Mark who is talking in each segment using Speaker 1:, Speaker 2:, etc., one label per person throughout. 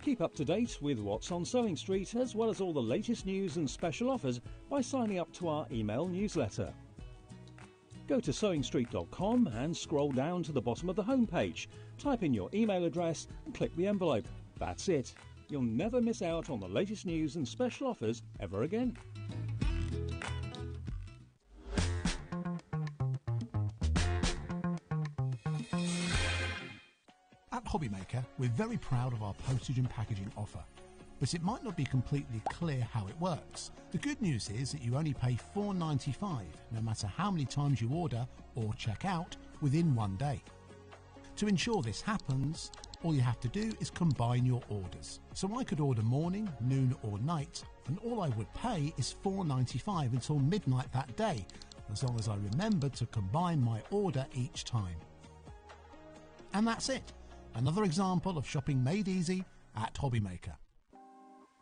Speaker 1: Keep up to date with what's on Sewing Street, as well as all the latest news and special offers by signing up to our email newsletter. Go to sewingstreet.com and scroll down to the bottom of the homepage. Type in your email address and click the envelope. That's it. You'll never miss out on the latest news and special offers ever again.
Speaker 2: At HobbyMaker, we're very proud of our postage and packaging offer, but it might not be completely clear how it works. The good news is that you only pay $4.95 no matter how many times you order or check out within one day. To ensure this happens, all you have to do is combine your orders. So I could order morning, noon or night, and all I would pay is $4.95 until midnight that day, as long as I remember to combine my order each time. And that's it. Another example of shopping made easy at HobbyMaker.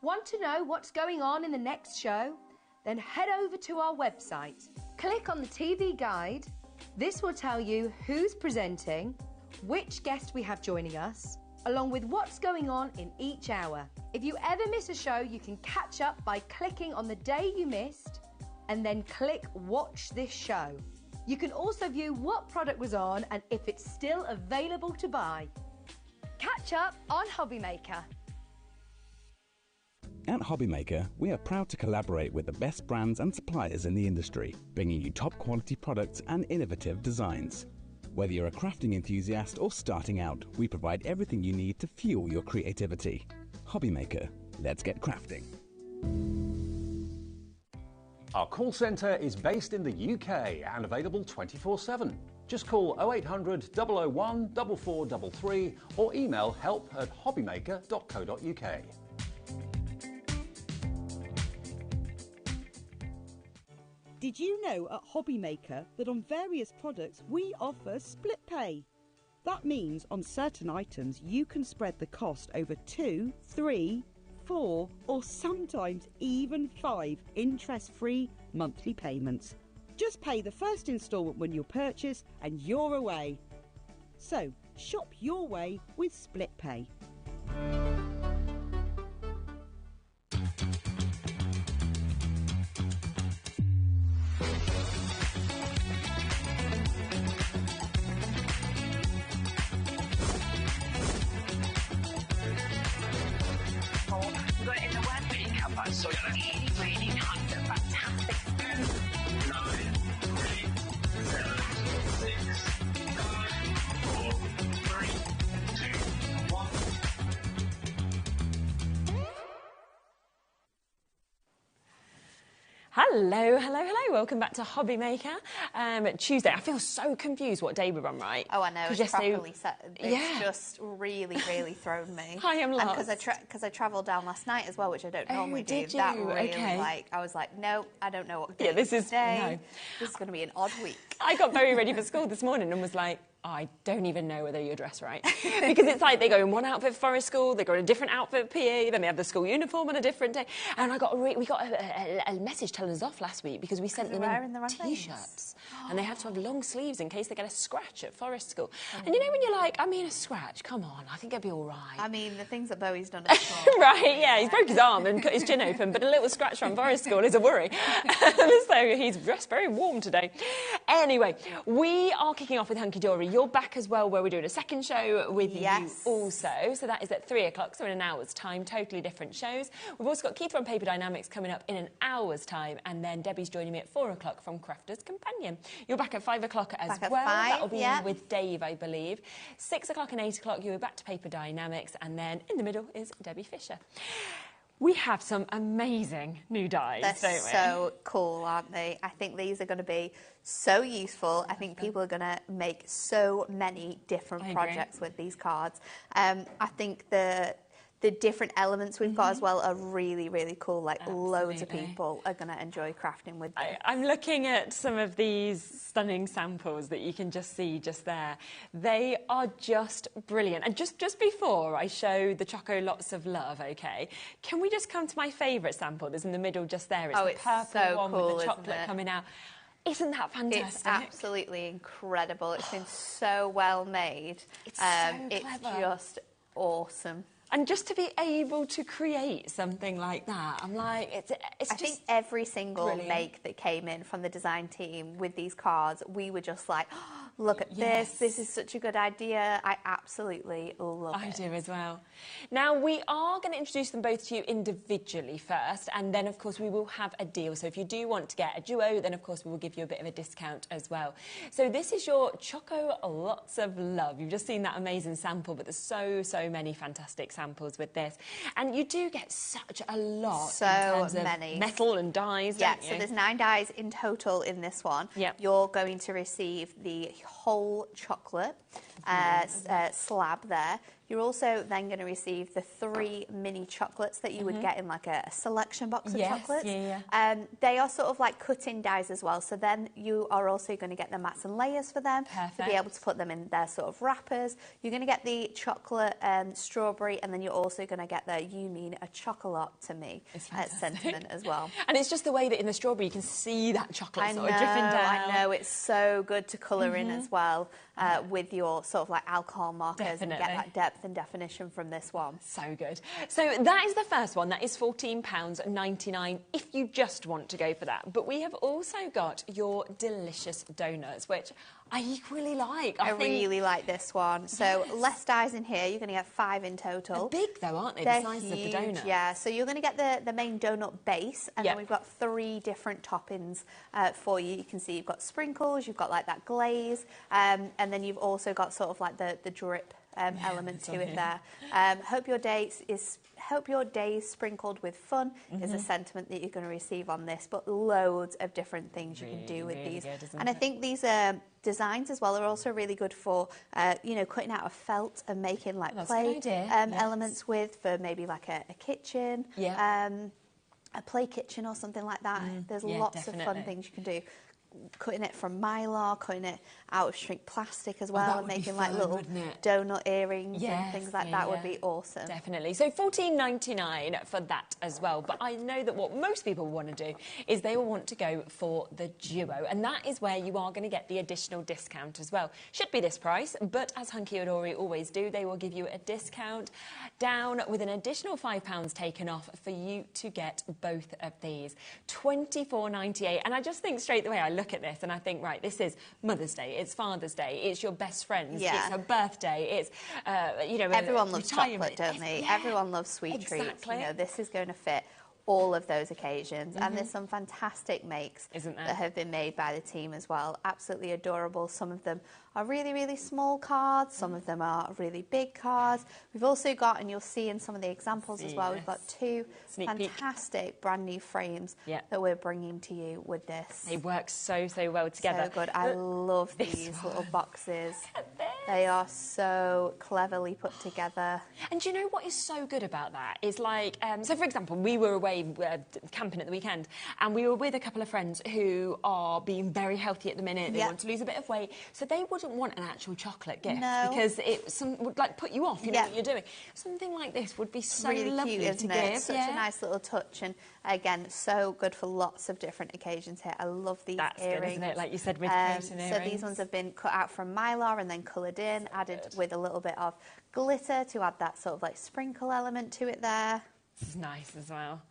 Speaker 3: Want to know what's going on in the next show? Then head over to our website. Click on the TV guide. This will tell you who's presenting, which guest we have joining us, along with what's going on in each hour. If you ever miss a show, you can catch up by clicking on the day you missed and then click Watch This Show. You can also view what product was on and if it's still available to buy. Catch up on HobbyMaker.
Speaker 4: At HobbyMaker, we are proud to collaborate with the best brands and suppliers in the industry, bringing you top quality products and innovative designs. Whether you're a crafting enthusiast or starting out, we provide everything you need to fuel your creativity. HobbyMaker, let's get crafting.
Speaker 5: Our call centre is based in the UK and available 24/7. Just call 0800 001 4433 or email help@hobbymaker.co.uk.
Speaker 6: Did you know at HobbyMaker that on various products we offer split pay? That means on certain items you can spread the cost over 2, 3, 4 or sometimes even 5 interest-free monthly payments. Just pay the first instalment when you purchase and you're away. So shop your way with split pay.
Speaker 7: So really, really nice and fantastic. 9, 3, 7, 6, 5, 4, 3, 2, 1.
Speaker 8: Hello, hello, hello. Welcome back to HobbyMaker. Tuesday. I feel so confused what day we're on, right?
Speaker 9: Oh, I know. It's properly set. It's just really, really thrown me.
Speaker 8: I am lost.
Speaker 9: And because I travelled down last night as well, which I don't normally do.
Speaker 8: Did you?
Speaker 9: That really,
Speaker 8: okay.
Speaker 9: I was like, no, I don't know what.
Speaker 8: Yeah, this is
Speaker 9: today. No. This is going to be an odd week.
Speaker 8: I got very ready for school this morning and was like, I don't even know whether you're dressed right. Because it's like they go in one outfit for forest school, they go in a different outfit for PE, then they have the school uniform on a different day. And we got a message telling us off last week because we sent them in T-shirts. And they have to have long sleeves in case they get a scratch at forest school. Oh. And you know when you're like, I mean, a scratch, come on, I think it'll be all right.
Speaker 9: I mean, the things that Bowie's done at school.
Speaker 8: Right, yeah, he's broke his arm and cut his chin open, but a little scratch from forest school is a worry. So he's dressed very warm today. Anyway, we are kicking off with Hunky Dory. You're back as well, where we're doing a second show with you also. So that is at 3 o'clock, so in an hour's time, totally different shows. We've also got Keith from Paper Dynamics coming up in an hour's time, and then Debbie's joining me at 4 o'clock from Crafter's Companion. You're back at 5 o'clock as well. That'll be with Dave, I believe. 6 o'clock and 8 o'clock, you're back to Paper Dynamics, and then in the middle is Debbie Fisher. We have some amazing new dies, don't we?
Speaker 9: They're so cool, aren't they? I think these are going to be so useful. I think people are going to make so many different projects with these cards. I think the different elements we've got as well are really, really cool. Like loads of people are going to enjoy crafting with them.
Speaker 8: I'm looking at some of these stunning samples that you can just see just there. They are just brilliant. And just before I show the Choco Lots of Love, okay, can we just come to my favourite sample? There's in the middle just there. It's the purple
Speaker 9: so
Speaker 8: one
Speaker 9: cool,
Speaker 8: with the chocolate coming out. Isn't that fantastic?
Speaker 9: It's absolutely incredible. It's been so well made.
Speaker 8: It's so clever.
Speaker 9: It's just awesome.
Speaker 8: And just to be able to create something like that, I'm like, I
Speaker 9: think every single make that came in from the design team with these cards, we were just like, oh, look at this. This is such a good idea. I absolutely love it.
Speaker 8: I do as well. Now, we are going to introduce them both to you individually first, and then, of course, we will have a deal. So if you do want to get a duo, then, of course, we will give you a bit of a discount as well. So this is your Choco Lots of Love. You've just seen that amazing sample, but there's so many fantastic samples with this. And you do get such a lot in terms of metal and dies, don't you?
Speaker 9: So there's 9 dies in total in this one.
Speaker 8: Yep.
Speaker 9: You're going to receive the whole chocolate slab there. You're also then going to receive the 3 mini chocolates that you would get in like a selection box of chocolates. They are sort of like cut-in dies as well. So then you are also going to get the mats and layers for them to be able to put them in their sort of wrappers. You're going to get the chocolate strawberry, and then you're also going to get the "You Mean a Chocolate to Me" sentiment as well.
Speaker 8: And it's just the way that in the strawberry you can see that chocolate sort of dripping down.
Speaker 9: I know, it's so good to colour in as well with your sort of like alcohol markers and get that depth and definition from this one.
Speaker 8: So good. So that is the first one. That is £14.99 if you just want to go for that. But we have also got your delicious donuts, which I equally like. I
Speaker 9: really like this one. So less dies in here. You're going to get 5 in total.
Speaker 8: They're big though, aren't they?
Speaker 9: They're
Speaker 8: the sizes
Speaker 9: huge,
Speaker 8: of the donut.
Speaker 9: Yeah. So you're going to get the main donut base, and then we've got 3 different toppings for you. You can see you've got sprinkles, you've got like that glaze, and then you've also got sort of like the drip element to it there. Hope your day is sprinkled with fun is a sentiment that you're going to receive on this, but loads of different things you can do with these.
Speaker 8: Good,
Speaker 9: and I think these designs as well are also really good for cutting out a felt and making like play elements with, for maybe like a kitchen, a play kitchen or something like that. There's lots of fun things you can do. Cutting it from mylar, cutting it out of shrink plastic as well, and making like little donut earrings and things like that would be awesome.
Speaker 8: Definitely. So $14.99 for that as well. But I know that what most people want to do is they will want to go for the duo, and that is where you are going to get the additional discount as well. Should be this price, but as Hunky Odori always do, they will give you a discount down with an additional £5 taken off for you to get both of these. $24.98. And I just think straight away, I look at this and I think, right, this is Mother's Day, it's Father's Day, it's your best friend's, it's her birthday, it's,
Speaker 9: everyone loves chocolate, don't they? Everyone loves sweet treats. This is going to fit all of those occasions, and there's some fantastic makes that have been made by the team as well. Absolutely adorable. Some of them are really small cards, some of them are really big cards. We've also got, and you'll see in some of the examples as well, we've got 2 fantastic brand new frames that we're bringing to you with this.
Speaker 8: They work so well together.
Speaker 9: So good. I love these little boxes. They are so cleverly put together.
Speaker 8: And do you know what is so good about that? Is like, so for example, we were away camping at the weekend, and we were with a couple of friends who are being very healthy at the minute. They want to lose a bit of weight, so they wouldn't want an actual chocolate gift because it would like put you off. You know what you're doing. Something like this would be so
Speaker 9: really
Speaker 8: lovely
Speaker 9: cute, isn't
Speaker 8: to
Speaker 9: it?
Speaker 8: give.
Speaker 9: It's such a nice little touch, and again, so good for lots of different occasions here. I love these earrings.
Speaker 8: Good, isn't it? Like you said, with earrings.
Speaker 9: So these ones have been cut out from mylar and then coloured in, added with a little bit of glitter to add that sort of like sprinkle element to it there.
Speaker 8: This is nice as well.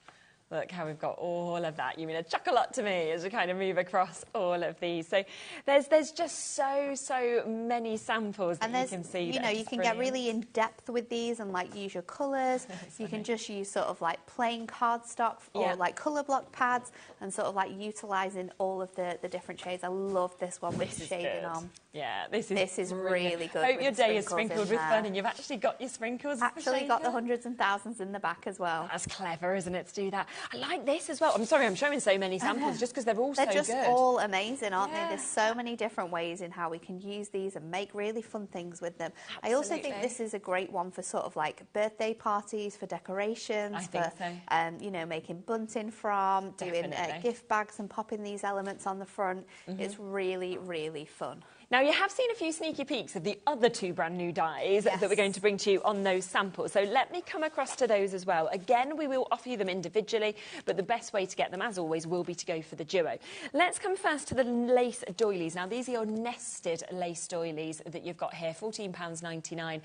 Speaker 8: Look how we've got all of that. You mean a chocolate to me as we kind of move across all of these. So there's just so many samples that you can see.
Speaker 9: You can get really in depth with these and like use your colours. You can just use sort of like plain cardstock or like colour block pads and sort of like utilising all of the different shades. I love this one with shading on.
Speaker 8: Yeah, this is
Speaker 9: really good.
Speaker 8: Hope your day is sprinkled with fun and you've actually got your sprinkles.
Speaker 9: Actually got the hundreds and thousands in the back as well.
Speaker 8: That's clever, isn't it, to do that? I like this as well. I'm sorry, I'm showing so many samples just because they're all so good.
Speaker 9: They're just all amazing, aren't they? There's so many different ways in how we can use these and make really fun things with them. Absolutely. I also think this is a great one for sort of like birthday parties, for decorations, making bunting from, doing gift bags and popping these elements on the front. It's really fun.
Speaker 8: Now, you have seen a few sneaky peeks of the other 2 brand new dies that we're going to bring to you on those samples. So let me come across to those as well. Again, we will offer you them individually, but the best way to get them, as always, will be to go for the duo. Let's come first to the lace doilies. Now, these are your nested lace doilies that you've got here, £14.99.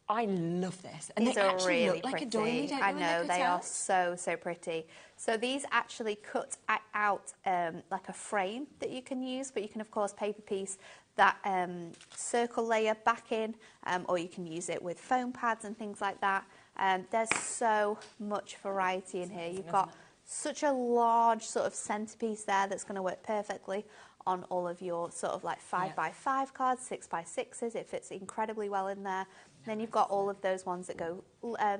Speaker 8: I love this. And
Speaker 9: these
Speaker 8: they
Speaker 9: are
Speaker 8: actually
Speaker 9: really
Speaker 8: look like
Speaker 9: pretty.
Speaker 8: a doily, don't
Speaker 9: I
Speaker 8: they,
Speaker 9: know,
Speaker 8: when
Speaker 9: they
Speaker 8: cut
Speaker 9: are
Speaker 8: out?
Speaker 9: so pretty. So these actually cut out like a frame that you can use, but you can of course paper piece that circle layer back in, or you can use it with foam pads and things like that. There's so much variety in here. You've got such a large sort of centerpiece there that's going to work perfectly on all of your sort of like 5x5 cards, 6x6s. It fits incredibly well in there. Then you've got all of those ones that go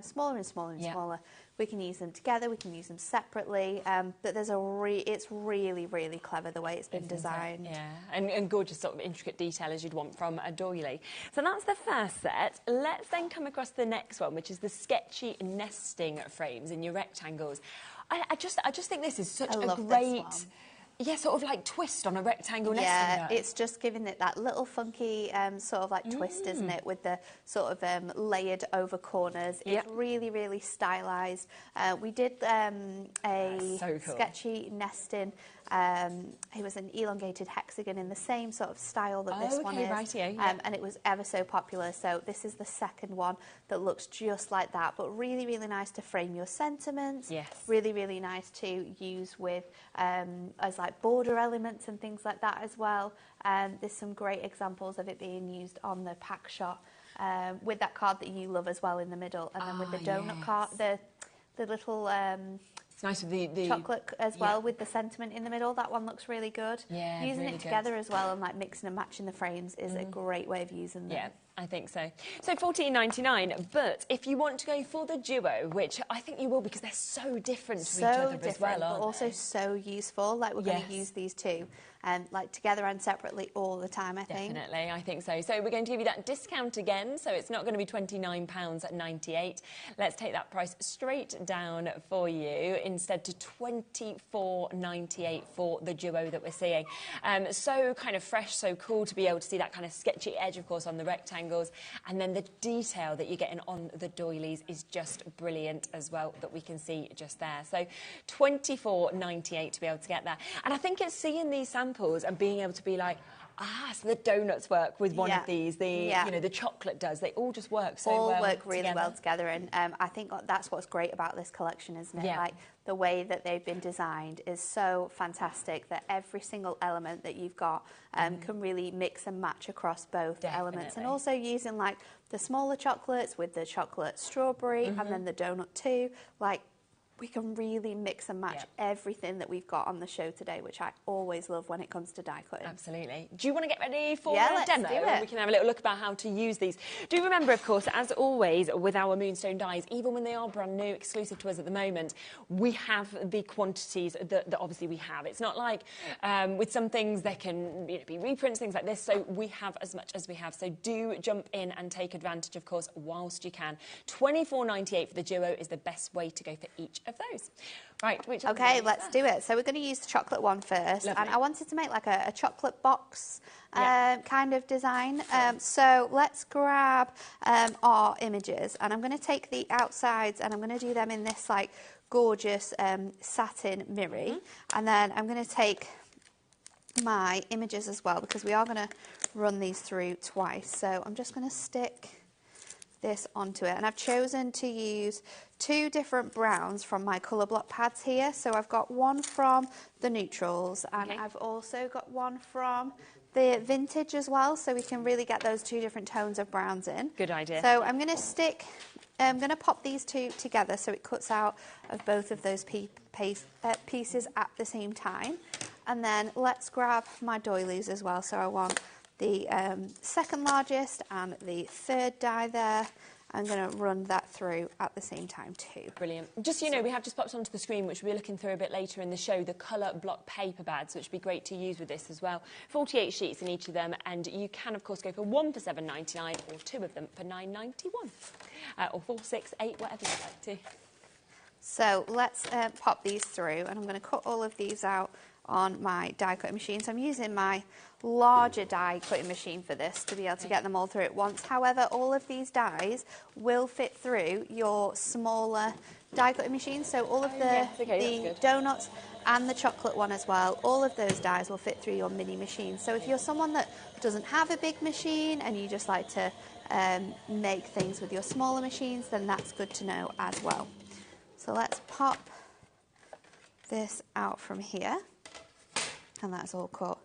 Speaker 9: smaller and smaller and smaller. We can use them together, we can use them separately, but there's it's really clever the way it's been designed.
Speaker 8: Yeah, and gorgeous sort of intricate detail as you'd want from a doily. So that's the first set. Let's then come across the next one, which is the sketchy nesting frames in your rectangles. I just think this is such a great... Yeah, sort of like twist on a rectangle nesting
Speaker 9: Yeah,
Speaker 8: dough.
Speaker 9: it's just giving it that little funky sort of like twist, isn't it, with the sort of layered over corners. It's really stylised. We did a sketchy nesting. It was an elongated hexagon in the same sort of style that this one is. And it was ever so popular. So this is the second one that looks just like that, but really nice to frame your sentiments.
Speaker 8: Yes.
Speaker 9: Really nice to use with as like border elements and things like that as well. There's some great examples of it being used on the pack shot with that card that you love as well in the middle, and then with the donut card, the little
Speaker 8: it's nice with the
Speaker 9: chocolate as well with the sentiment in the middle. That one looks really good.
Speaker 8: Yeah,
Speaker 9: using
Speaker 8: really
Speaker 9: it together as well and like mixing and matching the frames is a great way of using them.
Speaker 8: Yeah, I think so. So $14.99, but if you want to go for the duo, which I think you will because they're so different to each other as well, aren't
Speaker 9: but also
Speaker 8: they?
Speaker 9: so useful. Like we're going to use these two, like together and separately all the time. I think.
Speaker 8: Definitely, I think so. So we're going to give you that discount again. So it's not going to be £29.98. Let's take that price straight down for you instead to $24.98 for the duo that we're seeing. So kind of fresh, so cool to be able to see that kind of sketchy edge, of course, on the rectangles, and then the detail that you're getting on the doilies is just brilliant as well, that we can see just there. So $24.98 to be able to get that. And I think it's seeing these samples and being able to be like, so the donuts work with one of these, you know, the chocolate does. They all just work so well
Speaker 9: work really well together, and I think that's what's great about this collection, isn't it?
Speaker 8: Yeah.
Speaker 9: Like the way that they've been designed is so fantastic that every single element that you've got can really mix and match across both elements, and also using like the smaller chocolates with the chocolate strawberry and then the donut too, like. We can really mix and match everything that we've got on the show today, which I always love when it comes to die cutting.
Speaker 8: Absolutely. Do you want to get ready for
Speaker 9: a
Speaker 8: demo? And we can have a little look about how to use these. Do remember, of course, as always, with our Moonstone dies, even when they are brand new, exclusive to us at the moment, we have the quantities that obviously we have. It's not like with some things there can be reprints, things like this, so we have as much as we have. So do jump in and take advantage, of course, whilst you can. $24.98 for the duo is the best way to go for each of those. Right,
Speaker 9: okay, let's do it. So we're going to use the chocolate one first.
Speaker 8: Lovely.
Speaker 9: And I wanted to make like a chocolate box kind of design. So let's grab our images, and I'm going to take the outsides and I'm going to do them in this like gorgeous satin mirror. And then I'm going to take my images as well, because we are going to run these through twice. So I'm just going to stick this onto it, and I've chosen to use two different browns from my colour block pads here. So I've got one from the neutrals, and I've also got one from the vintage as well, so we can really get those two different tones of browns in.
Speaker 8: Good idea.
Speaker 9: So I'm going to pop these two together so it cuts out of both of those pieces at the same time. And then let's grab my doilies as well. So I want the second largest and the third die there. I'm going to run that through at the same time too.
Speaker 8: Brilliant. Just so you know, we have just popped onto the screen, which we'll be looking through a bit later in the show, the colour block paper pads, which would be great to use with this as well. 48 sheets in each of them, and you can, of course, go for one for $7.99 or two of them for $9.91. Or 4, 6, 8, whatever you'd like to.
Speaker 9: So let's pop these through, and I'm going to cut all of these out on my die cutting machine. So I'm using my larger die cutting machine for this to be able to get them all through at once. However, all of these dies will fit through your smaller die cutting machines, so all of the,
Speaker 8: yes, okay, that's
Speaker 9: the
Speaker 8: good.
Speaker 9: donuts and the chocolate one as well, all of those dies will fit through your mini machine. So if you're someone that doesn't have a big machine and you just like to make things with your smaller machines, then that's good to know as well. So let's pop this out from here, and that's all cut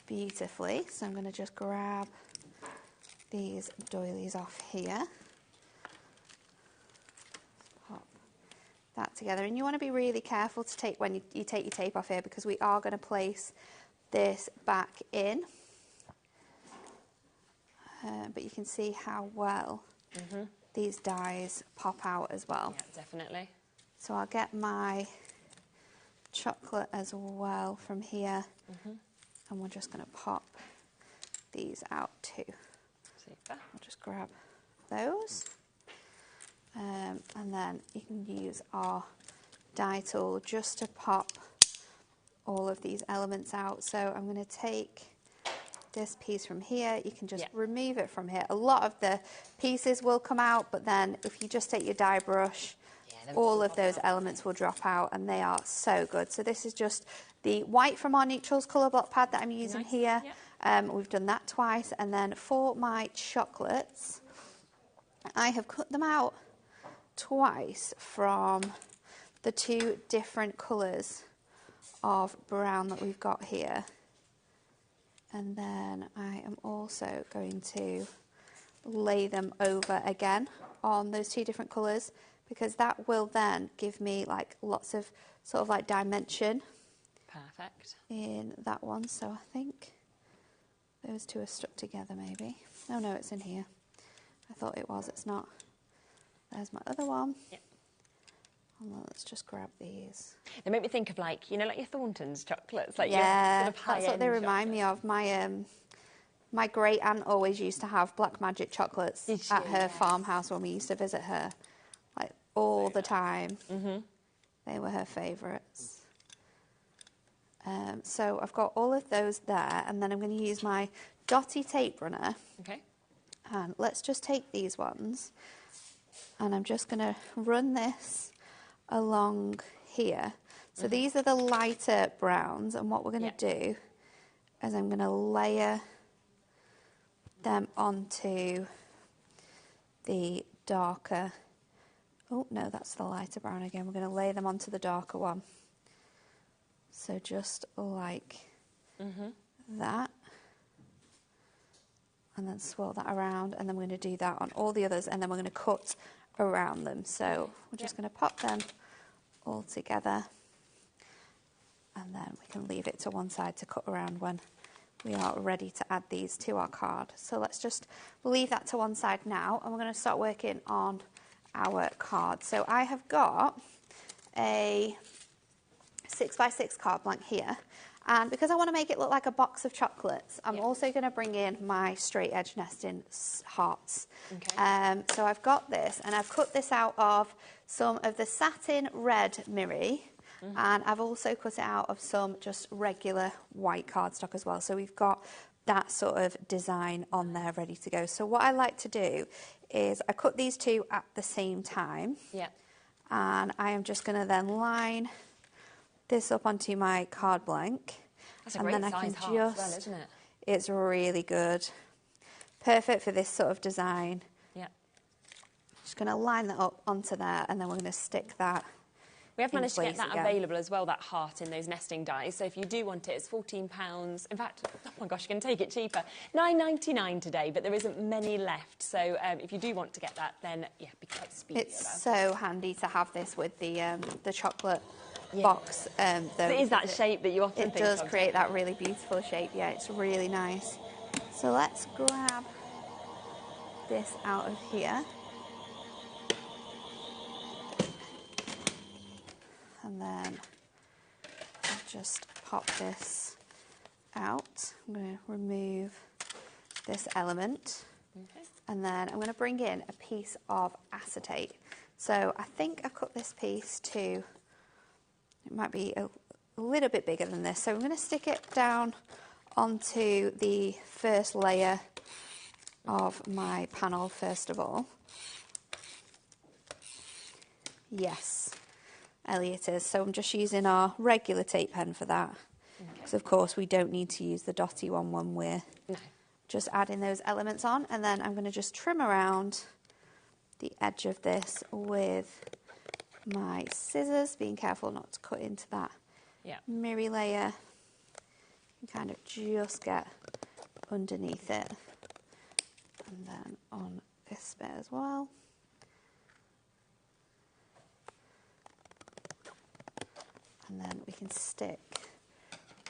Speaker 9: beautifully. So I'm going to just grab these doilies off here, pop that together, and you want to be really careful to take when you take your tape off here, because we are going to place this back in, but you can see how well these dies pop out as well.
Speaker 8: Yeah, definitely.
Speaker 9: So I'll get my chocolate as well from here, and we're just going to pop these out too.
Speaker 8: Super.
Speaker 9: I'll just grab those, and then you can use our die tool just to pop all of these elements out. So I'm going to take this piece from here. You can just remove it from here. A lot of the pieces will come out, but then if you just take your die brush, all of those elements will drop out, and they are so good. So this is just the white from our Neutrals colour block pad that I'm using here. We've done that twice, and then for my chocolates, I have cut them out twice from the two different colours of brown that we've got here. And then I am also going to lay them over again on those two different colours, because that will then give me like lots of sort of like dimension.
Speaker 8: Perfect.
Speaker 9: In that one. So I think those two are stuck together maybe. Oh no, it's in here. I thought it was, it's not. There's my other one.
Speaker 8: Yep.
Speaker 9: And then let's just grab these.
Speaker 8: They make me think of like, you know, like your Thornton's chocolates. Like
Speaker 9: Yeah,
Speaker 8: your sort of
Speaker 9: that's what they remind me of. My great aunt always used to have Black Magic chocolates at her farmhouse when we used to visit her, like all the time. They were her favourites. So I've got all of those there, and then I'm going to use my dotty tape runner.
Speaker 8: Okay.
Speaker 9: And let's just take these ones, and I'm just going to run this along here. So these are the lighter browns, and what we're going to do is I'm going to layer them onto the darker. Oh no, that's the lighter brown again. We're going to lay them onto the darker one. So just like that, and then swirl that around, and then we're going to do that on all the others, and then we're going to cut around them. So we're just going to pop them all together, and then we can leave it to one side to cut around when we are ready to add these to our card. So let's just leave that to one side now, and we're going to start working on our card. So I have got a 6x6 card blank here, and because I want to make it look like a box of chocolates, I'm also going to bring in my straight edge nesting hearts. So I've got this, and I've cut this out of some of the satin red mirror, and I've also cut it out of some just regular white cardstock as well. So we've got that sort of design on there ready to go. So what I like to do is I cut these two at the same time, and I am just going to then line this up onto my card blank.
Speaker 8: That's a great size heart as well, isn't it?
Speaker 9: It's really good. Perfect for this sort of design. Just going to line that up onto there, and then we're going to stick that.
Speaker 8: We have managed to get that available as well, that heart in those nesting dies. So if you do want it, it's £14. In fact, oh my gosh, you can take it cheaper. £9.99 today, but there isn't many left. So if you do want to get that, then yeah, be quite speedy.
Speaker 9: It's so handy to have this with the chocolate box.
Speaker 8: It is that shape that you often think of.
Speaker 9: It does create that really beautiful shape. Yeah, it's really nice. So let's grab this out of here. And then I'll just pop this out. I'm going to remove this element. And then I'm going to bring in a piece of acetate. So I think I cut this piece to, it might be a little bit bigger than this. So I'm going to stick it down onto the first layer of my panel first of all. Yes, Elliot is. So I'm just using our regular tape pen for that. Because, of course, we don't need to use the dotty one when we're just adding those elements on. And then I'm going to just trim around the edge of this with my scissors, being careful not to cut into that mirror layer. And kind of just get underneath it. And then on this bit as well. And then we can stick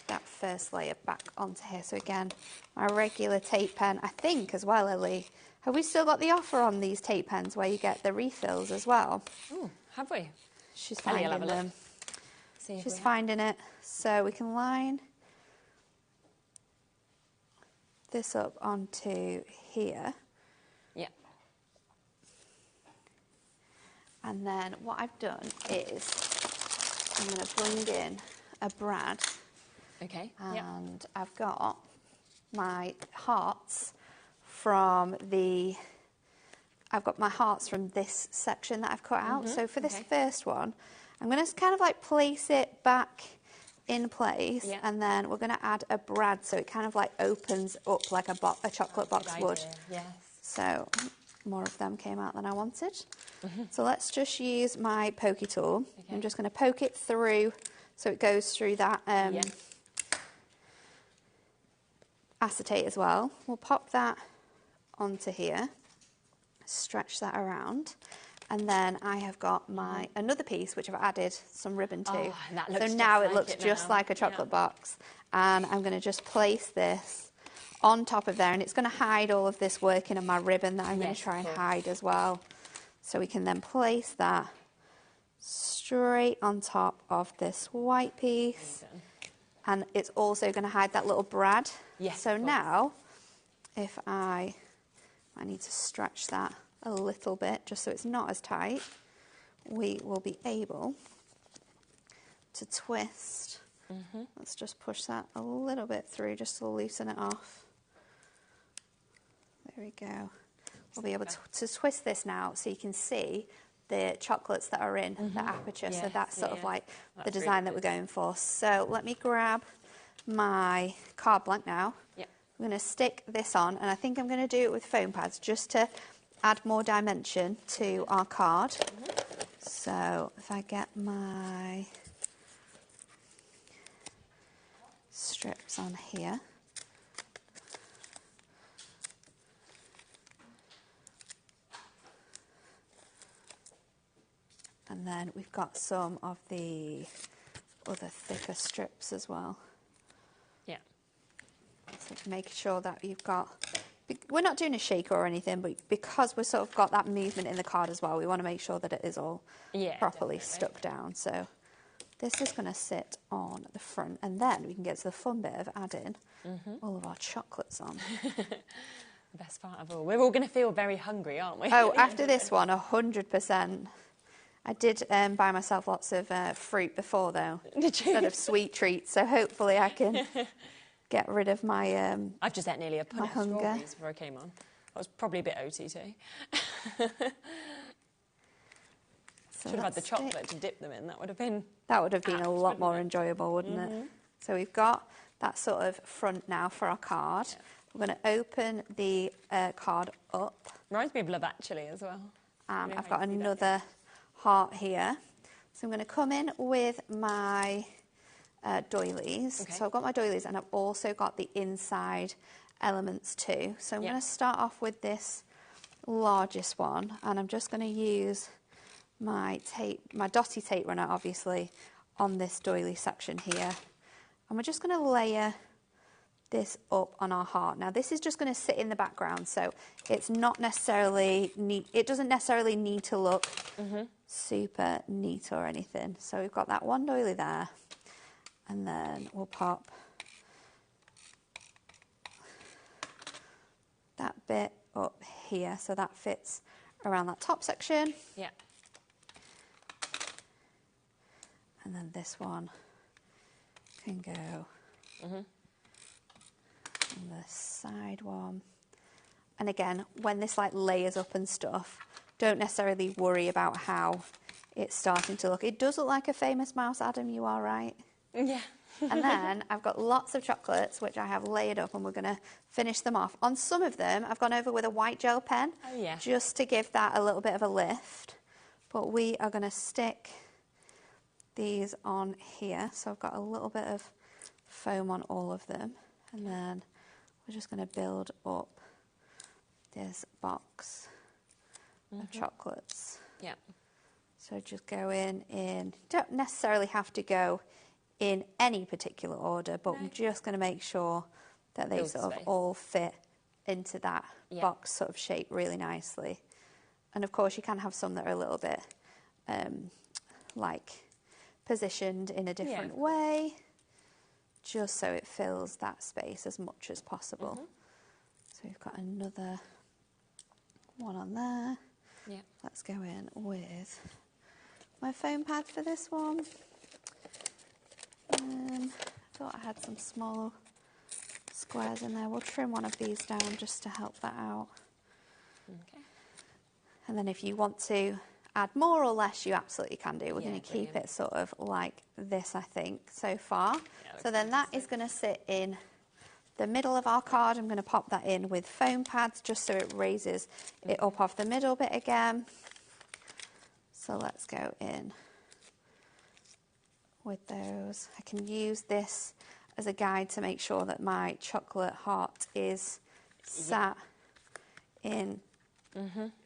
Speaker 9: that first layer back onto here. So again, my regular tape pen, I think as well, Ellie. Have we still got the offer on these tape pens where you get the refills as well?
Speaker 8: Oh, have we?
Speaker 9: She's finding them. She's finding it. So we can line this up onto here.
Speaker 8: Yeah.
Speaker 9: And then what I've done is I'm going to bring in a brad.
Speaker 8: Okay.
Speaker 9: And I've got my hearts from this section that I've cut out. So for this first one, I'm going to kind of like place it back in place, and then we're going to add a brad so it kind of like opens up like a chocolate box would.
Speaker 8: Yes.
Speaker 9: So more of them came out than I wanted. So let's just use my pokey tool. I'm just going to poke it through so it goes through that acetate as well. We'll pop that onto here, stretch that around, and then I have got another piece which I've added some ribbon to.
Speaker 8: Oh, that looks
Speaker 9: so now
Speaker 8: just
Speaker 9: it looks just like a chocolate box, and I'm going to just place this on top of there, and it's going to hide all of this working on my ribbon that I'm going to try and hide as well. So we can then place that straight on top of this white piece, and it's also going to hide that little brad.
Speaker 8: Yes,
Speaker 9: so now, if I need to stretch that a little bit just so it's not as tight, we will be able to twist. Let's just push that a little bit through just to loosen it off. There we go. We'll be able to twist this now so you can see the chocolates that are in the aperture. So that's sort of like the design that we're going for. So let me grab my card blank now. I'm going to stick this on, and I think I'm going to do it with foam pads just to add more dimension to our card. So if I get my strips on here. And then we've got some of the other thicker strips as well. So make sure that you've got, we're not doing a shaker or anything, but because we've sort of got that movement in the card as well, we want to make sure that it is all properly stuck down. So this is going to sit on the front, and then we can get to the fun bit of adding all of our chocolates on.
Speaker 8: The best part of all. We're all going to feel very hungry, aren't we?
Speaker 9: Oh, after this one, 100%. I did buy myself lots of fruit before, though.
Speaker 8: Did you?
Speaker 9: Instead of sweet treats, so hopefully I can get rid of my
Speaker 8: I've just ate nearly a pint of strawberries before I came on. I was probably a bit OTT. Should have had the chocolate to dip them in. That would have been
Speaker 9: a lot more enjoyable, wouldn't it? So we've got that sort of front now for our card. We're going to open the card up.
Speaker 8: Reminds me of Love Actually as well.
Speaker 9: I've got another heart here. So I'm going to come in with my doilies. So I've got my doilies, and I've also got the inside elements too. So I'm going to start off with this largest one, and I'm just going to use my tape, my dotty tape runner, obviously, on this doily section here. And we're just going to layer this up on our heart. Now this is just going to sit in the background, so it's not necessarily neat. It doesn't necessarily need to look super neat or anything. So we've got that one doily there, and then we'll pop that bit up here so that fits around that top section. And then this one can go on the side one. And again, when this like layers up and stuff, don't necessarily worry about how it's starting to look. It does look like a famous mouse, Adam, you are right.
Speaker 8: Yeah.
Speaker 9: And then I've got lots of chocolates, which I have layered up, and we're going to finish them off. On some of them, I've gone over with a white gel pen, just to give that a little bit of a lift. But we are going to stick these on here. So I've got a little bit of foam on all of them. And then we're just going to build up this box of chocolates.
Speaker 8: Yeah.
Speaker 9: So just go in, don't necessarily have to go in any particular order, but I'm just going to make sure that they sort of all fit into that box sort of shape really nicely. And of course you can have some that are a little bit like positioned in a different way, just so it fills that space as much as possible. So we've got another one on there.
Speaker 8: Yeah.
Speaker 9: Let's go in with my foam pad for this one. Thought I had some small squares in there. We'll trim one of these down just to help that out. Okay. And then if you want to add more or less, you absolutely can do. We're going to keep it sort of like this, I think, so far. Yeah, so then that is going to sit in the middle of our card. I'm going to pop that in with foam pads just so it raises it up off the middle bit again. So let's go in with those. I can use this as a guide to make sure that my chocolate heart is sat in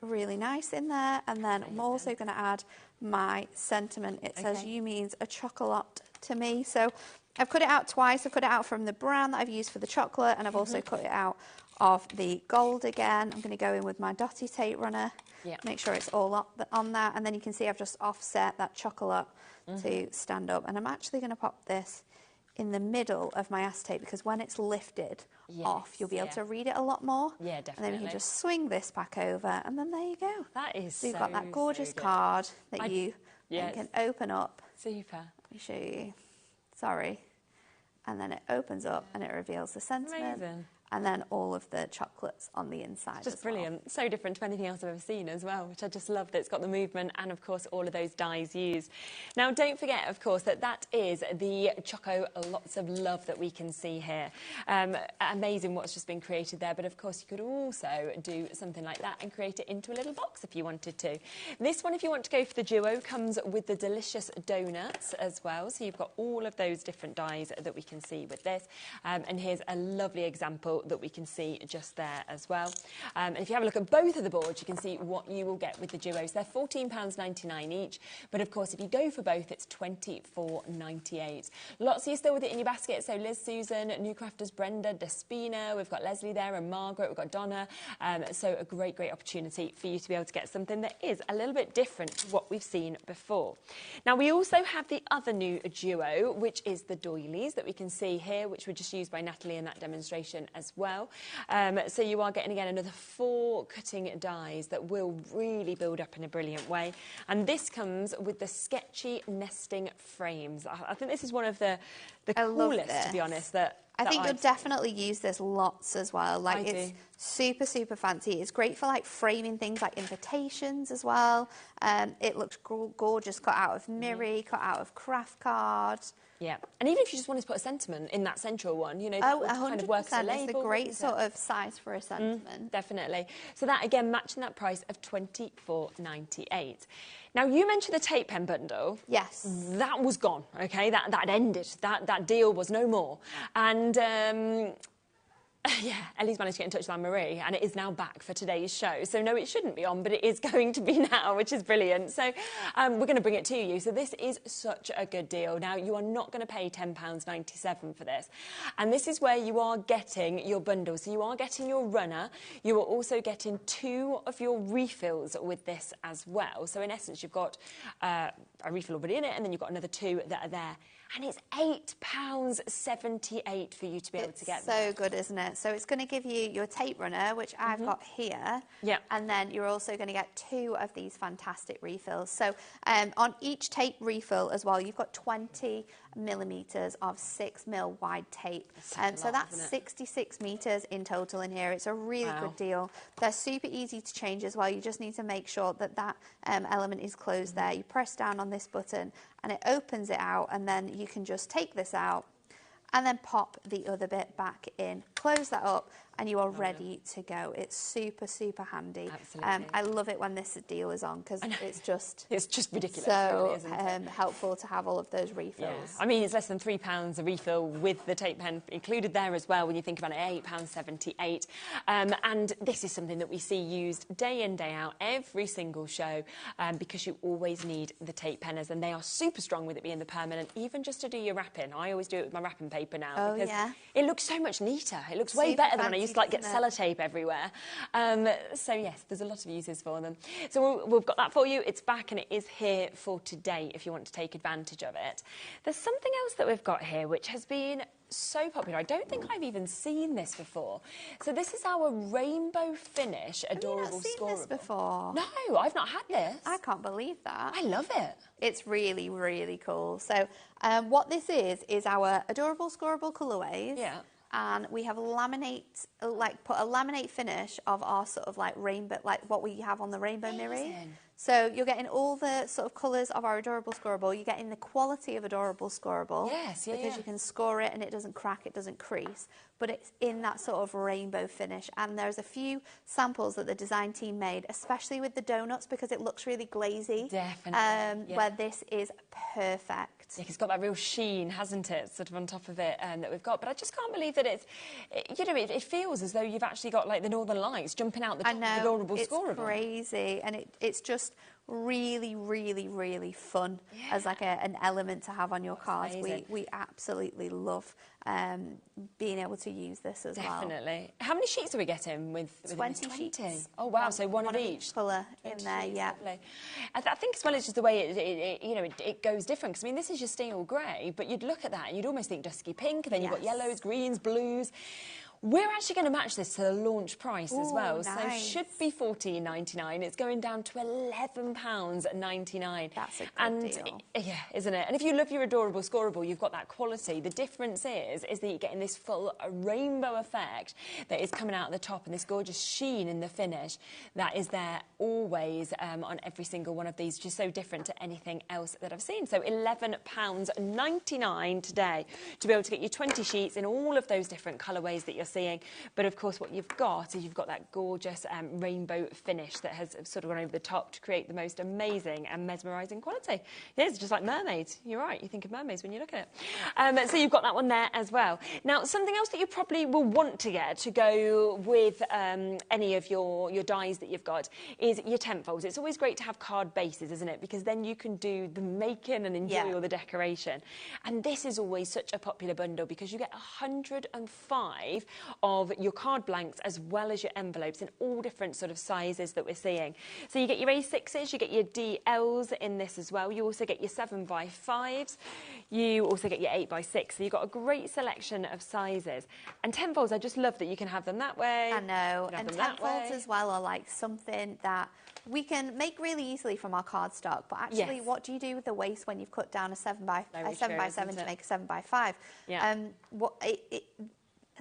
Speaker 9: really nice in there. And then I'm also going to add my sentiment. It says, "You means a chocolate to me." So I've cut it out twice. I've cut it out from the brown that I've used for the chocolate, and I've also cut it out of the gold again. I'm going to go in with my dotty tape runner, make sure it's all up on that, and then you can see I've just offset that chocolate to stand up. And I'm actually going to pop this in the middle of my acetate, because when it's lifted off, you'll be able to read it a lot more. Yeah, definitely. And then you can just swing this back over, and then there you go. That is so you've got that gorgeous card that you can open up. Super. Let me show you. Sorry. And then it opens up and it reveals the sentiment. Amazing. And then all of the chocolates on the inside. Just brilliant. So different to anything else I've ever seen as well, which I just love that it's got the movement and, of course, all of those dies used. Now, don't forget, of course, that that is the Choco Lots of Love that we can see here. Amazing what's just been created there, but, of course, you could also do something like that and create it into a little box if you wanted to. This one, if you want to go for the duo, comes with the delicious donuts as well. So you've got all of those different dies that we can see with this. And here's a lovely example that we can see just there as well. And if you have a look at both of the boards, you can see what you will get with the duos. They're £14.99 each, but of course if you go for both, it's £24.98. Lots of you still with it in your basket. So Liz, Susan, New Crafters, Brenda, Despina, we've got Leslie there, and Margaret, we've got Donna. So a great opportunity for you to be able to get something that is a little bit different to what we've seen before. Now we also have the other new duo, which is the doilies that we can see here, which were just used by Natalie in that demonstration as well. So you are getting again another 4 cutting dies that will really build up in a brilliant way, and this comes with the sketchy nesting frames. I think this is one of the coolest, to be honest, I think you'll definitely use this lots as well. Like, it's super fancy. It's great for like framing things like invitations as well. It looks gorgeous, cut out of Miri, cut out of craft cards. Yeah, and even if you just wanted to put a sentiment in that central one, you know, that would kind of work as a label. It's a great sort of size for a sentiment. Definitely. So that, again, matching that price of £24.98. Now, you mentioned the tape pen bundle. Yes. That was gone, OK? That ended. That deal was no more. And... yeah, Ellie's managed to get in touch with Anne-Marie, and it is now back for today's show. So, no, it shouldn't be on, but it is going to be now, which is brilliant. So, we're going to bring it to you. So, this is such a good deal. Now, you are not going to pay £10.97 for this. And this is where you are getting your bundle. So, you are getting your runner. You are also getting 2 of your refills with this as well. So, in essence, you've got a refill already in it, and then you've got another 2 that are there. And it's £8.78 for you to be able to get that. So good, isn't it? So it's going to give you your tape runner, which I've got here. Yeah. And then you're also going to get 2 of these fantastic refills. So on each tape refill as well, you've got 20 millimetres of 6mm wide tape. So
Speaker 8: lot,
Speaker 9: that's
Speaker 8: isn't it?
Speaker 9: 66 metres in total in here. It's a really good deal. They're super easy to change as well. You just need to make sure that that element is closed there. You press down on this button and it opens it out, and then you can just take this out and then pop the other bit back in, close that up, and you are ready to go. It's super, super handy.
Speaker 8: Absolutely.
Speaker 9: I love it when this deal is on, because it's just
Speaker 8: ridiculous,
Speaker 9: so
Speaker 8: really, isn't it?
Speaker 9: helpful to have all of those refills.
Speaker 8: Yeah. I mean, it's less than £3 a refill with the tape pen included there as well when you think about it, £8.78. And this is something that we see used day in, day out, every single show, because you always need the tape penners, and they are super strong with it being the permanent, even just to do your wrapping. I always do it with my wrapping paper now, because it looks so much neater. It looks way better than when I used to get sellotape everywhere. So yes, there's a lot of uses for them. So we've got that for you. It's back and it is here for today if you want to take advantage of it. There's something else that we've got here which has been so popular. I don't think I've even seen this before. So this is our rainbow finish adorable
Speaker 9: Have you not seen
Speaker 8: scoreable.
Speaker 9: this before?
Speaker 8: No, I've not had this.
Speaker 9: I can't believe that.
Speaker 8: I love it.
Speaker 9: It's really, really cool. So what this is our adorable scoreable colourways.
Speaker 8: Yeah.
Speaker 9: And we have put a laminate finish of our sort of like rainbow, like what we have on the rainbow mirror. So you're getting all the sort of colours of our adorable scoreable. You're getting the quality of adorable scoreable.
Speaker 8: Yes,
Speaker 9: because you can score it and it doesn't crack, it doesn't crease. But it's in that sort of rainbow finish. And there's a few samples that the design team made, especially with the donuts, because it looks really glazy.
Speaker 8: Definitely.
Speaker 9: Where this is perfect.
Speaker 8: Yeah, it's got that real sheen, hasn't it, sort of on top of it that we've got. But I just can't believe that it feels as though you've actually got like the Northern Lights jumping out the top of the adorable scoreable.
Speaker 9: It's crazy, and it's just really, really, really fun as like an element to have on your cards. We absolutely love being able to use this as well.
Speaker 8: Definitely. How many sheets are we getting with
Speaker 9: 20 sheets.
Speaker 8: Oh wow, so one of each
Speaker 9: colour in there, yeah.
Speaker 8: Lovely. I think as well it's just the way it goes different, because I mean this is your steel grey, but you'd look at that and you'd almost think dusky pink, and then you've got yellows, greens, blues. We're actually going to match this to the launch price as well.
Speaker 9: Nice.
Speaker 8: So it should be $14.99. It's going down to £11.99.
Speaker 9: That's a good deal.
Speaker 8: Yeah, isn't it? And if you love your adorable scoreable, you've got that quality. The difference is that you're getting this full rainbow effect that is coming out at the top, and this gorgeous sheen in the finish that is there always on every single one of these, just so different to anything else that I've seen. So £11.99 today to be able to get you 20 sheets in all of those different colourways that you're seeing. But of course what you've got is you've got that gorgeous rainbow finish that has sort of gone over the top to create the most amazing and mesmerising quality. It is just like mermaids. You're right, you think of mermaids when you look at it. So you've got that one there as well. Now something else that you probably will want to get to go with any of your dies that you've got is your tent folds. It's always great to have card bases, isn't it? Because then you can do the making and enjoy all the decoration. And this is always such a popular bundle because you get 105 of your card blanks as well as your envelopes in all different sort of sizes that we're seeing. So you get your A6s, you get your DLs in this as well. You also get your 7x5s. You also get your 8x6. So you've got a great selection of sizes. And tent folds, I just love that you can have them that way.
Speaker 9: I know. And tent folds as well are like something that we can make really easily from our cardstock. But actually, what do you do with the waste when you've cut down a 7x7 to make a 7x5?
Speaker 8: Yeah.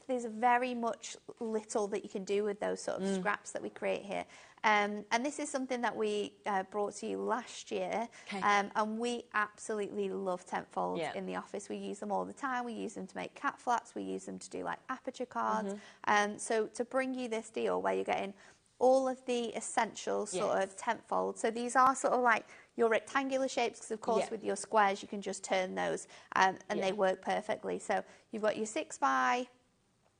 Speaker 9: There's very much little that you can do with those sort of scraps that we create here. And this is something that we brought to you last year. And we absolutely love tent folds in the office. We use them all the time. We use them to make cat flaps. We use them to do like aperture cards. So to bring you this deal where you're getting all of the essential sort of tent folds. So these are sort of like your rectangular shapes, because of course with your squares you can just turn those and they work perfectly. So you've got your 6x,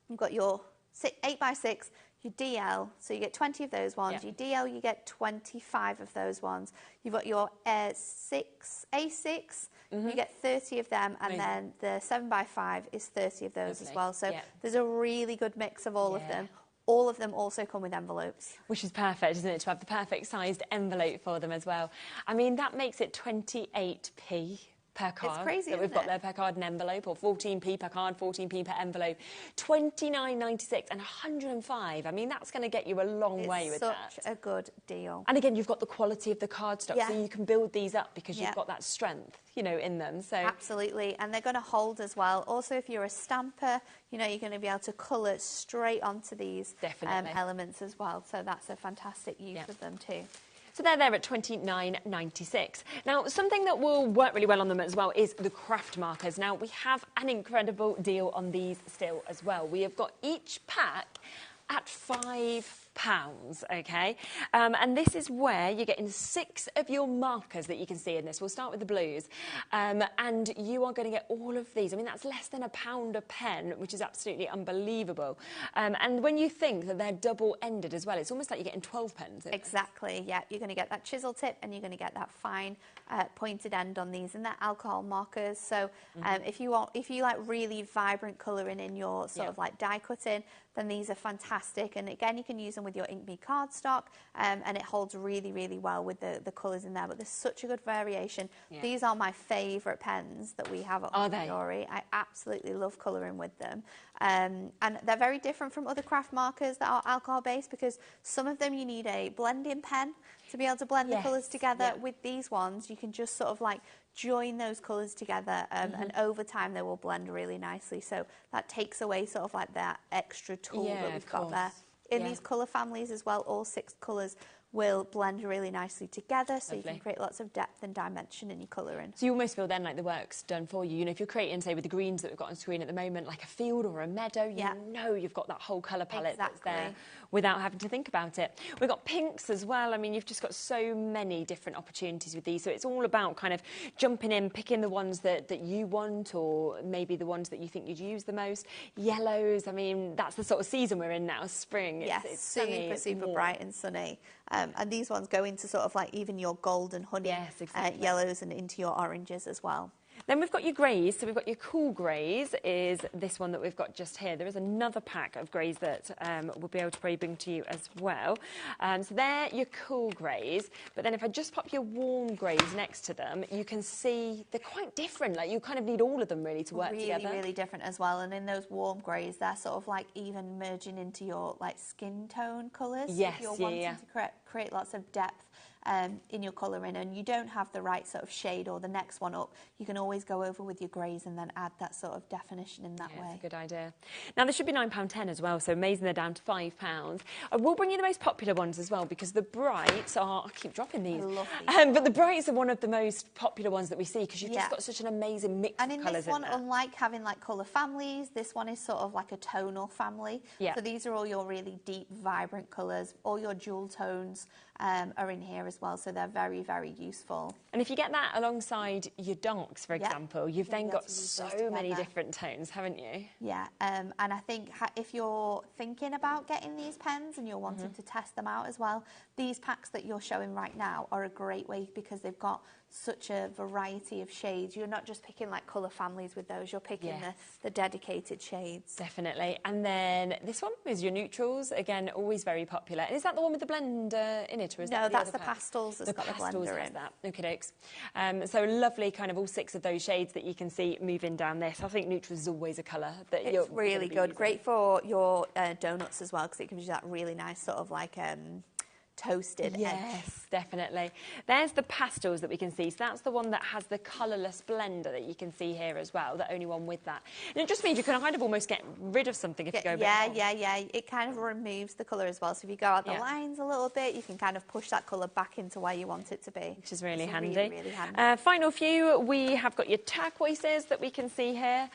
Speaker 9: you've got your 8x6, your DL, so you get 20 of those ones. Your DL, you get 25 of those ones. You've got your A6, you get 30 of them, and then the 7x5 is 30 of those as well. So there's a really good mix of all of them. All of them also come with envelopes.
Speaker 8: Which is perfect, isn't it, to have the perfect sized envelope for them as well. I mean, that makes it 28p. per card.
Speaker 9: It's crazy,
Speaker 8: that we've
Speaker 9: isn't
Speaker 8: got
Speaker 9: it?
Speaker 8: there per card and envelope, or 14p per card, 14p per envelope, 29.96 and 105. I mean, that's going to get you a long way with that.
Speaker 9: It's such a good deal.
Speaker 8: And again, you've got the quality of the cardstock,
Speaker 9: Yeah.
Speaker 8: so you can build these up because
Speaker 9: Yeah.
Speaker 8: you've got that strength, you know, in them. So
Speaker 9: Absolutely, and they're going to hold as well. Also, if you're a stamper, you know, you're going to be able to colour straight onto these
Speaker 8: Definitely.
Speaker 9: elements as well. So that's a fantastic use
Speaker 8: Yeah.
Speaker 9: of them too.
Speaker 8: So they're there at $29.96. Now, something that will work really well on them as well is the craft markers. Now, we have an incredible deal on these still as well. We have got each pack at £5, okay? And this is where you're getting 6 of your markers that you can see in this. We'll start with the blues. And you are going to get all of these. I mean, that's less than £1 a pen, which is absolutely unbelievable. And when you think that they're double-ended as well, it's almost like you're getting 12 pens.
Speaker 9: Exactly, yeah. You're going to get that chisel tip and you're going to get that fine pointed end on these, and they're alcohol markers. So if you like really vibrant colouring in your sort of like die cutting, then these are fantastic. And again, you can use them with your Ink Me cardstock, and it holds really, really well with the colours in there. But there's such a good variation.
Speaker 8: Yeah.
Speaker 9: These are my favourite pens that we have at
Speaker 8: Are they?
Speaker 9: Dory. I absolutely love colouring with them. And they're very different from other craft markers that are alcohol-based, because some of them you need a blending pen to be able to blend the colours together.
Speaker 8: Yeah.
Speaker 9: With these ones, you can just sort of like join those colours together, and over time they will blend really nicely. So that takes away sort of like that extra tool
Speaker 8: Yeah,
Speaker 9: that we've
Speaker 8: of
Speaker 9: got there.
Speaker 8: course.
Speaker 9: In
Speaker 8: Yeah.
Speaker 9: these colour families as well, all 6 colours will blend really nicely together, so you
Speaker 8: Lovely.
Speaker 9: can create lots of depth and dimension in your colouring.
Speaker 8: So you almost feel then like the work's done for you. You know, if you're creating, say, with the greens that we've got on screen at the moment, like a field or a meadow, you know you've got that whole colour palette that's there
Speaker 9: Exactly.
Speaker 8: without having to think about it. We've got pinks as well. I mean, you've just got so many different opportunities with these. So it's all about kind of jumping in, picking the ones that you want, or maybe the ones that you think you'd use the most. Yellows, I mean, that's the sort of season we're in now, spring.
Speaker 9: Yes,
Speaker 8: It's sunny, it's
Speaker 9: super
Speaker 8: warm.
Speaker 9: bright and sunny. And these ones go into sort of like even your gold and honey
Speaker 8: Yes, exactly.
Speaker 9: yellows, and into your oranges as well.
Speaker 8: Then we've got your greys. So we've got your cool greys, is this one that we've got just here. There is another pack of greys that we'll be able to probably bring to you as well. So they're your cool greys. But then if I just pop your warm greys next to them, you can see they're quite different. Like, you kind of need all of them really to work together.
Speaker 9: Really, really different as well. And in those warm greys, they're sort of like even merging into your like skin tone colours.
Speaker 8: Yes,
Speaker 9: if you're
Speaker 8: yeah,
Speaker 9: wanting
Speaker 8: yeah.
Speaker 9: to create lots of depth in your colouring, and you don't have the right sort of shade or the next one up, you can always go over with your greys and then add that sort of definition in that
Speaker 8: Yeah,
Speaker 9: way.
Speaker 8: it's a good idea. Now, there should be £9.10 as well, so amazing they're down to £5. I will bring you the most popular ones as well, because the brights are... I keep dropping these.
Speaker 9: I love these.
Speaker 8: But the brights are one of the most popular ones that we see, because you've
Speaker 9: Yeah.
Speaker 8: just got such an amazing mix
Speaker 9: And
Speaker 8: of
Speaker 9: in
Speaker 8: colours
Speaker 9: this one,
Speaker 8: in there.
Speaker 9: unlike having like colour families, this one is sort of like a tonal family.
Speaker 8: Yeah.
Speaker 9: So these are all your really deep, vibrant colours. All your jewel tones are in here as well, so they're very, very useful.
Speaker 8: And if you get that alongside your darks, for
Speaker 9: Yeah.
Speaker 8: example, you've
Speaker 9: You'll
Speaker 8: then
Speaker 9: be able
Speaker 8: got
Speaker 9: to use
Speaker 8: so
Speaker 9: those
Speaker 8: many
Speaker 9: together.
Speaker 8: different tones, haven't you?
Speaker 9: Yeah, and I think if you're thinking about getting these pens and you're wanting
Speaker 8: Mm-hmm.
Speaker 9: to test them out as well, these packs that you're showing right now are a great way, because they've got such a variety of shades. You're not just picking like colour families with those, you're picking
Speaker 8: Yes.
Speaker 9: the dedicated shades.
Speaker 8: Definitely. And then this one is your neutrals. Again, always very popular. And is that the one with the blender in it, or is
Speaker 9: No,
Speaker 8: that the
Speaker 9: that's
Speaker 8: other
Speaker 9: the
Speaker 8: pack?
Speaker 9: pastels that's got the
Speaker 8: pastels
Speaker 9: blender
Speaker 8: has
Speaker 9: in.
Speaker 8: that. Okay, dokes. So lovely, kind of all 6 of those shades that you can see moving down this. I think neutrals is always a colour that you're
Speaker 9: It's really
Speaker 8: gonna be
Speaker 9: good.
Speaker 8: using.
Speaker 9: Great for your donuts as well, because it gives you that really nice sort of like toasted edge.
Speaker 8: Yes, definitely. There's the pastels that we can see. So that's the one that has the colourless blender that you can see here as well, the only one with that. And it just means you can kind of almost get rid of something if you go a bit wrong.
Speaker 9: Yeah. It kind of removes the colour as well. So if you go out the lines a little bit, you can kind of push that colour back into where you want it to be.
Speaker 8: Which is really
Speaker 9: It's
Speaker 8: handy.
Speaker 9: Really, really handy.
Speaker 8: Final few, we have got your turquoises that we can see here.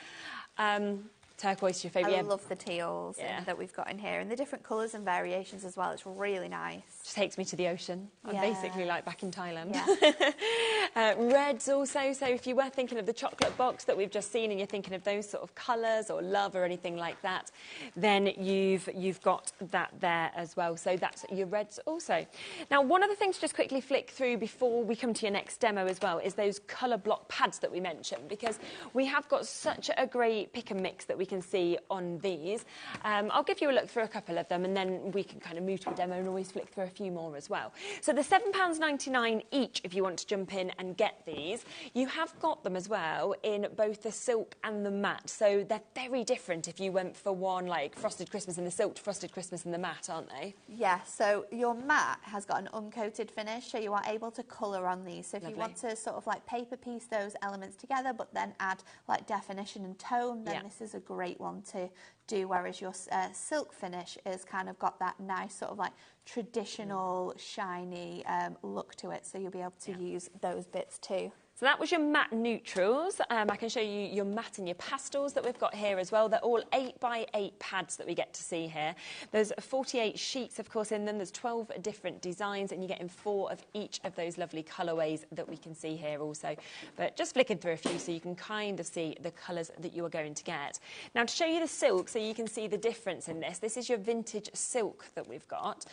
Speaker 8: Turquoise is your favourite.
Speaker 9: I
Speaker 8: Yeah.
Speaker 9: love the teals that we've got in here, and the different colours and variations as well. It's really nice.
Speaker 8: Just takes me to the ocean. I'm
Speaker 9: Yeah.
Speaker 8: basically like back in Thailand.
Speaker 9: Yeah.
Speaker 8: Reds also, so if you were thinking of the chocolate box that we've just seen and you're thinking of those sort of colours or love or anything like that, then you've got that there as well. So that's your reds also. Now, one of the things to just quickly flick through before we come to your next demo as well is those colour block pads that we mentioned, because we have got such a great pick and mix that we can see on these. I'll give you a look through a couple of them, and then we can kind of move to a demo and always flick through a few more as well. So the £7.99 each, if you want to jump in and get these. You have got them as well in both the silk and the matte, so they're very different if you went for one like Frosted Christmas in the silk to Frosted Christmas in the matte, aren't they?
Speaker 9: Yeah, so your matte has got an uncoated finish, so you are able to colour on these. So if you want to sort of like paper piece those elements together, but then add like definition and tone, then this is a great one to do, whereas your silk finish is kind of got that nice sort of like traditional shiny look to it, so you'll be able to use those bits too.
Speaker 8: So that was your matte neutrals. I can show you your matte and your pastels that we've got here as well. They're all 8x8 pads that we get to see here. There's 48 sheets, of course, in them. There's 12 different designs, and you get in 4 of each of those lovely colourways that we can see here also. But just flicking through a few so you can kind of see the colours that you are going to get. Now, to show you the silk, so you can see the difference in this, this is your vintage silk that we've got.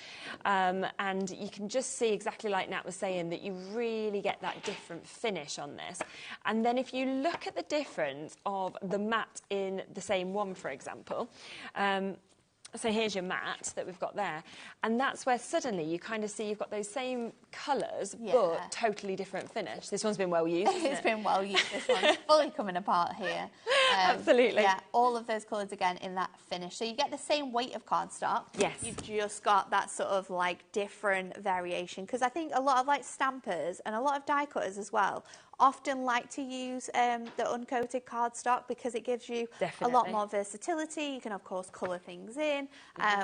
Speaker 8: And you can just see, exactly like Nat was saying, that you really get that different finish on this. And then if you look at the difference of the matte in the same one, for example, so here's your matte that we've got there, and that's where suddenly you kind of see you've got those same colours but totally different finish. This one's been well used, hasn't it?
Speaker 9: It's been well used. This one's fully coming apart here.
Speaker 8: Absolutely.
Speaker 9: Yeah, all of those colours again in that finish. So you get the same weight of cardstock.
Speaker 8: Yes.
Speaker 9: You've just got that sort of like different variation, because I think a lot of like stampers and a lot of die cutters as well often like to use the uncoated cardstock because it gives you a lot more versatility. You can of course colour things in.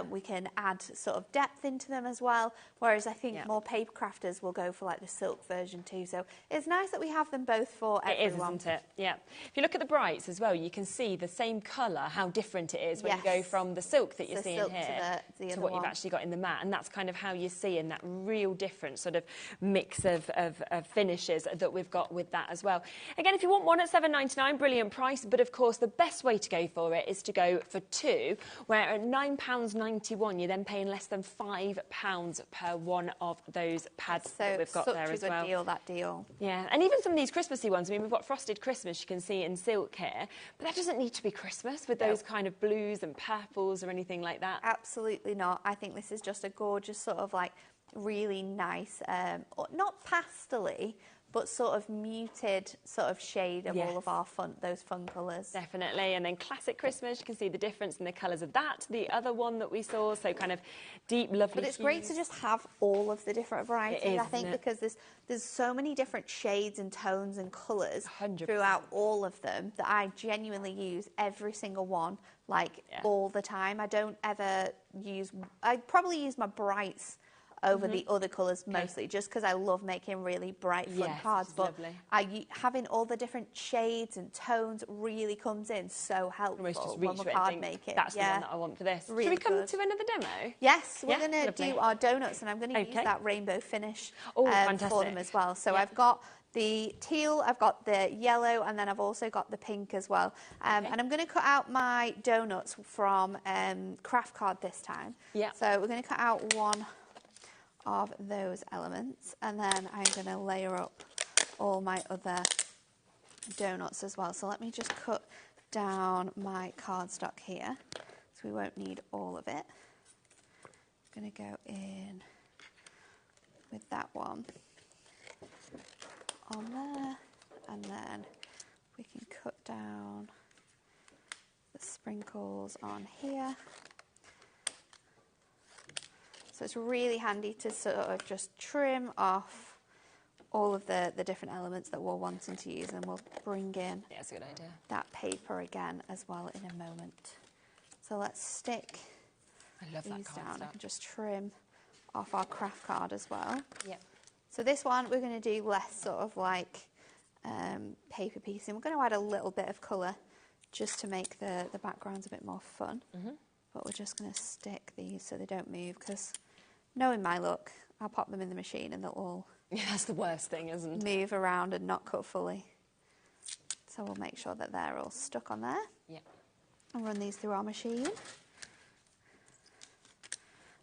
Speaker 9: We can add sort of depth into them as well, whereas I think more paper crafters will go for like the silk version too. So it's nice that we have them both for everyone.
Speaker 8: It is, isn't it? Yeah. If you look at the brights as well, you can see the same colour, how different it is when you go from the silk that you're seeing here to what you've actually got in the matte, and that's kind of how you're seeing that real different sort of mix of finishes that we've got with that as well. Again, if you want one at £7.99, brilliant price, but of course the best way to go for it is to go for 2, where at £9.91 you're then paying less than £5 per one of those pads that we've got there as well.
Speaker 9: Such a good deal, that deal.
Speaker 8: Yeah, and even some of these Christmassy ones, I mean, we've got Frosted Christmas, you can see in silk here, but that doesn't need to be Christmas with those kind of blues and purples or anything like that.
Speaker 9: Absolutely not. I think this is just a gorgeous sort of like really nice, not pastel-y, but sort of muted sort of shade of all of our those fun colours.
Speaker 8: Definitely. And then classic Christmas, you can see the difference in the colours of that, the other one that we saw, so kind of deep, lovely
Speaker 9: But it's great to just have all of the different varieties, I think, because there's so many different shades and tones and colours throughout all of them that I genuinely use every single one, like all the time. I don't ever use, I probably use my brights over the other colours mostly, just because I love making really bright, fun cards. But having all the different shades and tones really comes in so helpful when we're card making.
Speaker 8: That's the one that I want for this.
Speaker 9: Really
Speaker 8: Should we come to another demo?
Speaker 9: Yes, we're going to do our donuts, and I'm going to use that rainbow finish for them as well. So I've got the teal, I've got the yellow, and then I've also got the pink as well. And I'm going to cut out my donuts from craft card this time. So we're going to cut out one of those elements, and then I'm going to layer up all my other donuts as well. So let me just cut down my cardstock here, so we won't need all of it. I'm going to go in with that one on there, and then we can cut down the sprinkles on here. So it's really handy to sort of just trim off all of the different elements that we're wanting to use, and we'll bring in
Speaker 8: that's a good idea.
Speaker 9: That paper again as well in a moment. So let's stick these down. I can just trim off our craft card as well. So this one we're going to do less sort of like paper piecing. We're going to add a little bit of colour just to make the backgrounds a bit more fun. But we're just going to stick these so they don't move, because knowing my luck, I'll pop them in the machine and they'll all
Speaker 8: that's the worst thing, isn't it?
Speaker 9: Move around and not cut fully. So we'll make sure that they're all stuck on there. And run these through our machine.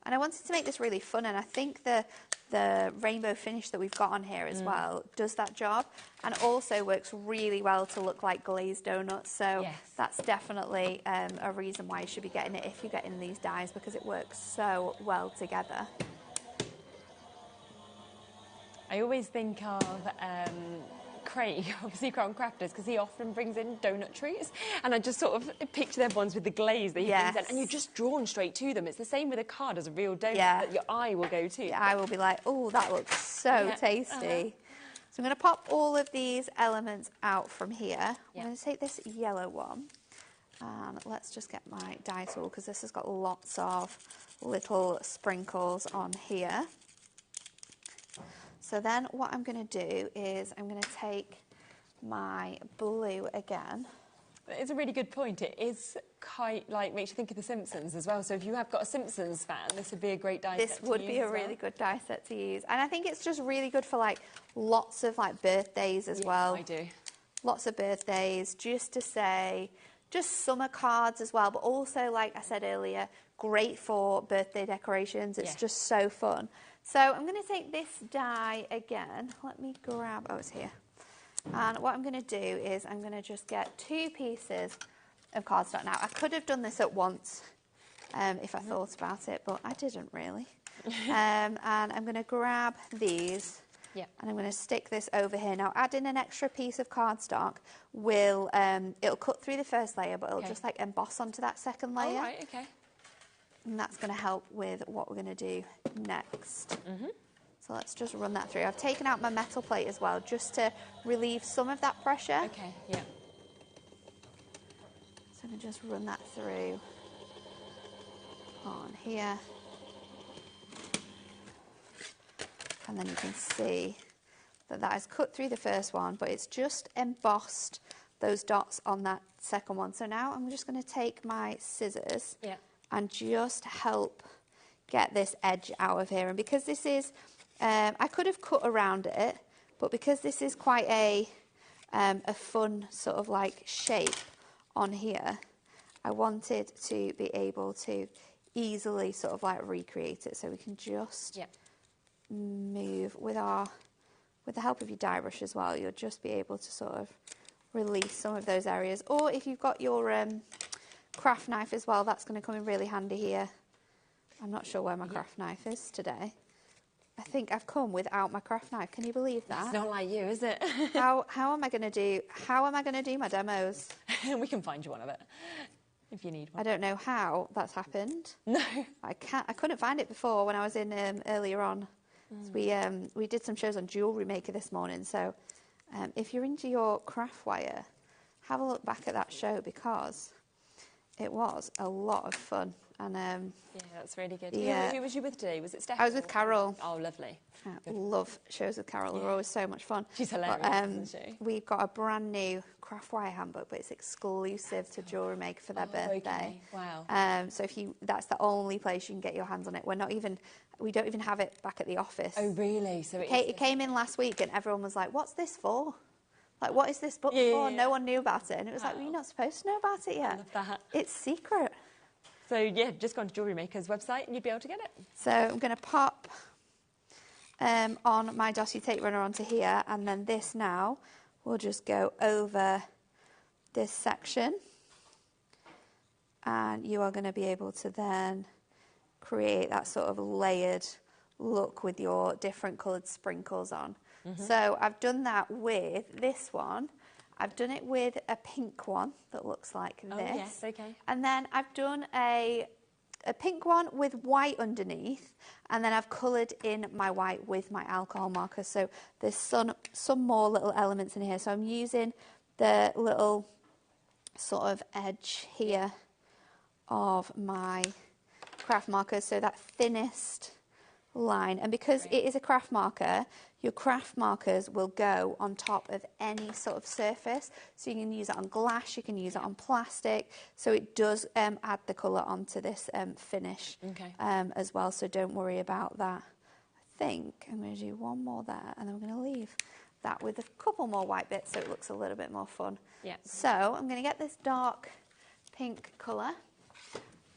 Speaker 9: And I wanted to make this really fun, and I think the the rainbow finish that we've got on here as well does that job, and also works really well to look like glazed donuts. So that's definitely a reason why you should be getting it if you're getting these dies, because it works so well together.
Speaker 8: I always think of Craig, obviously Crown Crafters, because he often brings in donut treats, and I just sort of picture them ones with the glaze that he brings in, and you're just drawn straight to them. It's the same with a card as a real donut that your eye will go to.
Speaker 9: Your eye will be like, oh, that looks so tasty. So I'm going to pop all of these elements out from here. I'm going to take this yellow one, and let's just get my die tool, because this has got lots of little sprinkles on here. So then what I'm going to do is I'm going to take my blue again.
Speaker 8: It's a really good point. It is quite like, makes you think of The Simpsons as well. So if you have got a Simpsons fan, this would be a great die set to use.
Speaker 9: This would be a really good die set to use. And I think it's just really good for like lots of like birthdays as well.
Speaker 8: I do.
Speaker 9: Lots of birthdays, just to say, just summer cards as well. But also, like I said earlier, great for birthday decorations. It's just so fun. So I'm going to take this die again. Let me grab, oh, it's here. And what I'm going to do is I'm going to just get 2 pieces of cardstock. Now, I could have done this at once if I thought about it, but I didn't really. And I'm going to grab these and I'm going to stick this over here. Now, adding an extra piece of cardstock will, it'll cut through the first layer, but it'll just like emboss onto that second layer.
Speaker 8: Oh, right, okay.
Speaker 9: And that's going to help with what we're going to do next. So let's just run that through. I've taken out my metal plate as well, just to relieve some of that pressure.
Speaker 8: Okay, yeah.
Speaker 9: So I'm going to just run that through on here. And then you can see that that has cut through the first one, but it's just embossed those dots on that second one. So now I'm just going to take my scissors and just help get this edge out of here. And because this is, I could have cut around it, but because this is quite a fun sort of like shape on here, I wanted to be able to easily sort of like recreate it. So we can just move with the help of your die brush as well. You'll just be able to sort of release some of those areas. Or if you've got your craft knife as well, that's going to come in really handy here. I'm not sure where my craft knife is today. I think I've come without my craft knife. Can you believe that?
Speaker 8: It's not like you, is it?
Speaker 9: how am I going to do my demos?
Speaker 8: We can find you one of it if you need one.
Speaker 9: I don't know how that's happened.
Speaker 8: No,
Speaker 9: I couldn't find it before when I was in earlier on. So we did some shows on HobbyMaker this morning. So if you're into your craft wire, have a look back at that show, because it was a lot of fun. And
Speaker 8: yeah, that's really good. Who was you with today? Was it Steph?
Speaker 9: I was with Carol.
Speaker 8: Oh, lovely.
Speaker 9: I love shows with Carol. They're always so much fun.
Speaker 8: She's hilarious, isn't she?
Speaker 9: We've got a brand new craft wire handbook, but it's exclusive to HobbyMaker for their birthday.
Speaker 8: Okay. Wow.
Speaker 9: So that's the only place you can get your hands on it. We don't even have it back at the office.
Speaker 8: Oh, really? So
Speaker 9: it came in last week, and everyone was like, "What's this for? Like, what is this book for?" No one knew about it, and it was like, "Well, you're not supposed to know about it yet.
Speaker 8: I love that.
Speaker 9: It's secret."
Speaker 8: So yeah, just go on to HobbyMaker's website and you'd be able to get it.
Speaker 9: So I'm going to pop on my dossier tape runner onto here, and then this now will just go over this section, and you are going to be able to then create that sort of layered look with your different coloured sprinkles on. So I've done that with this one. I've done it with a pink one that looks like this.
Speaker 8: Oh, yes, okay.
Speaker 9: And then I've done a pink one with white underneath, and then I've coloured in my white with my alcohol marker. So there's some more little elements in here. So I'm using the little sort of edge here of my craft marker, so that thinnest line. And because it is a craft marker, your craft markers will go on top of any sort of surface. So you can use it on glass, you can use it on plastic. So it does add the colour onto this finish as well. So don't worry about that. I think I'm going to do one more there, and then we're going to leave that with a couple more white bits so it looks a little bit more fun.
Speaker 8: Yeah.
Speaker 9: So I'm going to get this dark pink colour,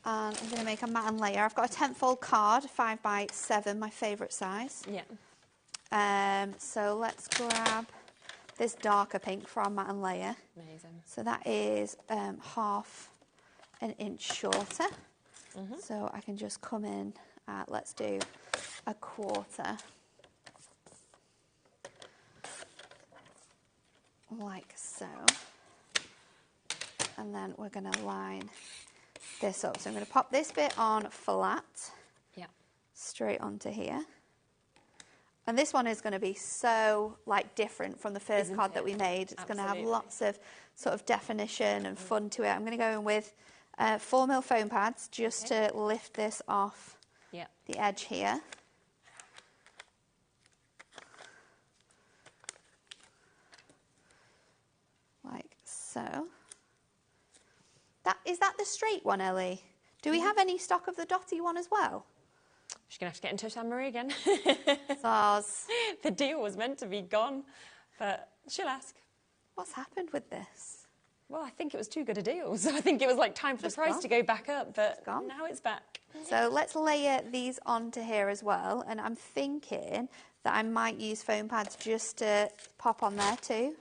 Speaker 9: And I'm going to make a mat and layer. I've got a 10-fold card, 5x7, my favourite size.
Speaker 8: Yeah.
Speaker 9: So let's grab this darker pink for our mat and layer.
Speaker 8: Amazing.
Speaker 9: So that is half an inch shorter. So I can just come in at, let's do a quarter. Like so. And then we're going to line this up. So I'm going to pop this bit on flat.
Speaker 8: Yeah.
Speaker 9: Straight onto here. And this one is going to be so like different from the first card that we made. It's going to have lots of sort of definition and fun to it. I'm going to go in with 4mm foam pads just to lift this off the edge here. Like so. Is that the straight one, Ellie? Do we have any stock of the dotty one as well?
Speaker 8: She's going to have to get in touch with Anne-Marie again.
Speaker 9: Soz.
Speaker 8: The deal was meant to be gone, but she'll ask.
Speaker 9: What's happened with this?
Speaker 8: Well, I think it was too good a deal. So I think it was like time for the price to go back up, but now it's back.
Speaker 9: So let's layer these onto here as well. And I'm thinking that I might use foam pads just to pop on there too.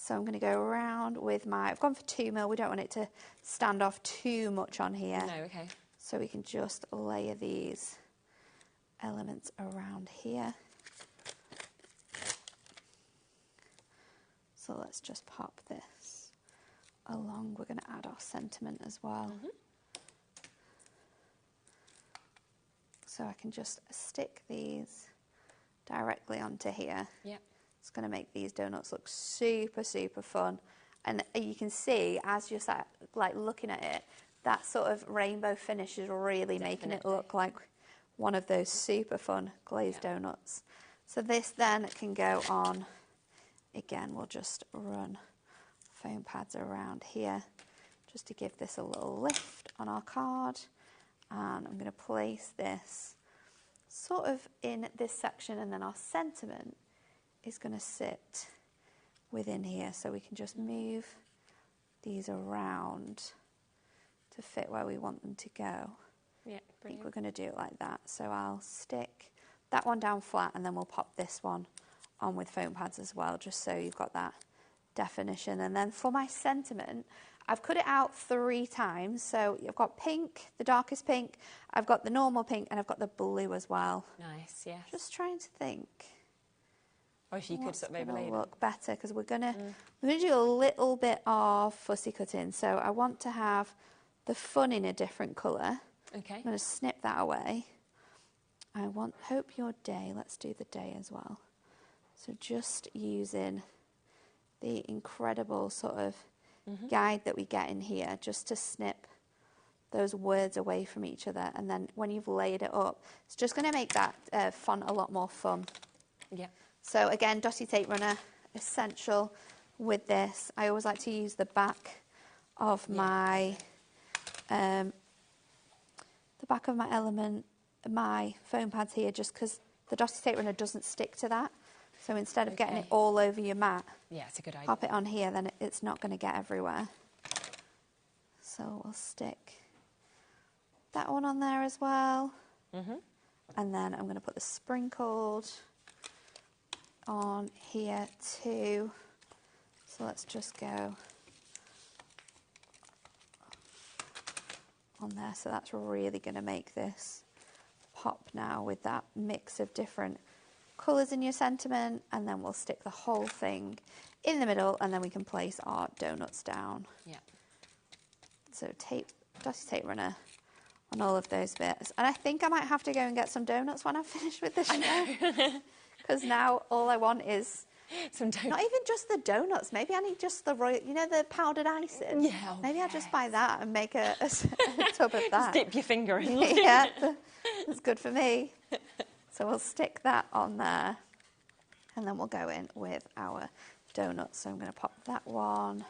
Speaker 9: So I'm going to go around with I've gone for 2mm. We don't want it to stand off too much on here.
Speaker 8: No, okay.
Speaker 9: So we can just layer these elements around here. So let's just pop this along. We're going to add our sentiment as well. So I can just stick these directly onto here.
Speaker 8: Yep.
Speaker 9: It's going to make these donuts look super, super fun. And you can see, as you're like looking at it, that sort of rainbow finish is really making it look like one of those super fun glazed donuts. So this then can go on. Again, we'll just run foam pads around here just to give this a little lift on our card. And I'm going to place this sort of in this section, and then our sentiment is going to sit within here. So we can just move these around to fit where we want them to go.
Speaker 8: Yeah,
Speaker 9: I think we're going to do it like that. So I'll stick that one down flat, and then we'll pop this one on with foam pads as well, just so you've got that definition. And then for my sentiment, I've cut it out 3 times. So I've got pink, the darkest pink, I've got the normal pink, and I've got the blue as well.
Speaker 8: Nice, yeah.
Speaker 9: Just trying to think.
Speaker 8: Or if you could sort of overlay it.
Speaker 9: Look better, because we're gonna do a little bit of fussy cutting. So I want to have the fun in a different colour.
Speaker 8: Okay.
Speaker 9: I'm going to snip that away. I want Hope Your Day. Let's do the day as well. So just using the incredible sort of guide that we get in here, just to snip those words away from each other. And then when you've layered it up, it's just going to make that font a lot more fun.
Speaker 8: Yeah.
Speaker 9: So again, dotty tape runner, essential with this. I always like to use the back of my the back of my element, my foam pads here, just because the dotty tape runner doesn't stick to that. So instead of getting it all over your mat,
Speaker 8: it's a good idea.
Speaker 9: Pop it on here, then it's not going to get everywhere. So we'll stick that one on there as well. And then I'm going to put the sprinkled on here too. So let's just go on there. So that's really going to make this pop now with that mix of different colours in your sentiment. And then we'll stick the whole thing in the middle, and then we can place our donuts down.
Speaker 8: Yeah.
Speaker 9: So dotty tape runner on all of those bits. And I think I might have to go and get some donuts when I've finished with this show. Because now all I want is
Speaker 8: some donuts.
Speaker 9: Not even just the donuts. Maybe I need just the the powdered icing.
Speaker 8: Yeah.
Speaker 9: Maybe I'll just buy that and make a tub of that.
Speaker 8: Just dip your finger in.
Speaker 9: Yeah, that's good for me. So we'll stick that on there, and then we'll go in with our donuts. So I'm going to pop that one.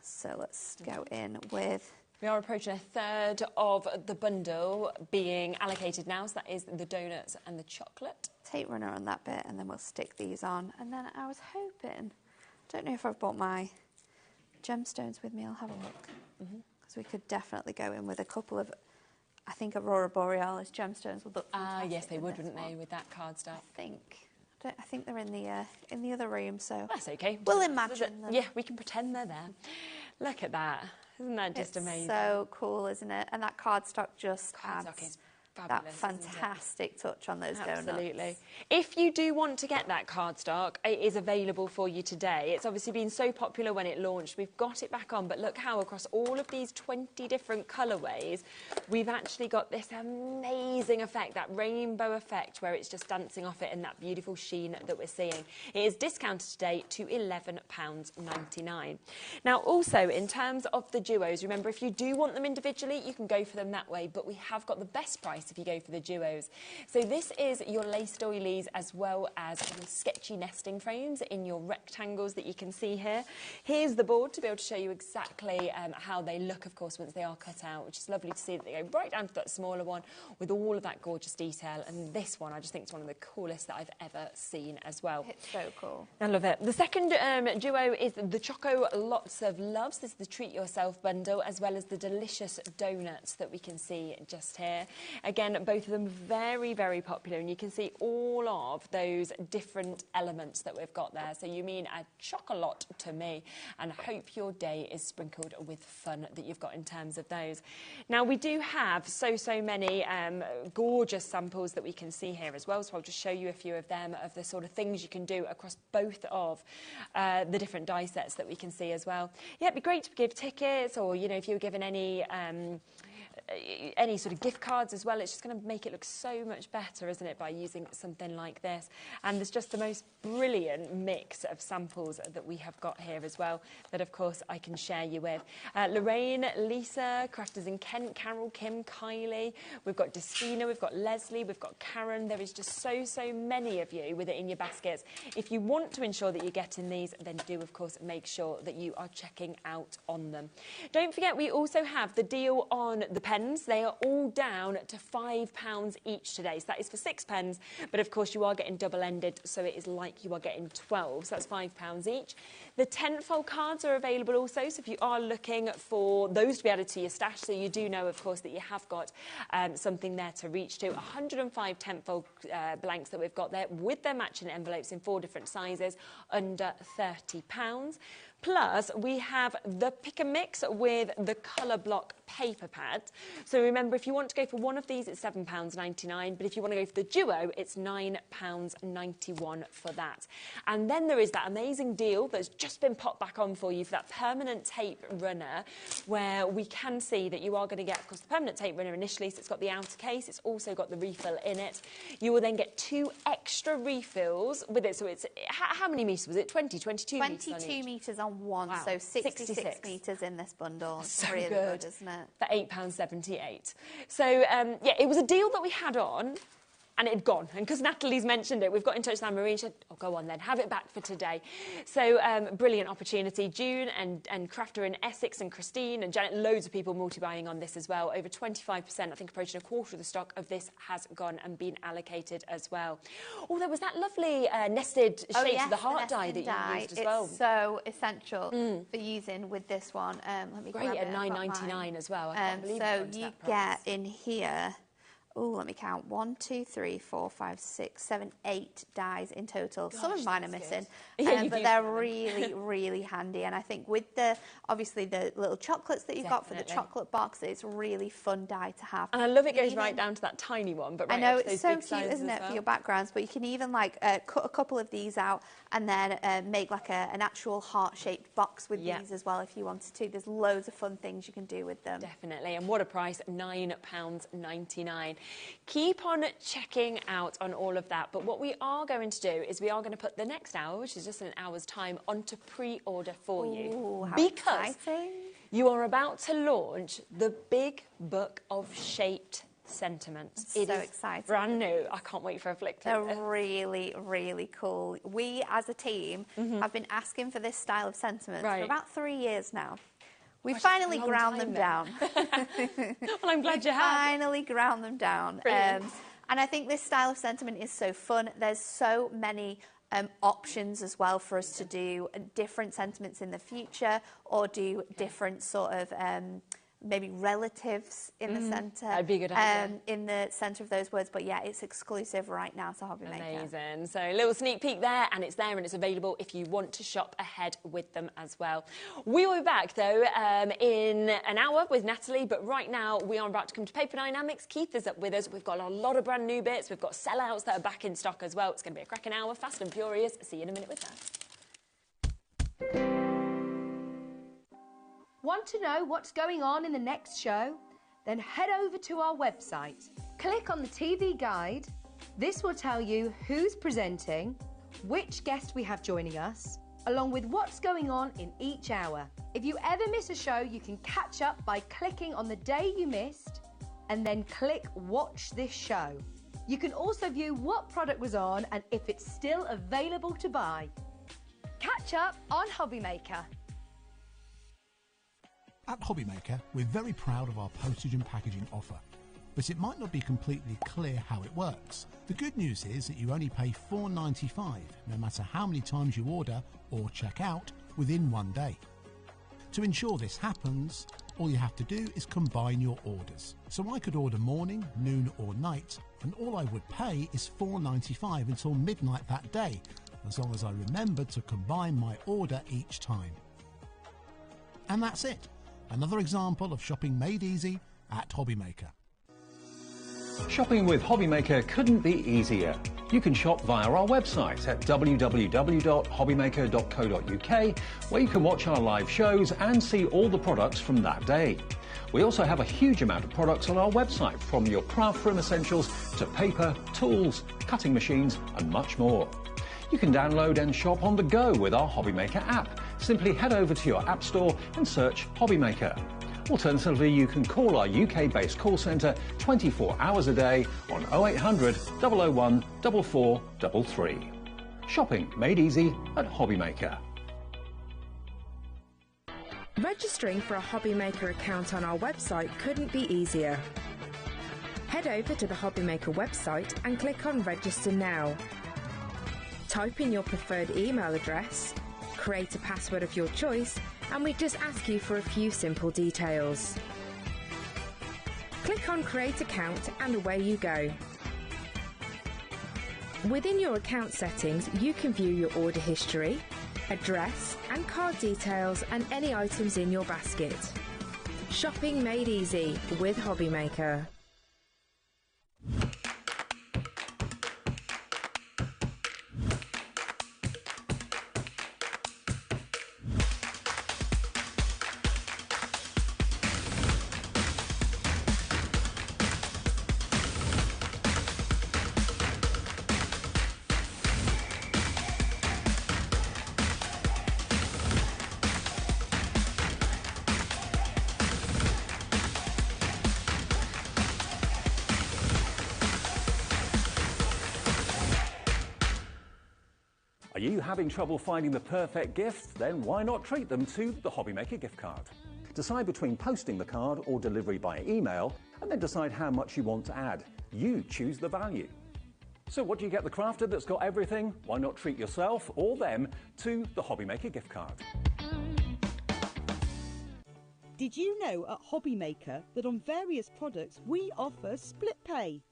Speaker 9: So let's go in with...
Speaker 8: We are approaching a third of the bundle being allocated now, so that is the donuts and the chocolate.
Speaker 9: Tape runner on that bit, and then we'll stick these on. And then I was hoping, don't know if I've brought my gemstones with me, I'll have a look. Because we could definitely go in with a couple of, I think Aurora Borealis gemstones would look fantastic.
Speaker 8: Yes, they would, wouldn't
Speaker 9: one.
Speaker 8: they, with that cardstock?
Speaker 9: I think they're in the other room, so
Speaker 8: That's okay.
Speaker 9: we'll imagine them.
Speaker 8: Yeah, we can pretend they're there. Look at that. Isn't that just amazing?
Speaker 9: So cool, isn't it? And that cardstock just
Speaker 8: Cardstock
Speaker 9: adds
Speaker 8: is fabulous,
Speaker 9: that fantastic touch on those donuts.
Speaker 8: Absolutely. If you do want to get that cardstock, it is available for you today. It's obviously been so popular when it launched. We've got it back on, but look how across all of these 20 different colourways, we've actually got this amazing effect, that rainbow effect, where it's just dancing off it in that beautiful sheen that we're seeing. It is discounted today to £11.99. Now, also, in terms of the duos, remember, if you do want them individually, you can go for them that way, but we have got the best price if you go for the duos. So this is your lace doilies as well as your sketchy nesting frames in your rectangles that you can see here. Here's the board to be able to show you exactly how they look, of course, once they are cut out, which is lovely to see that they go right down to that smaller one with all of that gorgeous detail. And this one, I just think it's one of the coolest that I've ever seen as well.
Speaker 9: It's so cool.
Speaker 8: I love it. The second duo is the Choco Lots of Love. This is the Treat Yourself bundle, as well as the delicious donuts that we can see just here. Again, both of them very, very popular, and you can see all of those different elements that we've got there. So you mean a chocolate to me, and I hope your day is sprinkled with fun that you've got in terms of those. Now, we do have so many gorgeous samples that we can see here as well, so I'll just show you a few of them, of the sort of things you can do across both of the different die sets that we can see as well. Yeah, it'd be great to give tickets, or, you know, if you were given any sort of gift cards as well. It's just going to make it look so much better, isn't it, by using something like this. And there's just the most brilliant mix of samples that we have got here as well, that of course I can share you with. Lorraine, Lisa, Crafters in Kent, Carol, Kim, Kylie, we've got Destina, we've got Leslie, we've got Karen. There is just so many of you with it in your baskets. If you want to ensure that you're getting these, then do of course make sure that you are checking out on them. Don't forget, we also have the deal on the pens. They are all down to £5 each today. So that is for 6 pens, but of course you are getting double-ended, so it is like you are getting 12. So that's £5 each. The 10-fold cards are available also, so if you are looking for those to be added to your stash, so you do know, of course, that you have got something there to reach to. 105 10-fold blanks that we've got there with their matching envelopes in 4 different sizes, under £30. Plus, we have the Pick and Mix with the colour block paper pads. So remember, if you want to go for one of these, it's £7.99, but if you want to go for the duo, it's £9.91 for that. And then there is that amazing deal that's just been popped back on for you for that permanent tape runner, where we can see that you are going to get, of course, the permanent tape runner initially, so it's got the outer case, it's also got the refill in it. You will then get 2 extra refills with it, so it's, how many metres was it? 22 metres on each?
Speaker 9: 22 metres on one, wow. So 66 metres in this bundle.
Speaker 8: So
Speaker 9: really good, isn't it?
Speaker 8: For £8.78. So, yeah, it was a deal that we had on, and it had gone. And because Natalie's mentioned it, we've got in touch with Anne-Marie and she said, oh, go on then, have it back for today. So, brilliant opportunity. June and Crafter in Essex and Christine and Janet, loads of people multi-buying on this as well. Over 25%, I think approaching a quarter of the stock of this has gone and been allocated as well. Oh, there was that lovely nested shapes of the heart die that you used as well.
Speaker 9: It's so essential for using with this one. Let me
Speaker 8: Great at £9.99 as well. I can't believe
Speaker 9: so you get in here, oh, let me count. 1, 2, 3, 4, 5, 6, 7, 8 dies in total. Gosh, some of mine are missing, but they're really, really handy. And I think with the, obviously, the little chocolates that you've got for the chocolate box, it's really fun die to have.
Speaker 8: And I love it goes right down to that tiny one. But right,
Speaker 9: I know,
Speaker 8: it's
Speaker 9: so cute, isn't it, for your backgrounds? But you can even like cut a couple of these out and then make like an actual heart-shaped box with these as well if you wanted to. There's loads of fun things you can do with them.
Speaker 8: Definitely. And what a price, £9.99. Keep on checking out on all of that, but what we are going to do is we are going to put the next hour, which is just an hour's time, onto pre-order for you, because
Speaker 9: exciting.
Speaker 8: You are about to launch the big book of shaped sentiments.
Speaker 9: It's so exciting.
Speaker 8: Brand new. I can't wait for a flick through.
Speaker 9: They're really, really cool. We, as a team, have been asking for this style of sentiments for about 3 years now. We finally ground them down.
Speaker 8: Well, I'm glad you have.
Speaker 9: Finally ground them down. And I think this style of sentiment is so fun. There's so many options as well for us to do different sentiments in the future, or do different sort of maybe relatives in the centre.
Speaker 8: That'd be a good idea.
Speaker 9: In the centre of those words. But yeah, it's exclusive right now to HobbyMaker.
Speaker 8: Amazing. So a little sneak peek there, and it's there and it's available if you want to shop ahead with them as well. We will be back though in an hour with Natalie, but right now we are about to come to Paper Dynamics. Keith is up with us. We've got a lot of brand new bits. We've got sellouts that are back in stock as well. It's going to be a cracking hour, fast and furious. See you in a minute with that.
Speaker 3: Want to know what's going on in the next show? Then head over to our website. Click on the TV guide. This will tell you who's presenting, which guest we have joining us, along with what's going on in each hour. If you ever miss a show, you can catch up by clicking on the day you missed and then click Watch This Show. You can also view what product was on and if it's still available to buy. Catch up on HobbyMaker.
Speaker 2: At HobbyMaker, we're very proud of our postage and packaging offer, but it might not be completely clear how it works. The good news is that you only pay $4.95 no matter how many times you order or check out within one day. To ensure this happens, all you have to do is combine your orders. So I could order morning, noon or night, and all I would pay is $4.95 until midnight that day, as long as I remembered to combine my order each time. And that's it. Another example of shopping made easy at HobbyMaker.
Speaker 5: Shopping with HobbyMaker couldn't be easier. You can shop via our website at www.hobbymaker.co.uk, where you can watch our live shows and see all the products from that day. We also have a huge amount of products on our website, from your craft room essentials to paper, tools, cutting machines and much more. You can download and shop on the go with our HobbyMaker app. Simply head over to your app store and search HobbyMaker. Alternatively, you can call our UK-based call centre 24 hours a day on 0800 001 4433. Shopping made easy at HobbyMaker.
Speaker 10: Registering for a HobbyMaker account on our website couldn't be easier. Head over to the HobbyMaker website and click on Register Now. Type in your preferred email address, create a password of your choice, and we just ask you for a few simple details. Click on Create Account and away you go. Within your account settings, you can view your order history, address and card details and any items in your basket. Shopping made easy with HobbyMaker.
Speaker 5: Are you having trouble finding the perfect gift? Then why not treat them to the HobbyMaker gift card? Decide between posting the card or delivery by email, and then decide how much you want to add. You choose the value. So what do you get the crafter that's got everything? Why not treat yourself or them to the HobbyMaker gift card?
Speaker 6: Did you know at HobbyMaker that on various products we offer split pay?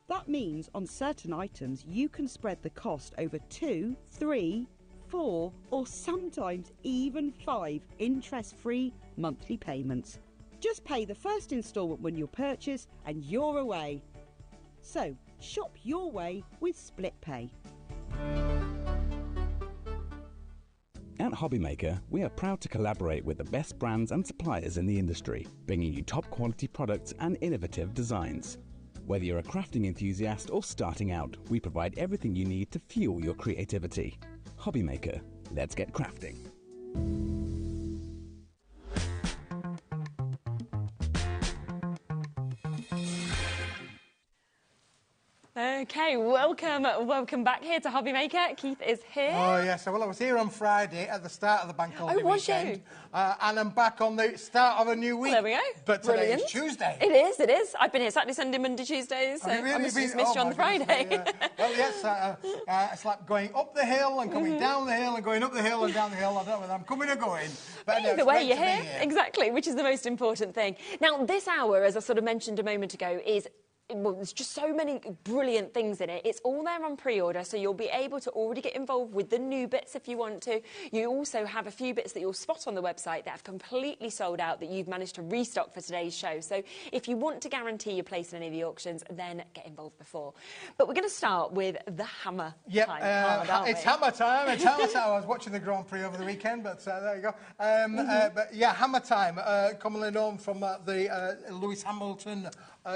Speaker 6: That means on certain items you can spread the cost over 2, 3, 4 or sometimes even 5 interest-free monthly payments. Just pay the first instalment when you purchase and you're away. So shop your way with split pay.
Speaker 4: At HobbyMaker, we are proud to collaborate with the best brands and suppliers in the industry, bringing you top quality products and innovative designs. Whether you're a crafting enthusiast or starting out, we provide everything you need to fuel your creativity. HobbyMaker, let's get crafting.
Speaker 8: Okay, welcome back here to HobbyMaker. Keith is here.
Speaker 11: Oh, yes. Well, I was here on Friday at the start of the bank holiday weekend. And I'm back on the start of a new week.
Speaker 8: Well, there we go.
Speaker 11: But today is Tuesday.
Speaker 8: It is. I've been here Saturday, Sunday, Monday, Tuesdays. So
Speaker 11: really
Speaker 8: I missed you on the Friday.
Speaker 11: Well, yes, it's like going up the hill and coming down the hill and going up the hill and down the hill. I don't know whether I'm coming or going. But
Speaker 8: Either way, you're here. Exactly, which is the most important thing. Now, this hour, as I sort of mentioned a moment ago, is... Well, there's just so many brilliant things in it. It's all there on pre-order, so you'll be able to already get involved with the new bits if you want to. You also have a few bits that you'll spot on the website that have completely sold out that you've managed to restock for today's show. So if you want to guarantee your place in any of the auctions, then get involved before. But we're going to start with the hammer time card, aren't
Speaker 11: it's
Speaker 8: we?
Speaker 11: hammer time. It's hammer time. I was watching the Grand Prix over the weekend, but there you go. But yeah, hammer time, commonly known from the Lewis Hamilton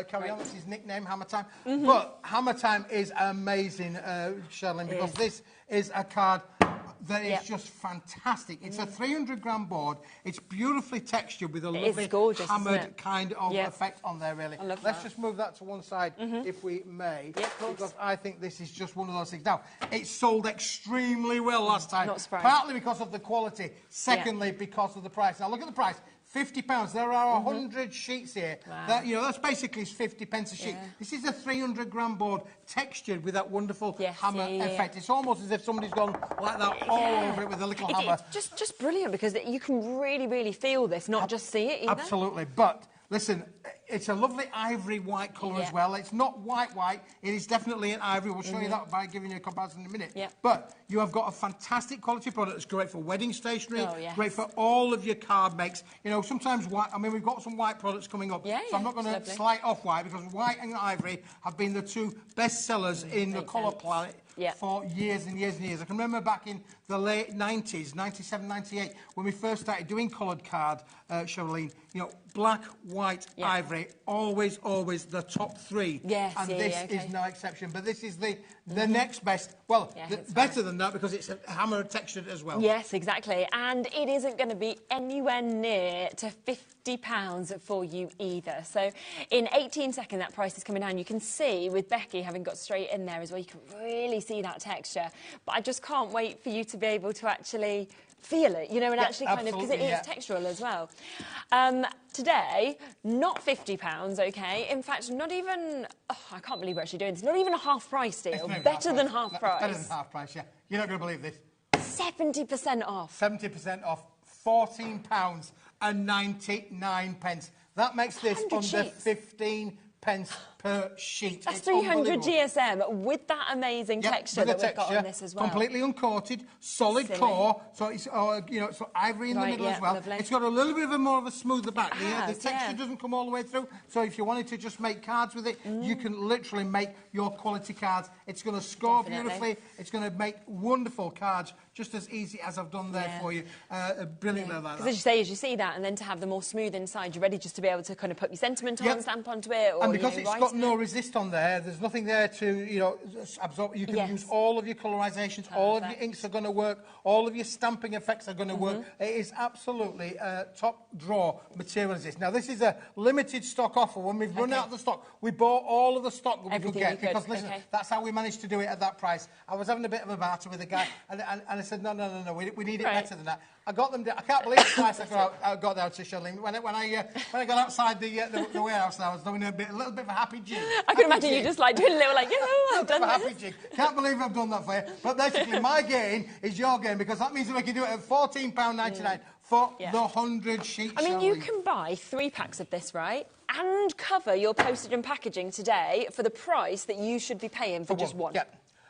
Speaker 11: carry on. That's his nickname, Hammer Time. But Hammer Time is amazing, Sherilyn, because this is a card that is just fantastic. It's a 300-gram board. It's beautifully textured with a lovely hammered kind of effect on there, really. Let's just move that to one side, if we may, because I think this is just one of those things. Now, it sold extremely well last time, partly because of the quality, secondly because of the price. Now, look at the price. £50. There are 100 sheets here.
Speaker 8: Wow.
Speaker 11: That, you know, that's basically 50 pence a sheet. This is a 300-gram board textured with that wonderful hammer effect. It's almost as if somebody's gone like that all over it with a little hammer.
Speaker 8: It's just brilliant because you can really, really feel this, not just see it either.
Speaker 11: Absolutely. But listen, it's a lovely ivory white colour as well. It's not white. It is definitely an ivory. We'll show you that by giving you a comparison in a minute. But you have got a fantastic quality product that's great for wedding stationery, great for all of your card makes. You know, sometimes white, I mean, we've got some white products coming up, so I'm not going to slight off white because white and ivory have been the two best sellers in the colour palette for years and years and years. I can remember back in the late 90s, 97, 98, when we first started doing coloured card, Sherilyn, you know, black, white, ivory, always the top three. And this is no exception. But this is the next best, well, better than that because it's a hammer textured as well.
Speaker 8: Yes, exactly. And it isn't going to be anywhere near to £50 for you either. So in 18 seconds, that price is coming down. You can see with Becky having got straight in there as well, you can really see that texture. But I just can't wait for you to be able to actually feel it, you know, and actually kind of, because it is textural as well. Today, not £50, okay? In fact, not even, I can't believe we're actually doing this, not even a half price deal. Better than half price.
Speaker 11: Better than half price, yeah. You're not going to believe this.
Speaker 8: 70% off.
Speaker 11: 70% off. £14 and 99 pence. That makes this under 15 pence per sheet.
Speaker 8: That's 300 GSM with that amazing texture that we've got on this as well.
Speaker 11: Completely uncoated, solid core, so it's you know, so ivory in the middle as well. Lovely. It's got a little bit of a more of a smoother back. The texture doesn't come all the way through, so if you wanted to just make cards with it, you can literally make your quality cards. It's going to score beautifully. It's going to make wonderful cards, just as easy as I've done there for you. Brilliantly like that.
Speaker 8: Because as you say, as you see that, and then to have them more smooth inside, you're ready just to be able to kind of put your sentiment on, stamp onto it, or
Speaker 11: and because it's got no resist on there's nothing there to, you know, absorb. You can use all of your colorisations, all of your inks are going to work, all of your stamping effects are going to work. It is absolutely top drawer material as this. Now, this is a limited stock offer. When we've run out of the stock, we bought all of the stock that we could get because, listen, that's how we managed to do it at that price. I was having a bit of a barter with a guy, and I said, no, we need it better than that. I got them. I can't believe the price I got down to, Sherilyn. When I got outside the warehouse, I was doing a little bit of a happy jig.
Speaker 8: I can imagine you just like doing a little like, I've done this.
Speaker 11: Happy jig. Can't believe I've done that for you. But basically, my gain is your gain because that means that we can do it at £14.99 for the 100 sheets.
Speaker 8: I mean, you can buy 3 packs of this, right? And cover your postage and packaging today for the price that you should be paying for just one.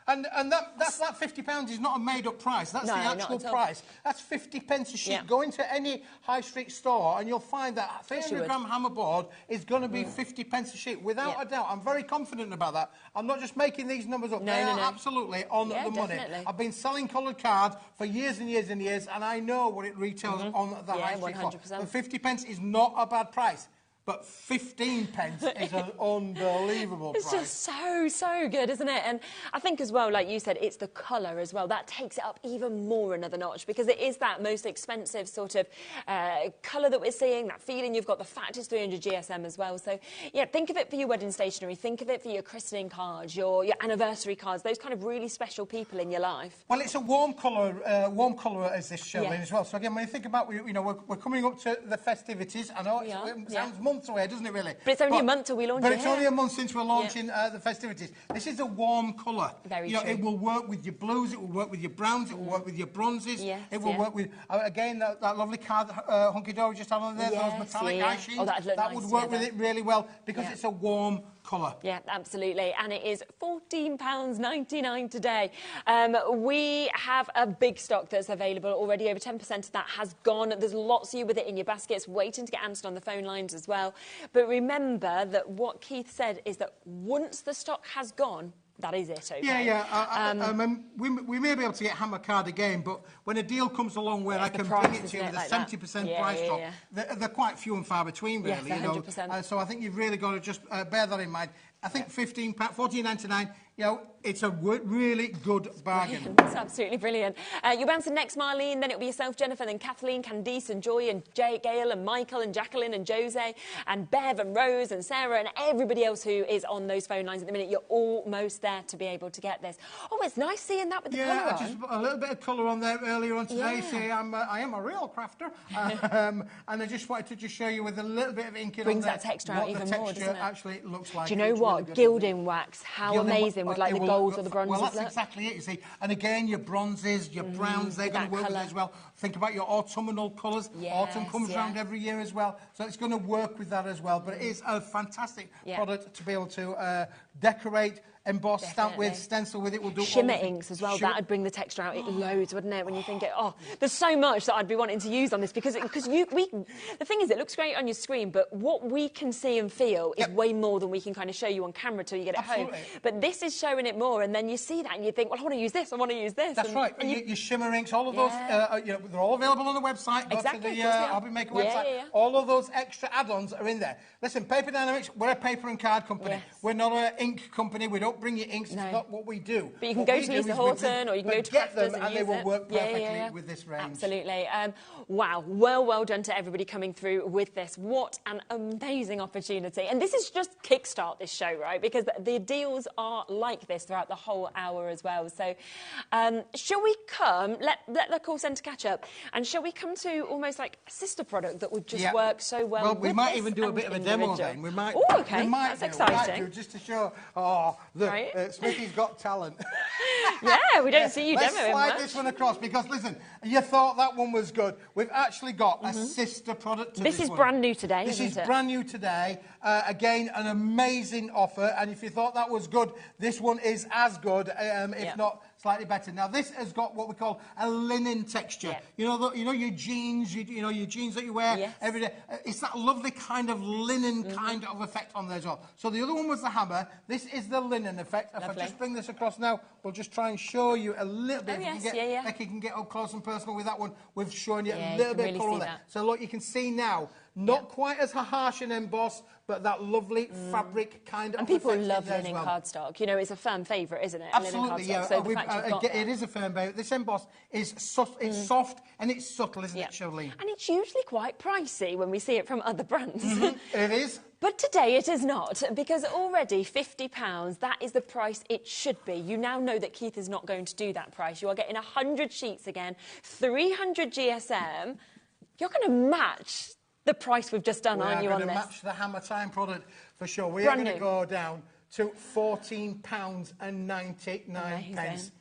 Speaker 11: And that £50 is not a made-up price. That's the actual price. That's 50 pence a sheet. Go into any high street store and you'll find that 300-gram hammer board is going to be 50 pence a sheet. Without a doubt. I'm very confident about that. I'm not just making these numbers up. They are absolutely on the money. I've been selling coloured cards for years and years and years, and I know what it retails on the high street for. And 50 pence is not a bad price. but 15 pence is an unbelievable price.
Speaker 8: It's just so good, isn't it? And I think as well, like you said, it's the colour as well. That takes it up even more another notch, because it is that most expensive sort of colour that we're seeing, that feeling you've got. The fact it's 300 GSM as well. So, yeah, think of it for your wedding stationery. Think of it for your christening cards, your anniversary cards, those kind of really special people in your life.
Speaker 11: Well, it's a warm colour as this show as well. So again, when you think about, you know, we're coming up to the festivities. I know it sounds months away, doesn't it, really?
Speaker 8: But it's only a month till we launch it.
Speaker 11: But it's only a month since we're launching the festivities. This is a warm colour.
Speaker 8: Very
Speaker 11: true.
Speaker 8: It
Speaker 11: will work with your blues, it will work with your browns, it will work with your bronzes, it will work with, again, that lovely card hunky-dory just had on there, those metallic eye sheens.
Speaker 8: Oh, that
Speaker 11: would work with it really well, because it's a warm colour.
Speaker 8: Yeah, absolutely. And it is £14.99 today. We have a big stock that's available already. Over 10% of that has gone. There's lots of you with it in your baskets waiting to get answered on the phone lines as well. But remember that what Keith said is that once the stock has gone, that is it, okay?
Speaker 11: We may be able to get hammer card again, but when a deal comes along where I can bring it to you with a 70% price drop, they're quite few and far between, really.
Speaker 8: Yes, 100%.
Speaker 11: You know? So I think you've really got to just bear that in mind. I think £14.99, you know, it's a really good bargain.
Speaker 8: It's absolutely brilliant. You'll bounce next, Marlene, then it'll be yourself, Jennifer, then Kathleen, Candice and Joy and Gail and Michael and Jacqueline and Jose and Bev and Rose and Sarah and everybody else who is on those phone lines at the minute. You're almost there to be able to get this. Oh, it's nice seeing that with the colour on.
Speaker 11: Just put a little bit of colour on there earlier on today. Say I am a real crafter. And I just wanted to show you with a little bit of ink in
Speaker 8: brings
Speaker 11: on
Speaker 8: that texture out even more, doesn't it?
Speaker 11: Actually looks like.
Speaker 8: Do you know what? Really gilding wax, how amazing would like the golds or the bronzes.
Speaker 11: Well, that's exactly it, you see. And again, your bronzes, your browns, they're going to work with it as well. Think about your autumnal colours. Autumn comes around every year as well. So it's going to work with that as well. But it is a fantastic product to be able to decorate, emboss, stamp with, stencil with. It will do
Speaker 8: shimmer inks as well. That would bring the texture out loads, wouldn't it? When you think it, there's so much that I'd be wanting to use on this, because the thing is, it looks great on your screen, but what we can see and feel is way more than we can kind of show you on camera till you get it home. But this is showing it more, and then you see that and you think, well, I want to use this, I want to use this.
Speaker 11: That's right. And your shimmer inks, all of those, you know, they're all available on the website. Go to the HobbyMaker website. All of those extra add-ons are in there. Listen, Paper Dynamics, we're a paper and card company. We're not an ink company. We don't bring you inks. It's not what we do.
Speaker 8: But you can go to Lisa Horton, or you can go to Crafters
Speaker 11: and they will work perfectly with this range.
Speaker 8: Absolutely. Wow. Well done to everybody coming through with this. What an amazing opportunity. And this is just kickstart this show, right? Because the deals are like this throughout the whole hour as well. So shall we come, let the call centre catch up, and shall we come to almost like a sister product that would just work so well?
Speaker 11: Well, we might even do a bit of a demo then. We might.
Speaker 8: Oh, okay. That's exciting.
Speaker 11: Just to show, Smithy's got talent.
Speaker 8: Yeah, we don't see you demoing much.
Speaker 11: Let's slide this one across, because, listen, you thought that one was good. We've actually got a sister product to this one.
Speaker 8: This is brand new today,
Speaker 11: isn't it? This is brand new today. Again, an amazing offer. And if you thought that was good, this one is as good, if not slightly better. Now, this has got what we call a linen texture. You know your jeans, your jeans that you wear every day. It's that lovely kind of linen kind of effect on there as well. So the other one was the hammer. This is the linen effect. If I just bring this across now, we'll just try and show you a little bit. Becky can get up close and personal with that one. We've shown you a little bit of colour there. So look, you can see now, not quite as harsh an emboss, but that lovely fabric kind of.
Speaker 8: And people love linen cardstock. You know, it's a firm favourite, isn't it?
Speaker 11: Absolutely,
Speaker 8: yeah. So
Speaker 11: it is a firm favourite. This emboss is soft, it's soft and it's subtle, isn't it, Charlene?
Speaker 8: And it's usually quite pricey when we see it from other brands.
Speaker 11: It is.
Speaker 8: But today it is not, because already £50, that is the price it should be. You now know that Keith is not going to do that price. You are getting 100 sheets again, 300 GSM. You're going to match the price we've just done, aren't you, on this?
Speaker 11: We're going to match the Hammer Time product for sure. We are going to go down to £14.99.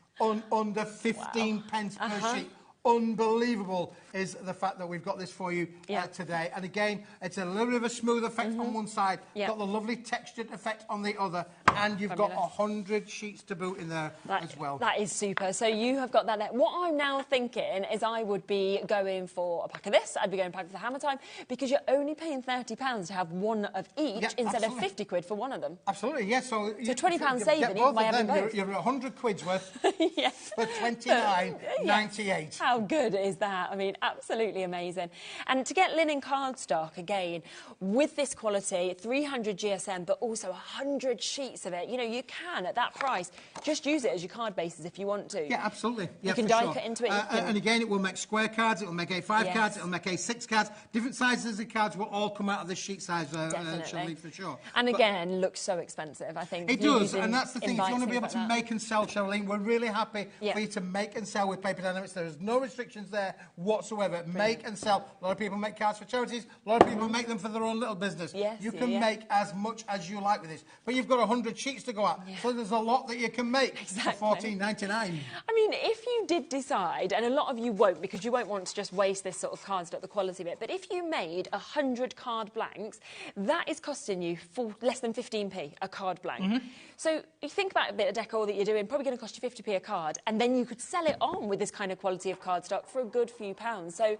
Speaker 11: Under 15 pence per sheet. Unbelievable is the fact that we've got this for you today. And again, it's a little bit of a smooth effect on one side, got the lovely textured effect on the other, and you've got 100 sheets to boot in there as well. That
Speaker 8: is super. So you have got that there. What I'm now thinking is I would be going for a pack of this. I'd be going pack for the Hammer Time, because you're only paying £30 to have one of each instead of 50 quid for one of them.
Speaker 11: Absolutely, yes. So
Speaker 8: £20 saving even by having both.
Speaker 11: You're 100 quid's worth for £29.98.
Speaker 8: How good is that? I mean, absolutely amazing. And to get linen cardstock, again, with this quality, 300 GSM, but also 100 sheets of it, you know, you can, at that price, just use it as your card bases if you want to.
Speaker 11: Yeah, absolutely. Yeah,
Speaker 8: you can die cut into it.
Speaker 11: And again, it will make square cards, it will make A5 cards, it will make A6 cards. Different sizes of cards will all come out of this sheet size, Charlene, for sure.
Speaker 8: And again, looks so expensive, I think.
Speaker 11: It does, and that's the thing. If you want to be able to make and sell, Charlene, we're really happy for you to make and sell with Paper Dynamics. There is no restrictions there whatsoever. Brilliant. Make and sell. A lot of people make cards for charities. A lot of people make them for their own little business.
Speaker 8: Yes,
Speaker 11: you can make as much as you like with this. But you've got 100 sheets to go out, so there's a lot that you can make for $14.99.
Speaker 8: I mean, if you did decide, and a lot of you won't, because you won't want to just waste this sort of cardstock, the quality bit, but if you made 100 card blanks, that is costing you less than 15p a card blank. So you think about a bit of decor that you're doing, probably going to cost you 50p a card, and then you could sell it on with this kind of quality of cardstock for a good few pounds. So,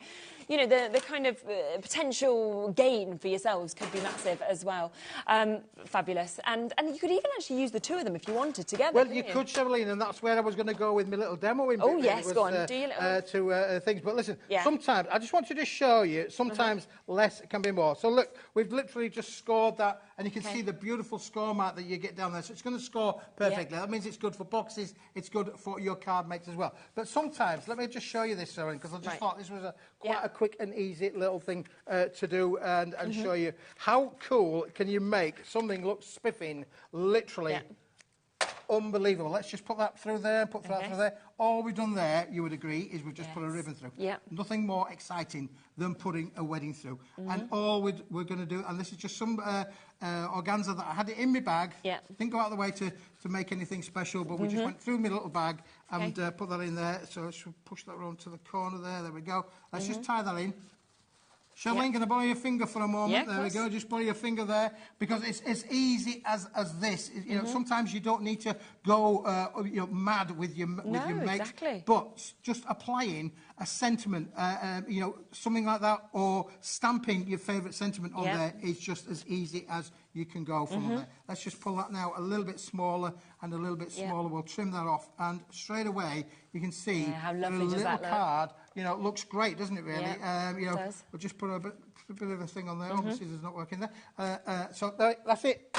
Speaker 8: you know, the kind of potential gain for yourselves could be massive as well. Fabulous. And you could even actually use the two of them if you wanted together.
Speaker 11: Well, you could, Charlene, and that's where I was going to go with my little demoing.
Speaker 8: Oh, yes, go on. Do your little...
Speaker 11: to things. But listen, sometimes, I just want to just show you, sometimes less can be more. So look, we've literally just scored that, and you can see the beautiful score mark that you get down there. So it's going to score perfectly. That means it's good for boxes, it's good for your card mates as well. But sometimes, let me just show you this, Charlene, because I just thought this was quite a quick and easy little thing to do and show you how cool can you make something look spiffing, literally. Unbelievable. Let's just put that through there, put that through there. All we've done there, you would agree, is we've just put a ribbon through. Nothing more exciting than putting a wedding through. And all we're going to do, and this is just some organza that I had it in my bag. Didn't go out of the way to make anything special, but we just went through my little bag and put that in there. So let's push that around to the corner there. There we go. Let's just tie that in. Charlene, can I borrow your finger for a moment? There we go. Just borrow your finger there, because it's as easy as this. You know, sometimes you don't need to go mad with your mates, but just applying a sentiment, you know, something like that, or stamping your favourite sentiment on there is just as easy as you can go from there. Let's just pull that now a little bit smaller and a little bit smaller. We'll trim that off, and straight away you can see
Speaker 8: how lovely
Speaker 11: the
Speaker 8: does
Speaker 11: little
Speaker 8: that look?
Speaker 11: card. You know, it looks great, doesn't it? Really. You know,
Speaker 8: does.
Speaker 11: we'll just put a bit of a thing on there. Obviously, there's not working there. So that's it.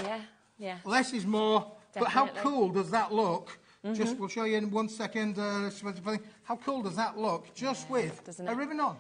Speaker 11: Less is more. Definitely. But how cool does that look? Just, we'll show you in 1 second. How cool does that look? Just with a ribbon on.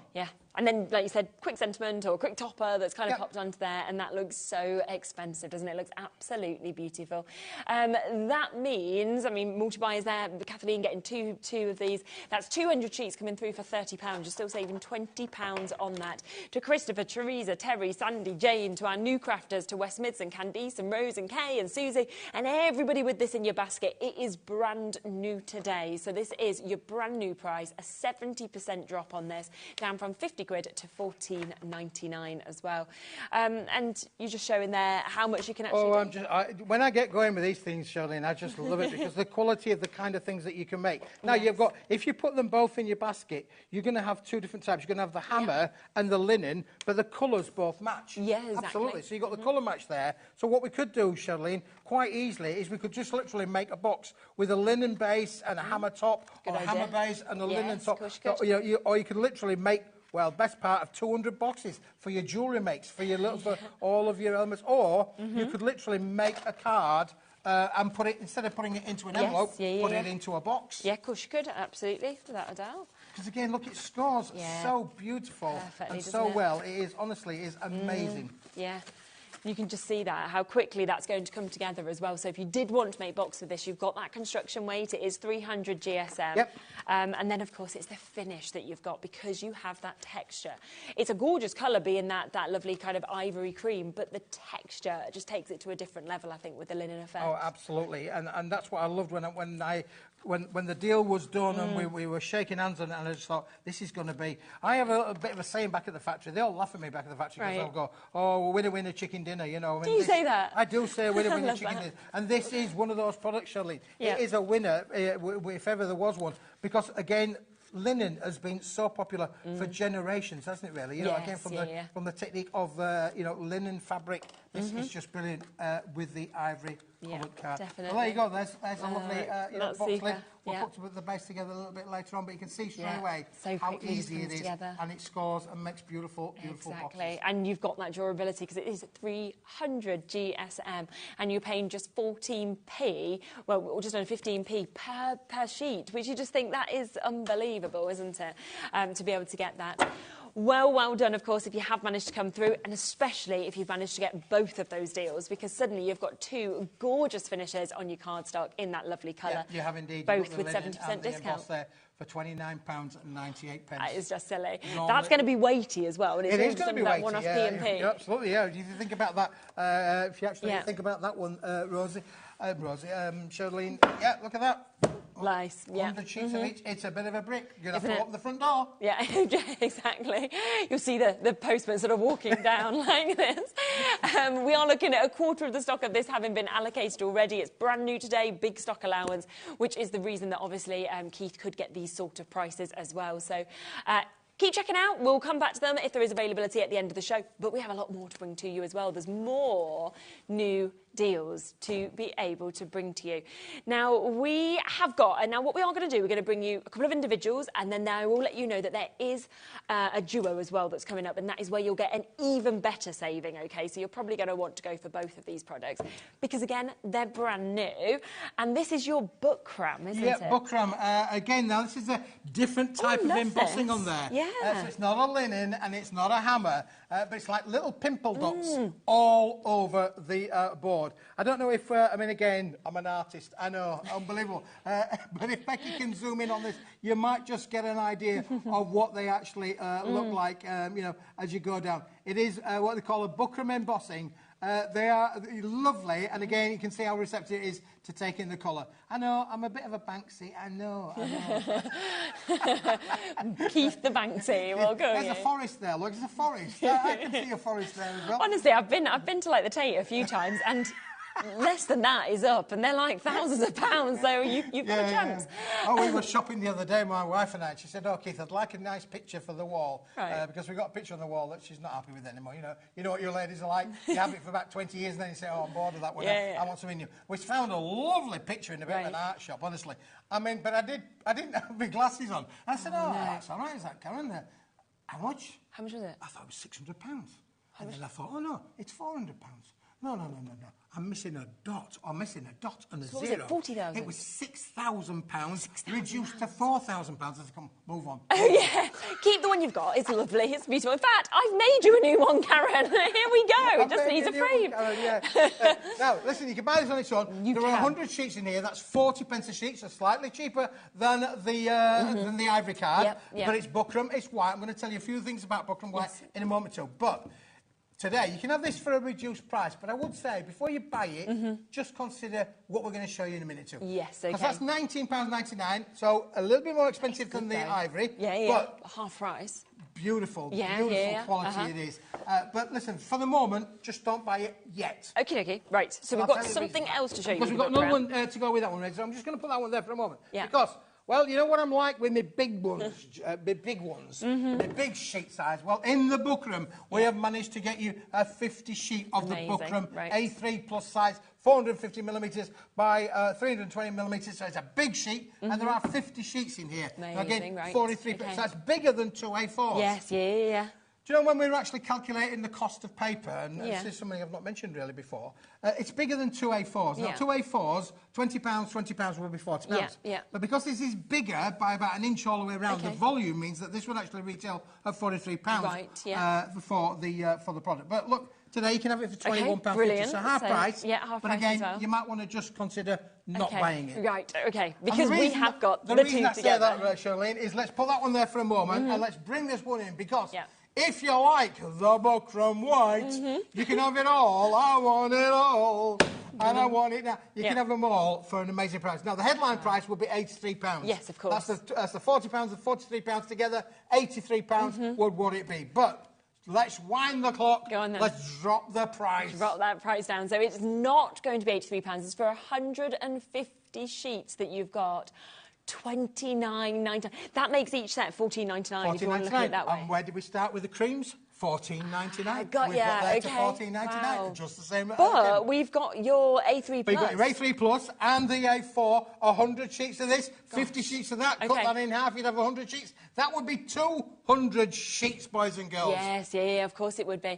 Speaker 8: And then, like you said, quick sentiment or quick topper that's kind of popped onto there, and that looks so expensive, doesn't it? It looks absolutely beautiful. That means, I mean, multi-buyers there, Kathleen getting two of these. That's 200 sheets coming through for £30. You're still saving £20 on that. To Christopher, Teresa, Terry, Sandy, Jane, to our new crafters, to West Mids and Candice and Rose and Kay and Susie, and everybody with this in your basket. It is brand new today. So this is your brand new price, a 70% drop on this, down from 50 quid to £14.99 as well. And you're just showing there how much you can actually do.
Speaker 11: When I get going with these things, Charlene, I just love it, because the quality of the kind of things that you can make. Now, you've got, if you put them both in your basket, you're going to have two different types. You're going to have the hammer and the linen, but the colours both match.
Speaker 8: Exactly.
Speaker 11: Absolutely. So you've got the colour match there. So what we could do, Charlene, quite easily, is we could just literally make a box with a linen base and a hammer top, or a hammer base and a linen top. Or you could literally make, well, best part of 200 boxes for your jewellery makes, for your little, for all of your elements. Or you could literally make a card and put it, instead of putting it into an envelope, put it into a box.
Speaker 8: Yeah, of course you could, absolutely, without a doubt.
Speaker 11: Because again, look, it scores so beautiful and so well. It is, honestly, it is amazing.
Speaker 8: You can just see that, how quickly that's going to come together as well. So if you did want to make box with this, you've got that construction weight. It is 300 GSM. And then, of course, it's the finish that you've got, because you have that texture. It's a gorgeous colour, being that lovely kind of ivory cream, but the texture just takes it to a different level, I think, with the linen effect.
Speaker 11: Oh, absolutely. And that's what I loved when the deal was done and we were shaking hands on it, and I just thought, this is going to be... I have a little bit of a saying back at the factory. They all laugh at me back at the factory, because they'll go, oh, winner, chicken dinner, you know.
Speaker 8: Do you say that?
Speaker 11: I do say winner, chicken dinner. And this is one of those products, Charlene. It is a winner, if ever there was one. Because, again, linen has been so popular for generations, hasn't it? Really, you know, again from the technique of you know, linen fabric. This is just brilliant with the ivory coloured card.
Speaker 8: Definitely.
Speaker 11: Well, there you go. There's a lovely you know, box lid. We'll put the base together a little bit later on, but you can see straight away how easy it is, and it scores and makes beautiful boxes.
Speaker 8: And you've got that durability because it is 300 GSM, and you're paying just 14p, well, or just under 15p per sheet, which you just think that is unbelievable, isn't it? To be able to get that. Well done, of course, if you have managed to come through, and especially if you've managed to get both of those deals, because suddenly you've got two gorgeous finishes on your cardstock in that lovely colour.
Speaker 11: Yeah, you have indeed.
Speaker 8: Both with 70% discount.
Speaker 11: There for £29.98.
Speaker 8: That is just silly. That's going to be weighty as well. And
Speaker 11: it is going to be weighty,
Speaker 8: one off P&P.
Speaker 11: Absolutely, yeah. If you think about that, if you actually think about that one, Charlene, yeah, look at that.
Speaker 8: Nice,
Speaker 11: 100 sheets of each. It's a bit of a brick. You're going to have to open the front door.
Speaker 8: Yeah, exactly. You'll see the postman sort of walking down like this. We are looking at a quarter of the stock of this having been allocated already. It's brand new today, big stock allowance, which is the reason that obviously Keith could get these sort of prices as well. So keep checking out. We'll come back to them if there is availability at the end of the show. But we have a lot more to bring to you as well. There's more new deals to be able to bring to you. Now, we have got, and now what we are going to do, we're going to bring you a couple of individuals, and then I will let you know that there is a duo as well that's coming up, and that is where you'll get an even better saving, okay? So you're probably going to want to go for both of these products, because again, they're brand new, and this is your Bookram, isn't it?
Speaker 11: Yeah, Bookram. Again, now this is a different type of embossing on there.
Speaker 8: Yeah.
Speaker 11: So it's not a linen, and it's not a hammer, but it's like little pimple dots all over the board. I don't know if, I mean, again, I'm an artist, I know, unbelievable. But if Becky can zoom in on this, you might just get an idea of what they actually look like, you know, as you go down. It is what they call a Bookram embossing. They are lovely, and again, you can see how receptive it is to take in the colour. I know, I'm a bit of a Banksy, I know.
Speaker 8: Keith the Banksy, well, go.
Speaker 11: There's a forest there, look, there's a forest. I can see a forest there as well.
Speaker 8: Honestly, I've been to like the Tate a few times, and less than that is up, and they're like thousands of pounds, so you've got a chance.
Speaker 11: Oh, we were shopping the other day, my wife and I, and she said, oh, Keith, I'd like a nice picture for the wall, because we got a picture on the wall that she's not happy with anymore. You know what your ladies are like? You have it for about 20 years, and then you say, oh, I'm bored of that one. I want something new. We found a lovely picture in a bit of an art shop, honestly. I mean, but I didn't have my glasses on. I said, oh, that's all right, is that Karen there? How much?
Speaker 8: How much was it?
Speaker 11: I thought it was £600. And then I thought, oh, no, it's £400. No. I'm missing a dot. I'm missing a dot and a
Speaker 8: so
Speaker 11: zero.
Speaker 8: Was it 40,000?
Speaker 11: It was £6,000 reduced to £4,000. I said, come, move on.
Speaker 8: Oh, yeah. Keep the one you've got. It's lovely. It's beautiful. In fact, I've made you a new one, Karen. Here we go. It just needs a frame.
Speaker 11: Now, listen, you can buy this on its own. There are 100 sheets in here. That's 40p a sheet, so slightly cheaper than the ivory card. But it's Bookram. It's white. I'm going to tell you a few things about Bookram white in a moment too. But today, you can have this for a reduced price, but I would say, before you buy it, just consider what we're going to show you in a minute too.
Speaker 8: Yes, okay.
Speaker 11: Because that's £19.99, so a little bit more expensive than the ivory.
Speaker 8: But half price.
Speaker 11: Beautiful quality it is. But listen, for the moment, just don't buy it yet.
Speaker 8: Okay. Right, so we've got something else to show you.
Speaker 11: Because we've got another one to go with that one, so I'm just going to put that one there for a moment.
Speaker 8: Yeah.
Speaker 11: Because, well, you know what I'm like with my big ones, my big sheet size? Well, in the Bookram, we have managed to get you a 50 sheet of the Bookram A3 plus size, 450 millimetres by 320 millimetres, so it's a big sheet, and there are 50 sheets in here.
Speaker 8: Amazing,
Speaker 11: again, 43, so that's bigger than two A4s.
Speaker 8: Yes, yeah.
Speaker 11: Do you know when we were actually calculating the cost of paper, and this is something I've not mentioned really before, it's bigger than two A4s. Now, two A4s, £20 will be £40. But because this is bigger by about an inch all the way around, the volume means that this would actually retail at £43 for the product. But look, today you can have it for £21.50, so half price.
Speaker 8: Half
Speaker 11: but
Speaker 8: price
Speaker 11: again,
Speaker 8: as well.
Speaker 11: You might want to just consider not buying it.
Speaker 8: Right, okay, because we have got the two together.
Speaker 11: The reason I say that, Charlene, is let's put that one there for a moment, and let's bring this one in, because if you like the Bookram white, you can have it all. I want it all. And I want it now. You can have them all for an amazing price. Now, the headline price will be £83.
Speaker 8: Yes, of course.
Speaker 11: That's the £40 and £43 together. £83 would it be. But let's wind the clock.
Speaker 8: Go on then.
Speaker 11: Let's drop the price.
Speaker 8: Drop that price down. So it's not going to be £83. It's for 150 sheets that you've got. $29.99. That makes each set $14.99 if you want to look at it that way.
Speaker 11: And where did we start with the creams? $14.99.
Speaker 8: I got
Speaker 11: We've
Speaker 8: ya,
Speaker 11: got there
Speaker 8: okay.
Speaker 11: to $14.99.
Speaker 8: Wow.
Speaker 11: Just the same.
Speaker 8: But we've got your A3 Plus.
Speaker 11: We've got your A3 Plus and the A4, 100 sheets of this, 50 sheets of that.
Speaker 8: Okay.
Speaker 11: Cut that in half, you'd have 100 sheets. That would be 200 sheets, boys and girls.
Speaker 8: Yes, yeah, of course it would be.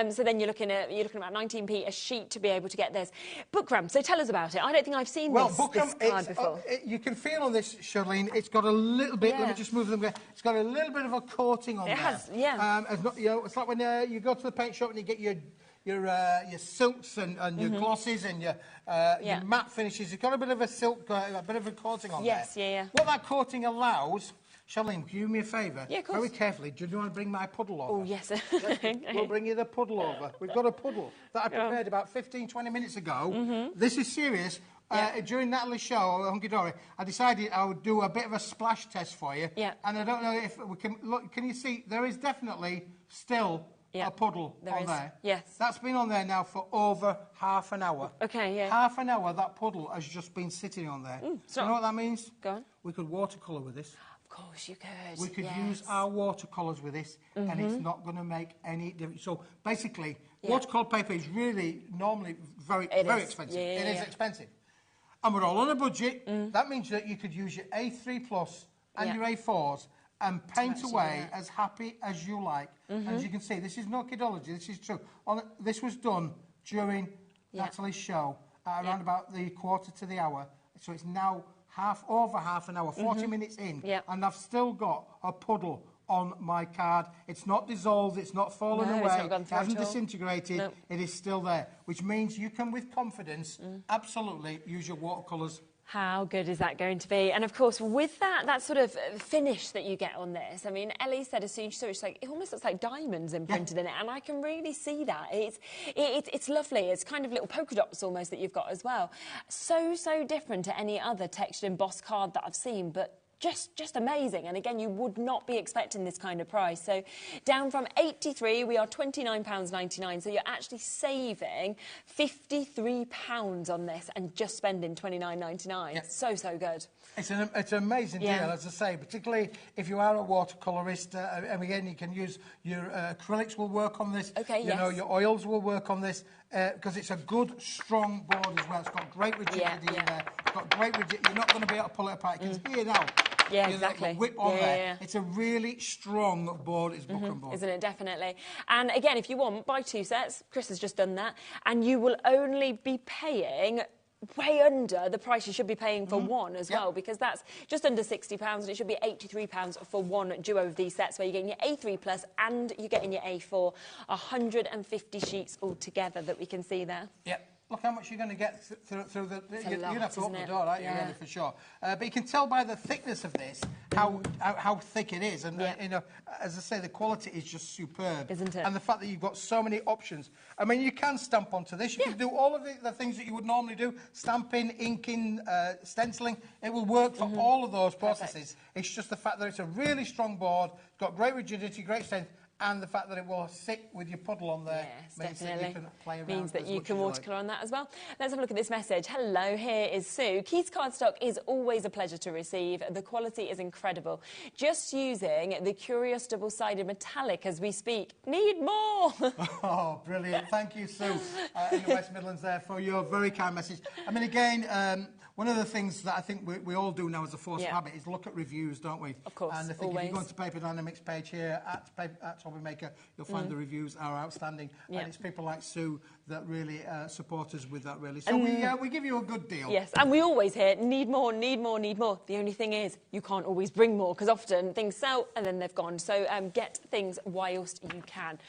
Speaker 8: So then you're looking at about 19p a sheet to be able to get this. Bookram, so tell us about it. I don't think I've seen this card before.
Speaker 11: You can feel on this, Charlene, it's got a little bit, let me just move them there. It's got a little bit of a coating on there.
Speaker 8: It has, yeah.
Speaker 11: It's, not, you know, it's like when you go to the paint shop and you get your silks and your glosses and your matte finishes. It's got a bit of a silk, a bit of a coating on there.
Speaker 8: Yes, yeah.
Speaker 11: What that coating allows, Charlene, can you do me a favour?
Speaker 8: Yeah, of course.
Speaker 11: Very carefully, do you want to bring my puddle over?
Speaker 8: Oh, yes.
Speaker 11: We'll bring you the puddle over. We've got a puddle that I prepared about 15, 20 minutes ago. This is serious. During Natalie's show, Hunky Dory, I decided I would do a bit of a splash test for you.
Speaker 8: Yeah.
Speaker 11: And I don't know if we can... Look, can you see? There is definitely still a puddle on there.
Speaker 8: Yes.
Speaker 11: That's been on there now for over half an hour.
Speaker 8: Okay, yeah.
Speaker 11: Half an hour, that puddle has just been sitting on there. You know what that means?
Speaker 8: Go on.
Speaker 11: We could watercolour with this.
Speaker 8: Of course you could.
Speaker 11: We could use our watercolours with this, and it's not going to make any difference. So basically, watercolour paper is really normally very expensive. It is expensive. And we're all on a budget. That means that you could use your A3 Plus and your A4s and paint away as happy as you like. And as you can see, this is no kidology, this is true. This was done during Natalie's show at around about the quarter to the hour. So it's now over half an hour, 40 minutes in, and I've still got a puddle on my card. It's not dissolved, it's not fallen away,
Speaker 8: it's not gone
Speaker 11: it
Speaker 8: through
Speaker 11: hasn't
Speaker 8: at all.
Speaker 11: disintegrated, it is still there, which means you can, with confidence, absolutely use your watercolours.
Speaker 8: How good is that going to be? And of course, with that sort of finish that you get on this, I mean, Ellie said as soon as she saw it, she's like, it almost looks like diamonds imprinted in it, and I can really see that. It's lovely. It's kind of little polka dots almost that you've got as well. So different to any other textured embossed card that I've seen, but just amazing. And again, you would not be expecting this kind of price. So down from £83, we are £29.99. So you're actually saving £53 on this and just spending £29.99.
Speaker 11: Yeah.
Speaker 8: So good.
Speaker 11: It's an amazing deal, as I say, particularly if you are a watercolourist. And again, you can use your acrylics will work on this.
Speaker 8: Okay,
Speaker 11: you know, your oils will work on this because it's a good, strong board as well. It's got great rigidity in there. It's got great rigidity. You're not going to be able to pull it apart. You can hear now.
Speaker 8: Yeah, exactly.
Speaker 11: The whip on there. It's a really strong board. It's Bookram board.
Speaker 8: Isn't it? Definitely. And again, if you want, buy 2 sets. Chris has just done that. And you will only be paying way under the price you should be paying for one as well, because that's just under £60 and it should be £83 for one duo of these sets where you're getting your A3 Plus and you're getting your A4. 150 sheets altogether that we can see there.
Speaker 11: Yep. Look how much you're going to get through the... You'd have to open the
Speaker 8: it?
Speaker 11: door, aren't you, really, for sure. But you can tell by the thickness of this how thick it is. And, you know, as I say, the quality is just superb.
Speaker 8: Isn't it?
Speaker 11: And the fact that you've got so many options. I mean, you can stamp onto this. You can do all of the things that you would normally do. Stamping, inking, stenciling. It will work for all of those processes. It's just the fact that it's a really strong board, it's got great rigidity, great strength, and the fact that it will sit with your puddle on there means that you can play around.
Speaker 8: Means that you can watercolour
Speaker 11: like.
Speaker 8: on that as well. Let's have a look at this message. Hello, here is Sue. Keith's cardstock is always a pleasure to receive. The quality is incredible. Just using the curious double-sided metallic as we speak. Need more!
Speaker 11: Oh, brilliant. Thank you, Sue, in the West Midlands there for your very kind message. I mean, again, one of the things that I think we all do now as a force of habit is look at reviews, don't we?
Speaker 8: Of course,
Speaker 11: and I think if you go into Paper Dynamics page here at HobbyMaker, you'll find the reviews are outstanding. And it's people like Sue that really support us with that, really. So we give you a good deal.
Speaker 8: Yes, and we always hear, need more, need more, need more. The only thing is, you can't always bring more, because often things sell and then they've gone. So get things whilst you can.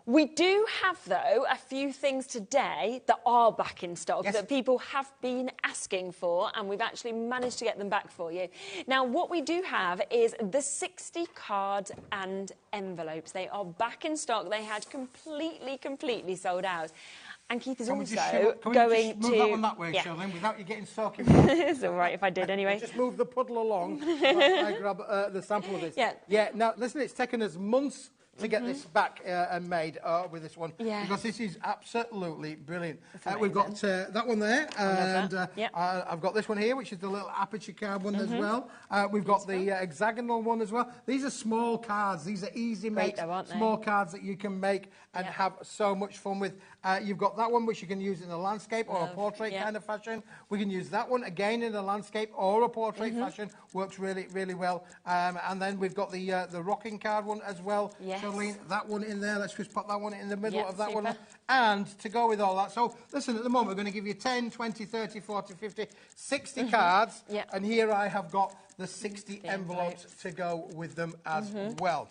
Speaker 8: We do have, though, a few things today that are back in stock that people have been asking for, and we've actually managed to get them back for you. Now, what we do have is the 60 cards and envelopes. They are back in stock. They had completely sold out. And Keith is also going to...
Speaker 11: move that one that way, Charlene, without you getting soaking.
Speaker 8: It's all right if I did, anyway.
Speaker 11: Just move the puddle along while I grab the sample of this.
Speaker 8: Yeah.
Speaker 11: Now, listen, it's taken us months to get this back and made with this one, because this is absolutely brilliant. We've got that one there, and I've got this one here, which is the little aperture card one as well. We've got the hexagonal one as well. These are small cards. These are easy make, small cards that you can make and have so much fun with. You've got that one, which you can use in a landscape or a portrait kind of fashion. We can use that one again in a landscape or a portrait fashion. Works really, really well. And then we've got the rocking card one as well. Charlene, that one in there. Let's just put that one in the middle of that one. And to go with all that, so listen, at the moment we're going to give you 10, 20, 30, 40, 50, 60 cards. And here I have got the 60 envelopes to go with them as well.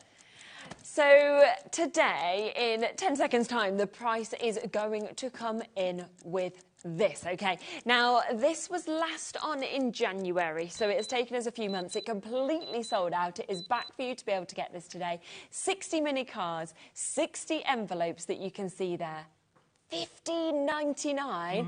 Speaker 8: So today, in 10 seconds' time, the price is going to come in with this, okay? Now, this was last on in January, so it has taken us a few months. It completely sold out. It is back for you to be able to get this today. 60 mini cards, 60 envelopes that you can see there. $15.99.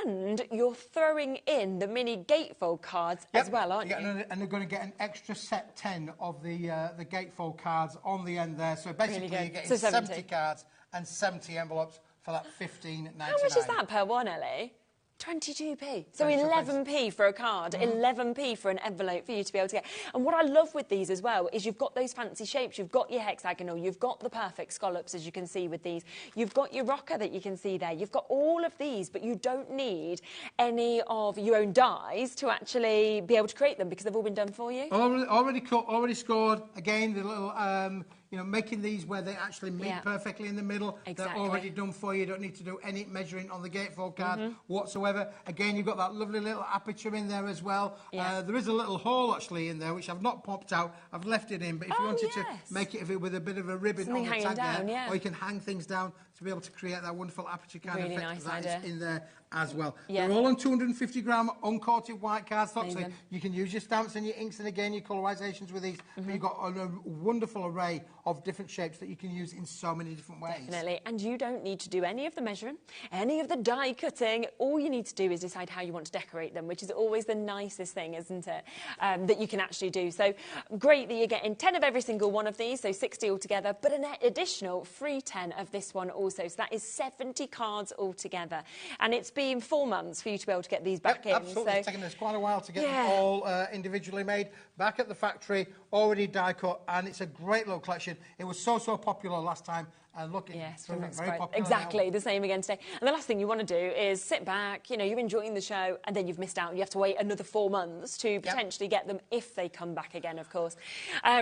Speaker 8: And you're throwing in the mini gatefold cards as well, aren't you?
Speaker 11: And they're going to get an extra set 10 of the gatefold cards on the end there. So basically you're getting 70 cards and 70 envelopes for that $15.99.
Speaker 8: How much is that per one, Ellie? 22p. So 11p for a card, 11p for an envelope for you to be able to get. And what I love with these as well is you've got those fancy shapes. You've got your hexagonal, you've got the perfect scallops, as you can see with these. You've got your rocker that you can see there. You've got all of these, but you don't need any of your own dies to actually be able to create them because they've all been done for you.
Speaker 11: Already cut, already scored. Again, the little... you know, making these where they actually meet perfectly in the middle. They're already done for you. You don't need to do any measuring on the gatefold card whatsoever. Again, you've got that lovely little aperture in there as well. There is a little hole actually in there, which I've not popped out. I've left it in, but if you wanted to make it with a bit of a ribbon on the tag there, or you can hang things down to be able to create that wonderful aperture card effect that is in there as well. They're all on 250-gram uncoated white cardstock, so you can use your stamps and your inks and again your colorisations with these. But you've got a wonderful array of different shapes that you can use in so many different ways.
Speaker 8: Definitely, and you don't need to do any of the measuring, any of the die cutting. All you need to do is decide how you want to decorate them, which is always the nicest thing, isn't it, that you can actually do. So great that you're getting 10 of every single one of these, so 60 altogether, but an additional free 10 of this one also. So that is 70 cards altogether, and it's been 4 months for you to be able to get these back in.
Speaker 11: Absolutely, it's taken us quite a while to get them all individually made, back at the factory, already die cut, and it's a great little collection. It was so popular last time, and look, it's very popular
Speaker 8: exactly
Speaker 11: now.
Speaker 8: The same again today. And the last thing you want to do is sit back, you know, you're enjoying the show, and then you've missed out. You have to wait another 4 months to potentially get them if they come back again, of course.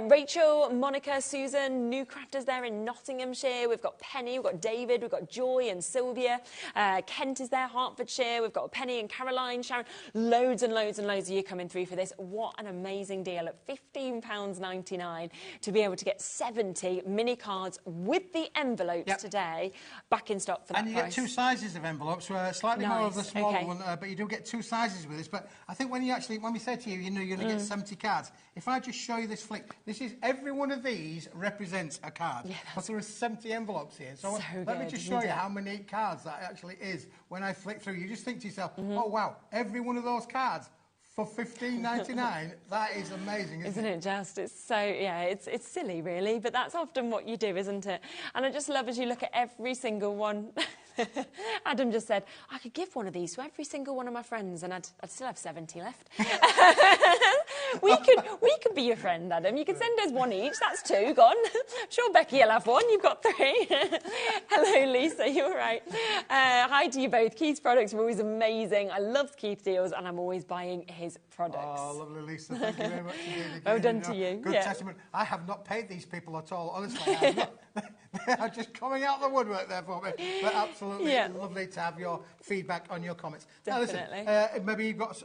Speaker 8: Rachel, Monica, Susan, new crafters there in Nottinghamshire. We've got Penny, we've got David, we've got Joy and Sylvia. Kent is there, Hertfordshire. We've got Penny and Caroline, Sharon. Loads and loads and loads of you coming through for this. What an amazing deal at £15.99 to be able to get 70 mini cards with the envelopes today back in stock for that
Speaker 11: price. And you get 2 sizes of envelopes, slightly more of the smaller one, but you do get 2 sizes with this. But I think when we say to you, you know, you're going to get 70 cards, if I just show you this flick, every one of these represents a card. But there are 70 envelopes here. So let me just show you how many cards that actually is. When I flick through, you just think to yourself, oh wow, every one of those cards for $15.99, that is amazing, isn't it?
Speaker 8: Just? It's so, it's silly, really, but that's often what you do, isn't it? And I just love as you look at every single one. Adam just said, I could give one of these to every single one of my friends and I'd still have 70 left. we could be your friend, Adam. You could send us one each. That's 2 gone. I'm sure Becky will have 1. You've got 3. Hello, Lisa. You're right. Hi to you both. Keith's products are always amazing. I love Keith deals and I'm always buying his products.
Speaker 11: Oh, lovely, Lisa. Thank you very much indeed.
Speaker 8: Well done to you.
Speaker 11: Good testament. I have not paid these people at all. Honestly, I have not. They are just coming out the woodwork there for me. But absolutely lovely to have your feedback on your comments.
Speaker 8: Definitely.
Speaker 11: Now, listen, maybe you've got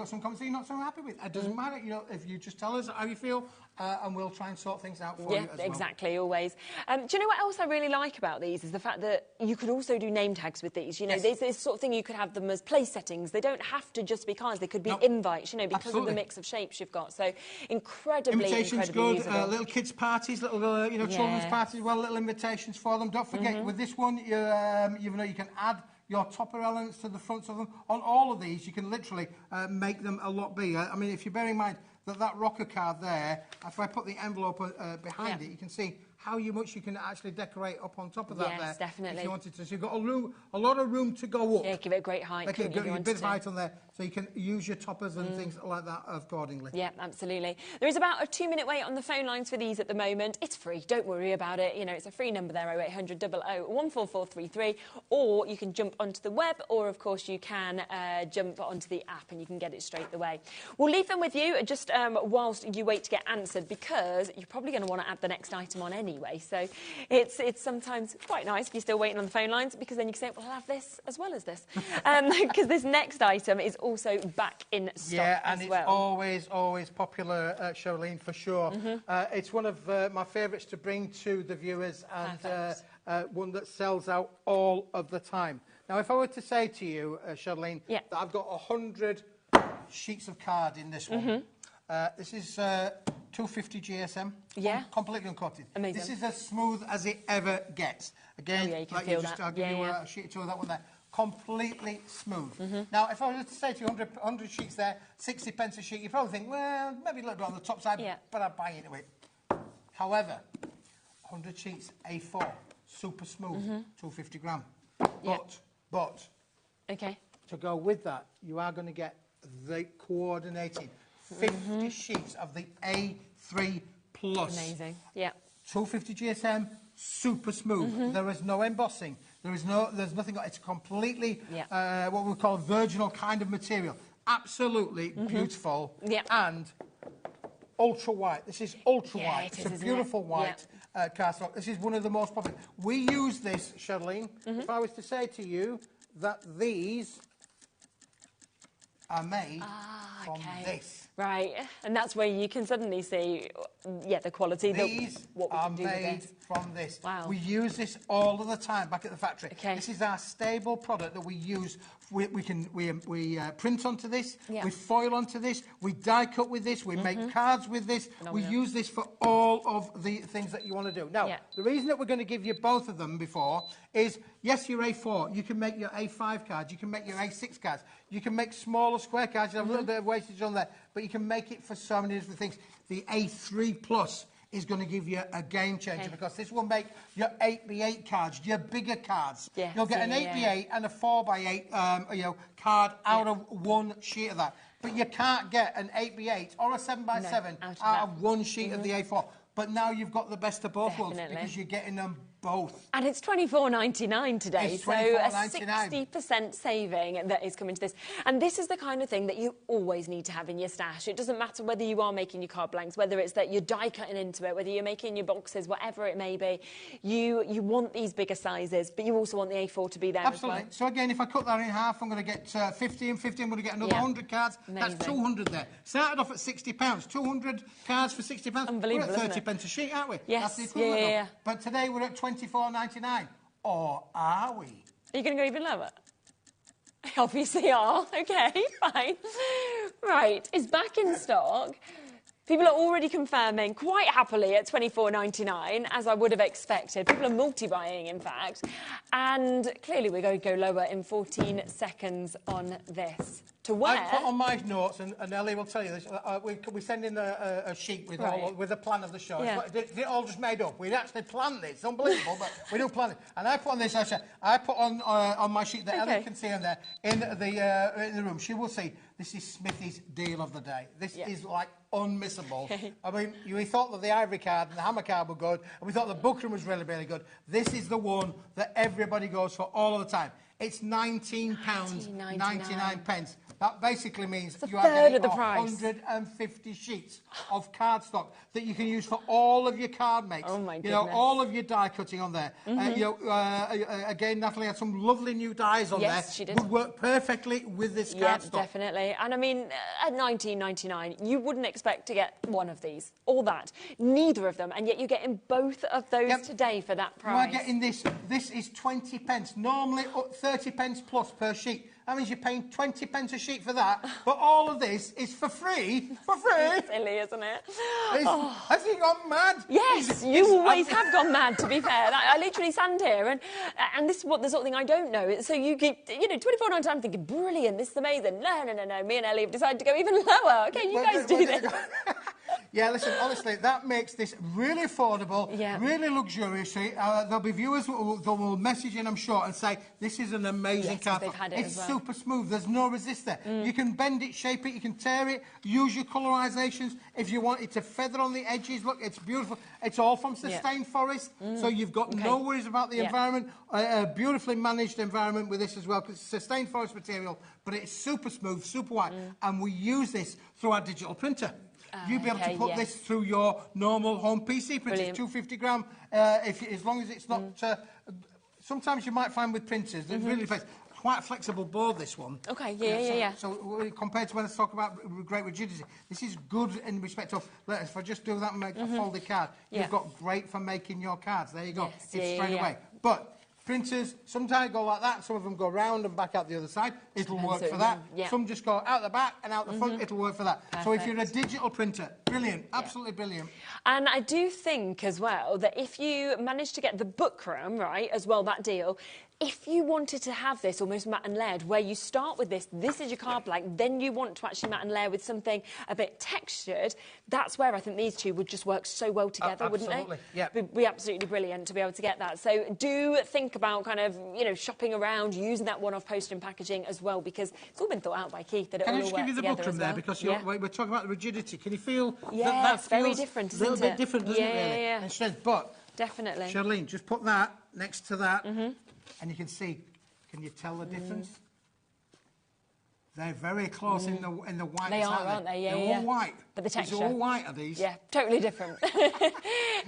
Speaker 11: some comments that you're not so happy with. It doesn't matter. You know, if you just tell us how you feel, and we'll try and sort things out for you as well.
Speaker 8: Exactly, always. Do you know what else I really like about these is the fact that you could also do name tags with these. You know, there's this sort of thing, you could have them as place settings. They don't have to just be cards. They could be invites, you know, because of the mix of shapes you've got. So incredibly
Speaker 11: good.
Speaker 8: usable.
Speaker 11: Little kids' parties, little children's parties, little invitations for them. Don't forget, with this one, you can add your topper elements to the fronts of them. On all of these, you can literally make them a lot bigger. I mean, if you bear in mind that rocker card there, if I put the envelope behind it, you can see how much you can actually decorate up on top of that.
Speaker 8: Yes, definitely.
Speaker 11: If you wanted to. So you've got a lot of room to go up.
Speaker 8: Yeah, give it a great height.
Speaker 11: Make it a bit of height on there, so you can use your toppers and things like that accordingly.
Speaker 8: Yeah, absolutely. There is about a 2-minute wait on the phone lines for these at the moment. It's free, don't worry about it. You know, it's a free number there, 0800 00 14433, or you can jump onto the web, or of course you can jump onto the app and you can get it straight away. We'll leave them with you just whilst you wait to get answered, because you're probably going to want to add the next item on anyway. So it's sometimes quite nice if you're still waiting on the phone lines, because then you can say, well, I'll have this as well as this. Because this next item is also back in stock
Speaker 11: and
Speaker 8: as well.
Speaker 11: It's always popular, Charlene, for sure. It's one of my favourites to bring to the viewers, and one that sells out all of the time. Now, if I were to say to you, Charlene, that I've got 100 sheets of card in this one, this is 250 GSM, completely uncoated.
Speaker 8: Amazing.
Speaker 11: This is as smooth as it ever gets. Again,
Speaker 8: you can feel that.
Speaker 11: I'll give you a sheet or two of that one there. Completely smooth. Now, if I were to say to you 100 sheets there, 60 pence a sheet, you probably think, well, maybe a little bit on the top side, but I'd buy into it. However, 100 sheets, A4, super smooth, 250 gram. But, to go with that, you are going to get the coordinated 50 sheets of the A3 Plus.
Speaker 8: Amazing, yeah.
Speaker 11: 250 GSM, super smooth. There is no embossing. There's nothing. It's completely what we call virginal kind of material. Absolutely beautiful and ultra white. This is ultra white. It's a beautiful white cardstock. This is one of the most popular. We use this, Charlene. If I was to say to you that these are made from this.
Speaker 8: Right, and that's where you can suddenly see, the quality.
Speaker 11: These
Speaker 8: what we
Speaker 11: are
Speaker 8: can do
Speaker 11: made
Speaker 8: with this.
Speaker 11: from this.
Speaker 8: Wow.
Speaker 11: We use this all of the time back at the factory. This is our stable product that we use. We print onto this, we foil onto this, we die cut with this, we make cards with this. We use this for all of the things that you want to do. Now, the reason that we're going to give you both of them before is, yes, your A4, you can make your A5 cards, you can make your A6 cards, you can make smaller square cards, you have a little bit of wastage on there, but you can make it for so many different things. The A3 Plus is going to give you a game changer, because this will make your 8x8 cards, your bigger cards. You'll get an 8x8 and a 4x8 card out of one sheet of that. But you can't get an 8x8 or a 7x7 out of one sheet of the A4. But now you've got the best of both worlds, because you're getting them both.
Speaker 8: And it's $24.99 today,
Speaker 11: it's
Speaker 8: so a 60% saving that is coming to this. And this is the kind of thing that you always need to have in your stash. It doesn't matter whether you are making your card blanks, whether it's that you're die cutting into it, whether you're making your boxes, whatever it may be. You want these bigger sizes, but you also want the A4 to be there as well.
Speaker 11: So again, if I cut that in half, I'm going to get 50 and 50. I'm going to get another 100 cards.
Speaker 8: Amazing.
Speaker 11: That's 200 there. Started off at £60. 200 cards for £60.
Speaker 8: Unbelievable,
Speaker 11: we're at 30 pence a sheet, aren't we?
Speaker 8: Yes.
Speaker 11: That's the equivalent. But today we're at £24.99. Or are we?
Speaker 8: Are you going to go even lower? Obviously are. Okay, fine. Right, it's back in stock. People are already confirming quite happily at $24.99, as I would have expected. People are multi-buying, in fact. And clearly we're going to go lower in 14 seconds on this. To wear...
Speaker 11: I put on my notes, and Ellie will tell you this, we send in a sheet with with a plan of the show. It's all just made up. We'd actually planned this. It's unbelievable, but we do plan it. And I put on this, I put on my sheet that Ellie can see on there, in the room. She will see, this is Smithy's deal of the day. This is like unmissable. I mean, we thought that the ivory card and the hammer card were good, and we thought the Bookram was really, really good. This is the one that everybody goes for all of the time. It's £19.99. That basically means you are getting 150 sheets of cardstock that you can use for all of your card makes.
Speaker 8: Oh my goodness.
Speaker 11: You know, all of your die cutting on there. Again, Natalie had some lovely new dies on there.
Speaker 8: Yes, she did.
Speaker 11: Would work perfectly with this cardstock.
Speaker 8: Yeah, definitely. And I mean, at £19.99, you wouldn't expect to get one of these, or that. Neither of them, and yet you're getting both of those today for that price.
Speaker 11: You are getting this. This is 20 pence. Normally 30 pence plus per sheet. That means you're paying 20 pence a sheet for that, but all of this is for free. For free!
Speaker 8: It's silly, isn't it?
Speaker 11: Has he gone mad?
Speaker 8: Yes, you always have gone mad, to be fair. I literally stand here, and this is the sort of thing I don't know. So you keep, £24.99, I'm thinking, brilliant, this is amazing. No. Me and Ellie have decided to go even lower. Okay, you guys do this.
Speaker 11: Yeah, listen, honestly, that makes this really affordable, really luxurious. There'll be viewers who will message in, I'm sure, and say, this is an amazing card. It's super smooth. There's no resistor. You can bend it, shape it, you can tear it, use your colorisations. If you want it to feather on the edges, look, it's beautiful. It's all from sustained forest, so you've got no worries about the environment. A beautifully managed environment with this as well, because it's sustained forest material, but it's super smooth, super white, and we use this through our digital printer. You'll be able to put this through your normal home PC printer. It's 250 gram, as long as it's not... sometimes you might find with printers, they're really quite a flexible board, this one.
Speaker 8: Okay,
Speaker 11: So compared to when I talk about great rigidity, this is good in respect of, if I just do that and make a folded card, you've got great for making your cards. There you go. It's straight away. But printers, sometimes go like that, some of them go round and back out the other side. It'll work for that. Some just go out the back and out the front. It'll work for that. Perfect. So if you're a digital printer, brilliant, absolutely brilliant.
Speaker 8: And I do think as well that if you manage to get the Bookram, right, as well, that deal, if you wanted to have this almost matte and layered, where you start with this is your card blank, then you want to actually matte and layer with something a bit textured, that's where I think these two would just work so well together, wouldn't they?
Speaker 11: Yeah.
Speaker 8: It'd be absolutely brilliant to be able to get that. So do think about kind of, you know, shopping around, using that one-off postage and packaging as well, because it's all been thought out by Keith that it all works together.
Speaker 11: Can I just give you the Bookram there, because we're talking about the rigidity. Can you feel
Speaker 8: that's very different, isn't it?
Speaker 11: A little bit different, doesn't it, really?
Speaker 8: Yeah.
Speaker 11: Strength, but...
Speaker 8: Definitely.
Speaker 11: Charlene, just put that next to that, and you can see... Can you tell the difference? They're very close in the white.
Speaker 8: They are, aren't they? Yeah,
Speaker 11: They're all white.
Speaker 8: But the texture.
Speaker 11: It's all white, are these?
Speaker 8: Yeah, totally different.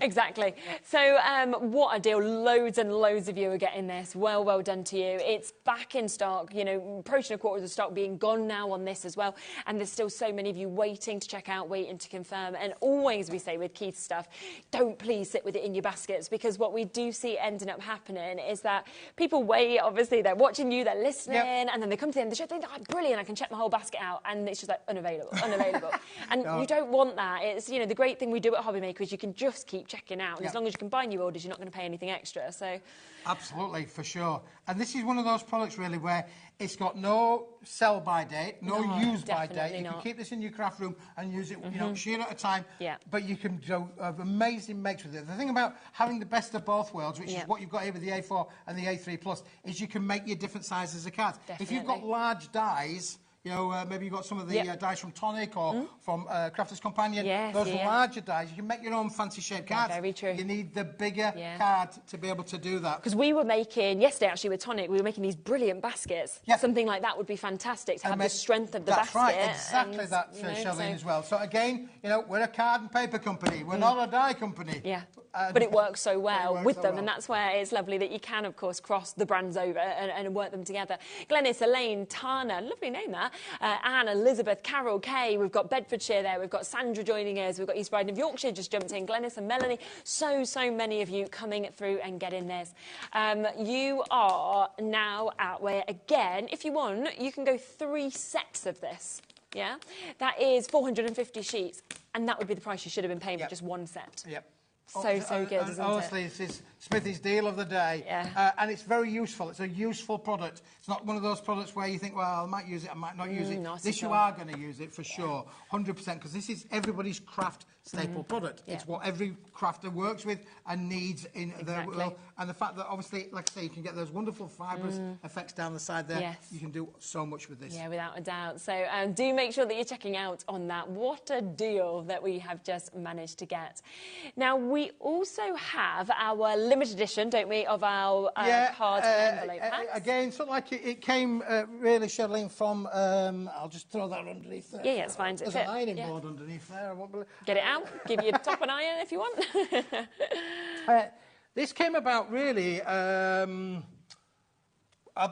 Speaker 8: Exactly. So what a deal. Loads and loads of you are getting this. Well done to you. It's back in stock, you know, approaching a quarter of the stock being gone now on this as well. And there's still so many of you waiting to check out, waiting to confirm. And always we say with Keith's stuff, don't please sit with it in your baskets, because what we do see ending up happening is that people wait, obviously, they're watching you, they're listening, and then they come to the end of the show, they think, oh, brilliant, I can check my whole basket out, and it's just like unavailable. And you don't want that. It's, you know, the great thing we do at HobbyMaker is you can just keep checking out, and as long as you can buy new orders, you're not going to pay anything extra. So
Speaker 11: absolutely, for sure. And this is one of those products really where it's got no sell-by date, no use-by date. You can keep this in your craft room and use it, you know, sheer at a time. But you can do amazing makes with it. The thing about having the best of both worlds, which is what you've got here with the A4 and the A3 Plus, is you can make your different sizes of cards. If you've got large dies, you know, maybe you've got some of the dies from Tonic or from Crafter's Companion. Those larger dies, you can make your own fancy shaped cards.
Speaker 8: Very true.
Speaker 11: You need the bigger card to be able to do that.
Speaker 8: Because we were making, yesterday actually with Tonic, we were making these brilliant baskets. Something like that would be fantastic to have the strength of the basket.
Speaker 11: That's right, exactly that, Charlene, as well. So again, you know, we're a card and paper company. We're not a die company.
Speaker 8: But it works so well with them, and that's where it's lovely that you can, of course, cross the brands over and work them together. Glenys, Elaine, Tana, lovely name that, Anne, Elizabeth, Carol, Kay, we've got Bedfordshire there, we've got Sandra joining us, we've got East Riding of Yorkshire just jumped in, Glenys and Melanie, so many of you coming through and getting this. You are now at where, again, if you want, you can go 3 sets of this. Yeah, that is 450 sheets, and that would be the price you should have been paying for just 1 set. So good, isn't it?
Speaker 11: Honestly, this is Smithy's deal of the day. And it's very useful. It's a useful product. It's not one of those products where you think, well, I might use it, I might not use it. This you are going to use it for sure, 100%, because this is everybody's craft staple product. It's what every crafter works with and needs in their world. And the fact that, obviously, like I say, you can get those wonderful fibrous effects down the side there. You can do so much with this.
Speaker 8: Yeah, without a doubt. So do make sure that you're checking out on that. What a deal that we have just managed to get. Now, we also have our limited edition, don't we, of our card and envelope packs.
Speaker 11: Again, sort of like it came really, Charlene, from... I'll just throw that underneath there.
Speaker 8: Yeah, it's fine.
Speaker 11: There's an ironing board underneath there.
Speaker 8: Get it out. Give you a top and iron if you want.
Speaker 11: This came about really... I'll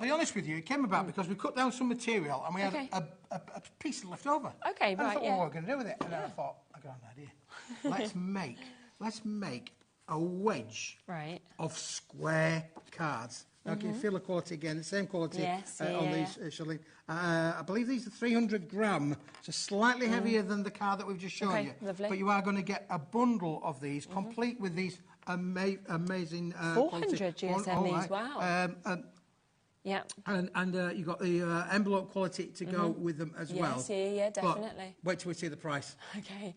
Speaker 11: be honest with you, it came about because we cut down some material and we had a piece left over.
Speaker 8: Okay,
Speaker 11: and I thought, well, what are we going to do with it? And then I thought, I got an idea. Let's make a wedge of square cards. Now, can you feel the quality again? The same quality on these, Charlene. I believe these are 300 gram, so slightly heavier than the card that we've just shown you.
Speaker 8: Lovely.
Speaker 11: But you are going to get a bundle of these, complete with these amazing
Speaker 8: 400 GSM, wow.
Speaker 11: And you've got the envelope quality to go with them as well.
Speaker 8: Yeah, definitely.
Speaker 11: But wait till we see the price.
Speaker 8: Okay.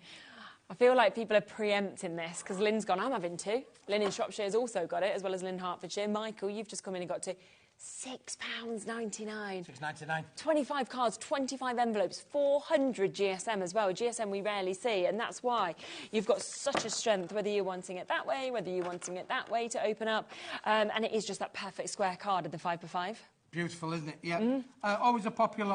Speaker 8: I feel like people are preempting this because Lynn's gone, I'm having 2. Lynn in Shropshire's also got it, as well as Lynn Hertfordshire. Michael, you've just come in and got 2. £6.99.
Speaker 11: £6.99.
Speaker 8: 25 cards, 25 envelopes, 400 GSM as well. GSM we rarely see, and that's why you've got such a strength, whether you're wanting it that way, whether you're wanting it that way to open up. And it is just that perfect square card of the 5x5.
Speaker 11: Beautiful, isn't it? Yeah. Always a popular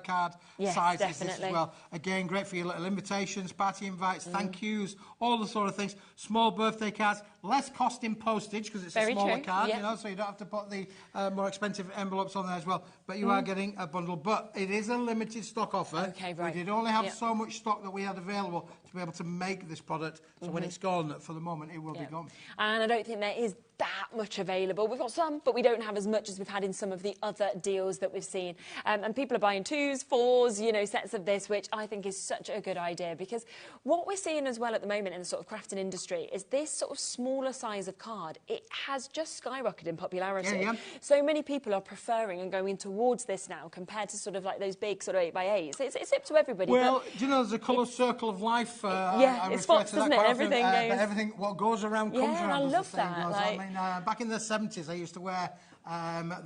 Speaker 11: card size
Speaker 8: definitely.
Speaker 11: Is this as well. Again, great for your little invitations, party invites, thank yous, all the sort of things. Small birthday cards, less cost in postage because it's a smaller card, you know, so you don't have to put the more expensive envelopes on there as well. But you are getting a bundle. But it is a limited stock offer.
Speaker 8: Okay, right.
Speaker 11: We did only have so much stock that we had available to be able to make this product. So when it's gone, for the moment, it will be gone.
Speaker 8: And I don't think there is that much available. We've got some, but we don't have as much as we've had in some of the other deals that we've seen. And people are buying 2s, 4s, you know, sets of this, which I think is such a good idea, because what we're seeing as well at the moment in the sort of crafting industry is this sort of smaller size of card. It has just skyrocketed in popularity. So many people are preferring and going towards this now compared to sort of like those big sort of 8x8s. It's up to everybody.
Speaker 11: Well, do you know there's a colour circle of life?
Speaker 8: It's Fox, isn't it? Everything goes.
Speaker 11: But everything, what goes around comes around.
Speaker 8: I love that.
Speaker 11: Like, I mean, back in the 70s, I used to wear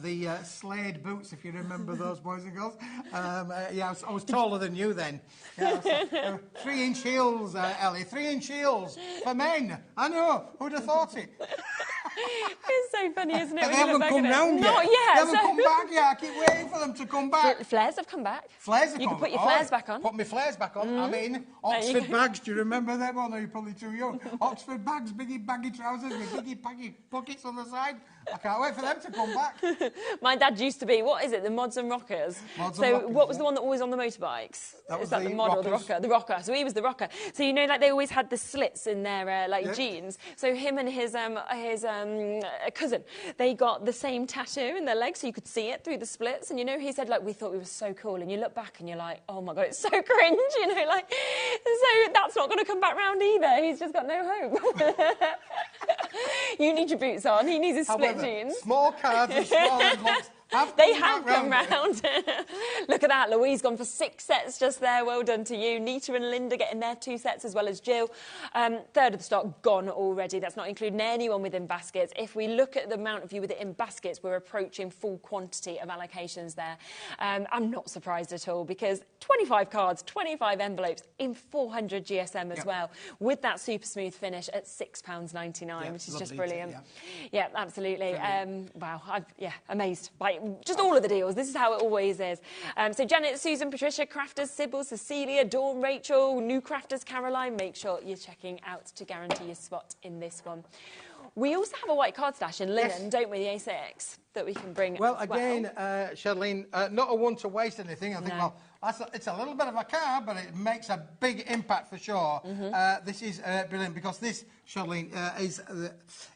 Speaker 11: the Slade boots, if you remember those, boys and girls. I was taller than you then. 3-inch heels, Ellie, 3-inch heels for men. I know, who'd have thought it?
Speaker 8: It's so funny, isn't it?
Speaker 11: But they haven't come round yet.
Speaker 8: Not yet.
Speaker 11: They haven't come back yet. I keep waiting for them to come back.
Speaker 8: Flares have come back.
Speaker 11: Flares have
Speaker 8: You
Speaker 11: come
Speaker 8: can put your
Speaker 11: back.
Speaker 8: flares back on.
Speaker 11: Put my flares back on. I mean, Oxford bags. Do you remember them? Oh, no, you're probably too young. Oxford bags, biggie baggy trousers with biggie baggy pockets on the side. I can't wait for them to come back.
Speaker 8: My dad used to be, what is it, the Mods and Rockers? What was the one that was on the motorbikes? Is that the Mod or the Rocker? The Rocker. So he was the Rocker. So you know, like they always had the slits in their jeans. So him and his cousin, they got the same tattoo in their legs, so you could see it through the splits. And you know, he said like, we thought we were so cool. And you look back and you're like, oh my god, it's so cringe. You know, like, so that's not going to come back round either. He's just got no hope. You need your boots on. He needs his split jeans.
Speaker 11: Small cards and small envelopes.
Speaker 8: They have come round. Look at that. Louise gone for 6 sets just there. Well done to you. Nita and Linda getting their 2 sets, as well as Jill. Third of the stock gone already. That's not including anyone within baskets. If we look at the amount of you with it in baskets, we're approaching full quantity of allocations there. I'm not surprised at all, because 25 cards, 25 envelopes in 400 GSM as well, with that super smooth finish at £6.99, which is just brilliant. Yeah, absolutely. Wow, amazed by just all of the deals. This is how it always is. So Janet, Susan, Patricia, Crafters, Sybil, Cecilia, Dawn, Rachel, new Crafters, Caroline, make sure you're checking out to guarantee your spot in this one. We also have a white card stash in linen, don't we, the A6, that we can bring.
Speaker 11: Well, again, Charlene, not a one to waste anything. I think, it's a little bit of a card, but it makes a big impact for sure. This is brilliant, because this, Charlene,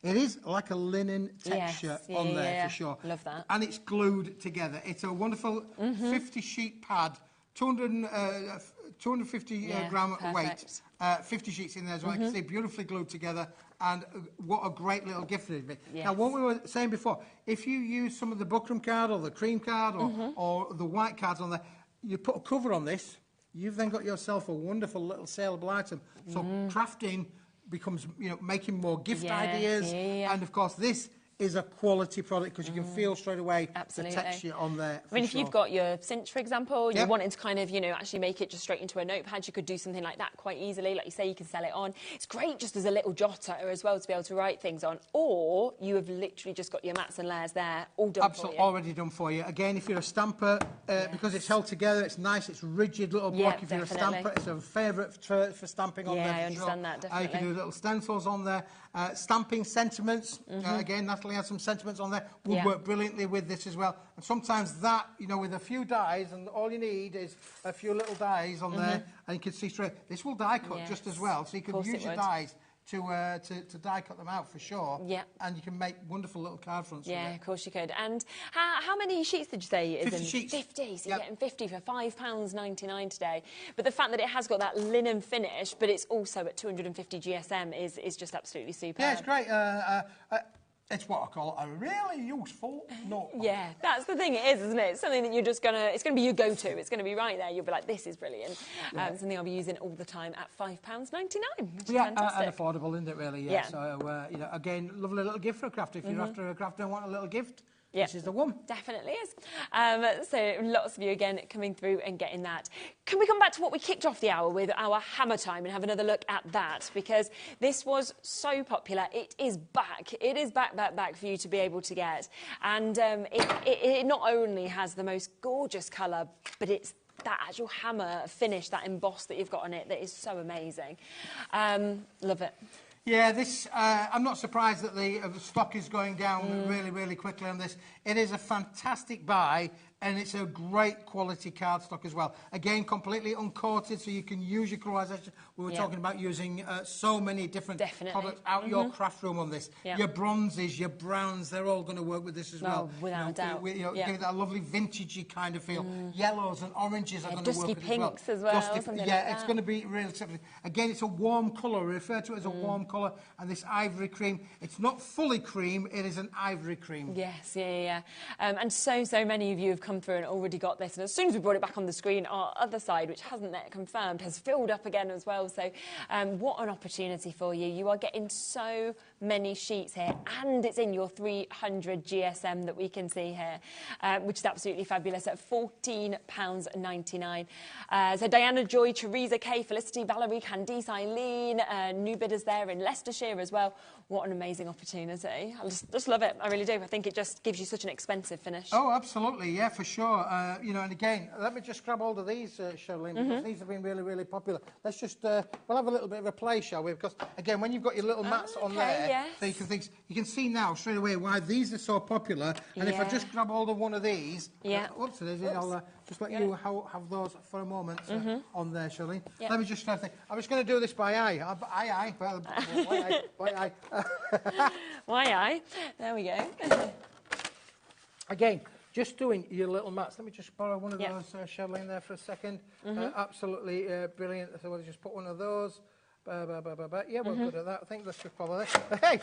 Speaker 11: it is like a linen texture on there for sure.
Speaker 8: Love that.
Speaker 11: And it's glued together. It's a wonderful 50-sheet pad, 250 gram weight, 50 sheets in there as well. You can see beautifully glued together, and what a great little gift it would be. Now, what we were saying before, if you use some of the Bookram card or the cream card or the white cards on there, you put a cover on this, you've then got yourself a wonderful little saleable item. So crafting becomes, you know, making more gift ideas, and of course this is a quality product, because you can feel straight away the texture on there.
Speaker 8: I mean, if you've got your cinch, for example, you're wanting to kind of, you know, actually make it just straight into a notepad, you could do something like that quite easily. Like you say, you can sell it on. It's great just as a little jotter as well, to be able to write things on. Or you have literally just got your mats and layers there, all done for you.
Speaker 11: Already done for you. Again, if you're a stamper, because it's held together, it's nice, it's rigid little block. If you're a stamper, it's a favourite for stamping on there.
Speaker 8: Yeah, I understand that, definitely.
Speaker 11: You can do little stencils on there. Stamping sentiments. Again, Natalie has some sentiments on there. Would work brilliantly with this as well. And sometimes that, you know, with a few dies, and all you need is a few little dies on there, and you can see straight. This will die cut just as well, so you can use your dies to die cut them out for sure. Yeah. And you can make wonderful little card fronts.
Speaker 8: Yeah, of course you could. And how many sheets did you say it is
Speaker 11: 50 sheets.
Speaker 8: 50. So you're getting 50 for £5.99 today. But the fact that it has got that linen finish, but it's also at 250 GSM is just absolutely superb.
Speaker 11: Yeah, it's great. It's what I call a really useful notebook.
Speaker 8: Yeah, that's the thing. It is, isn't it? It's something that you're just it's gonna be your go-to. It's gonna be right there. You'll be like, this is brilliant. Something I'll be using all the time at £5.99. Which is fantastic.
Speaker 11: And affordable, isn't it? Really, yeah. So you know, again, lovely little gift for a crafter. If you're after a crafter and want a little gift. This is the one.
Speaker 8: Definitely is. So lots of you again coming through and getting that. Can we come back to what we kicked off the hour with, our hammer time, and have another look at that? Because this was so popular. It is back. It is back for you to be able to get. And it not only has the most gorgeous colour, but it's that actual hammer finish, that emboss that you've got on it that is so amazing. Love it.
Speaker 11: Yeah, this, I'm not surprised that the stock is going down really quickly on this. It is a fantastic buy, and it's a great quality cardstock as well. Again, completely uncoated, so you can use your colorization. We were talking about using so many different products out your craft room on this. Your bronzes, your browns, they're all going to work with this as well.
Speaker 8: Without a doubt.
Speaker 11: Give it that lovely vintagey kind of feel. Yellows and oranges are going to work with
Speaker 8: dusky pinks as well.
Speaker 11: It's going to be really something. Again, it's a warm colour. We refer to it as a warm colour. And this ivory cream, it's not fully cream, it is an ivory cream.
Speaker 8: Yes, and so many of you have come through and already got this. And as soon as we brought it back on the screen, our other side, which hasn't yet confirmed, has filled up again as well. So what an opportunity for you. You are getting so many sheets here, and it's in your 300 GSM that we can see here, which is absolutely fabulous at £14.99. So Diana, Joy, Teresa, Kay, Felicity, Valerie, Candice, Eileen, new bidders there in Leicestershire as well. What an amazing opportunity. I just love it. I really do. I think it just gives you such an expensive finish.
Speaker 11: Oh, absolutely. Yeah, for sure. You know, and again, let me just grab hold of these, Charlene, because these have been really popular. Let's just, we'll have a little bit of a play, shall we? Because, again, when you've got your little mats on there, so you can see now straight away why these are so popular. And if I just grab hold of one of these, whoops, I'll just let you have those for a moment on there, Charlene. Let me just try to think. I'm just going to do this by eye. By eye.
Speaker 8: Why eye? There we go.
Speaker 11: Again, just doing your little mats. Let me just borrow one of those, Charlene, there for a second. Absolutely brilliant. So we'll just put one of those. Yeah, we're good at that. I think let's just follow this. Hey!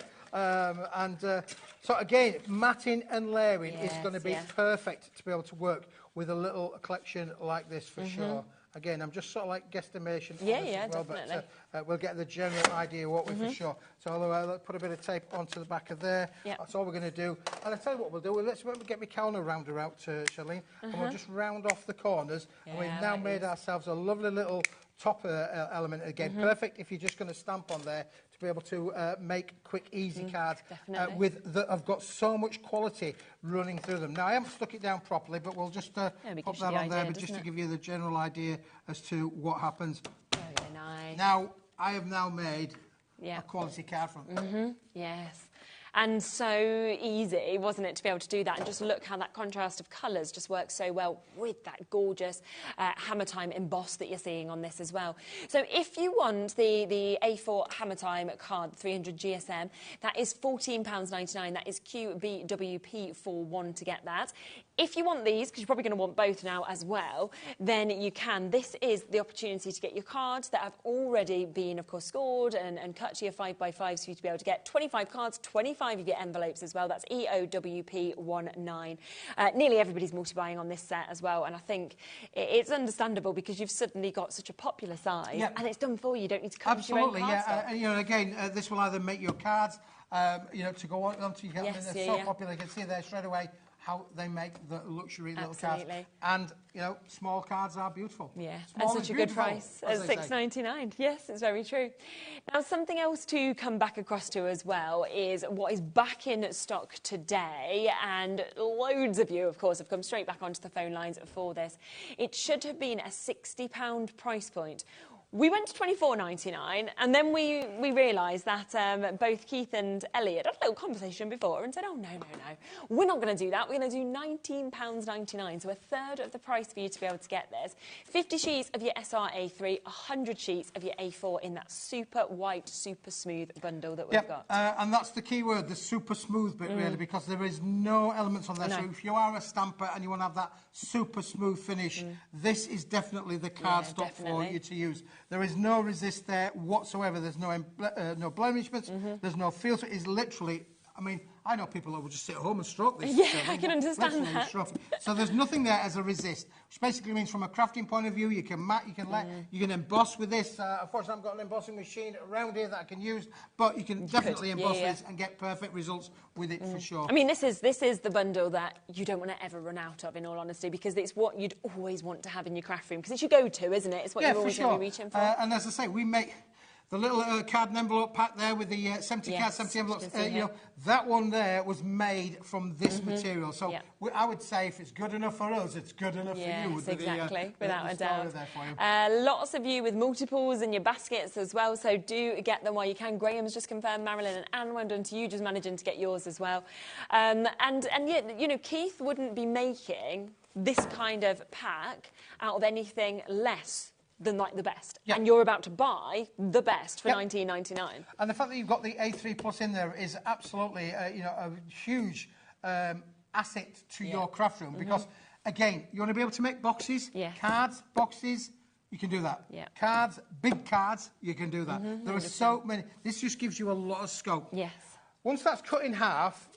Speaker 11: So again, matting and layering is going to be perfect to be able to work with a little collection like this for sure. Again, I'm just sort of like guesstimation on this as well,
Speaker 8: definitely.
Speaker 11: but we'll get the general idea what we're for sure. So let's put a bit of tape onto the back of there. That's all we're going to do. And I'll tell you what we'll do. Let's get my counter rounder out, Charlene, and we'll just round off the corners. And we've now made ourselves a lovely little top element. Again, perfect if you're just going to stamp on there to be able to make quick, easy cards I've got so much quality running through them. Now, I haven't stuck it down properly, but we'll just pop that on there, but just to give you the general idea as to what happens.
Speaker 8: Very nice.
Speaker 11: Now, I have now made a quality card from it.
Speaker 8: Yes. And so easy, wasn't it, to be able to do that? And just look how that contrast of colours just works so well with that gorgeous Hammer Time emboss that you're seeing on this as well. So if you want the A4 Hammer Time card, 300 GSM, that is £14.99. That is QBWP41 to get that. If you want these, because you're probably going to want both now as well, then you can. This is the opportunity to get your cards that have already been, of course, scored and cut to your 5x5s for you to be able to get 25 cards, 25 of your envelopes as well. That's EOWP19. Nearly everybody's multi-buying on this set as well, and I think it's understandable because you've suddenly got such a popular size, and it's done for you. You don't need to cut your own cardstock.
Speaker 11: You know, again, this will either make your cards, you know, to go on to your they're so popular. You can see there straight away how they make the luxury little cards. And, you know, small cards are beautiful.
Speaker 8: Yeah,
Speaker 11: small
Speaker 8: and such a good price at £6.99. Yes, it's very true. Now, something else to come back across to as well is what is back in stock today, and loads of you, of course, have come straight back onto the phone lines for this. It should have been a £60 price point. We went to £24.99, and then we realised that both Keith and Elliot had a little conversation before and said, oh, no, we're not going to do that. We're going to do £19.99, so a third of the price for you to be able to get this. 50 sheets of your SRA3, 100 sheets of your A4 in that super white, super smooth bundle that we've got.
Speaker 11: And that's the key word, the super smooth bit, really, because there is no elements on there. So if you are a stamper and you want to have that super smooth finish, this is definitely the cardstock for you to use. There is no resist there whatsoever. There's no blemishments. There's no feel. So it is literally I mean, I know people who will just sit at home and stroke this.
Speaker 8: Yeah, I can understand that.
Speaker 11: So there's nothing there as a resist, which basically means from a crafting point of view, you can mat, you can emboss with this. Unfortunately, I've got an embossing machine around here that I can use, but you can definitely emboss this and get perfect results with it for sure.
Speaker 8: I mean, this is the bundle that you don't want to ever run out of, in all honesty, because it's what you'd always want to have in your craft room, because it's your go-to, isn't it? It's what you're always going to be reaching for.
Speaker 11: And as I say, we make the little card and envelope pack there with the 70 cards, 70 envelopes. You know, that one there was made from this material. So I would say if it's good enough for us, it's good enough for you.
Speaker 8: Yes, exactly, without a doubt. Lots of you with multiples in your baskets as well, so do get them while you can. Graham's just confirmed, Marilyn and Anne, well done to you, just managing to get yours as well. And yet, you know, Keith wouldn't be making this kind of pack out of anything less than like the best, and you're about to buy the best for $19.99.
Speaker 11: And the fact that you've got the A3 Plus in there is absolutely, you know, a huge asset to your craft room, because again, you want to be able to make boxes, cards, boxes. You can do that. Cards, big cards, you can do that. There are so many. This just gives you a lot of scope.
Speaker 8: Yes.
Speaker 11: Once that's cut in half,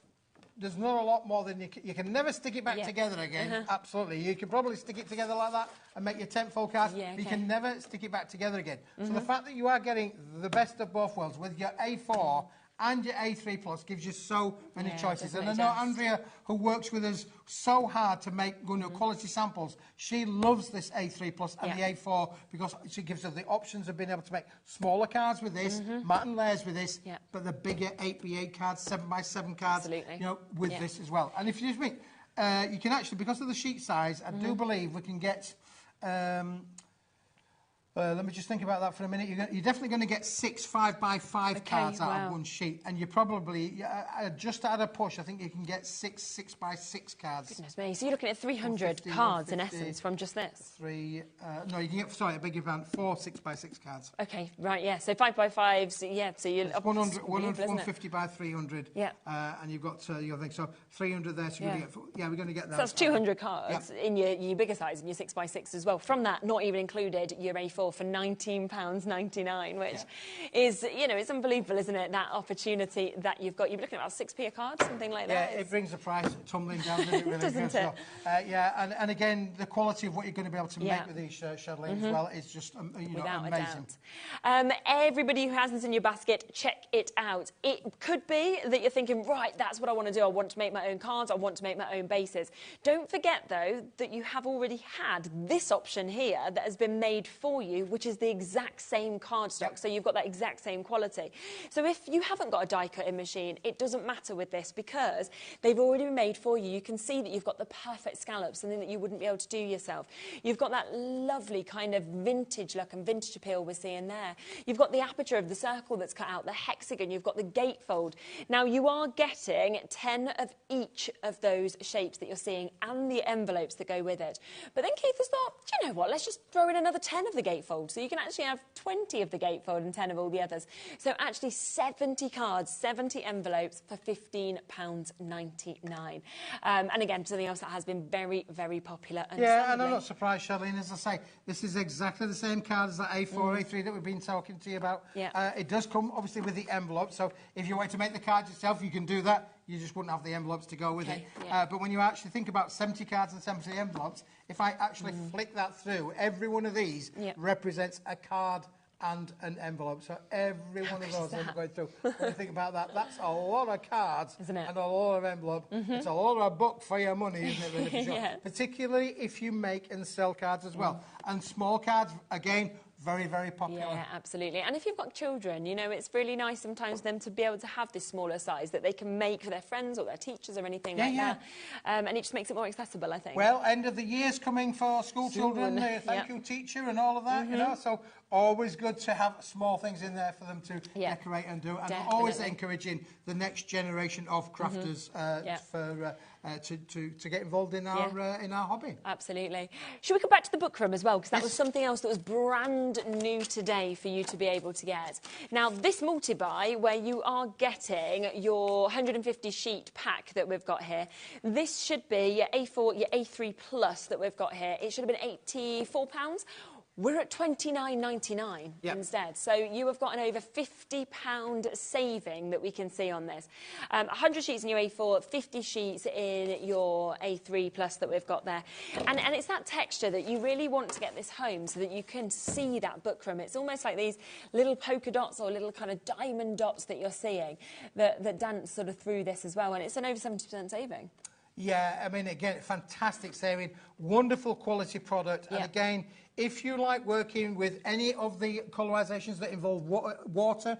Speaker 11: there's not a lot more than you can never stick it back together again. Absolutely. You can probably stick it together like that and make your 10-fold cards, but you can never stick it back together again. So the fact that you are getting the best of both worlds with your A4 and your A3 Plus gives you so many choices. And I know Andrea, who works with us so hard to make quality samples, she loves this A3 Plus and the A4 because she gives us the options of being able to make smaller cards with this, mat and layers with this, but the bigger 8x8 cards, 7x7 cards, you know, with this as well. And if you just think, you can actually, because of the sheet size, I do believe we can get... let me just think about that for a minute. You're definitely going to get 6 5x5 cards out of one sheet, and you probably just at a push, I think you can get 6 6x6 cards.
Speaker 8: Goodness me! So you're looking at 300 cards in essence from just this.
Speaker 11: No, you can get. Sorry, I beg your pardon. 4 6x6 cards.
Speaker 8: Okay, right, yeah. So 5x5s, yeah. So you're
Speaker 11: 150 by 300.
Speaker 8: Yeah.
Speaker 11: And you've got your thing. So 300 there. So we're going to get that.
Speaker 8: So that's 200 cards in your bigger size, in your 6x6 as well. From that, not even included your A4 for £19.99, which is, you know, it's unbelievable, isn't it, that opportunity that you've got. You're looking at about 6p a card, something like that.
Speaker 11: Yeah, it brings the price tumbling down, doesn't it, really?
Speaker 8: Doesn't it?
Speaker 11: So, and again, the quality of what you're going to be able to make with these chandeliers as well is just, you know, amazing.
Speaker 8: Everybody who has this in your basket, check it out. It could be that you're thinking, right, that's what I want to do. I want to make my own cards. I want to make my own bases. Don't forget, though, that you have already had this option here that has been made for you, which is the exact same cardstock, so you've got that exact same quality. So if you haven't got a die cutting machine, it doesn't matter with this because they've already been made for you. You can see that you've got the perfect scallop, something that you wouldn't be able to do yourself. You've got that lovely kind of vintage look and vintage appeal we're seeing there. You've got the aperture of the circle that's cut out, the hexagon, you've got the gatefold. Now you are getting 10 of each of those shapes that you're seeing and the envelopes that go with it. But then Keith has thought, do you know what, let's just throw in another 10 of the gatefold. So you can actually have 20 of the gatefold and 10 of all the others. So actually 70 cards, 70 envelopes for £15.99. And again, something else that has been very, very popular. And
Speaker 11: and I'm not surprised, Charlene, as I say, this is exactly the same card as that A4, A3 that we've been talking to you about. It does come, obviously, with the envelope, so if you want to make the cards yourself, you can do that. You just wouldn't have the envelopes to go with it. But when you actually think about 70 cards and 70 envelopes, if I actually flick that through, every one of these represents a card and an envelope. So every one of those I'm going through. When you think about that, that's a lot of cards and a lot of envelope. It's a lot of book for your money, isn't it, really, for sure? Particularly if you make and sell cards as well. And small cards, again, very, very popular.
Speaker 8: Yeah, absolutely. And if you've got children, you know, it's really nice sometimes for them to be able to have this smaller size that they can make for their friends or their teachers or anything like that. And it just makes it more accessible, I think.
Speaker 11: Well, end of the year's coming for school children. Thank you, teacher, and all of that, you know. So always good to have small things in there for them to decorate and do. And always encouraging the next generation of crafters to get involved in our hobby.
Speaker 8: Absolutely. Should we come back to the Bookram as well? Because that was something else that was brand new today for you to be able to get. Now, this multi-buy, where you are getting your 150 sheet pack that we've got here, this should be your A4, your A3 Plus that we've got here. It should have been £84. We're at £29.99 instead. So you have got an over £50 saving that we can see on this. 100 sheets in your A4, 50 sheets in your A3 plus that we've got there. And it's that texture that you really want to get this home so that you can see that Bookram. It's almost like these little polka dots or little kind of diamond dots that you're seeing that dance sort of through this as well. And it's an over 70% saving.
Speaker 11: Yeah, I mean, again, fantastic saving, wonderful quality product. And again, if you like working with any of the colorisations that involve water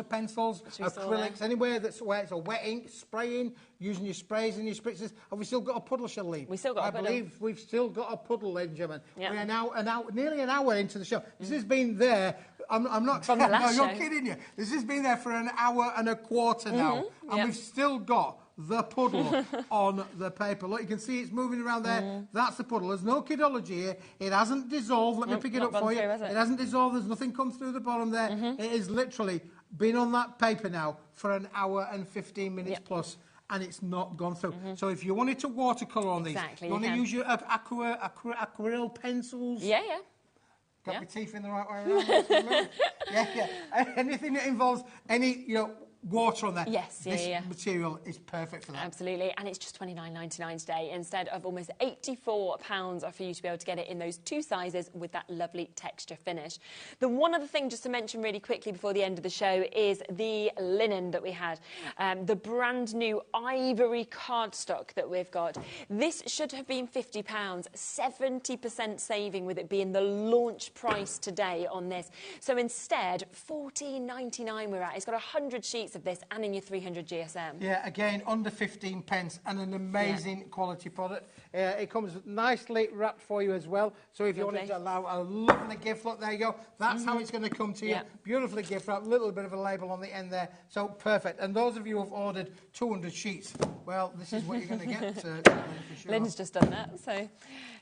Speaker 11: pencils, acrylics, anywhere where it's a wet ink, spraying, using your sprays and your spritzers, have we still got a puddle, shall we?
Speaker 8: We still got a puddle.
Speaker 11: I believe we've still got a puddle, ladies and gentlemen. We are now nearly an hour into the show. This has been there. I'm not...
Speaker 8: From the last
Speaker 11: no,
Speaker 8: show.
Speaker 11: you're kidding you. This has been there for an hour and a quarter now. And we've still got the puddle on the paper. Look, you can see it's moving around there. That's the puddle. There's no kidology here. It hasn't dissolved. Let me pick it up for you. It hasn't dissolved. There's nothing come through the bottom there. It has literally been on that paper now for an hour and 15 minutes plus, and it's not gone through. So if you wanted to watercolour on these, you want to use your aquarelle pencils. Got my teeth in the right way around. Anything that involves any, water on there. This material is perfect for that.
Speaker 8: Absolutely, and it's just £29.99 today instead of almost £84 for you to be able to get it in those two sizes with that lovely texture finish. The one other thing just to mention really quickly before the end of the show is the linen that we had, the brand new ivory cardstock that we've got. This should have been £50, 70% saving with it being the launch price today on this. So instead, £14.99 we're at. It's got 100 sheets of this and in your 300 GSM.
Speaker 11: Yeah, again, under 15 pence and an amazing quality product. It comes nicely wrapped for you as well. So if you wanted to allow a lovely gift, look, there you go. That's how it's going to come to you. Beautifully gift wrapped, little bit of a label on the end there. So perfect. And those of you who have ordered 200 sheets, well, this is what you're going to get. For sure.
Speaker 8: Lynn's just done that, so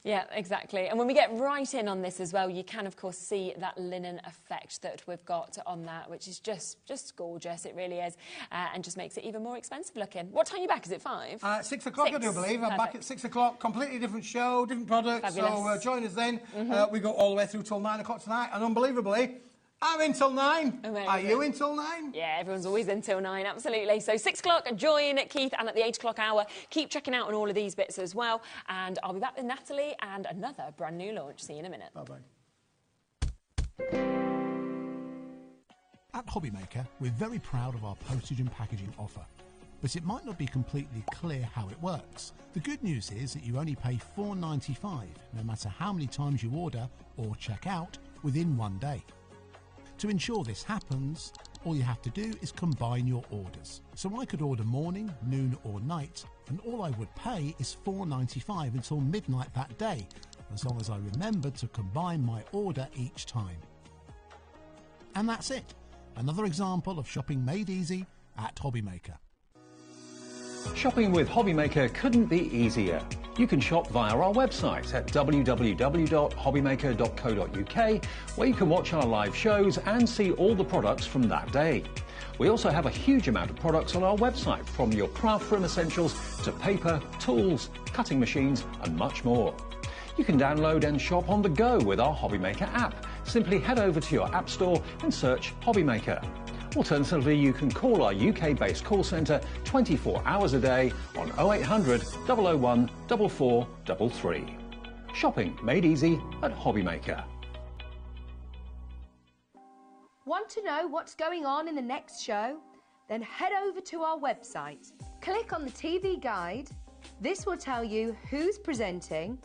Speaker 8: yeah, exactly. And when we get right in on this as well, you can of course see that linen effect that we've got on that, which is just gorgeous. It really is, and just makes it even more expensive looking. What time are you back? Is it 5?
Speaker 11: 6 o'clock, I do believe. I'm back at 6 o'clock. Completely different show, different products.
Speaker 8: Fabulous.
Speaker 11: So join us then. We go all the way through till 9 o'clock tonight, and unbelievably, I'm in till 9.
Speaker 8: Amazing.
Speaker 11: Are you in till 9?
Speaker 8: Yeah, everyone's always in till 9, absolutely. So 6 o'clock, join Keith, and at the 8 o'clock hour, keep checking out on all of these bits as well. And I'll be back with Natalie and another brand new launch. See you in a minute.
Speaker 11: Bye-bye.
Speaker 2: At HobbyMaker, we're very proud of our postage and packaging offer, but it might not be completely clear how it works. The good news is that you only pay $4.95, no matter how many times you order or check out within one day. To ensure this happens, all you have to do is combine your orders. So I could order morning, noon or night, and all I would pay is $4.95 until midnight that day, as long as I remembered to combine my order each time. And that's it. Another example of shopping made easy at HobbyMaker.
Speaker 5: Shopping with HobbyMaker couldn't be easier. You can shop via our website at www.hobbymaker.co.uk, where you can watch our live shows and see all the products from that day. We also have a huge amount of products on our website, from your craft room essentials to paper, tools, cutting machines and much more. You can download and shop on the go with our HobbyMaker app. Simply head over to your app store and search HobbyMaker. Alternatively, you can call our UK-based call centre 24 hours a day on 0800 001 4433. Shopping made easy at HobbyMaker.
Speaker 3: Want to know what's going on in the next show? Then head over to our website. Click on the TV guide. This will tell you who's presenting,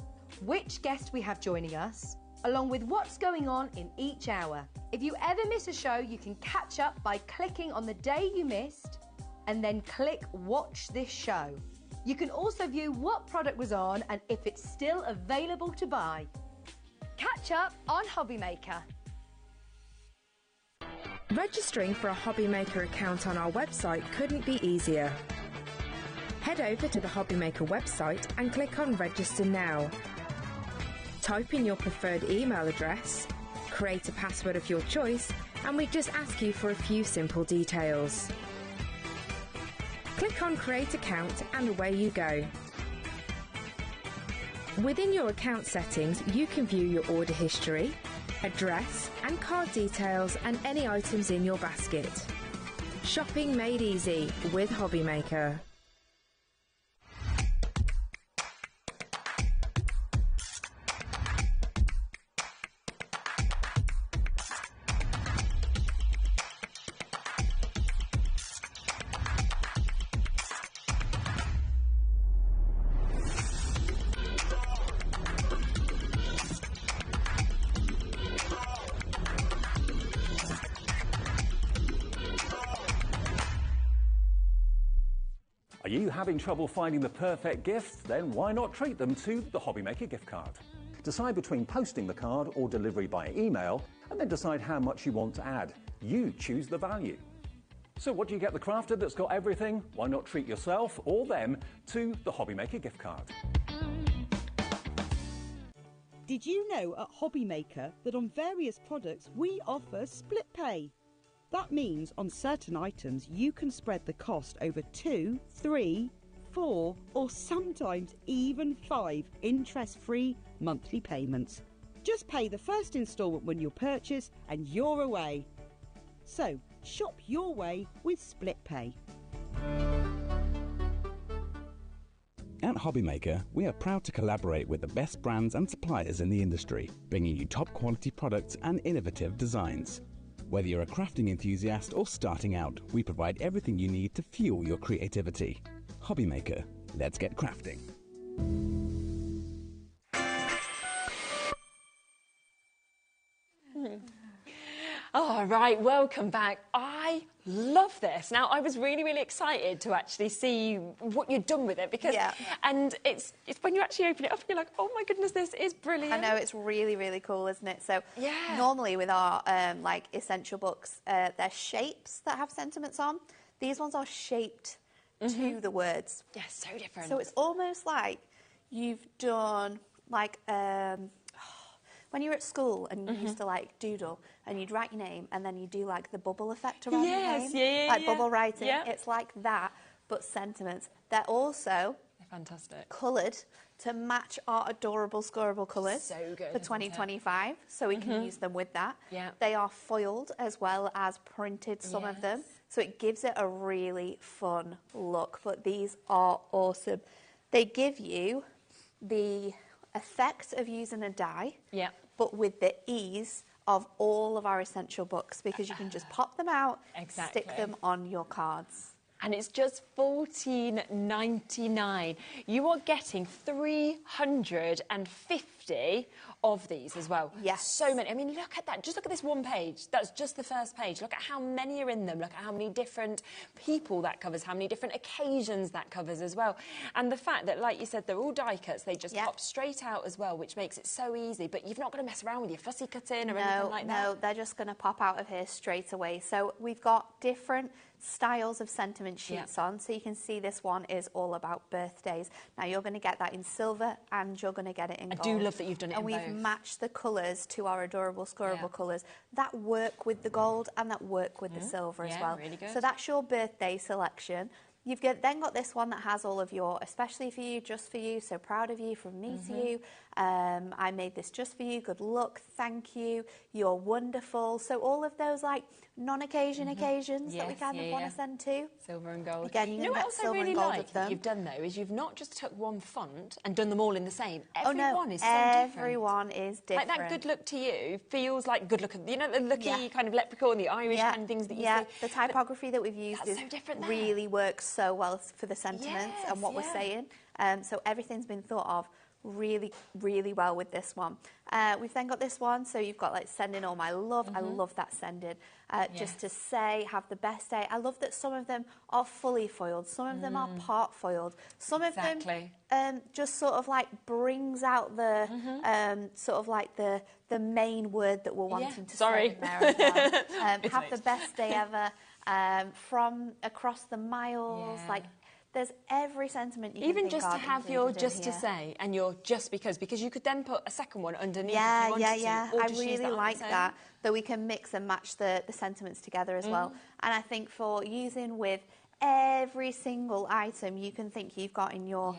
Speaker 3: which guest we have joining us, along with what's going on in each hour. If you ever miss a show, you can catch up by clicking on the day you missed and then click Watch This Show. You can also view what product was on and if it's still available to buy. Catch up on HobbyMaker.
Speaker 10: Registering for a HobbyMaker account on our website couldn't be easier. Head over to the HobbyMaker website and click on Register Now. Type in your preferred email address, create a password of your choice, and we just ask you for a few simple details. Click on Create Account and away you go. Within your account settings, you can view your order history, address and card details and any items in your basket. Shopping made easy with HobbyMaker.
Speaker 1: Are you having trouble finding the perfect gift? Then why not treat them to the HobbyMaker gift card? Decide between posting the card or delivery by email, and then decide how much you want to add. You choose the value. So what do you get the crafter that's got everything? Why not treat yourself or them to the HobbyMaker gift card?
Speaker 6: Did you know at HobbyMaker that on various products we offer split pay? That means on certain items you can spread the cost over 2, 3, 4 or sometimes even 5 interest-free monthly payments. Just pay the first instalment when you purchase and you're away. So shop your way with split pay.
Speaker 4: At HobbyMaker, we are proud to collaborate with the best brands and suppliers in the industry, bringing you top quality products and innovative designs. Whether you're a crafting enthusiast or starting out, we provide everything you need to fuel your creativity. HobbyMaker, let's get crafting.
Speaker 8: All right, welcome back. I love this. Now, I was really, really excited to actually see what you'd done with it because, and it's when you actually open it up and you're like, oh my goodness, this is brilliant.
Speaker 9: I know, it's really, really cool, isn't it? So normally with our like essential books, they're shapes that have sentiments on. These ones are shaped to the words.
Speaker 8: Yeah, so different.
Speaker 9: So it's almost like you've done like when you were at school and you used to like doodle and you'd write your name and then you do like the bubble effect around your name, like bubble writing. It's like that, but sentiments. They're also
Speaker 8: fantastic,
Speaker 9: coloured to match our adorable scoreable colours for 2025, so we can use them with that. They are foiled as well as printed, some of them, so it gives it a really fun look. But these are awesome. They give you the effect of using a die, but with the ease of all of our essential books, because you can just pop them out, stick them on your cards.
Speaker 8: And it's just $14.99. You are getting 350 of these as well.
Speaker 9: Yes.
Speaker 8: So many. I mean, look at that. Just look at this one page. That's just the first page. Look at how many are in them. Look at how many different people that covers, how many different occasions that covers as well. And the fact that, like you said, they're all die cuts. They just pop straight out as well, which makes it so easy. But you've not got to mess around with your fussy cutting or anything like that.
Speaker 9: No, they're just going to pop out of here straight away. So we've got different styles of sentiment sheets on, so you can see this one is all about birthdays. Now you're going to get that in silver and you're going to get it in gold.
Speaker 8: I do love that you've done it in both.
Speaker 9: And we've matched the colours to our adorable scoreable colours that work with the gold and that work with the silver as well.
Speaker 8: Really good.
Speaker 9: So that's your birthday selection. You've then got this one that has all of your, especially for you, just for you, so proud of you, from me to you. I made this just for you, good luck, thank you, you're wonderful. So all of those like non-occasion occasions that we kind of want to send to.
Speaker 8: Silver and gold.
Speaker 9: Again, you know
Speaker 8: what else I really like that you've done though, is you've not just took one font and done them all in the same. Everyone is so different.
Speaker 9: Everyone is different.
Speaker 8: Like that good look to you feels like good look, you know, the looky kind of leprechaun, the Irish kind of things that you see.
Speaker 9: The typography that we've used is
Speaker 8: so different
Speaker 9: really works so well for the sentiments and what we're saying. So everything's been thought of really, really well with this one. We've then got this one, so you've got like sending all my love. I love that sending. Just to say, have the best day. I love that some of them are fully foiled, some of them are part foiled, some of them just sort of like brings out the sort of like the main word that we're wanting to say in there as well. Have the best day ever. From across the miles, like there's every sentiment you can
Speaker 8: even
Speaker 9: think
Speaker 8: just
Speaker 9: of
Speaker 8: to have your just to say and your just because you could then put a second one underneath if you wanted to, or
Speaker 9: I
Speaker 8: just use
Speaker 9: really like that we can mix and match the sentiments together as well. And I think for using with every single item you can think you've got in your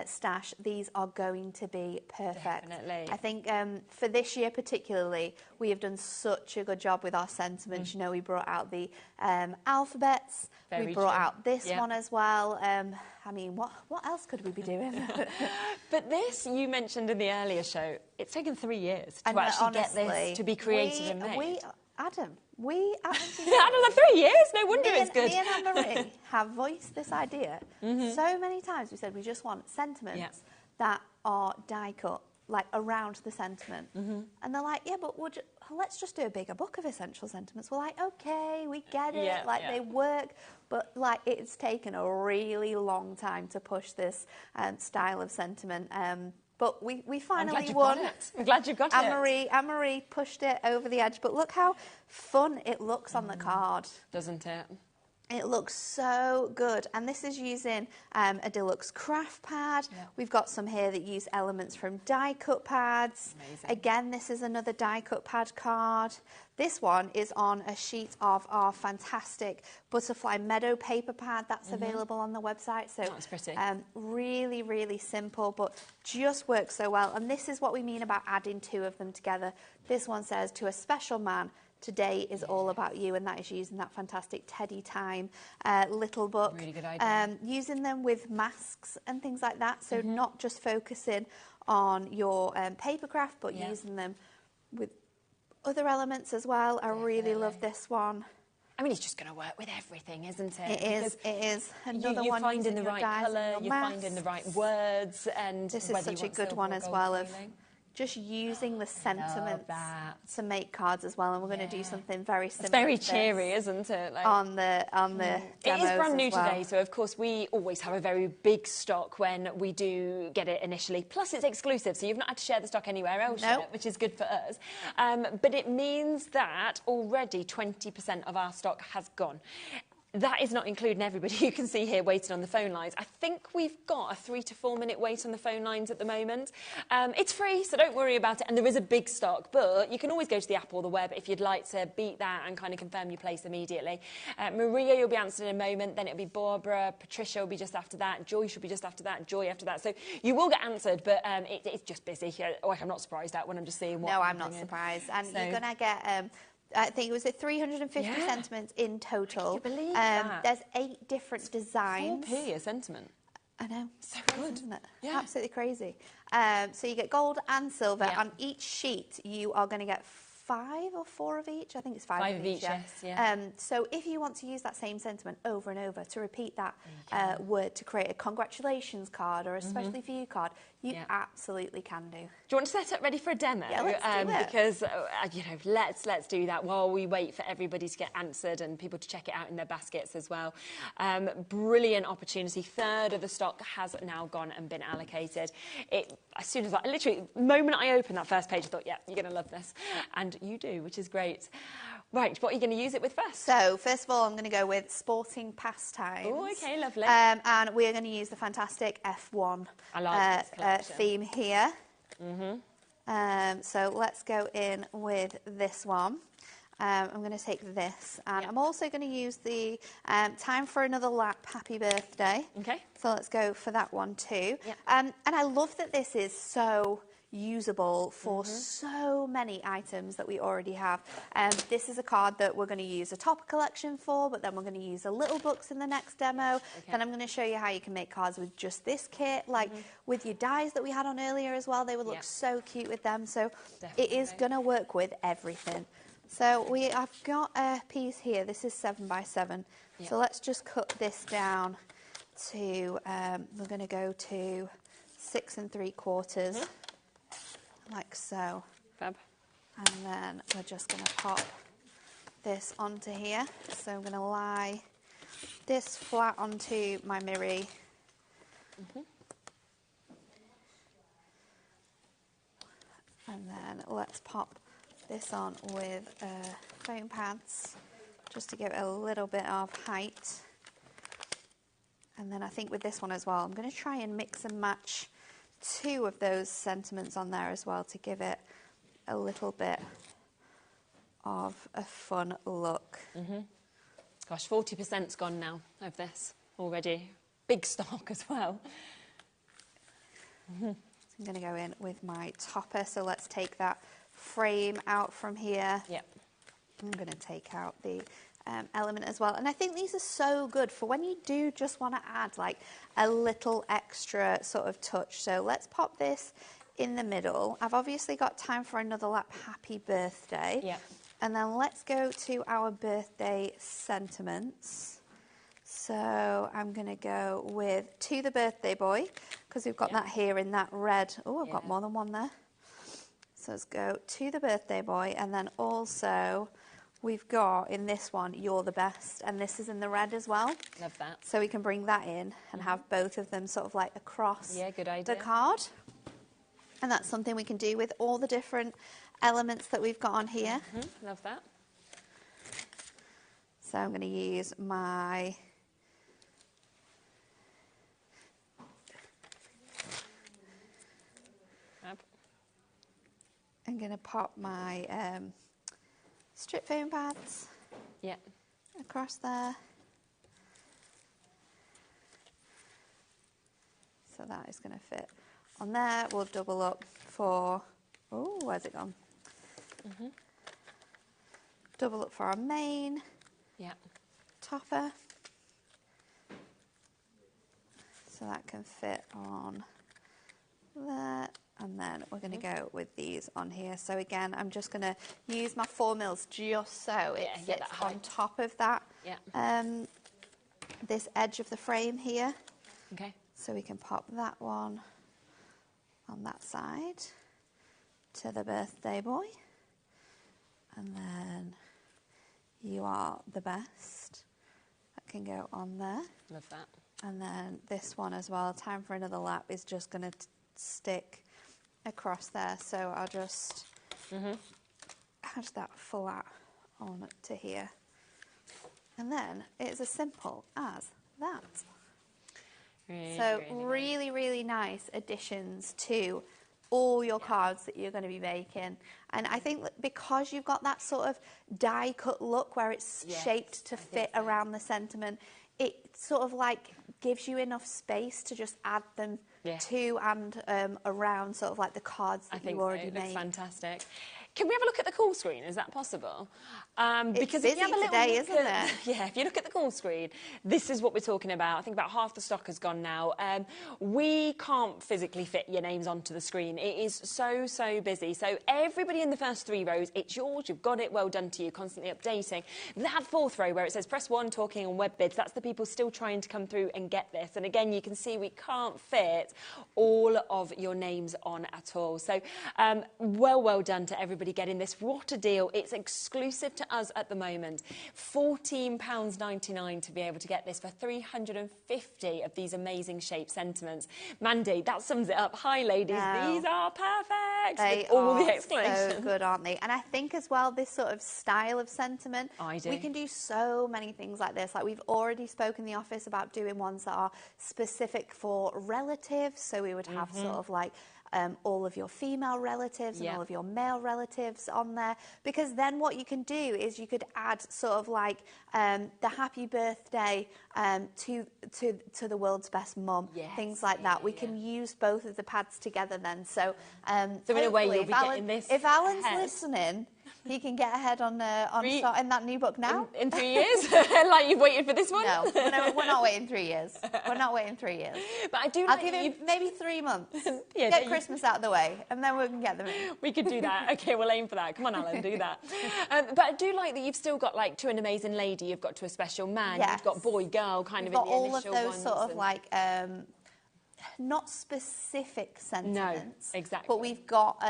Speaker 9: stash, these are going to be perfect.
Speaker 8: Definitely.
Speaker 9: I think for this year particularly, we have done such a good job with our sentiments. You know, we brought out the alphabets. We brought out this one as well. I mean, what else could we be doing?
Speaker 8: But this, you mentioned in the earlier show, it's taken 3 years to actually get this to be created and made.
Speaker 9: Adam,
Speaker 8: Adam, like 3 years? No wonder it's good.
Speaker 9: Me and Anne-Marie have voiced this idea so many times. We said we just want sentiments that are die cut, like around the sentiment. And they're like, yeah, but let's just do a bigger book of essential sentiments. We're like, okay, we get it, they work. But like, it's taken a really long time to push this style of sentiment. But we finally won.
Speaker 8: I'm glad you got it.
Speaker 9: Anne-Marie pushed it over the edge. But look how fun it looks on the card.
Speaker 8: Doesn't it?
Speaker 9: It looks so good. And this is using a deluxe craft pad. We've got some here that use elements from die cut pads.
Speaker 8: Amazing.
Speaker 9: Again, this is another die cut pad card. This one is on a sheet of our fantastic butterfly meadow paper pad that's available on the website. So
Speaker 8: that's pretty.
Speaker 9: Really, really simple, but just works so well. And this is what we mean about adding two of them together. This one says, to a special man, today is all about you, and that is using that fantastic Teddy Time little book.
Speaker 8: Really good idea.
Speaker 9: Using them with masks and things like that, so not just focusing on your paper craft, but using them with other elements as well. I really love this one.
Speaker 8: I mean, it's just going to work with everything, isn't it?
Speaker 9: It is. Another
Speaker 8: you're
Speaker 9: one
Speaker 8: finding the
Speaker 9: using
Speaker 8: right
Speaker 9: your
Speaker 8: colour, you're finding the right words, and
Speaker 9: this is such a good one as well of just using the sentiments to make cards as well, and we're going to do something very similar.
Speaker 8: It's very cheery, isn't it? Like,
Speaker 9: on the
Speaker 8: it is brand new today, so of course we always have a very big stock when we do get it initially. Plus, it's exclusive, so you've not had to share the stock anywhere else yet, which is good for us. But it means that already 20% of our stock has gone. That is not including everybody you can see here waiting on the phone lines. I think we've got a 3 to 4 minute wait on the phone lines at the moment. It's free, so don't worry about it. And there is a big stock, but you can always go to the app or the web if you'd like to beat that and kind of confirm your place immediately. Maria, you'll be answered in a moment. Then it'll be Barbara. Patricia will be just after that. Joyce will be just after that. Joy after that. So you will get answered, but it's just busy. Like, I'm not surprised at when I'm just seeing what.
Speaker 9: No, I'm not surprised. And you're going to get... I think it was 350 sentiments in total.
Speaker 8: Can you believe that?
Speaker 9: There's 8 different designs.
Speaker 8: 4p a sentiment.
Speaker 9: I know.
Speaker 8: So good.
Speaker 9: Isn't it?
Speaker 8: Yeah.
Speaker 9: Absolutely crazy. So you get gold and silver. On each sheet, you are going to get 5 or 4 of each. I think it's 5 of each. So if you want to use that same sentiment over and over to repeat that word to create a congratulations card or a especially for you card, you absolutely can do.
Speaker 8: Do you want to set up ready for a demo?
Speaker 9: Yeah, let's do it.
Speaker 8: Because you know, let's do that while we wait for everybody to get answered and people to check it out in their baskets as well. Brilliant opportunity. 1/3 of the stock has now gone and been allocated. As soon as literally the moment I opened that first page, I thought, yeah, you're going to love this, and you do, which is great. Right, what are you going to use it with first?
Speaker 9: So, first of all, I'm going to go with Sporting Pastimes.
Speaker 8: Oh, okay, lovely.
Speaker 9: And we're going to use the fantastic F1 theme here. So, let's go in with this one. I'm going to take this, and I'm also going to use the Time for Another Lap Happy Birthday. Okay. So, let's go for that one too. And I love that this is so usable for so many items that we already have. This is a card that we're going to use a topper collection for, but then we're going to use a little books in the next demo. Then I'm going to show you how you can make cards with just this kit, like with your dies that we had on earlier as well. They would look so cute with them. So it is going to work with everything. So I've got a piece here. This is 7 by 7. So let's just cut this down to, we're going to go to 6 3/4. Like so.
Speaker 8: Fab.
Speaker 9: And then we're just going to pop this onto here. So I'm going to lie this flat onto my mirror. And then let's pop this on with foam pads just to give it a little bit of height. And then I think with this one as well, I'm going to try and mix and match 2 of those sentiments on there as well to give it a little bit of a fun look.
Speaker 8: Gosh, 40%'s gone now of this already. Big stock as well.
Speaker 9: I'm going to go in with my topper. So let's take that frame out from here.
Speaker 8: Yep.
Speaker 9: I'm going to take out the element as well. And I think these are so good for when you do just want to add like a little extra sort of touch. So let's pop this in the middle. I've obviously got time for another lap happy birthday.
Speaker 8: Yep.
Speaker 9: And then let's go to our birthday sentiments. So I'm going to go with To the Birthday Boy, because we've got that here in that red. Oh, I've got more than one there. So let's go To the Birthday Boy, and then also we've got in this one You're the Best, and this is in the red as well.
Speaker 8: Love that.
Speaker 9: So we can bring that in and have both of them sort of like across
Speaker 8: good idea.
Speaker 9: the card. And that's something we can do with all the different elements that we've got on here.
Speaker 8: Love that.
Speaker 9: So I'm going to use my I'm going to pop my strip foam pads across there. So that is going to fit on there. We'll double up for, oh, where's it gone? Double up for our main topper. So that can fit on there. And then we're going to go with these on here. So again, I'm just going to use my 4mm just so it sits on top of that, this edge of the frame here.
Speaker 8: Okay.
Speaker 9: So we can pop that one on that side to the birthday boy. And then You Are the Best. That can go on there.
Speaker 8: Love that. And
Speaker 9: then this one as well, Time for Another Lap, is just going to stick across there. So I'll just add that flat on to here. And then it's as simple as that. Really nice additions to all your cards that you're going to be making. And I think that because you've got that sort of die cut look where it's shaped to fit around the sentiment, it sort of like gives you enough space to just add them to and around sort of like the cards that you already made.
Speaker 8: It looks fantastic. Can we have a look at the call screen? Is that possible?
Speaker 9: Because it's busy today, isn't it?
Speaker 8: Yeah, if you look at the call screen, this is what we're talking about. I think about half the stock has gone now. We can't physically fit your names onto the screen. It is so busy. So everybody in the first 3 rows, it's yours. You've got it. Well done to you. Constantly updating. That 4th row where it says press 1, talking on web bids, that's the people still trying to come through and get this. And again, you can see we can't fit all of your names on at all. So well done to everybody getting this. What a deal. It's exclusive to us at the moment. £14.99 to be able to get this for 350 of these amazing shape sentiments. Mandy, that sums it up. Hi, ladies. No. These are perfect.
Speaker 9: They
Speaker 8: with all
Speaker 9: are
Speaker 8: the explanations.
Speaker 9: so good, aren't they? And I think as well, this sort of style of sentiment, we can do so many things like this. Like we've already spoken in the office about doing ones that are specific for relatives. So we would have sort of like all of your female relatives and all of your male relatives on there, because then what you can do is you could add sort of like the happy birthday to the world's best mum, things like that. We can use both of the pads together then. So
Speaker 8: in a way you'll be getting this.
Speaker 9: If Alan's listening, he can get ahead on starting that new book now.
Speaker 8: In 3 years? Like you've waited for this one?
Speaker 9: No, we're not waiting 3 years. We're not waiting 3 years.
Speaker 8: But I do
Speaker 9: I'll give him maybe 3 months. Get Christmas out of the way, and then we can get them in.
Speaker 8: We could do that. Okay, we'll aim for that. Come on, Alan, do that. But I do like that you've still got like To an Amazing Lady, you've got To a Special Man, you've got Boy, Girl, kind of in the initial ones.
Speaker 9: All of those sort of like not specific sentiments.
Speaker 8: No, exactly.
Speaker 9: But we've got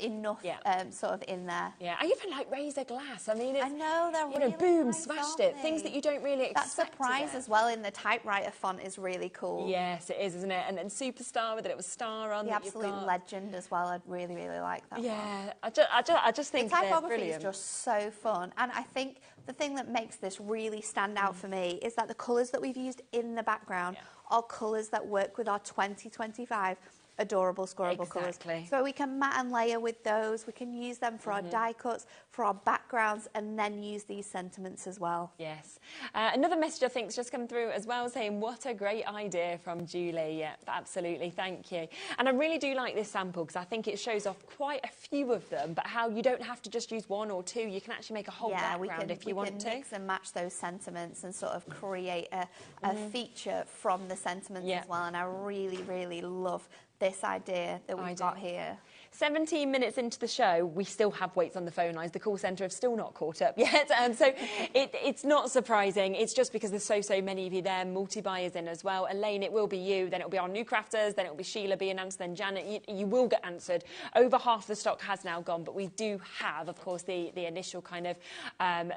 Speaker 9: enough sort of in there.
Speaker 8: Yeah, I even like Razor Glass. I mean, it's,
Speaker 9: I know, they're really
Speaker 8: boom,
Speaker 9: nice,
Speaker 8: smashed it. Things that you don't really expect.
Speaker 9: That surprise as well in the typewriter font is really cool.
Speaker 8: Yes, it is, isn't it? And then Superstar with a little star on.
Speaker 9: The Absolute Legend as well. I'd really like that.
Speaker 8: Yeah, I just think
Speaker 9: the typography
Speaker 8: brilliant.
Speaker 9: is just so fun, and I think the thing that makes this really stand out for me is that the colours that we've used in the background are colours that work with our 2025 adorable scorable colours. So we can mat and layer with those. We can use them for our die cuts, for our backgrounds, and then use these sentiments as well.
Speaker 8: Yes. Another message I think has just come through as well, saying what a great idea from Julie. Yeah, absolutely. Thank you. And I really do like this sample because I think it shows off quite a few of them, but how you don't have to just use one or two. You can actually make a whole background if you want to.
Speaker 9: We can mix and match those sentiments and sort of create a feature from the sentiments as well. And I really, really love this idea that we've got here.
Speaker 8: 17 minutes into the show, we still have waits on the phone lines. The call centre have still not caught up yet. So it's not surprising. It's just because there's so many of you there, multi-buyers in as well. Elaine, it will be you. Then it'll be our new crafters. Then it'll be Sheila being answered. Then Janet, you will get answered. Over half the stock has now gone, but we do have, of course, the initial kind of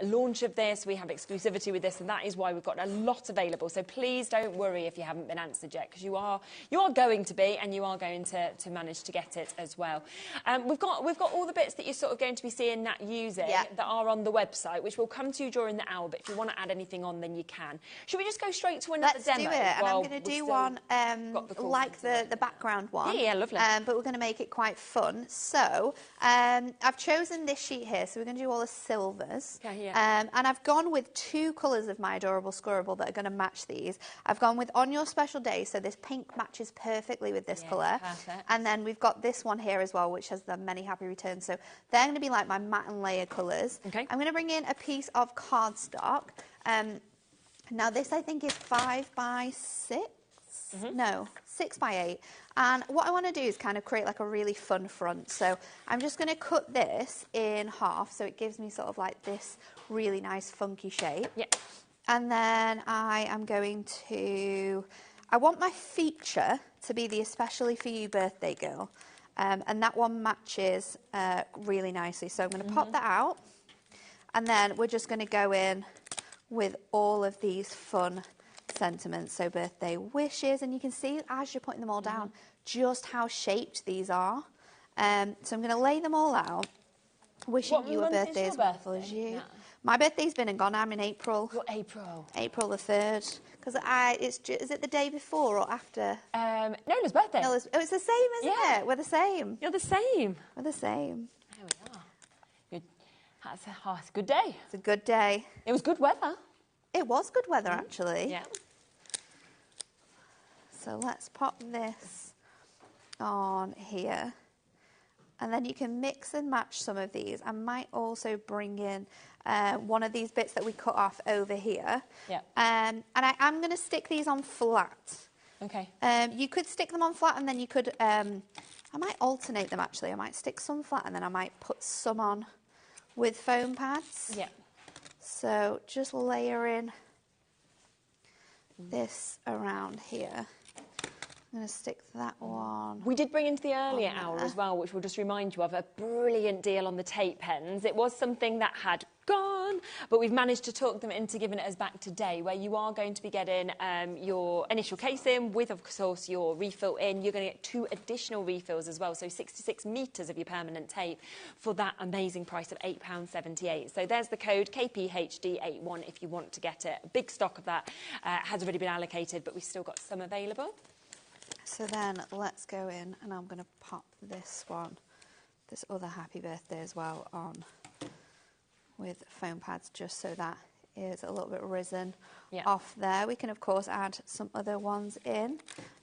Speaker 8: launch of this. We have exclusivity with this, and that is why we've got a lot available. So please don't worry if you haven't been answered yet, because you are going to be, and you are going to manage to get it as well. We've got all the bits that you're sort of going to be seeing Nat using that are on the website, which will come to you during the hour. But if you want to add anything on, then you can. Should we just go straight to another demo?
Speaker 9: Let's do it. And I'm going to do one like the background one.
Speaker 8: Yeah, lovely.
Speaker 9: But we're going to make it quite fun. So I've chosen this sheet here. So we're going to do all the silvers. And I've gone with two colours of my adorable scorable that are going to match these. I've gone with On Your Special Day. So this pink matches perfectly with this colour.
Speaker 8: Perfect.
Speaker 9: And then we've got this one here as well, which has the Many Happy Returns. So they're going to be like my matte and layer colours.
Speaker 8: Okay.
Speaker 9: I'm going to bring in a piece of cardstock. Now this I think is 5 by 6. No, 6 by 8. And what I want to do is kind of create like a really fun front. So I'm just going to cut this in half so it gives me sort of like this really nice funky shape. And then I am going to... I want my feature to be the Especially For You birthday girl. And that one matches really nicely. So I'm going to pop that out. And then we're just going to go in with all of these fun sentiments. So birthday wishes. And you can see as you're putting them all down just how shaped these are. So I'm going to lay them all out. Wishing you a birthday as wonderful as you. Yeah. My birthday's been and gone. I'm in April.
Speaker 8: What April?
Speaker 9: April the 3rd. Because is it the day before or after?
Speaker 8: Nola's birthday.
Speaker 9: It's the same, isn't it? We're the same.
Speaker 8: You're the same.
Speaker 9: We're the same.
Speaker 8: There we are. Good. It's a good day.
Speaker 9: It's a good day.
Speaker 8: It was good weather.
Speaker 9: It was good weather, actually.
Speaker 8: Yeah.
Speaker 9: So let's pop this on here. And then you can mix and match some of these. I might also bring in one of these bits that we cut off over here.
Speaker 8: Yeah.
Speaker 9: And I am going to stick these on flat.
Speaker 8: Okay.
Speaker 9: You could stick them on flat and then you could... I might alternate them, actually. I might stick some flat and then I might put some on with foam pads.
Speaker 8: Yeah.
Speaker 9: So just layer in this around here. I'm going to stick that one.
Speaker 8: We did bring into the earlier hour as well, which we'll just remind you of, a brilliant deal on the tape pens. It was something that had gone, but we've managed to talk them into giving it us back today, where you are going to be getting your initial case in with, of course, your refill in. You're going to get 2 additional refills as well, so 66 metres of your permanent tape for that amazing price of £8.78. So there's the code KPHD81 if you want to get it. A big stock of that has already been allocated, but we've still got some available.
Speaker 9: So then let's go in and I'm going to pop this one, this other happy birthday as well, on with foam pads just so that is a little bit risen off there. We can of course add some other ones in.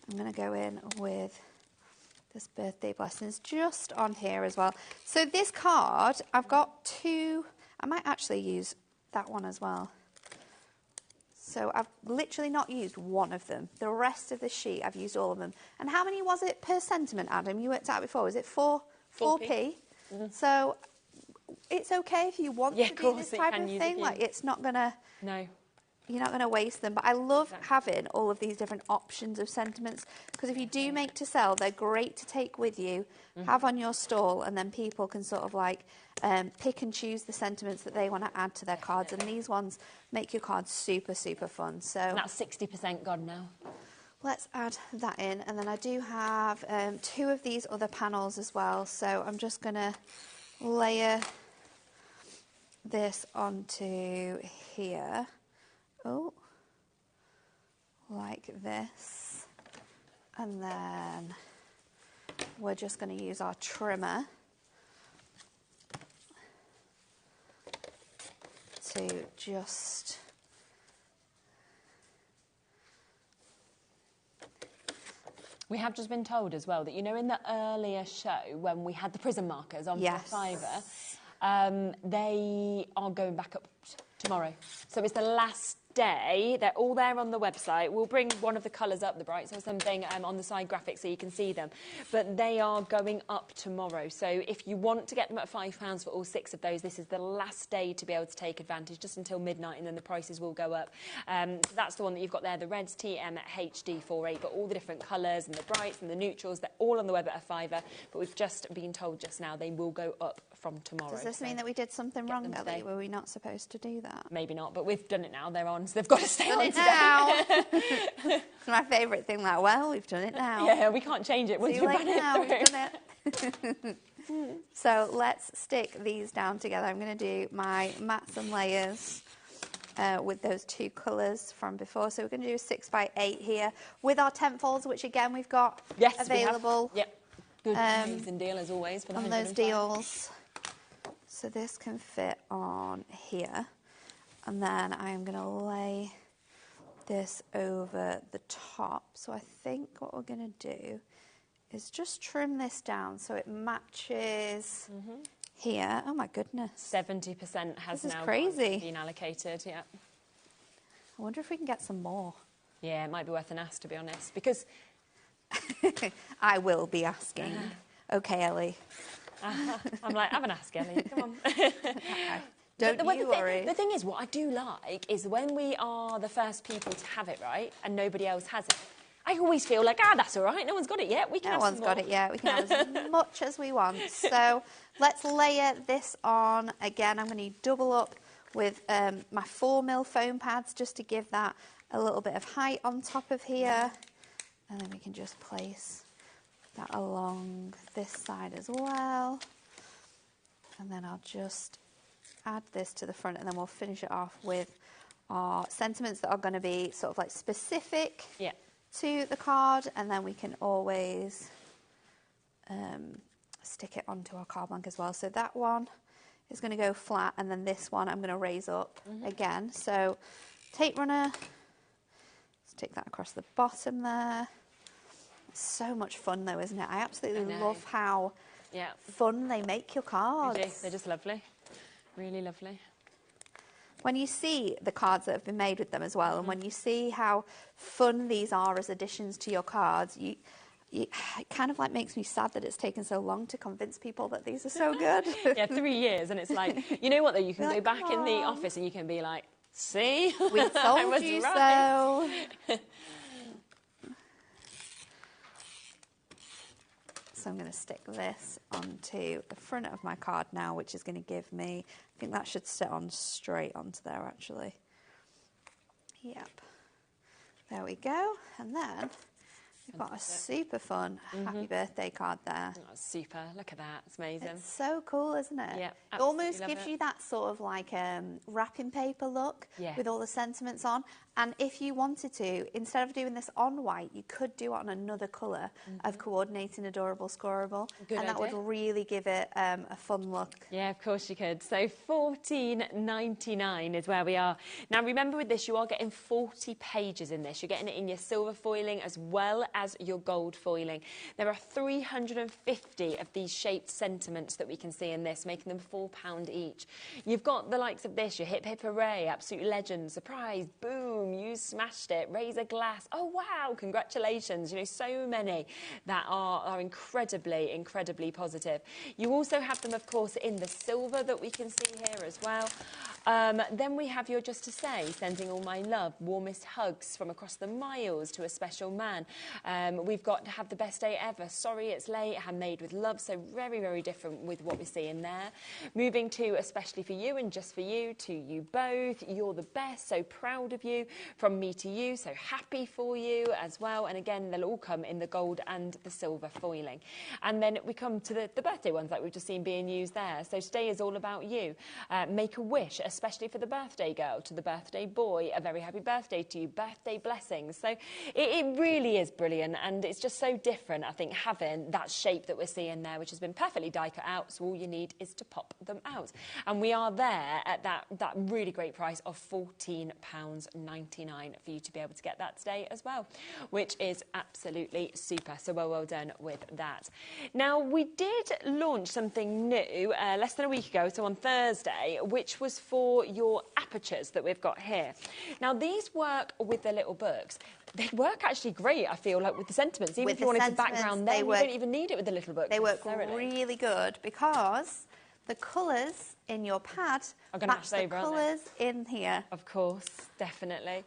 Speaker 9: I'm going to go in with this birthday blessings just on here as well. So this card, I've got 2, I might actually use that one as well. So I've literally not used one of them. The rest of the sheet, I've used all of them. And how many was it per sentiment, Adam? You worked out before. Was it 4p? So it's okay if you want to do this type of thing. Like, it's not going to...
Speaker 8: No.
Speaker 9: You're not going to waste them. But I love having all of these different options of sentiments, because if you do make to sell, they're great to take with you, have on your stall, and then people can sort of like pick and choose the sentiments that they want to add to their cards. And these ones make your cards super, super fun. So
Speaker 8: and that's 60% gone now.
Speaker 9: Let's add that in. And then I do have 2 of these other panels as well. So I'm just going to layer this onto here. Oh, like this. And then we're just going to use our trimmer to just...
Speaker 8: We have just been told as well that, you know, in the earlier show when we had the prism markers on for £5, they are going back up tomorrow. So it's the last day. They're all there on the website. We'll bring one of the colours up, the brights or something, on the side graphic so you can see them. But they are going up tomorrow. So if you want to get them at £5 for all 6 of those, this is the last day to be able to take advantage, just until midnight, and then the prices will go up. So that's the one that you've got there, the reds TM at HD48, but all the different colours and the brights and the neutrals, they're all on the web at a £5. But we've just been told just now they will go up from tomorrow.
Speaker 9: Does this mean that we did something wrong, Ellie? Were we not supposed to do that?
Speaker 8: Maybe not, but we've done it now. They're on, so they've got to stay on today.
Speaker 9: Now. It's my favourite thing. Like, well, we've done it now.
Speaker 8: Yeah, we can't change it once we've done
Speaker 9: it. So let's stick these down together. I'm going to do my mats and layers with those 2 colours from before. So we're going to do a 6x8 here with our tent folds, which again we've got available.
Speaker 8: Yep. Good amazing deal as always for the
Speaker 9: on those deals. So this can fit on here, and then I am going to lay this over the top. So I think what we're going to do is just trim this down so it matches here. Oh my goodness.
Speaker 8: 70% has now been allocated, yeah.
Speaker 9: I wonder if we can get some more.
Speaker 8: Yeah, it might be worth an ask, to be honest, because...
Speaker 9: I will be asking. Okay, Ellie.
Speaker 8: I'm like, have an ask, Ellie. Come on.
Speaker 9: Don't you worry.
Speaker 8: The thing is, what I do like is when we are the first people to have it, right, and nobody else has it, I always feel like, that's all right, no one's got it yet, we can have some more.
Speaker 9: No one's got it yet, we can have as much as we want. So let's layer this on. Again, I'm going to double up with my 4mm foam pads just to give that a little bit of height on top of here. And then we can just place that along this side as well. And then I'll just add this to the front, and then we'll finish it off with our sentiments that are going to be sort of like specific to the card, and then we can always stick it onto our card blank as well. So that one is going to go flat, and then this one I'm going to raise up again. So tape runner, stick that across the bottom there. It's so much fun though, isn't it? I absolutely love how fun they make your cards.
Speaker 8: They're just lovely. Really lovely.
Speaker 9: When you see the cards that have been made with them as well, and when you see how fun these are as additions to your cards, it kind of like makes me sad that it's taken so long to convince people that these are so good.
Speaker 8: Yeah, 3 years, and it's like, you know what though, you can go back in the office and you can be like, see?
Speaker 9: We told you so. So I'm going to stick this onto the front of my card now, which is going to give me, I think that should sit on straight onto there actually. Yep. There we go. And then we've got a super fun happy birthday card there.
Speaker 8: Oh, super. Look at that. It's amazing.
Speaker 9: It's so cool, isn't it?
Speaker 8: Yeah,
Speaker 9: it almost gives you that sort of like wrapping paper look with all the sentiments on. And if you wanted to, instead of doing this on white, you could do it on another colour of coordinating adorable scoreable.
Speaker 8: Good
Speaker 9: and that
Speaker 8: idea.
Speaker 9: would really give it a fun look.
Speaker 8: Yeah, of course you could. So $14.99 is where we are. Now remember with this, you are getting 40 pages in this. You're getting it in your silver foiling as well as your gold foiling. There are 350 of these shaped sentiments that we can see in this, making them £4 each. You've got the likes of this, your Hip Hip Hooray, Absolute Legend, Surprise, Boom, You Smashed It, Raise a Glass, oh wow, congratulations. You know, so many that are incredibly, incredibly positive. You also have them, of course, in the silver that we can see here as well. Then we have your Just to Say, Sending All My Love, Warmest Hugs from Across the Miles to a Special Man. We've got To Have the Best Day Ever, Sorry It's Late, Handmade with Love, so very, very different with what we're seeing there. Moving to Especially for You and Just for You, To You Both, You're the Best, So Proud of You, From Me to You, So Happy for You as well. And again, they'll all come in the gold and the silver foiling. And then we come to the birthday ones like we've just seen being used there. So today is all about you. Make a Wish, A especially for the birthday girl, to the birthday boy, a very happy birthday to you, birthday blessings. So it really is brilliant, and it's just so different, I think, having that shape that we're seeing there, which has been perfectly die cut out, so all you need is to pop them out. And we are there at that really great price of £14.99 for you to be able to get that today as well, which is absolutely super. So well done with that. Now, we did launch something new less than a week ago, so on Thursday, which was for your apertures that we've got here. Now, these work with the little books. They work actually great, I feel, like with the sentiments. Even if you wanted to background them, you don't even need it with the little books.
Speaker 9: They work really good because the colours in your pad match the colours in here.
Speaker 8: Of course, definitely.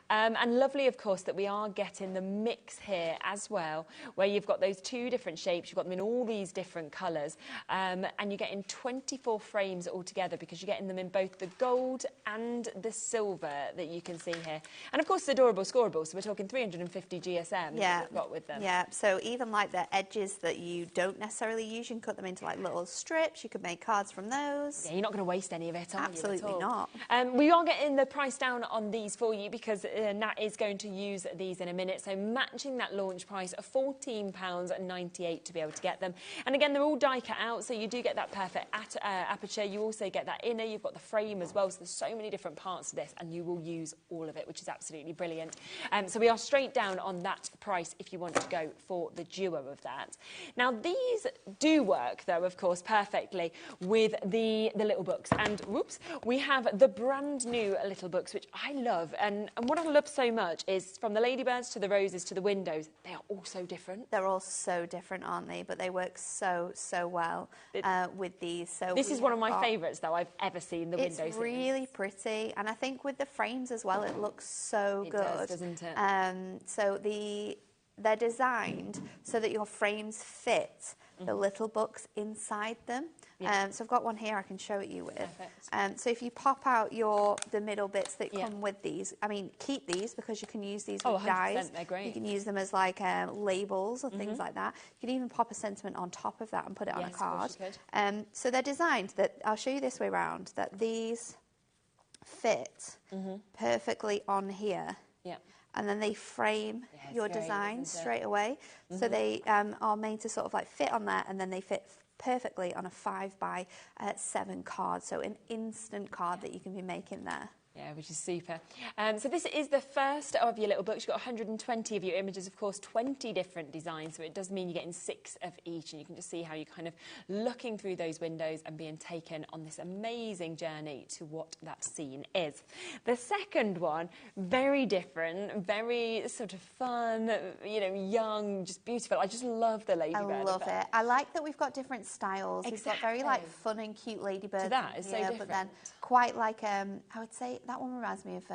Speaker 8: And lovely, of course, that we are getting the mix here as well, where you've got those two different shapes, you've got them in all these different colours, and you're getting 24 frames altogether because you're getting them in both the gold and the silver that you can see here. And, of course, it's adorable, scoreable, so we're talking 350 GSM that we've got with them.
Speaker 9: Yeah, so even, like, the edges that you don't necessarily use, you can cut them into, like, little strips. You could make cards from those.
Speaker 8: Yeah, you're not going to waste any of it, are you?
Speaker 9: Absolutely not.
Speaker 8: We are getting the price down on these for you because Nat is going to use these in a minute, so matching that launch price of £14.98 to be able to get them. And again, they're all die cut out, so you do get that perfect aperture. You also get that inner, you've got the frame as well, so there's so many different parts to this, and you will use all of it, which is absolutely brilliant. So we are straight down on that price if you want to go for the duo of that. Now, these do work, though, of course, perfectly with the little books. And, whoops, we have the brand new little books, which I love. And what I love so much is from the ladybirds to the roses to the windows, they are all so different.
Speaker 9: They're all so different, aren't they? But they work so well with these. So
Speaker 8: this is one of my favourites, though, I've ever seen, the windows.
Speaker 9: It's really pretty, and I think with the frames as well, it looks so good.
Speaker 8: It does, doesn't it?
Speaker 9: So they're designed so that your frames fit the little books inside them.
Speaker 8: Yeah.
Speaker 9: So I've got one here I can show it you with. So if you pop out the middle bits that come with these, I mean, keep these because you can use these with dies.
Speaker 8: They're great.
Speaker 9: You can use them as like labels or things like that. You can even pop a sentiment on top of that and put it on a card. So they're designed that, I'll show you this way around, that these fit perfectly on here.
Speaker 8: Yeah.
Speaker 9: And then they frame your design straight away. So they are made to sort of like fit on there, and then they fit perfectly on a 5x7 card. So an instant card that you can be making there.
Speaker 8: Yeah, which is super. So this is the first of your little books. You've got 120 of your images, of course, 20 different designs. So it does mean you're getting 6 of each, and you can just see how you're kind of looking through those windows and being taken on this amazing journey to what that scene is. The second one, very different, very sort of fun, you know, young, just beautiful. I just love the ladybird.
Speaker 9: I love it. I like that we've got different styles.
Speaker 8: Exactly.
Speaker 9: We've got very like fun and cute ladybirds.
Speaker 8: So that is so different.
Speaker 9: But then quite like I would say that one reminds me of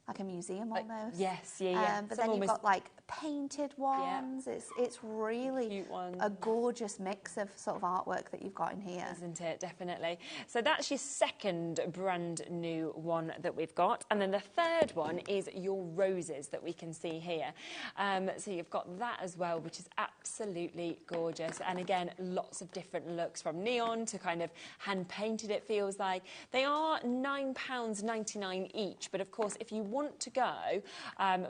Speaker 9: like a museum almost.
Speaker 8: Yes, yeah.
Speaker 9: But then you've got like painted ones. Yeah. It's really a gorgeous mix of sort of artwork that you've got in here.
Speaker 8: Isn't it? Definitely. So that's your second brand new one that we've got. And then the third one is your roses that we can see here. So you've got that as well, which is absolutely gorgeous. And again, lots of different looks, from neon to kind of hand painted, it feels like. They are £9.99 each. But of course, if you want to go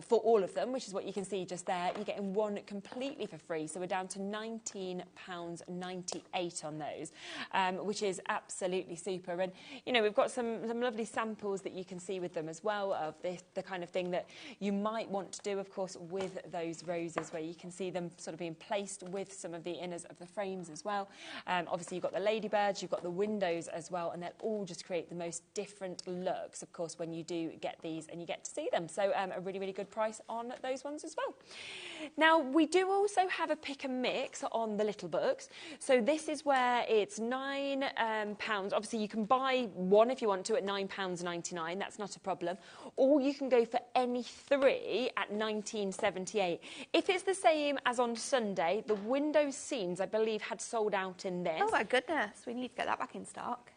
Speaker 8: for all of them, which is what you can see just there, you're getting one completely for free. So we're down to £19.98 on those, which is absolutely super. And, you know, we've got some lovely samples that you can see with them as well of the kind of thing that you might want to do, of course, with those roses, where you can see them sort of being placed with some of the inners of the frames as well. Obviously, you've got the ladybirds, you've got the windows as well, and they'll all just create the most different looks, of course, when you do get these and you get to see them. So a really, really good price on those ones as well. Now, we do also have a pick and mix on the little books. So this is where it's £9. Obviously, you can buy one if you want to at £9.99. That's not a problem. Or you can go for any 3 at £19.78. If it's the same as on Sunday, the window scenes, I believe, had sold out in this.
Speaker 9: Oh, my goodness. We need to get that back in stock.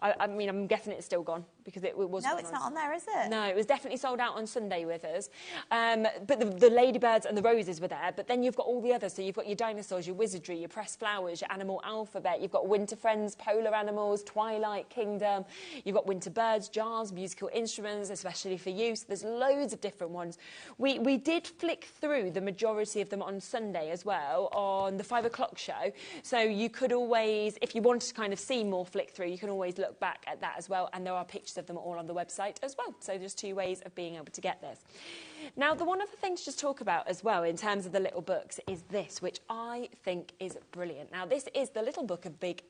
Speaker 8: I mean, I'm guessing it's still gone because it was.
Speaker 9: No, it's not on there, is it?
Speaker 8: No, it was definitely sold out on Sunday with us. But the ladybirds and the roses were there. But then you've got all the others. So you've got your dinosaurs, your wizardry, your pressed flowers, your animal alphabet. You've got winter friends, polar animals, Twilight Kingdom. You've got winter birds, jars, musical instruments, especially for you. So there's loads of different ones. We did flick through the majority of them on Sunday as well on the 5 o'clock show. So you could always, if you wanted to kind of see more flick through, you can always look back at that as well, and there are pictures of them all on the website as well. So there's 2 ways of being able to get this. Now, the one other thing to just talk about as well in terms of the little books is this, which I think is brilliant. Now, this is the little book of big...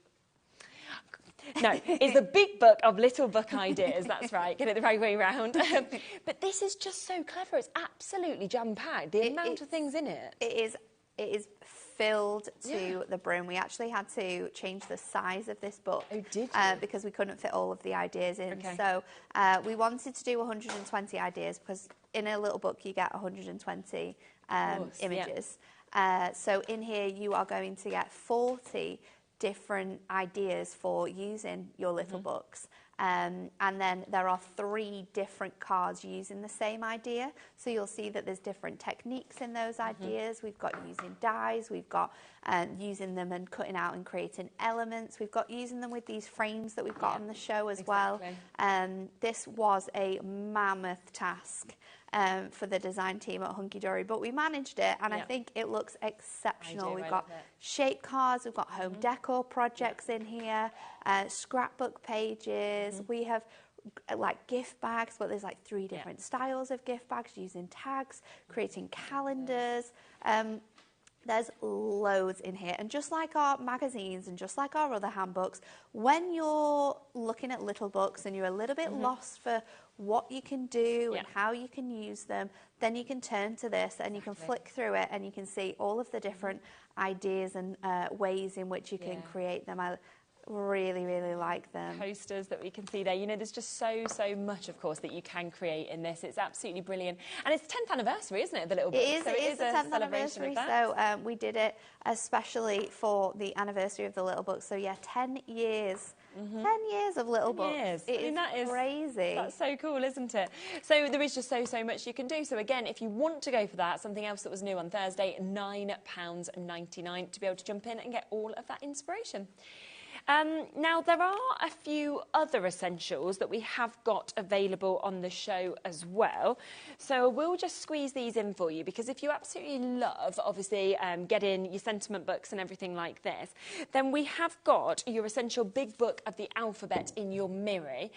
Speaker 8: No, it's the big book of little book ideas. That's right, get it the right way round. But this is just so clever. It's absolutely jam-packed. The amount of things in it.
Speaker 9: It is filled to the brim. We actually had to change the size of this book.
Speaker 8: Oh, did you?
Speaker 9: Because we couldn't fit all of the ideas in.
Speaker 8: Okay.
Speaker 9: So we wanted to do 120 ideas because in a little book you get 120 images. Yeah. So in here you are going to get 40 different ideas for using your little books. And then there are 3 different cards using the same idea. So you'll see that there's different techniques in those ideas. We've got using dies, we've got using them and cutting out and creating elements. We've got using them with these frames that we've got on the show as well. This was a mammoth task for the design team at Hunky Dory, but we managed it, and I think it looks exceptional. We've got shape cards, we've got home decor projects in here, scrapbook pages. We have like gift bags, but there's like 3 different styles of gift bags, using tags, creating calendars. There's loads in here, and just like our magazines and just like our other handbooks, when you're looking at little books and you're a little bit lost for what you can do and how you can use them, then you can turn to this and you can flick through it and you can see all of the different ideas and ways in which you can create them. I really, really like them.
Speaker 8: Posters that we can see there. You know, there's just so much, of course, that you can create in this. It's absolutely brilliant. And it's 10th anniversary, isn't it, the little book?
Speaker 9: It is the 10th anniversary. So we did it especially for the anniversary of the little book. So, yeah, 10 years. 10 years of little books. It is crazy.
Speaker 8: That's so cool, isn't it? So there is just so much you can do. So again, if you want to go for that, something else that was new on Thursday, £9.99 to be able to jump in and get all of that inspiration. Now, there are a few other essentials that we have got available on the show as well. So we'll just squeeze these in for you, because if you absolutely love, obviously, getting your sentiment books and everything like this, then we have got your essential big book of the alphabet in your Miri,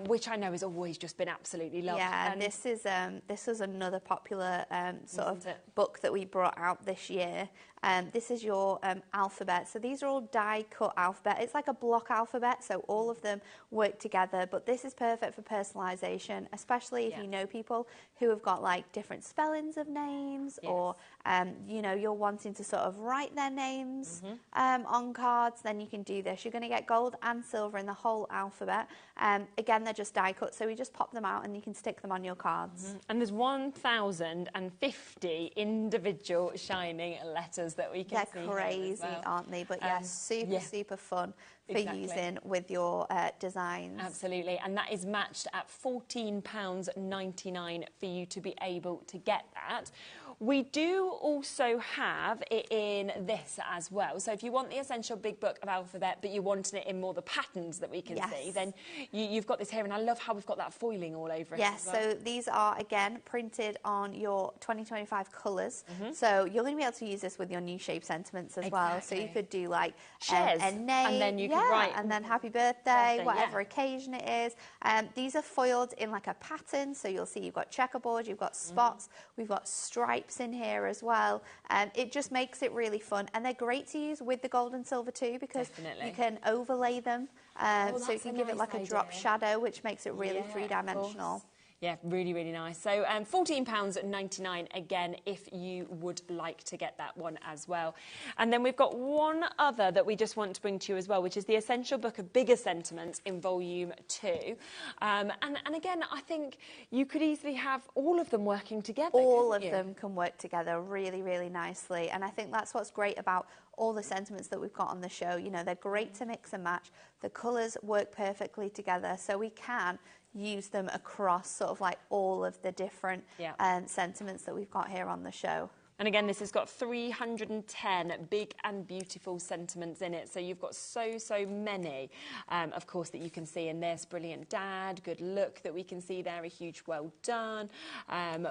Speaker 8: which I know has always just been absolutely loved.
Speaker 9: Yeah, and this was another popular sort of book that we brought out this year. This is your alphabet. So these are all die-cut alphabet. It's like a block alphabet, so all of them work together. But this is perfect for personalisation, especially if you know people who have got like different spellings of names, or you know, you're wanting to sort of write their names on cards. Then you can do this. You're going to get gold and silver in the whole alphabet. Again, they're just die-cut, so we just pop them out and you can stick them on your cards.
Speaker 8: And there's 1,050 individual shining letters that we can see.
Speaker 9: They're crazy, aren't they? But yeah, super fun for using with your designs.
Speaker 8: Absolutely, and that is matched at £14.99 for you to be able to get that. We do also have it in this as well. So if you want the essential big book of alphabet, but you want it in more the patterns that we can see, then you've got this here. And I love how we've got that foiling all over it.
Speaker 9: Yes,
Speaker 8: as well.
Speaker 9: So these are, again, printed on your 2025 colours. So you're going to be able to use this with your new shape sentiments as well. So you could do like a name,
Speaker 8: and then you could write,
Speaker 9: and then happy birthday, whatever occasion it is. These are foiled in like a pattern. So you'll see you've got checkerboard, you've got spots, we've got stripes in here as well. It just makes it really fun, and they're great to use with the gold and silver too, because you can overlay them, so you can give it like a drop shadow, which makes it really three-dimensional.
Speaker 8: Yeah, really, really nice. So £14.99 again, if you would like to get that one as well. And then we've got one other that we just want to bring to you as well, which is the Essential Book of Bigger Sentiments in Volume 2. And again, I think you could easily have all of them working together.
Speaker 9: All of them can work together really, really nicely. And I think that's what's great about all the sentiments that we've got on the show. You know, they're great to mix and match. The colours work perfectly together, so we can use them across sort of like all of the different sentiments that we've got here on the show.
Speaker 8: And again, this has got 310 big and beautiful sentiments in it. So you've got so many, of course, that you can see in this. Brilliant dad, good look that we can see there, a huge well done.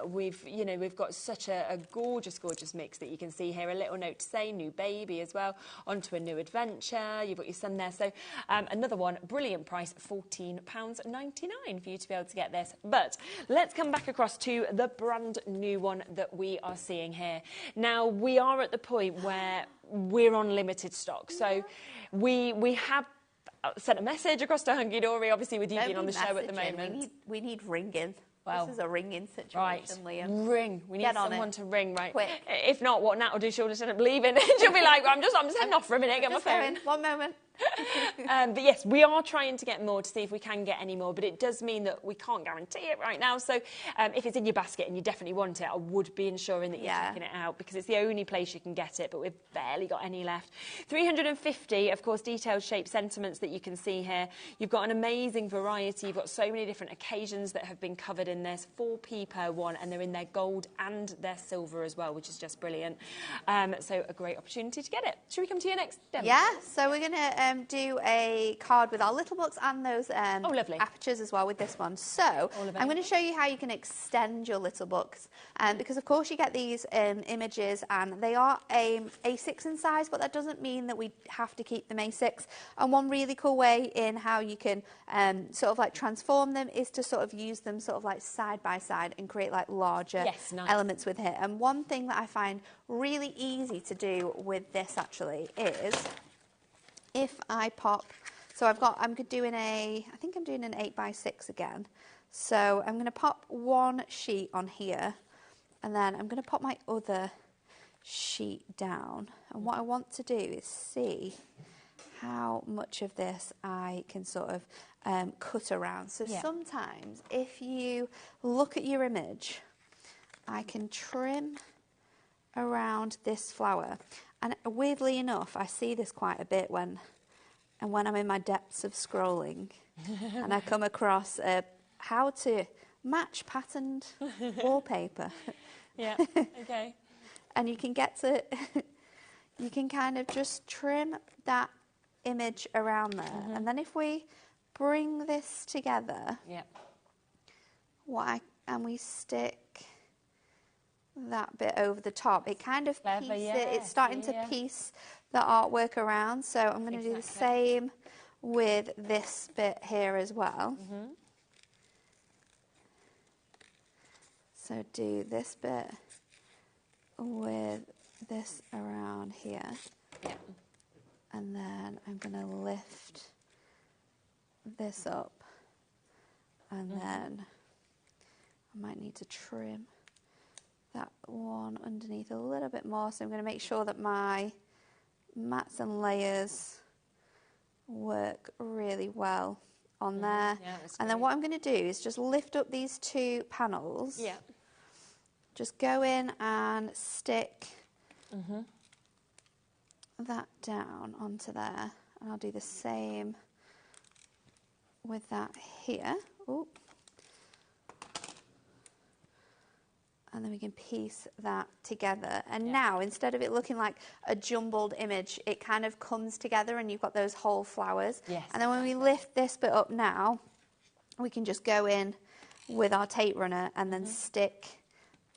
Speaker 8: We've got such a gorgeous mix that you can see here. A little note to say, new baby as well, onto a new adventure. You've got your son there. So another one, brilliant price, £14.99 for you to be able to get this. But let's come back across to the brand new one that we are seeing here. Now, we are at the point where we're on limited stock. So we have sent a message across to Hunky Dory, obviously with you being on the show at the moment.
Speaker 9: We need ringing.
Speaker 8: Well,
Speaker 9: this is a ringing situation,
Speaker 8: right.
Speaker 9: Liam.
Speaker 8: Ring. We need someone to ring, right?
Speaker 9: Quick.
Speaker 8: If not, what Nat will do, she'll just end up leaving. She'll be like, I'm just heading off for a minute, get my phone.
Speaker 9: One moment.
Speaker 8: But yes, we are trying to get more to see if we can get any more, but it does mean that we can't guarantee it right now. So if it's in your basket and you definitely want it, I would be ensuring that you're checking it out, because it's the only place you can get it, but we've barely got any left. 350, of course, detailed shape sentiments that you can see here. You've got an amazing variety. You've got so many different occasions that have been covered in this, 4p per one, and they're in their gold and their silver as well, which is just brilliant. So a great opportunity to get it. Should we come to you next, Deb?
Speaker 9: Yeah, so we're going to do a card with our little books and those
Speaker 8: lovely
Speaker 9: apertures as well with this one. So I'm going to show you how you can extend your little books, because of course you get these images and they are A6 in size, but that doesn't mean that we have to keep them A6. And one really cool way in how you can sort of like transform them is to sort of use them sort of like side by side and create like larger elements with it. And one thing that I find really easy to do with this actually is, if I pop, so I'm doing I think I'm doing an 8x6 again. So I'm going to pop one sheet on here, and then I'm going to pop my other sheet down. And what I want to do is see how much of this I can sort of cut around. So sometimes if you look at your image, I can trim around this flower. And weirdly enough, I see this quite a bit when I'm in my depths of scrolling and I come across how to match patterned wallpaper.
Speaker 8: Yeah, okay.
Speaker 9: And you can you can kind of just trim that image around there. And then if we bring this together, and we stick that bit over the top, it kind of it's starting to piece the artwork around. So I'm going to do the same with this bit here as well. So do this bit with this around here, and then I'm going to lift this up, and then I might need to trim that one underneath a little bit more. So I'm going to make sure that my mats and layers work really well on there. And then what I'm going to do is just lift up these two panels. Just go in and stick that down onto there. And I'll do the same with that here. Ooh. And then we can piece that together. And now, instead of it looking like a jumbled image, it kind of comes together and you've got those whole flowers. And then when we lift this bit up now, we can just go in with our tape runner and then stick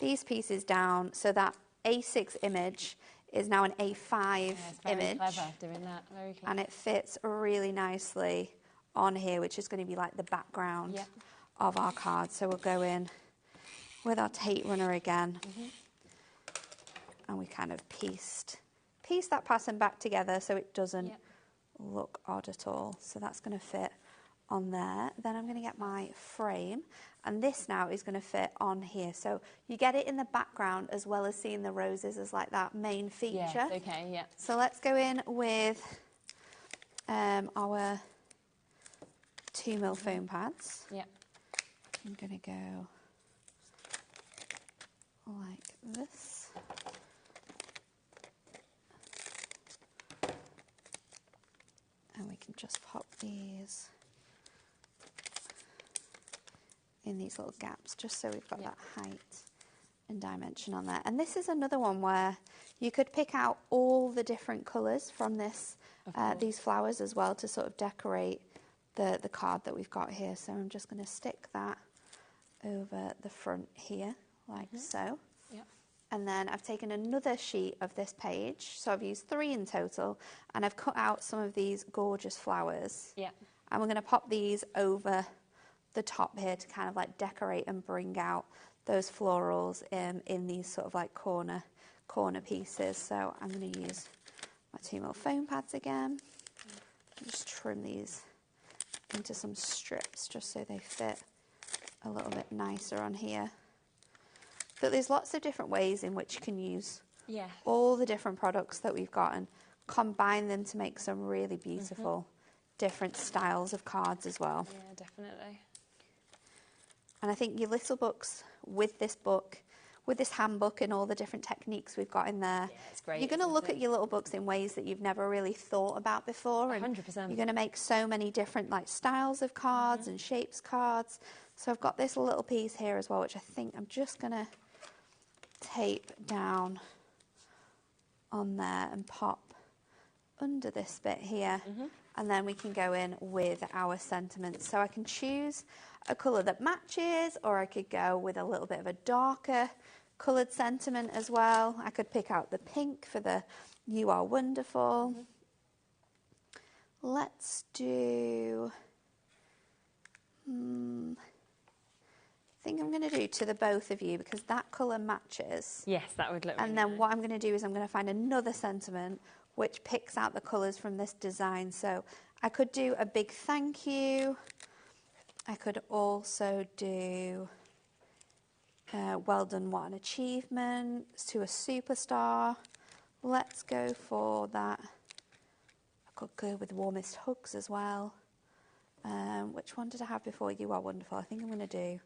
Speaker 9: these pieces down, so that A6 image is now an A5 image.
Speaker 8: Clever doing that, very clever.
Speaker 9: And it fits really nicely on here, which is going to be like the background of our card. So we'll go in with our tape runner again, and we kind of piece that pattern back together so it doesn't look odd at all. So that's going to fit on there. Then I'm going to get my frame, and this now is going to fit on here. So you get it in the background as well as seeing the roses as like that main feature. So let's go in with our 2mm foam pads. I'm going to go like this. can just pop these in these little gaps, just so we've got that height and dimension on there. And this is another one where you could pick out all the different colours from this, these flowers as well, to sort of decorate the card that we've got here. So I'm just going to stick that over the front here, like so. Yep. And then I've taken another sheet of this page, so I've used 3 in total, and I've cut out some of these gorgeous flowers. Yeah. And we're going to pop these over the top here to kind of like decorate and bring out those florals in these sort of like corner pieces. So I'm going to use my 2 mil foam pads again. Just trim these into some strips just so they fit a little bit nicer on here. But there's lots of different ways in which you can use all the different products that we've got and combine them to make some really beautiful different styles of cards as well.
Speaker 8: Yeah, definitely.
Speaker 9: And I think your little books with this book, with this handbook and all the different techniques we've got in there,
Speaker 8: it's great,
Speaker 9: you're going to look at your little books in ways that you've never really thought about before. And
Speaker 8: 100%.
Speaker 9: you're going to make so many different like styles of cards and shapes cards. So I've got this little piece here as well, which I think I'm just going to tape down on there and pop under this bit here. And then we can go in with our sentiments. So I can choose a colour that matches, or I could go with a little bit of a darker coloured sentiment as well. I could pick out the pink for the You Are Wonderful. Let's do, I think I'm going to do To the Both of You, because that colour matches.
Speaker 8: Yes, that would look really
Speaker 9: And then
Speaker 8: nice.
Speaker 9: what I'm going to do is I'm going to find another sentiment which picks out the colours from this design. So I could do a big thank you. I could also do well done, what an achievement, to a superstar. Let's go for that. I could go with warmest hugs as well. Which one did I have before? You Are Wonderful. I think I'm going to do.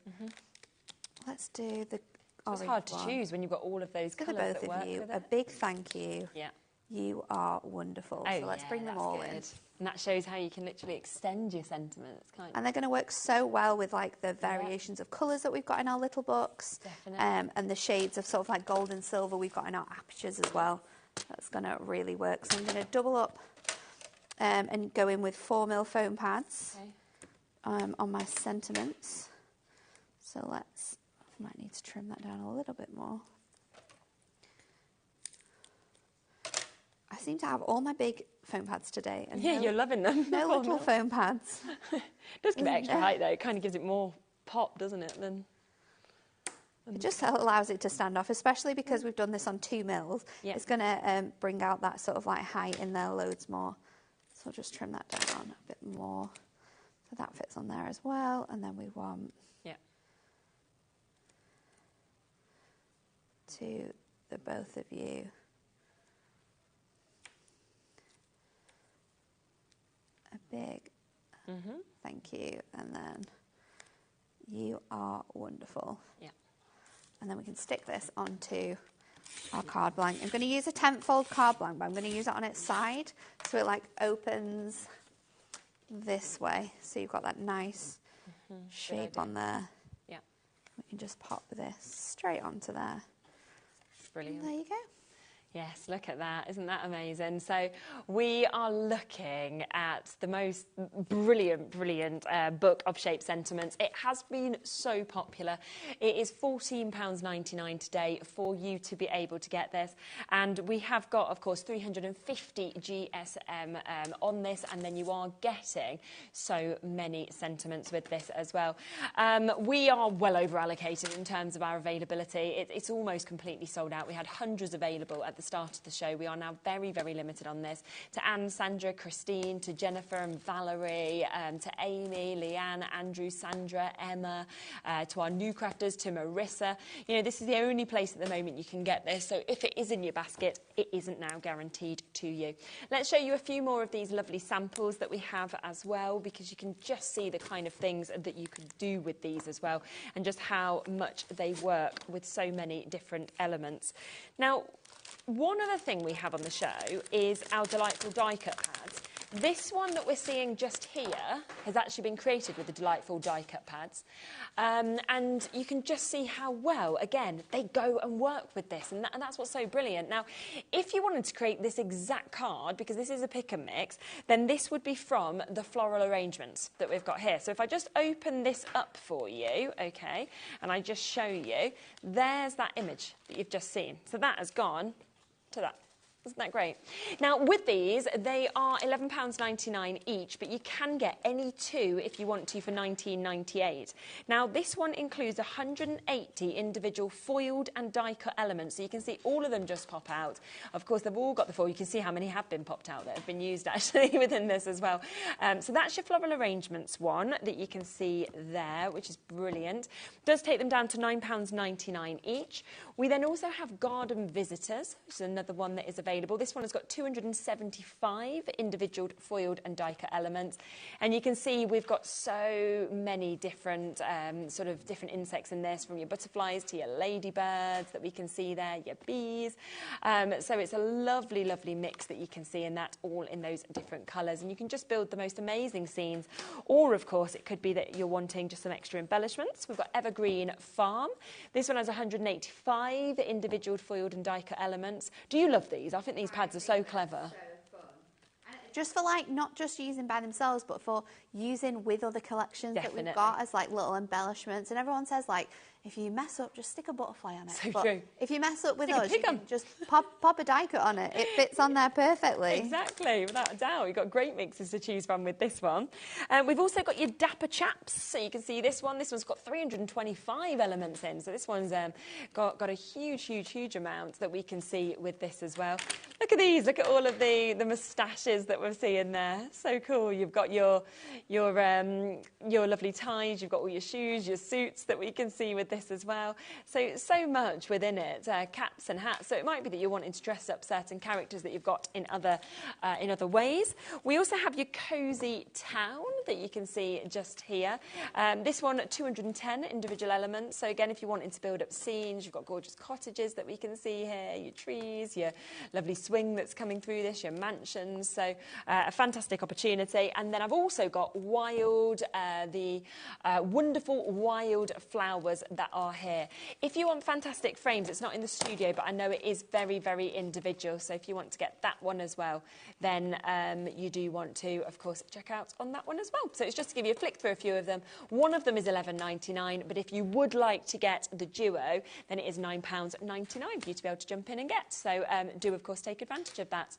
Speaker 9: Let's do the orange.
Speaker 8: It's hard to
Speaker 9: one.
Speaker 8: choose when you've got all of those
Speaker 9: For the
Speaker 8: colours
Speaker 9: both
Speaker 8: that work
Speaker 9: of you,
Speaker 8: with
Speaker 9: a
Speaker 8: it.
Speaker 9: big thank you.
Speaker 8: Yeah.
Speaker 9: You are wonderful.
Speaker 8: Oh,
Speaker 9: So let's bring them
Speaker 8: that's
Speaker 9: all
Speaker 8: good.
Speaker 9: in.
Speaker 8: And that shows how you can literally extend your sentiments, can't you?
Speaker 9: And they're going to work so well with like the variations of colours that we've got in our little books.
Speaker 8: Definitely.
Speaker 9: And the shades of sort of like gold and silver we've got in our apertures as well. That's going to really work. So I'm going to double up and go in with 4 mil foam pads on my sentiments. So let's, I might need to trim that down a little bit more. I seem to have all my big foam pads today. And
Speaker 8: Yeah, you're loving them.
Speaker 9: No little foam pads.
Speaker 8: It does give it extra height though. It kind of gives it more pop, doesn't it?
Speaker 9: It just allows it to stand off, especially because we've done this on 2 mils.
Speaker 8: Yeah.
Speaker 9: It's going to bring out that sort of like height in there loads more. So I'll just trim that down a bit more. So that fits on there as well. And then we want To the Both of You. A big thank you, and then You Are Wonderful. Yeah. And then we can stick this onto our card blank. I'm going to use a 10-fold card blank, but I'm going to use it on its side so it like opens this way. So you've got that nice shape on there. Yeah. We can just pop this straight onto there.
Speaker 8: Brilliant.
Speaker 9: And there you go.
Speaker 8: Yes, look at that. Isn't that amazing? So we are looking at the most brilliant book of shape sentiments. It has been so popular. It is £14.99 today for you to be able to get this. And we have got, of course, 350 GSM on this, and then you are getting so many sentiments with this as well. We are well over allocated in terms of our availability. It's almost completely sold out. We had hundreds available at the start of the show. We are now very, very limited on this. To Anne, Sandra, Christine, to Jennifer and Valerie, to Amy, Leanne, Andrew, Sandra, Emma, to our new crafters, to Marissa. You know, this is the only place at the moment you can get this, so if it is in your basket, it isn't now guaranteed to you. Let's show you a few more of these lovely samples that we have as well, because you can just see the kind of things that you could do with these as well, and just how much they work with so many different elements. Now, one other thing we have on the show is our delightful die cut pads. This one that we're seeing just here has actually been created with the delightful die cut pads. And you can just see how well, again, they go and work with this. And that's what's so brilliant. Now, if you wanted to create this exact card, because this is a pick and mix, then this would be from the floral arrangements that we've got here. So if I just open this up for you, okay, and I just show you, there's that image that you've just seen. So that has gone to that. Isn't that great? Now, with these, they are £11.99 each, but you can get any two if you want to for £19.98. Now, this one includes 180 individual foiled and die-cut elements, so you can see all of them just pop out. Of course, they've all got the foil. You can see how many have been popped out that have been used, actually, within this as well. So that's your floral arrangements one that you can see there, which is brilliant. Does take them down to £9.99 each. We then also have garden visitors, which is another one that is available. This one has got 275 individual foiled and die-cut elements, and you can see we've got so many different sort of different insects in this, from your butterflies to your ladybirds that we can see there, your bees. So it's a lovely, lovely mix that you can see in that, all in those different colours, and you can just build the most amazing scenes. Or, of course, it could be that you're wanting just some extra embellishments. We've got Evergreen Farm. This one has 185 individual foiled and die-cut elements. Do you love these? I think these pads are so clever.
Speaker 9: Just for, like, not just using by themselves, but for using with other collections
Speaker 8: Definitely.
Speaker 9: that we've got as, like, little embellishments. And everyone says, like, if you mess up, just stick a butterfly on it.
Speaker 8: So
Speaker 9: but
Speaker 8: true.
Speaker 9: If you mess up with
Speaker 8: Stick a
Speaker 9: us, you
Speaker 8: pig on.
Speaker 9: can just pop a die cut on it. It fits on there perfectly.
Speaker 8: Exactly, without a doubt. You've got great mixes to choose from with this one. We've also got your Dapper Chaps. So you can see this one. This one's got 325 elements in. So this one's got a huge amount that we can see with this as well. Look at these. Look at all of the moustaches that we're seeing there. So cool. You've got your lovely ties. You've got all your shoes, your suits that we can see with this as well. So much within it, caps and hats. So it might be that you're wanting to dress up certain characters that you've got in other ways. We also have your Cozy Town that you can see just here. This one, 210 individual elements. So again, if you're wanting to build up scenes, you've got gorgeous cottages that we can see here, your trees, your lovely swing that's coming through this, your mansions. So a fantastic opportunity. And then I've also got wild, the wonderful wild flowers that are here. If you want fantastic frames, it's not in the studio, but I know it is very, very individual. So if you want to get that one as well, then you do want to, of course, check out on that one as well. So it's just to give you a flick through a few of them. One of them is £11.99, but if you would like to get the duo, then it is £9.99 for you to be able to jump in and get. So do, of course, take advantage of that.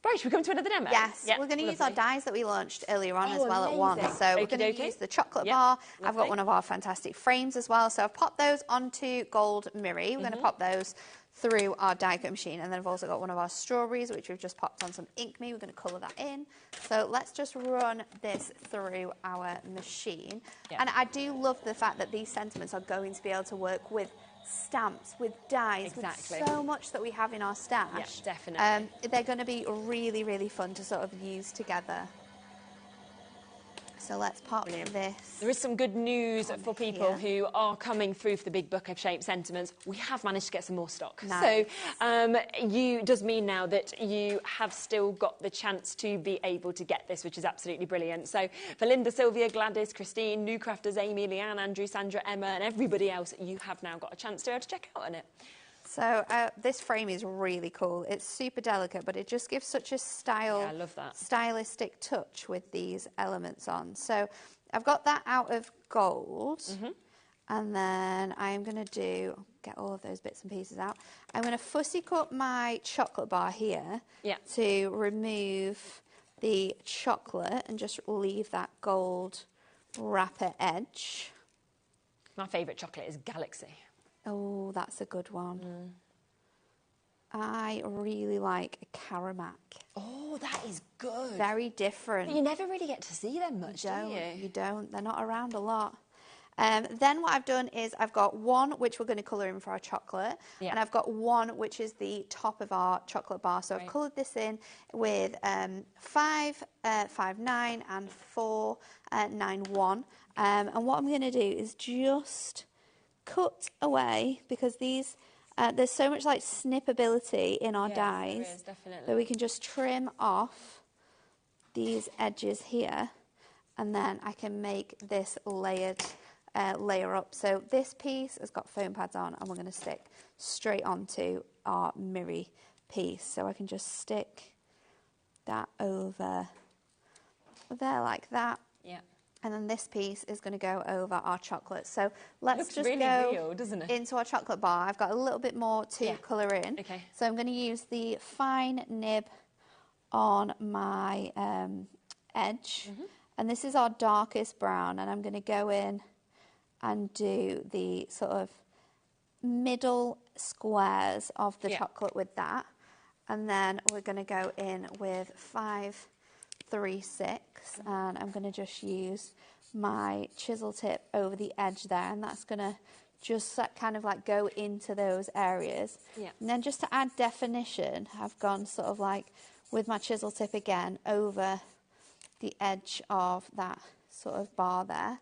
Speaker 8: Right, should we come to another demo?
Speaker 9: Yes,
Speaker 8: yep,
Speaker 9: we're going to use our dies that we launched earlier on as well
Speaker 8: amazing.
Speaker 9: at once. So we're going to use the chocolate bar. I've got one of our fantastic frames as well. So I've popped those onto gold mirror. We're going to pop those through our die cut machine. And then I've also got one of our strawberries, which we've just popped on some ink me. We're going to colour that in. So let's just run this through our machine.
Speaker 8: Yep.
Speaker 9: And I do love the fact that these sentiments are going to be able to work with stamps, with dies,
Speaker 8: Exactly.
Speaker 9: with so much that we have in our stash.
Speaker 8: Yep, definitely.
Speaker 9: They're going to be really, really fun to sort of use together. So let's pop this.
Speaker 8: There is some good news for people who are coming through for the big book of shape sentiments. We have managed to get some more stock.
Speaker 9: Nice.
Speaker 8: So does mean now that you have still got the chance to be able to get this, which is absolutely brilliant. So for Linda, Sylvia, Gladys, Christine, new crafters, Amy, Leanne, Andrew, Sandra, Emma, and everybody else, you have now got a chance to be able to check out on it.
Speaker 9: So this frame is really cool. It's super delicate, but it just gives such a
Speaker 8: I love that.
Speaker 9: stylistic touch with these elements on. So I've got that out of gold, and then I'm going to get all of those bits and pieces out. I'm going to fussy cut my chocolate bar here to remove the chocolate and just leave that gold wrapper edge.
Speaker 8: My favourite chocolate is Galaxy.
Speaker 9: Oh, that's a good one. I really like a Caramac.
Speaker 8: Oh, that is good.
Speaker 9: Very different.
Speaker 8: You never really get to see them much, do you?
Speaker 9: You don't. They're not around a lot. Then what I've done is I've got one which we're going to colour in for our chocolate, and I've got one which is the top of our chocolate bar. So I've coloured this in with 559 and 491. And what I'm going to do is just cut away, because these there's so much like snippability in our dies
Speaker 8: there is, definitely.
Speaker 9: that we can just trim off these edges here, and then I can make this layered layer up. So this piece has got foam pads on, and we're going to stick straight onto our mirror piece. So I can just stick that over there like that.
Speaker 8: Yeah.
Speaker 9: And then this piece is going to go over our chocolate. So let's just
Speaker 8: really
Speaker 9: go
Speaker 8: real, doesn't it?
Speaker 9: into our chocolate bar. I've got a little bit more to colour in.
Speaker 8: Okay.
Speaker 9: So I'm going to use the fine nib on my edge. And this is our darkest brown. And I'm going to go in and do the sort of middle squares of the chocolate with that. And then we're going to go in with 536, and I'm going to just use my chisel tip over the edge there, and that's going to just kind of like go into those areas.
Speaker 8: Yeah.
Speaker 9: And then just to add definition, I've gone sort of like with my chisel tip again over the edge of that sort of bar there.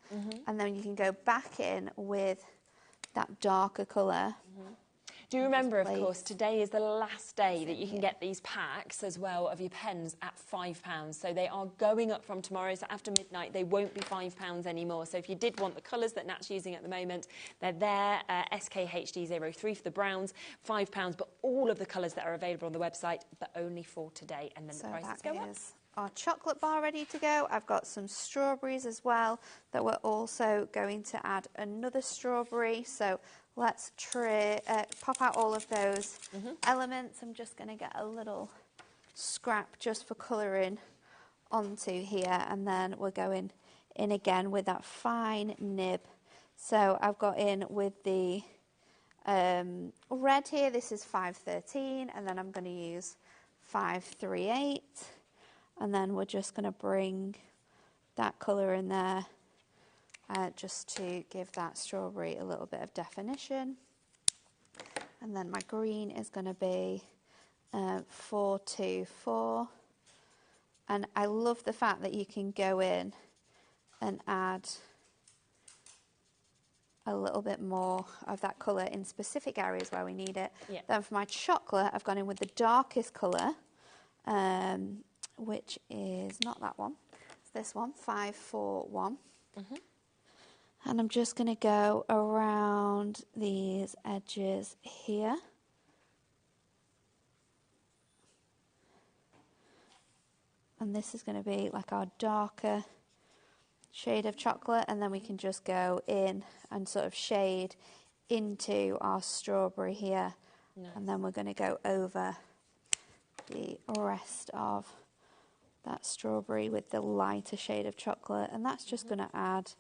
Speaker 9: And then you can go back in with that darker colour.
Speaker 8: Do you remember, of course, today is the last day that you can get these packs as well of your pens at £5. So they are going up from tomorrow. So after midnight, they won't be £5 anymore. So if you did want the colours that Nat's using at the moment, they're there. SKHD03 for the browns, £5. But all of the colours that are available on the website, but only for today. And then the prices go up.
Speaker 9: Our chocolate bar ready to go. I've got some strawberries as well that we're also going to add another strawberry. So let's pop out all of those elements. I'm just going to get a little scrap just for colouring onto here, and then we're going in again with that fine nib. So I've got in with the red here. This is 513, and then I'm going to use 538. And then we're just going to bring that colour in there just to give that strawberry a little bit of definition. And then my green is going to be 424. And I love the fact that you can go in and add a little bit more of that colour in specific areas where we need it.
Speaker 8: Yeah.
Speaker 9: Then for my chocolate, I've gone in with the darkest colour. Which is not that one, it's this one, 541. And I'm just going to go around these edges here. And this is going to be like our darker shade of chocolate, and then we can just go in and sort of shade into our strawberry here. And then we're going to go over the rest of that strawberry with the lighter shade of chocolate, and that's just going to add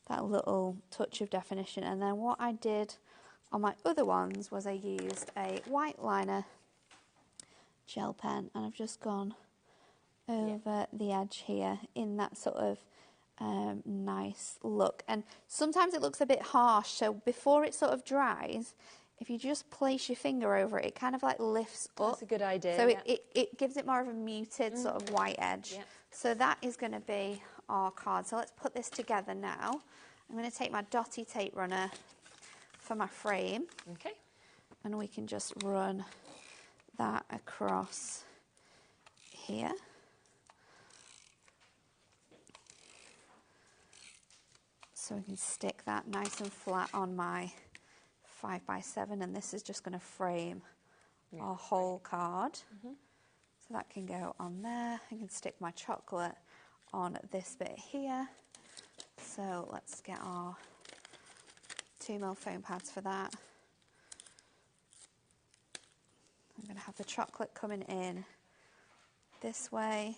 Speaker 9: that little touch of definition. And then what I did on my other ones was I used a white liner gel pen, and I've just gone over the edge here in that sort of nice look. And sometimes it looks a bit harsh, so before it sort of dries, if you just place your finger over it, it kind of like lifts up.
Speaker 8: That's a good idea.
Speaker 9: So it gives it more of a muted sort of white edge. So that is going to be our card. So let's put this together now. I'm going to take my dotty tape runner for my frame.
Speaker 8: Okay.
Speaker 9: And we can just run that across here. So we can stick that nice and flat on my 5x7, and this is just going to frame our whole card. So that can go on there. I can stick my chocolate on this bit here. So let's get our 2mm foam pads for that. I'm going to have the chocolate coming in this way.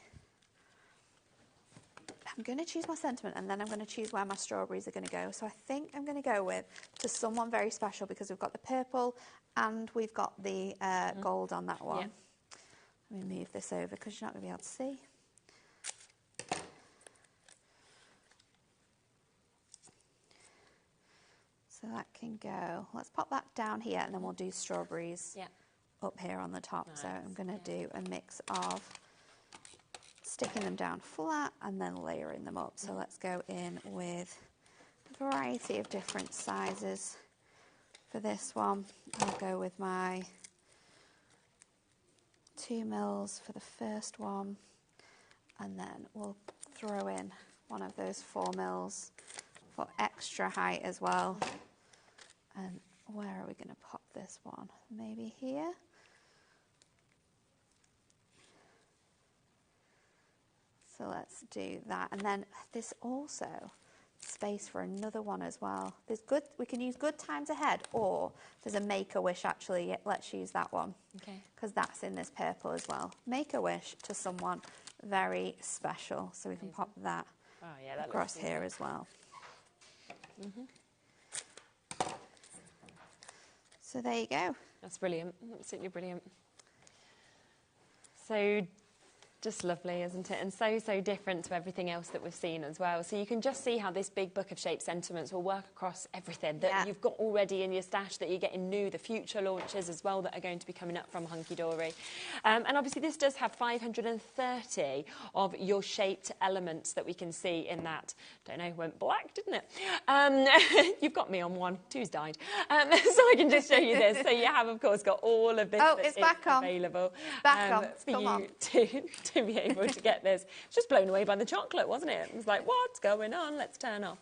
Speaker 9: I'm going to choose my sentiment, and then I'm going to choose where my strawberries are going to go. So I think I'm going to go with to someone very special, because we've got the purple and we've got the gold on that one. Let me move this over because you're not going to be able to see. So that can go. Let's pop that down here, and then we'll do strawberries up here on the top. Nice. So I'm going to do a mix of sticking them down flat and then layering them up. So let's go in with a variety of different sizes for this one. I'll go with my 2 mils for the first one, And then we'll throw in one of those 4mm for extra height as well. And where are we going to pop this one? Maybe here. So let's do that. And then there's also space for another one as well. There's good, we can use Good Times Ahead, or there's a Make-A-Wish actually. Let's use that one. Okay. Because that's in this purple as well. Make-A-Wish to someone very special. So we can pop that, that across here as well. So there you go.
Speaker 8: That's brilliant. Absolutely brilliant. So just lovely, isn't it? And so different to everything else that we've seen as well. So you can just see how this big book of shape sentiments will work across everything that you've got already in your stash, that you're getting new, the future launches as well that are going to be coming up from Hunky Dory. And obviously this does have 530 of your shaped elements that we can see in that. Don't know, went black, didn't it? You've got me on one. Two's died. So I can just show you this. So you have, of course, got all of this
Speaker 9: it's back on.
Speaker 8: Available
Speaker 9: Back on.
Speaker 8: for you to be able to get this. Just blown away by the chocolate, wasn't it? It was like, what's going on? Let's turn off.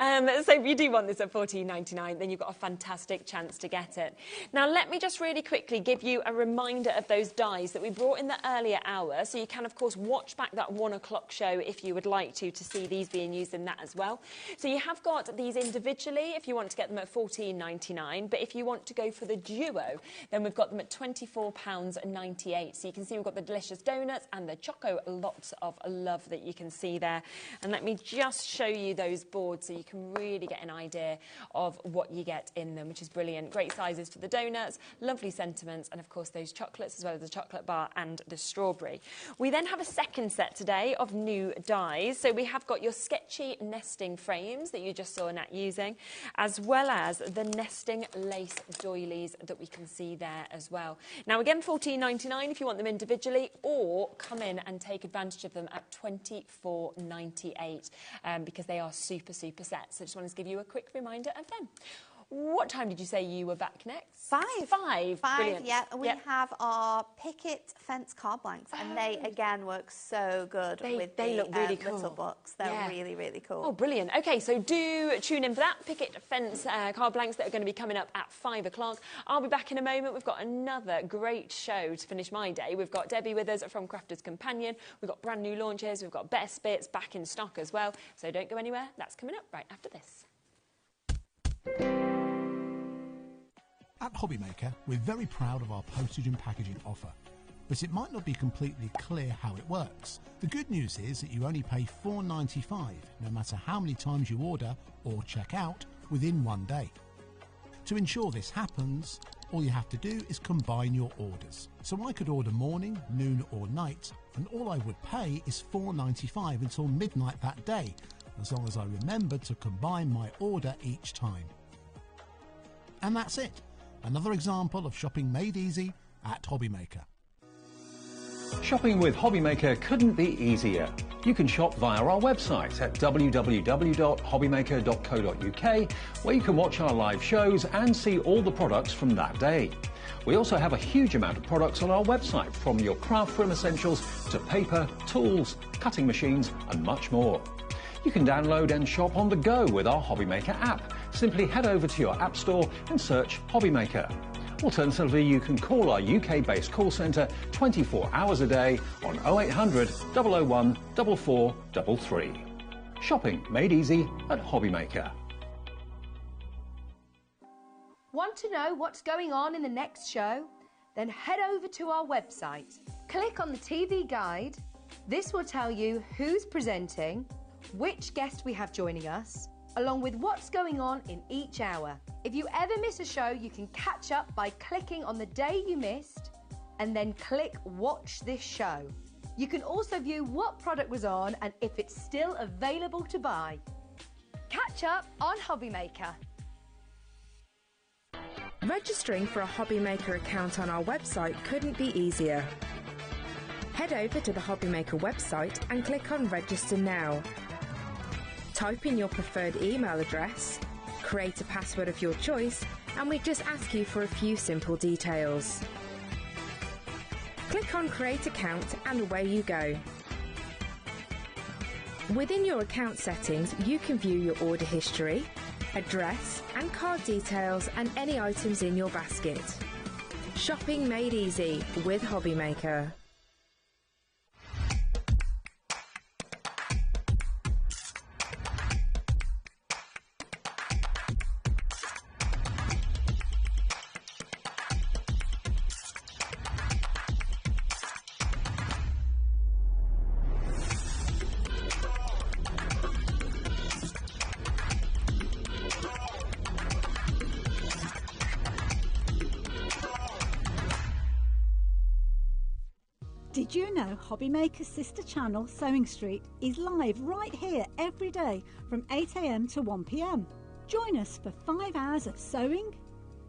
Speaker 8: So if you do want this at $14.99, then you've got a fantastic chance to get it. Now, let me just really quickly give you a reminder of those dies that we brought in the earlier hour. So you can, of course, watch back that 1 o'clock show if you would like to see these being used in that as well. So you have got these individually if you want to get them at $14.99. But if you want to go for the duo, then we've got them at £24.98. So you can see we've got the delicious donuts and the Choco Lots of Love that you can see there. And let me just show you those boards so you can really get an idea of what you get in them, which is brilliant. Great sizes for the donuts, lovely sentiments, and of course those chocolates as well as the chocolate bar and the strawberry. We then have a second set today of new dies. So we have got your sketchy nesting frames that you just saw Nat using, as well as the nesting lace doilies that we can see there as well. Now again, $14.99 if you want them individually, or come in and take advantage of them at $24.98 because they are super sets. So just wanted to give you a quick reminder of them. What time did you say you were back next?
Speaker 9: 5.
Speaker 8: 5. Brilliant.
Speaker 9: Yeah. We have our Picket Fence card blanks, and they again work so good with
Speaker 8: they
Speaker 9: the
Speaker 8: look really cool.
Speaker 9: little books. They're really cool.
Speaker 8: Oh, brilliant. Okay, so do tune in for that. Picket Fence card blanks that are going to be coming up at 5 o'clock. I'll be back in a moment. We've got another great show to finish my day. We've got Debbie with us from Crafter's Companion. We've got brand new launches. We've got Best Bits back in stock as well. So don't go anywhere. That's coming up right after this.
Speaker 2: At HobbyMaker, we're very proud of our postage and packaging offer, but it might not be completely clear how it works. The good news is that you only pay $4.95 no matter how many times you order or check out within 1 day. To ensure this happens, all you have to do is combine your orders. So I could order morning, noon or night, and all I would pay is $4.95 until midnight that day, as long as I remembered to combine my order each time. And that's it. Another example of shopping made easy at HobbyMaker.
Speaker 5: Shopping with HobbyMaker couldn't be easier. You can shop via our website at www.hobbymaker.co.uk, where you can watch our live shows and see all the products from that day. We also have a huge amount of products on our website, from your craft room essentials to paper, tools, cutting machines and much more. You can download and shop on the go with our HobbyMaker app. Simply head over to your app store and search HobbyMaker. Alternatively, you can call our UK-based call centre 24 hours a day on 0800 001 4433. Shopping made easy at HobbyMaker.
Speaker 3: Want to know what's going on in the next show? Then head over to our website. Click on the TV guide. This will tell you who's presenting, which guest we have joining us, along with what's going on in each hour. If you ever miss a show, you can catch up by clicking on the day you missed and then click Watch This Show. You can also view what product was on and if it's still available to buy. Catch up on HobbyMaker.
Speaker 10: Registering for a HobbyMaker account on our website couldn't be easier. Head over to the HobbyMaker website and click on Register Now. Type in your preferred email address, create a password of your choice, and we just ask you for a few simple details. Click on Create Account and away you go. Within your account settings, you can view your order history, address and card details and any items in your basket. Shopping made easy with HobbyMaker.
Speaker 12: Did you know HobbyMaker's sister channel, Sewing Street, is live right here every day from 8 AM to 1 PM? Join us for 5 hours of sewing,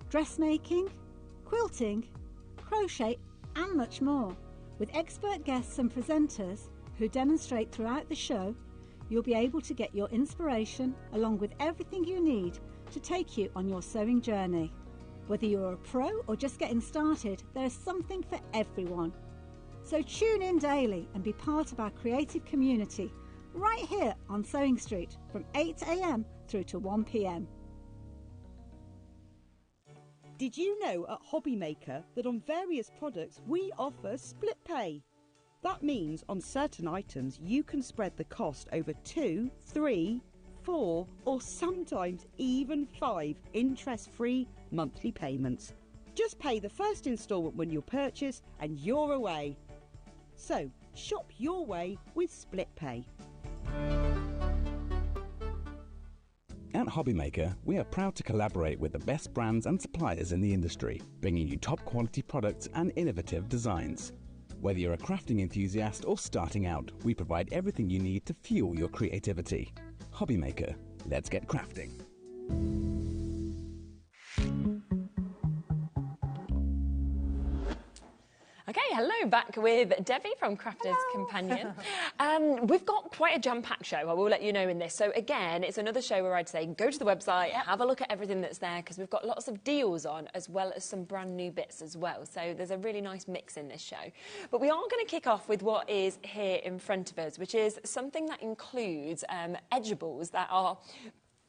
Speaker 12: dressmaking, quilting, crochet and much more. With expert guests and presenters who demonstrate throughout the show, you'll be able to get your inspiration along with everything you need to take you on your sewing journey. Whether you're a pro or just getting started, there's something for everyone. So tune in daily and be part of our creative community right here on Sewing Street from 8 AM through to 1 PM.
Speaker 6: Did you know at HobbyMaker that on various products we offer split pay? That means on certain items you can spread the cost over 2, 3, 4 or sometimes even 5 interest-free monthly payments. Just pay the first instalment when you purchase and you're away. So, shop your way with split pay.
Speaker 4: At HobbyMaker, we are proud to collaborate with the best brands and suppliers in the industry, bringing you top quality products and innovative designs. Whether you're a crafting enthusiast or starting out, we provide everything you need to fuel your creativity. HobbyMaker, let's get crafting.
Speaker 8: Okay, hello, back with Debbie from Crafter's Companion. We've got quite a jam-packed show, I will let you know in this. So again, it's another show where I'd say go to the website, have a look at everything that's there, because we've got lots of deals on, as well as some brand new bits as well. So there's a really nice mix in this show. But we are going to kick off with what is here in front of us, which is something that includes edgeables that are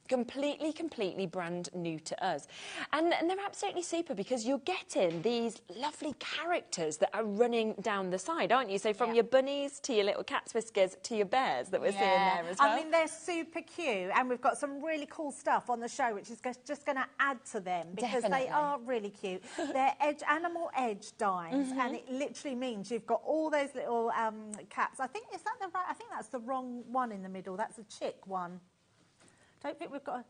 Speaker 8: completely brand new to us. And they're absolutely super because you're getting these lovely characters that are running down the side, aren't you? So from your bunnies to your little cat's whiskers to your bears that we're seeing there as well.
Speaker 13: I mean, they're super cute, and we've got some really cool stuff on the show which is just going to add to them because they are really cute. They're animal edge dies, and it literally means you've got all those little cats. I think, is that the right? I think that's the wrong one in the middle. That's a chick one. Don't think we've got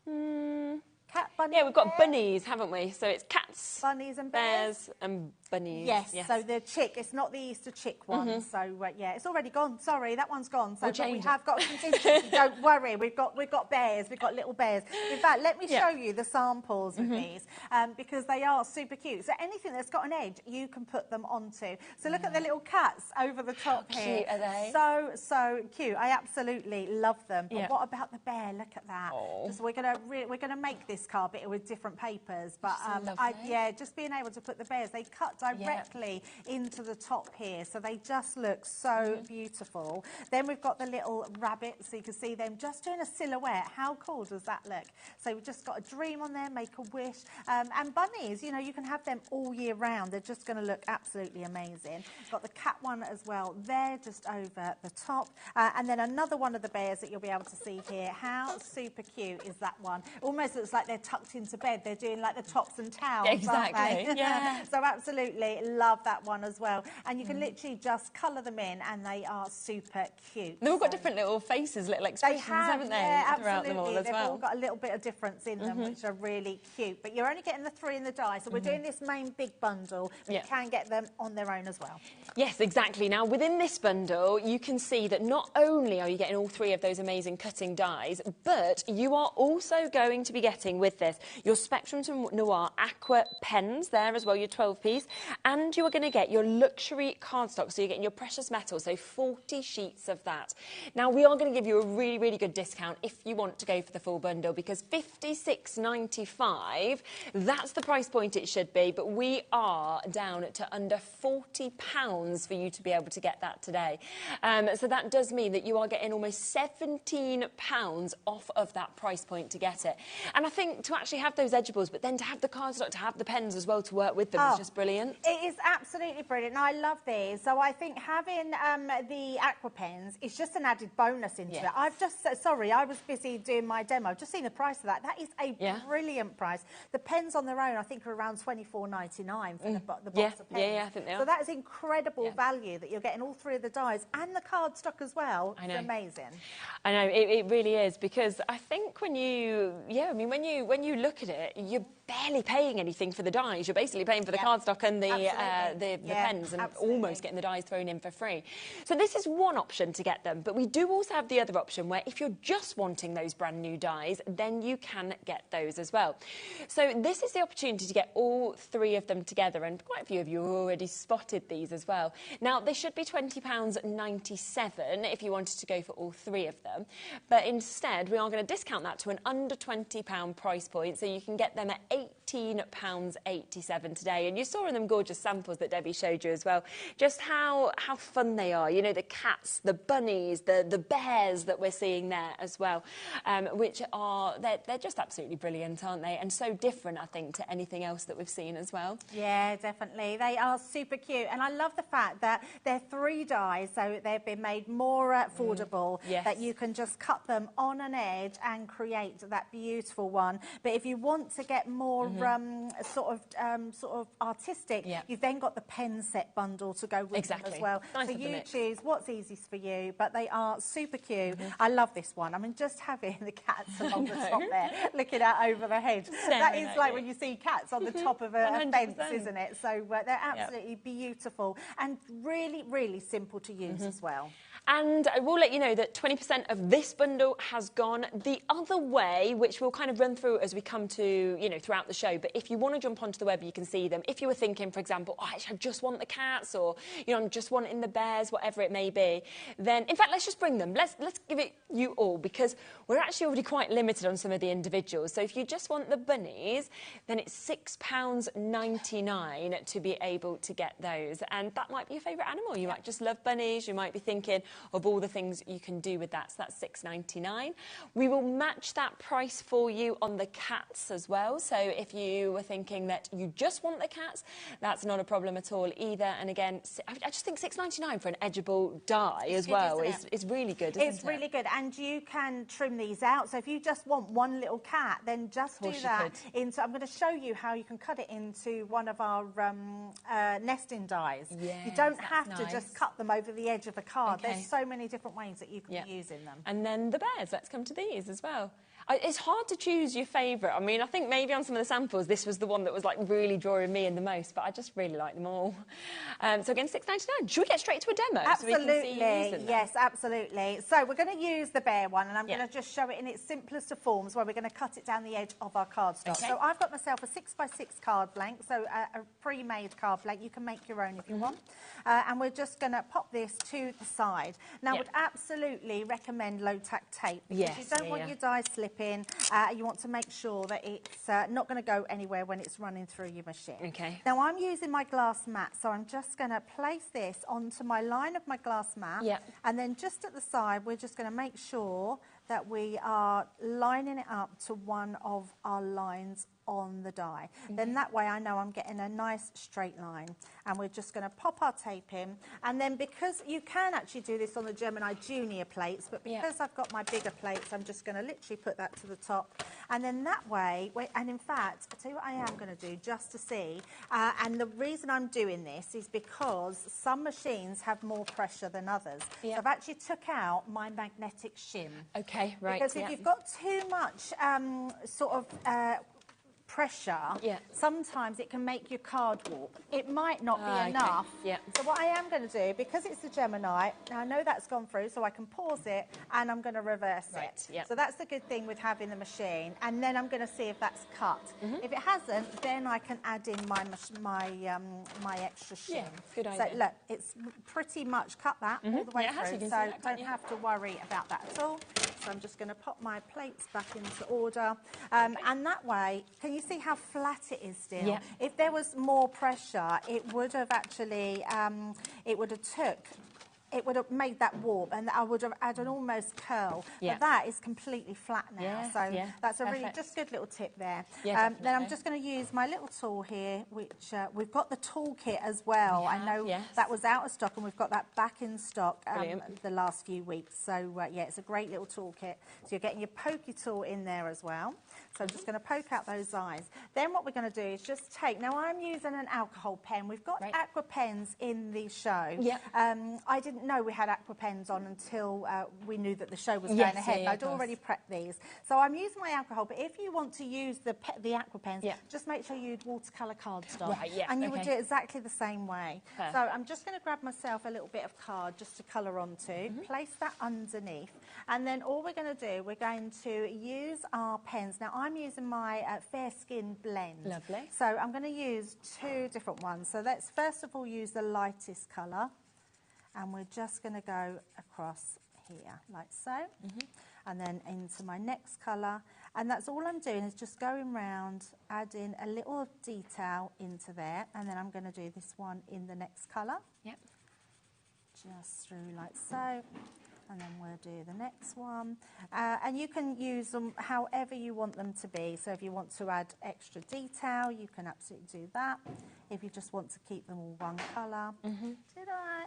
Speaker 13: a cat, bunny.
Speaker 8: Yeah, we've got bunnies, haven't we? So it's cats,
Speaker 13: bunnies and
Speaker 8: bears and bunnies.
Speaker 13: Yes, so the chick, it's not the Easter chick one. So yeah, it's already gone. Sorry, that one's gone. So but we have got a contingency. Don't worry, we've got bears. We've got little bears. In fact, let me show you the samples of these because they are super cute. So anything that's got an edge, you can put them onto. So look at the little cats over the top here.
Speaker 8: How cute are they?
Speaker 13: So cute. I absolutely love them. But what about the bear? Look at that. So we're gonna make this card bit with different papers, but just being able to put the bears, they cut directly into the top here, so they just look so beautiful. Then we've got the little rabbits, so you can see them just doing a silhouette. How cool does that look? So we've just got a dream on there, make a wish, and bunnies, you know, you can have them all year round. They're just going to look absolutely amazing. We've got the cat one as well there, just over the top, and then another one of the bears that you'll be able to see here. How super cute is that one? Almost looks like they're tucked into bed. They're doing like the tops and towels,
Speaker 8: exactly.
Speaker 13: aren't they?
Speaker 8: Yeah.
Speaker 13: So absolutely love that one as well. And you can literally just colour them in and they are super cute.
Speaker 8: They've all got different little faces, little expressions, haven't they?
Speaker 13: Yeah,
Speaker 8: throughout them all as
Speaker 13: They've
Speaker 8: well.
Speaker 13: all got a little bit of difference in them, which are really cute. But you're only getting the 3 in the die, so we're doing this main big bundle, but you can get them on their own as well.
Speaker 8: Yes, exactly. Now, within this bundle, you can see that not only are you getting all 3 of those amazing cutting dies, but you are also going to be getting with this. Your Spectrum Noir Aqua pens there as well, your 12-piece. And you are going to get your luxury cardstock. So you're getting your precious metal, so 40 sheets of that. Now, we are going to give you a really, really good discount if you want to go for the full bundle, because $56.95, that's the price point it should be, but we are down to under £40 for you to be able to get that today. So that does mean that you are getting almost £17 off of that price point to get it. And I think to actually have those edgeables, but then to have the cardstock, to have the pens as well to work with them is just brilliant.
Speaker 13: It is absolutely brilliant. I love these. So I think having the aqua pens is just an added bonus into it. I've just, sorry, I was busy doing my demo. I've just seen the price of that. That is a brilliant price. The pens on their own, I think, are around $24.99 for the box of pens.
Speaker 8: Yeah, I think they are.
Speaker 13: So that is incredible value that you're getting all three of the dies and the cardstock as well.
Speaker 8: I know.
Speaker 13: It's amazing.
Speaker 8: I know, it really is, because I think when you, when you look at it, you're barely paying anything for the dies. You're basically paying for the cardstock and the pens, and almost getting the dies thrown in for free. So this is one option to get them, but we do also have the other option where if you're just wanting those brand new dies, then you can get those as well. So this is the opportunity to get all three of them together, and quite a few of you have already spotted these as well. Now, they should be £20.97 if you wanted to go for all three of them, but instead we are going to discount that to an under £20 price point, so you can get them at £18.87 today. And you saw in them gorgeous samples that Debbie showed you as well, just how fun they are. You know, the cats, the bunnies, the bears that we're seeing there as well, which are, they're just absolutely brilliant, aren't they? And so different, I think, to anything else that we've seen as well.
Speaker 13: Yeah, definitely. They are super cute. And I love the fact that they're three dies, so they've been made more affordable, that you can just cut them on an edge and create that beautiful one. But if you want to get more sort of artistic, you've then got the pen set bundle to go with them as well.
Speaker 8: Nice,
Speaker 13: so you choose what's easiest for you, but they are super cute. I love this one. I mean, just having the cats along the top there, looking out over the hedge. That is like when you see cats on the top of a fence, isn't it? So they're absolutely beautiful and really, really simple to use as well.
Speaker 8: And I will let you know that 20% of this bundle has gone the other way, which we'll kind of run through as we come to, throughout the show. But if you want to jump onto the web, you can see them. If you were thinking, for example, I just want the cats, or, I'm just wanting the bears, whatever it may be, then, in fact, let's just bring them. Let's give it you all, because we're actually already quite limited on some of the individuals. So if you just want the bunnies, then it's £6.99 to be able to get those. And that might be your favourite animal. You might just love bunnies. You might be thinking of all the things you can do with that. So that's £6.99. We will match that price for you on the cats as well. So if you were thinking that you just want the cats, that's not a problem at all either. And again, I just think £6.99 for an edgeable die as well is really good, isn't it?
Speaker 13: It's really good. And you can trim these out. So if you just want one little cat, then just do that. I'm going to show you how you can cut it into one of our nesting dies.
Speaker 8: Yes,
Speaker 13: you don't have to just cut them over the edge of the card. There's so many different ways that you can be using them.
Speaker 8: And then the bears, let's come to these as well. It's hard to choose your favourite. I mean, I think maybe on some of the samples, this was the one that was like really drawing me in the most, but I just really like them all. So again, £6.99. Should we get straight to a demo?
Speaker 13: Absolutely.
Speaker 8: So we can see you using them?
Speaker 13: Yes, absolutely. So we're going to use the bear one, and I'm going to just show it in its simplest of forms, where we're going to cut it down the edge of our cardstock. So I've got myself a 6x6 card blank, so a pre-made card blank. You can make your own if you want. And we're just going to pop this to the side. Now, I would absolutely recommend low-tack tape, because you don't want your die slipping. You want to make sure that it's not going to go anywhere when it's running through your machine.
Speaker 8: Okay.
Speaker 13: Now, I'm using my glass mat, so I'm just going to place this onto my line of my glass mat. And then just at the side, we're just going to make sure that we are lining it up to one of our lines on the die. Then that way I know I'm getting a nice straight line. And we're just going to pop our tape in. And then, because you can actually do this on the Gemini Junior plates, but because I've got my bigger plates, I'm just going to literally put that to the top. And then that way, and in fact, I'll tell you what I am going to do just to see. And the reason I'm doing this is because some machines have more pressure than others. So I've actually took out my magnetic shim.
Speaker 8: Okay, right.
Speaker 13: Because if you've got too much pressure, sometimes it can make your card warp. It might not be enough. So what I am going to do, because it's the Gemini, now I know that's gone through, so I can pause it and I'm going to reverse it. So that's the good thing with having the machine. And then I'm going to see if that's cut. If it hasn't, then I can add in my extra shim.
Speaker 8: Good idea.
Speaker 13: So look, it's pretty much cut that all the way through, so don't have to worry about that at all. So I'm just going to pop my plates back into order. And that way, can you see how flat it is still? If there was more pressure, it would have actually, it would have made that warp, and I would have added almost curl. But that is completely flat now. So that's a really just good little tip there. Then I'm just going to use my little tool here, which we've got the toolkit as well. I know that was out of stock, and we've got that back in stock the last few weeks. So yeah, it's a great little toolkit. So you're getting your pokey tool in there as well. So I'm just going to poke out those eyes. Then what we're going to do is just take, now I'm using an alcohol pen. We've got aqua pens in the show. I didn't know we had aqua pens on until we knew that the show was going ahead. I'd already prepped these. So I'm using my alcohol, but if you want to use the aqua pens, just make sure you use watercolour cardstock. And you would do it exactly the same way. So I'm just going to grab myself a little bit of card just to colour onto, place that underneath, and then all we're going to do, we're going to use our pens. Now I'm using my Fair Skin blend.
Speaker 8: Lovely.
Speaker 13: So I'm going to use two different ones. So let's first of all use the lightest colour, and we're just going to go across here like so, and then into my next colour, and that's all I'm doing is just going round, adding a little detail into there, and then I'm going to do this one in the next colour. Just through like so. And then we'll do the next one. And you can use them however you want them to be. So if you want to add extra detail, you can absolutely do that. If you just want to keep them all one colour. Did I?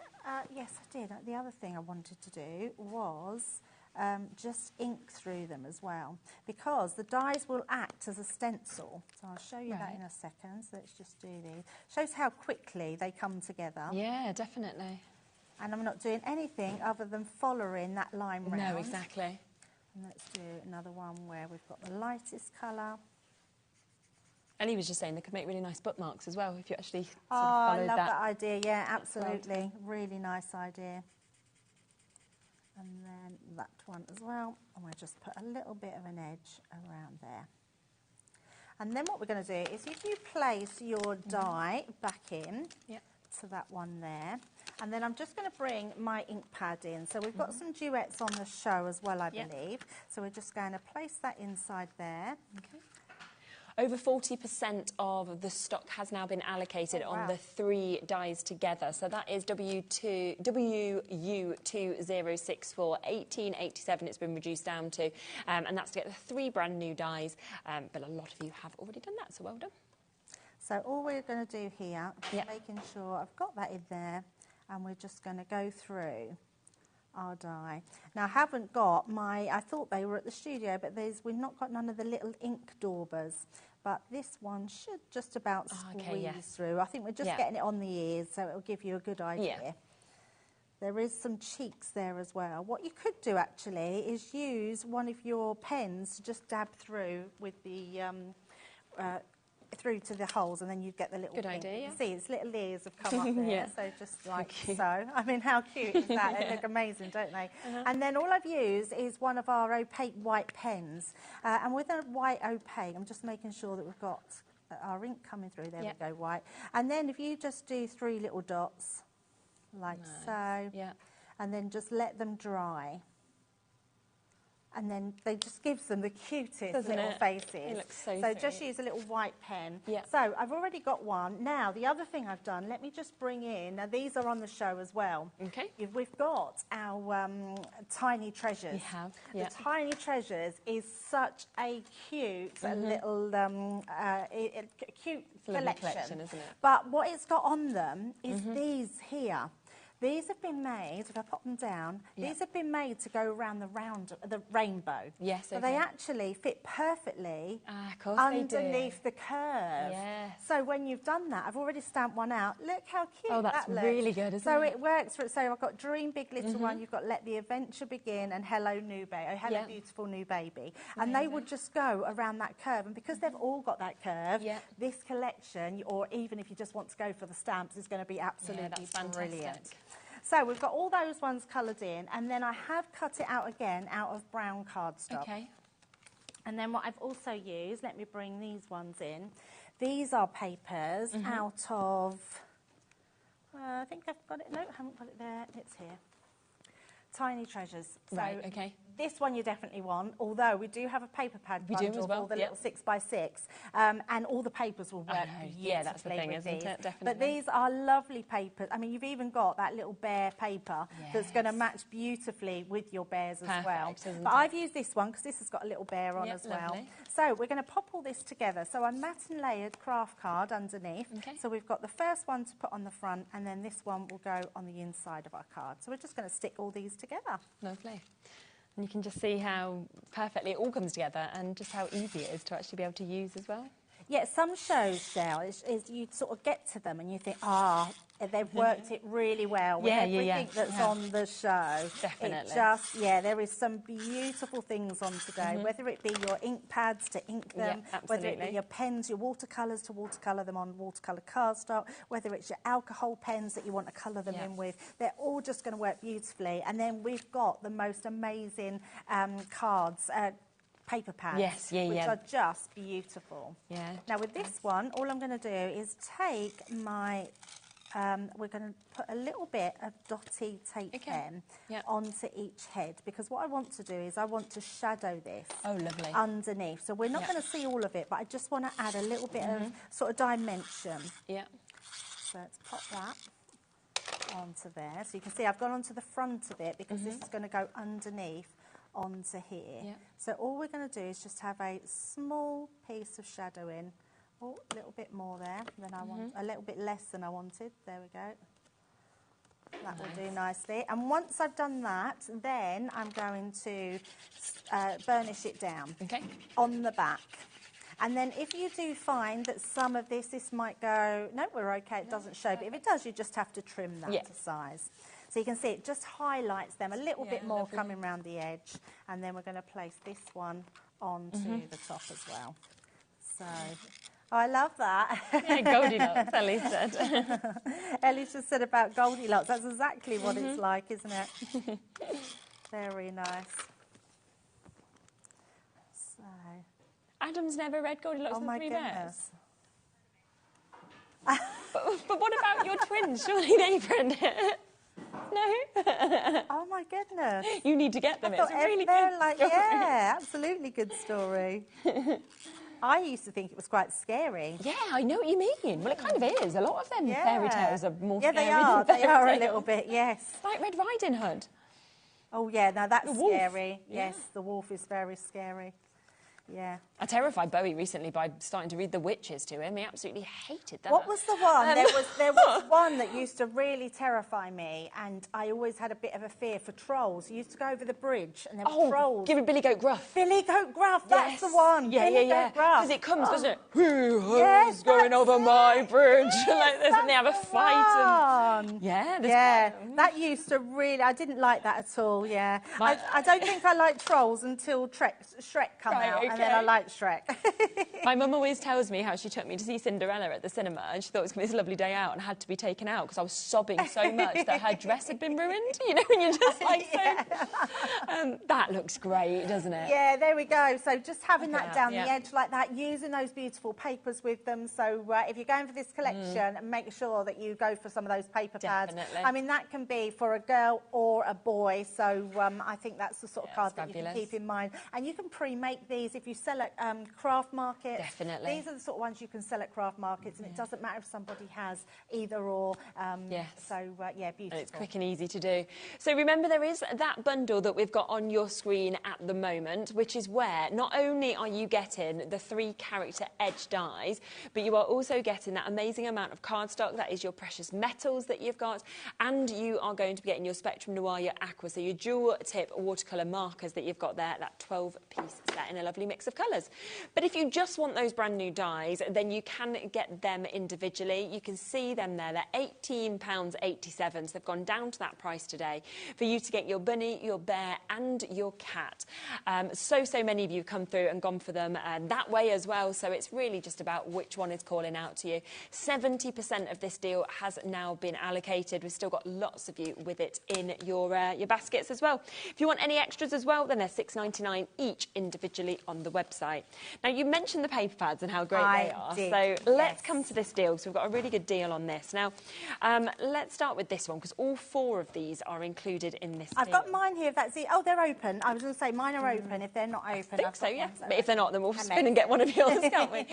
Speaker 13: Yes, I did. The other thing I wanted to do was just ink through them as well, because the dies will act as a stencil. So I'll show you that in a second. So let's just do these. Shows how quickly they come together.
Speaker 8: Yeah, definitely.
Speaker 13: And I'm not doing anything other than following that line round.
Speaker 8: No, exactly.
Speaker 13: And let's do another one where we've got the lightest colour.
Speaker 8: And he was just saying they could make really nice bookmarks as well if you actually sort of
Speaker 13: I
Speaker 8: followed
Speaker 13: love
Speaker 8: that.
Speaker 13: that idea. Yeah, absolutely. Really nice idea. And then that one as well. And we'll just put a little bit of an edge around there. And then what we're going to do is if you place your die back in to that one there, and then I'm just going to bring my ink pad in. So we've got some duets on the show as well, I believe. So we're just going to place that inside there.
Speaker 8: Over 40% of the stock has now been allocated on the 3 dies together. So that is WU2064 1887 it's been reduced down to. And that's to get the 3 brand new dies. But a lot of you have already done that, so well done.
Speaker 13: So all we're going to do here is making sure I've got that in there, and we're just going to go through our die. Now I haven't got my, I thought they were at the studio, but we've not got none of the little ink daubers. But this one should just about squeeze through. I think we're just getting it on the ears, so it'll give you a good idea. There is some cheeks there as well. What you could do actually is use one of your pens to just dab through with the through to the holes, and then you'd get the little
Speaker 8: good idea.
Speaker 13: You see, its little ears have come up there, so just like so. I mean, how cute is that? They look amazing, don't they? And then all I've used is one of our opaque white pens, and with a white opaque, I'm just making sure that we've got our ink coming through. There we go, white. And then if you just do 3 little dots, like so, and then just let them dry. And then they just gives them the cutest little faces.
Speaker 8: It looks so
Speaker 13: sweet. Just use a little white pen. So I've already got one. Now, the other thing I've done, let me just bring in, now these are on the show as well. We've got our Tiny Treasures.
Speaker 8: We have,
Speaker 13: The Tiny Treasures is such a cute little, cute collection,
Speaker 8: isn't it?
Speaker 13: But what it's got on them is these here. These have been made, if I pop them down, these have been made to go around the rainbow.
Speaker 8: Yes,
Speaker 13: So they actually fit perfectly
Speaker 8: underneath
Speaker 13: the curve.
Speaker 8: Yes.
Speaker 13: So when you've done that, I've already stamped one out. Look how cute
Speaker 8: that looks. Really good, isn't it?
Speaker 13: So it works for, so I've got Dream Big Little One, you've got Let the Adventure Begin and Hello New Baby, Hello Beautiful New Baby. And they would just go around that curve. And because they've all got that curve, this collection, or even if you just want to go for the stamps, is going to be absolutely brilliant. So we've got all those ones coloured in, and then I have cut it out again out of brown cardstock.
Speaker 8: Okay.
Speaker 13: And then what I've also used, let me bring these ones in. These are papers out of, I think I've got it, no, I haven't got it there, it's here. Tiny Treasures. So this one you definitely want, although we do have a paper pad bundle
Speaker 8: as well.
Speaker 13: for the little 6x6, and all the papers will work beautifully
Speaker 8: that's the thing, isn't it? Definitely.
Speaker 13: But these are lovely papers. I mean, you've even got that little bear paper that's going to match beautifully with your bears as well. But I've used this one because this has got a little bear on as well. So we're going to pop all this together. So I matte and layered craft card underneath. So we've got the first one to put on the front, and then this one will go on the inside of our card. So we're just going to stick all these together.
Speaker 8: Lovely. And you can just see how perfectly it all comes together and just how easy it is to actually be able to use as well.
Speaker 13: Yeah, some shows, Shell, is you sort of get to them and you think, they've worked it really well with everything that's on the show.
Speaker 8: Definitely.
Speaker 13: It just, there is some beautiful things on today, whether it be your ink pads to ink them, whether it be your pens, your watercolours to watercolour them on watercolour cardstock, whether it's your alcohol pens that you want to colour them in with. They're all just going to work beautifully. And then we've got the most amazing cards, paper pads, which are just beautiful. Now with this one, all I'm going to do is take my, we're going to put a little bit of dotty tape pen onto each head, because what I want to do is I want to shadow this underneath. So we're not going to see all of it, but I just want to add a little bit of sort of dimension. So let's pop that onto there. So you can see I've gone onto the front of it because this is going to go underneath onto here. So all we're going to do is just have a small piece of shadow in. Oh, a little bit more there than I want, a little bit less than I wanted. There we go. That will do nicely. And once I've done that, then I'm going to burnish it down on the back. And then if you do find that some of this might go, no, we're okay, it doesn't show, but if it does, you just have to trim that to size. So you can see it just highlights them a little bit more coming around the edge. And then we're going to place this one onto the top as well. So, I love that.
Speaker 8: Yeah, Goldilocks, Ellie said.
Speaker 13: Ellie's just said about Goldilocks. That's exactly what it's like, isn't it? Very nice. So.
Speaker 8: Adam's never read Goldilocks and the Three Bears.
Speaker 13: Oh,
Speaker 8: but what about your twins? Surely they've read it. No?
Speaker 13: Oh, my goodness.
Speaker 8: You need to get them. It's a really good
Speaker 13: like,
Speaker 8: story.
Speaker 13: Yeah, absolutely good story. I used to think it was quite scary.
Speaker 8: Yeah, I know what you mean. Well, it kind of is. A lot of them fairy tales are more scary
Speaker 13: they are.
Speaker 8: than
Speaker 13: They are a little bit, yes.
Speaker 8: Like Red Riding Hood.
Speaker 13: Oh, yeah, now that's scary. Yes, the wolf is very scary. Yeah.
Speaker 8: I terrified Bowie recently by starting to read The Witches to him. He absolutely hated that.
Speaker 13: What was the one? There was one that used to really terrify me, and I always had a bit of a fear for trolls. You used to go over the bridge, and there were trolls.
Speaker 8: Give it Billy Goat Gruff.
Speaker 13: Billy Goat Gruff, that's the one.
Speaker 8: Yeah,
Speaker 13: Billy Goat Gruff.
Speaker 8: Because it comes, doesn't it? Who's going over my bridge? Like this, and they have a fight. And...
Speaker 13: that used to really... I didn't like that at all, I don't think I liked trolls until Shrek come out. And then I liked Shrek.
Speaker 8: My mum always tells me how she took me to see Cinderella at the cinema, and she thought it was going to be this lovely day out and had to be taken out because I was sobbing so much that her dress had been ruined. You know, and you're just like, that looks great, doesn't it?
Speaker 13: Yeah, there we go. So just having that down the edge like that, using those beautiful papers with them. So if you're going for this collection, make sure that you go for some of those paper pads. I mean, that can be for a girl or a boy. So I think that's the sort of card that you can keep in mind. And you can pre-make these if you sell at craft market markets.
Speaker 8: Definitely.
Speaker 13: These are the sort of ones you can sell at craft markets, and it doesn't matter if somebody has either or.
Speaker 8: Yes.
Speaker 13: So, yeah, beautiful.
Speaker 8: And it's quick and easy to do. So remember, there is that bundle that we've got on your screen at the moment, which is where not only are you getting the 3 character edge dies, but you are also getting that amazing amount of cardstock. That is your precious metals that you've got, and you are going to be getting your Spectrum Noir, your Aqua, so your dual tip watercolour markers that you've got there, that 12-piece set in a lovely mix of colours. But if you just want those brand new dies, then you can get them individually. You can see them there. They're £18.87, so they've gone down to that price today for you to get your bunny, your bear and your cat. So many of you come through and gone for them that way as well, so it's really just about which one is calling out to you. 70% of this deal has now been allocated. We've still got lots of you with it in your baskets as well. If you want any extras as well, then they're £6.99 each individually on the website. Now, you mentioned the paper pads and how great they are, so let's come to this deal, because we've got a really good deal on this. Now, let's start with this one, because all 4 of these are included in this
Speaker 13: I've got mine here. That's it. Oh, they're open. I was going to say mine are open. If they're not open,
Speaker 8: I think so, yeah. But if they're not, then we'll spin and get one of yours, can't we?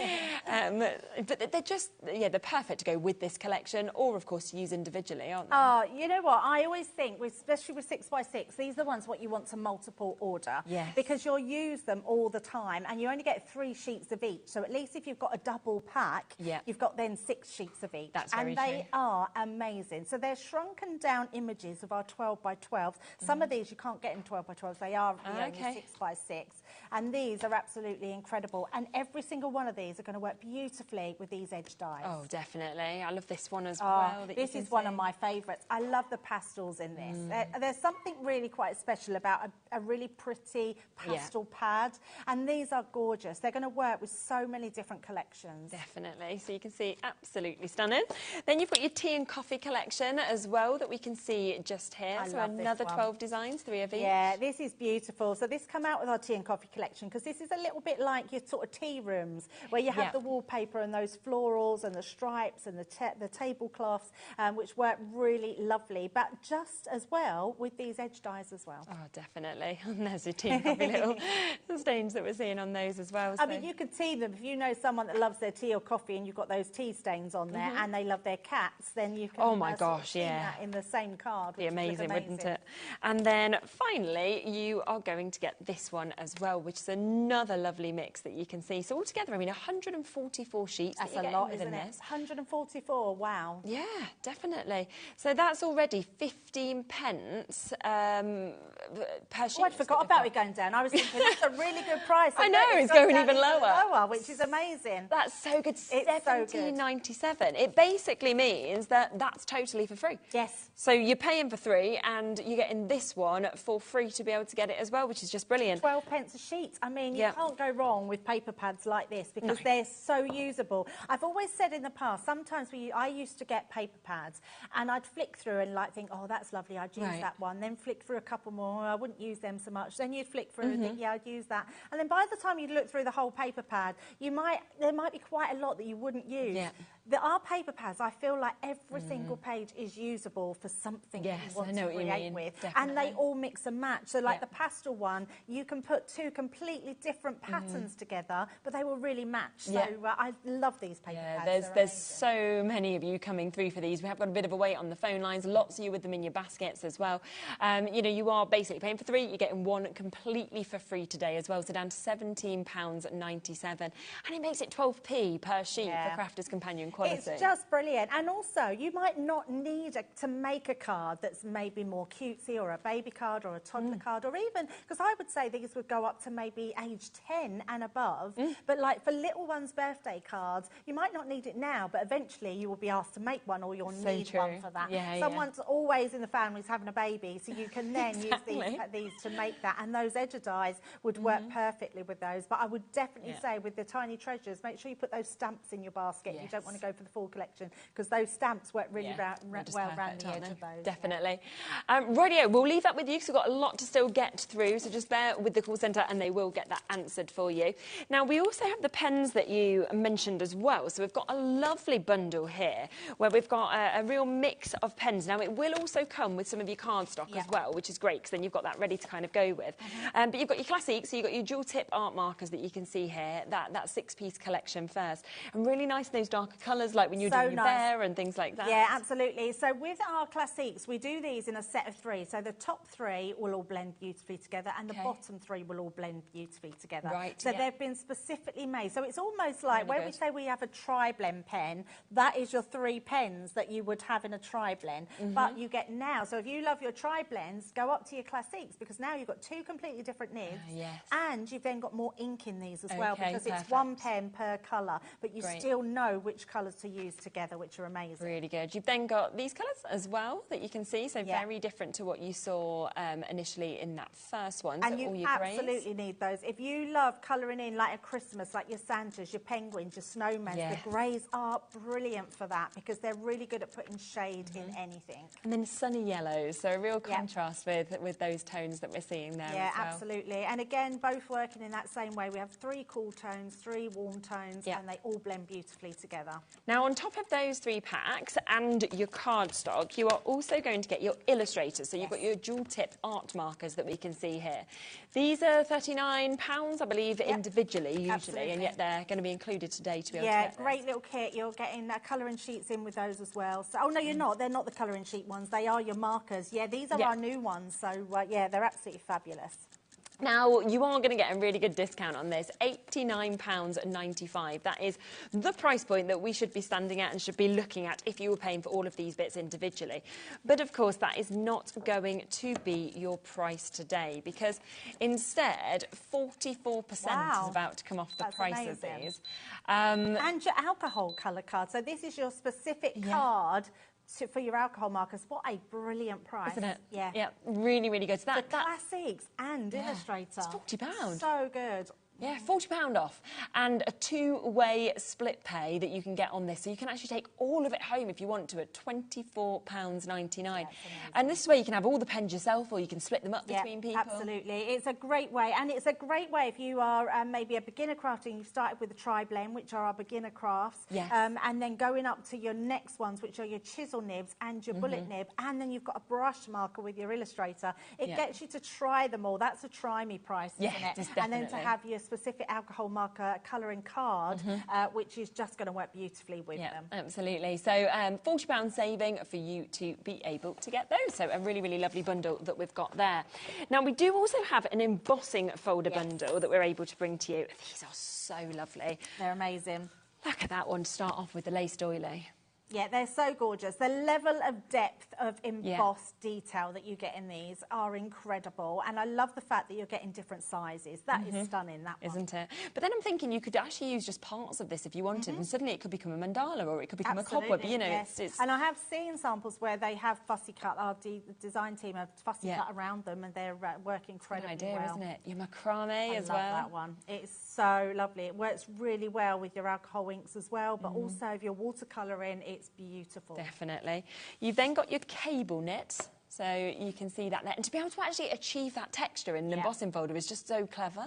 Speaker 8: But they're just, they're perfect to go with this collection, or of course to use individually, aren't they?
Speaker 13: Oh, you know what? I always think, especially with 6x6, these are the ones what you want to multiple order.
Speaker 8: Yes.
Speaker 13: Because you'll use them all the time, and you only get 3 sheets of each. So at least if you've got a double pack, you've got then 6 sheets of each.
Speaker 8: That's very
Speaker 13: true. And they are amazing. So they're shrunken down images of our 12x12s. Some of these you can't get in 12x12s. They are only 6x6. And these are absolutely incredible. And every single one of these are going to work beautifully with these edge dies.
Speaker 8: Oh, definitely. I love this one as well.
Speaker 13: This is one of my favourites. I love the pastels in this. There's something really quite special about a really pretty pastel pad. And these are gorgeous. They're going to work with so many different collections.
Speaker 8: Definitely. So you can see absolutely stunning. Then you've got your tea and coffee collection as well that we can see just here.
Speaker 13: I
Speaker 8: so
Speaker 13: love
Speaker 8: another
Speaker 13: this one.
Speaker 8: 12 designs, 3 of each.
Speaker 13: Yeah, this is beautiful. So this come out with our tea and coffee collection, because this is a little bit like your sort of tea rooms where you have the wallpaper and those florals and the stripes and the tablecloths, which work really lovely, but just as well with these edge dies as well.
Speaker 8: Oh, definitely. And there's your tea and coffee little stains that we're seeing on those as well.
Speaker 13: I mean, you could see them. If you know someone that loves their tea or coffee and you've got those tea stains on there and they love their cats, then you can
Speaker 8: oh my gosh,
Speaker 13: that in the same card.
Speaker 8: Be amazing, wouldn't it? And then finally, you are going to get this one as well, which is another lovely mix that you can see. So altogether, I mean, 144 sheets.
Speaker 13: That's a lot, isn't it? 144, wow.
Speaker 8: Yeah, definitely. So that's already 15 pence per sheet.
Speaker 13: Oh, I forgot about it going down. I was thinking that's a really good price.
Speaker 8: I know, it's going even lower.
Speaker 13: Which is amazing.
Speaker 8: That's so good.
Speaker 13: It's
Speaker 8: $17.97. It basically means that that's totally for free.
Speaker 13: Yes.
Speaker 8: So you're paying for 3 and you're getting this one for free to be able to get it as well, which is just brilliant.
Speaker 13: 12 pence a sheet. I mean, you can't go wrong with paper pads like this because they're so usable. I've always said in the past, sometimes I used to get paper pads and I'd flick through and like think, oh, that's lovely, I'd use that one. Then flick through a couple more, I wouldn't use them so much. Then you'd flick through and think, yeah, I'd use that. And then by the time you'd look through the whole paper pad, there might be quite a lot that you wouldn't use. Yeah. Our paper pads, I feel like every single page is usable for something that you want to create with. Definitely. And they all mix and match. So like the pastel one, you can put 2 completely different patterns together, but they will really match. So I love these paper pads.
Speaker 8: There's so many of you coming through for these. We have got a bit of a wait on the phone lines. Lots of you with them in your baskets as well. You know, you are basically paying for 3. You're getting 1 completely for free today as well. So down to £17.97. And it makes it 12p per sheet for Crafters Companion quality.
Speaker 13: It's just brilliant. And also, you might not need to make a card that's maybe more cutesy, or a baby card or a toddler card, or even, because I would say these would go up to maybe age 10 and above. But like for little ones' birthday cards, you might not need it now, but eventually you will be asked to make one, or you'll need one for that. Someone's always in the family is having a baby, so you can then use these to make that. And those edge dies would work perfectly with those. But I would definitely say with the tiny treasures, make sure you put those stamps in your basket. You don't want to go for the full collection, because those stamps work really well around the edge of those.
Speaker 8: Definitely. Rightio, we'll leave that with you because we've got a lot to still get through, so just bear with the call centre and they will get that answered for you. Now, we also have the pens that you mentioned as well, so we've got a lovely bundle here where we've got a real mix of pens. Now, it will also come with some of your cardstock as well, which is great because then you've got that ready to kind of go with. But you've got your classics, so you've got your dual tip art markers that you can see here. it, that 6-piece collection first. And really nice in those darker colours, like when you're doing your bear and things like that.
Speaker 13: Yeah, absolutely. So with our classiques, we do these in a set of 3. So the top 3 will all blend beautifully together, and the bottom 3 will all blend beautifully together.
Speaker 8: Right,
Speaker 13: so they've been specifically made. So it's almost like when we say we have a tri-blend pen, that is your 3 pens that you would have in a tri-blend. But you get now, so if you love your tri-blends, go up to your classiques, because now you've got 2 completely different nibs, and you've then got more ink in these as well, because it's 1 pen per colour, but you still know which colours to use together, which are amazing.
Speaker 8: Really good. You've then got these colours as well that you can see, so very different to what you saw initially in that first one.
Speaker 13: And
Speaker 8: so all
Speaker 13: you
Speaker 8: your
Speaker 13: absolutely need those. If you love colouring in like a Christmas, like your Santas, your penguins, your snowmen, the greys are brilliant for that, because they're really good at putting shade in anything.
Speaker 8: And then sunny yellows, so a real contrast with those tones that we're seeing there as well.
Speaker 13: Absolutely. And again, both working in that same way. We have 3 cool tones, 3 warm tones, and they all blend beautifully together.
Speaker 8: Now, on top of those 3 packs and your cardstock, you are also going to get your illustrators. So you've got your dual tip art markers that we can see here. These are £39, I believe, individually, usually, and yet they're going to be included today to be able to get
Speaker 13: great little kit. You're getting colouring sheets in with those as well. So, oh, no, you're not. They're not the colouring sheet ones. They are your markers. Yeah, these are our new ones. So, yeah, they're absolutely fabulous.
Speaker 8: Now, you are going to get a really good discount on this, £89.95. That is the price point that we should be standing at and should be looking at if you were paying for all of these bits individually. But, of course, that is not going to be your price today, because instead, 44% is about to come off the price of these.
Speaker 13: And your alcohol colour card. So this is your specific card for your alcohol markers. What a brilliant price.
Speaker 8: Isn't it?
Speaker 13: Yeah.
Speaker 8: Yeah, really, really good. So
Speaker 13: the classics and illustrator.
Speaker 8: It's £40.
Speaker 13: So good.
Speaker 8: Yeah, £40 off. And a 2-way split pay that you can get on this. So you can actually take all of it home if you want to at £24.99. And this is where you can have all the pens yourself, or you can split them up between people.
Speaker 13: Absolutely. It's a great way. And it's a great way if you are maybe a beginner crafting. You've started with the tri-blend, which are our beginner crafts. And then going up to your next ones, which are your chisel nibs and your bullet nib. And then you've got a brush marker with your illustrator. It gets you to try them all. That's a try me price, isn't it? And then to have your specific alcohol marker colouring card, which is just going to work beautifully with them.
Speaker 8: Absolutely. So £40 saving for you to be able to get those. So a really, really lovely bundle that we've got there. Now, we do also have an embossing folder bundle that we're able to bring to you. These are so lovely.
Speaker 13: They're amazing.
Speaker 8: Look at that one to start off with, the lace doily.
Speaker 13: Yeah, they're so gorgeous. The level of depth of embossed detail that you get in these are incredible. And I love the fact that you're getting different sizes. That is stunning, that one.
Speaker 8: Isn't it? But then I'm thinking you could actually use just parts of this if you wanted, and suddenly it could become a mandala, or it could become a cobweb. You know, it's...
Speaker 13: And I have seen samples where they have fussy cut, our design team have fussy cut around them, and they're working incredibly
Speaker 8: well.
Speaker 13: isn't
Speaker 8: it? Your macrame as
Speaker 13: well.
Speaker 8: I love
Speaker 13: that one. It's so lovely. It works really well with your alcohol inks as well, but also if you're watercolouring, it's beautiful.
Speaker 8: Definitely. You've then got your cable knit. So you can see that there. And to be able to actually achieve that texture in an embossing folder is just so clever.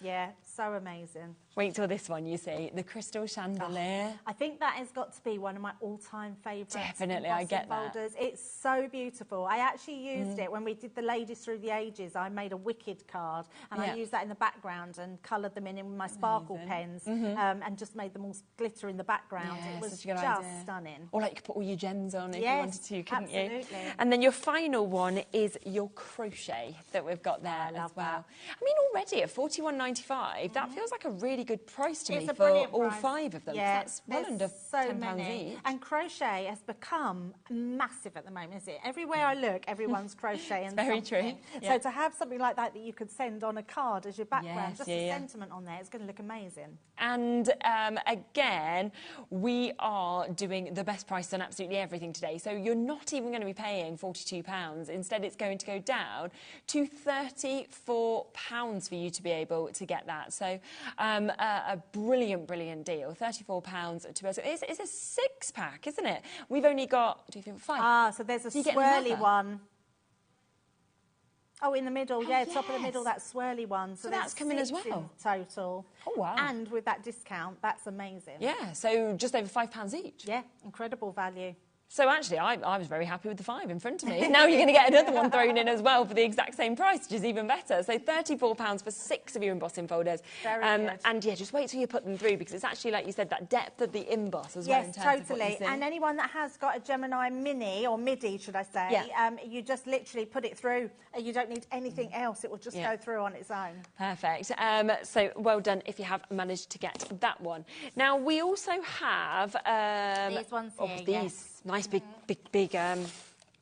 Speaker 13: Yeah, so amazing.
Speaker 8: Wait till this one, you see, the crystal chandelier.
Speaker 13: I think that has got to be one of my all-time favourites.
Speaker 8: Definitely, I get
Speaker 13: folders. That. It's so beautiful. I actually used it when we did the Ladies Through the Ages. I made a Wicked card, and I used that in the background and coloured them in with my sparkle pens, and just made them all glitter in the background. It was just stunning.
Speaker 8: Or like you could put all your gems on if you wanted to, couldn't you?
Speaker 13: And
Speaker 8: then your final one is your crochet that we've got there as well. I mean, already at £41.95, that feels like a really good price to me for all 5 of them.
Speaker 13: Yeah,
Speaker 8: that's well under £10 each.
Speaker 13: And crochet has become massive at the moment, isn't it? Everywhere I look, everyone's crocheting.
Speaker 8: It's very true.
Speaker 13: So to have something like that you could send on a card as your background, just a sentiment on there, it's going to look amazing.
Speaker 8: And again, we are doing the best price on absolutely everything today. So you're not even going to be paying £42. Instead, it's going to go down to £34 for you to be able to get that. So a brilliant, brilliant deal. £34 to be able to... It's a 6-pack, isn't it? We've only got 5.
Speaker 13: So there's a swirly one. Oh, in the middle, top of the middle, that swirly one.
Speaker 8: So that's coming as well.
Speaker 13: In total.
Speaker 8: Oh, wow.
Speaker 13: And with that discount, that's amazing.
Speaker 8: Yeah, so just over £5 each.
Speaker 13: Yeah, incredible value.
Speaker 8: So actually, I was very happy with the 5 in front of me. Now you're going to get another one thrown in as well for the exact same price, which is even better. So £34 for 6 of your embossing folders.
Speaker 13: Very good.
Speaker 8: And yeah, just wait till you put them through, because it's actually, like you said, that depth of the emboss as well.
Speaker 13: Yes,
Speaker 8: in terms of what you
Speaker 13: totally.
Speaker 8: see.
Speaker 13: And anyone that has got a Gemini Mini, or MIDI, should I say, you just literally put it through. You don't need anything else. It will just go through on its own.
Speaker 8: Perfect. So well done if you have managed to get that one. Now, we also have...
Speaker 13: these ones here,
Speaker 8: these nice big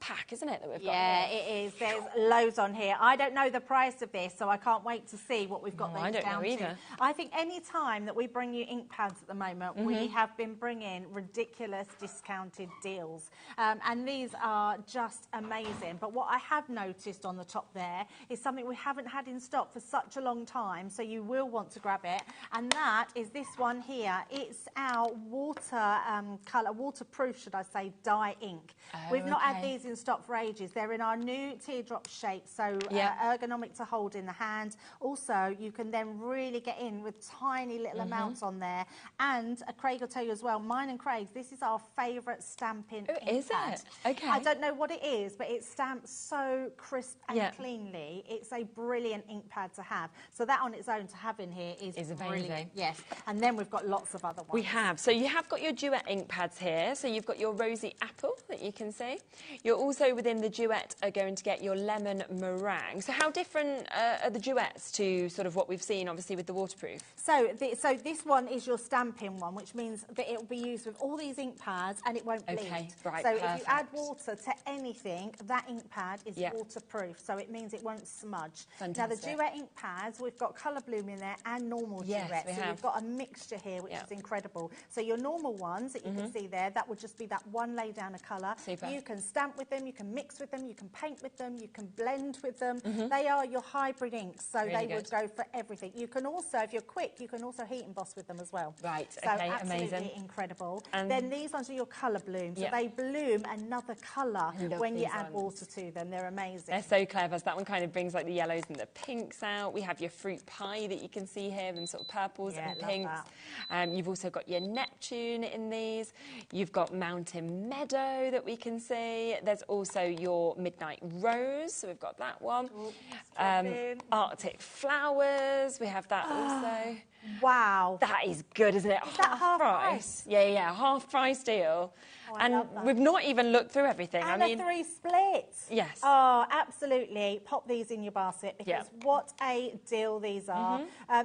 Speaker 8: pack, isn't it, that we've got?
Speaker 13: Yeah, it is. There's loads on here. I don't know the price of this, so I can't wait to see what we've got these down to. I think any time that we bring you ink pads at the moment, we have been bringing ridiculous discounted deals. And these are just amazing. But what I have noticed on the top there is something we haven't had in stock for such a long time, so you will want to grab it. And that is this one here. It's our waterproof, should I say, dye ink. We've not had these in stock for ages. They're in our new teardrop shape, so ergonomic to hold in the hand. Also, you can then really get in with tiny little amounts on there. And Craig will tell you as well, mine and Craig's, this is our favourite stamping ink
Speaker 8: is
Speaker 13: pad.
Speaker 8: it? Okay.
Speaker 13: I don't know what it is, but it stamps so crisp and cleanly. It's a brilliant ink pad to have. So that on its own to have in here is brilliant. Yes. And then we've got lots of other ones.
Speaker 8: We have. So you have got your duet ink pads here. So you've got your rosy apple that you can see. You're also within the duet are going to get your lemon meringue. So how different are the duets to sort of what we've seen, obviously, with the waterproof?
Speaker 13: So this one is your stamping one, which means that it will be used with all these ink pads and it won't bleed.
Speaker 8: Okay, right,
Speaker 13: so if you add water to anything, that ink pad is waterproof, so it means it won't smudge.
Speaker 8: Fantastic.
Speaker 13: Now, the duet ink pads, we've got colour bloom in there and normal duet. So you've got a mixture here, which is incredible. So your normal ones that you can see there, that would just be that one lay down of colour.
Speaker 8: Super.
Speaker 13: You can stamp with them, you can mix with them, you can paint with them, you can blend with them. They are your hybrid inks, so
Speaker 8: Really
Speaker 13: they would go for everything. You can also, if you're quick, you can also heat emboss with them as well.
Speaker 8: Right,
Speaker 13: so
Speaker 8: okay,
Speaker 13: absolutely
Speaker 8: amazing.
Speaker 13: Incredible. Then these ones are your colour bloom, so they bloom another colour when you add water to them. They're amazing.
Speaker 8: They're so clever. So that one kind of brings like the yellows and the pinks out. We have your fruit pie that you can see here in sort of purples and pinks. You've also got your Neptune in these. You've got Mountain Meadow that we can see. There's also your Midnight Rose, so we've got that one. Arctic Flowers, we have that also.
Speaker 13: Wow.
Speaker 8: That is good, isn't it?
Speaker 13: Is that half price?
Speaker 8: Yeah, half price deal.
Speaker 13: Oh,
Speaker 8: and we've not even looked through everything.
Speaker 13: And
Speaker 8: I mean,
Speaker 13: a 3 splits.
Speaker 8: Yes.
Speaker 13: Oh, absolutely. Pop these in your basket because what a deal these are.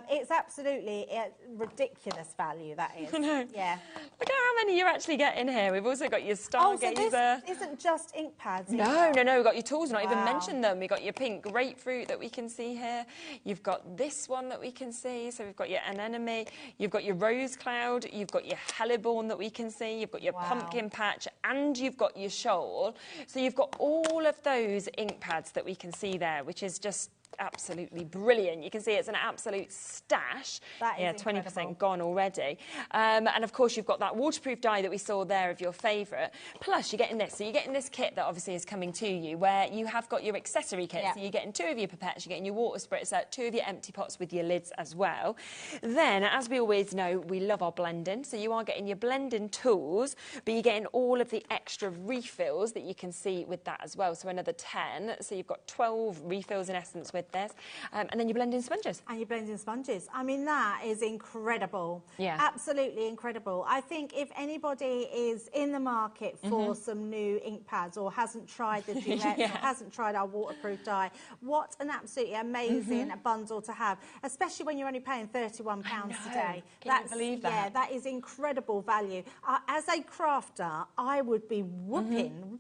Speaker 13: It's absolutely a ridiculous value, that is.
Speaker 8: I know.
Speaker 13: Yeah.
Speaker 8: Look at how many you're actually getting here. We've also got your Stargazer.
Speaker 13: Oh, so this isn't just ink pads.
Speaker 8: No. We've got your tools. Not even mentioned them. We've got your pink grapefruit that we can see here. You've got this one that we can see. So we've got your anemone. You've got your rose cloud. You've got your hellebore that we can see. You've got your pumpkin patch, and you've got your shoal. So you've got all of those ink pads that we can see there, which is just absolutely brilliant. You can see it's an absolute stash.
Speaker 13: That is
Speaker 8: 20% gone already. And of course you've got that waterproof dye that we saw there of your favourite. Plus you're getting this. So you're getting this kit that obviously is coming to you, where you have got your accessory kit. So you're getting 2 of your pipettes, you're getting your water spritzer, 2 of your empty pots with your lids as well. Then, as we always know, we love our blending. So you are getting your blending tools, but you're getting all of the extra refills that you can see with that as well. So another 10. So you've got 12 refills in essence with this. And then you're blending sponges.
Speaker 13: And you're blending sponges. I mean, that is incredible.
Speaker 8: Yeah.
Speaker 13: Absolutely incredible. I think if anybody is in the market for some new ink pads or hasn't tried the duets or hasn't tried our waterproof dye, what an absolutely amazing bundle to have, especially when you're only paying £31 today.
Speaker 8: Can you believe that?
Speaker 13: Yeah, that is incredible value. As a crafter, I would be whooping.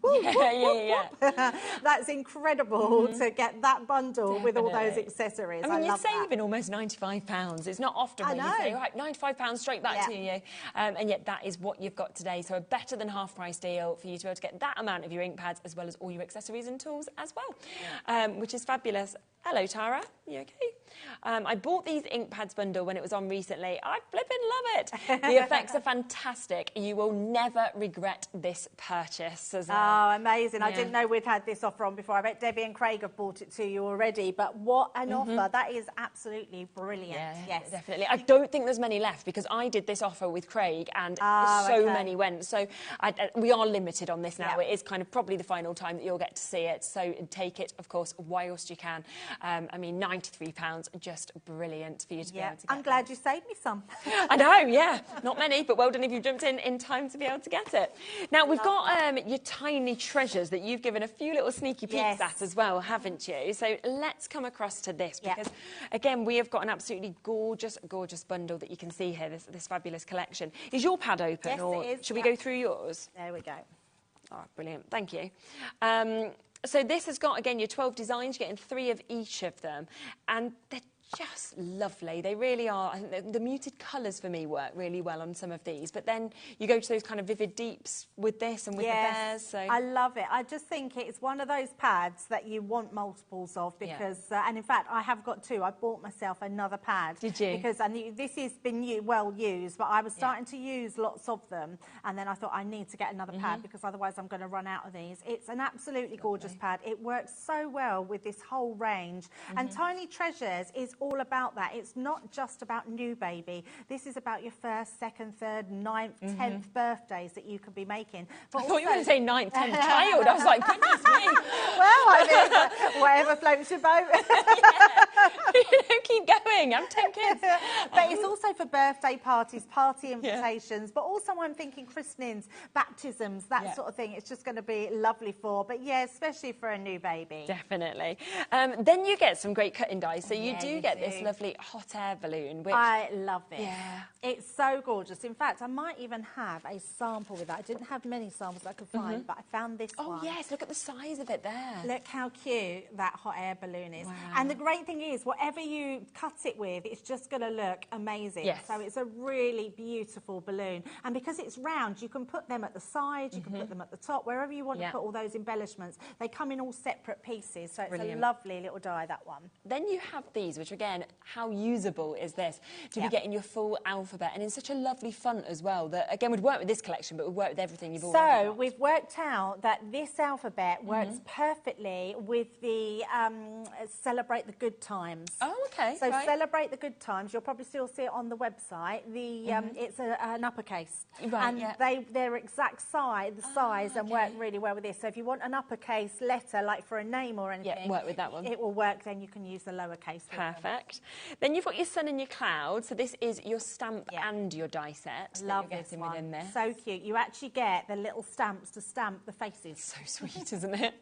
Speaker 13: That's incredible to get that bundle with all those accessories.
Speaker 8: I mean, you're
Speaker 13: love
Speaker 8: saving almost £95. It's not often when you say, right, £95 straight back to you. And yet that is what you've got today. So a better than half price deal for you to be able to get that amount of your ink pads as well as all your accessories and tools as well, which is fabulous. Hello, Tara. You okay? I bought these ink pads bundle when it was on recently. I flipping love it. The effects are fantastic. You will never regret this purchase.
Speaker 13: Oh, amazing. I didn't know we'd had this offer on before. I bet Debbie and Craig have bought it to you already, but what an offer. That is absolutely brilliant.
Speaker 8: Yeah,
Speaker 13: yes,
Speaker 8: definitely. I don't think there's many left because I did this offer with Craig and many went. So we are limited on this now. It is kind of probably the final time that you'll get to see it. So take it, of course, whilst you can. I mean, £93, just brilliant for you to be able to get.
Speaker 13: I'm glad you saved me some.
Speaker 8: I know, yeah. Not many, but well done if you jumped in time to be able to get it. Now, we've got your tiny treasures that you've given a few little sneaky peeks at as well, haven't you? So let's come across to this because, again, we have got an absolutely gorgeous, gorgeous bundle that you can see here, this fabulous collection. Is your pad open?
Speaker 13: Yes,
Speaker 8: or
Speaker 13: it is.
Speaker 8: Should we go through yours?
Speaker 13: There we go.
Speaker 8: Oh, brilliant. Thank you. So this has got, again, your 12 designs. You're getting 3 of each of them. And they're just lovely. They really are. I think the muted colours for me work really well on some of these. But then you go to those kind of vivid deeps with this and with the bears. So
Speaker 13: I love it. I just think it's one of those pads that you want multiples of because, and in fact, I have got 2. I bought myself another pad.
Speaker 8: Did you?
Speaker 13: Because this has been well used, but I was starting to use lots of them. And then I thought I need to get another pad because otherwise I'm going to run out of these. It's an absolutely gorgeous pad. It works so well with this whole range. And Tiny Treasures is all about that. It's not just about new baby. This is about your 1st, 2nd, 3rd, 9th, 10th birthdays that you could be making. But
Speaker 8: I thought you were going to say 9th, 10th child. I was like, goodness me.
Speaker 13: Well, I mean, whatever floats your boat.
Speaker 8: Keep going. I'm 10 kids.
Speaker 13: But it's also for birthday parties, party invitations, but also I'm thinking christenings, baptisms, that sort of thing. It's just going to be lovely for, but especially for a new baby.
Speaker 8: Definitely. Then you get some great cutting dies. So you do get this lovely hot air balloon, which
Speaker 13: I love it.
Speaker 8: Yeah.
Speaker 13: It's so gorgeous. In fact, I might even have a sample with that. I didn't have many samples I could find, but I found this one.
Speaker 8: Oh, yes. Look at the size of it there.
Speaker 13: Look how cute that hot air balloon is. Wow. And the great thing is, whatever you cut it with, it's just going to look amazing.
Speaker 8: Yes.
Speaker 13: So it's a really beautiful balloon. And because it's round, you can put them at the side, you can put them at the top, wherever you want to put all those embellishments. They come in all separate pieces. So it's a lovely little die, that one.
Speaker 8: Then you have these, which again, how usable is this to be getting your full alphabet and in such a lovely font as well that again would work with this collection but would work with everything you've already got.
Speaker 13: So we've worked out that this alphabet works perfectly with the Celebrate the Good Times.
Speaker 8: Oh, okay.
Speaker 13: So Celebrate the Good Times, you'll probably still see it on the website. The it's an uppercase.
Speaker 8: Right,
Speaker 13: and they're exact size and work really well with this. So if you want an uppercase letter like for a name or anything,
Speaker 8: work with that one.
Speaker 13: It will work, then you can use the lowercase.
Speaker 8: Perfect. Then you've got your sun and your cloud. So this is your stamp and your die set.
Speaker 13: Love this one.
Speaker 8: Within this.
Speaker 13: So cute. You actually get the little stamps to stamp the faces.
Speaker 8: So sweet, isn't it?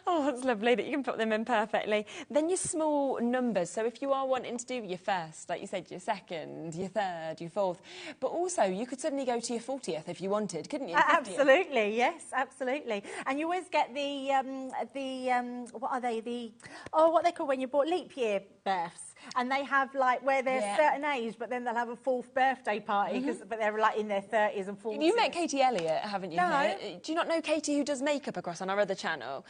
Speaker 8: Oh, it's lovely that you can put them in perfectly. Then your small numbers. So if you are wanting to do your 1st, like you said, your 2nd, your 3rd, your 4th, but also you could suddenly go to your 40th if you wanted, couldn't you?
Speaker 13: Absolutely, yes, absolutely. And you always get what are they? What they call when you bought leap year births. And they have like where they're a certain age, but then they'll have a 4th birthday party, but they're like in their 30s and 40s.
Speaker 8: You met Katie Elliott, haven't you?
Speaker 13: No.
Speaker 8: Do you not know Katie who does makeup across on our other channel?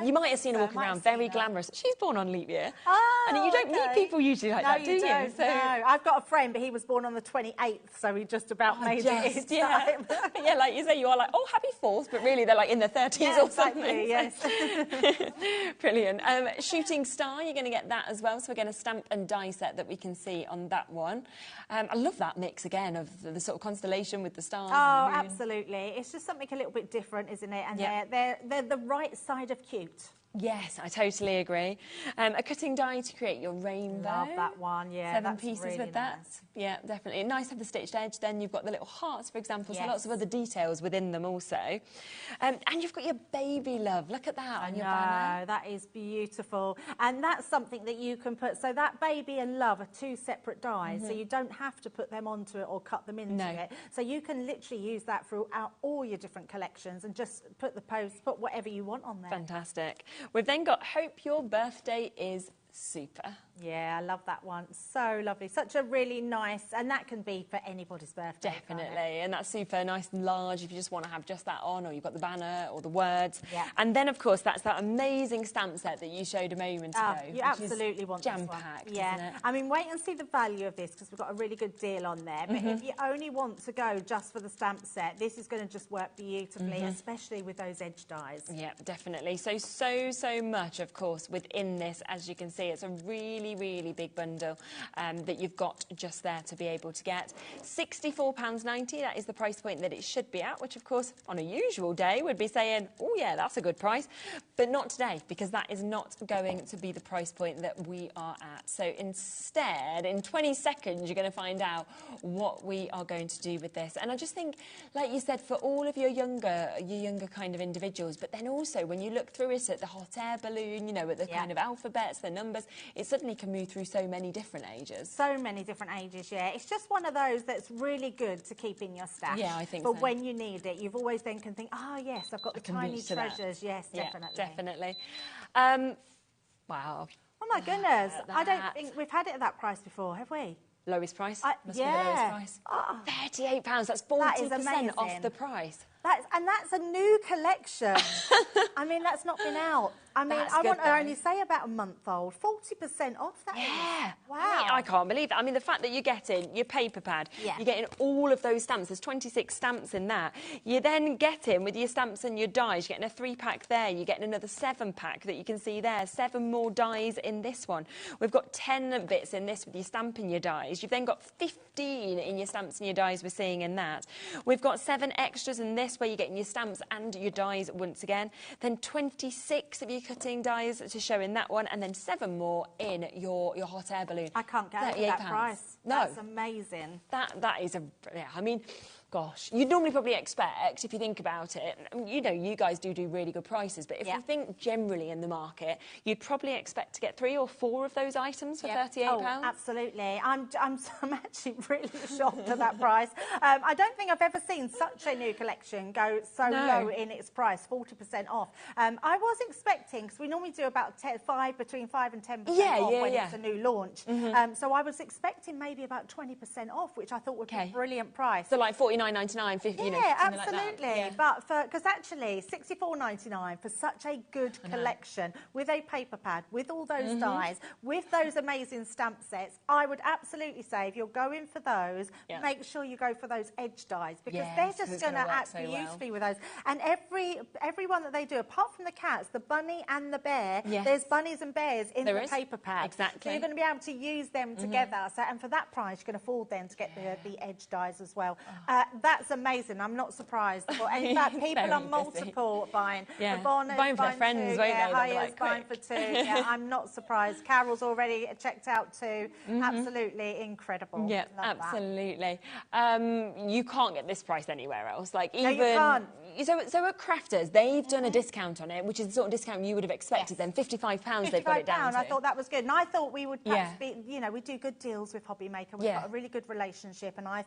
Speaker 8: You might have seen her walking around, very glamorous. She's born on leap year.
Speaker 13: Oh,
Speaker 8: and you don't meet people usually like that, do you?
Speaker 13: Don't,
Speaker 8: so...
Speaker 13: No, I've got a friend, but he was born on the 28th, so he just about made it in time.
Speaker 8: Yeah, like you say, you are like, oh, happy 4th, but really they're like in their 30s or something.
Speaker 13: Yes.
Speaker 8: Brilliant. Shooting star, you're going to get that as well. So we're going to stamp and die set that we can see on that one. I love that mix again of the sort of constellation with the stars.
Speaker 13: Oh, absolutely. It's just something a little bit different, isn't it? And they're the right side of cute.
Speaker 8: Yes, I totally agree. A cutting die to create your rainbow.
Speaker 13: Love that one, yeah.
Speaker 8: 7 pieces really with that. Nice. Yeah, definitely. Nice to have the stitched edge. Then you've got the little hearts, for example, so lots of other details within them also. And you've got your baby love. Look at that on your banner.
Speaker 13: That is beautiful. And that's something that you can put. So that baby and love are 2 separate dies, so you don't have to put them onto it or cut them into it. So you can literally use that throughout all your different collections and just put the post, put whatever you want on there.
Speaker 8: Fantastic. We've then got Hope Your Birthday is Super.
Speaker 13: Yeah, I love that one. So lovely. Such a really nice, and that can be for anybody's birthday.
Speaker 8: Definitely, and that's super nice and large if you just want to have just that on, or you've got the banner or the words.
Speaker 13: Yeah.
Speaker 8: And then, of course, that's that amazing stamp set that you showed a moment ago.
Speaker 13: You absolutely want this one.
Speaker 8: Jam-packed,
Speaker 13: yeah.
Speaker 8: isn't it?
Speaker 13: I mean, wait and see the value of this because we've got a really good deal on there. But if you only want to go just for the stamp set, this is going to just work beautifully, especially with those edge dies.
Speaker 8: Yeah, definitely. So much, of course, within this. As you can see, it's a really, really big bundle that you've got just there to be able to get. £64.90, that is the price point that it should be at, which, of course, on a usual day would be saying, oh, yeah, that's a good price. But not today, because that is not going to be the price point that we are at. So instead, in 20 seconds, you're going to find out what we are going to do with this. And I just think, like you said, for all of your younger kind of individuals, but then also when you look through it at the hot air balloon, you know, at the kind of alphabets, the numbers, it suddenly can move through so many different ages.
Speaker 13: So many different ages, yeah. It's just one of those that's really good to keep in your stash.
Speaker 8: Yeah, I think
Speaker 13: so.
Speaker 8: But
Speaker 13: when you need it, you've always then can think, oh, yes, I've got the tiny treasures. Yes, definitely.
Speaker 8: Yeah, definitely. Wow.
Speaker 13: Oh, my goodness. I don't think we've had it at that price before, have we?
Speaker 8: Lowest price? Must
Speaker 13: yeah.
Speaker 8: be the lowest price.
Speaker 13: Oh.
Speaker 8: £38, that's 40% off the price.
Speaker 13: That's a new collection. I mean, that's not been out. I mean, I want to only say about a month old. 40% off that.
Speaker 8: Yeah.
Speaker 13: Wow.
Speaker 8: I mean, I can't believe that. I mean, the fact that you're getting your paper pad, you're getting all of those stamps. There's 26 stamps in that. You're then getting, with your stamps and your dies, you're getting a 3-pack there. You're getting another 7-pack that you can see there. 7 more dies in this one. We've got 10 bits in this with your stamp and your dies. You've then got 15 in your stamps and your dies we're seeing in that. We've got 7 extras in this where you're getting your stamps and your dies once again. Then 26 of your cutting dies to show in that one, and then 7 more in your hot air balloon.
Speaker 13: I can't get over that price.
Speaker 8: No.
Speaker 13: That's amazing.
Speaker 8: That is I mean, gosh, you'd normally probably expect, if you think about it, you know, you guys do really good prices, but if you think generally in the market, you'd probably expect to get 3 or 4 of those items for £38.
Speaker 13: Oh, absolutely. I'm actually really shocked at that price. I don't think I've ever seen such a new collection go so low in its price, 40% off. I was expecting, because we normally do about between 5 and 10% off when it's a new launch. So I was expecting maybe about 20% off, which I thought would be a brilliant price.
Speaker 8: So like $49.99, 50, you know, something
Speaker 13: absolutely.
Speaker 8: Like that.
Speaker 13: But because actually £64.99 for such a good collection with a paper pad, with all those dies, with those amazing stamp sets, I would absolutely say if you're going for those, make sure you go for those edge dies, because they're just going to act beautifully with those. And every one that they do, apart from the cats, the bunny and the bear, there's bunnies and bears in the paper pad.
Speaker 8: Exactly.
Speaker 13: So you're going to be able to use them together. So, and for that price, you can afford them to get the edge dies as well. That's amazing. I'm not surprised. In fact, people are multiple buying.
Speaker 8: Yeah.
Speaker 13: Buying
Speaker 8: for their friends, won't they?
Speaker 13: Hiya's buying for 2. Yeah, I'm not surprised. Carol's already checked out 2. Absolutely incredible.
Speaker 8: Yeah,
Speaker 13: love
Speaker 8: absolutely. You can't get this price anywhere else. Like even
Speaker 13: no, you can't.
Speaker 8: So at Crafters, they've done a discount on it, which is the sort of discount you would have expected. Then £55 they've got it down to.
Speaker 13: I thought that was good, and I thought we would perhaps be, you know, we do good deals with HobbyMaker. We've got a really good relationship, and I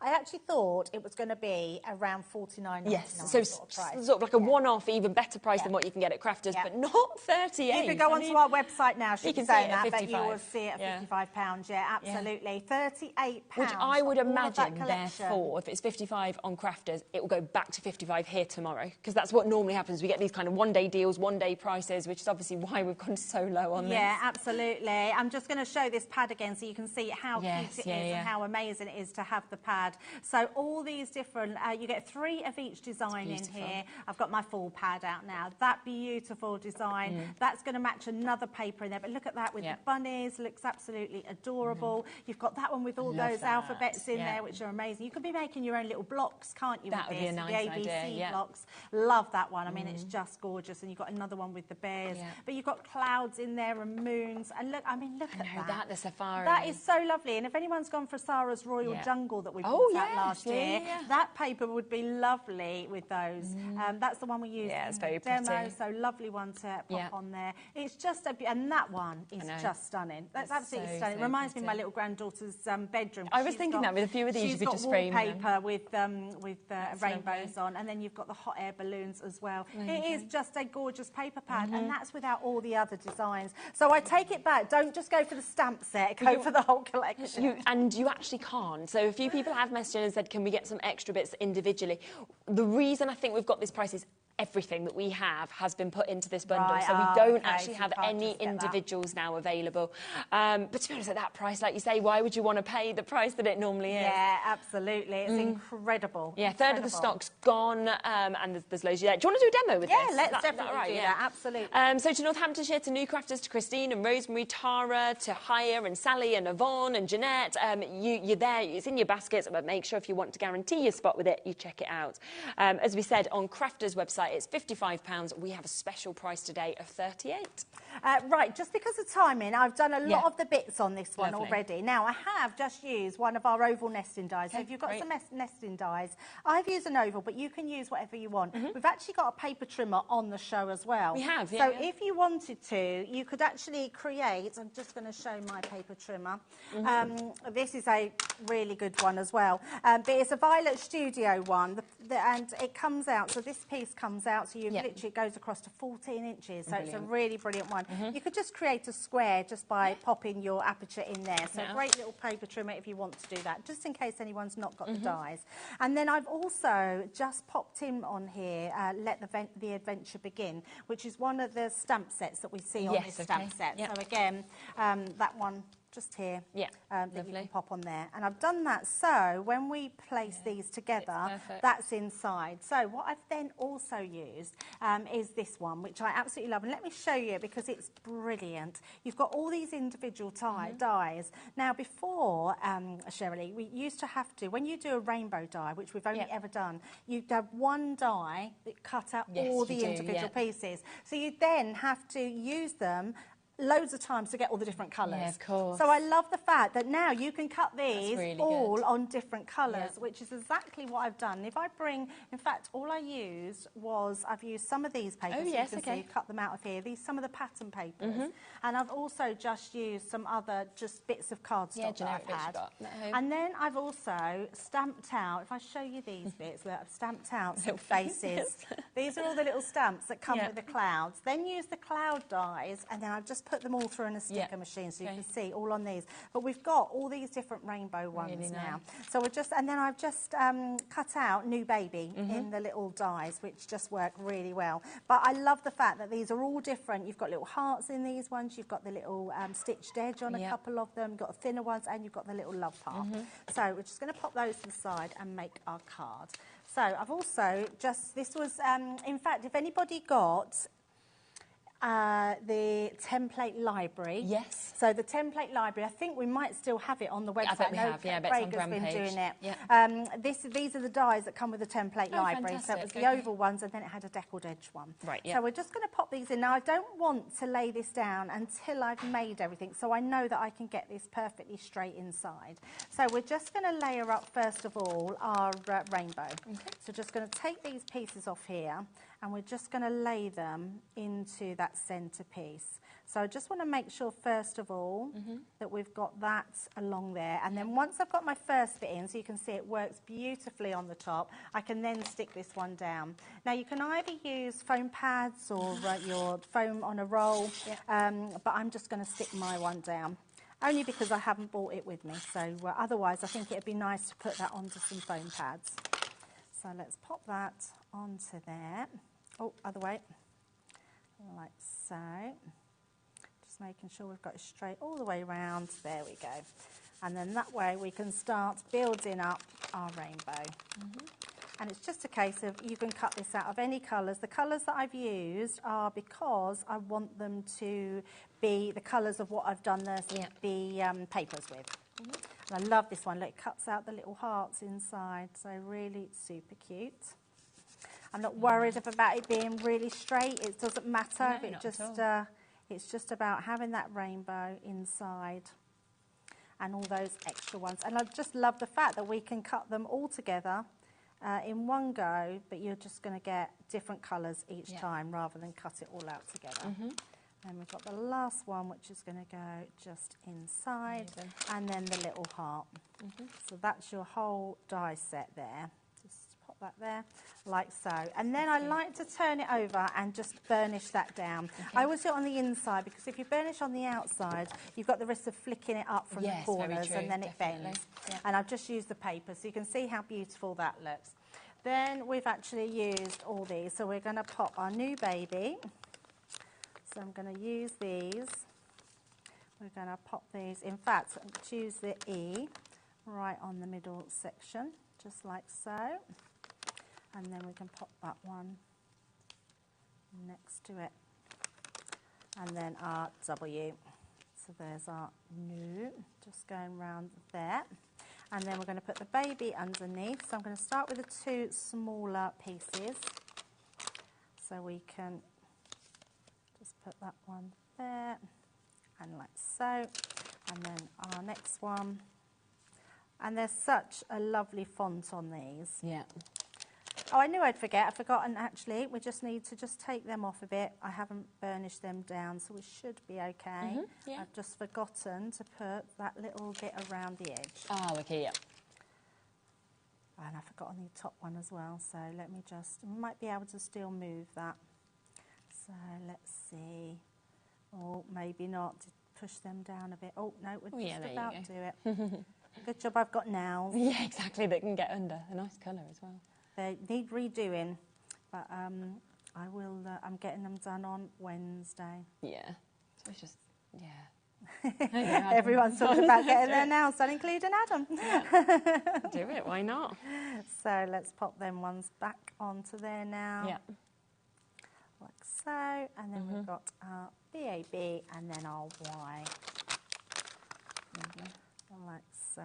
Speaker 13: actually thought it was going to be around $49.99.
Speaker 8: Yes, so sort of like a one-off, even better price than what you can get at Crafters, but not $38.
Speaker 13: You can go onto our website now.
Speaker 8: You can
Speaker 13: say
Speaker 8: see
Speaker 13: that you will see it at £55. Yeah, absolutely. £38.
Speaker 8: Which I would imagine, therefore, if it's $55 on Crafters, it will go back to $55 here tomorrow, because that's what normally happens. We get these kind of one-day deals, one-day prices, which is obviously why we've gone so low on this.
Speaker 13: Yeah, absolutely. I'm just going to show this pad again so you can see how cute it is and how amazing it is to have the pad. So all these different, you get 3 of each design in here. I've got my full pad out now. That beautiful design. That's going to match another paper in there. But look at that with the bunnies. Looks absolutely adorable. You've got that one with all those alphabets in there, which are amazing. You can be making your own little blocks, can't you?
Speaker 8: That would be a nice
Speaker 13: idea. The ABC blocks. Love that one. I mean, it's just gorgeous. And you've got another one with the bears. But you've got clouds in there and moons. And look, I mean, look at that.
Speaker 8: The safari.
Speaker 13: That is so lovely. lovely. And if anyone's gone for Sarah's Royal Jungle that we bought out last year, that paper would be lovely with those. That's the one we used
Speaker 8: it's
Speaker 13: in
Speaker 8: very
Speaker 13: the demo,
Speaker 8: pretty.
Speaker 13: so lovely one to pop on there. It's just and that one is just stunning. That's absolutely stunning. It reminds me of my little granddaughter's bedroom.
Speaker 8: I was thinking that with a few of these, you could just frame them.
Speaker 13: She's got wallpaper with rainbows on, and then you've got the hot air balloons as well. It is just a gorgeous paper pad, and that's without all the other designs. So I take it back. Don't just go for the stamp set. Go for the whole collection.
Speaker 8: And you actually can't. So a few people have messaged in and said, can we get some extra bits individually? The reason I think we've got this price is everything that we have has been put into this bundle, so we don't actually have any individuals now available. But to be honest, at that price, like you say, why would you want to pay the price that it normally is?
Speaker 13: Yeah, absolutely. It's incredible.
Speaker 8: Yeah, a third of the stock's gone, and there's loads of that. Do you want to do a demo with this?
Speaker 13: Yeah, let's definitely do that, absolutely.
Speaker 8: So to Northamptonshire, to New Crafters, to Christine and Rosemary, Tara, to Hire and Sally and Yvonne and Jeanette, you're there, it's in your baskets, but make sure if you want to guarantee your spot with it, you check it out. As we said, on Crafters' website, it's £55. We have a special price today of £38.
Speaker 13: Right, just because of timing, I've done a lot of the bits on this one already. Now, I have just used one of our oval nesting dies. So if you've got some nesting dies, I've used an oval, but you can use whatever you want. We've actually got a paper trimmer on the show as well.
Speaker 8: We have,
Speaker 13: So if you wanted to, you could actually create, I'm just going to show my paper trimmer. This is a really good one as well. But it's a Violet Studio one, and it comes out, so this piece comes out, so you literally, it goes across to 14 inches. So it's a really brilliant one. You could just create a square just by popping your aperture in there. So a great little paper trimmer if you want to do that, just in case anyone's not got the dies. And then I've also just popped in on here, Let the Adventure Begin, which is one of the stamp sets that we see on this stamp set. So again, that one just here, that you can pop on there. And I've done that so when we place these together, that's inside. So what I've then also used is this one, which I absolutely love. And let me show you, because it's brilliant. You've got all these individual dies. Now, before, Shirley, we used to have to, when you do a rainbow die, which we've only ever done, you'd have one die that cut out all the individual pieces. So you then have to use them loads of times to get all the different colours.
Speaker 8: Yeah, of course.
Speaker 13: So I love the fact that now you can cut these all on different colours, which is exactly what I've done. If I bring, in fact, all I used was, I've used some of these papers, you can see, cut them out of here. These, some of the pattern papers. And I've also just used some other just bits of cardstock that I've had. And then I've also stamped out, if I show you these bits, look, I've stamped out some faces. These are all the little stamps that come with the clouds. Then use the cloud dies, and then I've just put them all through in a sticker machine, so you can see all on these. But we've got all these different rainbow ones now. So we're just, and then I've just cut out New Baby in the little dies, which just work really well. But I love the fact that these are all different. You've got little hearts in these ones, you've got the little stitched edge on a couple of them, you've got the thinner ones, and you've got the little love part. So we're just going to pop those to the side and make our card. So I've also just, this was, in fact, if anybody got the template library.
Speaker 8: Yes.
Speaker 13: So the template library, I think we might still have it on the website.
Speaker 8: I bet we have, yeah.
Speaker 13: Craig has been doing it. These are the dies that come with the template library.
Speaker 8: Fantastic.
Speaker 13: So it was the oval ones, and then it had a deckled edge one.
Speaker 8: Right,
Speaker 13: So we're just going to pop these in. Now, I don't want to lay this down until I've made everything, so I know that I can get this perfectly straight inside. So we're just going to layer up, first of all, our rainbow. So just going to take these pieces off here, and we're just going to lay them into that centre piece. So I just want to make sure, first of all, that we've got that along there. And then once I've got my first bit in, so you can see it works beautifully on the top, I can then stick this one down. Now, you can either use foam pads or your foam on a roll, but I'm just going to stick my one down, only because I haven't brought it with me. So otherwise, I think it'd be nice to put that onto some foam pads. So let's pop that onto there. Oh, other way. Like so. Just making sure we've got it straight all the way around. There we go. And then that way we can start building up our rainbow. And it's just a case of, you can cut this out of any colours. The colours that I've used are because I want them to be the colours of what I've done the papers with. And I love this one. Look, it cuts out the little hearts inside, so really super cute. I'm not worried about it being really straight. It doesn't matter. It's just about having that rainbow inside. and all those extra ones. And I just love the fact that we can cut them all together in one go, but you're just going to get different colours each time rather than cut it all out together. And we've got the last one, which is going to go just inside, and then the little heart. So that's your whole die set there. Just pop that there, like so. And then I like to turn it over and just burnish that down. I always do it on the inside, because if you burnish on the outside, you've got the risk of flicking it up from the corners, and then it bends. And I've just used the paper, so you can see how beautiful that looks. Then we've actually used all these, so we're going to pop our new baby. So I'm going to use these. We're going to pop these. In fact, choose the E right on the middle section, just like so. And then we can pop that one next to it. And then our W. So there's our new, just going round there. And then we're going to put the baby underneath. So I'm going to start with the two smaller pieces. So we can just put that one there, and like so. And then our next one. And there's such a lovely font on these.
Speaker 8: Yeah.
Speaker 13: Oh, I knew I'd forget. I've forgotten, actually. We just need to just take them off a bit. I haven't burnished them down, so we should be okay. I've just forgotten to put that little bit around the edge.
Speaker 8: Oh, okay, yeah.
Speaker 13: And I've forgotten the top one as well, so let me just... I might be able to still move that. So let's see. Oh, maybe not. Push them down a bit. Oh, no, we're just about to do it. Good job I've got nails.
Speaker 8: Yeah, exactly. That can get under. A nice colour as well.
Speaker 13: They need redoing, but I will. I'm getting them done on Wednesday.
Speaker 8: Yeah. So it's just,
Speaker 13: Everyone's talking about getting their nails done, including Adam.
Speaker 8: Do it, why not?
Speaker 13: So let's pop them ones back onto there now.
Speaker 8: Yeah.
Speaker 13: Like so, and then we've got our BAB and then our Y. Like so.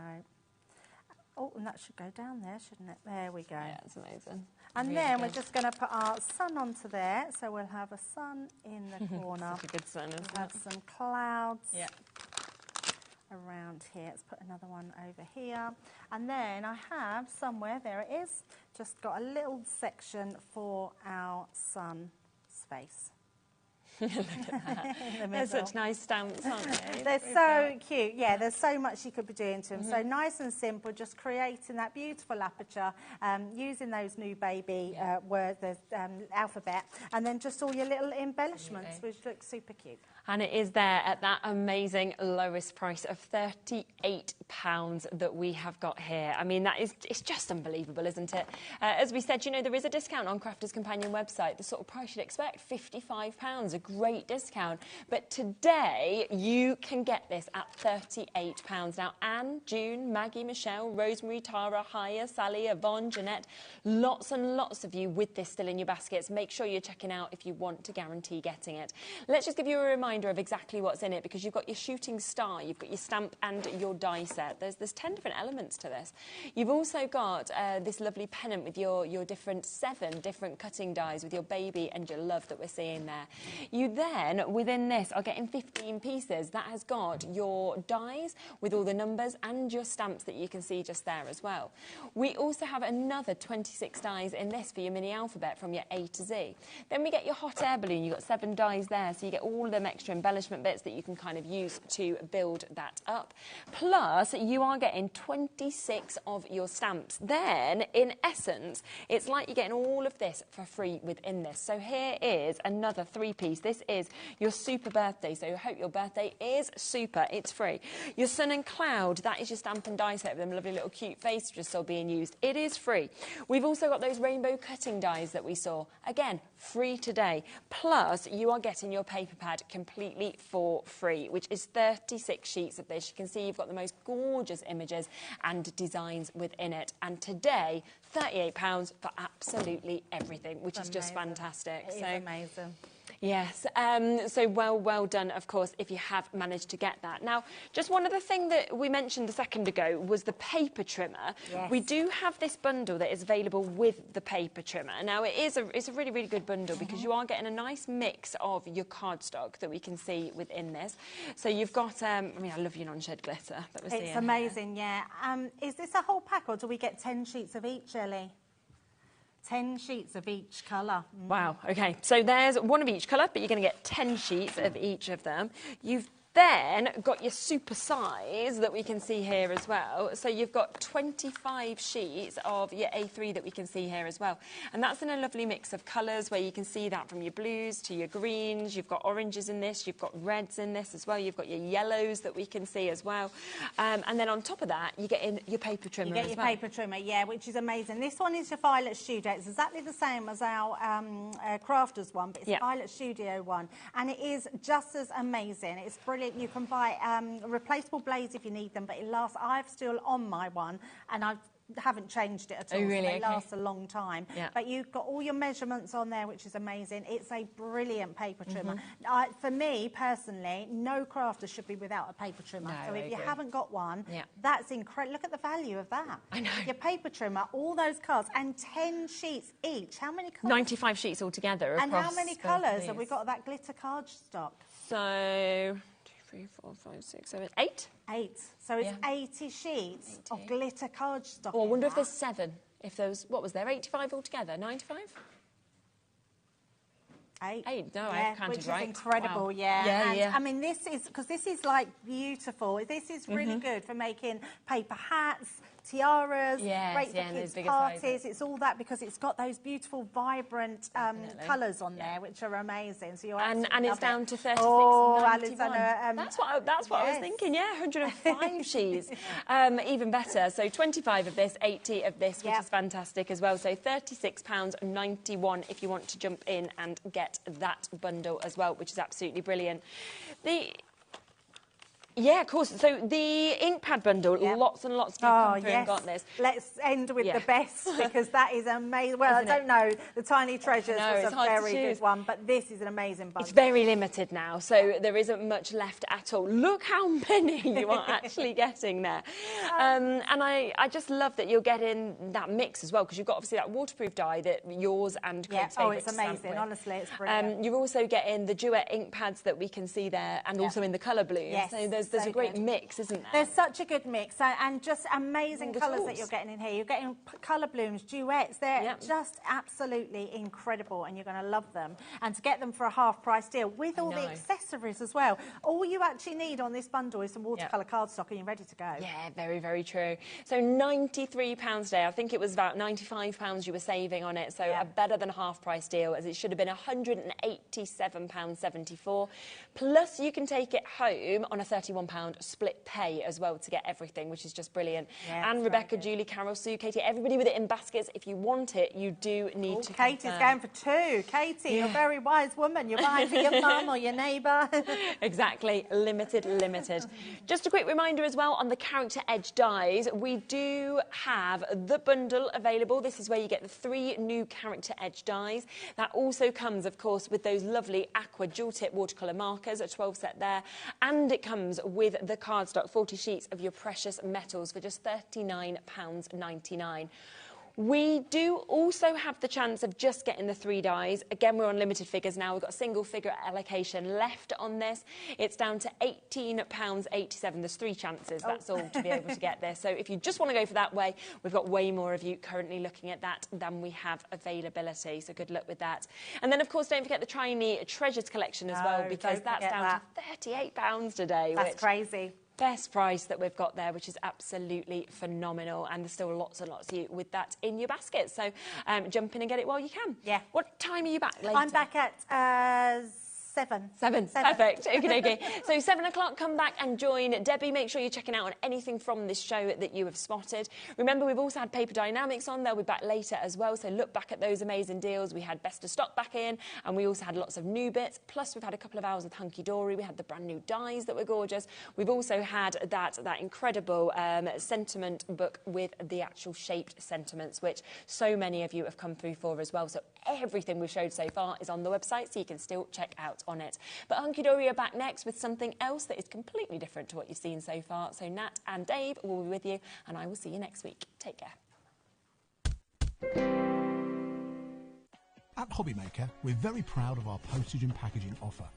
Speaker 13: Oh, and that should go down there, shouldn't it? There we go.
Speaker 8: Yeah, it's amazing.
Speaker 13: And really then we're just going to put our sun onto there. So we'll have a sun in the corner.
Speaker 8: Such a good sun, isn't it?
Speaker 13: We'll have some clouds around here. Let's put another one over here. And then I have somewhere, there it is, just got a little section for our sun space.
Speaker 8: Look at that. They're such nice stamps, aren't they?
Speaker 13: They're so cute. Yeah, there's so much you could be doing to them. So nice and simple, just creating that beautiful aperture, using those new baby words, the alphabet, and then just all your little embellishments, which look super cute.
Speaker 8: And it is there at that amazing lowest price of £38 that we have got here. I mean, it's just unbelievable, isn't it? As we said, you know, there is a discount on Crafters Companion website. The sort of price you'd expect, £55, a great discount. But today, you can get this at £38. Now, Anne, June, Maggie, Michelle, Rosemary, Tara, Haya, Sally, Yvonne, Jeanette, lots and lots of you with this still in your baskets. Make sure you're checking out if you want to guarantee getting it. Let's just give you a reminder of exactly what's in it, because you've got your shooting star, you've got your stamp and your die set. There's 10 different elements to this. You've also got this lovely pennant with your 7 different cutting dies with your baby and your love that we're seeing there. You then, within this, are getting 15 pieces. That has got your dies with all the numbers and your stamps that you can see just there as well. We also have another 26 dies in this for your mini alphabet from your A to Z. Then we get your hot air balloon. You've got 7 dies there, so you get all them extra embellishment bits that you can kind of use to build that up. Plus, you are getting 26 of your stamps. Then, in essence, it's like you're getting all of this for free within this. So here is another 3-piece. This is your super birthday. So I hope your birthday is super. It's free. Your sun and cloud, that is your stamp and die set with them lovely little cute faces just still being used. It is free. We've also got those rainbow cutting dies that we saw. Again, free today. Plus, you are getting your paper pad completely for free, which is 36 sheets of this. You can see you've got the most gorgeous images and designs within it. And today, £38 for absolutely everything, which is just fantastic.
Speaker 13: It is amazing.
Speaker 8: Yes, so well done, of course, if you have managed to get that. Now, just one other thing that we mentioned a second ago was the paper trimmer.
Speaker 13: Yes.
Speaker 8: We do have this bundle that is available with the paper trimmer. Now, it's a really, really good bundle because you are getting a nice mix of your cardstock that we can see within this. So you've got, I mean, I love your non-shed glitter that we're seeing.
Speaker 13: It's amazing, yeah. Is this a whole pack or do we get 10 sheets of each, Ellie? 10 sheets of each colour.
Speaker 8: Wow, OK. So there's one of each colour, but you're going to get 10 sheets of each of them. You've then got your super size that we can see here as well. So you've got 25 sheets of your A3 that we can see here as well. And that's in a lovely mix of colours where you can see that from your blues to your greens. You've got oranges in this. You've got reds in this as well. You've got your yellows that we can see as well. And then on top of that, you get in your paper trimmer as well.
Speaker 13: You get your paper trimmer, yeah, which is amazing. This one is your Violet Studio. It's exactly the same as our Crafters one, but it's the Violet Studio one. And it is just as amazing. It's brilliant. You can buy replaceable blades if you need them, but it lasts. I've still on my one, and I haven't changed it at all.
Speaker 8: Oh, really?
Speaker 13: So they last a long time.
Speaker 8: Yeah.
Speaker 13: But you've got all your measurements on there, which is amazing. It's a brilliant paper trimmer. For me, personally, no crafter should be without a paper trimmer.
Speaker 8: No,
Speaker 13: so if you
Speaker 8: agree.
Speaker 13: haven't got one, that's incredible. Look at the value of that.
Speaker 8: I know.
Speaker 13: Your paper trimmer, all those cards, and 10 sheets each. How many colours?
Speaker 8: 95 sheets altogether.
Speaker 13: And how many
Speaker 8: across both of
Speaker 13: colours have we
Speaker 8: these.
Speaker 13: got of that glitter cardstock?
Speaker 8: So 2, 3, 4, 5, 6, 7, 8.
Speaker 13: 8. So it's 80 sheets of glitter cardstock.
Speaker 8: Oh, I wonder if there's 7. If those, what was there, 85 altogether? 95? 8. No, I've counted
Speaker 13: which
Speaker 8: right.
Speaker 13: is incredible,
Speaker 8: Wow.
Speaker 13: yeah.
Speaker 8: Yeah.
Speaker 13: I mean, this is, because this is like beautiful. This is really good for making paper hats, tiaras, great for
Speaker 8: and
Speaker 13: kids'
Speaker 8: those bigger
Speaker 13: parties.
Speaker 8: sizes.
Speaker 13: It's all that because it's got those beautiful, vibrant colours on there, which are amazing. So you're
Speaker 8: And it's down to 36
Speaker 13: Oh,
Speaker 8: and
Speaker 13: Alexander,
Speaker 8: that's what I was thinking, yeah, 105 sheets. Even better. So 25 of this, 80 of this, which is fantastic as well. So £36.91 if you want to jump in and get that bundle as well, which is absolutely brilliant. Yeah, of course. So the ink pad bundle, lots and lots of people come through and got this.
Speaker 13: Let's end with the best because that is amazing. Well, I don't know. The Tiny Treasures was a very good one, but this is an amazing bundle.
Speaker 8: It's very limited now, so there isn't much left at all. Look how many you are actually getting there. And I just love that you're getting that mix as well because you've got obviously that waterproof dye that yours and Craig's favourite
Speaker 13: it's amazing. Honestly, it's brilliant.
Speaker 8: You're also getting the duet ink pads that we can see there and also in the colour blue.
Speaker 13: Yes.
Speaker 8: So there's a great mix, isn't there?
Speaker 13: There's such a good mix and just amazing colours that you're getting in here. You're getting colour blooms, duets. They're just absolutely incredible and you're going to love them. And to get them for a half-price deal with all the accessories as well. All you actually need on this bundle is some watercolour cardstock and you're ready to go.
Speaker 8: Yeah, very, very true. So £93 a day. I think it was about £95 you were saving on it. So a better than a half-price deal as it should have been £187.74. Plus you can take it home on a £31 split pay as well to get everything, which is just brilliant. Yeah, and Rebecca, Julie, Carol, Sue, Katie, everybody with it in baskets. If you want it, you do need to
Speaker 13: Katie's going for 2. Katie, you're a very wise woman. You're buying for your mum or your neighbour.
Speaker 8: Exactly. Limited. Just a quick reminder as well on the Character Edge dies. We do have the bundle available. This is where you get the 3 new Character Edge dies. That also comes, of course, with those lovely aqua dual tip watercolour markers, a 12 set there. And it comes with the cardstock, 40 sheets of your precious metals for just £39.99. We do also have the chance of just getting the 3 dies. Again, we're on limited figures now. We've got a single figure allocation left on this. It's down to £18.87. There's 3 chances, that's all, to be able to get this. So if you just want to go for that way, we've got way more of you currently looking at that than we have availability. So good luck with that. And then, of course, don't forget the Tiny Treasures collection as well, because that's down to £38 today.
Speaker 13: That's crazy.
Speaker 8: Best price that we've got there, which is absolutely phenomenal, and there's still lots and lots of you with that in your basket, so jump in and get it while you can.
Speaker 13: Yeah.
Speaker 8: What time are you back later?
Speaker 13: I'm back at 7.
Speaker 8: Perfect. Okay. So 7 o'clock, come back and join Debbie. Make sure you're checking out on anything from this show that you have spotted. Remember, we've also had Paper Dynamics on. They'll be back later as well. So look back at those amazing deals. We had Best of Stock back in, and we also had lots of new bits. Plus, we've had a couple of hours with Hunky Dory. We had the brand new dies that were gorgeous. We've also had that incredible sentiment book with the actual shaped sentiments, which so many of you have come through for as well. So everything we've showed so far is on the website, so you can still check out on it. But Hunky Dory are back next with something else that is completely different to what you've seen so far. So Nat and Dave will be with you, and I will see you next week. Take care.
Speaker 2: At HobbyMaker, we're very proud of our postage and packaging offer,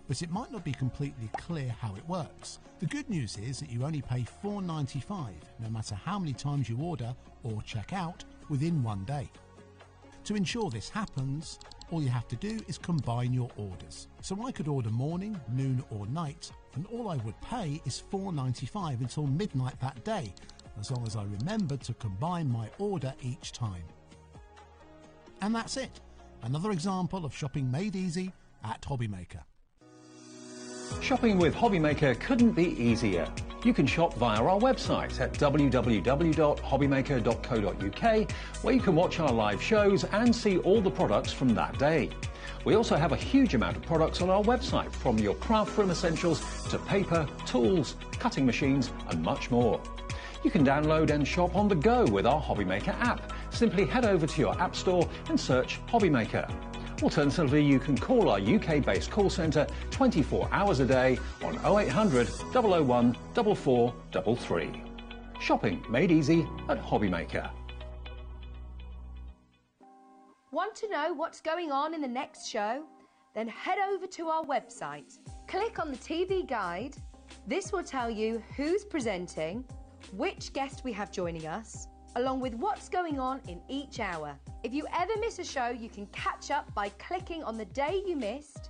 Speaker 2: but it might not be completely clear how it works. The good news is that you only pay $4.95 no matter how many times you order or check out within one day. To ensure this happens, all you have to do is combine your orders. So I could order morning, noon or night, and all I would pay is $4.95 until midnight that day, as long as I remembered to combine my order each time. And that's it. Another example of shopping made easy at HobbyMaker.
Speaker 5: Shopping with HobbyMaker couldn't be easier. You can shop via our website at www.hobbymaker.co.uk, where you can watch our live shows and see all the products from that day. We also have a huge amount of products on our website, from your craft room essentials to paper, tools, cutting machines and much more. You can download and shop on the go with our HobbyMaker app. Simply head over to your app store and search HobbyMaker. Alternatively, you can call our UK-based call centre 24 hours a day on 0800 001 4433. Shopping made easy at HobbyMaker.
Speaker 3: Want to know what's going on in the next show? Then head over to our website. Click on the TV guide. This will tell you who's presenting, which guest we have joining us, along with what's going on in each hour. If you ever miss a show, you can catch up by clicking on the day you missed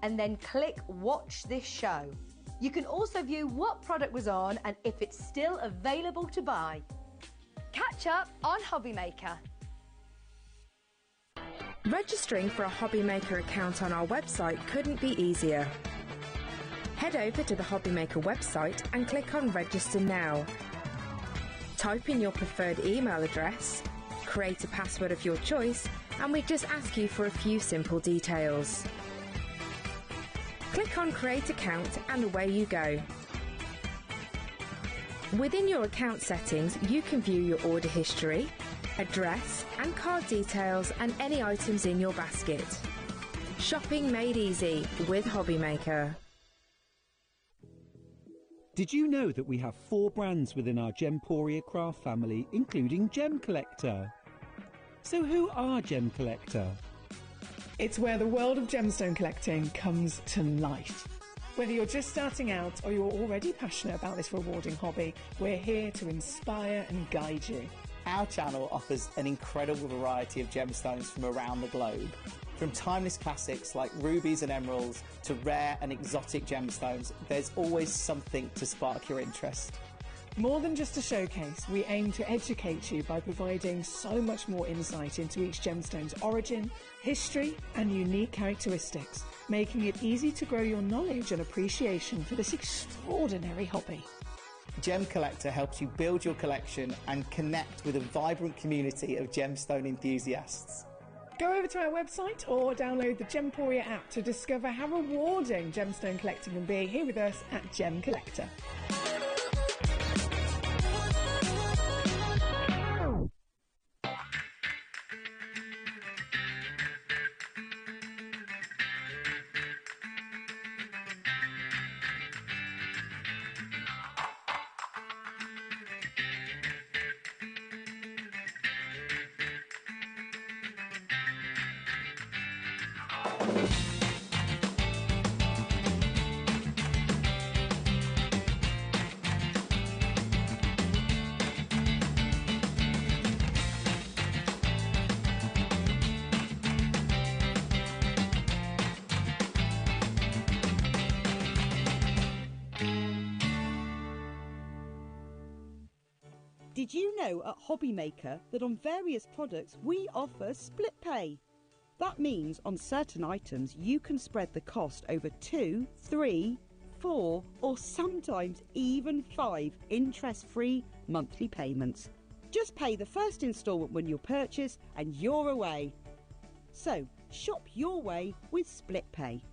Speaker 3: and then click Watch This Show. You can also view what product was on and if it's still available to buy. Catch up on HobbyMaker.
Speaker 10: Registering for a HobbyMaker account on our website couldn't be easier. Head over to the HobbyMaker website and click on Register Now. Type in your preferred email address, create a password of your choice, and we just ask you for a few simple details. Click on Create Account and away you go. Within your account settings, you can view your order history, address and card details and any items in your basket. Shopping made easy with HobbyMaker.
Speaker 1: Did you know that we have 4 brands within our Gemporia craft family, including Gem Collector? So who are Gem Collector?
Speaker 14: It's where the world of gemstone collecting comes to life. Whether you're just starting out or you're already passionate about this rewarding hobby, we're here to inspire and guide you.
Speaker 15: Our channel offers an incredible variety of gemstones from around the globe. From timeless classics like rubies and emeralds to rare and exotic gemstones, there's always something to spark your interest.
Speaker 14: More than just a showcase, we aim to educate you by providing so much more insight into each gemstone's origin, history and unique characteristics, making it easy to grow your knowledge and appreciation for this extraordinary hobby.
Speaker 15: Gem Collector helps you build your collection and connect with a vibrant community of gemstone enthusiasts.
Speaker 14: Go over to our website or download the Gemporia app to discover how rewarding gemstone collecting can be here with us at Gem Collector.
Speaker 6: Did you know at HobbyMaker that on various products we offer split pay? That means on certain items you can spread the cost over 2, 3, 4 or sometimes even 5 interest-free monthly payments. Just pay the first instalment when you purchase and you're away. So, shop your way with Split Pay.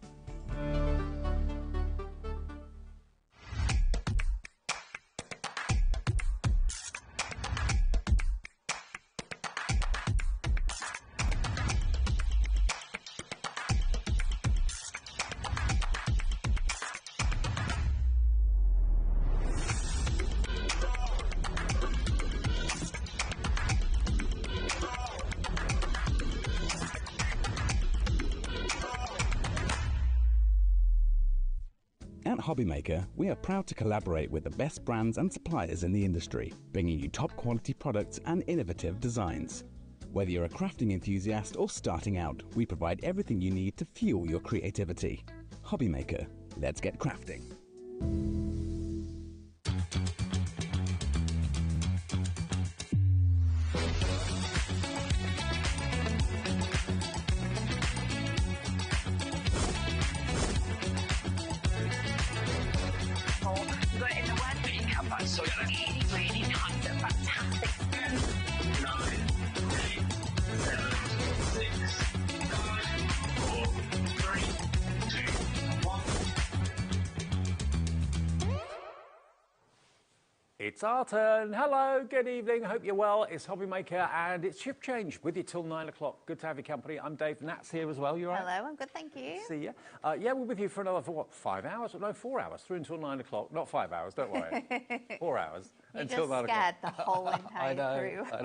Speaker 4: At HobbyMaker, we are proud to collaborate with the best brands and suppliers in the industry, bringing you top quality products and innovative designs. Whether you're a crafting enthusiast or starting out, we provide everything you need to fuel your creativity. HobbyMaker, let's get crafting.
Speaker 7: So you're really hot, fantastic. 9, 8, 7, 6, 5, 4, 3, 2, 1.
Speaker 5: It's our turn. Hello, good evening. Hope you're well. It's HobbyMaker and it's shift change with you till 9 o'clock. Good to have your company. I'm Dave. Nat's here as well. You all right?
Speaker 9: Hello, I'm good, thank you.
Speaker 5: See ya. Yeah, we're with you for another, what, 5 hours? No, 4 hours, through until 9 o'clock. Not 5 hours, don't worry. 4 hours.
Speaker 9: You
Speaker 5: until
Speaker 9: just
Speaker 5: 9
Speaker 9: scared
Speaker 5: o'clock.
Speaker 9: the whole entire crew.
Speaker 5: I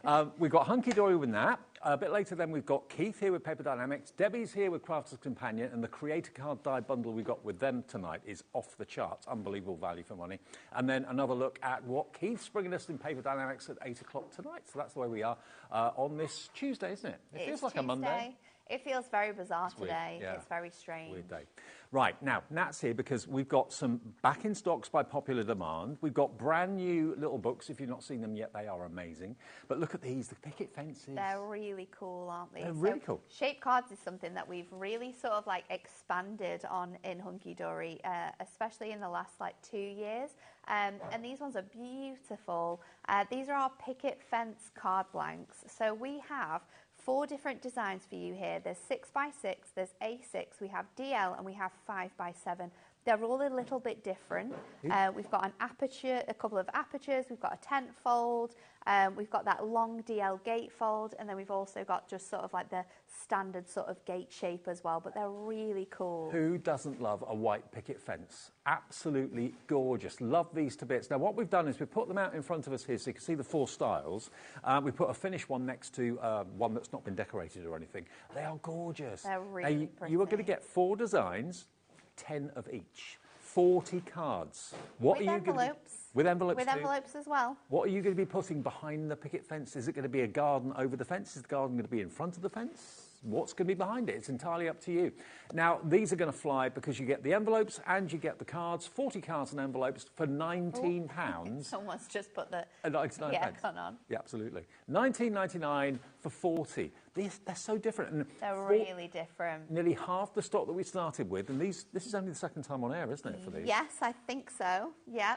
Speaker 5: know. We've got Hunky Dory with Nat. A bit later then we've got Keith here with Paper Dynamics. Debbie's here with Crafter's Companion. And the Creator Card Die bundle we got with them tonight is off the charts. Unbelievable value for money. And then another look at what Keith's bringing us in Paper Dynamics at 8 o'clock tonight. So that's the way we are on this Tuesday, isn't it? It feels like
Speaker 9: Tuesday.
Speaker 5: a Monday.
Speaker 9: It feels very bizarre today.
Speaker 5: Yeah.
Speaker 9: It's very strange.
Speaker 5: Weird day. Right, now, Nat's here because we've got some back in stocks by popular demand. We've got brand new little books. If you've not seen them yet, they are amazing. But look at these, the picket fences.
Speaker 9: They're really cool, aren't they?
Speaker 5: They're really cool.
Speaker 9: Shape cards is something that we've really sort of like expanded on in Hunky Dory, especially in the last like 2 years. And these ones are beautiful. These are our picket fence card blanks. So we have 4 different designs for you here. There's 6x6, there's A6, we have DL, and we have 5x7. They're all a little bit different. We've got an aperture, a couple of apertures, we've got a tent fold, we've got that long DL gate fold, and then we've also got just sort of like the standard sort of gate shape as well, but they're really cool.
Speaker 5: Who doesn't love a white picket fence? Absolutely gorgeous. Love these to bits. Now, what we've done is we've put them out in front of us here so you can see the 4 styles. We put a finished one next to one that's not been decorated or anything. They are gorgeous.
Speaker 9: They're really pretty.
Speaker 5: You are going to get 4 designs, 10 of each. 40 cards. What
Speaker 9: with
Speaker 5: are you
Speaker 9: envelopes.
Speaker 5: With envelopes
Speaker 9: With
Speaker 5: too?
Speaker 9: envelopes as well.
Speaker 5: What are you going to be putting behind the picket fence? Is it going to be a garden over the fence? Is the garden going to be in front of the fence? What's going to be behind it? It's entirely up to you. Now, these are going to fly because you get the envelopes and you get the cards, 40 cards and envelopes for £19.
Speaker 9: Someone's just put the
Speaker 5: 99 pence.
Speaker 9: aircon on.
Speaker 5: Yeah, absolutely. £19.99 for 40. They're so different. And
Speaker 9: they're really different.
Speaker 5: Nearly half the stock that we started with, and this is only the second time on air, isn't it, for these?
Speaker 9: Yes, I think so. Yeah.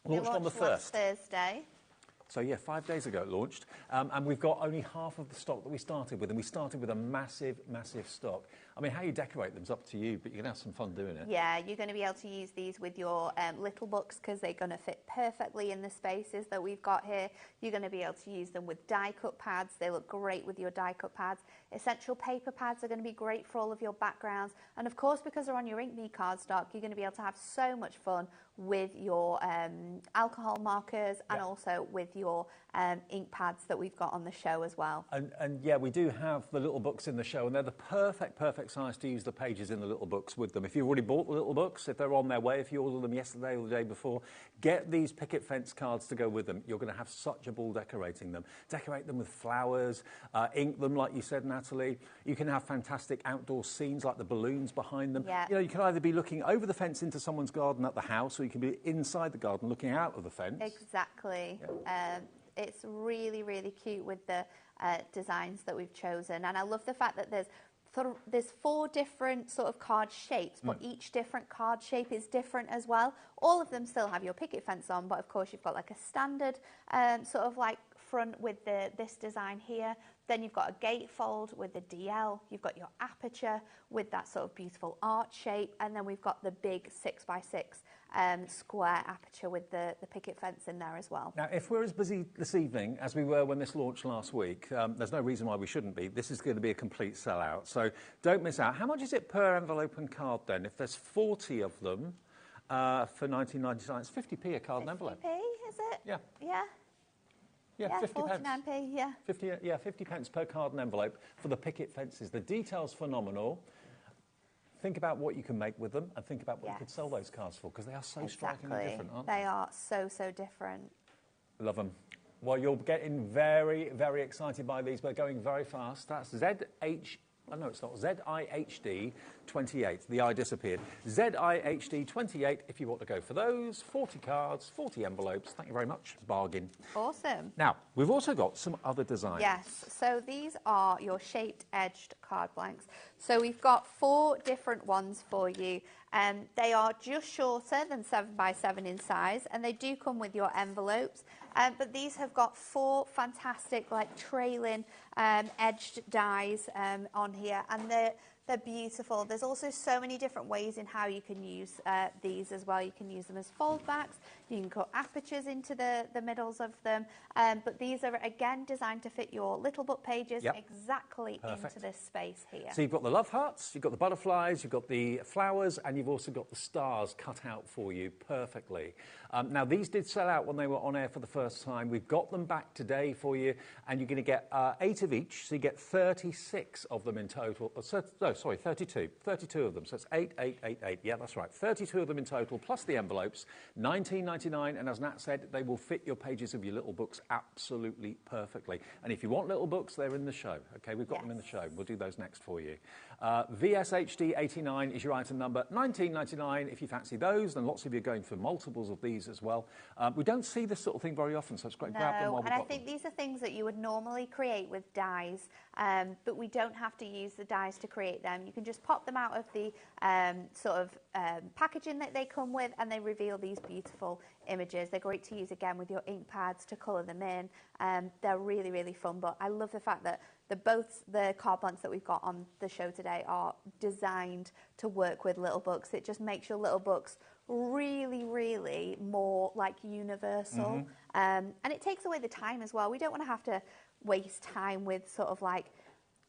Speaker 5: Launched on the 1st.
Speaker 9: Last Thursday.
Speaker 5: So, yeah, 5 days ago it launched, and we've got only half of the stock that we started with, and we started with a massive, massive stock. I mean, how you decorate them's up to you, but you're going to have some fun doing it.
Speaker 9: Yeah, you're going to be able to use these with your little books because they're going to fit perfectly in the spaces that we've got here. You're going to be able to use them with die-cut pads. They look great with your die-cut pads. Essential paper pads are going to be great for all of your backgrounds. And, of course, because they're on your Ink Me cardstock, you're going to be able to have so much fun with your alcohol markers and also with your ink pads that we've got on the show as well.
Speaker 5: And yeah, we do have the little books in the show, and they're the perfect size to use the pages in the little books with them. If you've already bought the little books, if they're on their way, if you ordered them yesterday or the day before, get these picket fence cards to go with them. You're going to have such a ball decorating them. Decorate them with flowers, ink them like you said, Natalie. You can have fantastic outdoor scenes like the balloons behind them.
Speaker 9: Yeah.
Speaker 5: You know, you can either be looking over the fence into someone's garden at the house, or you can be inside the garden looking out of the fence.
Speaker 9: Exactly.
Speaker 5: Yeah.
Speaker 9: it's really, really cute with the designs that we've chosen. And I love the fact that there's 4 different sort of card shapes, but each different card shape is different as well. All of them still have your picket fence on, but of course you've got like a standard sort of like front with this design here. Then you've got a gatefold with the DL. You've got your aperture with that sort of beautiful arch shape. And then we've got the big 6x6 square aperture with the picket fence in there as well.
Speaker 5: Now, if we're as busy this evening as we were when this launched last week, there's no reason why we shouldn't be. This is going to be a complete sellout. So don't miss out. How much is it per envelope and card then? If there's 40 of them for $19.99, it's 50p a card and envelope.
Speaker 9: 50p, is it?
Speaker 5: Yeah.
Speaker 9: Yeah.
Speaker 5: Yeah, 50 pence.
Speaker 9: 49p, yeah. 50
Speaker 5: pence per card and envelope for the picket fences. The detail's phenomenal. Think about what you can make with them and think about what you could sell those cards for, because they are so strikingly different, aren't they?
Speaker 9: They are so, so different.
Speaker 5: Love them. Well, you're getting very, very excited by these. We're going very fast. That's no, it's not. ZIHD 28. The I disappeared. ZIHD 28 if you want to go for those. 40 cards, 40 envelopes. Thank you very much. Bargain.
Speaker 9: Awesome.
Speaker 5: Now, we've also got some other designs.
Speaker 9: Yes. So these are your shaped edged card blanks. So we've got 4 different ones for you. They are just shorter than 7x7 in size, and they do come with your envelopes. But these have got 4 fantastic, like, trailing edged dies on here, and they're beautiful. There's also so many different ways in how you can use these as well. You can use them as fold backs. You can cut apertures into the middles of them. But these are, again, designed to fit your little book pages exactly into this space here.
Speaker 5: So you've got the love hearts, you've got the butterflies, you've got the flowers, and you've also got the stars cut out for you perfectly. Now, these did sell out when they were on air for the first time. We've got them back today for you, and you're going to get 8 of each, so you get 36 of them in total. No, sorry, 32. 32 of them, so it's 8, 8, 8, 8. Yeah, that's right. 32 of them in total, plus the envelopes, $19.99, and as Nat said, they will fit your pages of your little books absolutely perfectly. And if you want little books, they're in the show. Okay, we've got them in the show. We'll do those next for you. VSHD 89 is your item number, $19.99 if you fancy those, and lots of you are going for multiples of these as well. We don't see this sort of thing very often, so it's great to grab them while we've got them.
Speaker 9: And I think these are things that you would normally create with dies, but we don't have to use the dies to create them. You can just pop them out of the sort of packaging that they come with, and they reveal these beautiful images. They're great to use again with your ink pads to colour them in. They're really, really fun, but I love the fact that both the card blanks that we've got on the show today are designed to work with little books. It just makes your little books really, really more like universal. And it takes away the time as well. We don't want to have to waste time with sort of like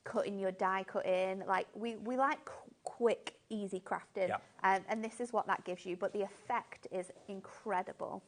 Speaker 9: cutting your die cut in. Like we like quick, easy crafting. And this is what that gives you. But the effect is incredible.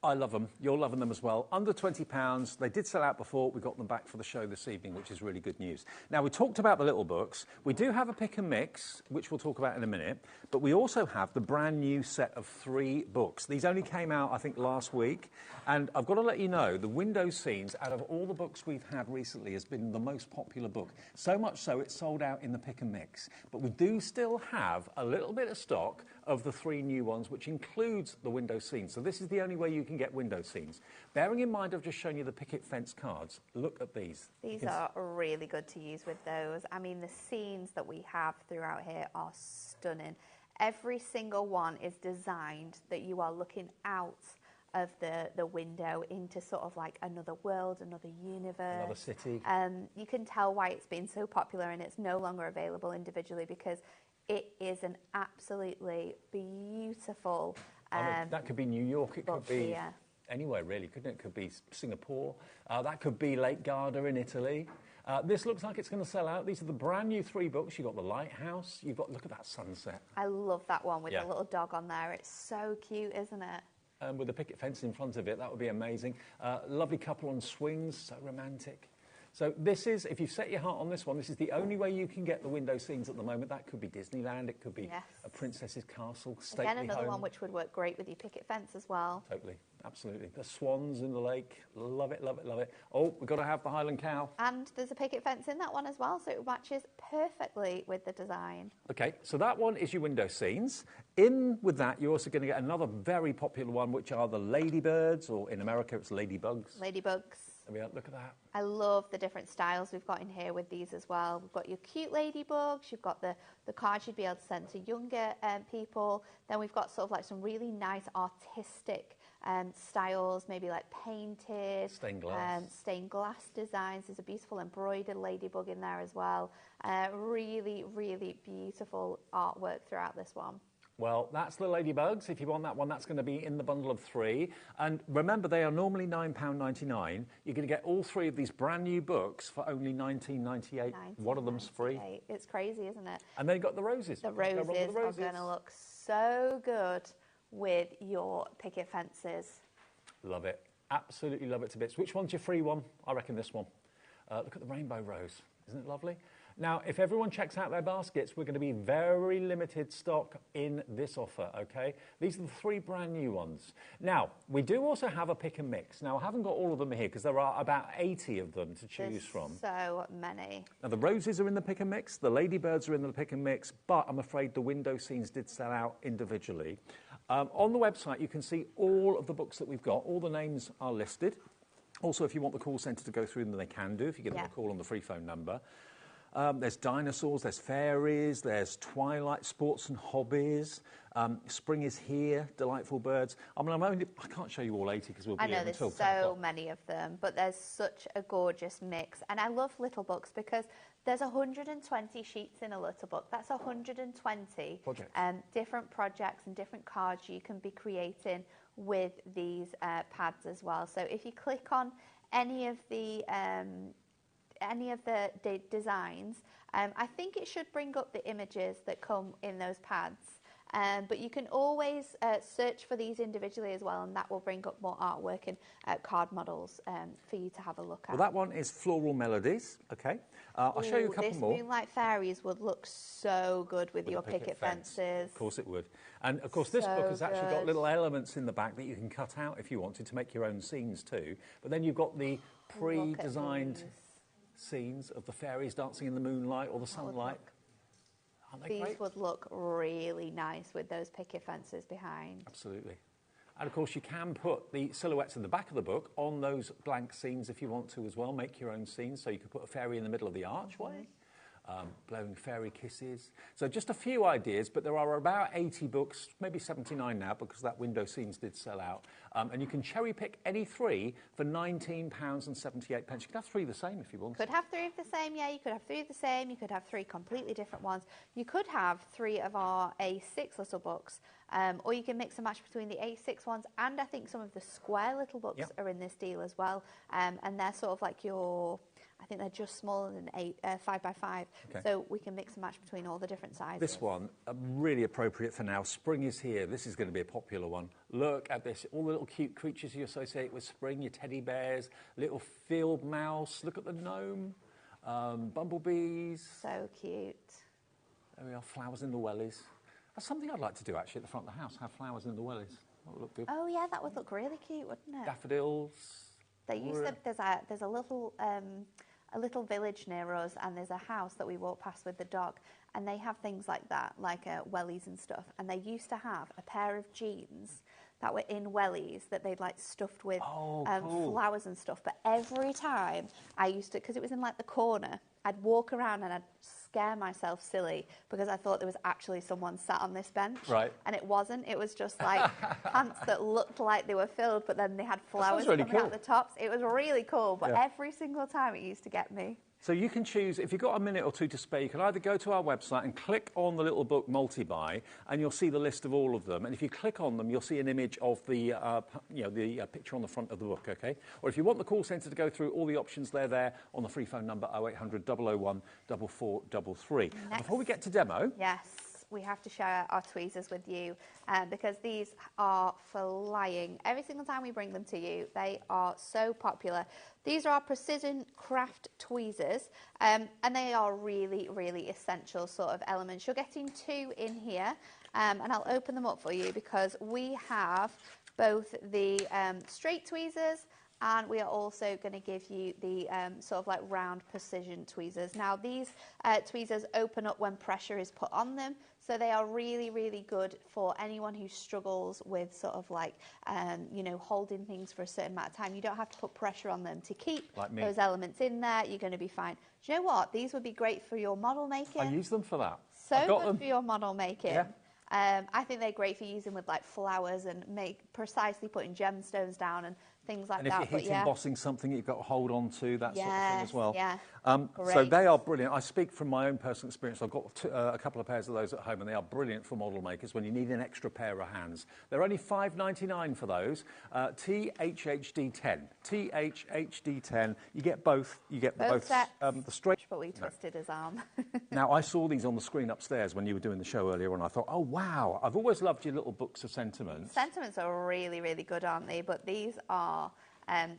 Speaker 5: I love them. You're loving them as well. Under £20. They did sell out before. We got them back for the show this evening, which is really good news. Now, we talked about the little books. We do have a pick and mix, which we'll talk about in a minute. But we also have the brand new set of 3 books. These only came out, I think, last week. And I've got to let you know, the window scenes, out of all the books we've had recently, has been the most popular book. So much so, it's sold out in the pick and mix. But we do still have a little bit of stock of the 3 new ones, which includes the window scenes. So this is the only way you can get window scenes. Bearing in mind I've just shown you the picket fence cards, look at these.
Speaker 9: These are really good to use with those. I mean, the scenes that we have throughout here are stunning. Every single one is designed that you are looking out of the window into sort of like another world, another universe.
Speaker 5: Another city.
Speaker 9: You can tell why it's been so popular and it's no longer available individually, because it is an absolutely beautiful
Speaker 5: that could be New York, it could be anywhere really, couldn't it? It could be Singapore, that could be Lake Garda in Italy. This looks like it's going to sell out. These are the brand new 3 books. You've got the lighthouse, you've got, look at that sunset.
Speaker 9: I love that one with the little dog on there. It's so cute, isn't it?
Speaker 5: With the picket fence in front of it, that would be amazing. Lovely couple on swings, so romantic. So this is, if you've set your heart on this one, this is the only way you can get the window scenes at the moment. That could be Disneyland, it could be a princess's castle, stately
Speaker 9: Again, another
Speaker 5: home.
Speaker 9: one which would work great with your picket fence as well.
Speaker 5: Totally. Absolutely. The swans in the lake. Love it, love it, love it. Oh, we've got to have the Highland cow.
Speaker 9: And there's a picket fence in that one as well, so it matches perfectly with the design.
Speaker 5: Okay, so that one is your window scenes. In with that, you're also going to get another very popular one, which are the ladybirds, or in America, it's ladybugs.
Speaker 9: Ladybugs.
Speaker 5: There we are, look at that.
Speaker 9: I love the different styles we've got in here with these as well. We've got your cute ladybugs, you've got the cards you'd be able to send to younger people. Then we've got sort of like some really nice artistic styles, maybe like painted. Stained glass designs. There's a beautiful embroidered ladybug in there as well. Really, really beautiful artwork throughout this one.
Speaker 5: Well, that's the ladybugs. If you want that one, that's going to be in the bundle of 3. And remember, they are normally £9.99. You're going to get all 3 of these brand new books for only £19.98. One of them's free.
Speaker 9: It's crazy, isn't it?
Speaker 5: And then you've got the roses.
Speaker 9: The roses are going to look so good with your picket fences.
Speaker 5: Love it. Absolutely love it to bits. Which one's your free one? I reckon this one. Look at the rainbow rose. Isn't it lovely? Now, if everyone checks out their baskets, we're going to be very limited stock in this offer, okay? These are the 3 brand new ones. Now, we do also have a pick and mix. Now, I haven't got all of them here because there are about 80 of them to choose from.
Speaker 9: So many.
Speaker 5: Now, the roses are in the pick and mix, the ladybirds are in the pick and mix, but I'm afraid the window scenes did sell out individually. On the website, you can see all of the books that we've got. All the names are listed. Also, if you want the call centre to go through them, they can do if you give them a call on the free phone number. There's dinosaurs, there's fairies, there's twilight, sports and hobbies. Spring is here, delightful birds. I mean, I can't show you all 80 because we'll be here until 10 o'clock.
Speaker 9: I know, there's so many of them, but there's such a gorgeous mix. And I love little books because there's 120 sheets in a little book. That's 120 different projects and different cards you can be creating with these pads as well. So if you click on any of the designs, I think it should bring up the images that come in those pads. But you can always search for these individually as well, and that will bring up more artwork and card models for you to have a look at.
Speaker 5: Well, that one is Floral Melodies, okay? I'll show you a couple more.
Speaker 9: This Moonlight Fairies would look so good with your picket fences.
Speaker 5: Of course it would. And, of course, this book has actually got little elements in the back that you can cut out if you wanted to make your own scenes too. But then you've got the pre-designed scenes of the fairies dancing in the moonlight or the sunlight.
Speaker 9: These would look really nice with those picket fences behind.
Speaker 5: Absolutely. And, of course, you can put the silhouettes in the back of the book on those blank scenes if you want to as well. Make your own scenes. So you could put a fairy in the middle of the archway, blowing fairy kisses. So just a few ideas, but there are about 80 books, maybe 79 now, because that window scenes did sell out. And you can cherry pick any 3 for £19.78. You could have 3 the same if you want.
Speaker 9: Could have 3 of the same, yeah. You could have 3 of the same. You could have 3 completely different ones. You could have 3 of our A6 little books, or you can mix and match between the A6 ones, and I think some of the square little books are in this deal as well. And they're sort of like your... I think they're just smaller than 5x5, so we can mix and match between all the different sizes.
Speaker 5: This one, really appropriate for now. Spring is here. This is going to be a popular one. Look at this. All the little cute creatures you associate with spring, your teddy bears, little field mouse. Look at the gnome, bumblebees.
Speaker 9: So cute.
Speaker 5: There we are, flowers in the wellies. That's something I'd like to do, actually, at the front of the house, have flowers in the wellies. That would look good.
Speaker 9: Oh, yeah, that would look really cute, wouldn't it?
Speaker 5: Daffodils.
Speaker 9: They used to, there's a little village near us, and there's a house that we walk past with the dog, and they have things like that, like wellies and stuff. And they used to have a pair of jeans that were in wellies that they'd like stuffed with flowers and stuff. But every time I used to, because it was in like the corner, I'd walk around and I'd scare myself silly because I thought there was actually someone sat on this bench.
Speaker 5: Right.
Speaker 9: And it wasn't. It was just like pants that looked like they were filled, but then they had flowers
Speaker 5: really
Speaker 9: coming out the tops. It was really cool, but every single time it used to get me.
Speaker 5: So you can choose, if you've got a minute or 2 to spare, you can either go to our website and click on the little book multi-buy, and you'll see the list of all of them. And if you click on them, you'll see an image of the, picture on the front of the book, okay? Or if you want the call centre to go through all the options, they're there on the free phone number 0800 001 4433. Before we get to demo...
Speaker 9: Yes. We have to share our tweezers with you because these are flying. Every single time we bring them to you, they are so popular. These are our precision craft tweezers, and they are really, really essential sort of elements. You're getting 2 in here, and I'll open them up for you because we have both the straight tweezers, and we are also going to give you the sort of like round precision tweezers. Now these tweezers open up when pressure is put on them, so they are really, really good for anyone who struggles with sort of like, you know, holding things for a certain amount of time. You don't have to put pressure on them to keep those elements in there. You're going to be fine. Do you know what? These would be great for your model making.
Speaker 5: I use them for that.
Speaker 9: So good for your model making. Yeah. I think they're great for using with like flowers and precisely putting gemstones down and things like that.
Speaker 5: And if you're heat embossing something you've got to hold on to, that sort of thing as well.
Speaker 9: Yeah.
Speaker 5: So they are brilliant. I speak from my own personal experience. I've got a couple of pairs of those at home, and they are brilliant for model makers when you need an extra pair of hands. They're only $5.99 for those. THHD10. THHD10. You get both. You get both the straight.
Speaker 9: But we twisted his arm.
Speaker 5: Now, I saw these on the screen upstairs when you were doing the show earlier, and I thought, oh, wow, I've always loved your little books of sentiments.
Speaker 9: Sentiments are really, really good, aren't they? But these are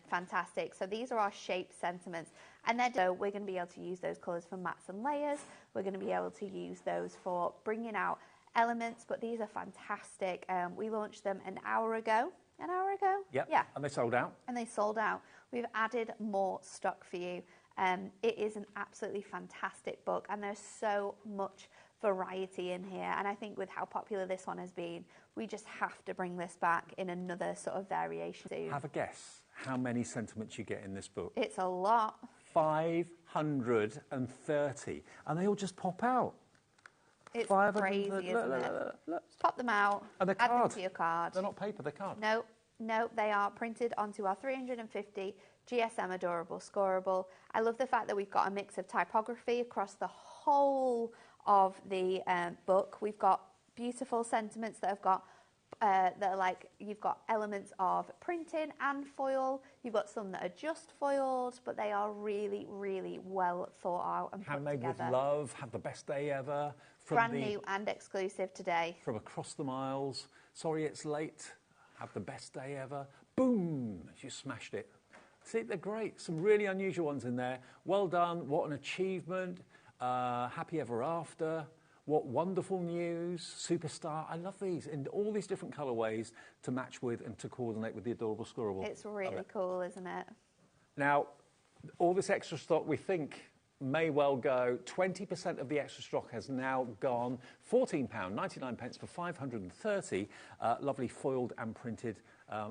Speaker 9: fantastic. So these are our shape sentiments. And then we're going to be able to use those colours for mats and layers. We're going to be able to use those for bringing out elements, but these are fantastic. We launched them an hour ago. An hour ago?
Speaker 5: Yep.
Speaker 9: Yeah.
Speaker 5: And they sold out?
Speaker 9: And they sold out. We've added more stock for you. It is an absolutely fantastic book, and there's so much variety in here. And I think with how popular this one has been, we just have to bring this back in another sort of variation soon.
Speaker 5: Have a guess how many sentiments you get in this book.
Speaker 9: It's a lot.
Speaker 5: 530. And they all just pop out.
Speaker 9: It's crazy, isn't it? Just pop them out,
Speaker 5: and they're
Speaker 9: add them to your card.
Speaker 5: They're not paper, they're card.
Speaker 9: No, they are printed onto our 350 GSM Adorable Scoreable. I love the fact that we've got a mix of typography across the whole of the book. We've got beautiful sentiments that have got that are like, you've got elements of printing and foil. You've got some that are just foiled, but they are really, really well thought out and
Speaker 5: Handmade
Speaker 9: put together.
Speaker 5: with love, have the best day ever.
Speaker 9: Brand new and exclusive today.
Speaker 5: From across the miles. Sorry it's late. Have the best day ever. Boom! You smashed it. See, they're great. Some really unusual ones in there. Well done. What an achievement. Happy ever after. What wonderful news. Superstar. I love these in all these different colourways to match with and to coordinate with the Adorable Scoreable.
Speaker 9: It's really cool, isn't it?
Speaker 5: Now, all this extra stock we think may well go. 20% of the extra stock has now gone. £14.99 for 530 lovely foiled and printed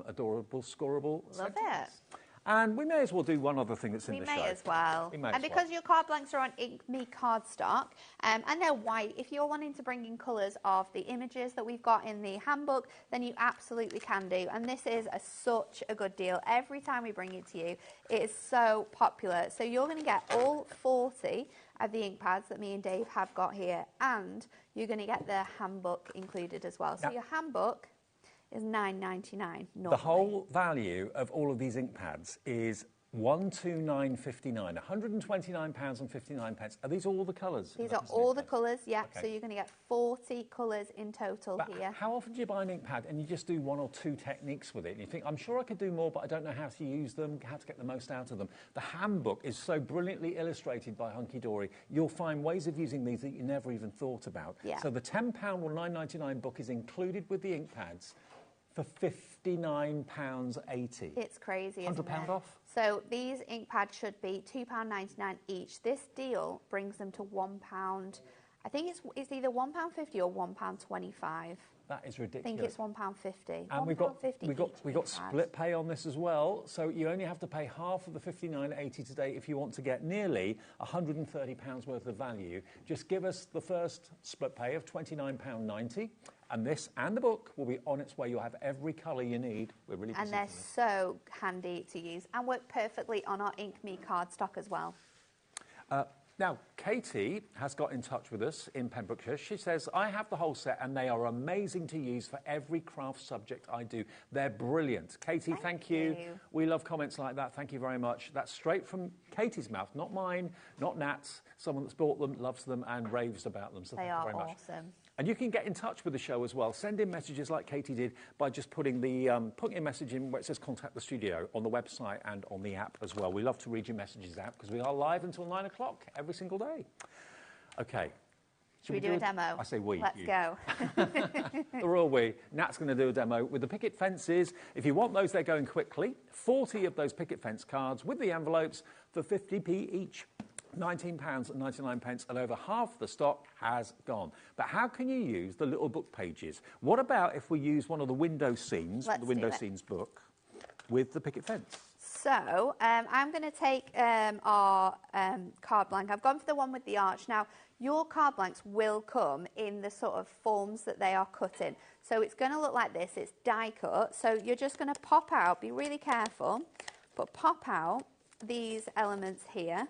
Speaker 5: Adorable Scoreable
Speaker 9: Love
Speaker 5: sentiments.
Speaker 9: it.
Speaker 5: And we may as well do one other thing that's in the show.
Speaker 9: We may as well. And because your card blanks are on Ink Me cardstock, and they're white, if you're wanting to bring in colours of the images that we've got in the handbook, then you absolutely can do. And this is such a good deal. Every time we bring it to you, it is so popular. So you're going to get all 40 of the ink pads that me and Dave have got here, and you're going to get the handbook included as well. So your handbook is $9.99.
Speaker 5: The whole value of all of these ink pads is £129.59, £129.59. Are these all the colours?
Speaker 9: These are all the colours, yeah. Okay. So you're going to get 40 colours in total here.
Speaker 5: How often do you buy an ink pad and you just do one or two techniques with it? And you think, I'm sure I could do more, but I don't know how to use them, how to get the most out of them. The handbook is so brilliantly illustrated by Hunky Dory. You'll find ways of using these that you never even thought about.
Speaker 9: Yeah.
Speaker 5: So the £10 or $9.99 book is included with the ink pads for £59.80.
Speaker 9: It's crazy, isn't it?
Speaker 5: £100 off?
Speaker 9: So these ink pads should be £2.99 each. This deal brings them to £1. I think it's either £1.50 or £1.25.
Speaker 5: That is ridiculous.
Speaker 9: I think it's £1.50.
Speaker 5: And we've got split pay on this as well. So you only have to pay half of the $59.80 today if you want to get nearly £130 worth of value. Just give us the first split pay of £29.90. And this and the book will be on its way. You'll have every colour you need. We're really
Speaker 9: and they're so handy to use and work perfectly on our Ink Me cardstock as well.
Speaker 5: Now, Katie has got in touch with us in Pembrokeshire. She says, I have the whole set and they are amazing to use for every craft subject I do. They're brilliant. Katie, thank you. We love comments like that. Thank you very much. That's straight from Katie's mouth, not mine, not Nat's. Someone that's bought them, loves them and raves about them. So
Speaker 9: they
Speaker 5: thank you very
Speaker 9: are
Speaker 5: much.
Speaker 9: Awesome.
Speaker 5: And you can get in touch with the show as well. Send in messages like Katie did by just putting a message in where it says contact the studio on the website and on the app as well. We love to read your messages out because we are live until 9 o'clock every single day. Okay,
Speaker 9: Should we do a demo?
Speaker 5: I say we.
Speaker 9: Let's
Speaker 5: you.
Speaker 9: go.
Speaker 5: The royal we. Nat's going to do a demo with the picket fences. If you want those, they're going quickly. 40 of those picket fence cards with the envelopes for 50p each. £19.99, and over half the stock has gone. But how can you use the little book pages? What about if we use one of the window scenes, the window scenes book, with the picket fence?
Speaker 9: So I'm going to take our card blank. I've gone for the one with the arch. Now, your card blanks will come in the sort of forms that they are cut in. So it's going to look like this. It's die cut. So you're just going to pop out, be really careful, but pop out these elements here.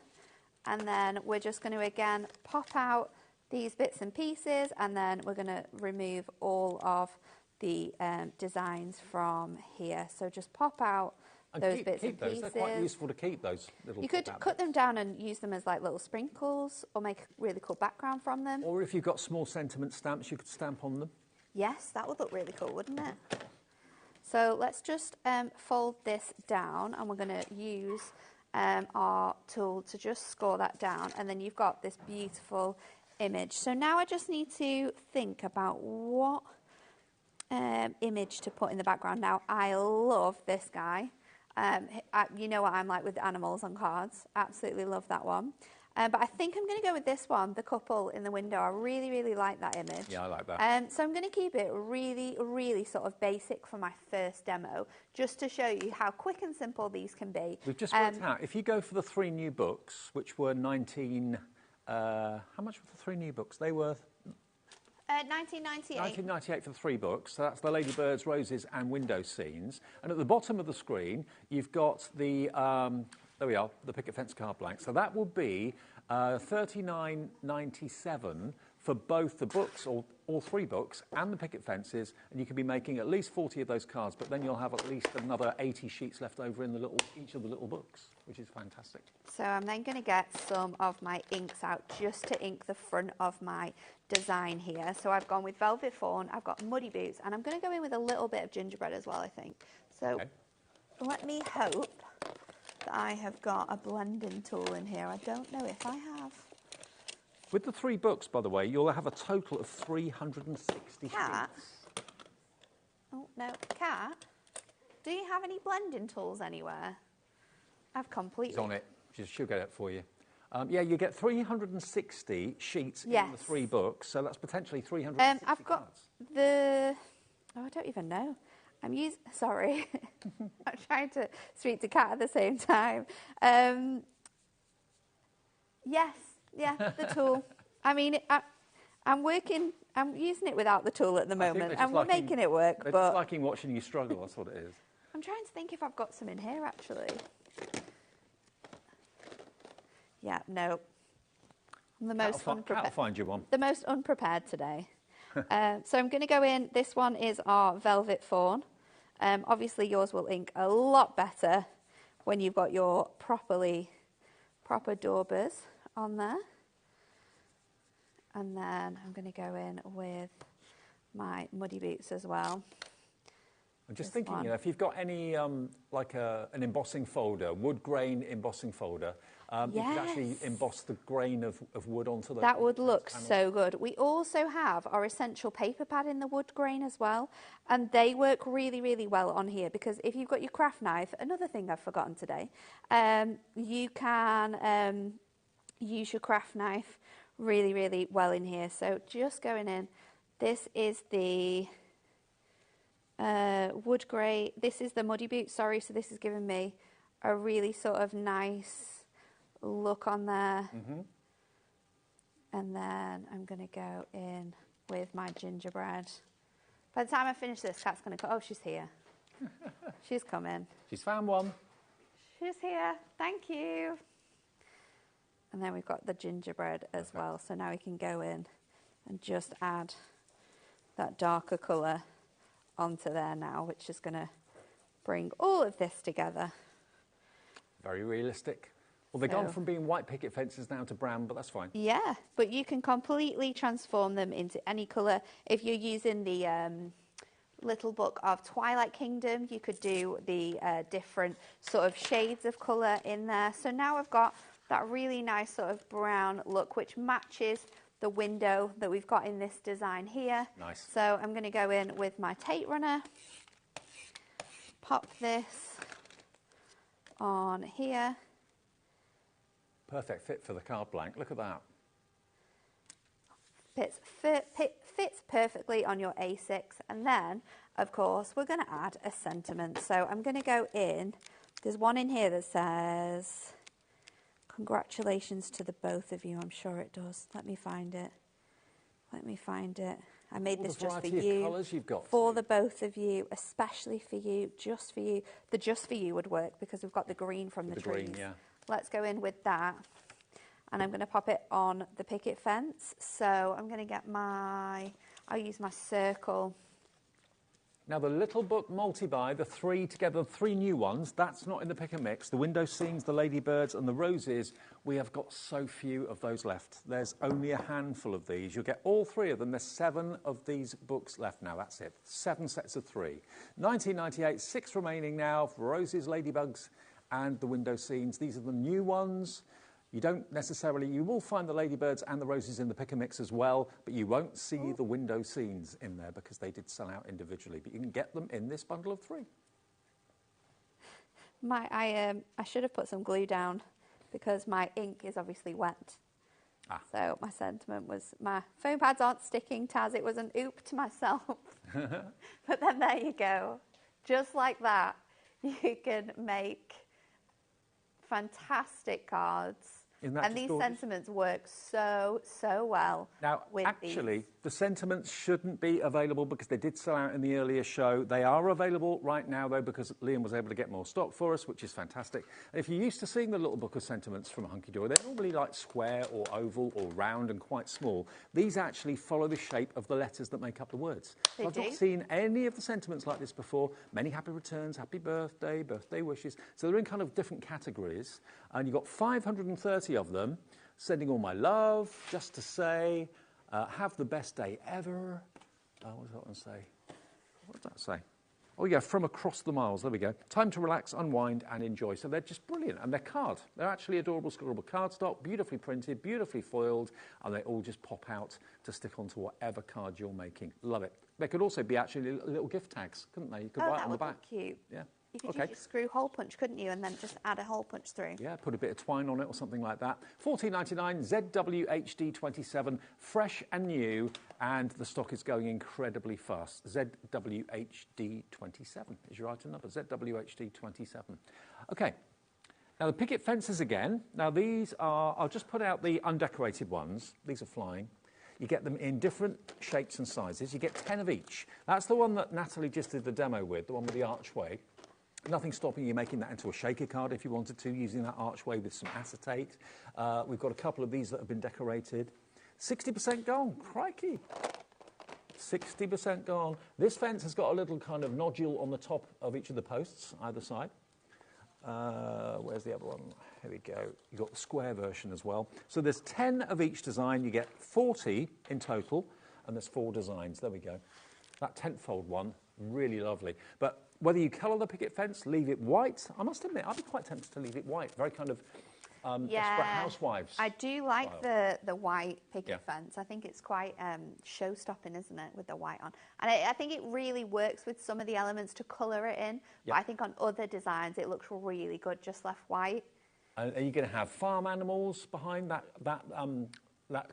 Speaker 9: And then we're just going to, again, pop out these bits and pieces. And then we're going to remove all of the designs from here. So just pop out those bits and pieces.
Speaker 5: They're quite useful to keep those little.
Speaker 9: You could cut them down and use them as like little sprinkles, or make a really cool background from them.
Speaker 5: Or if you've got small sentiment stamps, you could stamp on them.
Speaker 9: Yes, that would look really cool, wouldn't it? So let's just fold this down, and we're going to use our tool to just score that down, and then you've got this beautiful image. So now I just need to think about what image to put in the background. Now, I love this guy. You know what I'm like with animals on cards. Absolutely love that one. But I think I'm going to go with this one, the couple in the window. I really, really like that image.
Speaker 5: Yeah, I like that.
Speaker 9: So I'm going to keep it really, really sort of basic for my first demo, just to show you how quick and simple these can be.
Speaker 5: We've just worked out, if you go for the 3 new books, which were how much were the 3 new books? They were...
Speaker 9: 1998.
Speaker 5: 1998 for the 3 books. So that's the Ladybirds, Roses and Window Scenes. And at the bottom of the screen, you've got the, there we are, the picket fence card blank. So that will be $39.97 for both the books, or all 3 books, and the picket fences. And you can be making at least 40 of those cards, but then you'll have at least another 80 sheets left over in each of the little books, which is fantastic.
Speaker 9: So I'm then going to get some of my inks out just to ink the front of my design here. So I've gone with Velvet Fawn, I've got Muddy Boots, and I'm going to go in with a little bit of gingerbread as well, I think. So let me hope that I have got a blending tool in here. I don't know if I have.
Speaker 5: With the 3 books, by the way, you'll have a total of 360
Speaker 9: Cat?
Speaker 5: sheets.
Speaker 9: Oh, no. Cat, do you have any blending tools anywhere? I've completely...
Speaker 5: It's on it. She'll get it for you. Yeah, you get 360 sheets in the 3 books, so that's potentially 360
Speaker 9: I've got the... Oh, I don't even know. I'm using... Sorry. I'm trying to speak to Kat at the same time. Yes, yeah, the tool. I mean, I'm using it without the tool at the moment, and we're making it work,
Speaker 5: but...
Speaker 9: They're
Speaker 5: just liking watching you struggle, that's what it is.
Speaker 9: I'm trying to think if I've got some in here, actually. Yeah, no. I'm the most unprepared.
Speaker 5: I'll find you one.
Speaker 9: The most unprepared today. So I'm going to go in. This one is our Velvet Fawn. Obviously, yours will ink a lot better when you've got your proper daubers on there. And then I'm going to go in with my Muddy Boots as well.
Speaker 5: I'm just thinking, you know, if you've got any, like an embossing folder, wood grain embossing folder, you could actually emboss the grain of wood onto the...
Speaker 9: That would look so good. We also have our essential paper pad in the wood grain as well, and they work really, really well on here, because if you've got your craft knife, another thing I've forgotten today, you can use your craft knife really, really well in here. So just going in, this is the... wood grey. This is the Muddy Boot, sorry, so this is giving me a really sort of nice look on there. And then I'm going to go in with my gingerbread. By the time I finish this, Kat's going to go, oh, she's here. She's coming.
Speaker 5: She's found one.
Speaker 9: She's here. Thank you. And then we've got the gingerbread as well. So now we can go in and just add that darker colour onto there now, which is going to bring all of this together.
Speaker 5: Very realistic. Well, they've gone from being white picket fences now to brown, but that's fine.
Speaker 9: Yeah, but you can completely transform them into any colour. If you're using the little book of Twilight Kingdom, you could do the different sort of shades of colour in there. So now I've got that really nice sort of brown look, which matches the window that we've got in this design here.
Speaker 5: Nice.
Speaker 9: So I'm going to go in with my tape runner, pop this on here.
Speaker 5: Perfect fit for the card blank. Look at that.
Speaker 9: Fits perfectly on your A6, and then of course we're going to add a sentiment. So I'm going to go in, there's one in here that says congratulations to the both of you. I'm sure it does. Let me find it. I made this just for you, for the both of you, especially for you, just for you. The just for you would work because we've got the green from the trees.
Speaker 5: Green, yeah.
Speaker 9: Let's go in with that. And I'm going to pop it on the picket fence. So I'm going to get I'll use my circle.
Speaker 5: Now the little book multi-buy, the three together, 3 new ones, that's not in the pick and mix. The window scenes, the ladybirds and the roses, we have got so few of those left. There's only a handful of these. You'll get all 3 of them. There's 7 of these books left now. That's it. 7 sets of 3. 1998, 6 remaining now for roses, ladybugs and the window scenes. These are the new ones. You will find the ladybirds and the roses in the pick and mix as well, but you won't see the window scenes in there because they did sell out individually, but you can get them in this bundle of 3.
Speaker 9: I should have put some glue down because my ink is obviously wet. So my sentiment was, my foam pads aren't sticking, Taz. It was an oop to myself. But then there you go. Just like that, you can make fantastic cards. And these sentiments work so well with
Speaker 5: actually,
Speaker 9: these.
Speaker 5: the sentiments shouldn't be available because they did sell out in the earlier show. They are available right now, though, because Liam was able to get more stock for us, which is fantastic. And if you're used to seeing the little book of sentiments from Hunky Dory, they're normally like square or oval or round and quite small. These actually follow the shape of the letters that make up the words. So I've not seen any of the sentiments like this before. Many happy returns, happy birthday, birthday wishes. So they're in kind of different categories. And you've got 530 of them, sending all my love, just to say, have the best day ever. What does that one say? What does that say? Oh, yeah, from across the miles. There we go. Time to relax, unwind, and enjoy. So they're just brilliant. And they're card. They're actually adorable, scribble cardstock, beautifully printed, beautifully foiled, and they all just pop out to stick onto whatever card you're making. Love it. They could also be actually little gift tags, couldn't they? You could write on the back.
Speaker 9: That would be cute.
Speaker 5: Yeah.
Speaker 9: You could use a screw hole punch, couldn't you? And then just add a hole punch through.
Speaker 5: Yeah, put a bit of twine on it or something like that. $14.99, ZWHD27, fresh and new, and the stock is going incredibly fast. ZWHD27 is your item number, ZWHD27. Okay, now the picket fences again. Now these are, I'll just put out the undecorated ones. These are flying. You get them in different shapes and sizes. You get 10 of each. That's the one that Natalie just did the demo with, the one with the archway. Nothing stopping you making that into a shaker card if you wanted to, using that archway with some acetate. We've got a couple of these that have been decorated. 60% gone, crikey. 60% gone. This fence has got a little kind of nodule on the top of each of the posts, either side. Where's the other one? Here we go. You've got the square version as well. So there's 10 of each design. You get 40 in total, and there's 4 designs. There we go. That tent-fold one, really lovely. But whether you colour the picket fence, leave it white, I must admit, I'd be quite tempted to leave it white. Very kind of Desperate Housewives.
Speaker 9: I do like the white picket fence. I think it's quite show-stopping, isn't it, with the white on? And I think it really works with some of the elements to colour it in. But I think on other designs, it looks really good just left white.
Speaker 5: Are you going to have farm animals behind that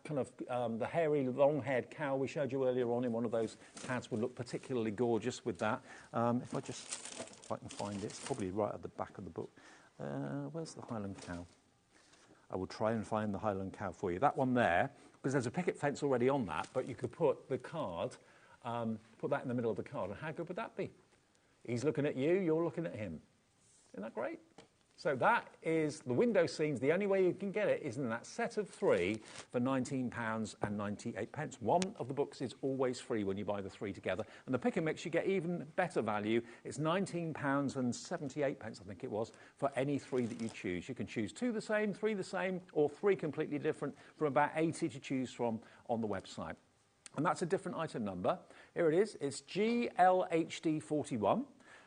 Speaker 5: kind of the hairy, long-haired cow we showed you earlier on in one of those pads would look particularly gorgeous with that. If I can find it, it's probably right at the back of the book. Where's the Highland cow? I will try and find the Highland cow for you. That one there, because there's a picket fence already on that, but you could put the card, put that in the middle of the card, and how good would that be? He's looking at you, you're looking at him. Isn't that great? So that is the window scenes. The only way you can get it is in that set of 3 for £19.98. One of the books is always free when you buy the 3 together. And the pick and mix, you get even better value. It's £19.78, I think it was, for any 3 that you choose. You can choose 2 the same, 3 the same, or 3 completely different, from about 80 to choose from on the website. And that's a different item number. Here it is. It's GLHD41.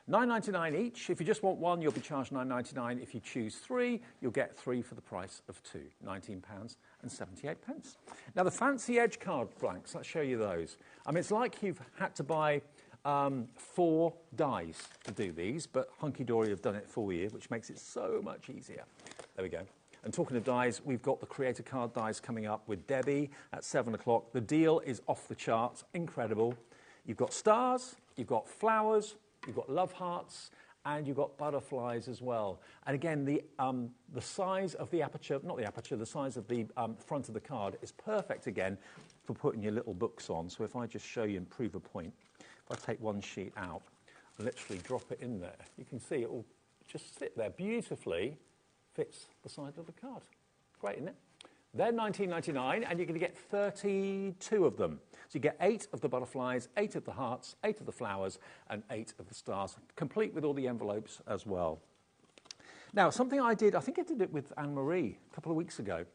Speaker 5: $9.99 each. If you just want one, you'll be charged $9.99. If you choose 3, you'll get 3 for the price of 2, £19.78. Now, the fancy edge card blanks, let's show you those. I mean, it's like you've had to buy 4 dies to do these, but Hunky Dory have done it for you, which makes it so much easier. There we go. And talking of dies, we've got the Creator Card dies coming up with Debbie at 7 o'clock. The deal is off the charts, incredible. You've got stars, you've got flowers, you've got love hearts, and you've got butterflies as well. And again, the size of the aperture, not the aperture, the size of the front of the card is perfect again for putting your little books on. So if I just show you and prove a point, if I take one sheet out, literally drop it in there, you can see it will just sit there beautifully, fits the side of the card. Great, isn't it? They're $19.99, and you're going to get 32 of them. So you get 8 of the butterflies, 8 of the hearts, 8 of the flowers, and 8 of the stars, complete with all the envelopes as well. Now, something I did, I think I did it with Anne-Marie a couple of weeks ago,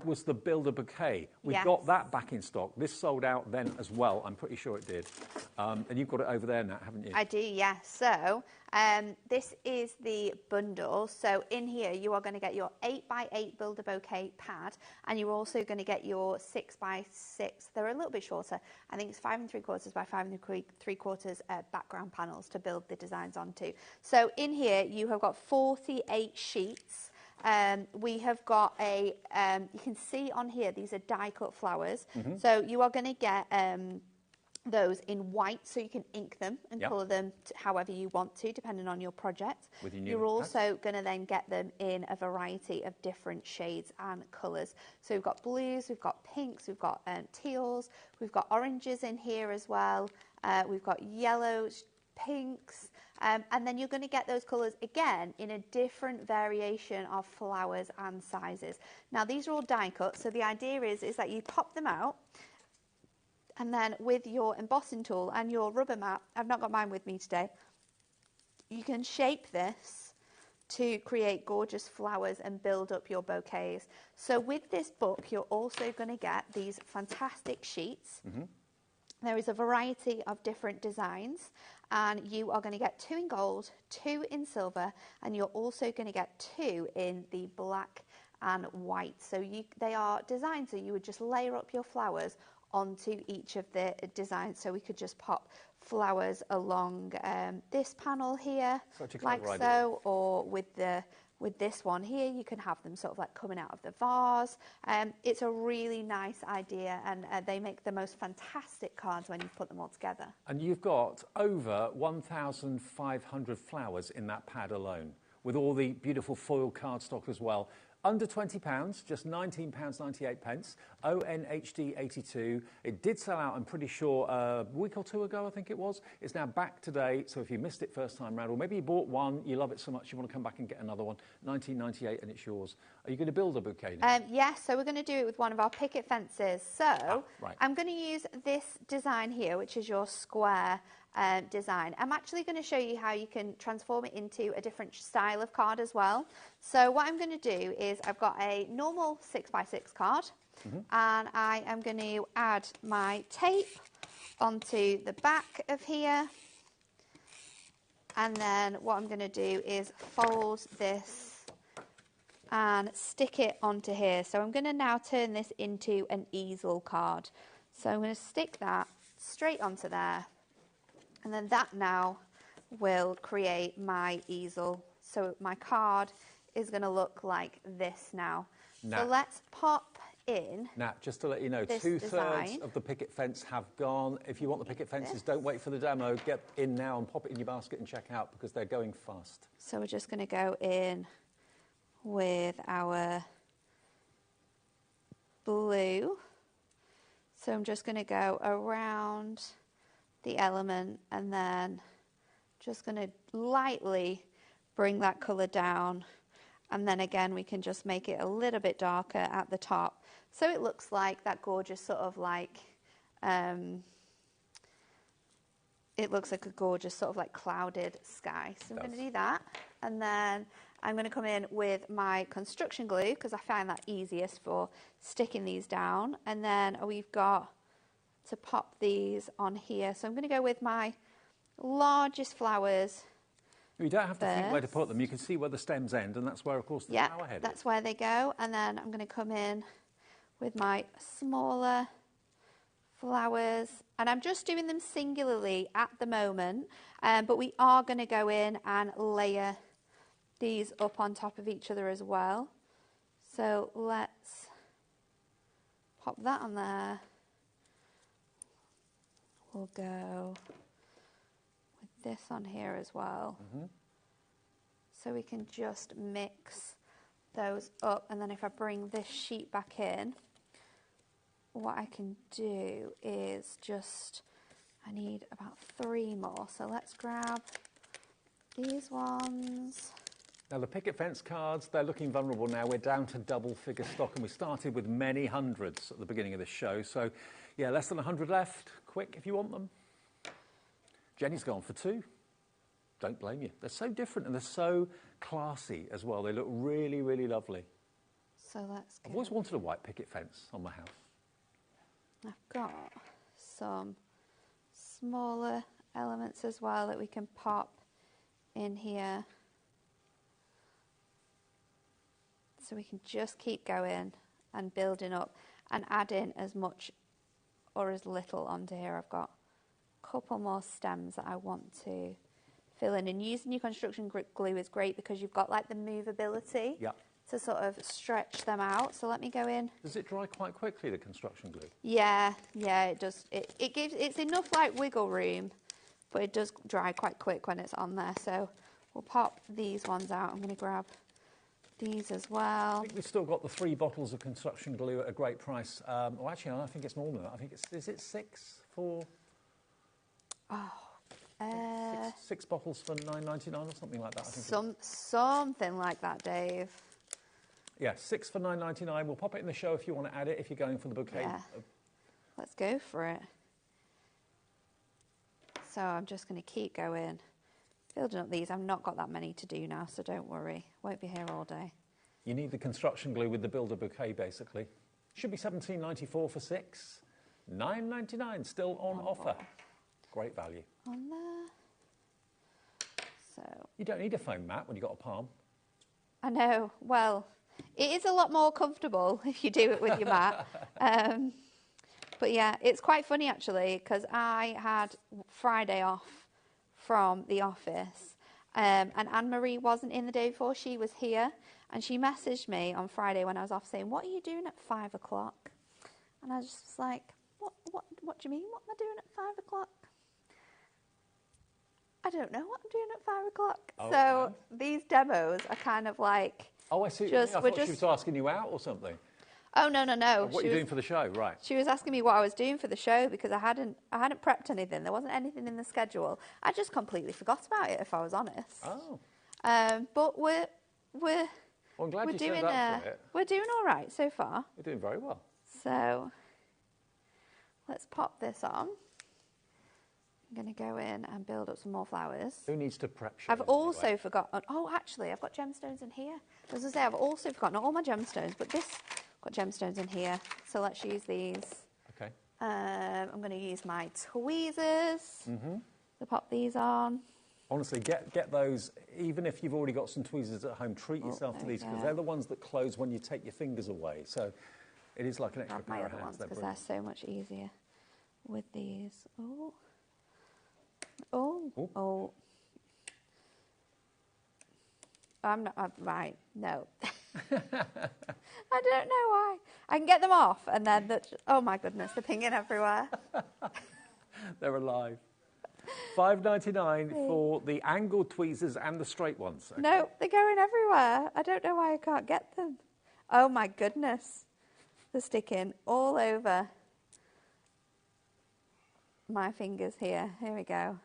Speaker 5: was the Build a Bouquet. We've got that back in stock. This sold out then as well. I'm pretty sure it did. And you've got it over there, Nat, haven't you?
Speaker 9: I do, yes. So this is the bundle. So in here, you are going to get your 8x8 Build a Bouquet pad, and you're also going to get your 6x6. They're a little bit shorter. I think it's 5 3/4 by 5 3/4 background panels to build the designs onto. So in here, you have got 48 sheets. We have got a, you can see on here, these are die cut flowers. So you are going to get those in white, so you can ink them and colour them however you want to, depending on your project. You're also going to then get them in a variety of different shades and colours. So we've got blues, we've got pinks, we've got teals, we've got oranges in here as well. We've got yellows, pinks, and then you're going to get those colours again in a different variation of flowers and sizes. Now, these are all die cut, so the idea is that you pop them out, and then with your embossing tool and your rubber mat, I've not got mine with me today, you can shape this to create gorgeous flowers and build up your bouquets. So with this book, you're also going to get these fantastic sheets. There is a variety of different designs, and you are going to get 2 in gold, 2 in silver, and you're also going to get 2 in the black and white. So they are designed so you would just layer up your flowers onto each of the designs. So we could just pop flowers along this panel here, like so, or with this one here, you can have them sort of like coming out of the vase. It's a really nice idea, and they make the most fantastic cards when you put them all together. And you've got over 1,500 flowers in that pad alone, with all the beautiful foil cardstock as well. Under £20, just £19.98, ONHD 82. It did sell out, I'm pretty sure, a week or 2 ago, I think it was. It's now back today, so if you missed it first time round, or maybe you bought one, you love it so much you want to come back and get another one, $19.98 and it's yours. Are you going to build a bouquet now? Yes, so we're going to do it with one of our picket fences. So I'm going to use this design here, which is your square design. I'm actually going to show you how you can transform it into a different style of card as well. So what I'm going to do is I've got a normal 6x6 card, and I am going to add my tape onto the back of here, and then what I'm going to do is fold this and stick it onto here. So I'm going to now turn this into an easel card. So I'm going to stick that straight onto there, and then that now will create my easel. So my card is going to look like this now. So let's pop in.
Speaker 5: Nat, just to let you know, 2/3 of the picket fence have gone. If you want the picket fences, don't wait for the demo. Get in now and pop it in your basket and check out, because they're going fast.
Speaker 9: So we're just going to go in with our blue. So I'm just going to go around the element, and then just going to lightly bring that colour down, and then again we can just make it a little bit darker at the top, so it looks like that gorgeous sort of like it looks like a gorgeous sort of like clouded sky. So I'm going to do that, and then I'm going to come in with my construction glue, because I find that easiest for sticking these down, and then we've got to pop these on here. So I'm going to go with my largest flowers
Speaker 5: You don't have to think where to put them. You can see where the stems end, and that's where, of course, the flower head is.
Speaker 9: That's where they go. And then I'm going to come in with my smaller flowers. And I'm just doing them singularly at the moment. But we are going to go in and layer these up on top of each other as well. So let's pop that on there. We'll go with this on here as well. So we can just mix those up, and then if I bring this sheet back in, what I can do is just, I need about 3 more. So let's grab these ones.
Speaker 5: Now the picket fence cards, they're looking vulnerable now. We're down to double figure stock, and we started with many hundreds at the beginning of this show. So yeah, less than 100 left. Quick if you want them. Jenny's gone for 2. Don't blame you. They're so different and they're so classy as well. They look really, really lovely.
Speaker 9: So let's go.
Speaker 5: I've always wanted a white picket fence on my house.
Speaker 9: I've got some smaller elements as well that we can pop in here. So we can just keep going and building up and add in as much or as little onto here. I've got a couple more stems that I want to fill in, and using your construction glue is great because you've got like the movability to sort of stretch them out. So let me go in.
Speaker 5: Does it dry quite quickly, the construction glue?
Speaker 9: Yeah, it does. It's enough like wiggle room, but it does dry quite quick when it's on there. So we'll pop these ones out. I'm going to grab these as well.
Speaker 5: I think we've still got the 3 bottles of construction glue at a great price. Well, actually, I think it's more than that. I think it's, is it 6 for?
Speaker 9: Oh.
Speaker 5: 6 bottles for $9.99 or something like that, I think.
Speaker 9: Something like that, Dave.
Speaker 5: Yeah, 6 for $9.99. We'll pop it in the show if you want to add it, if you're going for the bouquet.
Speaker 9: Yeah. Let's go for it. So I'm just going to keep going, building up these. I've not got that many to do now, so don't worry. Won't be here all day.
Speaker 5: You need the construction glue with the builder bouquet, basically. Should be $17.94 for 6. $9.99 still on offer. Great value.
Speaker 9: On there. So
Speaker 5: you don't need a foam mat when you've got a palm.
Speaker 9: I know. Well, it is a lot more comfortable if you do it with your mat. But yeah, it's quite funny actually because I had Friday off from the office and Anne-Marie wasn't in the day before. She was here and she messaged me on Friday when I was off saying, "What are you doing at 5 o'clock?" And I just was like, what do you mean? What am I doing at 5 o'clock? I don't know what I'm doing at 5 o'clock.
Speaker 5: Oh,
Speaker 9: so these demos are kind of like...
Speaker 5: Oh, I see. I thought she was asking you out or something.
Speaker 9: Oh, no.
Speaker 5: What are you doing for the show, right?
Speaker 9: She was asking me what I was doing for the show because I hadn't prepped anything. There wasn't anything in the schedule. I just completely forgot about it, if I was honest.
Speaker 5: Oh.
Speaker 9: But we're
Speaker 5: I'm glad you said that for it.
Speaker 9: We're doing all right so far.
Speaker 5: We're doing very well.
Speaker 9: So let's pop this on. I'm going to go in and build up some more flowers.
Speaker 5: Who needs to prep?
Speaker 9: I've also forgotten... Oh, actually, I've got gemstones in here. I was going to say, I've also forgotten, not all my gemstones, but this... Got gemstones in here. So let's use these.
Speaker 5: Okay.
Speaker 9: I'm going to use my tweezers to pop these on.
Speaker 5: Honestly, get those, even if you've already got some tweezers at home, treat yourself to these because they're the ones that close when you take your fingers away. So it is like an extra pair of hands.
Speaker 9: Because they're so much easier with these. Oh. I'm not, right, no. I don't know why. I can get them off and then, oh my goodness, they're pinging everywhere.
Speaker 5: They're alive. $5.99 for the angled tweezers and the straight ones. Okay.
Speaker 9: No, they're going everywhere. I don't know why I can't get them. Oh my goodness. They're sticking all over my fingers here. Here we go.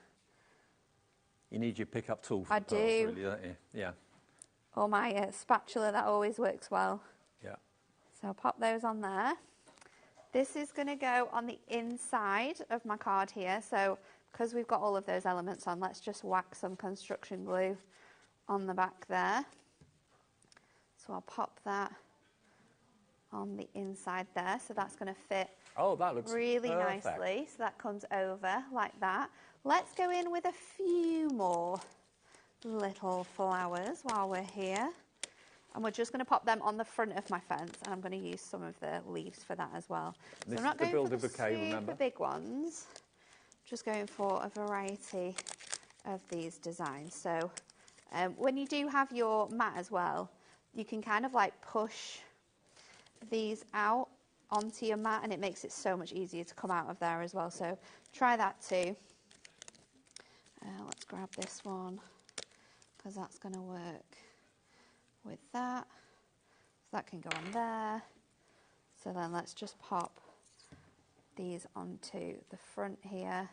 Speaker 5: You need your pickup tool for
Speaker 9: I do.
Speaker 5: Really, don't you? Yeah.
Speaker 9: Or my spatula, that always works well.
Speaker 5: Yeah.
Speaker 9: So I'll pop those on there. This is going to go on the inside of my card here. So because we've got all of those elements on, let's just whack some construction glue on the back there. So I'll pop that on the inside there. So that's going to fit
Speaker 5: that looks
Speaker 9: really
Speaker 5: perfect.
Speaker 9: nicely. So that comes over like that. Let's go in with a few more little flowers while we're here. And we're just going to pop them on the front of my fence, and I'm going to use some of the leaves for that as well. So I'm not going for the super big ones, just going for a variety of these designs. So when you do have your mat as well, you can kind of like push these out onto your mat, and it makes it so much easier to come out of there as well. So try that too. Let's grab this one, because that's going to work with that. So that can go on there. So then let's just pop these onto the front here.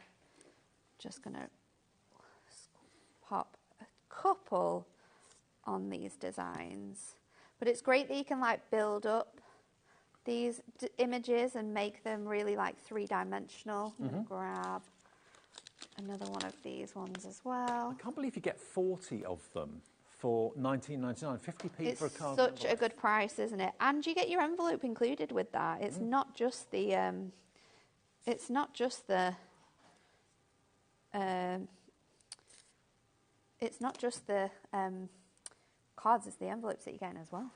Speaker 9: Just going to pop a couple on these designs. But it's great that you can like build up these images and make them really like three-dimensional. I'm going to grab another one of these ones as well.
Speaker 5: I can't believe you get 40 of them for $19.99, 50p for a card.
Speaker 9: It's such a good price, isn't it? And you get your envelope included with that. It's not just the cards, it's the envelopes that you're getting as well.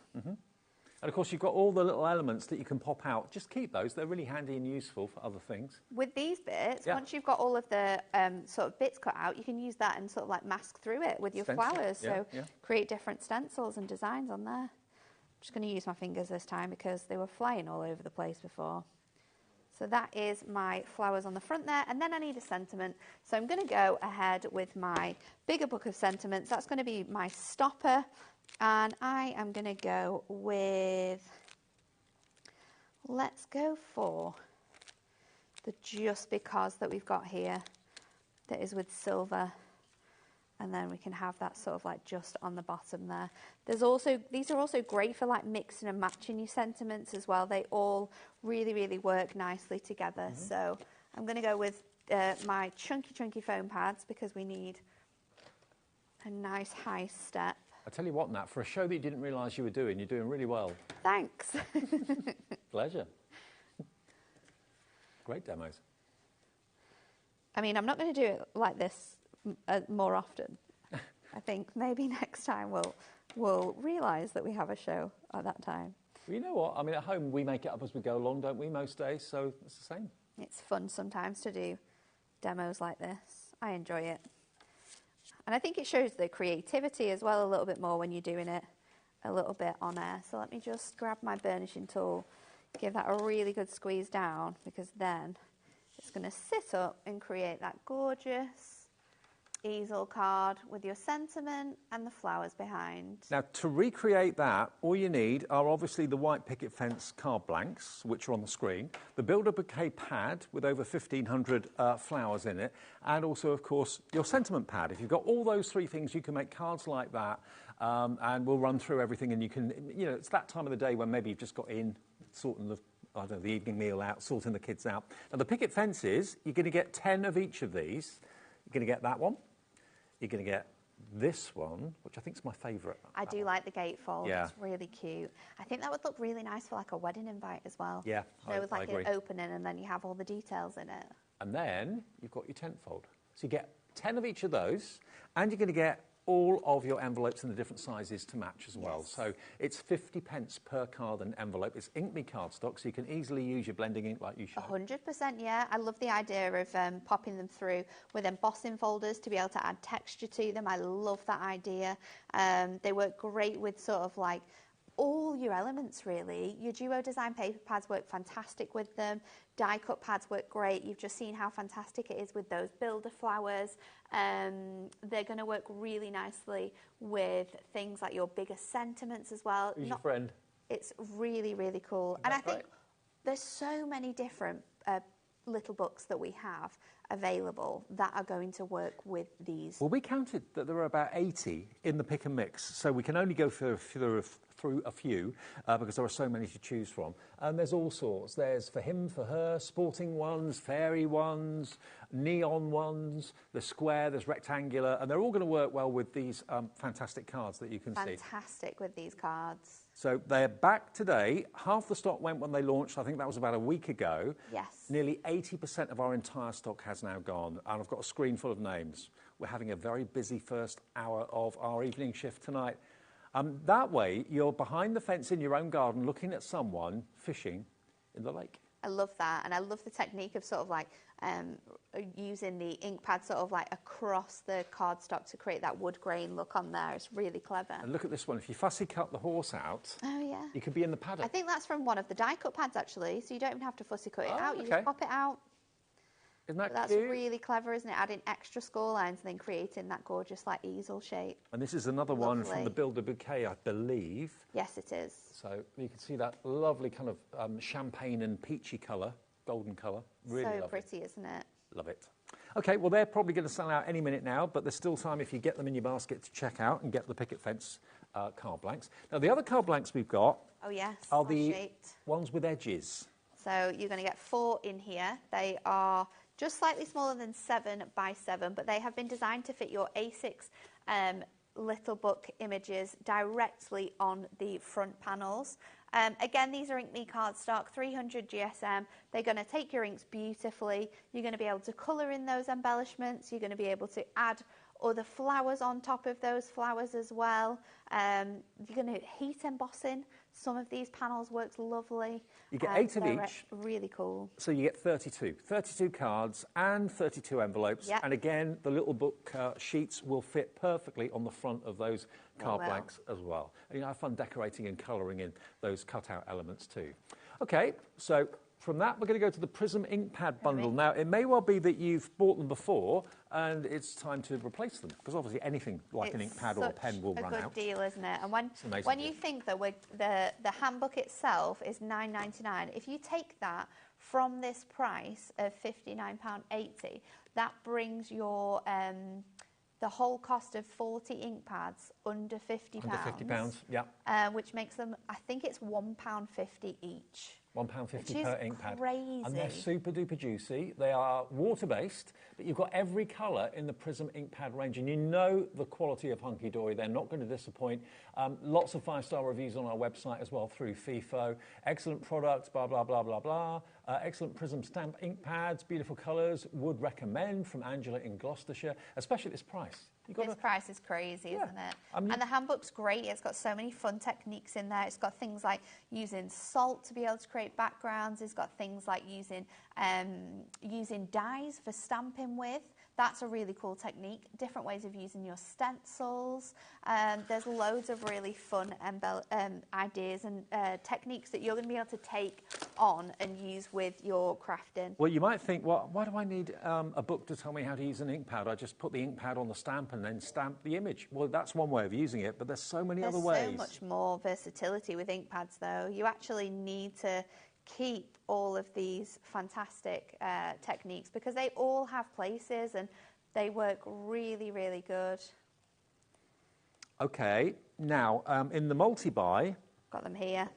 Speaker 5: And of course, you've got all the little elements that you can pop out. Just keep those. They're really handy and useful for other things.
Speaker 9: With these bits, once you've got all of the sort of bits cut out, you can use that and sort of like mask through it with your flowers. So create different stencils and designs on there. I'm just going to use my fingers this time because they were flying all over the place before. So that is my flowers on the front there. And then I need a sentiment. So I'm going to go ahead with my bigger book of sentiments. That's going to be my stopper. And I am going to go with, let's go for the Just Because that we've got here, that is with silver. And then we can have that sort of like just on the bottom there. There's also, these are also great for like mixing and matching your sentiments as well. They all really, really work nicely together. So I'm going to go with my chunky foam pads because we need a nice high step.
Speaker 5: I tell you what, Nat, for a show that you didn't realise you were doing, you're doing really well.
Speaker 9: Thanks.
Speaker 5: Pleasure. Great demos.
Speaker 9: I mean, I'm not going to do it like this more often. I think maybe next time we'll realise that we have a show at that time.
Speaker 5: Well, you know what? I mean, at home we make it up as we go along, don't we, most days? So it's the same.
Speaker 9: It's fun sometimes to do demos like this. I enjoy it. And I think it shows the creativity as well a little bit more when you're doing it a little bit on air. So let me just grab my burnishing tool, give that a really good squeeze down, because then it's going to sit up and create that gorgeous easel card with your sentiment and the flowers behind.
Speaker 5: Now, to recreate that, all you need are obviously the white picket fence card blanks, which are on the screen, the Builder Bouquet pad with over 1,500 flowers in it, and also, of course, your sentiment pad. If you've got all those three things, you can make cards like that, and we'll run through everything, and you can, you know, it's that time of the day when maybe you've just got in, sorting the, I don't know, the evening meal out, sorting the kids out. Now, the picket fences, you're going to get 10 of each of these. You're going to get that one. You're going to get this one, which I think is my favourite.
Speaker 9: I do like the gatefold.
Speaker 5: Yeah.
Speaker 9: It's really cute. I think that would look really nice for like a wedding invite as well.
Speaker 5: Yeah,
Speaker 9: so with like an opening and then you have all the details in it.
Speaker 5: And then you've got your tent fold. So you get 10 of each of those, and you're going to get all of your envelopes in the different sizes to match as well. Yes. So it's 50p per card and envelope. It's Ink Me cardstock, so you can easily use your blending ink like you showed.
Speaker 9: 100%, yeah. I love the idea of popping them through with embossing folders to be able to add texture to them. I love that idea. They work great with sort of like all your elements, really. Your Duo Design paper pads work fantastic with them. Die cut pads work great. You've just seen how fantastic it is with those builder flowers. They're going to work really nicely with things like your bigger sentiments as well.
Speaker 5: Who's your friend?
Speaker 9: It's really, really cool. And I think there's so many different little books that we have available that are going to work with these.
Speaker 5: Well, we counted that there were about 80 in the pick and mix, so we can only go through a few because there are so many to choose from. And there's all sorts. There's for him, for her, sporting ones, fairy ones, neon ones, there's square, there's rectangular, and they're all going to work well with these fantastic cards that you can see.
Speaker 9: Fantastic with these cards.
Speaker 5: So they're back today. Half the stock went when they launched. I think that was about a week ago.
Speaker 9: Yes.
Speaker 5: Nearly 80% of our entire stock has now gone, and I've got a screen full of names. we're having a very busy first hour of our evening shift tonight. That way, you're behind the fence in your own garden looking at someone fishing in the lake.
Speaker 9: I love that, and I love the technique of sort of like using the ink pad sort of like across the cardstock to create that wood grain look on there. It's really clever.
Speaker 5: And look at this one. If you fussy cut the horse out, you could be in the paddock.
Speaker 9: I think that's from one of the die cut pads actually, so you don't even have to fussy cut it out. You just pop it out.
Speaker 5: Isn't that
Speaker 9: That's
Speaker 5: cute?
Speaker 9: really clever, isn't it? Adding extra score lines and then creating that gorgeous like easel shape.
Speaker 5: And this is another one from the Builder Bouquet, I believe.
Speaker 9: Yes, it is.
Speaker 5: So you can see that lovely kind of champagne and peachy colour, golden colour. Really
Speaker 9: so
Speaker 5: lovely.
Speaker 9: pretty, isn't it?
Speaker 5: Love it. OK, well, they're probably going to sell out any minute now, but there's still time if you get them in your basket to check out and get the picket fence card blanks. Now, the other card blanks we've got are the ones with edges.
Speaker 9: So you're going to get 4 in here. They are just slightly smaller than 7 by 7, but they have been designed to fit your A6 little book images directly on the front panels. Again, these are Ink Me cardstock, 300 GSM. They're going to take your inks beautifully. You're going to be able to colour in those embellishments. You're going to be able to add other flowers on top of those flowers as well. You're going to heat embossing. Some of these panels works lovely.
Speaker 5: You get 8 of each.
Speaker 9: Really cool.
Speaker 5: So you get 32. 32 cards and 32 envelopes.
Speaker 9: Yep.
Speaker 5: And again, the little book sheets will fit perfectly on the front of those card blanks as well. And you have fun decorating and colouring in those cutout elements too. OK, so from that, we're going to go to the Prism ink pad bundle. Now, it may well be that you've bought them before and it's time to replace them, because obviously anything like an ink pad or a pen will run out.
Speaker 9: It's a good deal, isn't it? And when you think that the handbook itself is £9.99, if you take that from this price of £59.80, that brings your the whole cost of 40 ink pads under £50.
Speaker 5: Under £50, yeah.
Speaker 9: Which makes them, I think it's £1.50 each.
Speaker 5: £1.50 per ink pad.
Speaker 9: Crazy.
Speaker 5: And they're super duper juicy. They are water based, but you've got every colour in the Prism ink pad range, and you know the quality of Hunky Dory. They're not going to disappoint. Lots of 5-star reviews on our website as well through FIFO. Excellent products, blah blah blah blah blah. Excellent Prism stamp ink pads, beautiful colours. Would recommend from Angela in Gloucestershire, especially at this price.
Speaker 9: This price is crazy, isn't it? And the handbook's great. It's got so many fun techniques in there. It's got things like using salt to be able to create backgrounds. It's got things like using dyes for stamping with. That's a really cool technique. Different ways of using your stencils. There's loads of really fun ideas and techniques that you're going to be able to take on and use with your crafting.
Speaker 5: Well, you might think, well, why do I need a book to tell me how to use an ink pad? I just put the ink pad on the stamp and then stamp the image. Well, that's one way of using it, but there's so many other ways.
Speaker 9: There's so much more versatility with ink pads, though. You actually need to keep all of these fantastic techniques because they all have places and they work really, really good.
Speaker 5: OK, now, in the multi-buy...
Speaker 9: Got them here.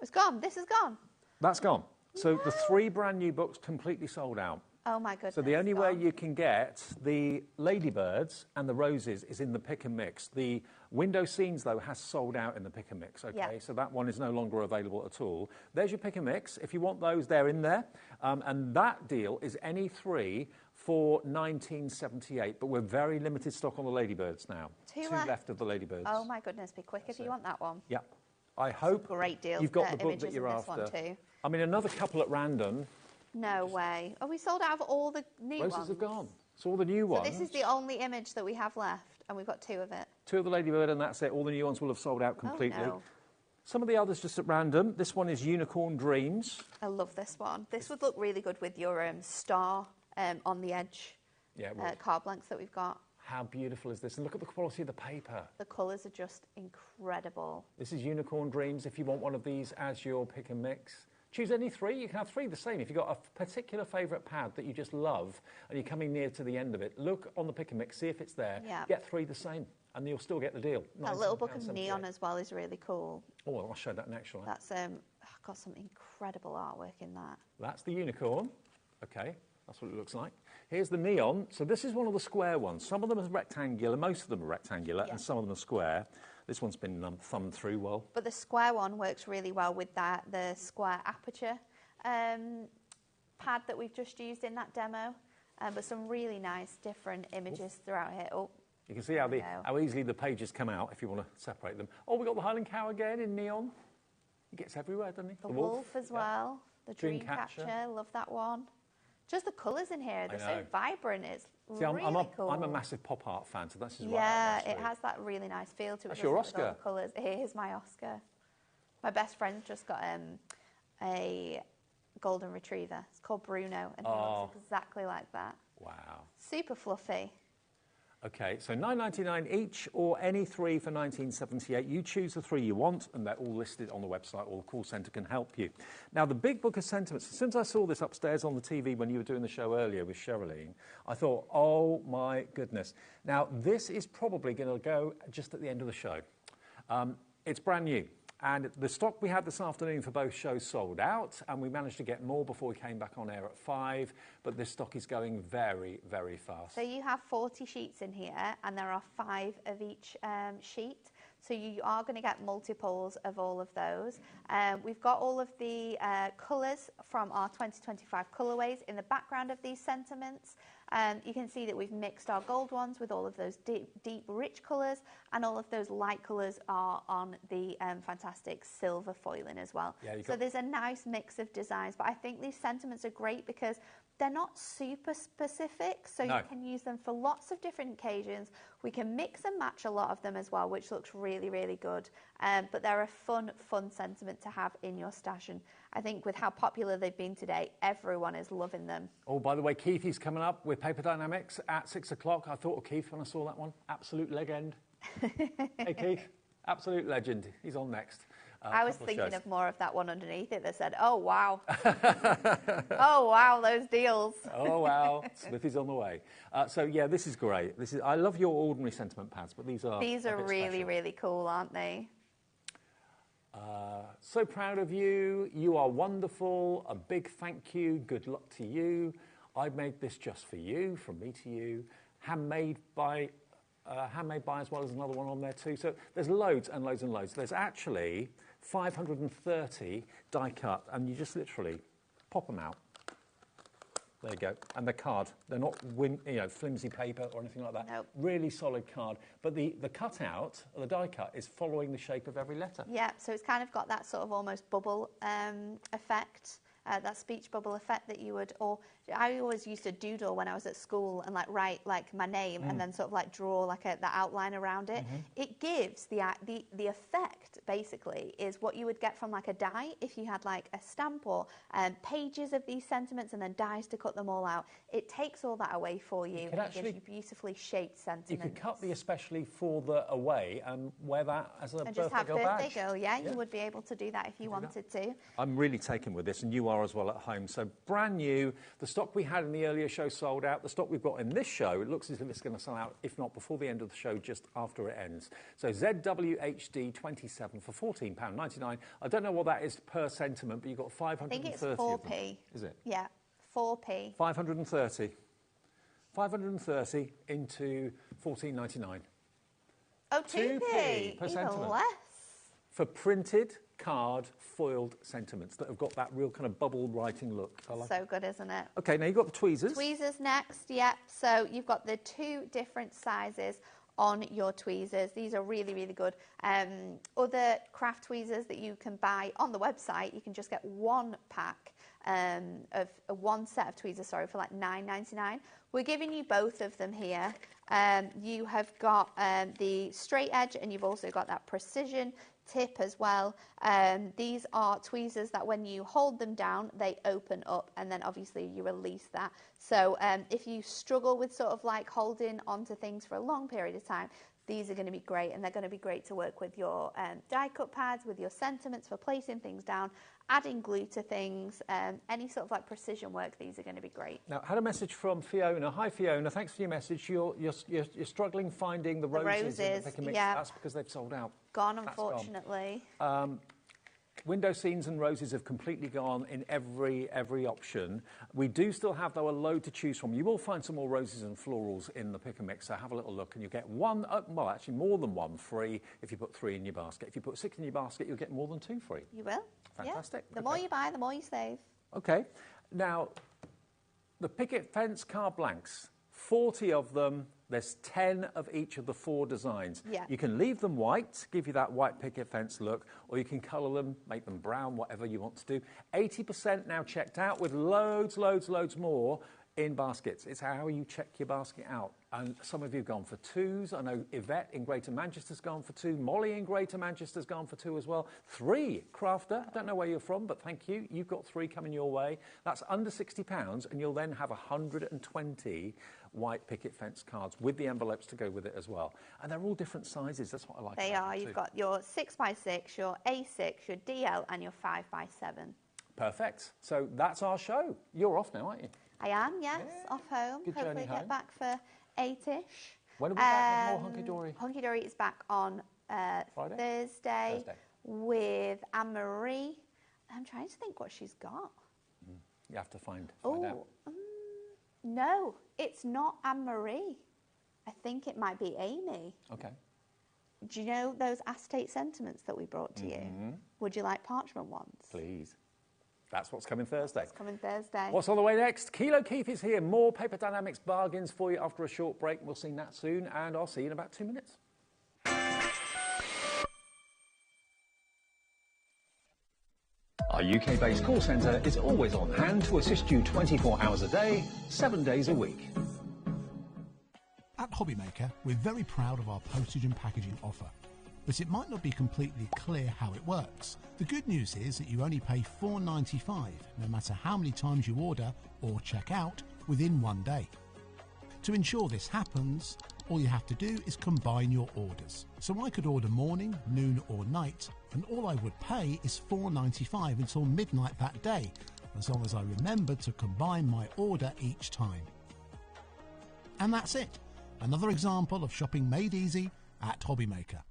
Speaker 9: It's gone. This is gone.
Speaker 5: That's gone. So the 3 brand new books completely sold out.
Speaker 9: Oh, my goodness.
Speaker 5: So the only way you can get the ladybirds and the roses is in the pick and mix. The window scenes, though, has sold out in the pick and mix, OK?
Speaker 9: Yeah.
Speaker 5: So that one is no longer available at all. There's your pick and mix. If you want those, they're in there. And that deal is any 3 for £19.78. But we're very limited stock on the ladybirds now. Two left of the ladybirds.
Speaker 9: Oh, my goodness. Be quick if you want that one.
Speaker 5: Yeah. I hope
Speaker 9: great deal.
Speaker 5: You've got the book that you're after.
Speaker 9: Too.
Speaker 5: I mean, another couple at random.
Speaker 9: No way. Oh, we sold out of all the new ones.
Speaker 5: Roses have gone. So all the new ones.
Speaker 9: So this is the only image that we have left, and we've got 2 of it.
Speaker 5: 2 of the ladybird, and that's it. All the new ones will have sold out completely.
Speaker 9: Oh, no.
Speaker 5: Some of the others just at random. This one is Unicorn Dreams.
Speaker 9: I love this one. This would look really good with your star on the edge card blanks that we've got.
Speaker 5: How beautiful is this? And look at the quality of the paper.
Speaker 9: The colours are just incredible.
Speaker 5: This is Unicorn Dreams. If you want one of these as your pick and mix, choose any 3. You can have 3 the same. If you've got a particular favourite pad that you just love and you're coming near to the end of it, look on the pick and mix, see if it's there.
Speaker 9: Yeah.
Speaker 5: Get 3 the same, and you'll still get the deal.
Speaker 9: That little book of neon as well is really cool.
Speaker 5: Oh, well, I'll show that next one.
Speaker 9: That's got some incredible artwork in that.
Speaker 5: That's the unicorn. OK, that's what it looks like. Here's the neon. So this is one of the square ones. Some of them are rectangular, most of them are rectangular, and some of them are square. This one's been thumbed through well.
Speaker 9: But the square one works really well with the square aperture pad that we've just used in that demo. but some really nice different images throughout here. Oh,
Speaker 5: you can see how easily the pages come out if you want to separate them. Oh, we've got the Highland Cow again in neon. He gets everywhere, doesn't he?
Speaker 9: The wolf as well. The Dreamcatcher. Love that one. Just the colours in here, they're so vibrant. It's really cool.
Speaker 5: I'm a massive pop art fan, so this is
Speaker 9: right. Yeah, it has that really nice feel to it.
Speaker 5: That's your Oscar.
Speaker 9: Colours. Here's my Oscar. My best friend just got a golden retriever. It's called Bruno, and he looks exactly like that.
Speaker 5: Wow.
Speaker 9: Super fluffy.
Speaker 5: Okay, so $9.99 each, or any three for $19.78. You choose the three you want, and they're all listed on the website, or the call centre can help you. Now, the big book of sentiments, since I saw this upstairs on the TV when you were doing the show earlier with Sherilyn, I thought, oh my goodness. Now, this is probably going to go just at the end of the show. It's brand new. And the stock we had this afternoon for both shows sold out, and we managed to get more before we came back on air at 5, but this stock is going very, very fast.
Speaker 9: So you have 40 sheets in here, and there are 5 of each sheet. So you are going to get multiples of all of those. We've got all of the colours from our 2025 colourways in the background of these sentiments. You can see that we've mixed our gold ones with all of those deep rich colours, and all of those light colours are on the fantastic silver foiling as well. Yeah, so there's a nice mix of designs, but I think these sentiments are great because they're not super specific, so you can use them for lots of different occasions. We can mix and match a lot of them as well, which looks really, really good. But they're a fun sentiment to have in your stash, and I think with how popular they've been today, everyone is loving them. Oh, by the way, Keith is coming up with Paper Dynamics at 6 o'clock. I thought of Keith when I saw that one. Absolute legend. Hey, Keith. Absolute legend. He's on next. I was thinking of more of that one underneath it that said, oh, wow. Oh, wow, those deals.
Speaker 5: Oh, wow. Smithy's on the way. So, yeah, this is great. I love your ordinary sentiment pads, but these are
Speaker 9: really,
Speaker 5: special.
Speaker 9: really cool, aren't they?
Speaker 5: So proud of you. You are wonderful. A big thank you. Good luck to you. I made this just for you, from me to you. Handmade by as well as another one on there too. So there's loads and loads and loads. There's actually 530 die cut, and you just literally pop them out. There you go. And the card, they're not flimsy paper or anything like that.
Speaker 9: Nope.
Speaker 5: Really solid card. But the cutout, the die cut, is following the shape of every letter.
Speaker 9: Yeah, so it's kind of got that sort of almost bubble effect. That speech bubble effect that you would, or I always used to doodle when I was at school and write my name and then sort of draw the outline around it. It gives the effect basically is what you would get from a die if you had a stamp or pages of these sentiments and then dies to cut them all out. It takes all that away for you and gives you beautifully shaped sentiments.
Speaker 5: You could cut the especially for the away and wear that as a birthday girl badge.
Speaker 9: Yeah, you would be able to do that if you wanted to.
Speaker 5: I'm really taken with this, and you are as well at home. So brand new. The stock we had in the earlier show sold out. The stock we've got in this show, it looks as if it's going to sell out, if not before the end of the show, just after it ends. So ZWHD 27 for £14.99. I don't know what that is per sentiment, but you've got 530
Speaker 9: I think it's 4p.
Speaker 5: Is it?
Speaker 9: Yeah, 4p.
Speaker 5: 530. 530 into £14.99.
Speaker 9: Oh, 2p.
Speaker 5: per
Speaker 9: Even
Speaker 5: sentiment.
Speaker 9: less.
Speaker 5: For printed card foiled sentiments that have got that real kind of bubble writing look. I like
Speaker 9: so good, isn't it?
Speaker 5: Okay, now you've got the tweezers.
Speaker 9: Tweezers next, yep. So you've got the 2 different sizes on your tweezers. These are really, really good. Other craft tweezers that you can buy on the website, you can just get one pack of one set of tweezers, for $9.99. We're giving you both of them here. You have got the straight edge, and you've also got that precision tip as well. These are tweezers that when you hold them down, they open up, and then obviously you release that. So if you struggle with sort of holding onto things for a long period of time, these are going to be great, and they're going to be great to work with your die cut pads, with your sentiments for placing things down, adding glue to things, any sort of precision work. These are going to be great.
Speaker 5: Now, I had a message from Fiona. Hi, Fiona. Thanks for your message. You're struggling finding the roses in the pick and mix.
Speaker 9: Yeah.
Speaker 5: That's because they've sold out.
Speaker 9: Gone, unfortunately.
Speaker 5: Window scenes and roses have completely gone in every option. We do still have, though, a load to choose from. You will find some more roses and florals in the pick and mix, so have a little look, and you get one, well, actually more than one free if you put 3 in your basket. If you put 6 in your basket, you'll get more than 2 free.
Speaker 9: You will.
Speaker 5: Fantastic.
Speaker 9: Yeah. The more you buy, the more you save.
Speaker 5: Okay. Now, The picket fence card blanks, 40 of them. There's 10 of each of the 4 designs.
Speaker 9: Yeah.
Speaker 5: You can leave them white, give you that white picket fence look, or you can colour them, make them brown, whatever you want to do. 80% now checked out with loads more in baskets. It's how you check your basket out. And some of you have gone for 2s. I know Yvette in Greater Manchester's gone for 2. Molly in Greater Manchester's gone for 2 as well. 3, Crafter. I don't know where you're from, but thank you. You've got 3 coming your way. That's under £60, and you'll then have 120 white picket fence cards with the envelopes to go with it as well. And they're all different sizes. That's what I like.
Speaker 9: They are. You've got your 6x6, your A6, your DL, and your 5x7.
Speaker 5: Perfect. So that's our show. You're off now, aren't you?
Speaker 9: I am, yes, off home.
Speaker 5: Good
Speaker 9: Hopefully
Speaker 5: journey
Speaker 9: get
Speaker 5: home.
Speaker 9: back for 8-ish.
Speaker 5: When are we back with more Hunky Dory?
Speaker 9: Hunky Dory is back on Thursday with Anne-Marie. I'm trying to think what she's got.
Speaker 5: You have to find out.
Speaker 9: No, it's not Anne-Marie. I think it might be Amy.
Speaker 5: Okay.
Speaker 9: Do you know those acetate sentiments that we brought to you? Would you like parchment ones?
Speaker 5: Please. That's what's coming Thursday.
Speaker 9: It's coming Thursday.
Speaker 5: What's on the way next? Kilo Keith is here. More Paper Dynamics bargains for you after a short break. We'll see that soon, and I'll see you in about 2 minutes. Our UK-based call centre is always on hand to assist you 24 hours a day, 7 days a week.
Speaker 2: At HobbyMaker, we're very proud of our postage and packaging offer, but it might not be completely clear how it works. The good news is that you only pay $4.95 no matter how many times you order or check out within 1 day. To ensure this happens, all you have to do is combine your orders. So I could order morning, noon or night, and all I would pay is $4.95 until midnight that day, as long as I remember to combine my order each time. And that's it. Another example of shopping made easy at HobbyMaker.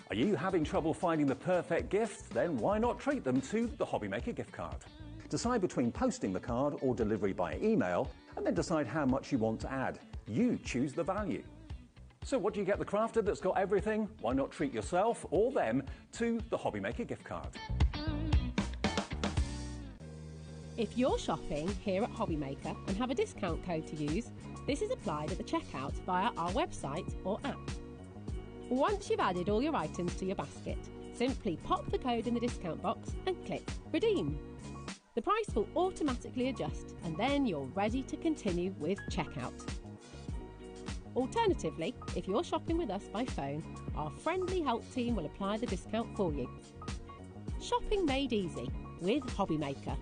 Speaker 5: Are you having trouble finding the perfect gift? Then why not treat them to the HobbyMaker gift card? Decide between posting the card or delivery by email, and then decide how much you want to add. You choose the value. So what do you get the crafter that's got everything? Why not treat yourself or them to the HobbyMaker gift card?
Speaker 16: If you're shopping here at HobbyMaker and have a discount code to use, this is applied at the checkout via our website or app. Once you've added all your items to your basket, simply pop the code in the discount box and click Redeem. The price will automatically adjust and then you're ready to continue with checkout. Alternatively, if you're shopping with us by phone, our friendly help team will apply the discount for you. Shopping made easy with HobbyMaker.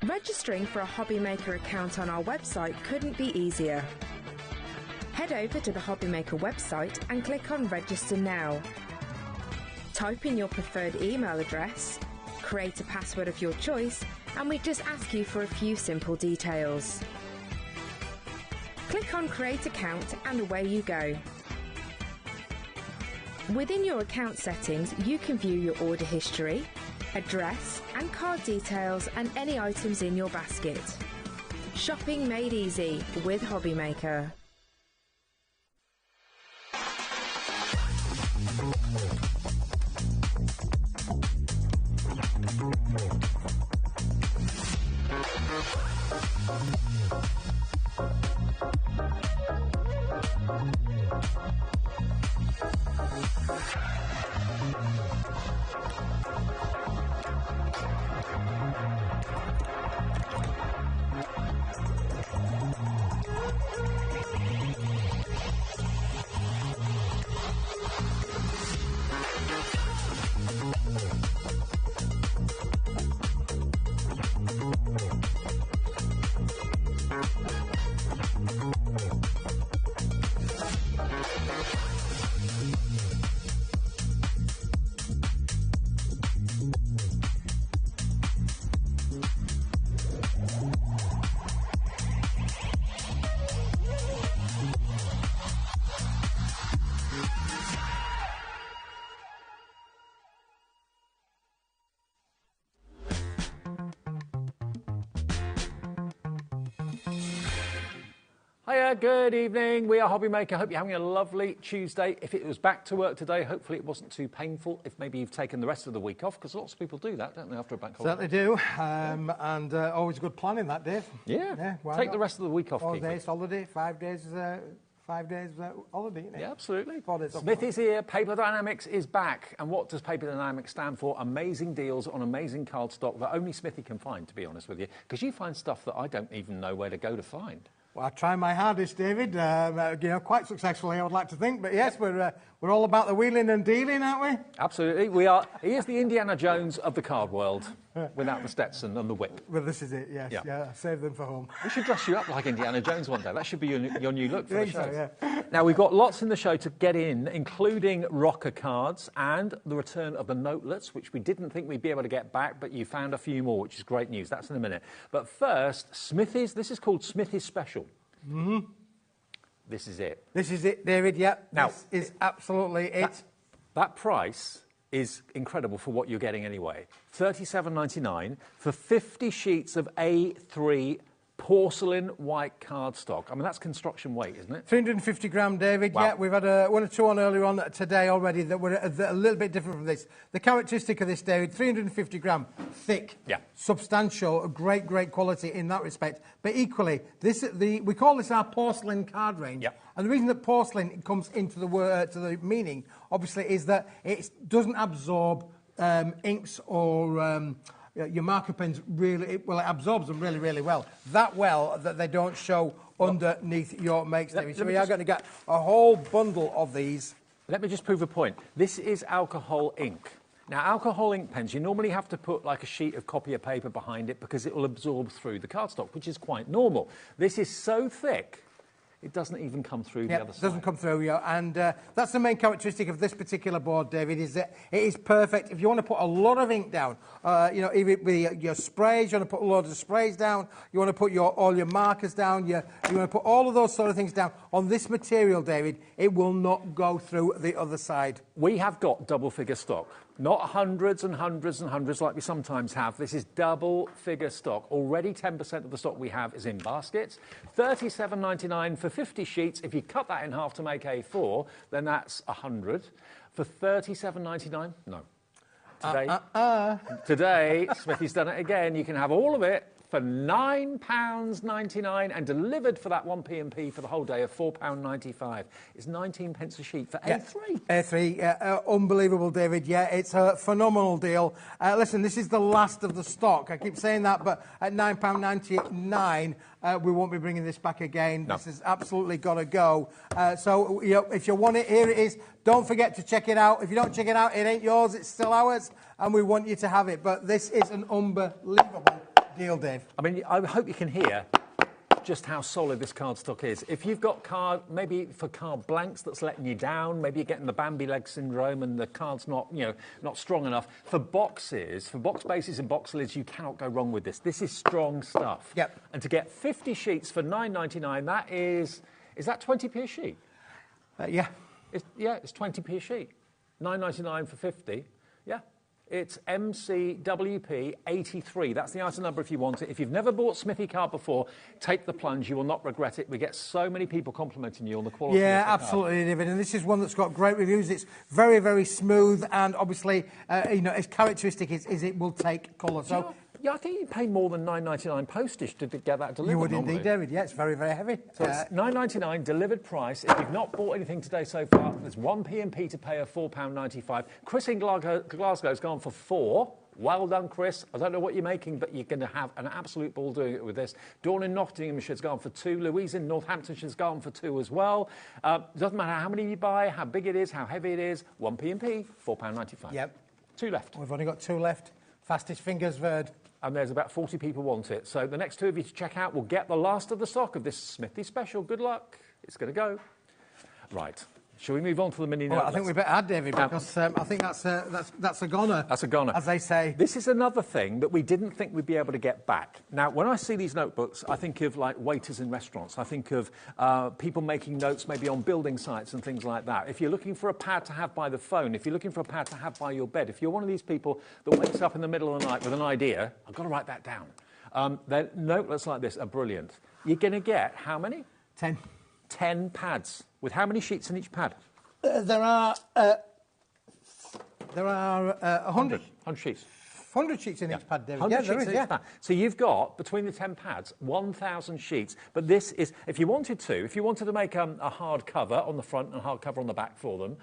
Speaker 10: Registering for a HobbyMaker account on our website couldn't be easier. Head over to the HobbyMaker website and click on Register Now. Type in your preferred email address, create a password of your choice, and we just ask you for a few simple details. Click on Create Account and away you go. Within your account settings, you can view your order history, address and card details and any items in your basket. Shopping made easy with HobbyMaker.
Speaker 5: there, good evening. We are HobbyMaker. Hope you're having a lovely Tuesday. If it was back to work today, hopefully it wasn't too painful. If maybe you've taken the rest of the week off, because lots of people do that, don't they, after a bank holiday?
Speaker 11: Certainly do, and always good planning that, Dave.
Speaker 5: Yeah, take the rest of the week off.
Speaker 11: 4 days holiday, 5 days... 5 days holiday, isn't it?
Speaker 5: Yeah, absolutely.
Speaker 11: 4 days
Speaker 5: Smith is here. Paper Dynamics is back. And what does Paper Dynamics stand for? Amazing deals on amazing cardstock that only Smithy can find, to be honest with you. Because you find stuff that I don't even know where to go to find.
Speaker 11: Well, I try my hardest, David. Quite successfully, I would like to think. But yes, we're all about the wheeling and dealing, aren't we?
Speaker 5: Absolutely, we are. He is the Indiana Jones of the card world, without the Stetson and the whip.
Speaker 11: Well, this is it. Yes, yeah. Save them for home.
Speaker 5: We should dress you up like Indiana Jones one day. That should be your new look for the show.
Speaker 11: So, yeah.
Speaker 5: Now we've got lots in the show to get in, including rocker cards and the return of the notelets, which we didn't think we'd be able to get back, but you found a few more, which is great news. That's in a minute. But first, Smithy's. This is called Smithy's Special.
Speaker 11: Mm-hmm.
Speaker 5: This is it.
Speaker 11: This is it, David. Yeah. Now, this is absolutely it.
Speaker 5: That price is incredible for what you're getting anyway. $37.99 for 50 sheets of A3 porcelain white cardstock. I mean, that's construction weight, isn't it?
Speaker 11: 350 gram, David. Wow. Yeah, we've had one or two on earlier on today already that were a little bit different from this. The characteristic of this, David, 350 gram, thick, substantial, great quality in that respect. But equally, we call this our porcelain card range. Yeah. And the reason that porcelain comes into the word to the meaning, obviously, is that it doesn't absorb inks or your marker pens it absorbs them really well. That well that they don't show underneath your makes, David. So we are going to get a whole bundle of these.
Speaker 5: Let me just prove a point. This is alcohol ink. Now, alcohol ink pens, you normally have to put like a sheet of copier paper behind it because it will absorb through the cardstock, which is quite normal. This is so thick, it doesn't even come through the other side.
Speaker 11: It doesn't come through, and that's the main characteristic of this particular board, David, is that it is perfect. If you want to put a lot of ink down, even with your sprays, you want to put a lot of sprays down, you want to put all your markers down, you want to put all of those sort of things down. On this material, David, it will not go through the other side.
Speaker 5: We have got double-figure stock. Not hundreds and hundreds and hundreds like we sometimes have. This is double-figure stock. Already 10% of the stock we have is in baskets. $37.99 for 50 sheets. If you cut that in half to make A4, then that's 100. For $37.99? No. Today, Smithy's done it again. You can have all of it for £9.99 and delivered for that 1p&p for the whole day of £4.95. It's 19 pence a sheet for A3.
Speaker 11: A3, unbelievable, David. Yeah, it's a phenomenal deal. Listen, this is the last of the stock. I keep saying that, but at £9.99, we won't be bringing this back again. No. This has absolutely got to go. So, if you want it, here it is. Don't forget to check it out. If you don't check it out, it ain't yours. It's still ours, and we want you to have it. But this is an unbelievable deal, Dave.
Speaker 5: I mean, I hope you can hear just how solid this cardstock is. If you've got maybe for card blanks that's letting you down, maybe you're getting the Bambi leg syndrome and the card's not strong enough. For boxes, for box bases and box lids, you cannot go wrong with this. This is strong stuff.
Speaker 11: Yep.
Speaker 5: And to get 50 sheets for $9.99, that is that 20p a sheet?
Speaker 11: Yeah.
Speaker 5: It's 20p a sheet. $9.99 for 50. Yeah. It's MCWP 83. That's the item number if you want it. If you've never bought Smithy card before, take the plunge. You will not regret it. We get so many people complimenting you on the quality of the card.
Speaker 11: Absolutely, David. And this is one that's got great reviews. It's very smooth, and obviously, its characteristic is it will take colour. So.
Speaker 5: Yeah, I think you pay more than $9.99 postage to get that delivered.
Speaker 11: You would
Speaker 5: normally.
Speaker 11: indeed, David. Yeah, it's very heavy.
Speaker 5: So it's $9.99 delivered price. If you've not bought anything today so far, there's 1p&p to pay of £4.95. Chris in Glasgow's gone for £4. Well done, Chris. I don't know what you're making, but you're going to have an absolute ball doing it with this. Dawn in Nottinghamshire's gone for £2. Louise in Northamptonshire's gone for £2 as well. Doesn't matter how many you buy, how big it is, how heavy it is. 1p&p, £4.95.
Speaker 11: Yep.
Speaker 5: 2 left.
Speaker 11: We've only got 2 left. Fastest fingers, Verd.
Speaker 5: And there's about 40 people want it. So the next 2 of you to check out will get the last of the stock of this Smithy special. Good luck. It's going to go. Right. Shall we move on to the mini note?
Speaker 11: Well, I think we better add, David, because I think that's a goner.
Speaker 5: That's a goner.
Speaker 11: As they say.
Speaker 5: This is another thing that we didn't think we'd be able to get back. Now, when I see these notebooks, I think of, like, waiters in restaurants. I think of people making notes maybe on building sites and things like that. If you're looking for a pad to have by the phone, if you're looking for a pad to have by your bed, if you're one of these people that wakes up in the middle of the night with an idea, I've got to write that down. Then notelets like this are brilliant. You're going to get how many?
Speaker 11: 10.
Speaker 5: 10 pads. With how many sheets in each pad?
Speaker 11: There are 100
Speaker 5: sheets.
Speaker 11: 100 sheets in each pad, David.
Speaker 5: 100
Speaker 11: Yeah,
Speaker 5: sheets
Speaker 11: there is,
Speaker 5: in
Speaker 11: yeah.
Speaker 5: each pad. So you've got, between the 10 pads, 1,000 sheets. But this is, if you wanted to make a hard cover on the front and a hard cover on the back for them,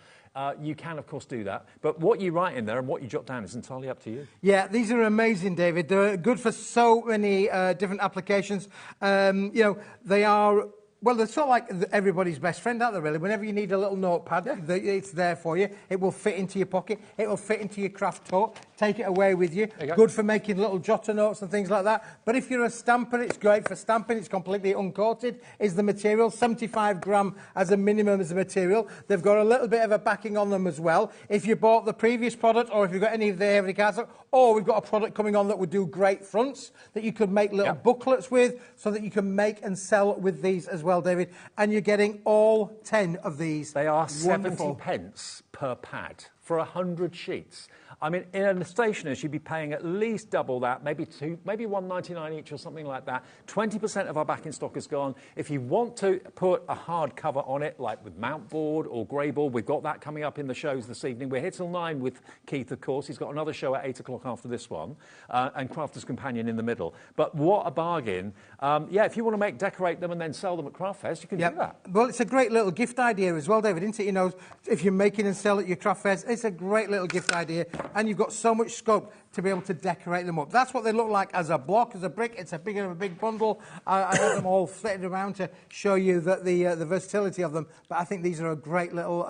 Speaker 5: you can, of course, do that. But what you write in there and what you jot down is entirely up to you.
Speaker 11: Yeah, these are amazing, David. They're good for so many different applications. You know, they are... Well, they're sort of like everybody's best friend, aren't they, really? Whenever you need a little notepad, it's there for you. It will fit into your pocket. It will fit into your craft tote. Take it away with you. Good for making little jotter notes and things like that. But if you're a stamper, it's great for stamping. It's completely uncoated, is the material. 75 gram as a minimum as a material. They've got a little bit of a backing on them as well. If you bought the previous product, or if you've got any of the everyday cardstock, or we've got a product coming on that would do great fronts that you could make little booklets with, so that you can make and sell with these as well, David. And you're getting all 10 of these.
Speaker 5: They are
Speaker 11: Wonderful.
Speaker 5: 70 pence per pad for 100 sheets. I mean, in a stationer's, you'd be paying at least double that, maybe $1.99 each or something like that. 20% of our back in stock is gone. If you want to put a hard cover on it, like with mount board or grey board, we've got that coming up in the shows this evening. We're here till 9 with Keith, of course. He's got another show at 8 o'clock after this one, and Crafter's Companion in the middle. But what a bargain. Yeah, if you want to decorate them and then sell them at Craft Fairs, you can do that.
Speaker 11: Well, it's a great little gift idea as well, David, isn't it? You know, if you're making and sell at your craft fairs, it's a great little gift idea, and you've got so much scope to be able to decorate them up. That's what they look like as a block, as a brick. It's a big bundle. I have them all flitted around to show you that the versatility of them, but I think these are a great little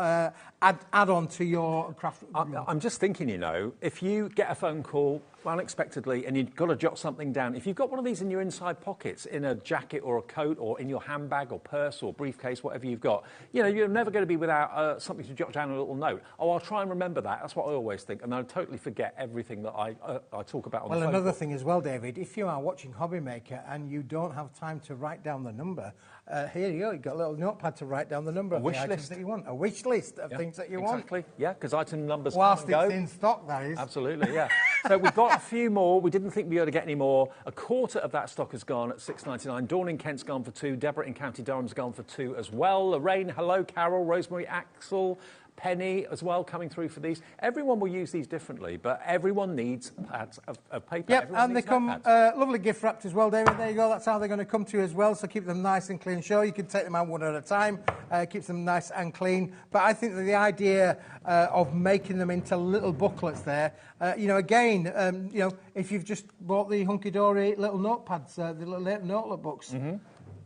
Speaker 11: add-on to your craft.
Speaker 5: I'm just thinking, you know, if you get a phone call unexpectedly and you've got to jot something down, if you've got one of these in your inside pockets, in a jacket or a coat or in your handbag or purse or briefcase, whatever you've got, you know, you're never going to be without something to jot down, a little note. Oh, I'll try and remember that. That's what I always think, and I totally forget everything that I talk about on the phone.
Speaker 11: Well, another thing as well, David, if you are watching HobbyMaker and you don't have time to write down the number, here you go, you've got a little notepad to write down the number of the items that you want. A wish list of things that you want.
Speaker 5: Exactly, yeah, because item numbers
Speaker 11: whilst
Speaker 5: come and
Speaker 11: it's in stock, that is.
Speaker 5: Absolutely, yeah. So we've got a few more. We didn't think we'd be able to get any more. A quarter of that stock has gone at $6.99. Dawn in Kent's gone for 2. Deborah in County Durham's gone for 2 as well. Lorraine, hello. Carol, Rosemary, Axel, Penny as well coming through for these. Everyone will use these differently, but everyone needs pads of paper.
Speaker 11: Yep, and they come lovely gift wrapped as well, David. There you go. That's how they're going to come to you as well. So keep them nice and clean. Sure, you can take them out one at a time. Keeps them nice and clean. But I think that the idea of making them into little booklets there, you know, again, you know, if you've just bought the hunky-dory little notepads, the little notebook books,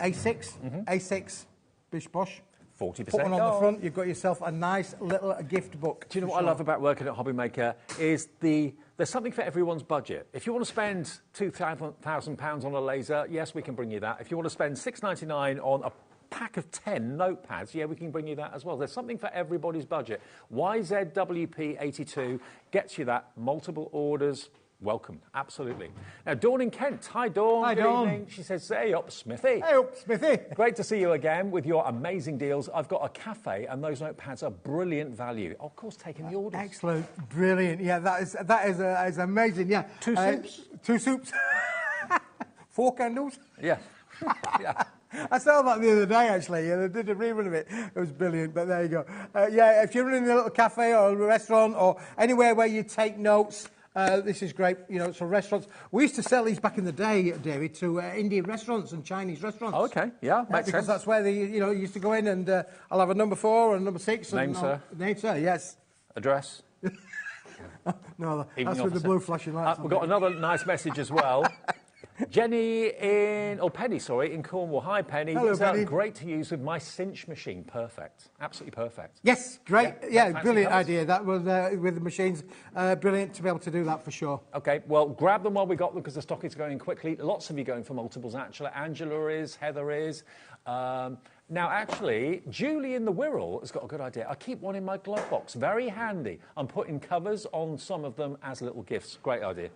Speaker 11: A6, bish bosh.
Speaker 5: 40%
Speaker 11: Put one on the front, you've got yourself a nice little gift book.
Speaker 5: Do you know what I love about working at HobbyMaker is there's something for everyone's budget. If you want to spend £2,000 on a laser, yes, we can bring you that. If you want to spend $6.99 on a pack of 10 notepads, yeah, we can bring you that as well. There's something for everybody's budget. YZWP82 gets you that. Multiple orders. Welcome, absolutely. Now, Dawn in Kent. Hi, Dawn.
Speaker 11: Hi,
Speaker 5: Good
Speaker 11: Dawn.
Speaker 5: evening. She says, hey up, Smithy.
Speaker 11: Hey up, Smithy.
Speaker 5: Great to see you again with your amazing deals. I've got a cafe, and those notepads are brilliant value. Of course, taking the orders.
Speaker 11: Excellent, brilliant. Yeah, that is amazing. Yeah,
Speaker 5: 2 soups.
Speaker 11: 2 soups. 4 candles.
Speaker 5: Yeah. Yeah.
Speaker 11: I saw that the other day, actually. They did a rerun of it. It was brilliant, but there you go. Yeah, if you're running a little cafe or a restaurant or anywhere where you take notes, this is great, you know, so restaurants. We used to sell these back in the day, David, to Indian restaurants and Chinese restaurants.
Speaker 5: Oh, okay, yeah, makes
Speaker 11: because
Speaker 5: sense.
Speaker 11: that's where they, you know, used to go in and I'll have a number 4 and number 6.
Speaker 5: Name, sir.
Speaker 11: Name, sir, yes.
Speaker 5: Address.
Speaker 11: No,
Speaker 5: Evening
Speaker 11: that's with the
Speaker 5: officer.
Speaker 11: blue flashing lights.
Speaker 5: We've got another nice message as well. Penny, in Cornwall. Hi, Penny.
Speaker 11: Hello,
Speaker 5: These
Speaker 11: Penny.
Speaker 5: are great to use with my cinch machine. Perfect. Absolutely perfect.
Speaker 11: Yes, great. Yeah,
Speaker 5: fancy
Speaker 11: brilliant
Speaker 5: colours.
Speaker 11: idea. That was with the machines. Brilliant to be able to do that for sure.
Speaker 5: OK, well, grab them while we got them because the stock is going quickly. Lots of you going for multiples, actually. Angela is, Heather is. Now, actually, Julie in the Wirral has got a good idea. I keep one in my glove box. Very handy. I'm putting covers on some of them as little gifts. Great idea.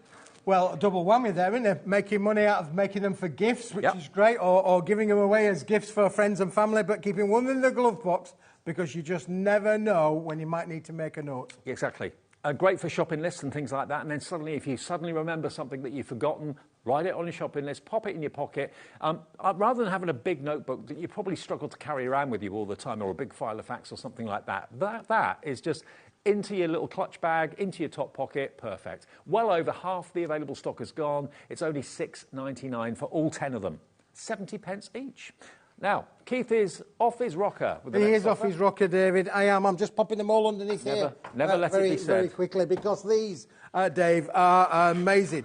Speaker 11: Well, double whammy there, isn't it? Making money out of making them for gifts, which is great, or giving them away as gifts for friends and family, but keeping one in the glove box because you just never know when you might need to make a note.
Speaker 5: Exactly. Great for shopping lists and things like that. And then suddenly, if you suddenly remember something that you've forgotten, Write it on your shopping list, pop it in your pocket. Rather than having a big notebook that you probably struggle to carry around with you all the time, or a big file of facts or something like that, that is just into your little clutch bag, into your top pocket, perfect. Well over half the available stock is gone. It's only £6.99 for all 10 of them. 70 pence each. Now, Keith is off his rocker. With the
Speaker 11: he
Speaker 5: next
Speaker 11: is off
Speaker 5: offer.
Speaker 11: his rocker, David. I am. I'm just popping them all underneath here.
Speaker 5: Never let it be said.
Speaker 11: Very quickly, because these, Dave, are amazing.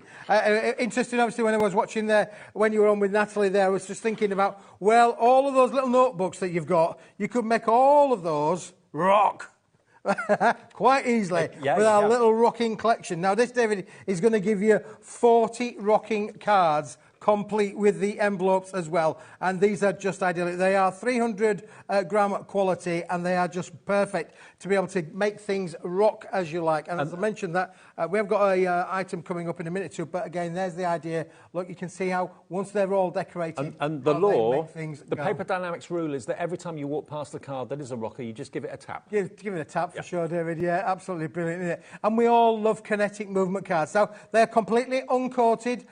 Speaker 11: Interesting, obviously, when I was watching there, when you were on with Natalie there, I was just thinking about, well, all of those little notebooks that you've got, you could make all of those rock. Quite easily, with our little rocking collection. Now, this, David, is going to give you 40 rocking cards, complete with the envelopes as well, and these are just ideal. They are 300 gram quality, and they are just perfect to be able to make things rock as you like. And as I mentioned, that we have got a item coming up in a minute or two, but again, there's the idea. Look, you can see how once they're all decorated,
Speaker 5: and the law, the
Speaker 11: go.
Speaker 5: paper dynamics rule is that every time you walk past the card that is a rocker, you just give it a tap.
Speaker 11: Give it a tap for sure, David. Yeah, absolutely brilliant, isn't it? And we all love kinetic movement cards. So they're completely uncoated.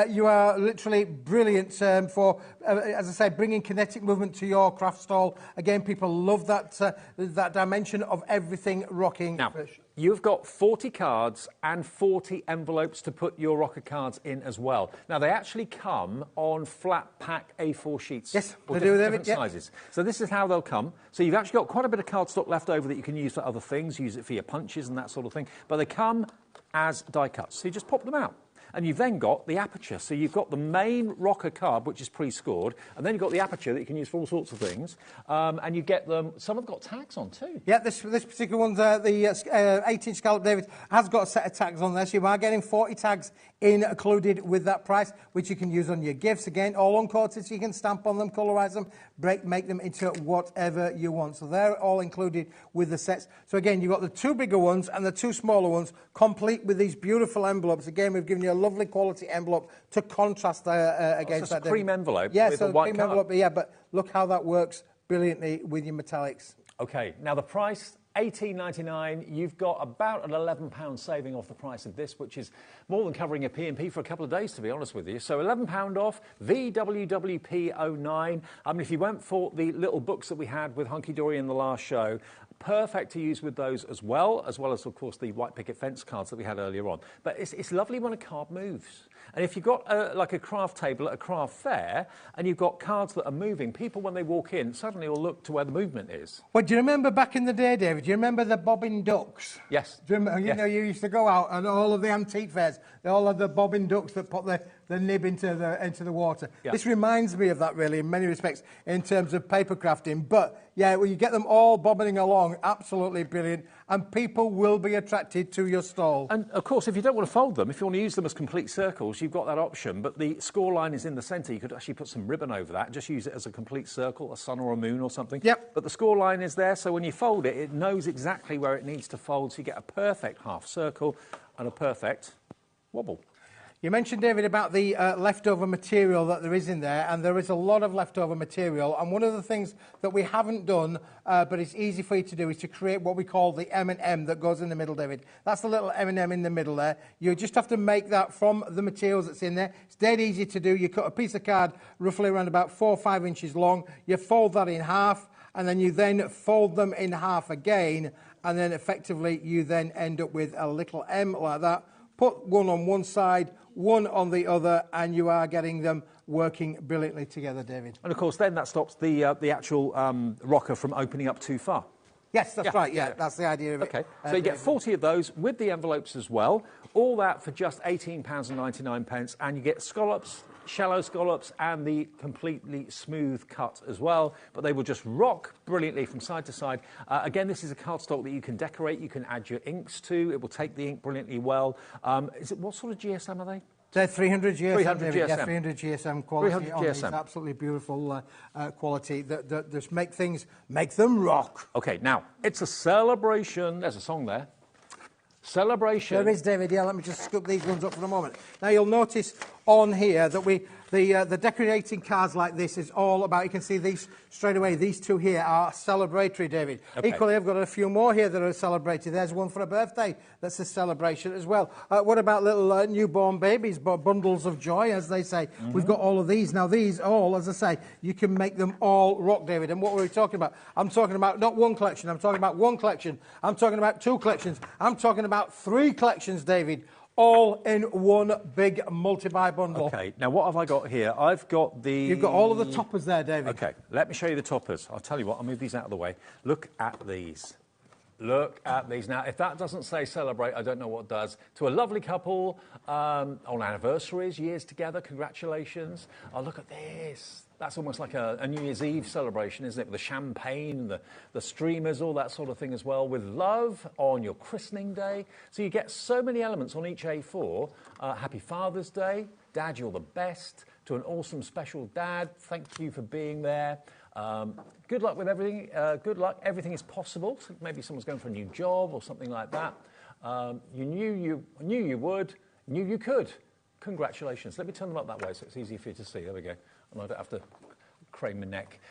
Speaker 11: You are literally brilliant for, as I say, bringing kinetic movement to your craft stall. Again, people love that that dimension of everything rocking.
Speaker 5: Now, you've got 40 cards and 40 envelopes to put your rocker cards in as well. Now, they actually come on flat pack A4 sheets.
Speaker 11: Yes,
Speaker 5: or
Speaker 11: they do,
Speaker 5: different sizes. So this is how they'll come. So you've actually got quite a bit of cardstock left over that you can use for other things, use it for your punches and that sort of thing. But they come as die cuts. So you just pop them out. And you've then got the aperture. So you've got the main rocker card, which is pre-scored, and then you've got the aperture that you can use for all sorts of things. And you get them, some have got tags on too.
Speaker 11: Yeah, this particular one's the 8-inch scallop, David, has got a set of tags on there. So you are getting 40 tags included with that price, which you can use on your gifts. Again, all uncoated, so you can stamp on them, colorise them, make them into whatever you want. So they're all included with the sets. So again, you've got the 2 bigger ones and the 2 smaller ones, complete with these beautiful envelopes. Again, we've given you a lovely quality envelope to contrast against
Speaker 5: that.
Speaker 11: Cream
Speaker 5: envelope
Speaker 11: with
Speaker 5: a white
Speaker 11: cream
Speaker 5: card.
Speaker 11: envelope, yeah, but look how that works brilliantly with your metallics.
Speaker 5: OK, now the price, $18.99. You've got about an £11 saving off the price of this, which is more than covering a P&P for a couple of days, to be honest with you. So £11 off, VWWP09. I mean, if you went for the little books that we had with Hunky Dory in the last show, perfect to use with those as well as, of course, the white picket fence cards that we had earlier on. But it's lovely when a card moves. And if you've got like a craft table at a craft fair and you've got cards that are moving, people, when they walk in, suddenly will look to where the movement is.
Speaker 11: Well, do you remember back in the day, David, do you remember the bobbing ducks?
Speaker 5: Yes.
Speaker 11: Do you remember, you know, you used to go out and all of the antique fairs, they all had the bobbing ducks that put the nib into the water. Yeah. This reminds me of that, really, in many respects, in terms of paper crafting. But, yeah, when you get them all bobbing along, absolutely brilliant, and people will be attracted to your stall.
Speaker 5: And, of course, if you don't want to fold them, if you want to use them as complete circles, you've got that option, but the score line is in the centre. You could actually put some ribbon over that and just use it as a complete circle, a sun or a moon or something.
Speaker 11: Yep.
Speaker 5: But the score line is there, so when you fold it, it knows exactly where it needs to fold, so you get a perfect half circle and a perfect wobble.
Speaker 11: You mentioned, David, about the leftover material that there is in there, and there is a lot of leftover material. And one of the things that we haven't done, but it's easy for you to do, is to create what we call the M&M that goes in the middle, David. That's the little M&M in the middle there. You just have to make that from the materials that's in there. It's dead easy to do. You cut a piece of card roughly around about 4 or 5 inches long. You fold that in half, and then you then fold them in half again, and then effectively you then end up with a little M like that. Put one on one side, one on the other, and you are getting them working brilliantly together, David.
Speaker 5: And, of course, then that stops the actual rocker from opening up too far.
Speaker 11: Yes, that's right, yeah, that's the idea of it.
Speaker 5: OK, so you get 40 of those with the envelopes as well, all that for just £18.99, and you get scallops, shallow scallops, and the completely smooth cut as well, but they will just rock brilliantly from side to side. Again, this is a cardstock that you can decorate, you can add your inks to, it will take the ink brilliantly well. What sort of GSM are they?
Speaker 11: They're 300 GSM.
Speaker 5: 300 GSM.
Speaker 11: Yeah, 300 GSM quality
Speaker 5: 300
Speaker 11: on these.
Speaker 5: GSM.
Speaker 11: Absolutely beautiful quality that just make them rock.
Speaker 5: OK, now, it's a celebration. There's a song there. Celebration.
Speaker 11: There is, David. Yeah, let me just scoop these ones up for a moment. Now, you'll notice on here that we The decorating cards like this is all about, you can see these straight away, these two here are celebratory, David.
Speaker 5: Okay.
Speaker 11: Equally, I've got a few more here that are celebrated. There's one for a birthday that's a celebration as well. What about little newborn babies, bundles of joy, as they say? We've got all of these. Now, these all, as I say, you can make them all rock, David. And what were we talking about? I'm talking about not one collection, I'm talking about one collection. I'm talking about two collections. I'm talking about 3 collections, David. All in one big multi-buy bundle.
Speaker 5: Okay, now what have I got here? I've got the...
Speaker 11: You've got all of the toppers there, David.
Speaker 5: Okay, let me show you the toppers. I'll tell you what, I'll move these out of the way. Look at these. Look at these. Now, if that doesn't say celebrate, I don't know what does. To a lovely couple on anniversaries, years together, congratulations. Oh, look at this. That's almost like a New Year's Eve celebration, isn't it? With the champagne, the streamers, all that sort of thing as well. With love on your christening day. So you get so many elements on each A4. Happy Father's Day. Dad, you're the best. To an awesome special dad, thank you for being there. Good luck with everything. Good luck. Everything is possible. So maybe someone's going for a new job or something like that. You knew you would, knew you could. Congratulations. Let me turn them up that way so it's easier for you to see. There we go. And I don't have to crane my neck.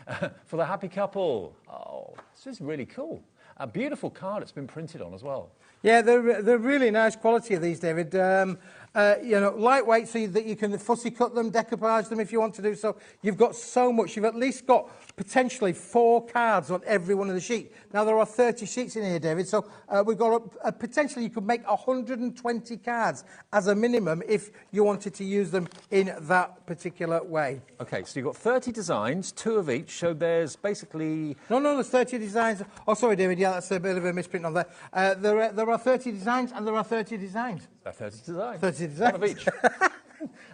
Speaker 5: For the happy couple. Oh, this is really cool. A beautiful card it's been printed on as well.
Speaker 11: Yeah, they're really nice quality of these, David. You know, lightweight so that you can fussy cut them, decoupage them if you want to do so. You've got so much. You've at least got potentially 4 cards on every one of the sheets. Now, there are 30 sheets in here, David, so we've got potentially you could make 120 cards as a minimum if you wanted to use them in that particular way.
Speaker 5: Okay, so you've got 30 designs, 2 of each, so there's basically...
Speaker 11: No, there's 30 designs. Oh, sorry, David, yeah, that's a bit of a misprint on there. There are 30 designs and there are 30 designs.
Speaker 5: 30 designs.
Speaker 11: 30 designs.
Speaker 5: One of each.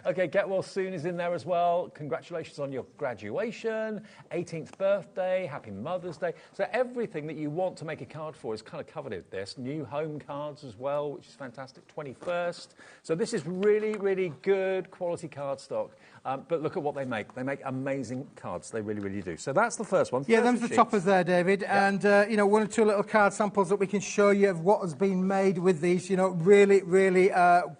Speaker 5: Okay, Get Well Soon is in there as well. Congratulations on your graduation, 18th birthday, happy Mother's Day. So everything that you want to make a card for is kind of covered in this. New home cards as well, which is fantastic, 21st. So this is really, really good quality cardstock. But look at what they make. They make amazing cards. They really, really do. So that's the first one.
Speaker 11: Yeah, them's the toppers there, David. Yeah. And, you know, 1 or 2 little card samples that we can show you of what has been made with these. You know, really, really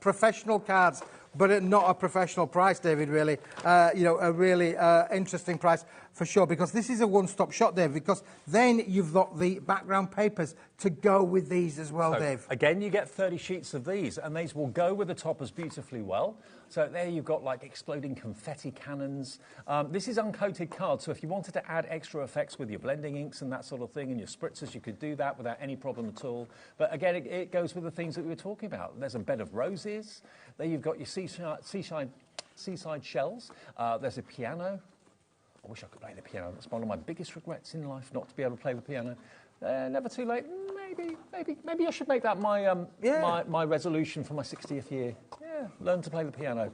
Speaker 11: professional cards. But at not a professional price, David, really. You know, a really interesting price for sure, because this is a one-stop shop, Dave, because then you've got the background papers to go with these as well,
Speaker 5: so,
Speaker 11: Dave.
Speaker 5: Again, you get 30 sheets of these, and these will go with the toppers beautifully well. So there you've got, like, exploding confetti cannons. This is uncoated card, so if you wanted to add extra effects with your blending inks and that sort of thing, and your spritzers, you could do that without any problem at all. But again, it goes with the things that we were talking about. There's a bed of roses. There you've got your seaside shells. There's a piano. I wish I could play the piano. That's one of my biggest regrets in life, not to be able to play the piano. Never too late. Maybe I should make that my resolution for my 60th year. Yeah, learn to play the piano.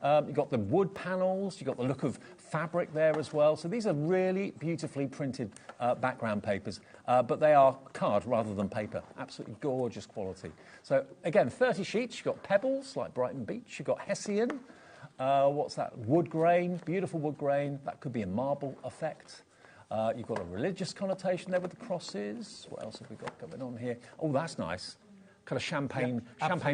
Speaker 5: You've got the wood panels. You've got the look of fabric there as well. So these are really beautifully printed background papers, but they are card rather than paper. Absolutely gorgeous quality. So again, 30 sheets. You've got pebbles like Brighton Beach. You've got Hessian. What's that? Wood grain, beautiful wood grain. That could be a marble effect. You've got a religious connotation there with the crosses. What else have we got going on here? Oh, that's nice. Kind of champagne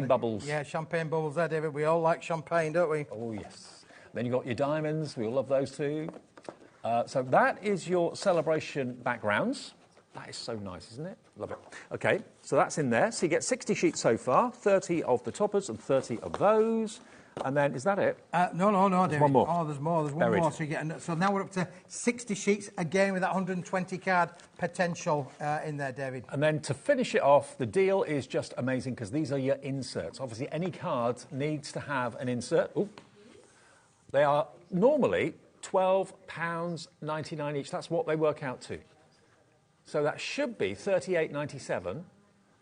Speaker 5: bubbles.
Speaker 11: Yeah, champagne bubbles there, David. We all like champagne, don't we?
Speaker 5: Oh, yes. Then you've got your diamonds. We all love those too. So that is your celebration backgrounds. That is so nice, isn't it? Love it. Okay, so that's in there. So you get 60 sheets so far, 30 of the toppers and 30 of those. And then, is that it?
Speaker 11: No, David.
Speaker 5: There's one more.
Speaker 11: Oh, there's more. There's one
Speaker 5: Buried.
Speaker 11: more. So now we're up to 60 sheets, again with that 120 card potential in there, David.
Speaker 5: And then to finish it off, the deal is just amazing because these are your inserts. Obviously, any card needs to have an insert. Ooh. They are normally £12.99 each. That's what they work out to. So that should be $38.97.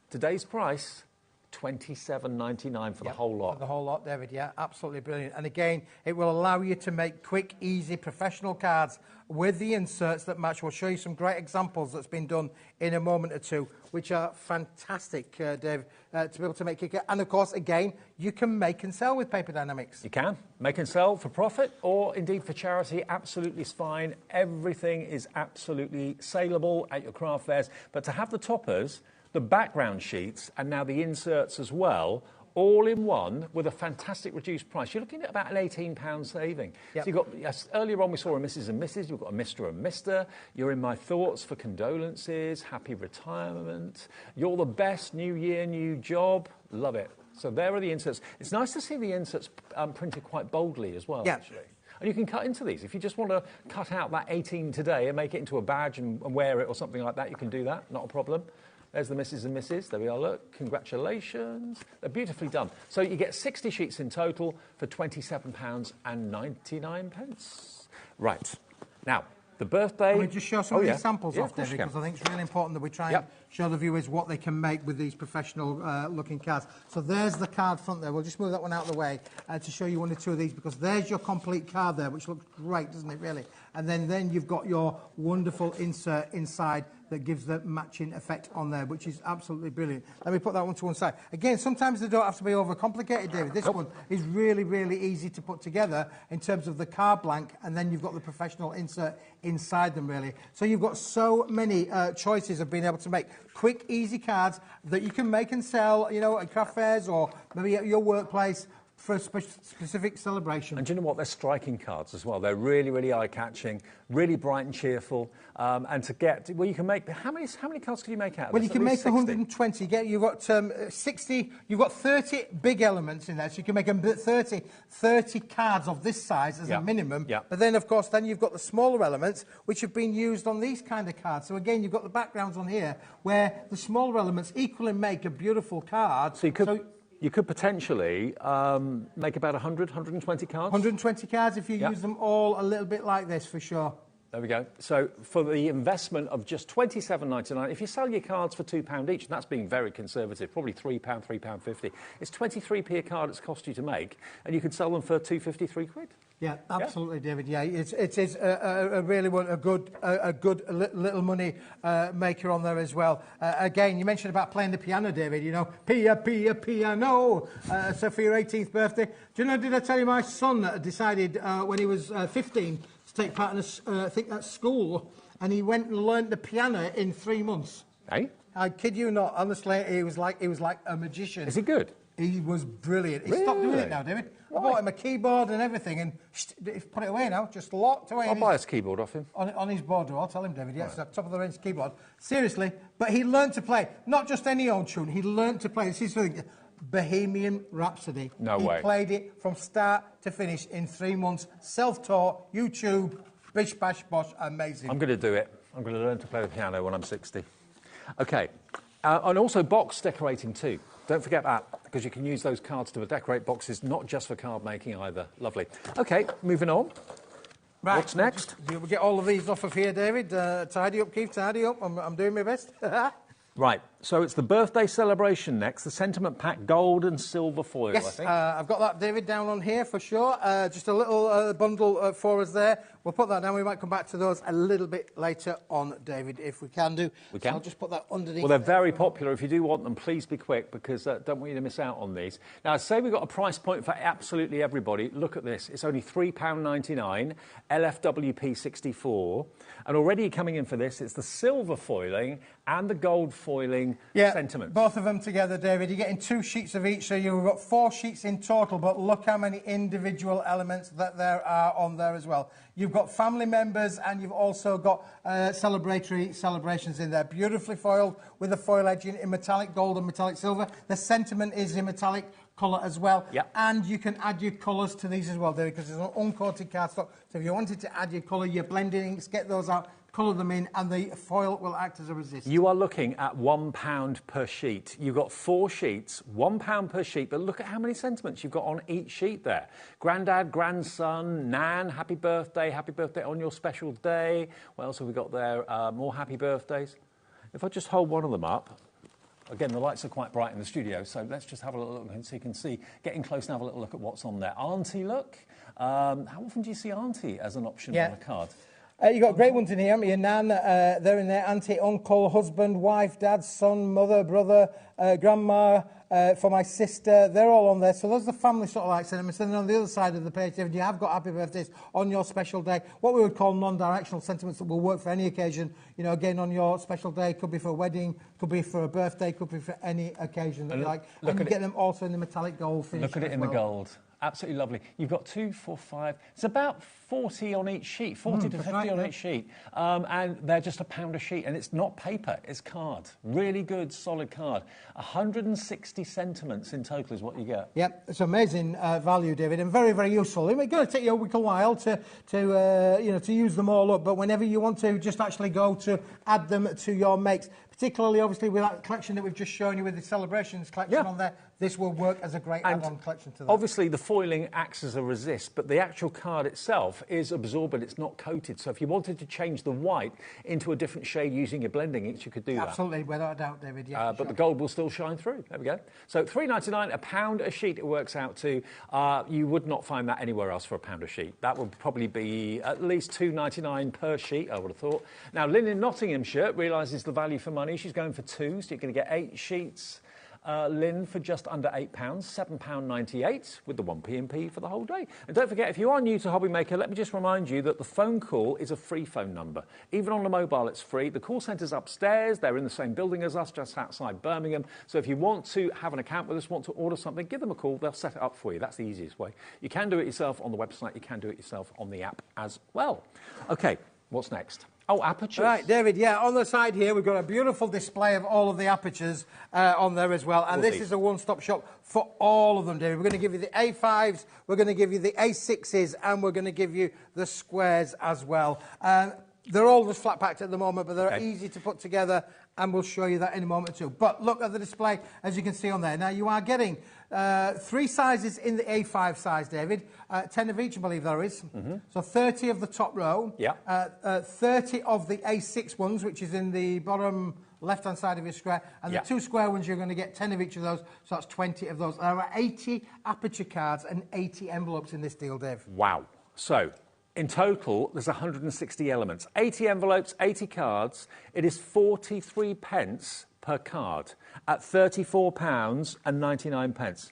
Speaker 5: Today's price, $27.99 for the whole lot.
Speaker 11: For the whole lot, David, yeah, absolutely brilliant. And again, it will allow you to make quick, easy, professional cards with the inserts that match. We'll show you some great examples that's been done in a moment or two, which are fantastic, Dave, to be able to make it. And of course, again, you can make and sell with Paper Dynamics.
Speaker 5: You can. Make and sell for profit or indeed for charity, absolutely fine. Everything is absolutely saleable at your craft fairs. But to have the toppers, the background sheets and now the inserts as well, all in one with a fantastic reduced price. You're looking at about an £18 saving.
Speaker 11: Yep.
Speaker 5: So you've got, yes, earlier on we saw a Mrs. and Mrs. You've got a Mr. and Mr. You're in my thoughts for condolences, happy retirement. You're the best, new year, new job. Love it. So there are the inserts. It's nice to see the inserts printed quite boldly as well, actually. And you can cut into these. If you just want to cut out that 18 today and make it into a badge and wear it or something like that, you can do that, not a problem. There's the Mrs. and Mrs. There we are, look. Congratulations. They're beautifully done. So you get 60 sheets in total for £27.99. Right. Now, the birthday...
Speaker 11: Can we just show some of these samples off, David? Because I think it's really important that we try and show the viewers what they can make with these professional looking cards. So there's the card front there. We'll just move that one out of the way to show you one or two of these, because there's your complete card there, which looks great, doesn't it, really? And then you've got your wonderful insert inside that gives the matching effect on there, which is absolutely brilliant. Let me put that one to one side. Again, sometimes they don't have to be overcomplicated, David. This one is really, really easy to put together in terms of the card blank, and then you've got the professional insert inside them, really. So you've got so many choices of being able to make quick, easy cards that you can make and sell, you know, at craft fairs or maybe at your workplace for a specific celebration.
Speaker 5: And do you know what? They're striking cards as well. They're really, really eye-catching, really bright and cheerful. And to get, well, you can make, how many cards can you make out of this?
Speaker 11: Well, you can make 120. You've got 60, you've got 30 big elements in there, so you can make 30 cards of this size as a minimum. But then, of course, then you've got the smaller elements, which have been used on these kind of cards. So again, you've got the backgrounds on here, where the smaller elements equally make a beautiful card.
Speaker 5: So you could potentially make about 100, 120 cards?
Speaker 11: 120 cards if you use them all a little bit like this, for sure.
Speaker 5: There we go. So for the investment of just £27.99, if you sell your cards for £2 each, and that's being very conservative, probably £3, £3.50, it's 23p a card it's cost you to make, and you could sell them for £2.50, £3.
Speaker 11: Yeah, absolutely, David. Yeah, it is a really a good little money maker on there as well. Again, you mentioned about playing the piano, David. You know, piano. So for your 18th birthday, do you know? Did I tell you my son decided when he was 15 to take part in I think that's school, and he went and learnt the piano in 3 months.
Speaker 5: Hey?
Speaker 11: I kid you not. Honestly, he was like a magician.
Speaker 5: Is he good?
Speaker 11: He was brilliant. He
Speaker 5: Really?
Speaker 11: stopped doing it now, David. I bought him a keyboard and everything, and put it away now, just locked away.
Speaker 5: I'll buy his keyboard off him.
Speaker 11: On his board, I'll tell him, David. Yes, right. Top of the range keyboard. Seriously, but he learned to play, not just any old tune, he learned to play. This is the Bohemian Rhapsody.
Speaker 5: No way.
Speaker 11: He played it from start to finish in 3 months. Self-taught, YouTube, bish, bash, bosh, amazing.
Speaker 5: I'm going to do it. I'm going to learn to play the piano when I'm 60. OK. And also box decorating too. Don't forget that, because you can use those cards to decorate boxes, not just for card making either. Lovely. OK, moving on. Right. What's next?
Speaker 11: We'll get all of these off of here, David. Tidy up, Keith, tidy up. I'm doing my best.
Speaker 5: Right, so it's the birthday celebration next, the sentiment pack gold and silver foil,
Speaker 11: yes,
Speaker 5: I think.
Speaker 11: I've got that, David, down on here for sure. Just a little bundle for us there. We'll put that down. We might come back to those a little bit later on, David, if we can do.
Speaker 5: We can.
Speaker 11: So I'll just put that underneath.
Speaker 5: Well, they're very popular. If you do want them, please be quick, because don't want you to miss out on these. Now, I say we've got a price point for absolutely everybody. Look at this. It's only £3.99, LFWP 64. And already coming in for this, it's the silver foiling and the gold foiling sentiment.
Speaker 11: Both of them together, David. You're getting 2 sheets of each, so you've got 4 sheets in total, but look how many individual elements that there are on there as well. You've got family members, and you've also got celebratory celebrations in there. Beautifully foiled with the foil edging in metallic gold and metallic silver. The sentiment is in metallic colour as well.
Speaker 5: Yep.
Speaker 11: And you can add your colours to these as well, David, because it's an uncoated cardstock. So if you wanted to add your colour, your blending inks, get those out, colour them in, and the foil will act as a resist.
Speaker 5: You are looking at £1 per sheet. You've got 4 sheets, £1 per sheet, but look at how many sentiments you've got on each sheet there. Grandad, grandson, Nan, happy birthday on your special day. What else have we got there? More happy birthdays. If I just hold one of them up, again, the lights are quite bright in the studio, so let's just have a little look so you can see, getting close and have a little look at what's on there. Auntie look. How often do you see Auntie as an option on a card?
Speaker 11: You've got great ones in here, haven't you? Your nan, they're in there, auntie, uncle, husband, wife, dad, son, mother, brother, grandma, for my sister. They're all on there. So those are the family sort of like sentiments. And then on the other side of the page, David, you have got happy birthdays on your special day. What we would call non-directional sentiments that will work for any occasion. You know, again, on your special day, could be for a wedding, could be for a birthday, could be for any occasion that you like. And you get them also in the metallic gold finish.
Speaker 5: Look at it in the gold. Absolutely lovely. You've got 2, 4, 5. It's about 40 on each sheet, 40 to 50 on each sheet. And they're just £1 a sheet. And it's not paper, it's card. Really good, solid card. 160 sentiments in total is what you get.
Speaker 11: Yep, it's amazing value, David, and very, very useful. It's going to take you a while to use them all up, but whenever you want to just actually go to add them to your makes, particularly obviously with that collection that we've just shown you with the celebrations collection on there, this will work as a great add-on collection to that.
Speaker 5: Obviously the foiling acts as a resist, but the actual card itself is absorbent, it's not coated. So if you wanted to change the white into a different shade using your blending inks, you could do that.
Speaker 11: Absolutely, without a doubt, David. Yeah,
Speaker 5: but the gold will still shine through. There we go. So £3.99, £1 a sheet it works out to. You would not find that anywhere else for £1 a sheet. That would probably be at least £2.99 per sheet, I would have thought. Now, Lynn in Nottinghamshire realises the value for money. She's going for 2, so you're going to get 8 sheets. Lynn for just under £8, £7.98 with the 1p&p for the whole day. And don't forget, if you are new to HobbyMaker, let me just remind you that the phone call is a free phone number. Even on the mobile, it's free. The call centre's upstairs. They're in the same building as us, just outside Birmingham. So if you want to have an account with us, want to order something, give them a call. They'll set it up for you. That's the easiest way. You can do it yourself on the website. You can do it yourself on the app as well. OK, what's next? Oh, apertures.
Speaker 11: Right, David, yeah, on the side here, we've got a beautiful display of all of the apertures on there as well. And this is a one-stop shop for all of them, David. We're going to give you the A5s, we're going to give you the A6s, and we're going to give you the squares as well. They're all just flat packed at the moment, but they're easy to put together, and we'll show you that in a moment or two. But look at the display, as you can see on there. Now, you are getting 3 sizes in the A5 size, David. 10 of each, I believe there is. So 30 of the top row. 30 of the A6 ones, which is in the bottom left-hand side of your square. And the 2 square ones, you're going to get 10 of each of those. So that's 20 of those. There are 80 aperture cards and 80 envelopes in this deal, Dave.
Speaker 5: Wow. So in total, there's 160 elements. 80 envelopes, 80 cards. It is 43p per card at £34.99.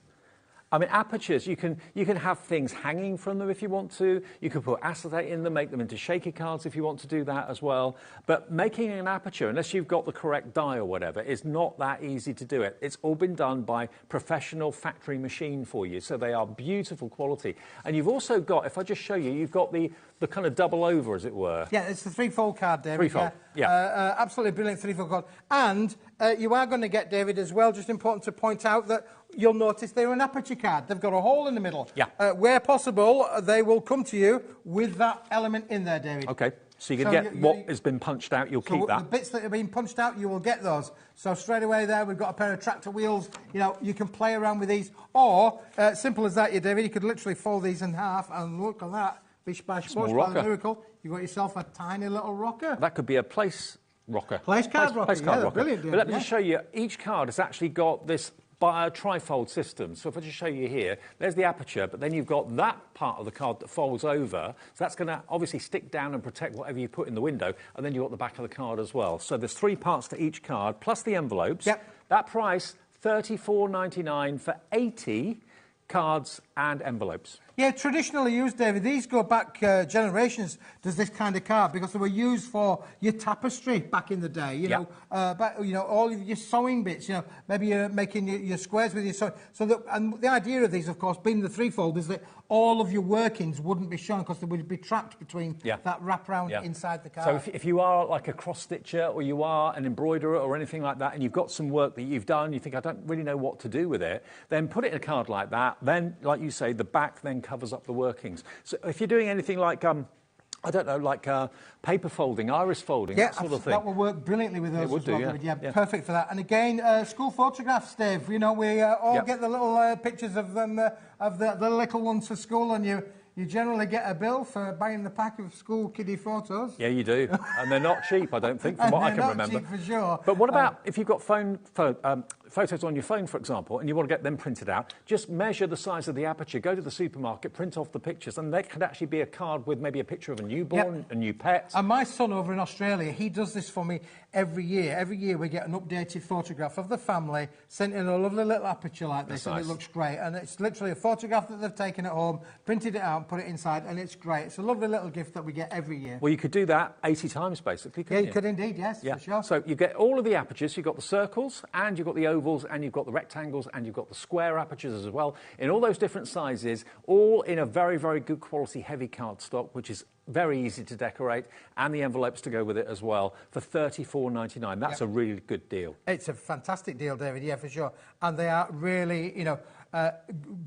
Speaker 5: I mean, apertures, you can have things hanging from them if you want to. You can put acetate in them, make them into shaker cards if you want to do that as well. But making an aperture, unless you've got the correct die or whatever, is not that easy to do it. It's all been done by professional factory machine for you, so they are beautiful quality. And you've also got, if I just show you, you've got the kind of double over, as it were.
Speaker 11: Yeah, it's the 3-fold card, David.
Speaker 5: 3-fold, yeah.
Speaker 11: Absolutely brilliant 3-fold card. And you are going to get, David, as well, just important to point out that you'll notice they're an aperture card. They've got a hole in the middle.
Speaker 5: Yeah.
Speaker 11: Where possible, they will come to you with that element in there, David.
Speaker 5: OK. So you can get what has been punched out, you'll keep that.
Speaker 11: The bits that have been punched out, you will get those. So straight away there, we've got a pair of tractor wheels. You know, you can play around with these. Or, simple as that, David, you could literally fold these in half and look at that. Bish, bash, bosh, by the miracle. You've got yourself a tiny little rocker.
Speaker 5: That could be a place rocker.
Speaker 11: Place card rocker, yeah,
Speaker 5: rocker.
Speaker 11: Brilliant.
Speaker 5: But let me just show you, each card has actually got this tri-fold system. So if I just show you here, there's the aperture, but then you've got that part of the card that folds over. So that's going to obviously stick down and protect whatever you put in the window. And then you've got the back of the card as well. So there's 3 parts to each card, plus the envelopes.
Speaker 11: Yep.
Speaker 5: That price, $34.99 for 80 cards and envelopes.
Speaker 11: Yeah, traditionally used, David. These go back generations, does this kind of card, because they were used for your tapestry back in the day, you know, all of your sewing bits, you know, maybe you're making your squares with your sewing. And the idea of these, of course, being the 3-fold, is that all of your workings wouldn't be shown because they would be trapped between that wraparound inside the card.
Speaker 5: So if you are like a cross-stitcher or you are an embroiderer or anything like that and you've got some work that you've done, you think, I don't really know what to do with it, then put it in a card like that. Then, like you say, the back then covers up the workings. So if you're doing anything like, I don't know, like paper folding, iris folding, that sort of thing.
Speaker 11: That will work brilliantly with those
Speaker 5: it would
Speaker 11: as well,
Speaker 5: do,
Speaker 11: David. Yeah, perfect for that. And again, school photographs, Dave. You know, we all get the little pictures of them, of the little ones for school, and you you generally get a bill for buying the pack of school kiddie photos.
Speaker 5: Yeah, you do. And they're not cheap, I don't think, from what I can remember.
Speaker 11: They're not cheap for sure.
Speaker 5: But what about if you've got photos on your phone, for example, and you want to get them printed out, just measure the size of the aperture, go to the supermarket, print off the pictures, and they could actually be a card with maybe a picture of a newborn, a new pet.
Speaker 11: And my son over in Australia, he does this for me every year. Every year we get an updated photograph of the family sent in a lovely little aperture like this, and it looks great. And it's literally a photograph that they've taken at home, printed it out and put it inside, and it's great. It's a lovely little gift that we get every year.
Speaker 5: Well, you could do that 80 times, basically, couldn't you?
Speaker 11: Yeah, you could indeed, yes, for sure.
Speaker 5: So you get all of the apertures. You've got the circles, and you've got the ovals, and you've got the rectangles, and you've got the square apertures as well, in all those different sizes, all in a very, very good quality heavy cardstock, which is very easy to decorate, and the envelopes to go with it as well, for $34.99. That's a really good deal.
Speaker 11: It's a fantastic deal, David, yeah, for sure. And they are really, you know,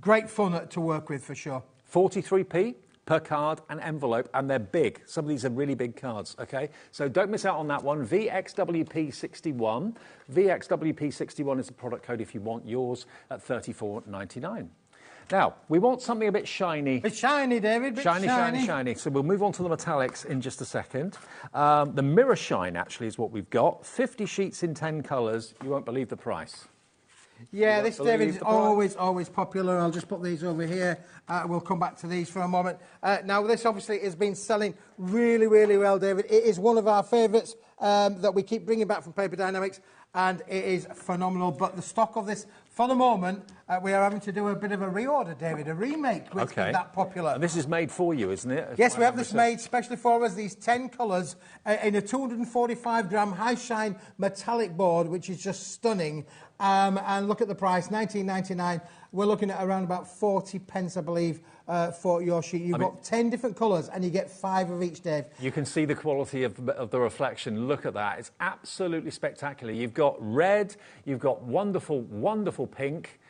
Speaker 11: great fun to work with, for sure.
Speaker 5: 43p per card and envelope, and they're big. Some of these are really big cards, OK? So don't miss out on that one. VXWP61. VXWP61 is the product code if you want yours at $34.99. Now, we want something a bit shiny.
Speaker 11: Bit shiny, David, bit shiny.
Speaker 5: Shiny. So we'll move on to the metallics in just a second. The mirror shine, actually, is what we've got. 50 sheets in 10 colours. You won't believe the price.
Speaker 11: Yeah, this, David, is always popular. I'll just put these over here. We'll come back to these for a moment. Now, this obviously has been selling really, really well, David. It is one of our favourites that we keep bringing back from Paper Dynamics, and it is phenomenal. But the stock of this, for the moment, we are having to do a bit of a reorder, David, a remake with that popular.
Speaker 5: And this is made for you, isn't it?
Speaker 11: Yes, we have this made specially for us, these 10 colours in a 245-gram high-shine metallic board, which is just stunning. And look at the price, $19.99. We're looking at around about 40 pence, I believe, for your sheet. You've got 10 different colours, and you get 5 of each, Dave.
Speaker 5: You can see the quality of the reflection. Look at that. It's absolutely spectacular. You've got red, you've got wonderful, wonderful pink.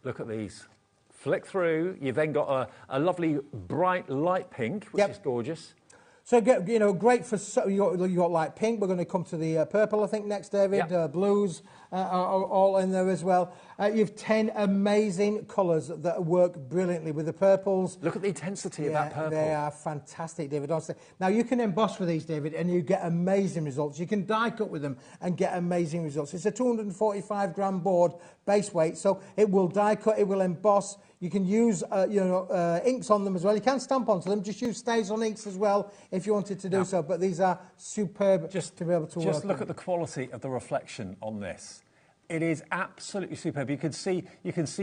Speaker 5: Look at these. Flick through. You've then got a lovely bright light pink, which is gorgeous.
Speaker 11: So, you know, great for, you got light pink. We're going to come to the purple, I think, next, David. Blues are all in there as well. You've 10 amazing colours that work brilliantly with the purples.
Speaker 5: Look at the intensity of that purple.
Speaker 11: They are fantastic, David, honestly. Now, you can emboss with these, David, and you get amazing results. You can die cut with them and get amazing results. It's a 245-gram board base weight, so it will die cut, it will emboss. You can use, inks on them as well. You can stamp onto them. Just use StazOn inks as well if you wanted to do so. But these are superb to be able to work with.
Speaker 5: Just look at the quality of the reflection on this. It is absolutely superb. You can see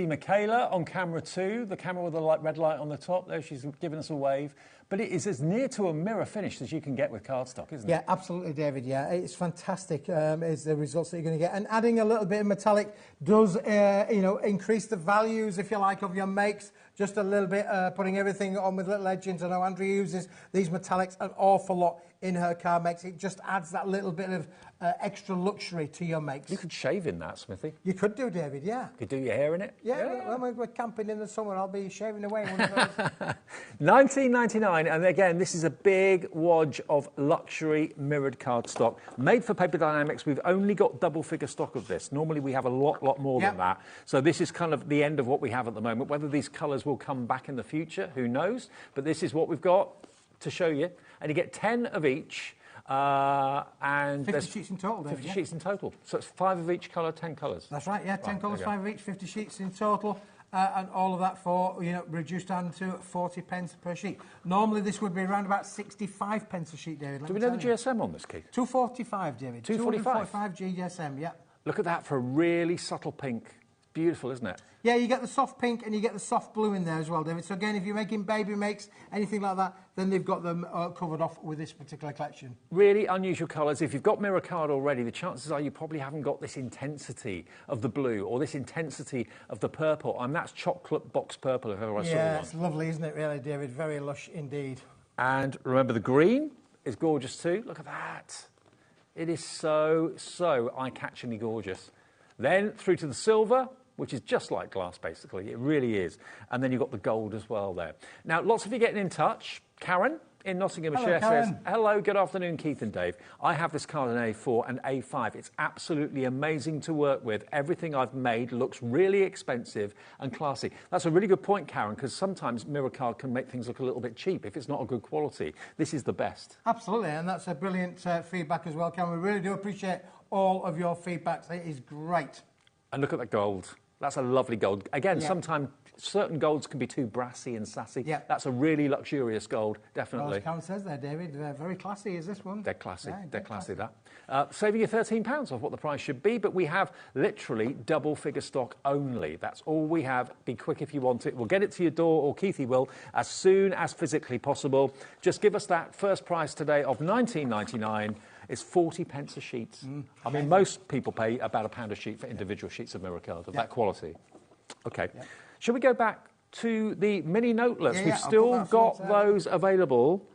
Speaker 5: Michaela on camera too, the camera with the red light on the top there. She's giving us a wave. But it is as near to a mirror finish as you can get with cardstock, isn't it?
Speaker 11: Yeah, absolutely, David. Yeah, it's fantastic. Is the results that you're going to get, and adding a little bit of metallic does, increase the values, if you like, of your makes. Just a little bit, putting everything on with little edgings. I know Andrea uses these metallics an awful lot in her card makes. It just adds that little bit of extra luxury to your makes.
Speaker 5: You could shave in that, Smithy.
Speaker 11: You could do, David, yeah.
Speaker 5: You could do your hair in it.
Speaker 11: Yeah. When we're camping in the summer, I'll be shaving away one of those.
Speaker 5: $19.99, and again, this is a big wodge of luxury mirrored cardstock. Made for Paper Dynamics, we've only got double-figure stock of this. Normally, we have a lot more than that. So this is kind of the end of what we have at the moment. Whether these colours will come back in the future, who knows? But this is what we've got to show you. And you get 10 of each. And
Speaker 11: 50 sheets in total, David.
Speaker 5: 50 sheets in total. So it's 5 of each colour, 10 colours.
Speaker 11: That's right, yeah, 10 colours, 5 of each, 50 sheets in total. And all of that for, reduced down to 40 pence per sheet. Normally, this would be around about 65 pence a sheet, David.
Speaker 5: Do we know the GSM on this, Keith?
Speaker 11: 245, David.
Speaker 5: 245?
Speaker 11: 245 GSM, yeah.
Speaker 5: Look at that for a really subtle pink. Beautiful, isn't it?
Speaker 11: Yeah, you get the soft pink and you get the soft blue in there as well, David. So again, if you're making baby makes, anything like that, then they've got them covered off with this particular collection.
Speaker 5: Really unusual colours. If you've got mirror card already, the chances are you probably haven't got this intensity of the blue or this intensity of the purple. And that's chocolate box purple, if ever I saw one.
Speaker 11: Yeah, it's lovely, isn't it, really, David? Very lush indeed.
Speaker 5: And remember, the green is gorgeous too. Look at that. It is so eye-catchingly gorgeous. Then through to the silver, which is just like glass, basically. It really is. And then you've got the gold as well there. Now, lots of you getting in touch. Karen, in Nottinghamshire says, hello, good afternoon, Keith and Dave. I have this card in A4 and A5. It's absolutely amazing to work with. Everything I've made looks really expensive and classy. That's a really good point, Karen, because sometimes mirror card can make things look a little bit cheap if it's not a good quality. This is the best.
Speaker 11: Absolutely, and that's a brilliant feedback as well, Karen. We really do appreciate all of your feedback. It is great.
Speaker 5: And look at that gold. That's a lovely gold. Again, sometimes certain golds can be too brassy and sassy. Yeah. That's a really luxurious gold, definitely.
Speaker 11: Well, as Karen says there, David, very classy is this one.
Speaker 5: They're classy. Yeah, they're classy, that. Saving you £13 off what the price should be, but we have literally double figure stock only. That's all we have. Be quick if you want it. We'll get it to your door, or Keithy will, as soon as physically possible. Just give us that first price today of £19.99. It's 40p a sheet. I mean, most people pay about £1 a sheet for individual sheets of mirror card of that quality. OK. Yeah. Shall we go back to the mini notelets?
Speaker 11: Yeah,
Speaker 5: We've still got those available,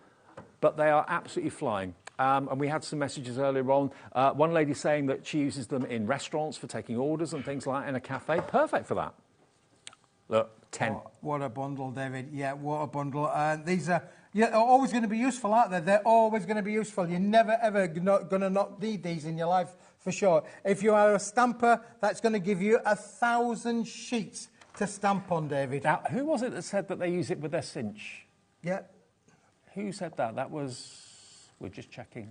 Speaker 5: but they are absolutely flying. And we had some messages earlier on. One lady saying that she uses them in restaurants for taking orders and things like that, in a cafe. Perfect for that. Look, 10.
Speaker 11: Oh, what a bundle, David. Yeah, what a bundle. These are... Yeah, they're always going to be useful, aren't they? They're always going to be useful. You're never, ever going to not need these in your life, for sure. If you are a stamper, that's going to give you 1,000 sheets to stamp on, David.
Speaker 5: Now, who was it that said that they use it with their cinch?
Speaker 11: Yeah.
Speaker 5: Who said that? That was... We're just checking.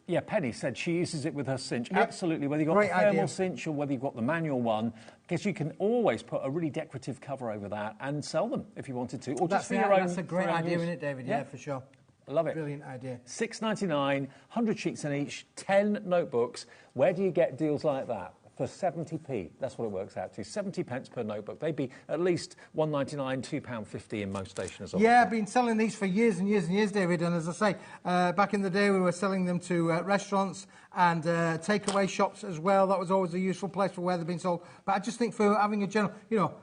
Speaker 5: Yeah, Penny said she uses it with her cinch. Yep. Absolutely, whether you've got the thermal cinch or whether you've got the manual one, because you can always put a really decorative cover over that and sell them if you wanted to, or just for your own.
Speaker 11: That's a great idea, isn't it, David? Yeah, for sure.
Speaker 5: I love it.
Speaker 11: Brilliant idea.
Speaker 5: £6.99, 100 sheets in each, 10 notebooks. Where do you get deals like that? For 70p, that's what it works out to. 70p per notebook. They'd be at least £1.99, £2.50 in most stationers.
Speaker 11: Yeah, I've been selling these for years and years and years, David. And as I say, back in the day, we were selling them to restaurants and takeaway shops as well. That was always a useful place for where they've been sold. But I just think for having a general, you know,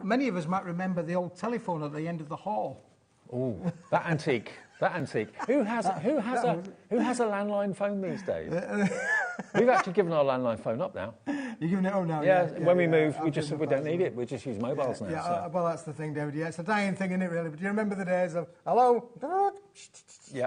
Speaker 11: many of us might remember the old telephone at the end of the hall.
Speaker 5: Oh, that antique. That antique. Who has a landline phone these days? We've actually given our landline phone up now.
Speaker 11: You're giving it up now?
Speaker 5: Yeah, when we moved, we don't need it. We just use mobiles now.
Speaker 11: Yeah,
Speaker 5: so.
Speaker 11: Well, that's the thing, David. Yeah, it's a dying thing, isn't it, really? But do you remember the days of, hello?
Speaker 5: Yeah.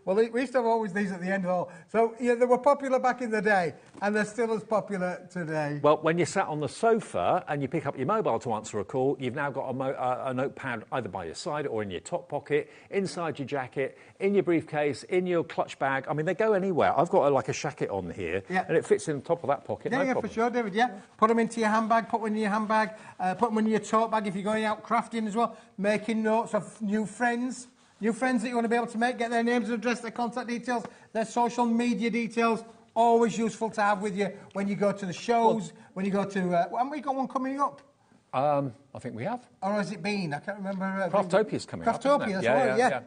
Speaker 11: Well, we used to have always these at the end of all. So, yeah, they were popular back in the day, and they're still as popular today.
Speaker 5: Well, when you're sat on the sofa and you pick up your mobile to answer a call, you've now got a notepad either by your side or in your top pocket, inside your jacket, in your briefcase, in your clutch bag. I mean, they go anywhere. I've got like a shacket on here, and it fits in the top of that pocket.
Speaker 11: Yeah, for sure, David, yeah. Put them into your handbag, put them in your handbag, put them in your tote bag if you're going out crafting as well, making notes of new friends that you want to be able to make, get their names and address, their contact details, their social media details. Always useful to have with you when you go to the shows, when you go to... haven't we got one coming up?
Speaker 5: I think we have.
Speaker 11: Or has it been? I can't remember.
Speaker 5: Crafttopia's coming up.
Speaker 11: Craftopia, that's right, yeah.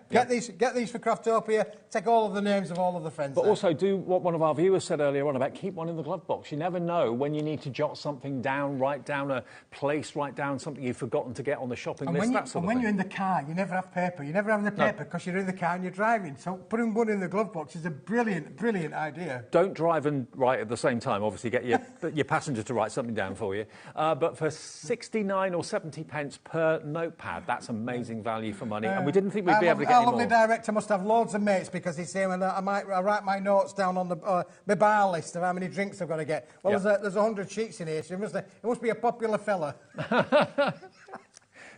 Speaker 11: Get these for Craftopia. Take all of the names of all of the friends.
Speaker 5: But also do what one of our viewers said earlier on about keep one in the glove box. You never know when you need to jot something down, write down a place, write down something you've forgotten to get on the shopping list, that sort of thing.
Speaker 11: When you're in the car, you never have paper. You never have the paper because you're in the car and you're driving. So putting one in the glove box is a brilliant, brilliant idea.
Speaker 5: Don't drive and write at the same time. Obviously, get your passenger to write something down for you. But for 69 or 70 pence per notepad, that's amazing value for money. And we didn't think we'd be able to get any more.
Speaker 11: Our lovely director must have loads of mates because he's saying I write my notes down on the my bar list of how many drinks I've got to get. Well, there's 100 sheets in here, so it must be a popular fella.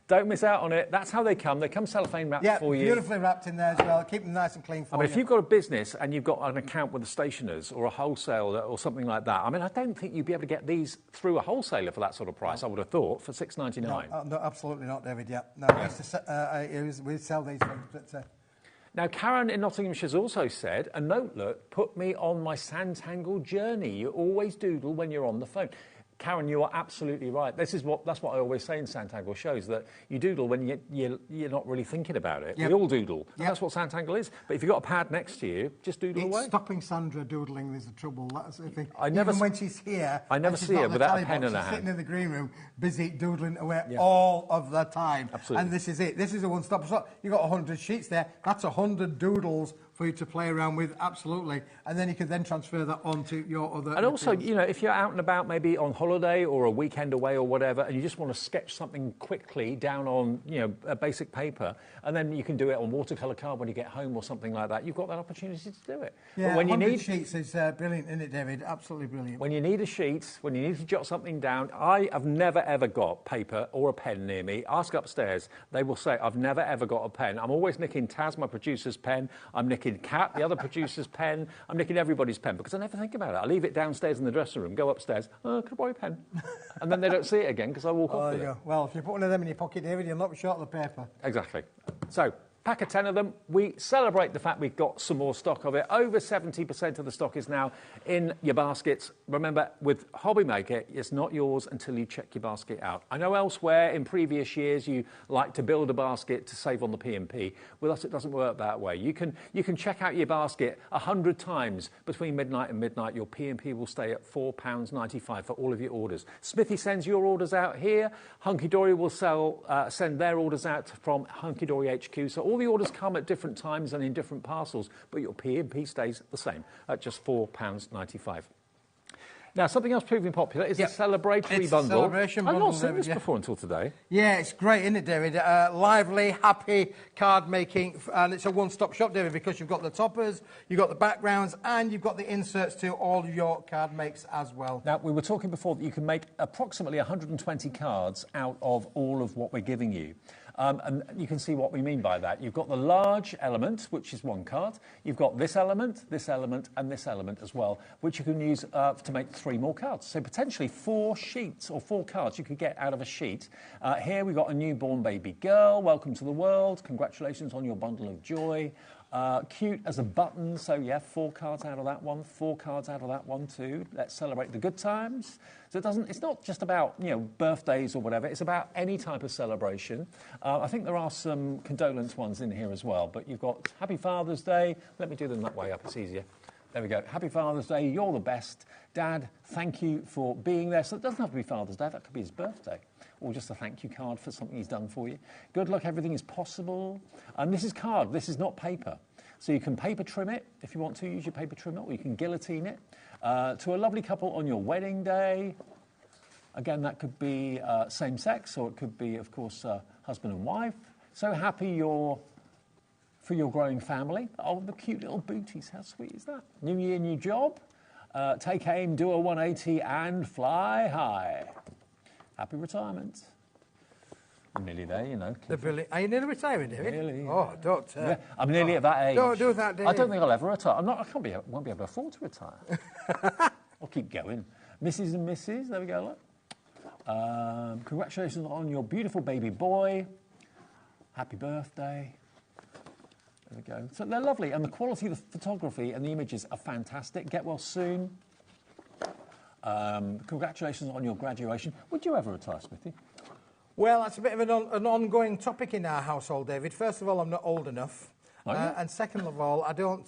Speaker 5: Don't miss out on it. That's how they come. They come cellophane wrapped for you.
Speaker 11: Yeah, beautifully wrapped in there as well. Keep them nice and clean for you.
Speaker 5: I mean, if you've got a business and you've got an account with a stationers or a wholesaler or something like that, I mean, I don't think you'd be able to get these through a wholesaler for that sort of price, I would have thought, for $6.99.
Speaker 11: No, absolutely not, David, No, we sell these things, but...
Speaker 5: Now, Karen in Nottinghamshire's also said, a notelet put me on my Sanntangle journey. You always doodle when you're on the phone. Karen, you are absolutely right. That's what I always say in Sanntangle shows, that you doodle when you're not really thinking about it. Yep. We all doodle. Yep. That's what Sanntangle is. But if you've got a pad next to you, just doodle away.
Speaker 11: Stopping Sandra doodling is the trouble. That's the thing.
Speaker 5: Even
Speaker 11: when she's here,
Speaker 5: I never see her without a pen in her hand.
Speaker 11: She's sitting in the green room, busy doodling away all of the time.
Speaker 5: Absolutely.
Speaker 11: And this is it. This is a one-stop shop. You've got 100 sheets there. That's 100 doodles for you to play around with, absolutely. And then you can then transfer that on to your other...
Speaker 5: And also,
Speaker 11: materials.
Speaker 5: you know, if you're out and about, maybe on holiday or a weekend away or whatever, and you just want to sketch something quickly down on, you know, a basic paper, and then you can do it on watercolour card when you get home or something like that, you've got that opportunity to do it.
Speaker 11: Yeah,
Speaker 5: but when you
Speaker 11: 100
Speaker 5: need
Speaker 11: sheets is brilliant, isn't it, David? Absolutely brilliant.
Speaker 5: When you need a sheet, when you need to jot something down, I have never ever got paper or a pen near me. Ask upstairs, they will say, I've never ever got a pen. I'm always nicking Taz, my producer's pen. I'm nicking Kat, the other producer's pen. I'm nicking everybody's pen because I never think about it. I leave it downstairs in the dressing room, go upstairs, could I borrow a pen? And then they don't see it again because I walk off with it.
Speaker 11: Well, if you put one of them in your pocket, David, you'll not be short of the paper.
Speaker 5: Exactly. So, pack of 10 of them. We celebrate the fact we've got some more stock of it. Over 70% of the stock is now in your baskets. Remember, with HobbyMaker, it's not yours until you check your basket out. I know elsewhere in previous years you like to build a basket to save on the P&P. With us, it doesn't work that way. You can check out your basket 100 times between midnight and midnight. Your P&P will stay at £4.95 for all of your orders. Smithy sends your orders out here. Hunky Dory will send their orders out from Hunky Dory HQ. So all the orders come at different times and in different parcels, but your P&P stays the same at just £4.95. Now, something else proving popular is the celebratory bundle.
Speaker 11: Celebration
Speaker 5: I've
Speaker 11: bundle,
Speaker 5: not seen this
Speaker 11: David,
Speaker 5: before until today.
Speaker 11: Yeah, it's great, isn't it, David? Lively, happy card making, and it's a one-stop shop, David, because you've got the toppers, you've got the backgrounds, and you've got the inserts to all of your card makes as well.
Speaker 5: Now, we were talking before that you can make approximately 120 cards out of all of what we're giving you. And you can see what we mean by that. You've got the large element, which is one card. You've got this element, and this element as well, which you can use to make 3 more cards. So potentially 4 sheets or 4 cards you could get out of a sheet. Here we've got a newborn baby girl. Welcome to the world. Congratulations on your bundle of joy. Cute as a button, so yeah, 4 cards out of that one, 4 cards out of that one too. Let's celebrate the good times. So it's not just about, you know, birthdays or whatever, it's about any type of celebration. I think there are some condolence ones in here as well, but you've got Happy Father's Day. Let me do them that way up, it's easier. There we go. Happy Father's Day, you're the best. Dad, thank you for being there. So it doesn't have to be Father's Day, that could be his birthday. Or just a thank you card for something he's done for you. Good luck, everything is possible. And this is card, this is not paper. So you can paper trim it if you want to, use your paper trimmer, or you can guillotine it. To a lovely couple on your wedding day. Again, that could be same sex, or it could be, of course, husband and wife. So happy for your growing family. Oh, the cute little booties, how sweet is that? New year, new job. Take aim, do a 180 and fly high. Happy retirement. I'm nearly there, you know.
Speaker 11: Are you nearly retiring, David?
Speaker 5: Nearly.
Speaker 11: Oh, don't.
Speaker 5: Yeah, I'm nearly at that age.
Speaker 11: Don't do that, David.
Speaker 5: I don't think I'll ever retire. Won't be able to afford to retire. I'll keep going. Mrs. and Mrs. There we go. Look. Congratulations on your beautiful baby boy. Happy birthday. There we go. So they're lovely, and the quality of the photography and the images are fantastic. Get well soon. Congratulations on your graduation. Would you ever retire, Smithy?
Speaker 11: Well, that's a bit of an ongoing topic in our household, David. First of all, I'm not old enough. And second of all, I don't...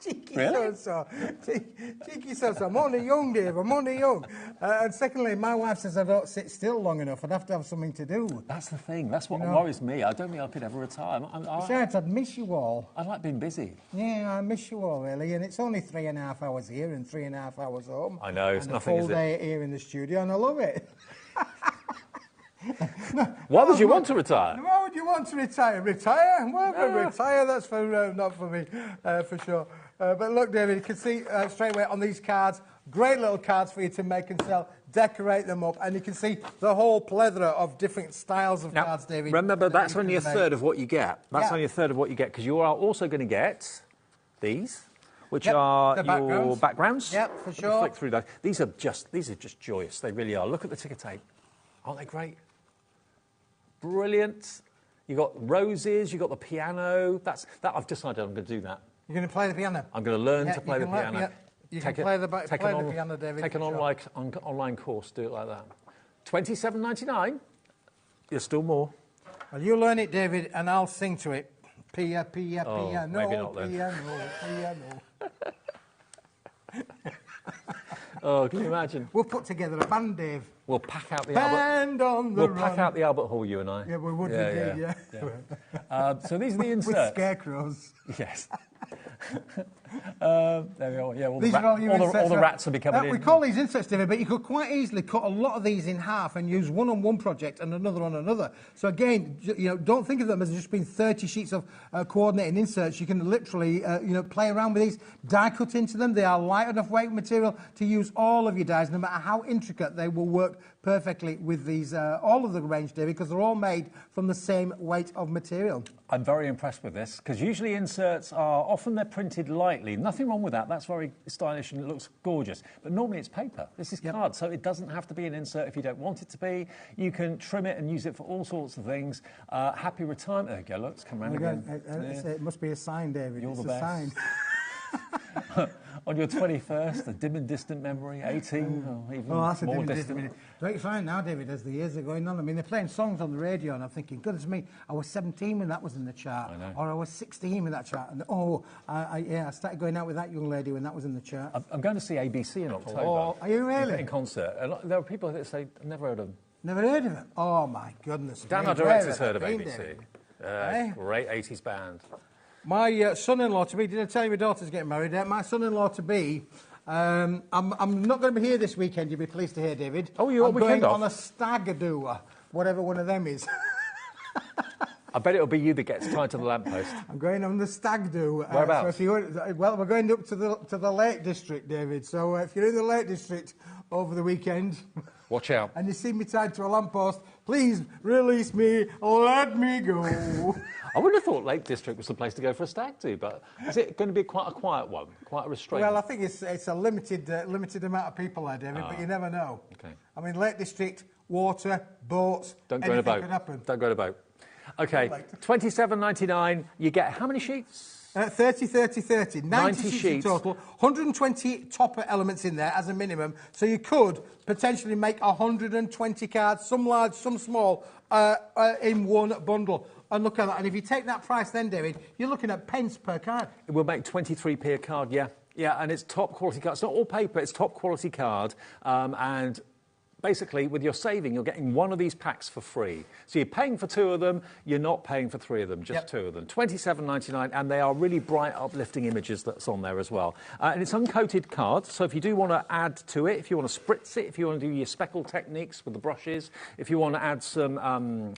Speaker 11: Cheeky
Speaker 5: really?
Speaker 11: Cheeky so-so. I'm only young, Dave. I'm only young. And secondly, my wife says I don't sit still long enough. I'd have to have something to do.
Speaker 5: That's the thing. That's what worries me. I don't think I could ever retire.
Speaker 11: Besides, I'd miss you all.
Speaker 5: I like being busy.
Speaker 11: Yeah, I miss you all, really. And it's only 3.5 hours here and 3.5 hours home.
Speaker 5: I know, it's
Speaker 11: and
Speaker 5: nothing,
Speaker 11: is it? A full day here in the studio, and I love it.
Speaker 5: Why would you want to retire?
Speaker 11: Why would you want to retire? Retire? Well, retire, that's for not for me, for sure. But look, David, you can see straight away on these cards, great little cards for you to make and sell, decorate them up, and you can see the whole plethora of different styles of cards, David.
Speaker 5: Remember, that's only a third of what you get. That's only a third of what you get, because you are also going to get these, which are your backgrounds.
Speaker 11: Yep, for sure.
Speaker 5: Flick through those. These are just joyous. They really are. Look at the ticker tape. Aren't they great? Brilliant. You've got roses, you've got the piano. That I've decided I'm going to do that.
Speaker 11: You're going to play the piano?
Speaker 5: I'm going to learn to play the piano.
Speaker 11: You can play the piano, David.
Speaker 5: Take an online course, do it like that. $27.99. There's still more.
Speaker 11: Well, you learn it, David, and I'll sing to it. Piano,
Speaker 5: maybe not then.
Speaker 11: piano.
Speaker 5: Oh, can you imagine?
Speaker 11: We'll put together a band, Dave.
Speaker 5: We'll pack out the
Speaker 11: band
Speaker 5: Albert.
Speaker 11: On the
Speaker 5: we'll
Speaker 11: run.
Speaker 5: pack out the Albert Hall, you and I.
Speaker 11: Yeah, we would indeed. Yeah.
Speaker 5: So these are the inserts.
Speaker 11: With scarecrows.
Speaker 5: Yes. There we are. Yeah, all the rats will be coming in.
Speaker 11: We call these inserts, David, but you could quite easily cut a lot of these in half and use one on one project and another on another. So again, don't think of them as just being 30 sheets of coordinating inserts. You can literally, play around with these, die cut into them. They are light enough weight material to use all of your dies, no matter how intricate. They will work perfectly with these, all of the range, David, because they're all made from the same weight of material.
Speaker 5: I'm very impressed with this, because usually inserts are, often they're printed lightly. Nothing wrong with that. That's very stylish and it looks gorgeous. But normally it's paper. This is card, so it doesn't have to be an insert if you don't want it to be. You can trim it and use it for all sorts of things. Happy retirement. There you go, look, it's come round again.
Speaker 11: It must be a sign, David.
Speaker 5: You're
Speaker 11: it's
Speaker 5: the
Speaker 11: a
Speaker 5: best.
Speaker 11: Sign.
Speaker 5: On your 21st, a dim and distant memory, 18, or even
Speaker 11: that's
Speaker 5: more
Speaker 11: a
Speaker 5: distant.
Speaker 11: Don't you find now, David, as the years are going on, I mean, they're playing songs on the radio and I'm thinking, goodness me, I was 17 when that was in the chart.
Speaker 5: I know.
Speaker 11: Or I was 16 when that chart. And I started going out with that young lady when that was in the chart.
Speaker 5: I'm going to see ABC in October.
Speaker 11: Oh, are you really?
Speaker 5: In concert. There are people that say, I've never heard of them.
Speaker 11: Never heard of it? Oh, my goodness.
Speaker 5: Dan, our director's heard of ABC. Great 80s band.
Speaker 11: My son-in-law-to-be, did I tell you my daughter's getting married? My son-in-law-to-be, I'm not going to be here this weekend, you'll be pleased to hear, David.
Speaker 5: Oh, you're
Speaker 11: I'm
Speaker 5: weekend
Speaker 11: going
Speaker 5: off?
Speaker 11: on a stag do, whatever one of them is.
Speaker 5: I bet it'll be you that gets tied to the lamppost.
Speaker 11: I'm going on the stag do.
Speaker 5: Whereabouts?
Speaker 11: So we're going up to the Lake District, David. So if you're in the Lake District over the weekend...
Speaker 5: Watch out.
Speaker 11: And you see me tied to a lamppost, please release me, let me go.
Speaker 5: I would have thought Lake District was the place to go for a stag do, but is it going to be quite a quiet one, quite a restrained?
Speaker 11: Well, I think it's a limited amount of people there, David, but you never know.
Speaker 5: Okay.
Speaker 11: I mean, Lake District, water, boats,
Speaker 5: Don't go in a boat.
Speaker 11: Could happen.
Speaker 5: Don't go in a boat. Okay, $27.99. You get how many sheets?
Speaker 11: 30, 30, 30. 90 sheets in total. 120 topper elements in there as a minimum. So you could potentially make 120 cards, some large, some small, in one bundle. And look at that. And if you take that price then, David, you're looking at pence per card.
Speaker 5: It will make 23p a card, yeah. Yeah, and it's top quality card. It's not all paper, it's top quality card. And basically, with your saving, you're getting one of these packs for free. So you're paying for two of them, you're not paying for three of them, just two of them. $27.99, and they are really bright, uplifting images that's on there as well. And it's uncoated cards, so if you do want to add to it, if you want to spritz it, if you want to do your speckle techniques with the brushes, if you want to add some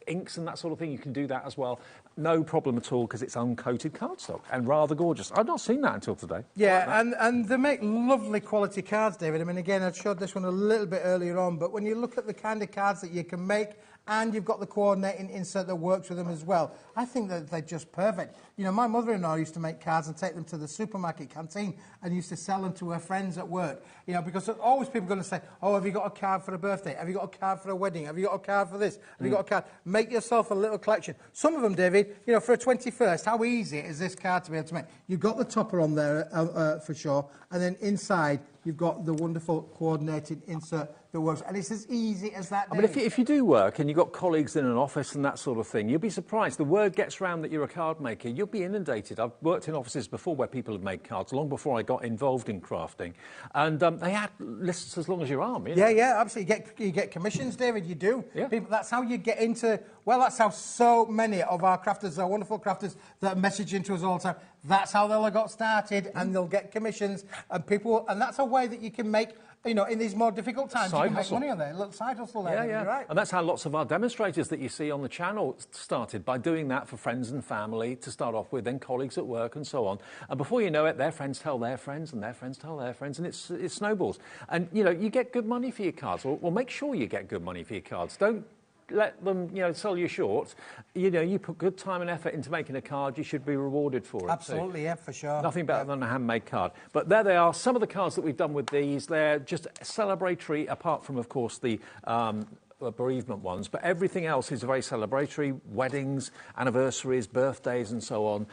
Speaker 5: inks and that sort of thing, you can do that as well. No problem at all, because it's uncoated cardstock and rather gorgeous. I've not seen that until today.
Speaker 11: Yeah, and they make lovely quality cards, David. I mean, again, I showed this one a little bit earlier on, but when you look at the kind of cards that you can make, and you've got the coordinating insert that works with them as well, I think that they're just perfect. You know, my mother-in-law used to make cards and take them to the supermarket canteen and used to sell them to her friends at work. You know, because there's always people going to say, oh, have you got a card for a birthday? Have you got a card for a wedding? Have you got a card for this? Have you got a card? Make yourself a little collection. Some of them, David, you know, for a 21st, how easy is this card to be able to make? You've got the topper on there for sure, and then inside you've got the wonderful coordinated insert that works. And it's as easy as that, David.
Speaker 5: I mean, if you do work and you've got colleagues in an office and that sort of thing, you'll be surprised. The word gets round that you're a card maker, you'll be inundated. I've worked in offices before where people have made cards, long before I got involved in crafting. And they had lists as long as your arm. You know?
Speaker 11: Yeah, absolutely. You get commissions, David, you do.
Speaker 5: Yeah.
Speaker 11: People, that's how you get into... Well, that's how so many of our crafters, our wonderful crafters that message into us all the time, that's how they'll have got started, and they'll get commissions, and people... And that's a way that you can make... You know, in these more difficult times, you can make money on there. A little side hustle there,
Speaker 5: yeah.
Speaker 11: Right.
Speaker 5: And that's how lots of our demonstrators that you see on the channel started, by doing that for friends and family to start off with, then colleagues at work and so on. And before you know it, their friends tell their friends, and their friends tell their friends, and it snowballs. And, you know, you get good money for your cards. Well, make sure you get good money for your cards. Don't let them, you know, sell you short. You know, you put good time and effort into making a card, you should be rewarded for it.
Speaker 11: Absolutely, yeah, for sure.
Speaker 5: Nothing better than a handmade card. But there they are, some of the cards that we've done with these. They're just celebratory, apart from, of course, the bereavement ones, but everything else is very celebratory. Weddings, anniversaries, birthdays, and so on.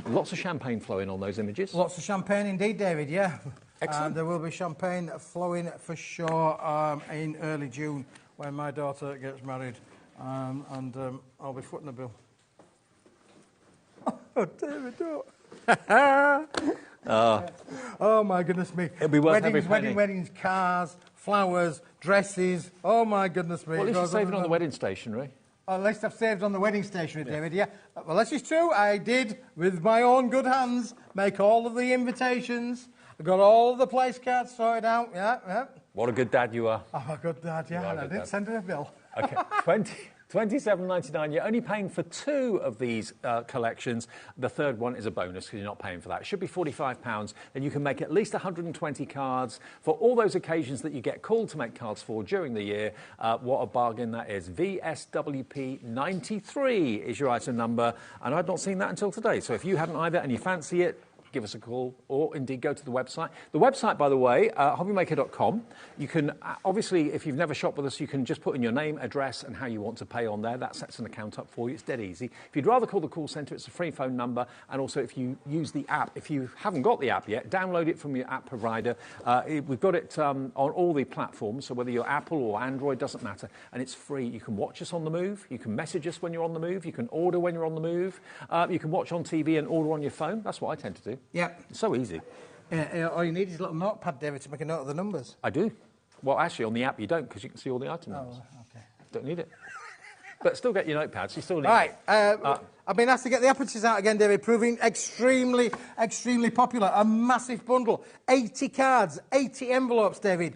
Speaker 5: Lots of champagne flowing on those images.
Speaker 11: Lots of champagne indeed, David, yeah.
Speaker 5: Excellent.
Speaker 11: There will be champagne flowing for sure in early June, when my daughter gets married, and I'll be footing the bill. Oh, David, don't. Oh, my goodness me.
Speaker 5: It'll be worth every penny.
Speaker 11: Weddings, cars, flowers, dresses. Oh, my goodness me.
Speaker 5: Well, at least you're saving on the wedding stationery.
Speaker 11: a list I've saved on the wedding stationery, David, yeah. Well, this is true. I did, with my own good hands, make all of the invitations. I got all of the place cards sorted out, yeah.
Speaker 5: What a good dad you are.
Speaker 11: I'm a good dad, yeah, and I didn't send her a bill.
Speaker 5: Okay, $27.99. You're only paying for 2 of these collections. The third one is a bonus because you're not paying for that. It should be £45. Then you can make at least 120 cards for all those occasions that you get called to make cards for during the year. What a bargain that is. VSWP 93 is your item number, and I'd not seen that until today. So if you hadn't either and you fancy it, give us a call or indeed go to the website. The website, by the way, hobbymaker.com. You can, obviously, if you've never shopped with us, you can just put in your name, address and how you want to pay on there. That sets an account up for you. It's dead easy. If you'd rather call the call centre, it's a free phone number. And also, if you use the app, if you haven't got the app yet, download it from your app provider. We've got it on all the platforms, so whether you're Apple or Android, doesn't matter. And it's free. You can watch us on the move. You can message us when you're on the move. You can order when you're on the move. You can watch on TV and order on your phone. That's what I tend to do.
Speaker 11: Yeah.
Speaker 5: It's so easy.
Speaker 11: All you need is a little notepad, David, to make a note of the numbers.
Speaker 5: I do. Well, actually, on the app you don't, because you can see all the item numbers.
Speaker 11: Okay.
Speaker 5: Don't need it. But still get your notepads. You still need
Speaker 11: Right.
Speaker 5: it.
Speaker 11: I've been asked to get the apertures out again, David, proving extremely, extremely popular. A massive bundle. 80 cards, 80 envelopes, David.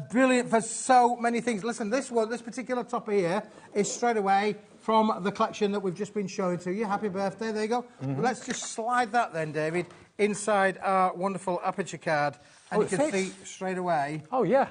Speaker 11: Brilliant for so many things. Listen, this particular topper here is straight away from the collection that we've just been showing to you. Happy birthday, there you go. Let's just slide that then, David, inside our wonderful aperture card. And you can see straight away.
Speaker 5: Oh, yeah.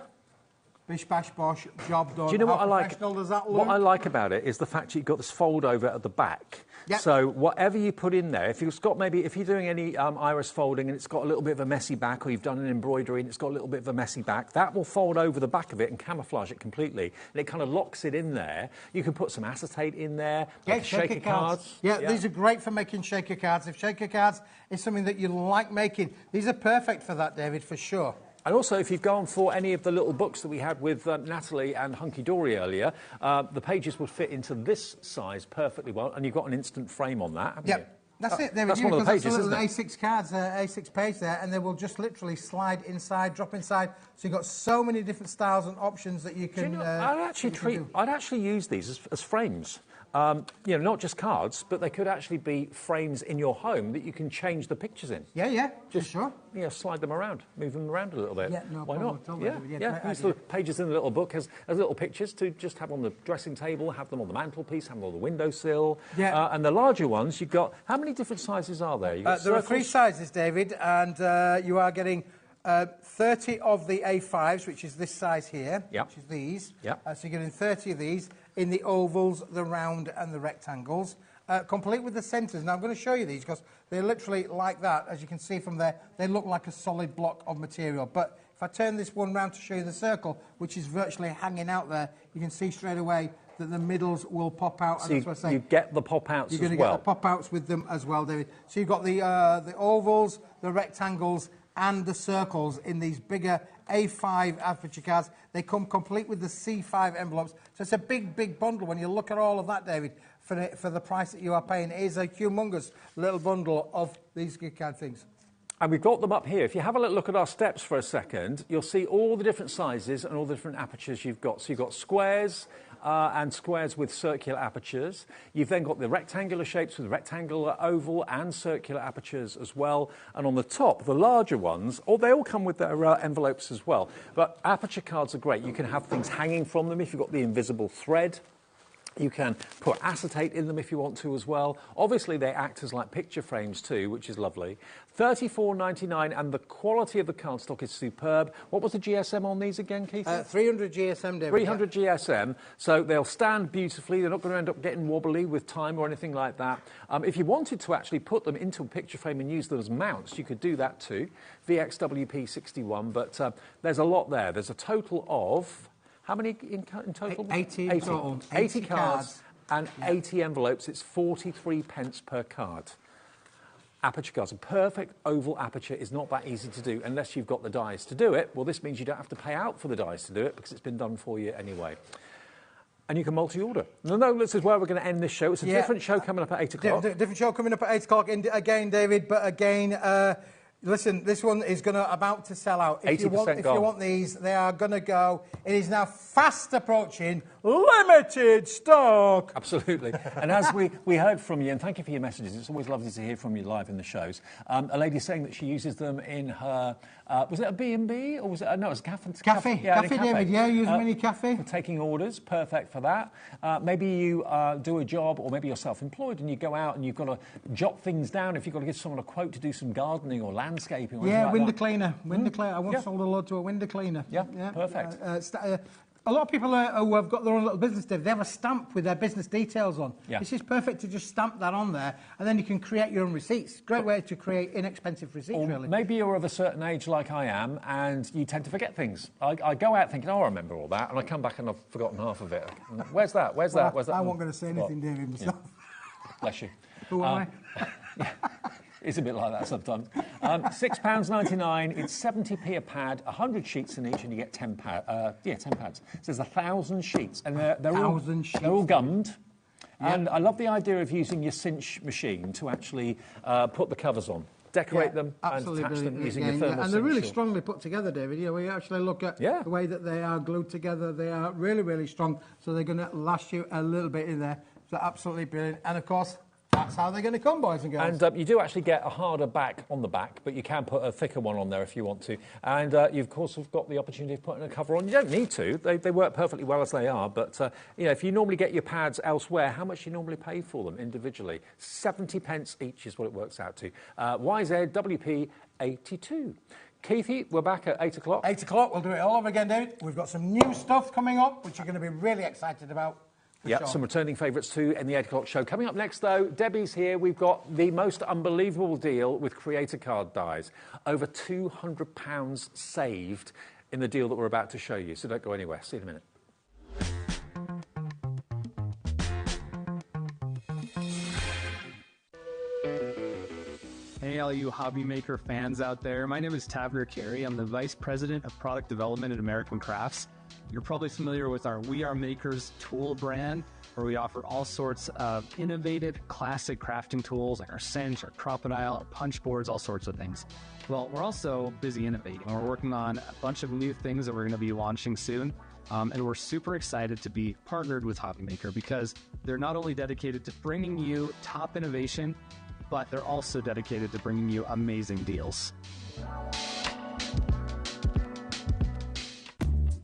Speaker 11: Bish, bash, bosh, job done.
Speaker 5: Do you know
Speaker 11: How
Speaker 5: what I like?
Speaker 11: professional does that look?
Speaker 5: What I like about it is the fact you've got this fold over at the back. Yep. So whatever you put in there, if you're doing any iris folding and it's got a little bit of a messy back, or you've done an embroidery and it's got a little bit of a messy back, that will fold over the back of it and camouflage it completely, and it kind of locks it in there. You can put some acetate in there, like shaker cards.
Speaker 11: Yeah, these are great for making shaker cards. If shaker cards is something that you like making, these are perfect for that, David, for sure.
Speaker 5: And also, if you've gone for any of the little books that we had with Natalie and Hunky Dory earlier, the pages would fit into this size perfectly well, and you've got an instant frame on that, haven't you?
Speaker 11: That's it. There
Speaker 5: that's one of the pages, isn't it?
Speaker 11: A6 cards, A6 page there, and they will just literally slide inside, drop inside. So you've got so many different styles and options that you can.
Speaker 5: I'd actually use these as frames. You know, not just cards, but they could actually be frames in your home that you can change the pictures in.
Speaker 11: Yeah,
Speaker 5: just
Speaker 11: sure.
Speaker 5: Yeah, slide them around, move them around a little bit.
Speaker 11: Yeah, no
Speaker 5: Why
Speaker 11: problem
Speaker 5: not?
Speaker 11: at all.
Speaker 5: Yeah. Use the pages in the little book as little pictures to just have on the dressing table, have them on the mantelpiece, have them on the windowsill. Yeah. And the larger ones, you've got, how many different sizes are there?
Speaker 11: There are 3 sizes, David, and you are getting 30 of the A5s, which is this size here, which is these. So you're getting 30 of these in the ovals, the round and the rectangles, complete with the centres. Now I'm going to show you these because they're literally like that. As you can see from there, they look like a solid block of material. But if I turn this one round to show you the circle, which is virtually hanging out there, you can see straight away that the middles will pop out.
Speaker 5: So
Speaker 11: and that's what I say.
Speaker 5: You get the pop-outs as well.
Speaker 11: You're going to get the pop-outs with them as well, David. So you've got the ovals, the rectangles, and the circles in these bigger A5 aperture cards. They come complete with the C5 envelopes. So it's a big, big bundle. When you look at all of that, David, for the price that you are paying, it is a humongous little bundle of these gift card things.
Speaker 5: And we've got them up here. If you have a little look at our steps for a second, you'll see all the different sizes and all the different apertures you've got. So you've got squares, and squares with circular apertures. You've then got the rectangular shapes with rectangular, oval and circular apertures as well. And on the top, the larger ones, they all come with their envelopes as well. But aperture cards are great. You can have things hanging from them if you've got the invisible thread. You can put acetate in them if you want to as well. Obviously, they act as like picture frames too, which is lovely. $34.99, and the quality of the cardstock is superb. What was the GSM on these again, Keith?
Speaker 11: 300 GSM, David.
Speaker 5: 300 GSM, so they'll stand beautifully. They're not going to end up getting wobbly with time or anything like that. If you wanted to actually put them into a picture frame and use them as mounts, you could do that too. VXWP 61, but there's a lot there. There's a total of... How many in total?
Speaker 11: 80 in total.
Speaker 5: 80 cards and 80 envelopes. It's 43 pence per card. Aperture cards. A perfect oval aperture is not that easy to do unless you've got the dies to do it. Well, this means you don't have to pay out for the dies to do it because it's been done for you anyway. And you can multi-order. No, this is where we're going to end this show. It's a different show coming up at 8 o'clock.
Speaker 11: Different show coming up at 8 o'clock again, David, but again... Listen, this one is about to sell out. If you want these, they are going to go. It is now fast approaching limited stock.
Speaker 5: Absolutely. And as we heard from you, and thank you for your messages. It's always lovely to hear from you live in the shows. A lady saying that she uses them in her, was it a B&B or was it, no, it was a cafe.
Speaker 11: Cafe, David, yeah, use them in your cafe.
Speaker 5: For taking orders, perfect for that. Maybe you do a job, or maybe you're self-employed and you go out and you've got to jot things down. If you've got to give someone a quote to do some gardening or landscaping or
Speaker 11: yeah,
Speaker 5: like
Speaker 11: window
Speaker 5: that.
Speaker 11: cleaner. Window cleaner. I once sold a load to a window cleaner.
Speaker 5: Yeah, perfect.
Speaker 11: A lot of people who have got their own little business, Dave, they have a stamp with their business details on.
Speaker 5: Yeah.
Speaker 11: This is perfect to just stamp that on there, and then you can create your own receipts. Great way to create inexpensive receipts,
Speaker 5: Or
Speaker 11: really.
Speaker 5: maybe you're of a certain age like I am, and you tend to forget things. I go out thinking, oh, I remember all that, and I come back and I've forgotten half of it. Where's that? Where's that? Where's that?
Speaker 11: I wasn't going to say anything, David, myself.
Speaker 5: Yeah. Bless you.
Speaker 11: Who am I?
Speaker 5: Yeah. It's a bit like that sometimes. £6.99, it's 70p a pad, 100 sheets in each, and you get 10 pads. So there's 1,000 sheets, and they're all gummed. Yep. And I love the idea of using your cinch machine to actually put the covers on. Decorate them and attach them using your thermal
Speaker 11: and they're really strongly put together, David. You know, when you actually look at the way that they are glued together, they are really, really strong. So they're going to last you a little bit in there. So absolutely brilliant. And of course, that's how they're going to come, boys and girls.
Speaker 5: And you do actually get a harder back on the back, but you can put a thicker one on there if you want to. And you, of course, have got the opportunity of putting a cover on. You don't need to. They work perfectly well as they are. But, you know, if you normally get your pads elsewhere, how much do you normally pay for them individually? 70p each is what it works out to. YZWP 82. Keithy, we're back at 8 o'clock.
Speaker 11: 8 o'clock, we'll do it all over again, David. We've got some new stuff coming up, which you're going to be really excited about.
Speaker 5: Yeah, some returning favourites too in the 8 o'clock show. Coming up next, though, Debbie's here. We've got the most unbelievable deal with Creator Card dies. Over £200 saved in the deal that we're about to show you. So don't go anywhere. See you in a minute.
Speaker 17: Hey, all you HobbyMaker fans out there. My name is Tavner Carey. I'm the Vice President of Product Development at American Crafts. You're probably familiar with our We Are Makers tool brand, where we offer all sorts of innovative, classic crafting tools like our cinch, our crocodile, our punch boards, all sorts of things. Well, we're also busy innovating. We're working on a bunch of new things that we're going to be launching soon. And we're super excited to be partnered with HobbyMaker because they're not only dedicated to bringing you top innovation, but they're also dedicated to bringing you amazing deals.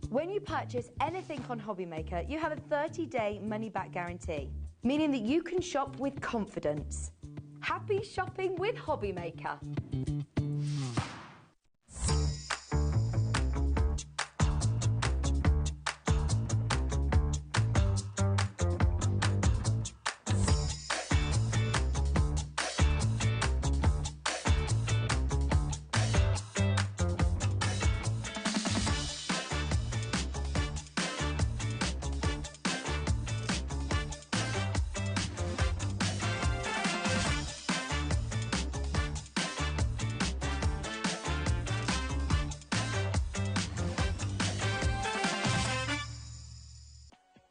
Speaker 3: When you purchase anything on HobbyMaker, you have a 30-day money-back guarantee, meaning that you can shop with confidence. Happy shopping with HobbyMaker.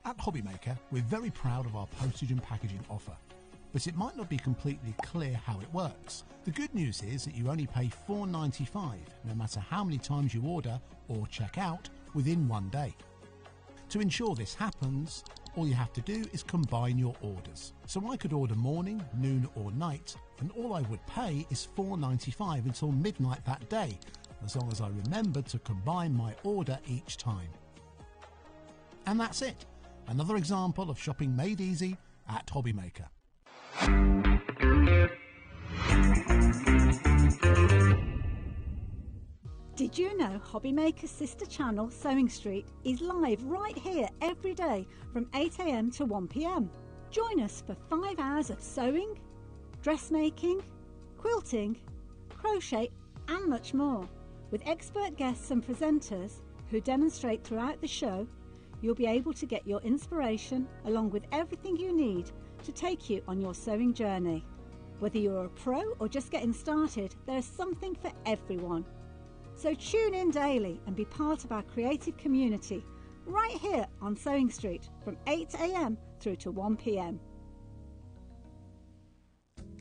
Speaker 2: At HobbyMaker, we're very proud of our postage and packaging offer, but it might not be completely clear how it works. The good news is that you only pay $4.95 no matter how many times you order or check out within 1 day. To ensure this happens, all you have to do is combine your orders. So I could order morning, noon or night, and all I would pay is $4.95 until midnight that day, as long as I remembered to combine my order each time. And that's it. Another example of shopping made easy at HobbyMaker.
Speaker 12: Did you know HobbyMaker's sister channel, Sewing Street, is live right here every day from 8 AM to 1 PM? Join us for 5 hours of sewing, dressmaking, quilting, crochet and much more. With expert guests and presenters who demonstrate throughout the show, you'll be able to get your inspiration along with everything you need to take you on your sewing journey. Whether you're a pro or just getting started, there's something for everyone. So tune in daily and be part of our creative community right here on Sewing Street from 8 AM through to 1 PM.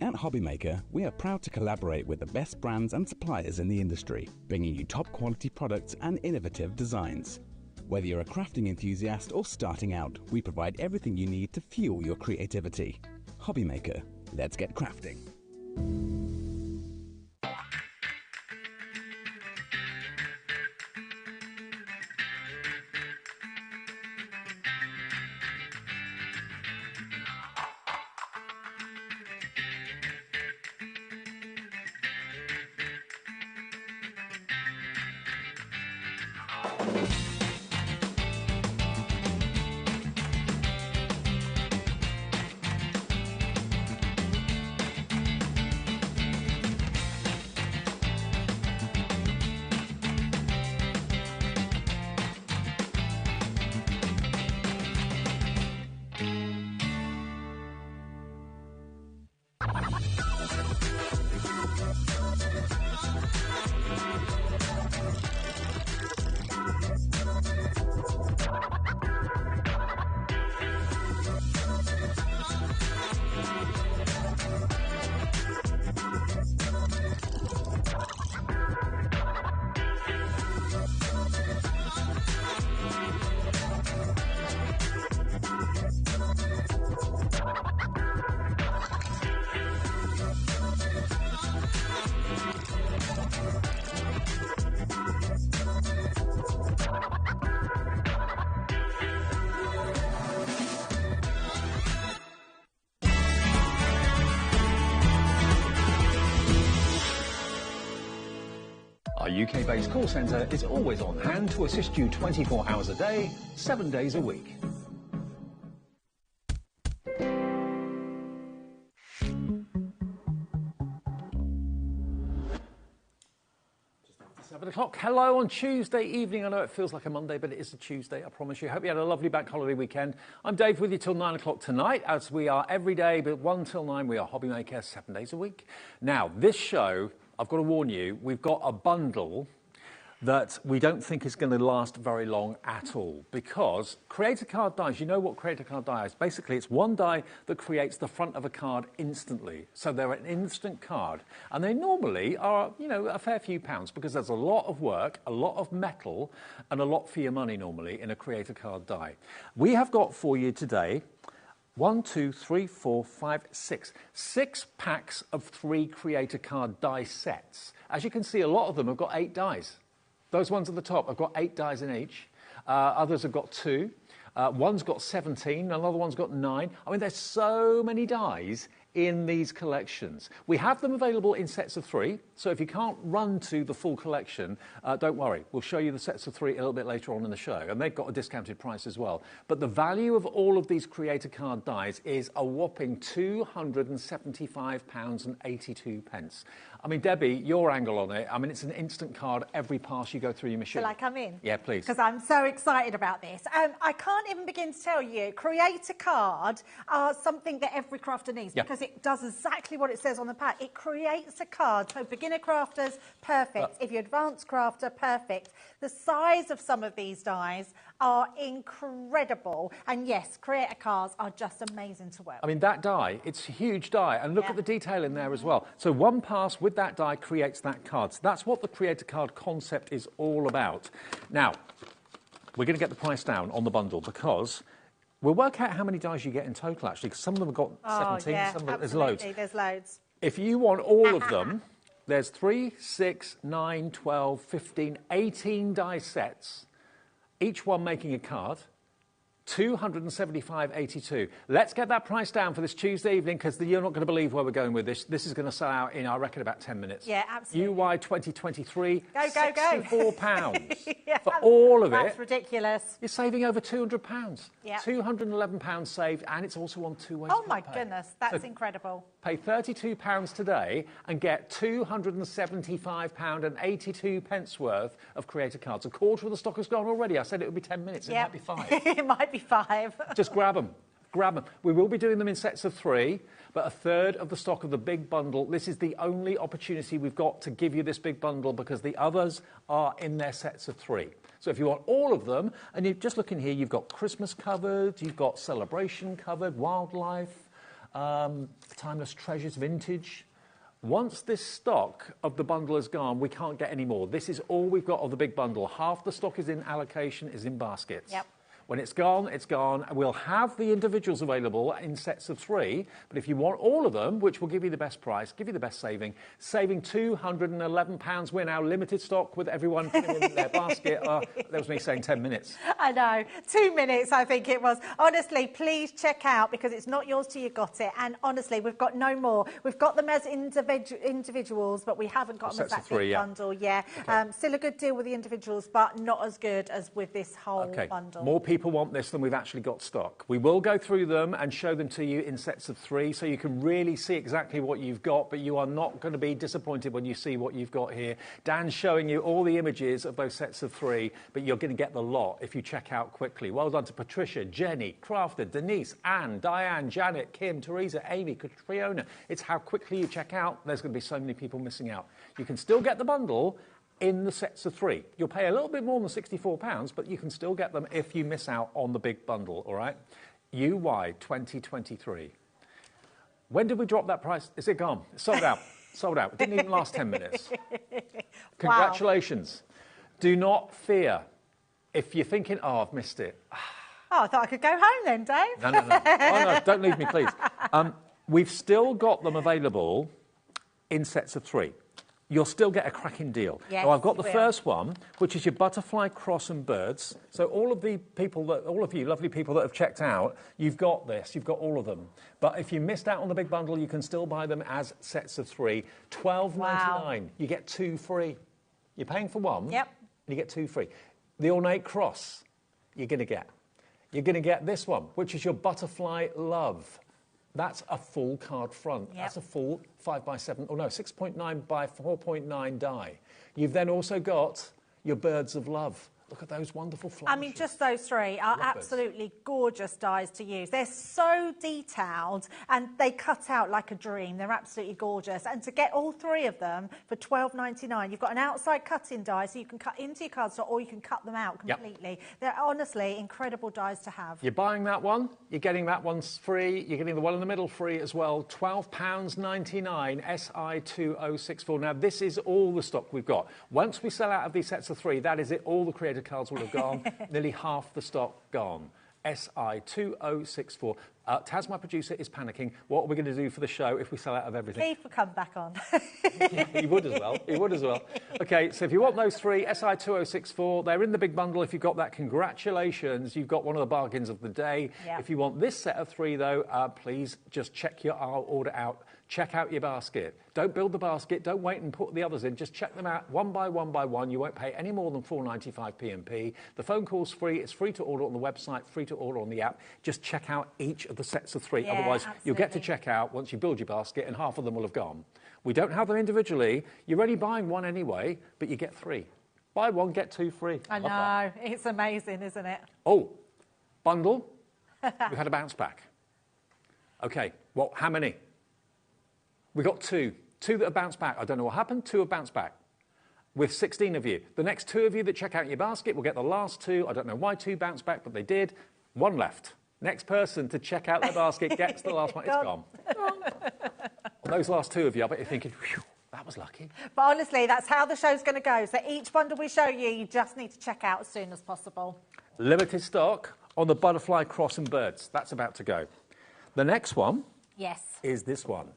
Speaker 4: At HobbyMaker, we are proud to collaborate with the best brands and suppliers in the industry, bringing you top quality products and innovative designs. Whether you're a crafting enthusiast or starting out, we provide everything you need to fuel your creativity. HobbyMaker, let's get crafting.
Speaker 5: Our UK-based call centre is always on hand to assist you 24 hours a day, 7 days a week. O'clock. Hello on Tuesday evening. I know it feels like a Monday, but it is a Tuesday, I promise you. Hope you had a lovely bank holiday weekend. I'm Dave with you till 9 o'clock tonight, as we are every day, but 1 till 9, we are HobbyMaker 7 days a week. Now, this show, I've got to warn you, we've got a bundle that we don't think is going to last very long at all, because creator card dies, you know what creator card die is? Basically, it's one die that creates the front of a card instantly. So they're an instant card, and they normally are, you know, a fair few pounds, because there's a lot of work, a lot of metal, and a lot for your money normally in a creator card die. We have got for you today 1, 2, 3, 4, 5, 6. 6 packs of 3 creator card die sets. As you can see, a lot of them have got 8 dies. Those ones at the top have got 8 dies in each. Others have got 2. One's got 17, another one's got 9. I mean, there's so many dies in these collections. We have them available in sets of 3, so if you can't run to the full collection, don't worry. We'll show you the sets of 3 a little bit later on in the show, and they've got a discounted price as well. But the value of all of these creator card dies is a whopping £275.82. I mean, Debbie, your angle on it, I mean, it's an instant card every pass you go through your machine.
Speaker 13: Shall I come in?
Speaker 5: Yeah, please.
Speaker 13: Because I'm so excited about this. I can't even begin to tell you, creator card are something that every crafter needs, because it does exactly what it says on the pack. It creates a card. So beginner crafters, perfect. If you're advanced crafter, perfect. The size of some of these dies are incredible. And yes, creator cards are just amazing to work with.
Speaker 5: I mean, that die, it's a huge die. And look at the detail in there as well. So one pass with that die creates that card. So that's what the creator card concept is all about. Now, we're going to get the price down on the bundle, because we'll work out how many dies you get in total, actually, because some of them have got 17, some of them, there's loads.
Speaker 13: There's loads.
Speaker 5: If you want all of them, there's 3, 6, 9, 12, 15, 18 die sets, each one making a card. £275.82. Let's get that price down for this Tuesday evening, because you're not going to believe where we're going with this. This is going to sell out in, I reckon, about 10 minutes.
Speaker 13: Yeah, absolutely.
Speaker 5: UY 2023,
Speaker 13: go.
Speaker 5: £64 for all of it.
Speaker 13: That's ridiculous.
Speaker 5: You're saving over £200.
Speaker 13: Yeah.
Speaker 5: £211 saved, and it's also on 2 ways.
Speaker 13: Oh my goodness, that's incredible.
Speaker 5: Pay £32 today and get £275.82 worth of creator cards. A quarter of the stock has gone already. I said it would be 10 minutes. It might be 5.
Speaker 13: It might be 5.
Speaker 5: Just grab them. Grab them. We will be doing them in sets of 3, but a third of the stock of the big bundle. This is the only opportunity we've got to give you this big bundle, because the others are in their sets of 3. So if you want all of them, and you just look in here, you've got Christmas covered, you've got celebration covered, wildlife, Timeless Treasures Vintage. Once this stock of the bundle is gone, we can't get any more. This is all we've got of the big bundle. Half the stock is in allocation, is in baskets.
Speaker 13: Yep.
Speaker 5: When it's gone, it's gone. We'll have the individuals available in sets of 3, but if you want all of them, which will give you the best price, give you the best saving £211. We're now limited stock with everyone putting in their basket. That was me saying 10 minutes.
Speaker 13: I know. 2 minutes, I think it was. Honestly, please check out, because it's not yours till you got it. And honestly, we've got no more. We've got them as individuals, but we haven't got them as that big bundle. Yeah. Okay. Still a good deal with the individuals, but not as good as with this whole bundle.
Speaker 5: More people want this than we've actually got stock. We will go through them and show them to you in sets of 3 so you can really see exactly what you've got, but you are not going to be disappointed when you see what you've got here. Dan's showing you all the images of those sets of 3, but you're going to get the lot if you check out quickly. Well done to Patricia, Jenny, Crafter, Denise, Anne, Diane, Janet, Kim, Teresa, Amy, Catriona. It's how quickly you check out. There's going to be so many people missing out. You can still get the bundle in the sets of 3. You'll pay a little bit more than £64, but you can still get them if you miss out on the big bundle, all right? UY 2023. When did we drop that price? Is it gone? It's sold out. Sold out. It didn't even last 10 minutes. Congratulations. Wow. Do not fear. If you're thinking, oh, I've missed it.
Speaker 13: Oh, I thought I could go home then, Dave.
Speaker 5: No. Oh, no, don't leave me, please. We've still got them available in sets of 3. You'll still get a cracking deal.
Speaker 13: Yes,
Speaker 5: now, I've got the first one, which is your butterfly, cross and birds. So all of you lovely people that have checked out, you've got this. You've got all of them. But if you missed out on the big bundle, you can still buy them as sets of 3. $12.99. Wow. You get 2 free. You're paying for one.
Speaker 13: Yep.
Speaker 5: And you get 2 free. The ornate cross, you're going to get this one, which is your butterfly love. That's a full card front. Yep. That's a full 5x7, 6.9 by 4.9 die. You've then also got your birds of love. Look at those wonderful flashes.
Speaker 13: I mean, just those 3 are absolutely gorgeous dies to use. They're so detailed and they cut out like a dream. They're absolutely gorgeous. And to get all 3 of them for $12.99, you've got an outside cutting die so you can cut into your cardstock or you can cut them out completely. Yep. They're honestly incredible dies to have.
Speaker 5: You're buying that one, you're getting that one free, you're getting the one in the middle free as well. £12.99 SI2064. Now, this is all the stock we've got. Once we sell out of these sets of 3, that is it. All the creative cards will have gone. Nearly half the stock gone. SI2064. Taz, my producer, is panicking. What are we going to do for the show if we sell out of everything?
Speaker 13: Keith will come back on.
Speaker 5: Yeah, he would as well. He would as well. OK, so if you want those 3, SI2064, they're in the big bundle. If you've got that, congratulations. You've got one of the bargains of the day. Yep. If you want this set of 3, though, please just check your order out. Check out your basket. Don't build the basket. Don't wait and put the others in. Just check them out one by one. You won't pay any more than $4.95 P&P. The phone call's free. It's free to order on the website, free to order on the app. Just check out each of the sets of 3.
Speaker 13: Yeah,
Speaker 5: otherwise,
Speaker 13: absolutely.
Speaker 5: You'll get to check out once you build your basket and half of them will have gone. We don't have them individually. You're only buying one anyway, but you get 3. Buy 1, get 2 free.
Speaker 13: I know. It's amazing, isn't it?
Speaker 5: Oh, bundle. We've had a bounce back. OK, well, how many? We got 2. 2 that have bounced back. I don't know what happened. 2 have bounced back. With 16 of you. The next 2 of you that check out your basket will get the last 2. I don't know why 2 bounced back, but they did. 1 left. Next person to check out their basket gets the last one. It's gone. Those last 2 of you, I bet you're thinking, phew, that was lucky.
Speaker 13: But honestly, that's how the show's going to go. So each bundle we show you, you just need to check out as soon as possible.
Speaker 5: Limited stock on the butterfly, cross and birds. That's about to go. The next one is this one.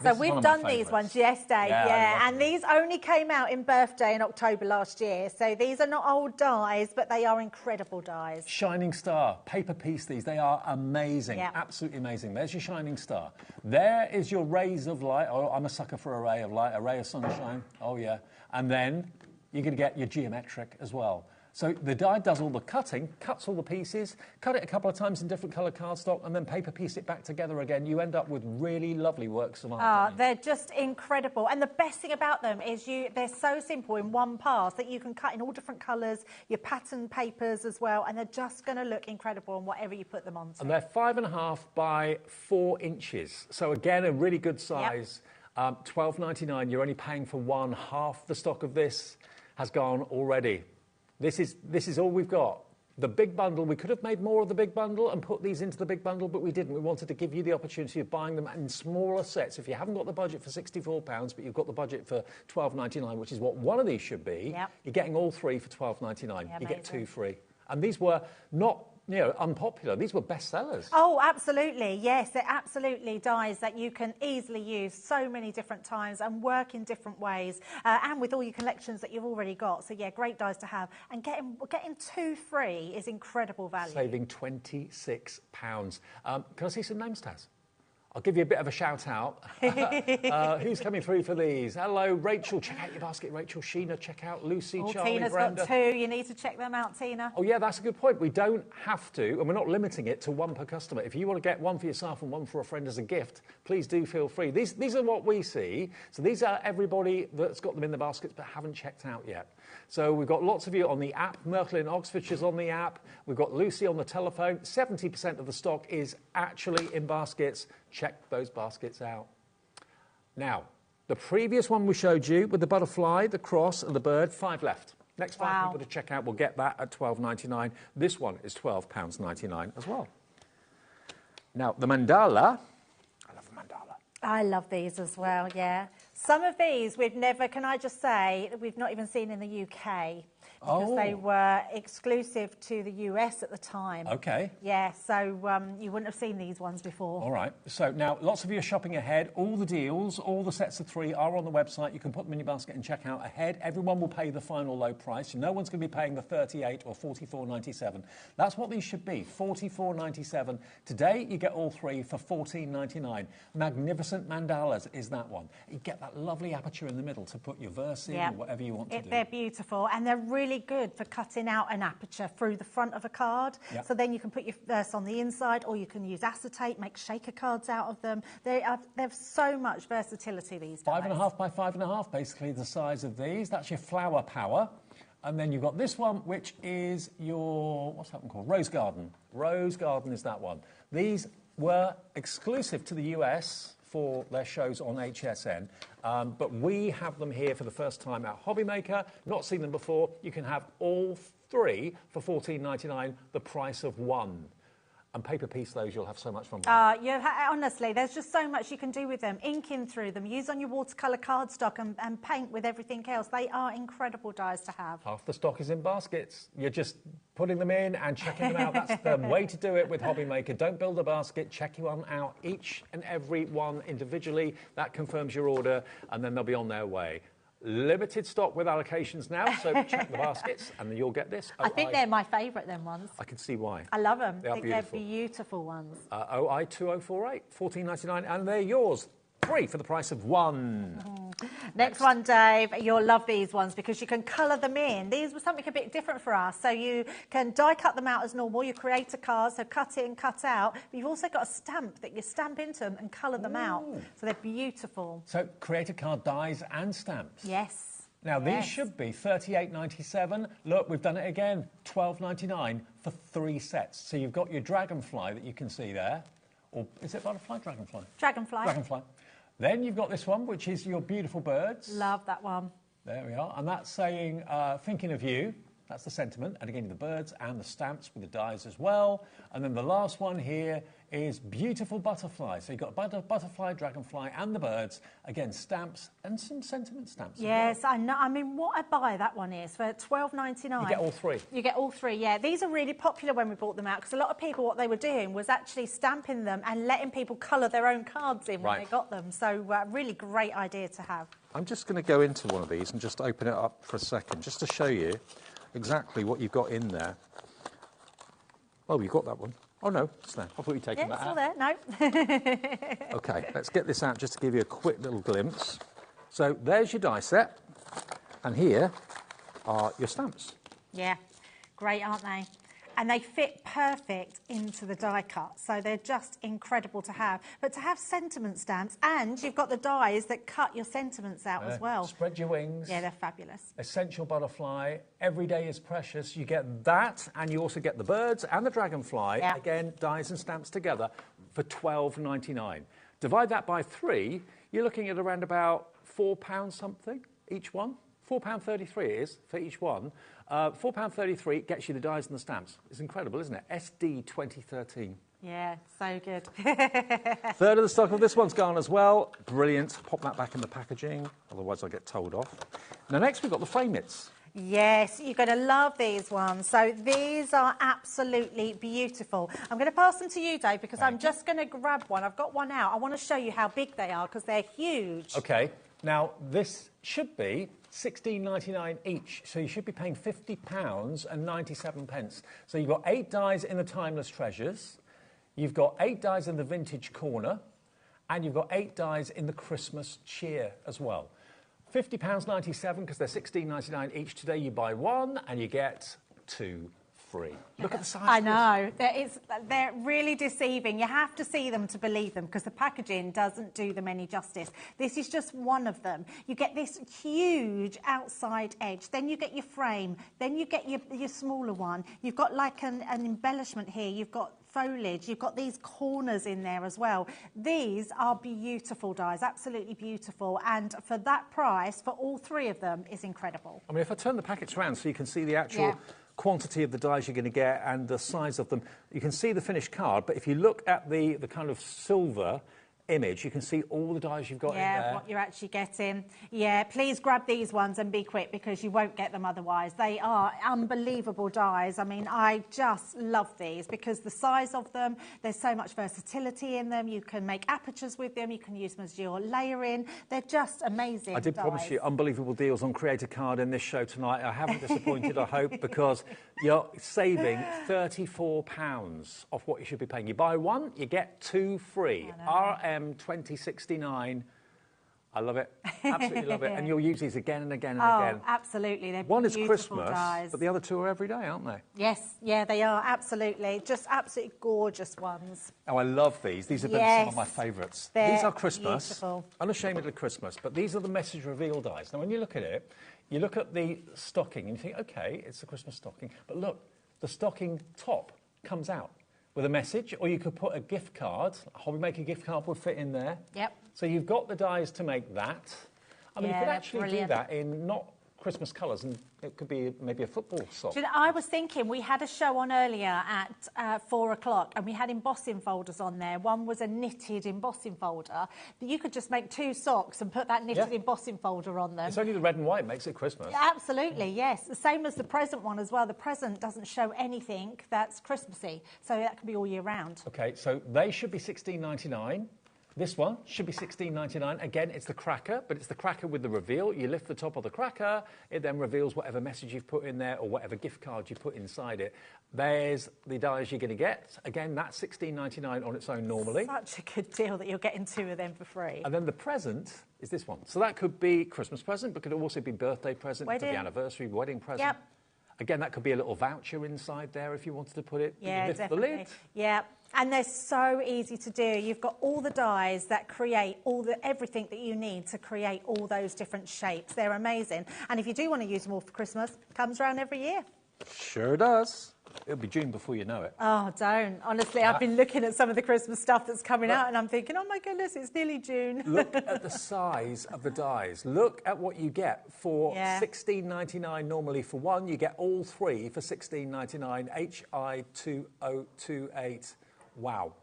Speaker 13: So we've done these ones, yes, Dave, yeah. And these only came out in birthday in October last year. So these are not old dies, but they are incredible dies.
Speaker 5: Shining Star, paper piece these. They are amazing, absolutely amazing. There's your Shining Star. There is your rays of light. Oh, I'm a sucker for a ray of light, a ray of sunshine. Oh, yeah. And then you're going to get your geometric as well. So the die does all the cutting, cuts all the pieces, cut it a couple of times in different coloured cardstock, and then paper piece it back together again. You end up with really lovely works of art.
Speaker 13: They're just incredible. And the best thing about them is they're so simple in one pass that you can cut in all different colours, your pattern papers as well, and they're just going to look incredible on whatever you put them onto.
Speaker 5: And they're 5.5 by 4 inches. So again, a really good size. $12.99. You're only paying for 1. Half the stock of this has gone already. This is all we've got. The big bundle, we could have made more of the big bundle and put these into the big bundle, but we didn't. We wanted to give you the opportunity of buying them in smaller sets. If you haven't got the budget for £64, but you've got the budget for £12.99, which is what one of these should be, you're getting all three for £12.99. You get 2 free. And these were not, unpopular. These were bestsellers.
Speaker 13: Oh, absolutely. Yes, they're absolutely dies that you can easily use so many different times and work in different ways, and with all your collections that you've already got. So, yeah, great dies to have. And getting 2 free is incredible value.
Speaker 5: Saving £26. Can I see some names, Taz? I'll give you a bit of a shout out. Who's coming through for these? Hello, Rachel. Check out your basket, Rachel. Sheena, check out Lucy, Charlie,
Speaker 13: Tina's
Speaker 5: Brenda.
Speaker 13: got 2. You need to check them out, Tina.
Speaker 5: Oh, yeah, that's a good point. We don't have to, and we're not limiting it to 1 per customer. If you want to get 1 for yourself and 1 for a friend as a gift, please do feel free. These are what we see. So these are everybody that's got them in the baskets but haven't checked out yet. So we've got lots of you on the app. Myrtle in Oxfordshire's on the app. We've got Lucy on the telephone. 70% of the stock is actually in baskets. Check those baskets out. Now, the previous one we showed you with the butterfly, the cross and the bird, 5 left. Next 5 people to check out will get that at £12.99. This one is £12.99 as well. Now, the mandala. I love the mandala.
Speaker 13: I love these as well, yeah. Some of these we've never, can I just say, we've not even seen in the UK. Because they were exclusive to the US at the time.
Speaker 5: Okay.
Speaker 13: Yeah, so you wouldn't have seen these ones before.
Speaker 5: All right. So now lots of you are shopping ahead. All the deals, all the sets of 3 are on the website. You can put them in your basket and check out ahead. Everyone will pay the final low price. No one's going to be paying the $38 or $44.97. That's what these should be, $44.97. Today you get all 3 for $14.99. Magnificent mandalas is that one. You get that lovely aperture in the middle to put your verse in or whatever you want to do.
Speaker 13: They're beautiful and they're really good for cutting out an aperture through the front of a card. So then you can put your verse on the inside, or you can use acetate, make shaker cards out of them. They have so much versatility these days.
Speaker 5: 5.5 by 5.5, basically the size of these. That's your flower power. And then you've got this one, which is your, what's that one called? Rose Garden. Rose Garden is that one. These were exclusive to the US for their shows on HSN, but we have them here for the first time at HobbyMaker. Not seen them before. You can have all 3 for $14.99, the price of 1. And paper piece those, you'll have so much fun with.
Speaker 13: Honestly, there's just so much you can do with them. Inking through them, use on your watercolour cardstock and paint with everything else. They are incredible dies to have.
Speaker 5: Half the stock is in baskets. You're just putting them in and checking them out. That's the way to do it with HobbyMaker. Don't build a basket. Check one out, each and every one individually. That confirms your order, and then they'll be on their way. Limited stock with allocations now, so check the baskets and you'll get this.
Speaker 13: I think they're my favourite, them ones.
Speaker 5: I can see why.
Speaker 13: I love them.
Speaker 5: They are beautiful.
Speaker 13: They're beautiful ones.
Speaker 5: OI2048, $14.99, and they're yours. 3 for the price of 1.
Speaker 13: Next one, Dave. You'll love these ones because you can colour them in. These were something a bit different for us. So you can die cut them out as normal. You create a card, so cut it and cut out. But you've also got a stamp that you stamp into them and colour them out. So they're beautiful.
Speaker 5: So create a card, dies and stamps.
Speaker 13: Yes.
Speaker 5: Now, these should be $38.97. Look, we've done it again. $12.99 for 3 sets. So you've got your dragonfly that you can see there. Or is it butterfly? Dragonfly.
Speaker 13: Dragonfly.
Speaker 5: Dragonfly. Then you've got this one, which is your beautiful birds.
Speaker 13: Love that one.
Speaker 5: There we are. And that's saying, thinking of you. That's the sentiment. And again, the birds and the stamps with the dies as well. And then the last one here is beautiful butterfly. So you've got butterfly, dragonfly, and the birds. Again, stamps and some sentiment stamps.
Speaker 13: Yes, I know. I mean, what a buy that one is for $12.99.
Speaker 5: You get all 3.
Speaker 13: You get all 3, yeah. These are really popular when we brought them out because a lot of people, what they were doing was actually stamping them and letting people colour their own cards in when they got them. So, really great idea to have.
Speaker 5: I'm just going to go into one of these and just open it up for a second, just to show you exactly what you've got in there. Oh, you've got that one. Oh, no, it's there. I thought you'd taken that out.
Speaker 13: It's still there. No.
Speaker 5: OK, let's get this out just to give you a quick little glimpse. So there's your die set, and here are your stamps.
Speaker 13: Yeah, great, aren't they? And they fit perfect into the die cut, so they're just incredible to have. But to have sentiment stamps, and you've got the dies that cut your sentiments out as well.
Speaker 5: Spread your wings.
Speaker 13: Yeah, they're fabulous.
Speaker 5: Essential butterfly. Every day is precious. You get that, and you also get the birds and the dragonfly.
Speaker 13: Yeah.
Speaker 5: Again, dies and stamps together for $12.99. Divide that by 3, you're looking at around about £4 something each one. £4.33 it is for each one. £4.33 gets you the dies and the stamps. It's incredible, isn't it? SD 2013.
Speaker 13: Yeah, so good.
Speaker 5: Third of the stock of this one's gone as well. Brilliant. Pop that back in the packaging, otherwise I'll get told off. Now next we've got the frame mitts.
Speaker 13: Yes, you're going to love these ones. So these are absolutely beautiful. I'm going to pass them to you, Dave, because I'm just going to grab one. I've got one out. I want to show you how big they are because they're huge.
Speaker 5: OK. Now, this should be £16.99 each, so you should be paying £50.97. So you've got 8 dies in the Timeless Treasures, you've got 8 dies in the Vintage Corner, and you've got 8 dies in the Christmas Cheer as well. £50.97 because they're £16.99 each. Today you buy one and you get 2 free. Look at the size.
Speaker 13: I know. They're really deceiving. You have to see them to believe them because the packaging doesn't do them any justice. This is just one of them. You get this huge outside edge. Then you get your frame. Then you get your smaller one. You've got like an embellishment here. You've got foliage. You've got these corners in there as well. These are beautiful dies, absolutely beautiful. And for that price, for all 3 of them, is incredible.
Speaker 5: I mean, if I turn the packets around so you can see the actual quantity of the dies you're going to get and the size of them, you can see the finished card. But if you look at the kind of silver image, you can see all the dies you've got in there.
Speaker 13: Yeah, what you're actually getting. Yeah, please grab these ones and be quick because you won't get them otherwise. They are unbelievable dies. I mean, I just love these because the size of them, there's so much versatility in them. You can make apertures with them. You can use them as your layering. They're just amazing
Speaker 5: I did promise you unbelievable deals on Create a Card in this show tonight. I haven't disappointed, I hope, because you're saving £34 off what you should be paying. You buy one, you get 2 free. RM 2069. I love it. Absolutely love it. And you'll use these again and again and again.
Speaker 13: Absolutely. They're
Speaker 5: one is
Speaker 13: beautiful
Speaker 5: Christmas,
Speaker 13: dies.
Speaker 5: but the other 2 are every day, aren't they?
Speaker 13: Yes, yeah, they are. Absolutely. Just absolutely gorgeous ones.
Speaker 5: Oh, I love these. These have been some of my favourites. These are Christmas.
Speaker 13: Beautiful.
Speaker 5: Unashamedly Christmas. But these are the message reveal dies. Now, when you look at it, you look at the stocking and you think, OK, it's a Christmas stocking. But look, the stocking top comes out with a message, or you could put a gift card. A HobbyMaker gift card would fit in there.
Speaker 13: Yep.
Speaker 5: So you've got the dies to make that. I mean, you could actually do that in not Christmas colours, and it could be maybe a football sock.
Speaker 13: Do you know, I was thinking, we had a show on earlier at 4 o'clock, and we had embossing folders on there. One was a knitted embossing folder. You could just make 2 socks and put that knitted embossing folder on them.
Speaker 5: It's only the red and white makes it Christmas.
Speaker 13: Absolutely, yes. The same as the present one as well. The present doesn't show anything that's Christmassy, so that can be all year round.
Speaker 5: OK, so they should be £16.99. This one should be £16.99. Again, it's the cracker, but it's the cracker with the reveal. You lift the top of the cracker, it then reveals whatever message you've put in there or whatever gift card you put inside it. There's the dies you're going to get. Again, that's £16.99 on its own normally.
Speaker 13: Such a good deal that you're getting 2 of them for free.
Speaker 5: And then the present is this one. So that could be Christmas present, but could also be birthday present, for the anniversary, wedding present.
Speaker 13: Yep.
Speaker 5: Again, that could be a little voucher inside there if you wanted to put it.
Speaker 13: Yeah,
Speaker 5: you lift
Speaker 13: definitely.
Speaker 5: the lid.
Speaker 13: Yeah. And they're so easy to do. You've got all the dies that create everything that you need to create all those different shapes. They're amazing. And if you do want to use them all for Christmas, it comes around every year.
Speaker 5: Sure does. It'll be June before you know it.
Speaker 13: Oh, don't. Honestly, I've been looking at some of the Christmas stuff that's coming out and I'm thinking, oh my goodness, it's nearly June.
Speaker 5: Look at the size of the dies. Look at what you get for £16.99 normally for one. You get all 3 for £16.99. HI2028. Wow.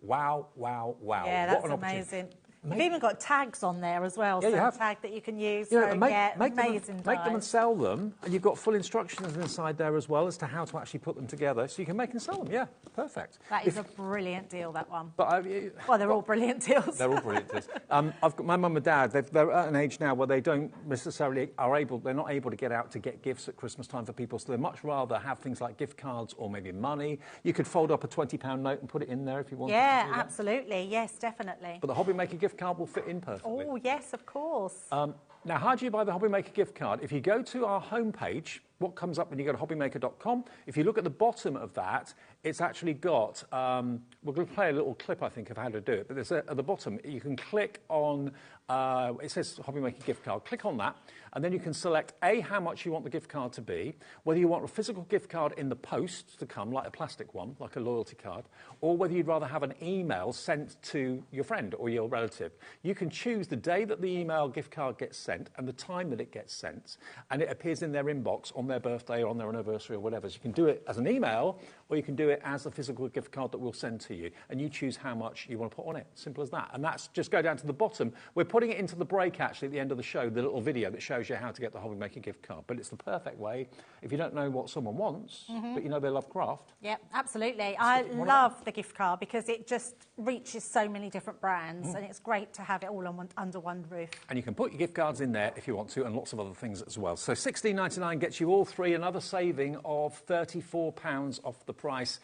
Speaker 5: Wow, wow, wow.
Speaker 13: Yeah, that's amazing. You've even got tags on there as well,
Speaker 5: yeah,
Speaker 13: so a tag that you can use.
Speaker 5: Yeah,
Speaker 13: so,
Speaker 5: make
Speaker 13: amazing
Speaker 5: them and sell them, and you've got full instructions inside there as well as to how to actually put them together, so you can make and sell them. Yeah, perfect.
Speaker 13: That is a brilliant deal, that one.
Speaker 5: But
Speaker 13: well, they're all brilliant deals.
Speaker 5: They're all brilliant deals. I've got my mum and dad. They're at an age now where they don't necessarily they're not able to get out to get gifts at Christmas time for people, so they much rather have things like gift cards or maybe money. You could fold up a £20 note and put it in there if you wanted to do that.
Speaker 13: Yeah, absolutely. Yes, definitely.
Speaker 5: But the HobbyMaker gift card will fit in perfectly.
Speaker 13: Oh, yes, of course.
Speaker 5: Now, how do you buy the HobbyMaker gift card? If you go to our homepage, what comes up when you go to hobbymaker.com, if you look at the bottom of that, it's actually got, we're going to play a little clip, I think, of how to do it, but there's at the bottom, you can click on it says HobbyMaker gift card. Click on that, and then you can select A, how much you want the gift card to be, whether you want a physical gift card in the post to come, like a plastic one, like a loyalty card, or whether you'd rather have an email sent to your friend or your relative. You can choose the day that the email gift card gets sent and the time that it gets sent, and it appears in their inbox on their birthday or on their anniversary or whatever. So you can do it as an email, or you can do it as a physical gift card that we'll send to you, and you choose how much you want to put on it. Simple as that. And that's just go down to the bottom. We're putting it into the break, actually, at the end of the show, the little video that shows you how to get the HobbyMaker gift card. But it's the perfect way if you don't know what someone wants, but you know they love craft.
Speaker 13: Yep, absolutely. I love the gift card because it just reaches so many different brands, and it's great to have it all on under one roof.
Speaker 5: And you can put your gift cards in there if you want to, and lots of other things as well. So $16.99 gets you all three, another saving of £34 off the price.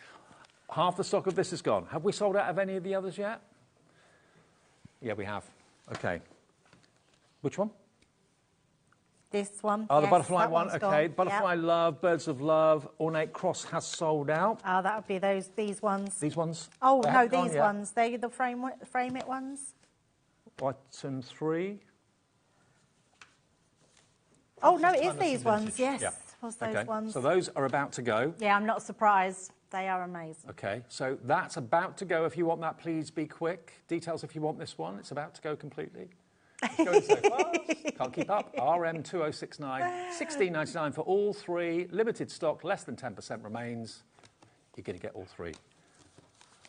Speaker 5: Half the stock of this is gone. Have we sold out of any of the others yet? Yeah, we have. Okay. Which one?
Speaker 13: This one.
Speaker 5: Oh,
Speaker 13: yes,
Speaker 5: the butterfly one.
Speaker 13: Okay.
Speaker 5: Gone. Butterfly Love, Birds of Love, Ornate Cross has sold out.
Speaker 13: Oh, that would be these ones.
Speaker 5: These ones?
Speaker 13: Oh,
Speaker 5: they
Speaker 13: no,
Speaker 5: gone,
Speaker 13: these ones. They're the frame it ones.
Speaker 5: Item 3.
Speaker 13: Oh, no, it is these ones. Yes,
Speaker 5: yeah.
Speaker 13: was those ones.
Speaker 5: So those are about to go.
Speaker 13: Yeah, I'm not surprised. They are amazing.
Speaker 5: Okay, so that's about to go. If you want that, please be quick. Details if you want this one. It's about to go completely. It's going so fast. Can't keep up. RM2069, $16.99 for all three. Limited stock, less than 10% remains. You're going to get all three.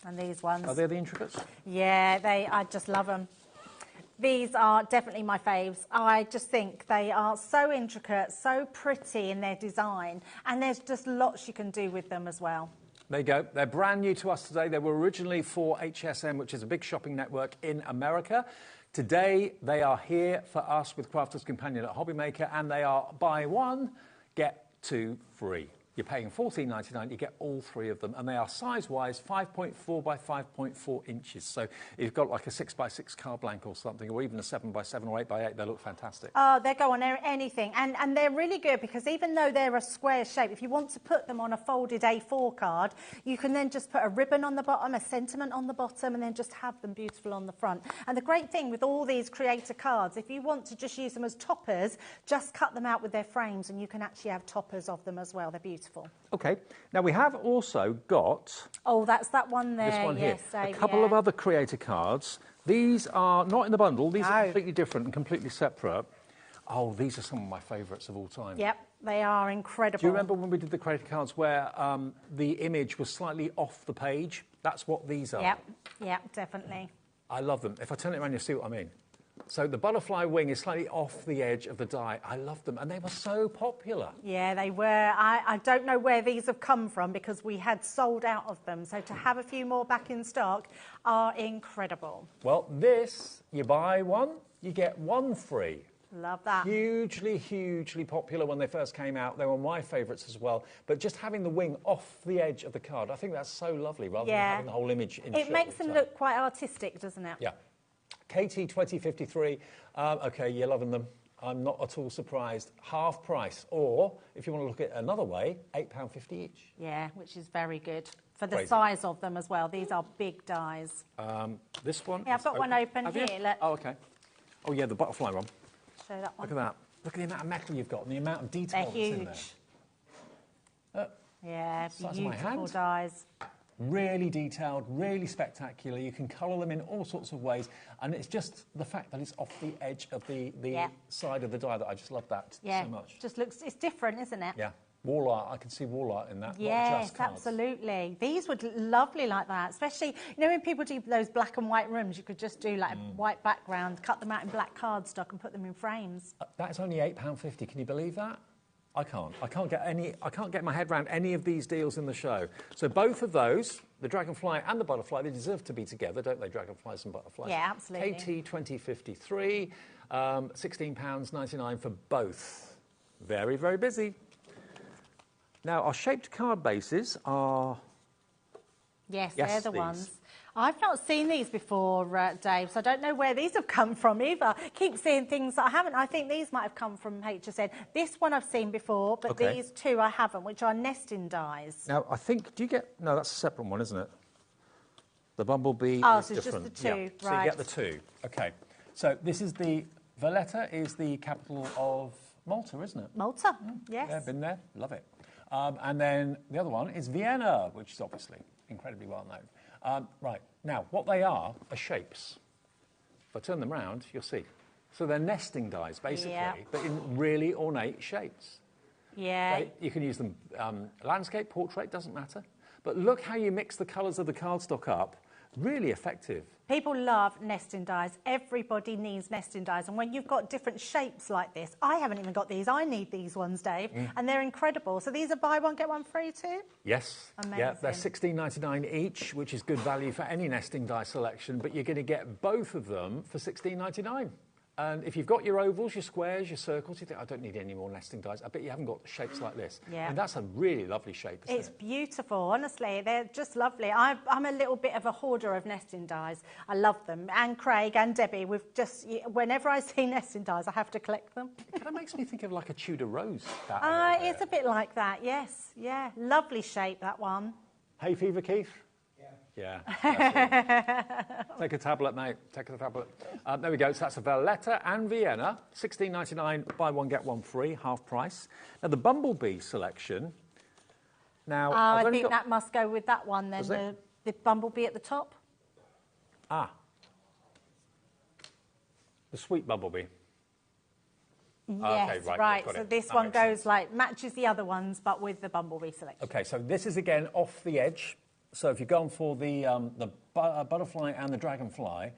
Speaker 13: And these ones.
Speaker 5: Are they the intricates?
Speaker 13: Yeah, I just love them. These are definitely my faves. I just think they are so intricate, so pretty in their design, and there's just lots you can do with them as well.
Speaker 5: There you go. They're brand new to us today. They were originally for HSN, which is a big shopping network in America. Today, they are here for us with Crafter's Companion at HobbyMaker, and they are buy one, get two free. You're paying $14.99, you get all three of them, and they are size-wise 5.4 by 5.4 inches. So if you've got like a 6x6 card blank or something, or even a 7x7 or 8x8, they look fantastic.
Speaker 13: Oh, they go on anything, and they're really good because even though they're a square shape, if you want to put them on a folded A4 card, you can then just put a ribbon on the bottom, a sentiment on the bottom, and then just have them beautiful on the front. And the great thing with all these creator cards, if you want to just use them as toppers, just cut them out with their frames, and you can actually have toppers of them as well. They're beautiful.
Speaker 5: Okay, now we have also got...
Speaker 13: Oh, that's that one there.
Speaker 5: This one here.
Speaker 13: Yes,
Speaker 5: a couple of other creator cards. These are not in the bundle. These are completely different and completely separate. Oh, these are some of my favourites of all time.
Speaker 13: Yep, they are incredible.
Speaker 5: Do you remember when we did the creator cards where the image was slightly off the page? That's what these are.
Speaker 13: Yep, definitely.
Speaker 5: I love them. If I turn it around, you'll see what I mean. So the butterfly wing is slightly off the edge of the die. I love them, and they were so popular.
Speaker 13: Yeah, they were. I don't know where these have come from because we had sold out of them. So to have a few more back in stock are incredible.
Speaker 5: Well, this, you buy one, you get one free.
Speaker 13: Love that.
Speaker 5: Hugely, hugely popular when they first came out. They were my favourites as well. But just having the wing off the edge of the card, I think that's so lovely rather than having the whole image in
Speaker 13: It makes them look quite artistic, doesn't it?
Speaker 5: Yeah. KT2053, OK, you're loving them. I'm not at all surprised. Half price, or, if you want to look at it another way, £8.50 each.
Speaker 13: Yeah, which is very good. For the size of them as well. These are big dies.
Speaker 5: This one?
Speaker 13: Yeah, I've got one open
Speaker 5: Have
Speaker 13: here.
Speaker 5: you?
Speaker 13: Look.
Speaker 5: Oh, OK. Oh, yeah, the butterfly one.
Speaker 13: Show that one.
Speaker 5: Look at that. Look at the amount of metal you've got and the amount of detail that's in there.
Speaker 13: Yeah,
Speaker 5: size of my
Speaker 13: beautiful
Speaker 5: hand.
Speaker 13: dies.
Speaker 5: Really detailed, really spectacular. You can colour them in all sorts of ways. And it's just the fact that it's off the edge of the side of the die that I just love that so much.
Speaker 13: Just looks, it's different, isn't it?
Speaker 5: Yeah. Wall art, I can see wall art in that.
Speaker 13: Yes,
Speaker 5: not just cards.
Speaker 13: absolutely. These would look lovely like that, especially, you know, when people do those black and white rooms, you could just do like a white background, cut them out in black cardstock and put them in frames.
Speaker 5: That's only £8.50. Can you believe that? I can't. I can't get my head around any of these deals in the show. So both of those, the dragonfly and the butterfly, they deserve to be together, don't they? Dragonflies and butterflies.
Speaker 13: Yeah, absolutely.
Speaker 5: KT2053, £16.99 for both. Very, very busy. Now, our shaped card bases are...
Speaker 13: Yes, they're the ones. I've not seen these before, Dave, so I don't know where these have come from either. Keep seeing things that I haven't. I think these might have come from HSN. This one I've seen before, but these two I haven't, which are nesting dies.
Speaker 5: Now, I think, do you get... No, that's a separate one, isn't it? The bumblebee
Speaker 13: is
Speaker 5: different.
Speaker 13: Just the two,
Speaker 5: So you get the two. OK. So this is the Valletta is the capital of Malta, isn't it?
Speaker 13: Malta, yes.
Speaker 5: Yeah, been there, love it. And then the other one is Vienna, which is obviously incredibly well known. Right, now what they are shapes. If I turn them around, you'll see. So they're nesting dies, basically, but in really ornate shapes.
Speaker 13: Yeah.
Speaker 5: You can use them landscape, portrait, doesn't matter. But look how you mix the colours of the cardstock up. Really effective.
Speaker 13: People love nesting dies. Everybody needs nesting dies. And when you've got different shapes like this, I haven't even got these. I need these ones, Dave. And they're incredible. So these are buy one, get one free too?
Speaker 5: Yes.
Speaker 13: Amazing.
Speaker 5: Yeah, they're $16.99 each, which is good value for any nesting die selection. But you're going to get both of them for $16.99. And if you've got your ovals, your squares, your circles, you think, I don't need any more nesting dies. I bet you haven't got shapes like this.
Speaker 13: Yeah.
Speaker 5: And that's a really lovely shape, isn't it?
Speaker 13: It's beautiful, honestly. They're just lovely. I'm a little bit of a hoarder of nesting dies. I love them. And Craig and Debbie, whenever I see nesting dies, I have to collect them.
Speaker 5: It kind of makes me think of like a Tudor rose.
Speaker 13: It's a bit like that, yes. Yeah, lovely shape, that one.
Speaker 5: Hay fever, Keith? Yeah. Take a tablet, mate. Take a tablet. There we go. So that's a Valletta and Vienna. $16.99, buy one, get one free, half price. Now, the Bumblebee selection. Now,
Speaker 13: I think that must go with that one then, the Bumblebee at the top.
Speaker 5: Ah. The Sweet Bumblebee.
Speaker 13: Yes,
Speaker 5: okay,
Speaker 13: right. So this one goes matches the other ones, but with the Bumblebee selection.
Speaker 5: Okay, so this is again off the edge. So if you're going for the butterfly and the dragonfly,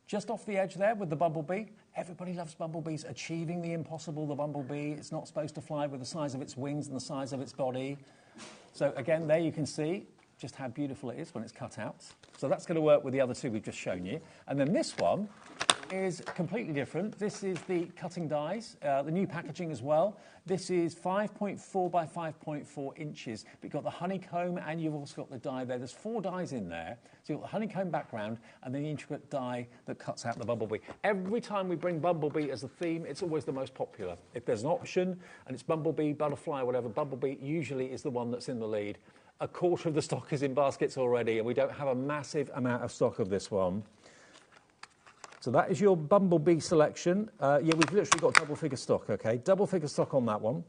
Speaker 5: just off the edge there with the bumblebee, everybody loves bumblebees. Achieving the impossible, the bumblebee. It's not supposed to fly with the size of its wings and the size of its body. So again, there you can see just how beautiful it is when it's cut out. So that's going to work with the other two we've just shown you. And then this one is completely different. This is the cutting dies, the new packaging as well. This is 5.4 by 5.4 inches. But you've got the honeycomb and you've also got the die there. There's 4 dies in there. So you've got the honeycomb background and then the intricate die that cuts out the bumblebee. Every time we bring bumblebee as a theme, it's always the most popular. If there's an option and it's bumblebee, butterfly, whatever, bumblebee usually is the one that's in the lead. A quarter of the stock is in baskets already and we don't have a massive amount of stock of this one. So that is your Bumblebee selection. Yeah, we've literally got double-figure stock, OK? Double-figure stock on that one.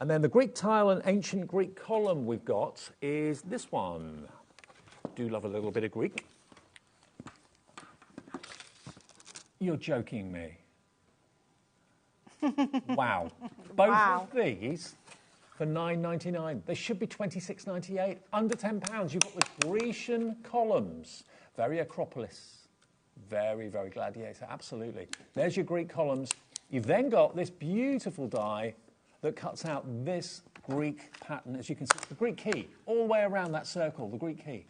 Speaker 5: And then the Greek tile and ancient Greek column we've got is this one. Do love a little bit of Greek. You're joking me. Wow. Both of these for $9.99. They should be $26.98. Under £10. You've got the Grecian columns. Very Acropolis. Very, very gladiator, absolutely. There's your Greek columns. You've then got this beautiful die that cuts out this Greek pattern, as you can see, the Greek key, all the way around that circle, the Greek key.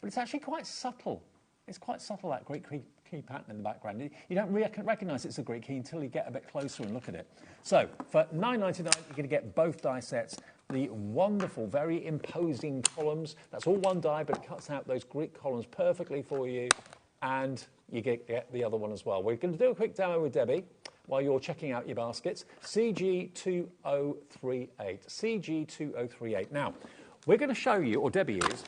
Speaker 5: But it's actually quite subtle. It's quite subtle, that Greek key pattern in the background. You don't recognise it's a Greek key until you get a bit closer and look at it. So, for $9.99, you're going to get both die sets. The wonderful, very imposing columns. That's all one die, but it cuts out those Greek columns perfectly for you. And you get the other one as well. We're going to do a quick demo with Debbie while you're checking out your baskets. CG2038. CG2038. Now, we're going to show you, or Debbie is,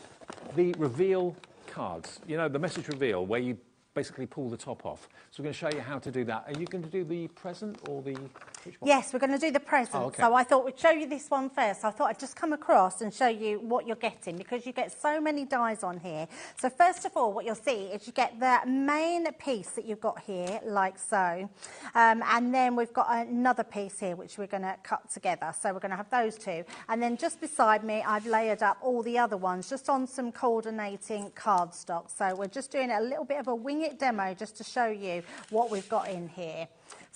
Speaker 5: the reveal cards. You know, the message reveal, where you basically pull the top off. So we're going to show you how to do that. Are you going to do the present or the... Which one?
Speaker 13: Yes, we're going to do the present.
Speaker 5: Oh, okay.
Speaker 13: So I thought we'd show you this one first. I thought I'd just come across and show you what you're getting because you get so many dies on here. So first of all, what you'll see is you get the main piece that you've got here, like so. And then we've got another piece here, which we're going to cut together. So we're going to have those two. And then just beside me, I've layered up all the other ones just on some coordinating cardstock. So we're just doing a little bit of a wing it demo just to show you what we've got in here.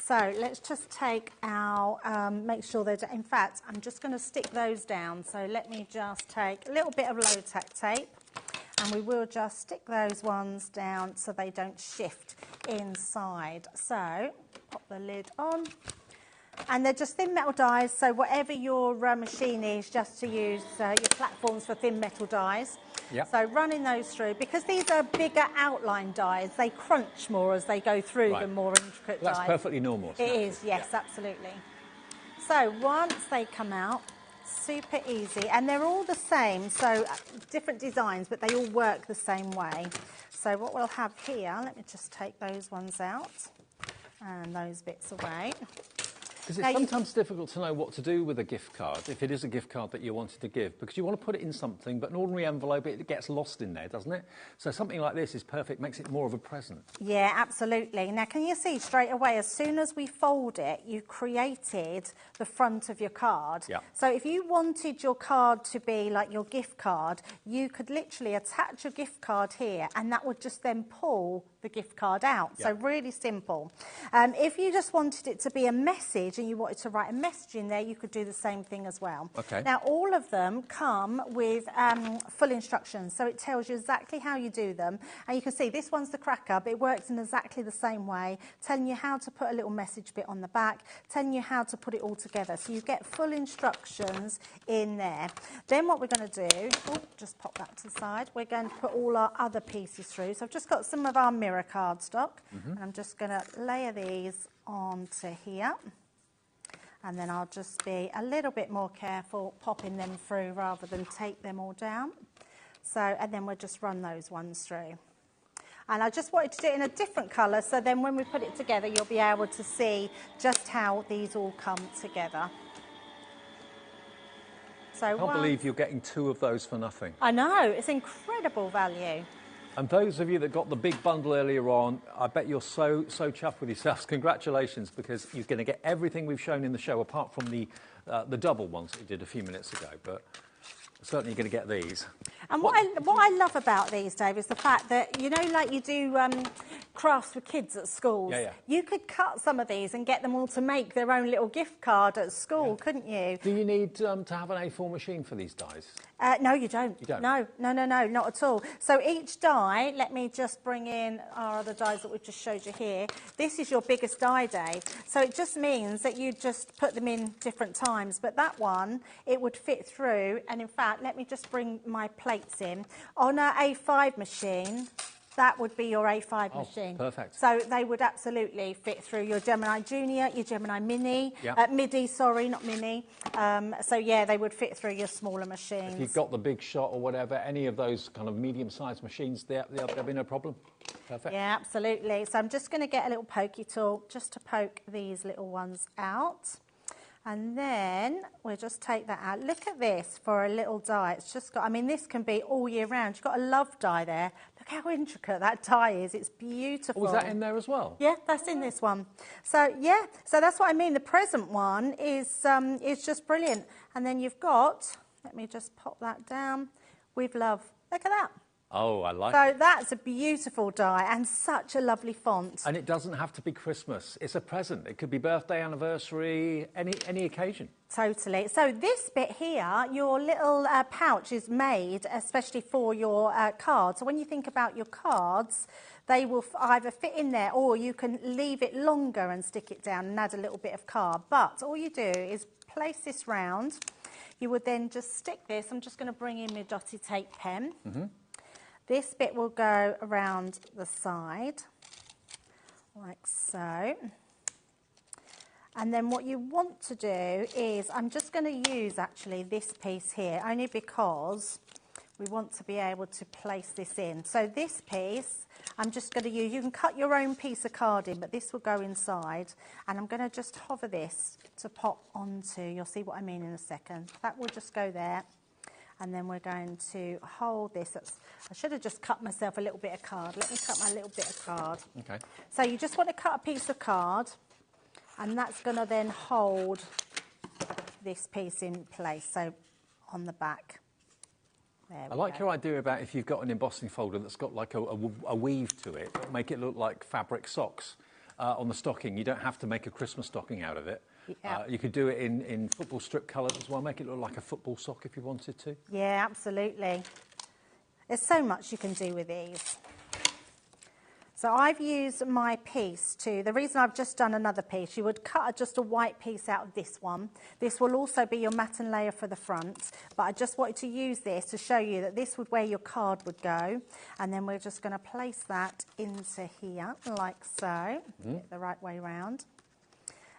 Speaker 13: So let's just take our, make sure that, in fact, I'm just going to stick those down. So let me just take a little bit of low-tack tape and we will just stick those ones down so they don't shift inside. So pop the lid on. And they're just thin metal dies, so whatever your machine is, just to use your platforms for thin metal dies.
Speaker 5: Yep.
Speaker 13: So running those through, because these are bigger outline dies, they crunch more as they go through the more intricate dies.
Speaker 5: That's perfectly normal.
Speaker 13: It is, yes, absolutely. So once they come out, Super easy, and they're all the same, so different designs, but they all work the same way. So what we'll have here, let me just take those ones out and those bits away.
Speaker 5: Because it's sometimes difficult to know what to do with a gift card, if it is a gift card that you wanted to give, because you want to put it in something, but an ordinary envelope, it gets lost in there, doesn't it? So something like this is perfect, makes it more of a present.
Speaker 13: Yeah, absolutely. Now, can you see straight away, as soon as we fold it, you've created the front of your card.
Speaker 5: Yeah.
Speaker 13: So if you wanted your card to be like your gift card, you could literally attach your gift card here, and that would just then pull the gift card out.
Speaker 5: Yeah.
Speaker 13: So really simple. If you just wanted it to be a message and you wanted to write a message in there, you could do the same thing as well.
Speaker 5: Okay.
Speaker 13: Now, all of them come with full instructions, so it tells you exactly how you do them. And you can see this one's the cracker, but it works in exactly the same way, telling you how to put a little message bit on the back, telling you how to put it all together. So you get full instructions in there. Then what we're going to do, just pop that to the side, we're going to put all our other pieces through. So I've just got some of our mirror cardstock, and I'm just going to layer these onto here. And then I'll just be a little bit more careful popping them through rather than take them all down. So, and then we'll just run those ones through. And I just wanted to do it in a different colour, so then when we put it together, you'll be able to see just how these all come together. So
Speaker 5: I can't believe you're getting 2 of those for nothing.
Speaker 13: I know, it's incredible value.
Speaker 5: And those of you that got the big bundle earlier on, I bet you're so chuffed with yourselves. Congratulations, because you're going to get everything we've shown in the show, apart from the double ones that we did a few minutes ago. But certainly you're going to get these.
Speaker 13: And what I love about these, Dave, is the fact that, you know, like you do crafts with kids at schools.
Speaker 5: Yeah, yeah.
Speaker 13: You could cut some of these and get them all to make their own little gift card at school, couldn't you?
Speaker 5: Do you need to have an A4 machine for these dies?
Speaker 13: No, you don't.
Speaker 5: You don't?
Speaker 13: No, not at all. So each die, let me just bring in our other dies that we've just showed you here. This is your biggest die, Dave. So it just means that you just put them in different times. But that one, it would fit through. And in fact, let me just bring my plates in. On our A5 machine, that would be your A5 machine.
Speaker 5: Perfect.
Speaker 13: So they would absolutely fit through your Gemini Junior, your Gemini Mini, MIDI, sorry, not Mini. So yeah, they would fit through your smaller machines.
Speaker 5: If you've got the big shot or whatever, any of those kind of medium-sized machines, there'll be no problem. Perfect.
Speaker 13: Yeah, absolutely. So I'm just going to get a little pokey tool just to poke these little ones out. And then we'll just take that out. Look at this for a little die. It's just got, I mean, this can be all year round. You've got a love die there. Look how intricate that die is. It's beautiful.
Speaker 5: Oh, is that in there as well?
Speaker 13: Yeah, that's in this one. So, yeah, so that's what I mean. The present one is just brilliant. And then you've got, let me just pop that down, with love. Look at that.
Speaker 5: Oh, I like
Speaker 13: So
Speaker 5: it.
Speaker 13: that's a beautiful die and such a lovely font.
Speaker 5: And it doesn't have to be Christmas. It's a present. It could be birthday, anniversary, any occasion.
Speaker 13: Totally. So this bit here, your little pouch is made especially for your cards. So when you think about your cards, they will either fit in there or you can leave it longer and stick it down and add a little bit of card. But all you do is place this round. You would then just stick this. I'm just going to bring in my dotty tape pen. This bit will go around the side, like so. And then what you want to do is, I'm just going to use actually this piece here, only because we want to be able to place this in. So this piece, I'm just going to use, you can cut your own piece of card in, but this will go inside. And I'm going to just hover this to pop onto, you'll see what I mean in a second. That will just go there. And then we're going to hold this. I should have just cut myself a little bit of card. Let me cut my little bit of card.
Speaker 5: Okay.
Speaker 13: So you just want to cut a piece of card, and that's going to then hold this piece in place, so on the back. There
Speaker 5: I like your idea about if you've got an embossing folder that's got like a weave to it, it'll make it look like fabric socks on the stocking. You don't have to make a Christmas stocking out of it.
Speaker 13: Yeah.
Speaker 5: You could do it in football strip colours as well, make it look like a football sock if you wanted to.
Speaker 13: Yeah, absolutely. There's so much you can do with these. So I've used my piece to, the reason I've just done another piece, you would cut just a white piece out of this one. This will also be your matten layer for the front, but I just wanted to use this to show you that this would where your card would go. And then we're just going to place that into here, like so, get it the right way round.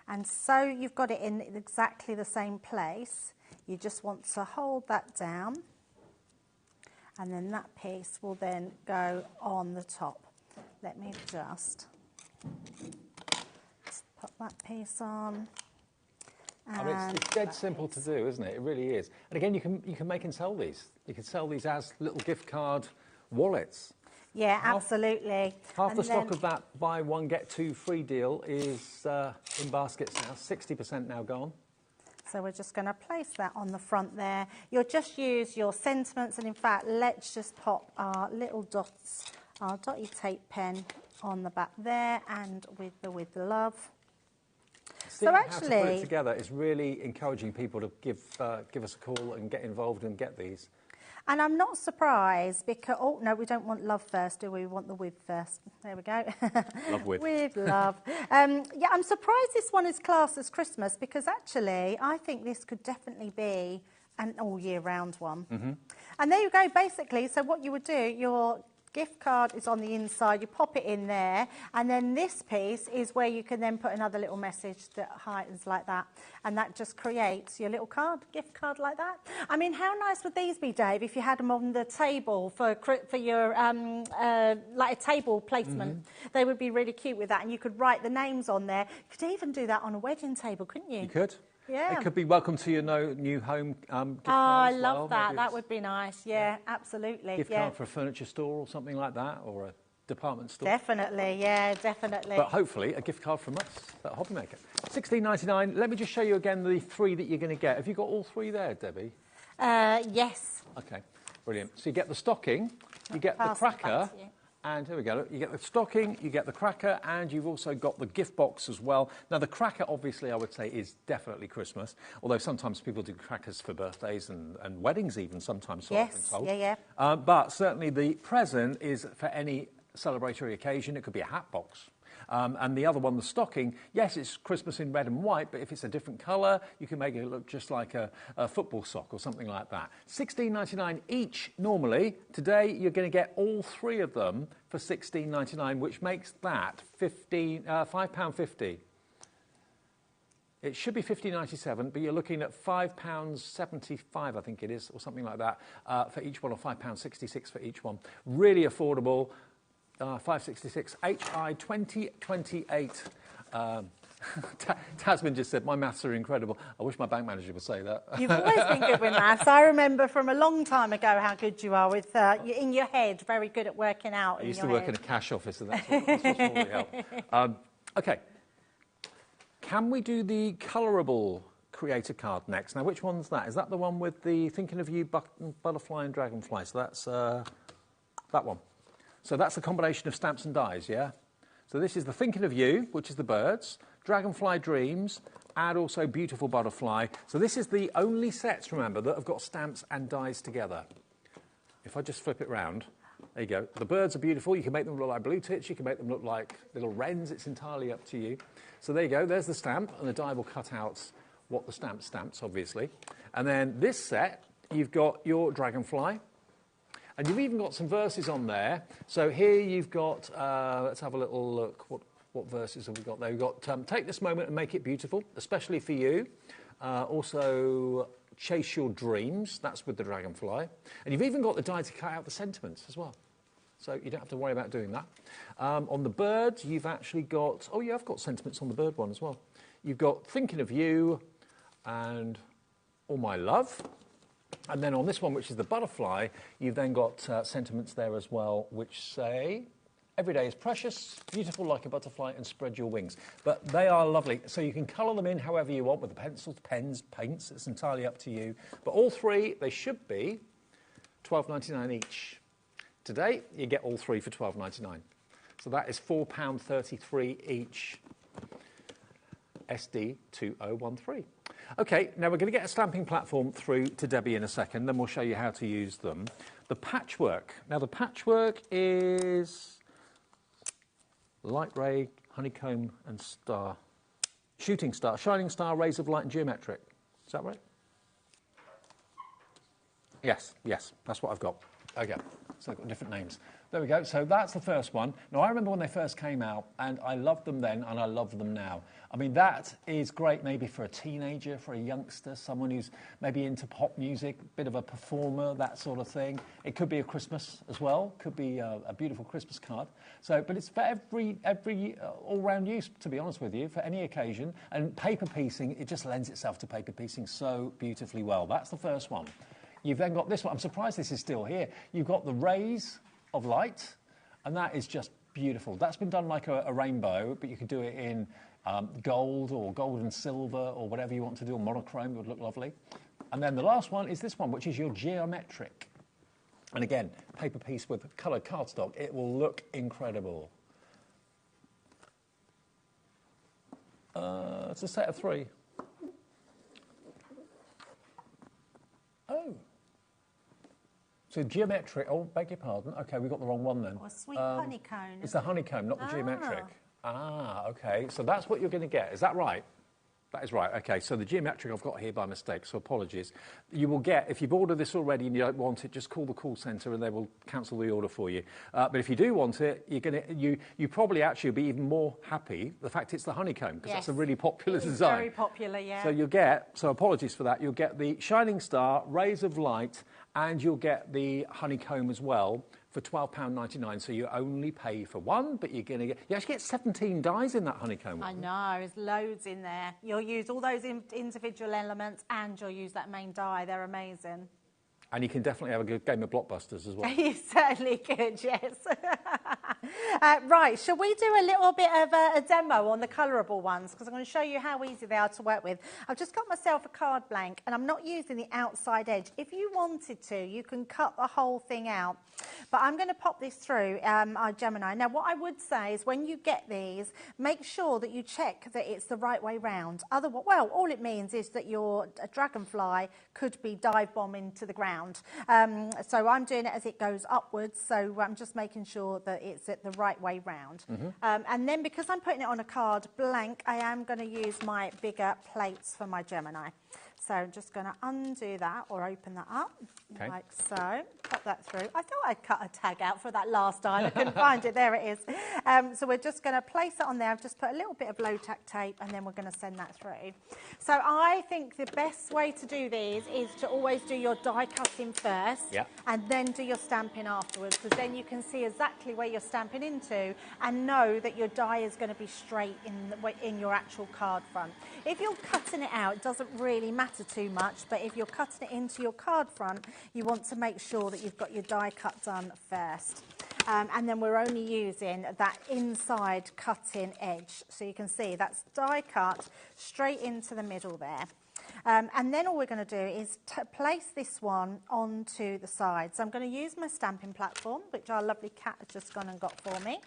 Speaker 13: And so you've got it in exactly the same place. You just want to hold that down, and then that piece will then go on the top. Let me just put that piece on.
Speaker 5: I mean, it's dead simple to do, isn't it? It really is. And again, you can make and sell these. You can sell these as little gift card wallets.
Speaker 13: Yeah, absolutely.
Speaker 5: Half the stock of that buy one get two free deal is in baskets now. 60% now gone.
Speaker 13: So we're just going to place that on the front there. You'll just use your sentiments, and in fact, let's just pop our little dots, our dotty tape pen on the back there, and with the love.
Speaker 5: Seeing how to put it together is really encouraging people to give us a call and get involved and get these.
Speaker 13: And I'm not surprised because, oh, no, we don't want love first, do we? We want the with first. There we go.
Speaker 5: Love with.
Speaker 13: With love. Yeah, I'm surprised this one is classed as Christmas because actually I think this could definitely be an all year round one.
Speaker 5: Mm-hmm.
Speaker 13: And there you go, basically. So what you would do, your gift card is on the inside, you pop it in there, and then this piece is where you can then put another little message that heightens like that, and that just creates your little card, gift card like that. I mean, how nice would these be, Dave, if you had them on the table for your like a table placement? Mm-hmm. They would be really cute with that, and you could write the names on there. You could even do that on a wedding table, couldn't you?
Speaker 5: You could.
Speaker 13: Yeah.
Speaker 5: It could be welcome to your new home gift card.
Speaker 13: Oh, I love that. That would be nice. Yeah, absolutely.
Speaker 5: Gift card for a furniture store or something like that, or a department store.
Speaker 13: Definitely, yeah, definitely.
Speaker 5: But hopefully a gift card from us at HobbyMaker. $16.99. Let me just show you again the three that you're going to get. Have you got all three there, Debbie?
Speaker 13: Yes.
Speaker 5: Okay, brilliant. So you get the stocking, you get the cracker. And here we go, you get the stocking, you get the cracker, and you've also got the gift box as well. Now, the cracker, obviously, I would say, is definitely Christmas, although sometimes people do crackers for birthdays and weddings even sometimes. So
Speaker 13: yes, yeah.
Speaker 5: But certainly the present is for any celebratory occasion. It could be a hat box. And the other one, the stocking, yes, it's Christmas in red and white, but if it's a different colour, you can make it look just like a football sock or something like that. $16.99 each normally. Today, you're going to get all three of them for $16.99, which makes that £5.50. It should be $15.97, but you're looking at £5.75, I think it is, or something like that, for each one, or £5.66 for each one. Really affordable. 566 HI 2028. Tasman just said, my maths are incredible. I wish my bank manager would say that.
Speaker 13: You've always been good with maths. I remember from a long time ago how good you are with, in your head, very good at working out.
Speaker 5: I used to work in a cash office, and that's what's really helped. OK. Can we do the colourable creator card next? Now, which one's that? Is that the one with the Thinking of You, Butterfly and Dragonfly? So that's that one. So that's a combination of stamps and dies, yeah? So this is the Thinking of You, which is the birds, Dragonfly Dreams, and also Beautiful Butterfly. So this is the only sets, remember, that have got stamps and dies together. If I just flip it round, there you go. The birds are beautiful. You can make them look like blue tits. You can make them look like little wrens. It's entirely up to you. So there you go. There's the stamp, and the die will cut out what the stamp stamps, obviously. And then this set, you've got your Dragonfly. And you've even got some verses on there. So here you've got, let's have a little look. What verses have we got there? We've got Take This Moment and Make It Beautiful, especially for you. Also, Chase Your Dreams. That's with the Dragonfly. And you've even got the die to cut out the sentiments as well. So you don't have to worry about doing that. On the bird, you've actually got... Oh, yeah, I've got sentiments on the bird one as well. You've got Thinking of You and All My Love. And then on this one, which is the butterfly, you've then got sentiments there as well, which say, every day is precious, beautiful like a butterfly, and spread your wings. But they are lovely. So you can colour them in however you want with the pencils, pens, paints. It's entirely up to you. But all three, they should be $12.99 each. Today, you get all three for $12.99. So that is £4.33 each. SD2013. OK, now we're going to get a stamping platform through to Debbie in a second, then we'll show you how to use them. The patchwork. Now, the patchwork is light ray, honeycomb and star. Shooting star, shining star, rays of light and geometric. Is that right? Yes, that's what I've got. Okay, so they've got different names. There we go. So that's the first one. Now, I remember when they first came out, and I loved them then, and I love them now. I mean, that is great maybe for a teenager, for a youngster, someone who's maybe into pop music, bit of a performer, that sort of thing. It could be a Christmas as well. Could be a beautiful Christmas card. So, but it's for every all-round use, to be honest with you, for any occasion. And paper piecing, it just lends itself to paper piecing so beautifully well. That's the first one. You've then got this one. I'm surprised this is still here. You've got the rays of light, and that is just beautiful. That's been done like a rainbow, but you could do it in gold or gold and silver or whatever you want to do, or monochrome. It would look lovely. And then the last one is this one, which is your geometric. And again, paper piece with coloured cardstock. It will look incredible. It's a set of 3. Oh. So geometric, oh, beg your pardon. OK, we got the wrong one then.
Speaker 13: Or a sweet honeycomb.
Speaker 5: It's the honeycomb, not the geometric. Ah, OK. So that's what you're going to get. Is that right? That is right. OK, so the geometric I've got here by mistake, so apologies. You will get, if you've ordered this already and you don't want it, just call the call centre and they will cancel the order for you. But if you do want it, you probably actually will be even more happy the fact it's the honeycomb, because that's a really popular design.
Speaker 13: Very popular, yeah.
Speaker 5: So you'll get, so apologies for that, you'll get the shining star, rays of light, and you'll get the honeycomb as well for £12.99. So you only pay for one, but you're going to get, you actually get 17 dies in that honeycomb.
Speaker 13: I know, there's loads in there. You'll use all those individual elements and you'll use that main die. They're amazing.
Speaker 5: And you can definitely have a good game of blockbusters as well.
Speaker 13: You certainly could, yes. Right, shall we do a little bit of a demo on the colourable ones? Because I'm going to show you how easy they are to work with. I've just got myself a card blank and I'm not using the outside edge. If you wanted to, you can cut the whole thing out. But I'm going to pop this through our Gemini. Now, what I would say is when you get these, make sure that you check that it's the right way round. Otherwise, well, all it means is that your dragonfly could be dive bombing to the ground. So I'm doing it as it goes upwards, so I'm just making sure that it's at the right way round. And then because I'm putting it on a card blank, I am going to use my bigger plates for my Gemini. So I'm just going to undo that or open that up, like so. Pop that through. I thought I'd cut a tag out for that last time. I couldn't find it. There it is. So we're just going to place it on there. I've just put a little bit of low-tack tape and then we're going to send that through. So I think the best way to do these is to always do your die cutting first and then do your stamping afterwards, because then you can see exactly where you're stamping into and know that your die is going to be straight in your actual card front. If you're cutting it out, it doesn't really matter too much, but if you're cutting it into your card front, you want to make sure that you've got your die cut done first. And then we're only using that inside cutting edge. So you can see that's die cut straight into the middle there. And then all we're going to do is place this one onto the side. So I'm going to use my stamping platform, which our lovely cat has just gone and got for me.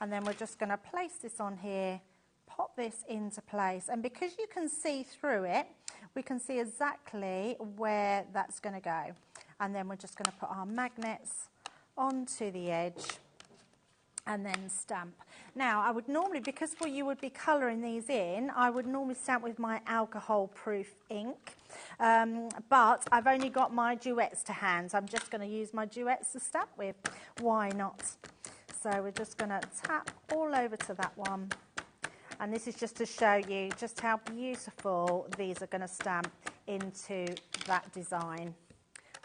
Speaker 13: And then we're just going to place this on here, pop this into place. And because you can see through it, we can see exactly where that's going to go. And then we're just going to put our magnets onto the edge and then stamp. Now, I would normally, because you would be colouring these in, I would normally stamp with my alcohol-proof ink. But I've only got my duets to hand, so I'm just going to use my duets to stamp with. Why not? So we're just going to tap all over to that one. And this is just to show you just how beautiful these are going to stamp into that design.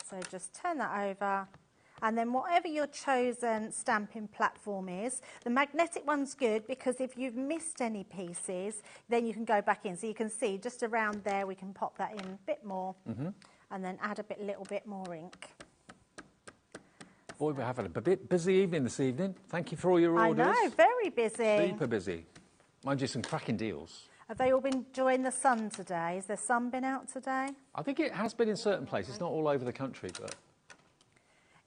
Speaker 13: So just turn that over. And then whatever your chosen stamping platform is, the magnetic one's good because if you've missed any pieces, then you can go back in. So you can see just around there, we can pop that in a bit more and then add a little bit more ink.
Speaker 5: Boy, we're having a bit busy evening this evening. Thank you for all your orders.
Speaker 13: I know, very busy.
Speaker 5: Super busy. Mind you, some cracking deals.
Speaker 13: Have they all been enjoying the sun today? Has the sun been out today?
Speaker 5: I think it has been in certain places, not all over the country, but...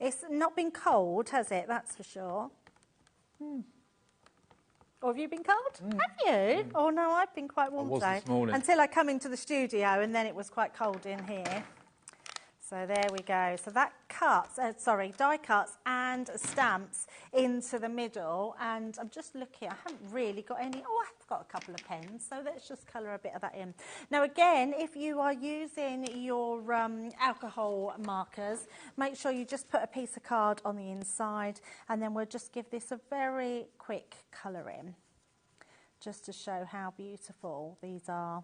Speaker 13: It's not been cold, has it? That's for sure. Or have you been cold? Have you? Oh, no, I've been quite warm today.
Speaker 5: This morning.
Speaker 13: Until I come into the studio and then it was quite cold in here. So there we go. So that cuts, die cuts and stamps into the middle. And I'm just looking, I haven't really got any. Oh, I've got a couple of pens. So let's just colour a bit of that in. Now again, if you are using your alcohol markers, make sure you just put a piece of card on the inside, and then we'll just give this a very quick colour in, just to show how beautiful these are.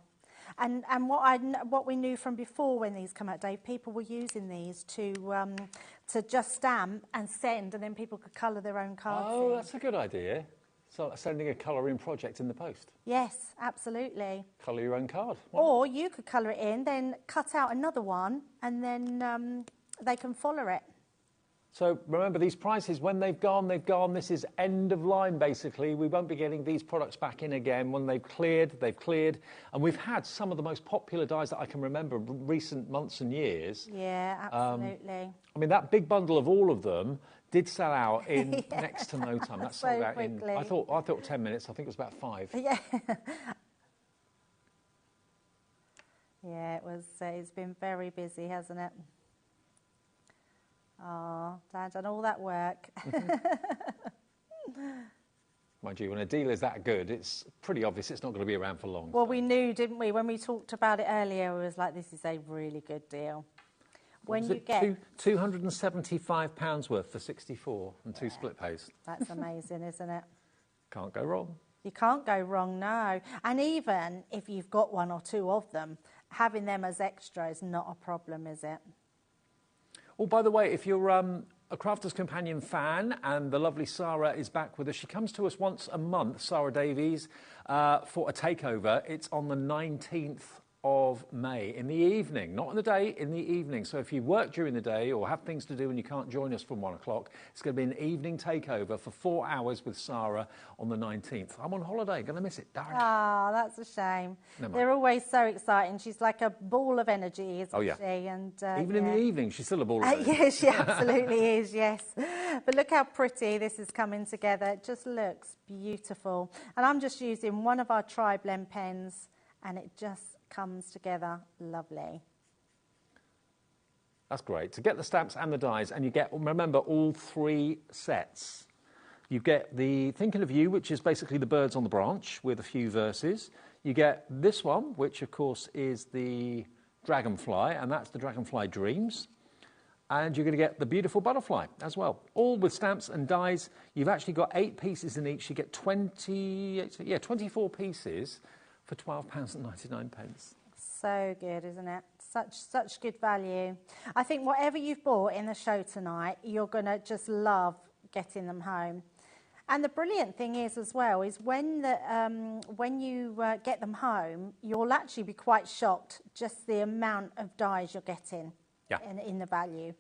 Speaker 13: And what we knew from before when these come out, Dave, people were using these to just stamp and send, and then people could colour their own cards.
Speaker 5: Oh, that's a good idea. So sending a colouring project in the post.
Speaker 13: Yes, absolutely.
Speaker 5: Colour your own card.
Speaker 13: Or you could colour it in, then cut out another one, and then they can follow it.
Speaker 5: So remember, these prices, when they've gone, they've gone. This is end of line, basically. We won't be getting these products back in again. When they've cleared, they've cleared. And we've had some of the most popular dies that I can remember recent months and years.
Speaker 13: Yeah, absolutely.
Speaker 5: I mean, that big bundle of all of them did sell out in next to no time. That sold out
Speaker 13: quickly.
Speaker 5: in, I thought 10 minutes. I think it was about 5.
Speaker 13: Yeah. Yeah, it was. It's been very busy, hasn't it? Oh, Dad done all that work.
Speaker 5: Mind you, when a deal is that good, it's pretty obvious it's not going to be around for long.
Speaker 13: Well, we knew, didn't we? When we talked about it earlier, we was like, this is a really good deal. When you get
Speaker 5: £275 worth for 64 and 2 split pays.
Speaker 13: That's amazing, isn't it?
Speaker 5: Can't go wrong.
Speaker 13: You can't go wrong, no. And even if you've got 1 or 2 of them, having them as extra is not a problem, is it?
Speaker 5: Oh, by the way, if you're a Crafter's Companion fan and the lovely Sarah is back with us, she comes to us once a month, Sarah Davies, for a takeover. It's on the 19th of May in the evening, not in the day, in the evening. So if you work during the day or have things to do and you can't join us from 1 o'clock, it's going to be an evening takeover for 4 hours with Sarah on the 19th. I'm on holiday, going to miss it, darn.
Speaker 13: Ah, that's a shame. They're always so exciting. She's like a ball of energy, isn't she? And,
Speaker 5: even in the evening, she's still a ball of energy.
Speaker 13: Yes, she absolutely is, yes. But look how pretty this is coming together. It just looks beautiful. And I'm just using one of our tri-blend pens, and it just comes together lovely.
Speaker 5: That's great. To get the stamps and the dies, and you get, remember, all 3 sets. You get the Thinking of You, which is basically the birds on the branch with a few verses. You get this one, which of course is the dragonfly, and that's the Dragonfly Dreams. And you're going to get the beautiful butterfly as well, all with stamps and dies. You've actually got 8 pieces in each. You get 24 pieces for £12.99.
Speaker 13: So good, isn't it? Such good value. I think whatever you've bought in the show tonight, you're going to just love getting them home. And the brilliant thing is as well is when you get them home, you'll actually be quite shocked just the amount of dies you're getting in the value.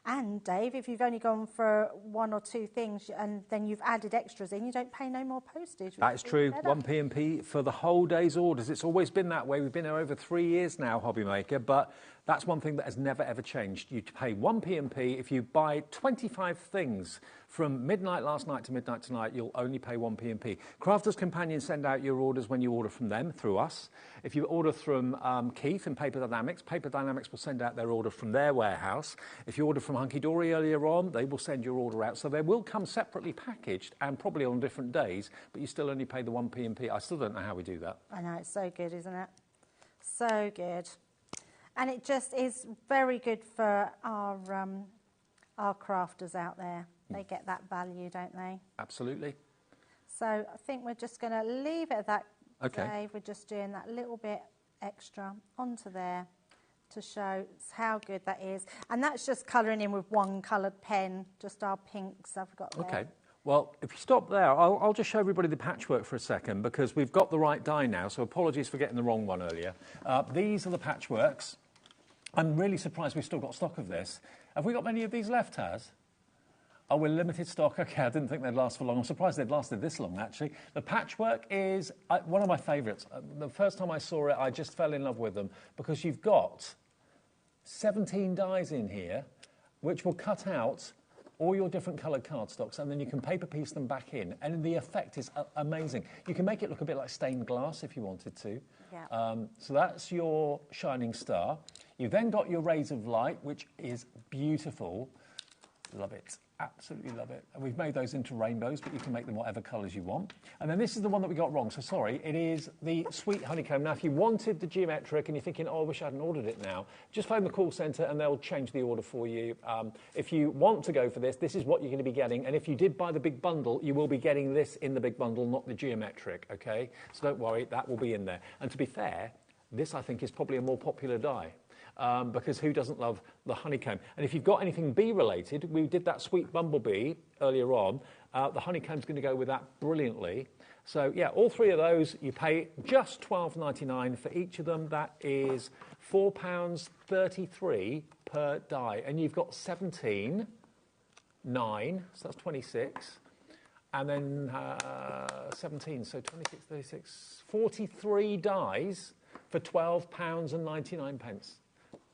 Speaker 13: And Dave, if you've only gone for 1 or 2 things and then you've added extras in, you don't pay no more postage.
Speaker 5: That is true. 1 P&P for the whole day's orders. It's always been that way. We've been here over 3 years now, HobbyMaker, but that's one thing that has never ever changed. You pay 1 P&P if you buy 25 things from midnight last night to midnight tonight. You'll only pay 1 P&P. Crafters Companion send out your orders when you order from them through us. If you order from Keith and Paper Dynamics will send out their order from their warehouse. If you order from Hunky Dory earlier on, they will send your order out. So they will come separately packaged and probably on different days, but you still only pay the 1 P&P. I still don't know how we do that.
Speaker 13: I know, it's so good, isn't it? So good. And it just is very good for our crafters out there. They get that value, don't they?
Speaker 5: Absolutely.
Speaker 13: So I think we're just going to leave it at that,
Speaker 5: okay.
Speaker 13: Dave. We're just doing that little bit extra onto there to show how good that is. And that's just colouring in with 1 coloured pen, just our pinks I've got there.
Speaker 5: Okay. Well, if you stop there, I'll just show everybody the patchwork for a second because we've got the right die now, so apologies for getting the wrong one earlier. These are the patchworks. I'm really surprised we've still got stock of this. Have we got many of these left, Taz? Oh, we're limited stock. Okay, I didn't think they'd last for long. I'm surprised they'd lasted this long, actually. The patchwork is one of my favourites. The first time I saw it, I just fell in love with them because you've got 17 dies in here, which will cut out all your different coloured cardstocks, and then you can paper piece them back in, and the effect is amazing. You can make it look a bit like stained glass if you wanted to.
Speaker 13: Yeah.
Speaker 5: So that's your shining star. You've then got your Rays of Light, which is beautiful. Love it. Absolutely love it. And we've made those into rainbows, but you can make them whatever colours you want. And then this is the one that we got wrong, so sorry. It is the Sweet Honeycomb. Now, if you wanted the geometric and you're thinking, oh, I wish I hadn't ordered it now, just phone the call centre and they'll change the order for you. If you want to go for this, this is what you're going to be getting. And if you did buy the big bundle, you will be getting this in the big bundle, not the geometric, OK? So don't worry, that will be in there. And to be fair, this, I think, is probably a more popular die. Because who doesn't love the honeycomb? And if you've got anything bee-related, we did that sweet bumblebee earlier on. The honeycomb's going to go with that brilliantly. So, yeah, all three of those, you pay just $12.99 for each of them. That is £4.33 per die. And you've got 17, 9, so that's 26. And then 17, so 26, 36, 43 dies for £12.99.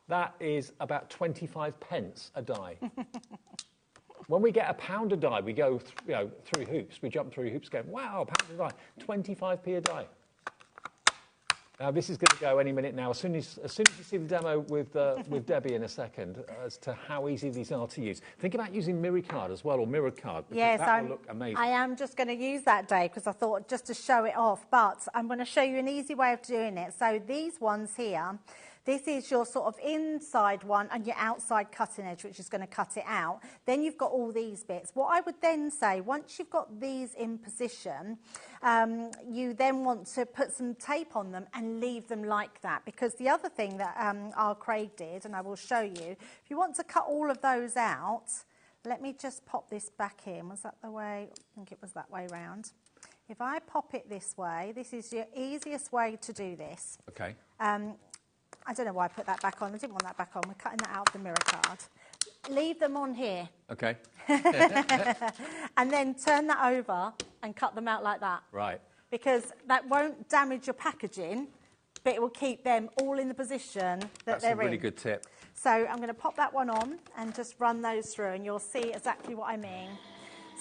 Speaker 5: That is about 25 pence a die. When we get a £1 a die, we go through hoops. We jump through hoops going, wow, £1 a die, 25p a die. Now, this is going to go any minute now. As soon as you see the demo with Debbie in a second as to how easy these are to use. Think about using mirror card as well, or mirrored card.
Speaker 13: Yes,
Speaker 5: that will look amazing.
Speaker 13: I am just going to use that, Dave, because I thought just to show it off. But I'm going to show you an easy way of doing it. So these ones here, this is your sort of inside one and your outside cutting edge, which is going to cut it out. Then you've got all these bits. What I would then say, once you've got these in position, you then want to put some tape on them and leave them like that. Because the other thing that our Craig did, and I will show you, if you want to cut all of those out, let me just pop this back in. Was that the way? I think it was that way round. If I pop it this way, this is your easiest way to do this.
Speaker 5: Okay.
Speaker 13: I don't know why I put that back on. I didn't want that back on. We're cutting that out of the mirror card. Leave them on here.
Speaker 5: Okay.
Speaker 13: And then turn that over and cut them out like that.
Speaker 5: Right.
Speaker 13: Because that won't damage your packaging, but it will keep them all in the position that they're in.
Speaker 5: That's a really good tip.
Speaker 13: So I'm going to pop that one on and just run those through, and you'll see exactly what I mean.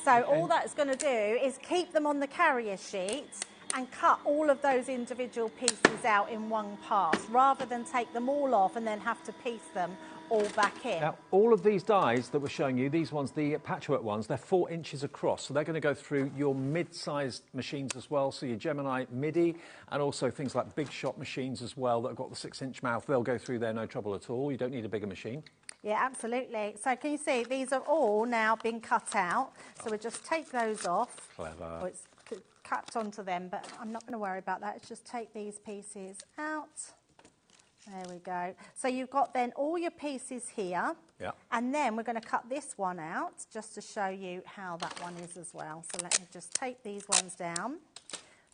Speaker 13: So all that's going to do is keep them on the carrier sheet and cut all of those individual pieces out in one pass, rather than take them all off and then have to piece them all back in.
Speaker 5: Now, all of these dies that we're showing you, these ones, the patchwork ones, they're 4 inches across, so they're going to go through your mid-sized machines as well, so your Gemini MIDI, and also things like big shot machines as well that have got the 6-inch mouth, they'll go through there no trouble at all. You don't need a bigger machine.
Speaker 13: Yeah, absolutely. So can you see, these have all now been cut out, so we'll just take those off.
Speaker 5: Clever.
Speaker 13: Oh, it's cut onto them, but I'm not going to worry about that. Let's just take these pieces out. There we go. So you've got then all your pieces here.
Speaker 5: Yeah.
Speaker 13: And then we're going to cut this one out just to show you how that one is as well. So let me just take these ones down.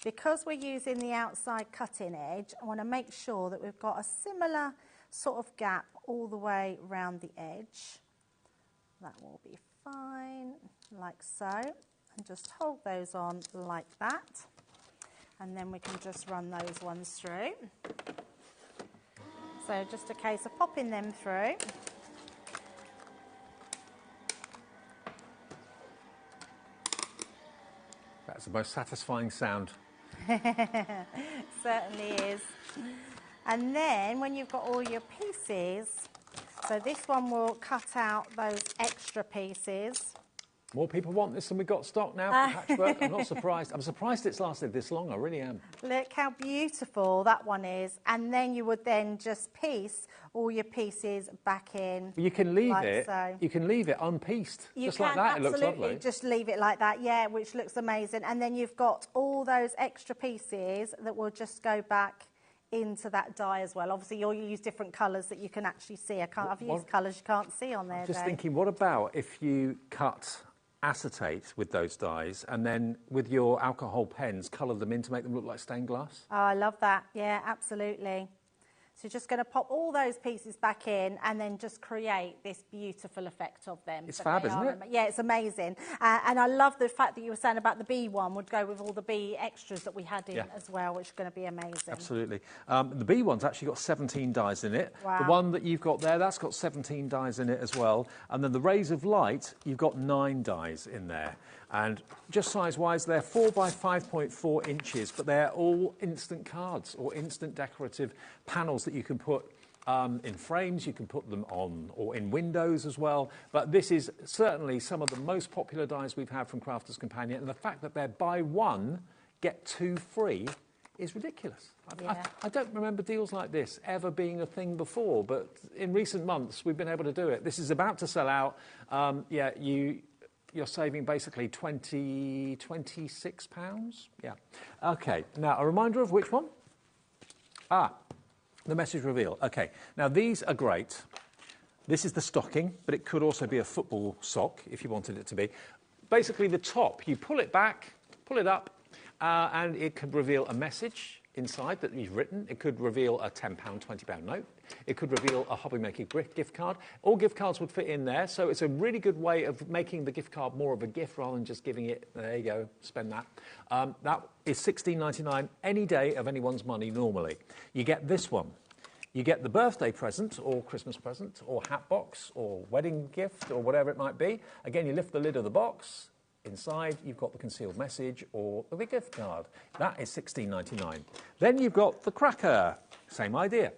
Speaker 13: Because we're using the outside cutting edge, I want to make sure that we've got a similar sort of gap all the way around the edge. That will be fine, like so. And just hold those on like that. And then we can just run those ones through. So just a case of popping them through.
Speaker 5: That's the most satisfying sound.
Speaker 13: Certainly is. And then when you've got all your pieces, so this one will cut out those extra pieces.
Speaker 5: More people want this than we've got stock now for patchwork. I'm not surprised. I'm surprised it's lasted this long. I really am.
Speaker 13: Look how beautiful that one is. And then you would then just piece all your pieces back in.
Speaker 5: You can leave
Speaker 13: like
Speaker 5: it.
Speaker 13: So.
Speaker 5: You can leave it unpieced.
Speaker 13: You
Speaker 5: just
Speaker 13: can,
Speaker 5: like that.
Speaker 13: absolutely.
Speaker 5: It looks lovely.
Speaker 13: Just leave it like that, yeah, which looks amazing. And then you've got all those extra pieces that will just go back into that die as well. Obviously, you'll use different colours that you can actually see. I've used colours you can't see on there.
Speaker 5: I'm just thinking, what about if you cut acetate with those dyes and then with your alcohol pens colour them in to make them look like stained glass?
Speaker 13: Oh, I love that. Yeah, absolutely. So you're just going to pop all those pieces back in and then just create this beautiful effect of them.
Speaker 5: It's fab, isn't it?
Speaker 13: Yeah, it's amazing. And I love the fact that you were saying about the bee one would go with all the bee extras that we had in as well, which is going to be amazing.
Speaker 5: Absolutely. The bee one's actually got 17 dies in it.
Speaker 13: Wow.
Speaker 5: The one that you've got there, that's got 17 dies in it as well. And then the Rays of Light, you've got 9 dies in there. And just size-wise, they're 4 by 5.4 inches, but they're all instant cards or instant decorative panels that you can put In frames, you can put them on, or in windows as well. But this is certainly some of the most popular dies we've had from Crafters Companion. And the fact that they're buy one, get two free is ridiculous. I don't remember deals like this ever being a thing before, but in recent months, we've been able to do it. This is about to sell out. You're saving basically £26. Yeah. OK, now a reminder of which one? The message reveal. OK, now these are great. This is the stocking, but it could also be a football sock if you wanted it to be. Basically, the top, you pull it back, pull it up, and it could reveal a message inside that you've written. It could reveal a £10, £20 note. It could reveal a HobbyMaker gift card. All gift cards would fit in there, so it's a really good way of making the gift card more of a gift rather than just giving it, there you go, spend that. That is $16.99 any day of anyone's money normally. You get this one. You get the birthday present or Christmas present or hat box or wedding gift or whatever it might be. Again, you lift the lid of the box. Inside, you've got the concealed message or the gift card. That is $16.99. Then you've got the cracker. Same idea.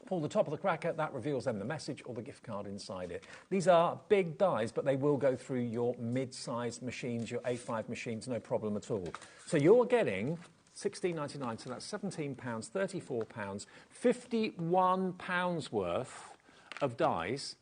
Speaker 5: Pull the top of the cracker, that reveals then the message or the gift card inside it. These are big dies, but they will go through your mid-sized machines, your A5 machines, no problem at all. So you're getting £16.99, so that's £17, £34, £51 worth of dies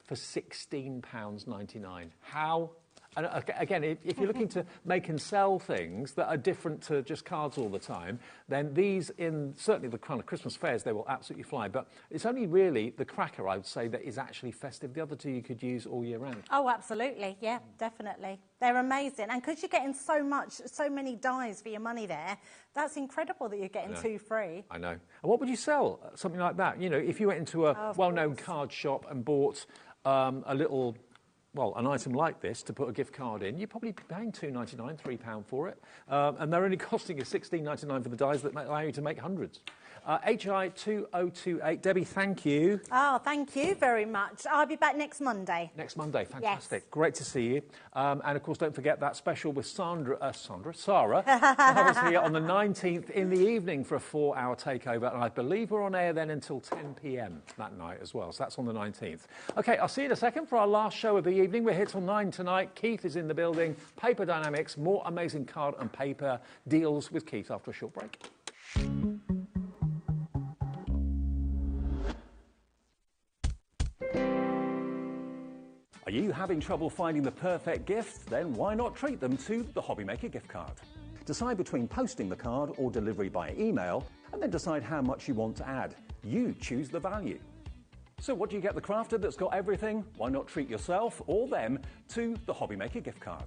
Speaker 5: for £16.99. How? And again, if you're looking to make and sell things that are different to just cards all the time, then these, in certainly the kind of Christmas fairs, they will absolutely fly. But it's only really the cracker, I would say, that is actually festive. The other two you could use all year round.
Speaker 13: Oh, absolutely. Yeah, definitely. They're amazing. And because you're getting so many dies for your money there, that's incredible that you're getting two free.
Speaker 5: I know. And what would you sell? Something like that? You know, if you went into a well-known card shop and bought a little... well, an item like this to put a gift card in, you're probably paying £2.99, £3 for it. And they're only costing you $16.99 for the dies that allow you to make hundreds. HI 2028. Debbie, thank you.
Speaker 13: Oh, thank you very much. I'll be back next Monday.
Speaker 5: Next Monday, fantastic.
Speaker 13: Yes.
Speaker 5: Great to see you. And of course, don't forget that special with Sarah, obviously on the 19th in the evening for a 4-hour takeover. And I believe we're on air then until 10 p.m. that night as well. So that's on the 19th. OK, I'll see you in a second for our last show of the evening. We're here till 9 tonight. Keith is in the building. Paper Dynamics, more amazing card and paper deals with Keith after a short break.
Speaker 1: Are you having trouble finding the perfect gift? Then why not treat them to the HobbyMaker gift card? Decide between posting the card or delivery by email, and then decide how much you want to add. You choose the value. So what do you get the crafter that's got everything? Why not treat yourself or them to the HobbyMaker gift card?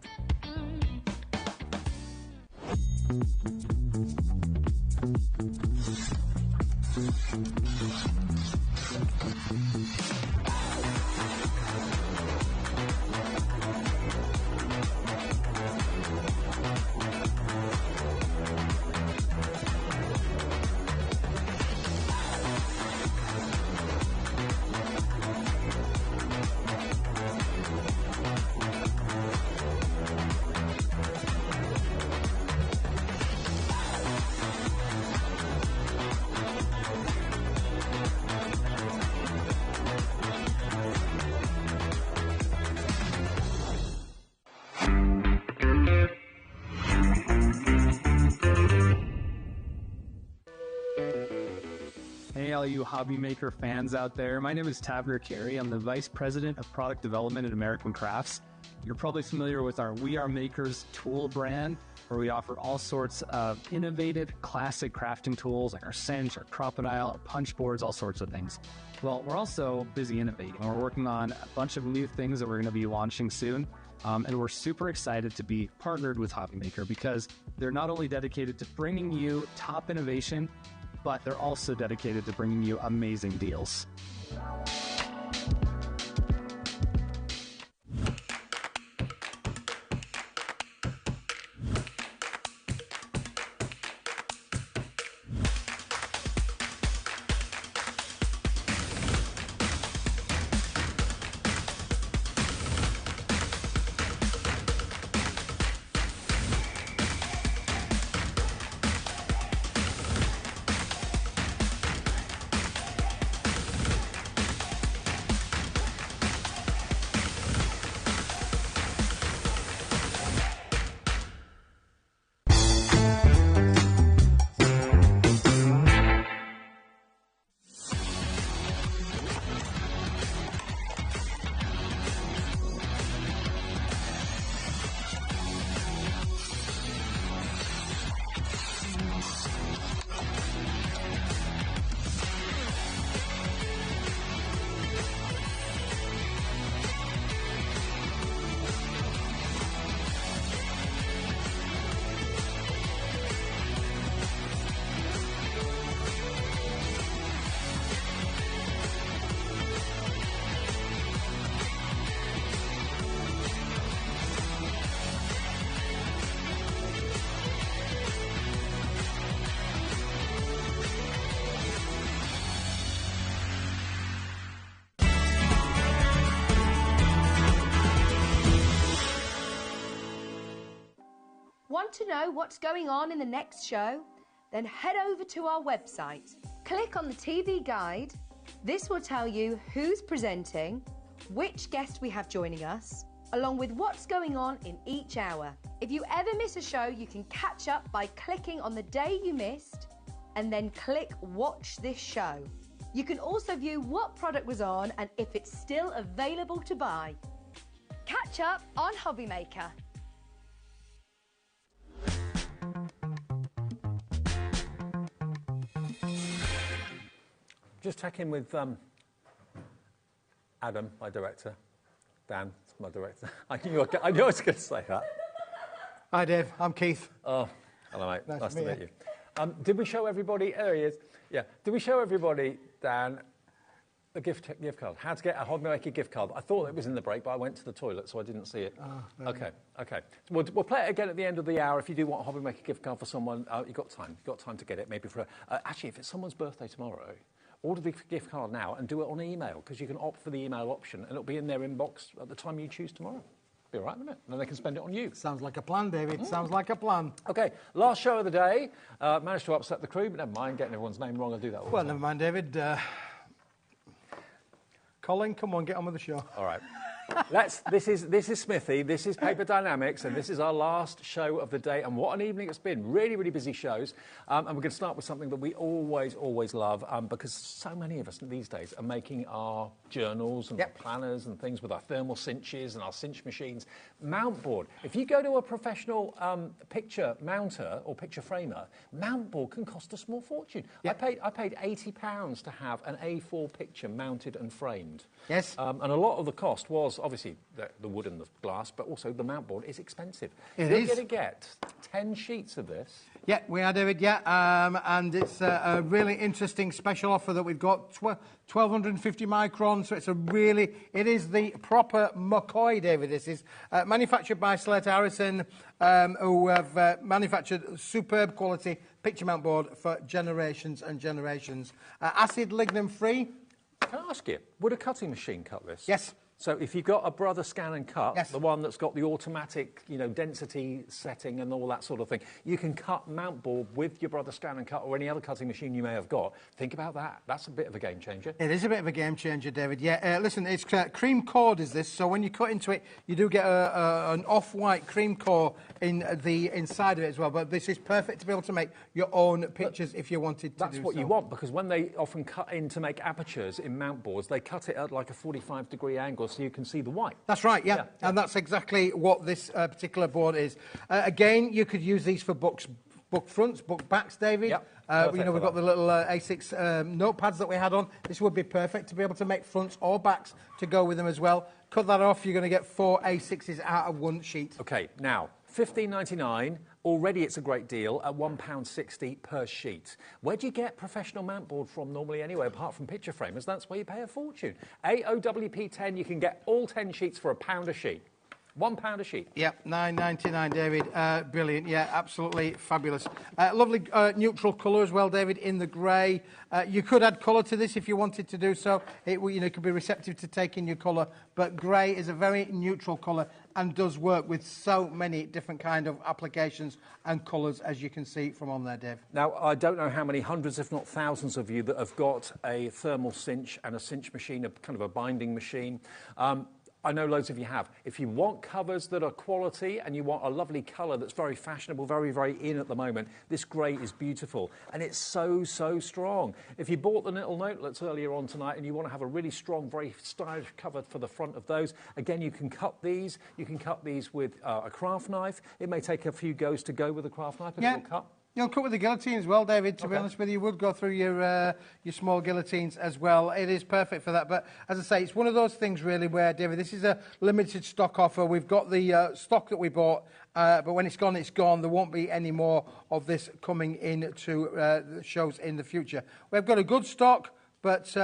Speaker 17: All you HobbyMaker fans out there, my name is Taver Carey. I'm the Vice President of Product Development at American Crafts. You're probably familiar with our We Are Makers tool brand, where we offer all sorts of innovative, classic crafting tools like our cinch, our crocodile, our punch boards, all sorts of things. Well, we're also busy innovating. We're working on a bunch of new things that we're going to be launching soon. And we're super excited to be partnered with HobbyMaker because they're not only dedicated to bringing you top innovation, but they're also dedicated to bringing you amazing deals.
Speaker 3: Want to know what's going on in the next show? Then head over to our website. Click on the TV guide. This will tell you who's presenting, which guest we have joining us, along with what's going on in each hour. If you ever miss a show, you can catch up by clicking on the day you missed and then click Watch This Show. You can also view what product was on and if it's still available to buy. Catch up on HobbyMaker.
Speaker 5: Just check in with Adam, my director. Dan, my director. I knew I was going to say that.
Speaker 11: Hi, Dave. I'm Keith.
Speaker 5: Oh, hello, mate. Nice to meet
Speaker 11: you.
Speaker 5: Did we show everybody? There he is. Yeah. Did we show everybody, Dan, the gift card? How to get a HobbyMaker gift card? I thought it was in the break, but I went to the toilet, so I didn't see it. Okay. So we'll play it again at the end of the hour. If you do want a HobbyMaker gift card for someone, you've got time. You've got time to get it. Maybe for actually, if it's someone's birthday tomorrow, order the gift card now and do it on email, because you can opt for the email option and it'll be in their inbox at the time you choose tomorrow. Be all right, wouldn't it? And then they can spend it on you.
Speaker 11: Sounds like a plan, David. Sounds like a plan.
Speaker 5: Okay, last show of the day. Managed to upset the crew, but never mind, getting everyone's name wrong. I'll do that all the time.
Speaker 11: Never mind, David. Colin, come on, get on with the show.
Speaker 5: All right. This is Smithy, this is Paper Dynamics, and this is our last show of the day. And what an evening it's been. Really, really busy shows. And we're going to start with something that we always love, because so many of us these days are making our journals and our planners and things with our thermal cinches and our cinch machines. Mount board. If you go to a professional picture mounter or picture framer, mount board can cost a small fortune. Yep. I paid £80 to have an A4 picture mounted and framed.
Speaker 11: Yes.
Speaker 5: And a lot of the cost was obviously the wood and the glass, but also the mount board is expensive.
Speaker 11: You're
Speaker 5: going to get 10 sheets of this.
Speaker 11: Yeah, we are, David, and it's a really interesting special offer that we've got, 1250 microns, so it is the proper McCoy, David. This is manufactured by Slate Harrison, who have manufactured superb quality picture mount board for generations and generations. Acid lignin free.
Speaker 5: Can I ask you, would a cutting machine cut this?
Speaker 11: Yes.
Speaker 5: So if you've got a Brother Scan and Cut,
Speaker 11: yes,
Speaker 5: the one that's got the automatic, density setting and all that sort of thing, you can cut mount board with your Brother Scan and Cut or any other cutting machine you may have got. Think about that. That's a bit of a game changer.
Speaker 11: It is a bit of a game changer, David. Yeah, listen, it's cream core is this, so when you cut into it, you do get an off-white cream core in the inside of it as well. But this is perfect to be able to make your own pictures if you wanted to.
Speaker 5: That's what you want, because when they often cut in to make apertures in mount boards, they cut it at like a 45-degree angle so you can see the white.
Speaker 11: That's right, yeah. And that's exactly what this particular board is. Again, you could use these for books, book fronts, book backs, David. Yep. We've got the little A6 notepads that we had on. This would be perfect to be able to make fronts or backs to go with them as well. Cut that off, you're going to get 4 A6s out of one sheet.
Speaker 5: Okay, now, $15.99. Already it's a great deal at £1.60 per sheet. Where do you get professional mount board from normally anyway, apart from picture framers? That's where you pay a fortune. AOWP 10, you can get all 10 sheets for £1 a sheet. £1 a sheet.
Speaker 11: Yep, $9.99, David. Brilliant. Yeah, absolutely fabulous. Lovely neutral colour as well, David, in the grey. You could add colour to this if you wanted to do so. It could be receptive to taking your colour, but grey is a very neutral colour and does work with so many different kind of applications and colours, as you can see from on there, Dave.
Speaker 5: Now, I don't know how many hundreds, if not thousands of you that have got a thermal cinch and a cinch machine, a kind of a binding machine. I know loads of you have. If you want covers that are quality and you want a lovely colour that's very fashionable, very, very in at the moment, this grey is beautiful. And it's so, so strong. If you bought the little notelets earlier on tonight and you want to have a really strong, very stylish cover for the front of those, again, you can cut these. You can cut these with a craft knife. It may take a few goes to go with a craft knife, but it'll cut.
Speaker 11: You'll cut with the guillotine as well, David, to be honest with you. You would go through your small guillotines as well. It is perfect for that. But as I say, it's one of those things really where, David, this is a limited stock offer. We've got the stock that we bought, but when it's gone, it's gone. There won't be any more of this coming into the shows in the future. We've got a good stock, but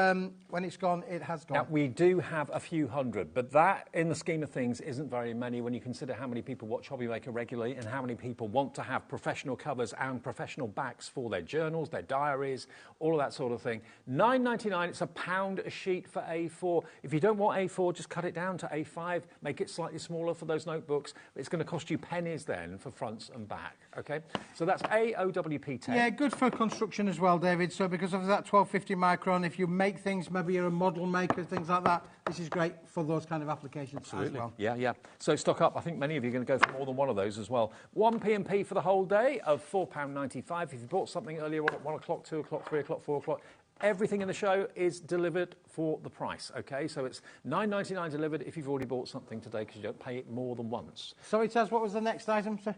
Speaker 11: when it's gone, it has gone.
Speaker 5: Now, we do have a few hundred, but that, in the scheme of things, isn't very many when you consider how many people watch HobbyMaker regularly and how many people want to have professional covers and professional backs for their journals, their diaries, all of that sort of thing. $9.99, it's £1 a sheet for A4. If you don't want A4, just cut it down to A5, make it slightly smaller for those notebooks. It's going to cost you pennies then for fronts and back, okay? So that's AOWP10.
Speaker 11: Yeah, good for construction as well, David. So because of that 1250 micron, if you make things, maybe you're a model maker, things like that, this is great for those kind of applications as well.
Speaker 5: Yeah, yeah. So stock up. I think many of you are going to go for more than one of those as well. One P&P for the whole day of £4.95. If you bought something earlier on at 1 o'clock, 2 o'clock, 3 o'clock, 4 o'clock, everything in the show is delivered for the price, okay? So it's $9.99 delivered if you've already bought something today because you don't pay it more than once.
Speaker 11: Sorry, Taz, what was the next item, sir?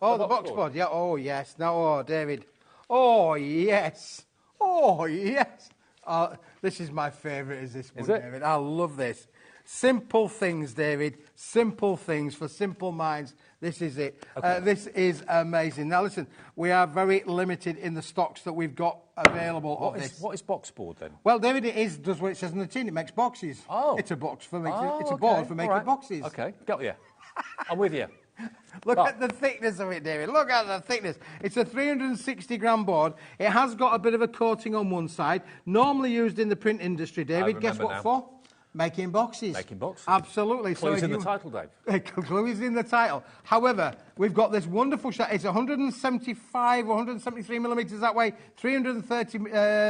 Speaker 11: Oh, the box board. Yeah, oh, yes. No, oh, David. Oh, yes. Oh, yes. This is my favourite, is this one, David. I love this. Simple things, David. Simple things for simple minds. This is it. Okay. This is amazing. Now, listen, we are very limited in the stocks that we've got available of this.
Speaker 5: What is box board, then?
Speaker 11: Well, David, it does what it says on the tin. It makes boxes.
Speaker 5: Oh.
Speaker 11: It's a box for making, it's a board for making boxes.
Speaker 5: Okay, got you. I'm with you.
Speaker 11: Look at the thickness of it, David. Look at the thickness. It's a 360-gram board. It has got a bit of a coating on one side, normally used in the print industry, David. Guess what for? Making boxes.
Speaker 5: Making boxes.
Speaker 11: Absolutely.
Speaker 5: Clue's in the title, Dave.
Speaker 11: Clue is in the title. However, we've got this wonderful shot. It's 175 or 173 millimetres that way, 330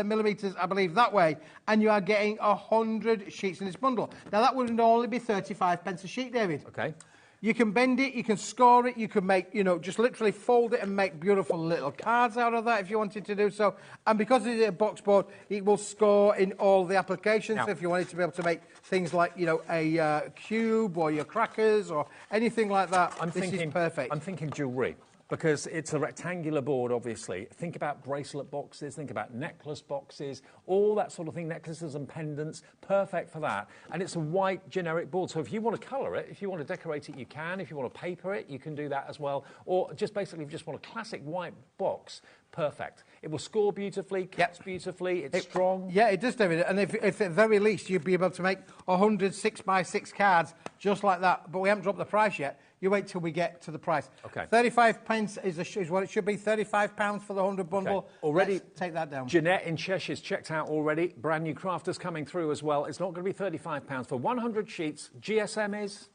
Speaker 11: millimetres, I believe, that way, and you are getting 100 sheets in this bundle. Now, that would only be 35 pence a sheet, David.
Speaker 5: Okay.
Speaker 11: You can bend it, you can score it, you can make, you know, just literally fold it and make beautiful little cards out of that if you wanted to do so. And because it's a box board, it will score in all the applications. Now, so if you wanted to be able to make things like, you know, a cube or your crackers or anything like that, this is perfect.
Speaker 5: I'm thinking jewellery. Because it's a rectangular board, obviously. Think about bracelet boxes, think about necklace boxes, all that sort of thing, necklaces and pendants, perfect for that. And it's a white generic board, so if you want to colour it, if you want to decorate it, you can. If you want to paper it, you can do that as well. Or just basically, if you just want a classic white box, perfect. It will score beautifully, cuts beautifully, it's strong.
Speaker 11: Yeah, it does, David. And if at the very least, you'd be able to make 100 6x6 cards just like that. But we haven't dropped the price yet. You wait till we get to the price. Okay. 35 pence is what it should be. £35 for the 100 bundle.
Speaker 5: Okay. Already,
Speaker 11: let's take that down.
Speaker 5: Jeanette in Cheshire's checked out already. Brand new crafters coming through as well. It's not going to be £35 for 100 sheets. GSM is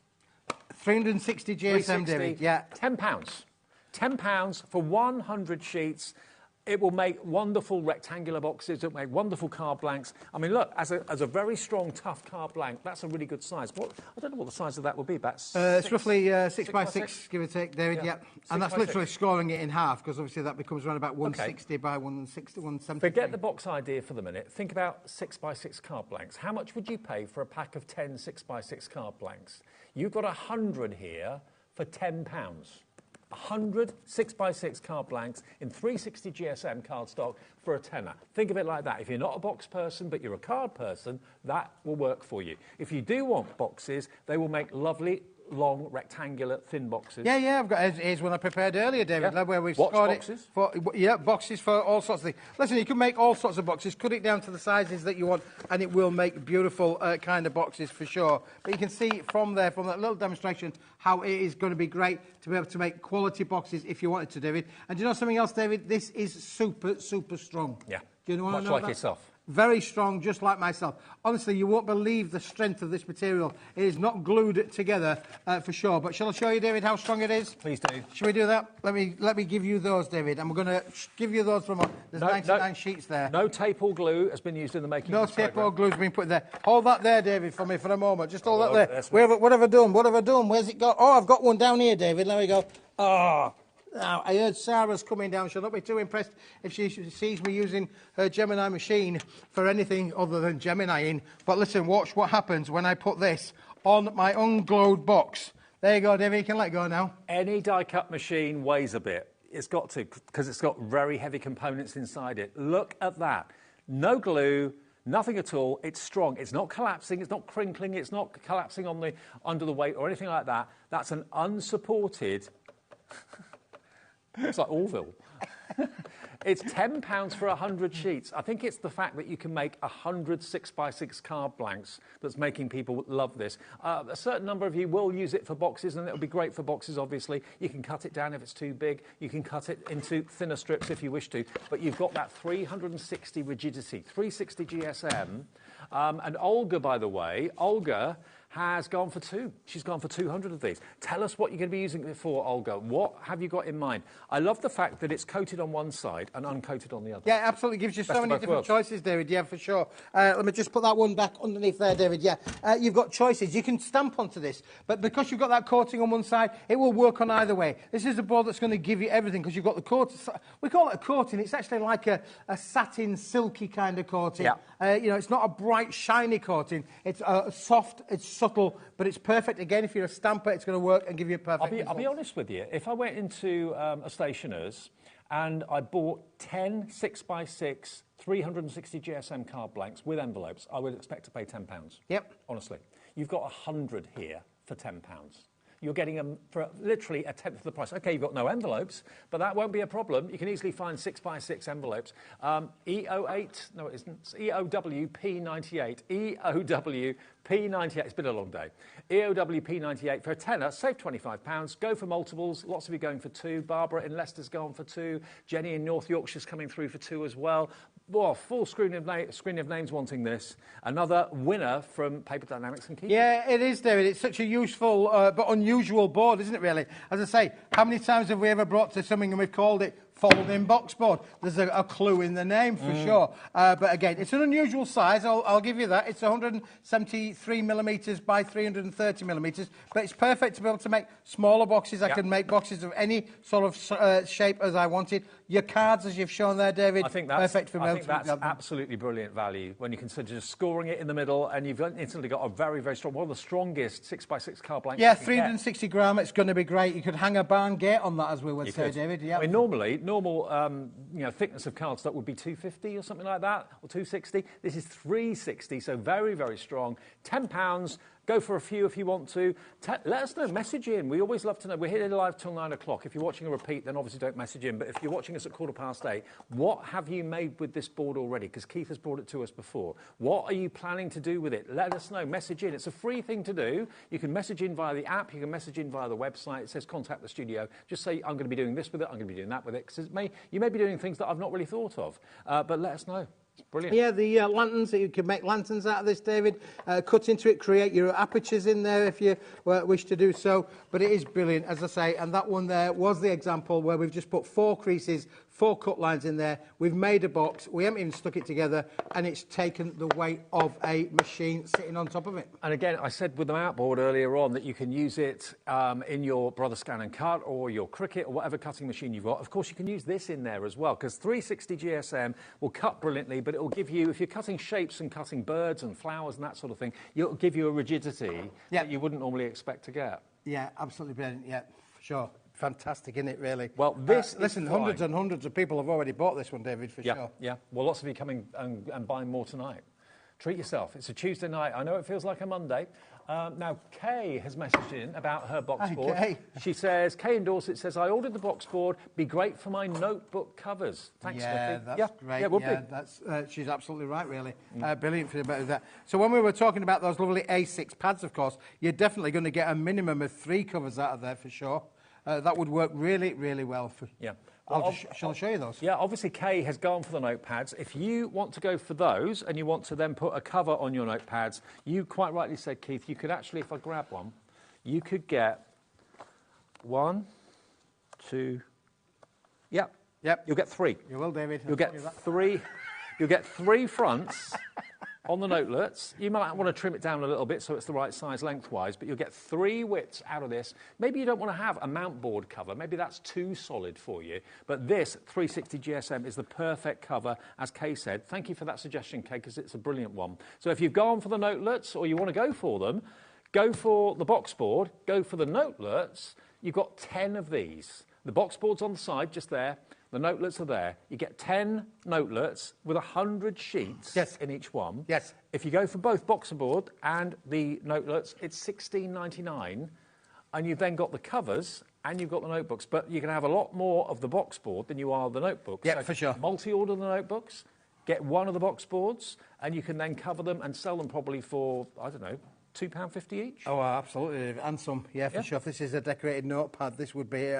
Speaker 11: 360 GSM, David. Yeah.
Speaker 5: £10. £10 for 100 sheets. It will make wonderful rectangular boxes. It will make wonderful card blanks. I mean, look, as a very strong, tough card blank, that's a really good size. I don't know what the size of that will be.
Speaker 11: It's roughly 6x6, give or take, David. Yeah. And that's literally scoring it in half, because obviously that becomes around about 160 by 160, 170.
Speaker 5: Forget the box idea for the minute. Think about 6x6 card blanks. How much would you pay for a pack of 10 6x6 card blanks? You've got 100 here for £10. 100 6x6 card blanks in 360 GSM cardstock for a tenner. Think of it like that. If you're not a box person, but you're a card person, that will work for you. If you do want boxes, they will make lovely, long, rectangular, thin boxes.
Speaker 11: Yeah, I've got, here's one I prepared earlier, David, where we've scored
Speaker 5: boxes?
Speaker 11: Boxes for all sorts of things. Listen, you can make all sorts of boxes, cut it down to the sizes that you want, and it will make beautiful kind of boxes for sure. But you can see from there, from that little demonstration, how it is going to be great to be able to make quality boxes if you wanted to, David. And do you know something else, David? This is super, super strong.
Speaker 5: Yeah,
Speaker 11: do you know
Speaker 5: much like yourself.
Speaker 11: Very strong, just like myself. Honestly, you won't believe the strength of this material. It is not glued together for sure. But shall I show you, David, how strong it is?
Speaker 5: Please do.
Speaker 11: Shall we do that? Let me give you those, David. And we're going to give you those from... There's 99 sheets there.
Speaker 5: No tape or glue has been used in the making
Speaker 11: of this tape or glue has been put there. Hold that there, David, for me for a moment. Just hold that there. What have I done? What have I done? Where's it got? Oh, I've got one down here, David. There we go. Oh... Now, I heard Sarah's coming down. She'll not be too impressed if she sees me using her Gemini machine for anything other than Geminiing. But listen, watch what happens when I put this on my unglued box. There you go, David. You can let go now.
Speaker 5: Any die-cut machine weighs a bit. It's got to, because it's got very heavy components inside it. Look at that. No glue. Nothing at all. It's strong. It's not collapsing. It's not crinkling. It's not collapsing under the weight or anything like that. That's an unsupported... It's like Orville. It's £10 for 100 sheets. I think it's the fact that you can make 100 6x6 card blanks that's making people love this. A certain number of you will use it for boxes, and it'll be great for boxes, obviously. You can cut it down if it's too big. You can cut it into thinner strips if you wish to. But you've got that 360 rigidity, 360 GSM. And Olga, by the way, Olga has gone for 2. She's gone for 200 of these. Tell us what you're going to be using it for, Olga. What have you got in mind? I love the fact that it's coated on one side and uncoated on the other.
Speaker 11: Yeah, absolutely. Gives you so many different choices, David. Yeah, for sure. Let me just put that one back underneath there, David. Yeah, you've got choices. You can stamp onto this, but because you've got that coating on one side, it will work on either way. This is a board that's going to give you everything because you've got the coating. We call it a coating. It's actually like a satin, silky kind of coating. Yeah. You know, it's not a bright, shiny coating. It's soft, it's subtle, but it's perfect. Again, if you're a stamper, it's going to work and give you a perfect result.
Speaker 5: I'll be honest with you. If I went into a stationer's and I bought 10 6x6 360 GSM card blanks with envelopes, I would expect to pay £10.
Speaker 11: Yep.
Speaker 5: Honestly. You've got 100 here for £10. You're getting them for literally a tenth of the price. OK, you've got no envelopes, but that won't be a problem. You can easily find 6x6 envelopes. EO8, no, it isn't. It's EOWP98. EOWP98. It's been a long day. EOWP98 for a tenner, save £25. Go for multiples. Lots of you going for 2. Barbara in Leicester's gone for 2. Jenny in North Yorkshire's coming through for 2 as well. Well, full screen of names wanting this. Another winner from Paper Dynamics and Keep.
Speaker 11: Yeah, it is, David. It's such a useful but unusual board, isn't it, really? As I say, how many times have we ever brought to something and we've called it folding box board? There's a clue in the name for sure. But again, it's an unusual size. I'll give you that. It's 173 millimetres by 330 millimetres, but it's perfect to be able to make smaller boxes. I can make boxes of any sort of shape as I wanted. Your cards, as you've shown there, David, perfect for me.
Speaker 5: I think that's absolutely brilliant value when you consider just scoring it in the middle, and you've instantly got a very, very strong, one of the strongest 6x6 card blanks.
Speaker 11: Yeah, 360 gram. It's going to be great. You could hang a barn gate on that, as we would say, David. Yeah.
Speaker 5: I mean, normal thickness of cardstock would be 250 or something like that, or 260. This is 360, so very, very strong. £10. Go for a few if you want to. Let us know. Message in. We always love to know. We're here live till 9 o'clock. If you're watching a repeat, then obviously don't message in. But if you're watching us at 8:15, what have you made with this board already? Because Keith has brought it to us before. What are you planning to do with it? Let us know. Message in. It's a free thing to do. You can message in via the app. You can message in via the website. It says contact the studio. Just say, I'm going to be doing this with it. I'm going to be doing that with it. Because you may be doing things that I've not really thought of. But let us know. It's brilliant.
Speaker 11: Yeah, the lanterns, you can make lanterns out of this, David. Cut into it, create your apertures in there if you wish to do so. But it is brilliant, as I say. And that one there was the example where we've just put 4 creases, 4 cut lines in there. We've made a box. We haven't even stuck it together. And it's taken the weight of a machine sitting on top of it.
Speaker 5: And again, I said with the outboard earlier on that you can use it in your Brother Scan and Cut or your Cricut or whatever cutting machine you've got. Of course, you can use this in there as well, because 360 GSM will cut brilliantly, but it will give you, if you're cutting shapes and cutting birds and flowers and that sort of thing, it'll give you a rigidity that you wouldn't normally expect to get.
Speaker 11: Yeah, absolutely brilliant. Yeah, for sure. Fantastic, isn't it, really?
Speaker 5: Well, this
Speaker 11: listen, hundreds and hundreds of people have already bought this one, David, for sure.
Speaker 5: Yeah, well, lots of you coming and buying more tonight. Treat yourself. It's a Tuesday night. I know it feels like a Monday. Now, Kay has messaged in about her box board.
Speaker 11: Kay.
Speaker 5: She says, Kay in Dorset says, I ordered the box board. Be great for my notebook covers. Thanks,
Speaker 11: yeah,
Speaker 5: Vicky.
Speaker 11: that's great.
Speaker 5: Yeah, would be.
Speaker 11: That's, she's absolutely right, really. Brilliant for about that. So when we were talking about those lovely A6 pads, of course, you're definitely going to get a minimum of 3 covers out of there for sure. That would work really, really well for.
Speaker 5: Yeah.
Speaker 11: Shall I show you those?
Speaker 5: Yeah, obviously Kay has gone for the notepads. If you want to go for those and you want to then put a cover on your notepads, you quite rightly said, Keith, you could actually, if I grab one, you could get 1, 2, yep. You'll get 3.
Speaker 11: You will, David.
Speaker 5: You'll get 3. You'll get 3 fronts on the notelets. You might want to trim it down a little bit so it's the right size lengthwise, but you'll get 3 widths out of this. Maybe you don't want to have a mount board cover. Maybe that's too solid for you. But this 360 GSM is the perfect cover, as Kay said. Thank you for that suggestion, Kay, because it's a brilliant one. So if you've gone for the notelets or you want to go for them, go for the box board, go for the notelets. You've got 10 of these. The box board's on the side, just there. The notelets are there. You get 10 notelets with 100 sheets in each one.
Speaker 11: Yes.
Speaker 5: If you go for both boxer board and the notelets, it's $16.99, and you've then got the covers and you've got the notebooks, but you can have a lot more of the box board than you are the notebooks.
Speaker 11: Yeah,
Speaker 5: so
Speaker 11: for sure.
Speaker 5: Multi-order the notebooks, get one of the box boards, and you can then cover them and sell them probably for, I don't know, £2.50 each.
Speaker 11: Oh, absolutely, and some, yeah, for sure. If this is a decorated notepad, this would be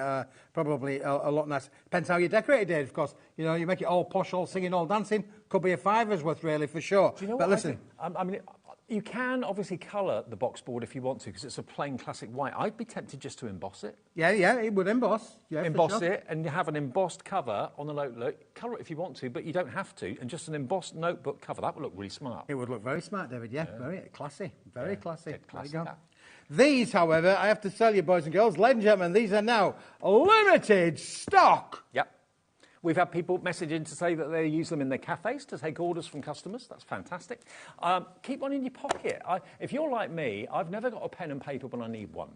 Speaker 11: probably a lot nicer. Depends how you decorate it, Dave, of course. You know, you make it all posh, all singing, all dancing, could be a fiver's worth, really, for sure.
Speaker 5: Do you know
Speaker 11: but
Speaker 5: what
Speaker 11: listen,
Speaker 5: I mean, you can obviously colour the box board if you want to, because it's a plain classic white. I'd be tempted just to emboss it.
Speaker 11: Yeah, it would emboss. Yeah,
Speaker 5: emboss
Speaker 11: for sure.
Speaker 5: it, and you have an embossed cover on the notebook. Colour it if you want to, but you don't have to. And just an embossed notebook cover, that would look really smart.
Speaker 11: It would look very smart, David, yeah. Very classy, very classy.
Speaker 5: Classy.
Speaker 11: There you go. These, however, I have to tell you, boys and girls, ladies and gentlemen, these are now limited stock.
Speaker 5: Yep. We've had people message in to say that they use them in their cafes to take orders from customers. That's fantastic. Keep one in your pocket. If you're like me, I've never got a pen and paper when I need one.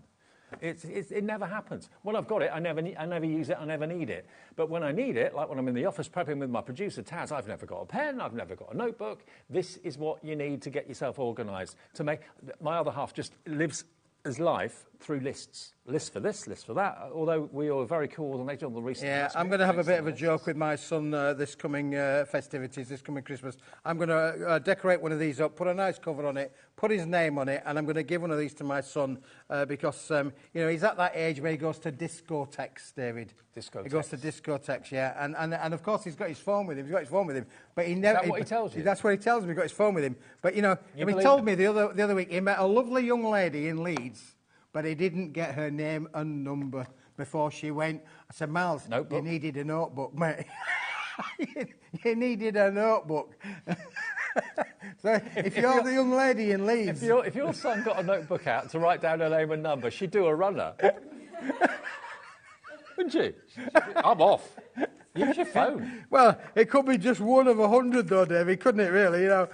Speaker 5: It never happens. When I've got it, I never use it, I never need it. But when I need it, like when I'm in the office prepping with my producer, Taz, I've never got a pen, I've never got a notebook. This is what you need to get yourself organised. To make my other half just lives his life through lists. Lists for this, lists for that, although we are very coordinated on the recent...
Speaker 11: Yeah, I'm going to have a bit of a joke with my son this coming festivities, this coming Christmas. I'm going to decorate one of these up, put a nice cover on it, put his name on it, and I'm going to give one of these to my son because, you know, he's at that age where he goes to discotheques, David.
Speaker 5: Discotheques.
Speaker 11: He goes to discotheques, yeah. And of course, he's got his phone with him. He's got his phone with him. But he never...
Speaker 5: Is that what he tells you?
Speaker 11: That's what he tells me. He's got his phone with him. But, you know, he told me the other week he met a lovely young lady in Leeds, but he didn't get her name and number before she went. I said, Miles, you needed a notebook, mate. You needed a notebook. So if you're the young lady in Leeds...
Speaker 5: If your son got a notebook out to write down her name and number, she'd do a runner. Wouldn't she? I'm off. Use your phone.
Speaker 11: Well, it could be just one of 100 though, David, couldn't it, really, you know?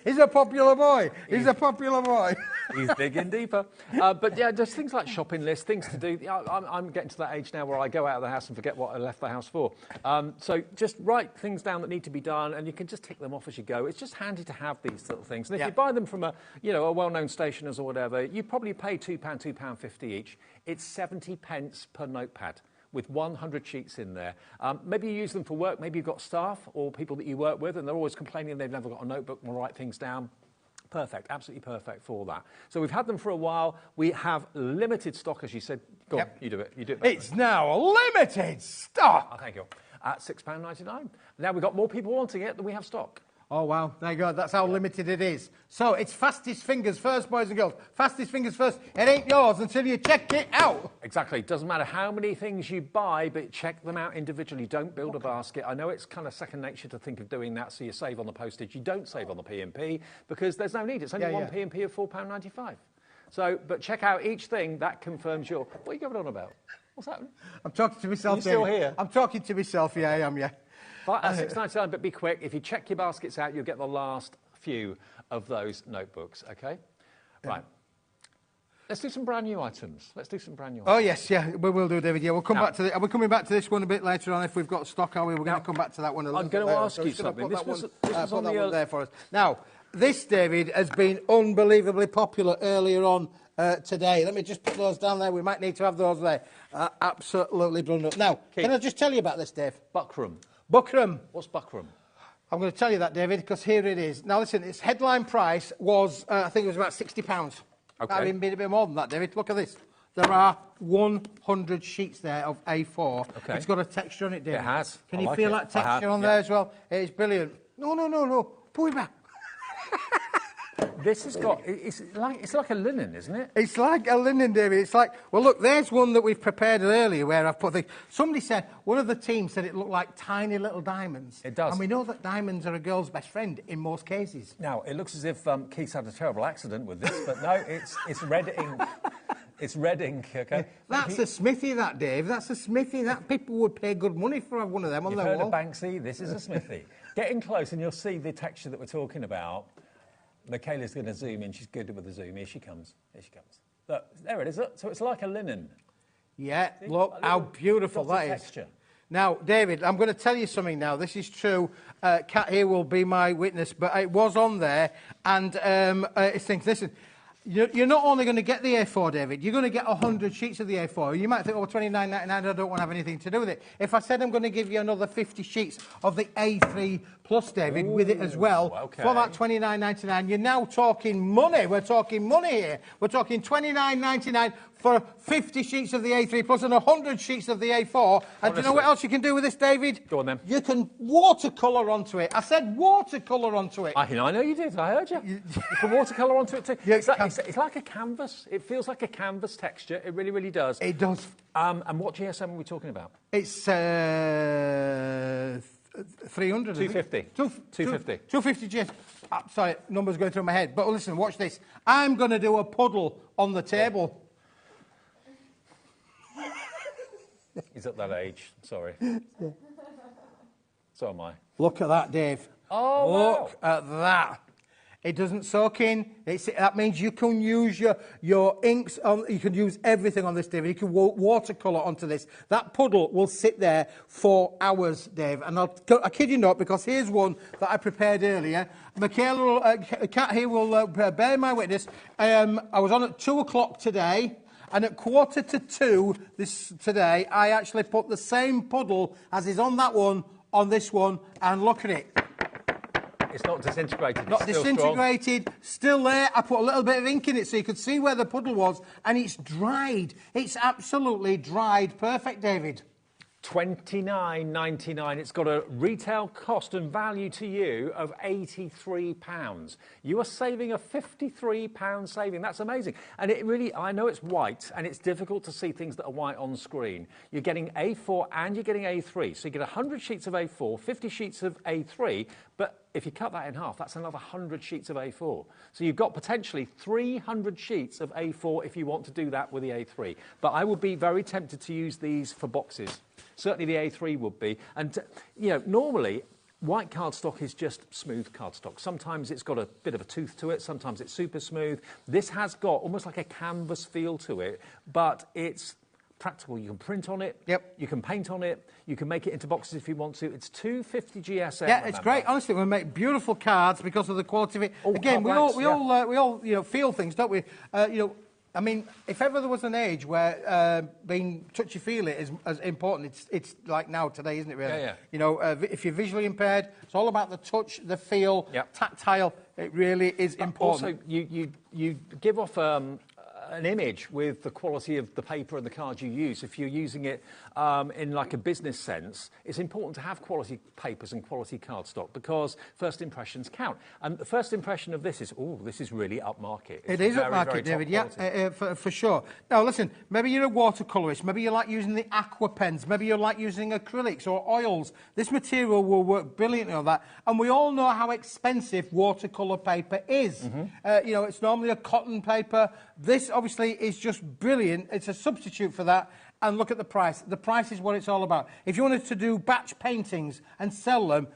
Speaker 11: He's a popular boy. He's a popular boy.
Speaker 5: He's digging deeper. But yeah, just things like shopping lists, things to do. I'm getting to that age now where I go out of the house and forget what I left the house for. So just write things down that need to be done, and you can just tick them off as you go. It's just handy to have these little things. And if you buy them from a well-known stationers or whatever, you probably pay £2.50 each. It's 70 pence per notepad, with 100 sheets in there. Maybe you use them for work, maybe you've got staff or people that you work with and they're always complaining they've never got a notebook and write things down. Perfect, absolutely perfect for that. So we've had them for a while. We have limited stock, as you said. Go on, you do it. You do it.
Speaker 11: It's now limited stock.
Speaker 5: Oh, thank you. At £6.99. Now we've got more people wanting it than we have stock.
Speaker 11: Oh, wow. There you go. That's how limited it is. So it's fastest fingers first, boys and girls. Fastest fingers first. It ain't yours until you check it out.
Speaker 5: Exactly. It doesn't matter how many things you buy, but check them out individually. Don't build a basket. I know it's kind of second nature to think of doing that, so you save on the postage. You don't save on the P&P because there's no need. It's only one P&P of £4.95. So, but check out each thing. That confirms your... What are you going on about? What's happening?
Speaker 11: I'm talking to myself.
Speaker 5: Are you still here?
Speaker 11: I'm talking to myself. Yeah, I am, yeah.
Speaker 5: £6.99, but be quick. If you check your baskets out, you'll get the last few of those notebooks, OK? Right. Let's do some brand new items.
Speaker 11: Oh, yes, yeah, we will do, David. Yeah, we'll come back to the... Are we coming back to this one a bit later on if we've got stock, are we? We're going to come back to that one a little bit later.
Speaker 5: I'm going to ask you something.
Speaker 11: This was on the... one there for us. Now, this, David, has been unbelievably popular earlier on today. Let me just put those down there. We might need to have those there. Absolutely brilliant. Now, can I just tell you about this, Dave?
Speaker 5: Bookram.
Speaker 11: Bookram.
Speaker 5: What's Bookram?
Speaker 11: I'm going to tell you that, David, because here it is. Now, listen, its headline price was, I think it was about £60.
Speaker 5: Okay.
Speaker 11: I've been a bit more than that, David. Look at this. There are 100 sheets there of A4.
Speaker 5: Okay.
Speaker 11: It's got a texture on it, David.
Speaker 5: It has.
Speaker 11: Can you feel that texture on there as well? It's brilliant. No. Pull it back.
Speaker 5: This has got... It's like a linen, isn't it?
Speaker 11: It's like a linen, David. It's like... Well, look, there's one that we've prepared earlier where I've put the... Somebody said... One of the team said it looked like tiny little diamonds.
Speaker 5: It does.
Speaker 11: And we know that diamonds are a girl's best friend in most cases.
Speaker 5: Now, it looks as if Keith's had a terrible accident with this, but no, it's red ink. It's red ink, OK?
Speaker 11: That's a smithy, that, Dave. That's a smithy. That people would pay good money for one of them on their wall.
Speaker 5: You've heard of Banksy? This is a smithy. Get in close and you'll see the texture that we're talking about. Michaela's going to zoom in. She's good with the zoom. Here she comes. Look, there it is. Look. So it's like a linen.
Speaker 11: Yeah, look how beautiful that is.
Speaker 5: Texture.
Speaker 11: Now, David, I'm going to tell you something now. This is true. Kat here will be my witness, but it was on there, and it thinks, listen, You're not only going to get the A4, David, you're going to get 100 sheets of the A4. You might think, oh, $29.99, I don't want to have anything to do with it. If I said I'm going to give you another 50 sheets of the A3 plus, David, with it as well, for that $29.99, you're now talking money. We're talking money here. We're talking $29.99 for 50 sheets of the A3 plus and 100 sheets of the A4. And do you know what else you can do with this, David?
Speaker 5: Go on then.
Speaker 11: You can watercolour onto it. I said watercolour onto it.
Speaker 5: I know you did. I heard you. You can watercolour onto it too. Yeah, it's like a canvas. It feels like a canvas texture. It really, really does.
Speaker 11: It does.
Speaker 5: And what GSM are we talking about?
Speaker 11: It's 300.
Speaker 5: 250. 250.
Speaker 11: 250 GSM. Sorry, numbers going through my head. But listen, watch this. I'm going to do a puddle on the table.
Speaker 5: He's at that age. Sorry. So am I.
Speaker 11: Look at that, Dave.
Speaker 5: Oh,
Speaker 11: Look at that. It doesn't soak in. That means you can use your inks on. You can use everything on this, David. You can watercolour onto this. That puddle will sit there for hours, Dave. And I kid you not, because here's one that I prepared earlier. Michaela, Kat here will bear my witness. I was on at 2 o'clock today. And at 1:45 today, I actually put the same puddle as is on that one on this one, and look at it.
Speaker 5: It's not disintegrated.
Speaker 11: Not disintegrated, still there. I put a little bit of ink in it so you could see where the puddle was, and it's dried. It's absolutely dried. Perfect, David.
Speaker 5: $29.99. It's got a retail cost and value to you of £83. You are saving a £53 saving. That's amazing. And it really, I know it's white and it's difficult to see things that are white on screen. You're getting A4 and you're getting A3. So you get 100 sheets of A4, 50 sheets of A3, but if you cut that in half, that's another 100 sheets of A4. So you've got potentially 300 sheets of A4 if you want to do that with the A3. But I would be very tempted to use these for boxes. Certainly the A3 would be. And, you know, normally white cardstock is just smooth cardstock. Sometimes it's got a bit of a tooth to it. Sometimes it's super smooth. This has got almost like a canvas feel to it, but it's practical. You can print on it.
Speaker 11: Yep.
Speaker 5: You can paint on it. You can make it into boxes if you want to. It's 250 GSM.
Speaker 11: Yeah, it's great. Honestly, we make beautiful cards because of the quality of it. Again, we all feel things, don't we? I mean, if ever there was an age where being touchy-feely is as important, it's like now, today, isn't it, really?
Speaker 5: Yeah.
Speaker 11: You know, if you're visually impaired, it's all about the touch, the feel, tactile. It really is important.
Speaker 5: Also, you give off an image with the quality of the paper and the card you use. If you're using it in like a business sense, it's important to have quality papers and quality cardstock because first impressions count. And the first impression of this is, oh, this is really upmarket.
Speaker 11: It is upmarket, David, yeah, for sure. Now, listen, maybe you're a watercolourist, maybe you like using the aqua pens, maybe you like using acrylics or oils. This material will work brilliantly on that. And we all know how expensive watercolour paper is. You know, it's normally a cotton paper. This, obviously, is just brilliant. It's a substitute for that. And look at the price. The price is what it's all about. If you wanted to do batch paintings and sell them,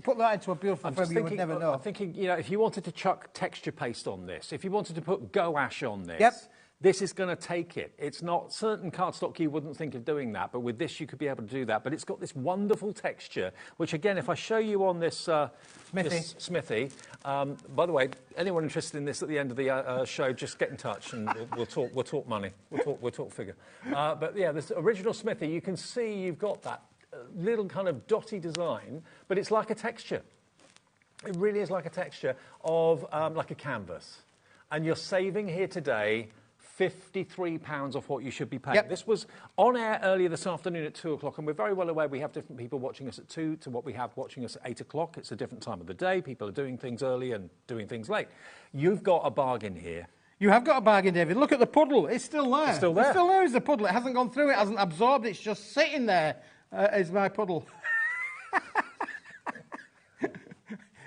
Speaker 11: put that into a beautiful frame you would never know.
Speaker 5: I'm thinking, you know, if you wanted to chuck texture paste on this, if you wanted to put gouache on this, this is going to take it. It's not certain cardstock you wouldn't think of doing that, but with this you could be able to do that. But it's got this wonderful texture, which again, if I show you on this Smithy, by the way, anyone interested in this at the end of the show, just get in touch and we'll talk money, we'll talk figure. But yeah, this original Smithy, you can see you've got that little kind of dotty design, but it's like a texture. It really is like a texture of like a canvas, and you're saving here today £53 off what you should be paying. This was on air earlier this afternoon at 2 o'clock, and we're very well aware we have different people watching us at 2 to what we have watching us at 8 o'clock. It's a different time of the day. People are doing things early and doing things late. You've got a bargain here.
Speaker 11: You have got a bargain, David. Look at the puddle. It's still there.
Speaker 5: It's still there.
Speaker 11: It's still there as a puddle. It hasn't gone through. It hasn't absorbed. It's just sitting there as my puddle.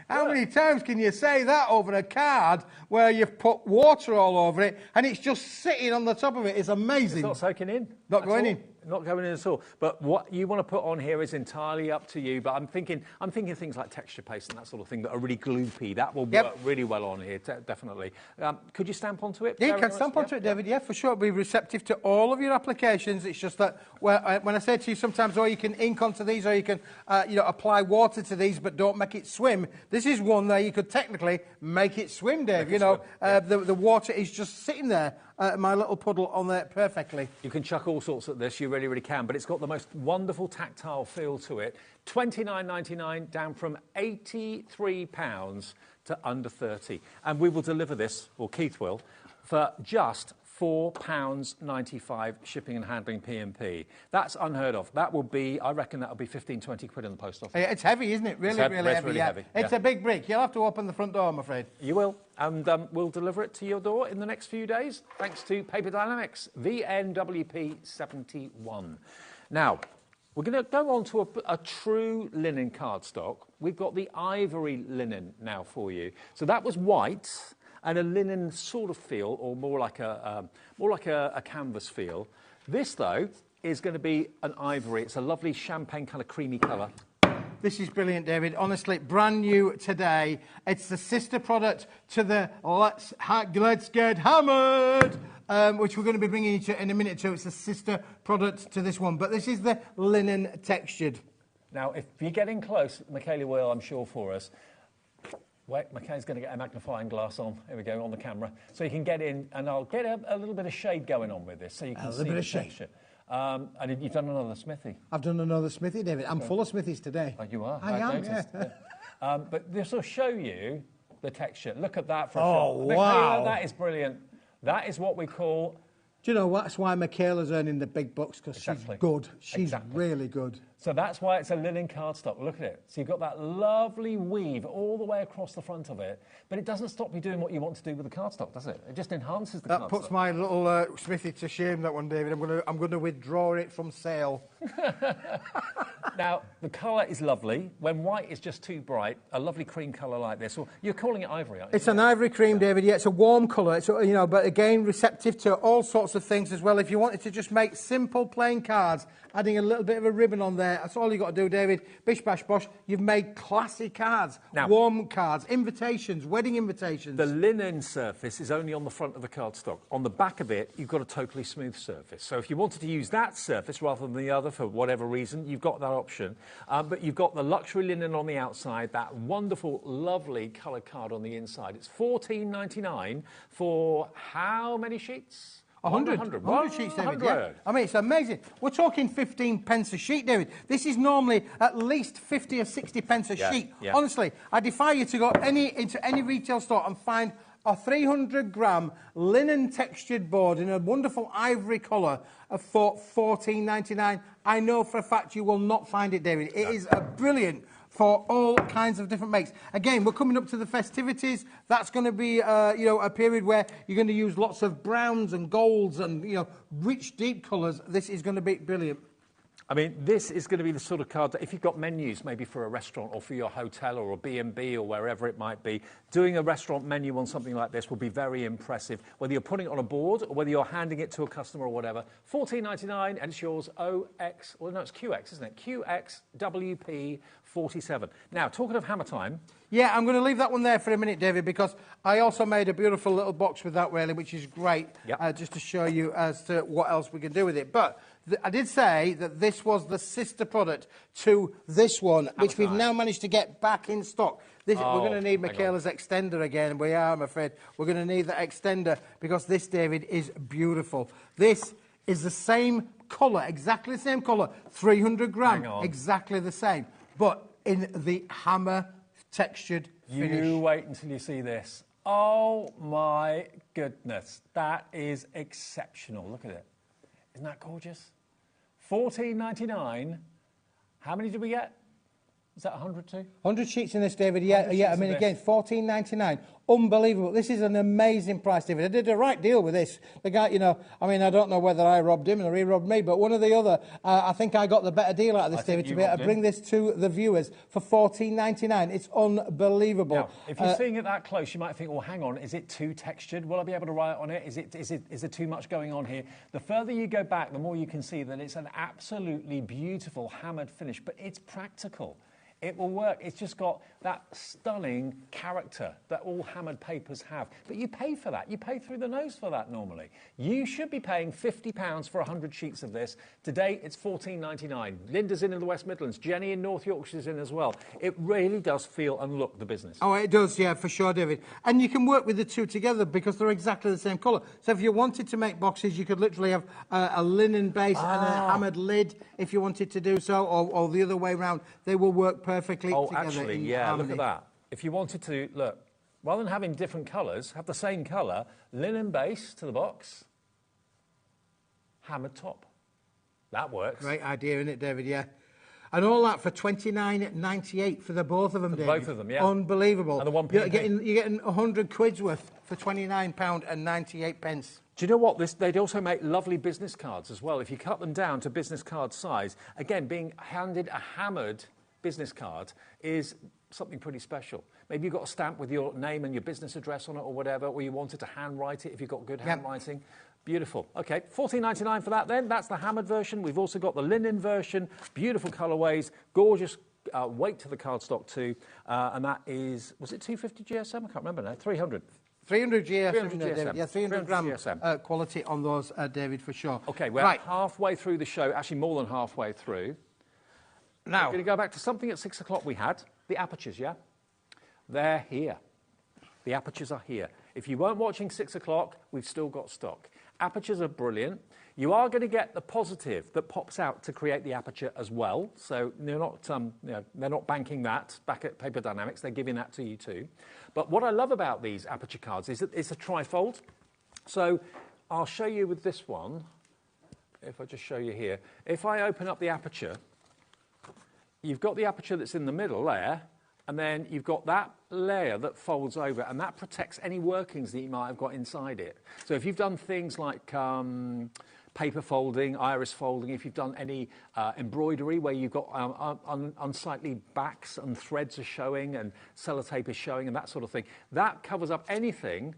Speaker 11: How many times can you say that over a card where you've put water all over it and it's just sitting on the top of it? It's amazing.
Speaker 5: It's not soaking in.
Speaker 11: Not going in.
Speaker 5: Not going in at all. But what you want to put on here is entirely up to you. But I'm thinking things like texture paste and that sort of thing that are really gloopy. That will work really well on here, definitely. Could you stamp onto it?
Speaker 11: Yeah, you can stamp onto it, David. Yeah, for sure. It'll be receptive to all of your applications. It's just that when I say to you sometimes, you can ink onto these, or you can, apply water to these, but don't make it swim. This is one that you could technically make it swim, Dave. The water is just sitting there. My little puddle on there perfectly.
Speaker 5: You can chuck all sorts at this, you really, really can, but it's got the most wonderful tactile feel to it. $29.99 down from £83 to under 30. And we will deliver this, or Keith will, for just £4.95 shipping and handling P&P. That's unheard of. That will be, I reckon that'll be 15, 20 quid in the post office.
Speaker 11: It's heavy, isn't it? Really heavy. It's a big brick. You'll have to open the front door, I'm afraid.
Speaker 5: You will. And we'll deliver it to your door in the next few days, thanks to Paper Dynamics, VNWP71. Now, we're going to go on to a true linen cardstock. We've got the ivory linen now for you. So that was white and a linen sort of feel, or more like a canvas feel. This, though, is going to be an ivory. It's a lovely champagne kind of creamy colour.
Speaker 11: This is brilliant, David. Honestly, brand new today. It's the sister product to the Let's Get Hammered, which we're going to be bringing you to in a minute or two. It's the sister product to this one, but this is the linen textured.
Speaker 5: Now, if you're getting close, Michaela will, I'm sure, for us. Wait, Michaela's going to get a magnifying glass on. Here we go, on the camera. So you can get in, and I'll get a little bit of shade going on with this, so you can see the texture. And you've done another smithy.
Speaker 11: I've done another smithy, David. I'm full of smithies today.
Speaker 5: Oh, you are?
Speaker 11: I am,
Speaker 5: noticed.
Speaker 11: yeah.
Speaker 5: But this will show you the texture. Look at that for a
Speaker 11: shot.
Speaker 5: Wow. That is brilliant. That is what we call...
Speaker 11: Do you know what? That's why Michaela's earning the big bucks, because she's good. She's really good.
Speaker 5: So that's why it's a linen cardstock. Look at it. So you've got that lovely weave all the way across the front of it, but it doesn't stop you doing what you want to do with the cardstock, does it? It just enhances the cardstock.
Speaker 11: That puts my little smithy to shame, that one, David. I'm going to withdraw it from sale.
Speaker 5: Now, the colour is lovely. When white is just too bright, a lovely cream colour like this. Or you're calling it ivory, aren't you?
Speaker 11: It's an ivory cream, David. Yeah, it's a warm colour. It's, but again, receptive to all sorts of things as well. If you wanted to just make simple, plain cards, adding a little bit of a ribbon on there, that's all you've got to do, David. Bish, bash, bosh. You've made classy cards, now, warm cards, invitations, wedding invitations.
Speaker 5: The linen surface is only on the front of the cardstock. On the back of it, you've got a totally smooth surface. So if you wanted to use that surface rather than the other for whatever reason, you've got that option. But you've got the luxury linen on the outside, that wonderful, lovely coloured card on the inside. It's $14.99 for how many sheets?
Speaker 11: 100 sheets, David. Yeah. I mean, it's amazing. We're talking 15 pence a sheet, David. This is normally at least 50 or 60 pence a sheet. Yeah. Honestly, I defy you to go into any retail store and find a 300-gram linen textured board in a wonderful ivory colour for $14.99. I know for a fact you will not find it, David. It is a brilliant for all kinds of different makes. Again, we're coming up to the festivities. That's going to be, a period where you're going to use lots of browns and golds and, rich, deep colours. This is going to be brilliant.
Speaker 5: I mean, this is going to be the sort of card that if you've got menus, maybe for a restaurant or for your hotel or a B&B or wherever it might be, doing a restaurant menu on something like this will be very impressive, whether you're putting it on a board or whether you're handing it to a customer or whatever. $14.99, and it's yours OX, well, no, it's QX, isn't it? QXWP47. Now, talking of hammer time...
Speaker 11: Yeah, I'm going to leave that one there for a minute, David, because I also made a beautiful little box with that railing, which is great, just to show you as to what else we can do with it. But I did say that this was the sister product to this one, which we've now managed to get back in stock. We're going to need Michaela's extender again. We are, I'm afraid. We're going to need that extender because this, David, is beautiful. This is the same colour, exactly the same colour, 300 gram, exactly the same, but in the hammer textured finish.
Speaker 5: You wait until you see this. Oh my goodness, that is exceptional. Look at it. Isn't that gorgeous? $14.99. How many did we get? Is that 100 too?
Speaker 11: 100 sheets in this, David. Yeah, yeah. I mean, again, $14.99. Unbelievable. This is an amazing price, David. I did a right deal with this. The guy, you know, I mean, I don't know whether I robbed him or he robbed me, but one or the other, I think I got the better deal out of this, David, to be able to bring this to the viewers for $14.99. It's unbelievable.
Speaker 5: Now, if you're seeing it that close, you might think, well, hang on, is it too textured? Will I be able to write on it? Is there too much going on here? The further you go back, the more you can see that it's an absolutely beautiful hammered finish, but it's practical. It will work. It's just got that stunning character that all hammered papers have. But you pay for that. You pay through the nose for that normally. You should be paying £50 for 100 sheets of this. Today, it's $14.99. Linda's in the West Midlands. Jenny in North Yorkshire's in as well. It really does feel and look the business.
Speaker 11: Oh, it does, yeah, for sure, David. And you can work with the two together because they're exactly the same colour. So if you wanted to make boxes, you could literally have a linen base and a hammered lid if you wanted to do so, or the other way around. They will work perfectly together.
Speaker 5: Actually, yeah, look at that. If you wanted to, look, rather than having different colours, have the same colour, linen base to the box, hammered top. That works.
Speaker 11: Great idea, isn't it, David? Yeah. And all that for $29.98 for the both of them, David.
Speaker 5: Both of them, yeah.
Speaker 11: Unbelievable.
Speaker 5: And the one
Speaker 11: you're getting 100 quid's worth for £29.98.
Speaker 5: Do you know what? They'd also make lovely business cards as well. If you cut them down to business card size, again, being handed a hammered business card is something pretty special. Maybe you've got a stamp with your name and your business address on it or whatever, or you wanted to handwrite it if you've got good handwriting. Beautiful. OK, $14.99 for that then. That's the hammered version. We've also got the linen version. Beautiful colourways. Gorgeous weight to the cardstock too. And that is, was it 250 GSM? I can't remember now. 300.
Speaker 11: 300 GSM,
Speaker 5: 300
Speaker 11: David.
Speaker 5: GSM.
Speaker 11: Yeah, 300 gram
Speaker 5: GSM.
Speaker 11: quality on those, David, for sure.
Speaker 5: OK, we're halfway through the show, actually more than halfway through. Now, we're going to go back to something at 6 o'clock we had, the apertures, yeah? They're here. The apertures are here. If you weren't watching 6 o'clock, we've still got stock. Apertures are brilliant. You are going to get the positive that pops out to create the aperture as well. So they're not, they're not banking that back at Paper Dynamics. They're giving that to you too. But what I love about these aperture cards is that it's a trifold. So I'll show you with this one. If I just show you here. If I open up the aperture, you've got the aperture that's in the middle there, and then you've got that layer that folds over, and that protects any workings that you might have got inside it. So if you've done things like paper folding, iris folding, if you've done any embroidery where you've got unsightly backs and threads are showing and sellotape is showing and that sort of thing, that covers up anything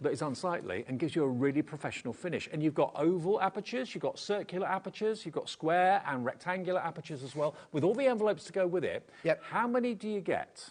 Speaker 5: that is unsightly and gives you a really professional finish. And you've got oval apertures, you've got circular apertures, you've got square and rectangular apertures as well, with all the envelopes to go with it.
Speaker 11: Yep.
Speaker 5: How many do you get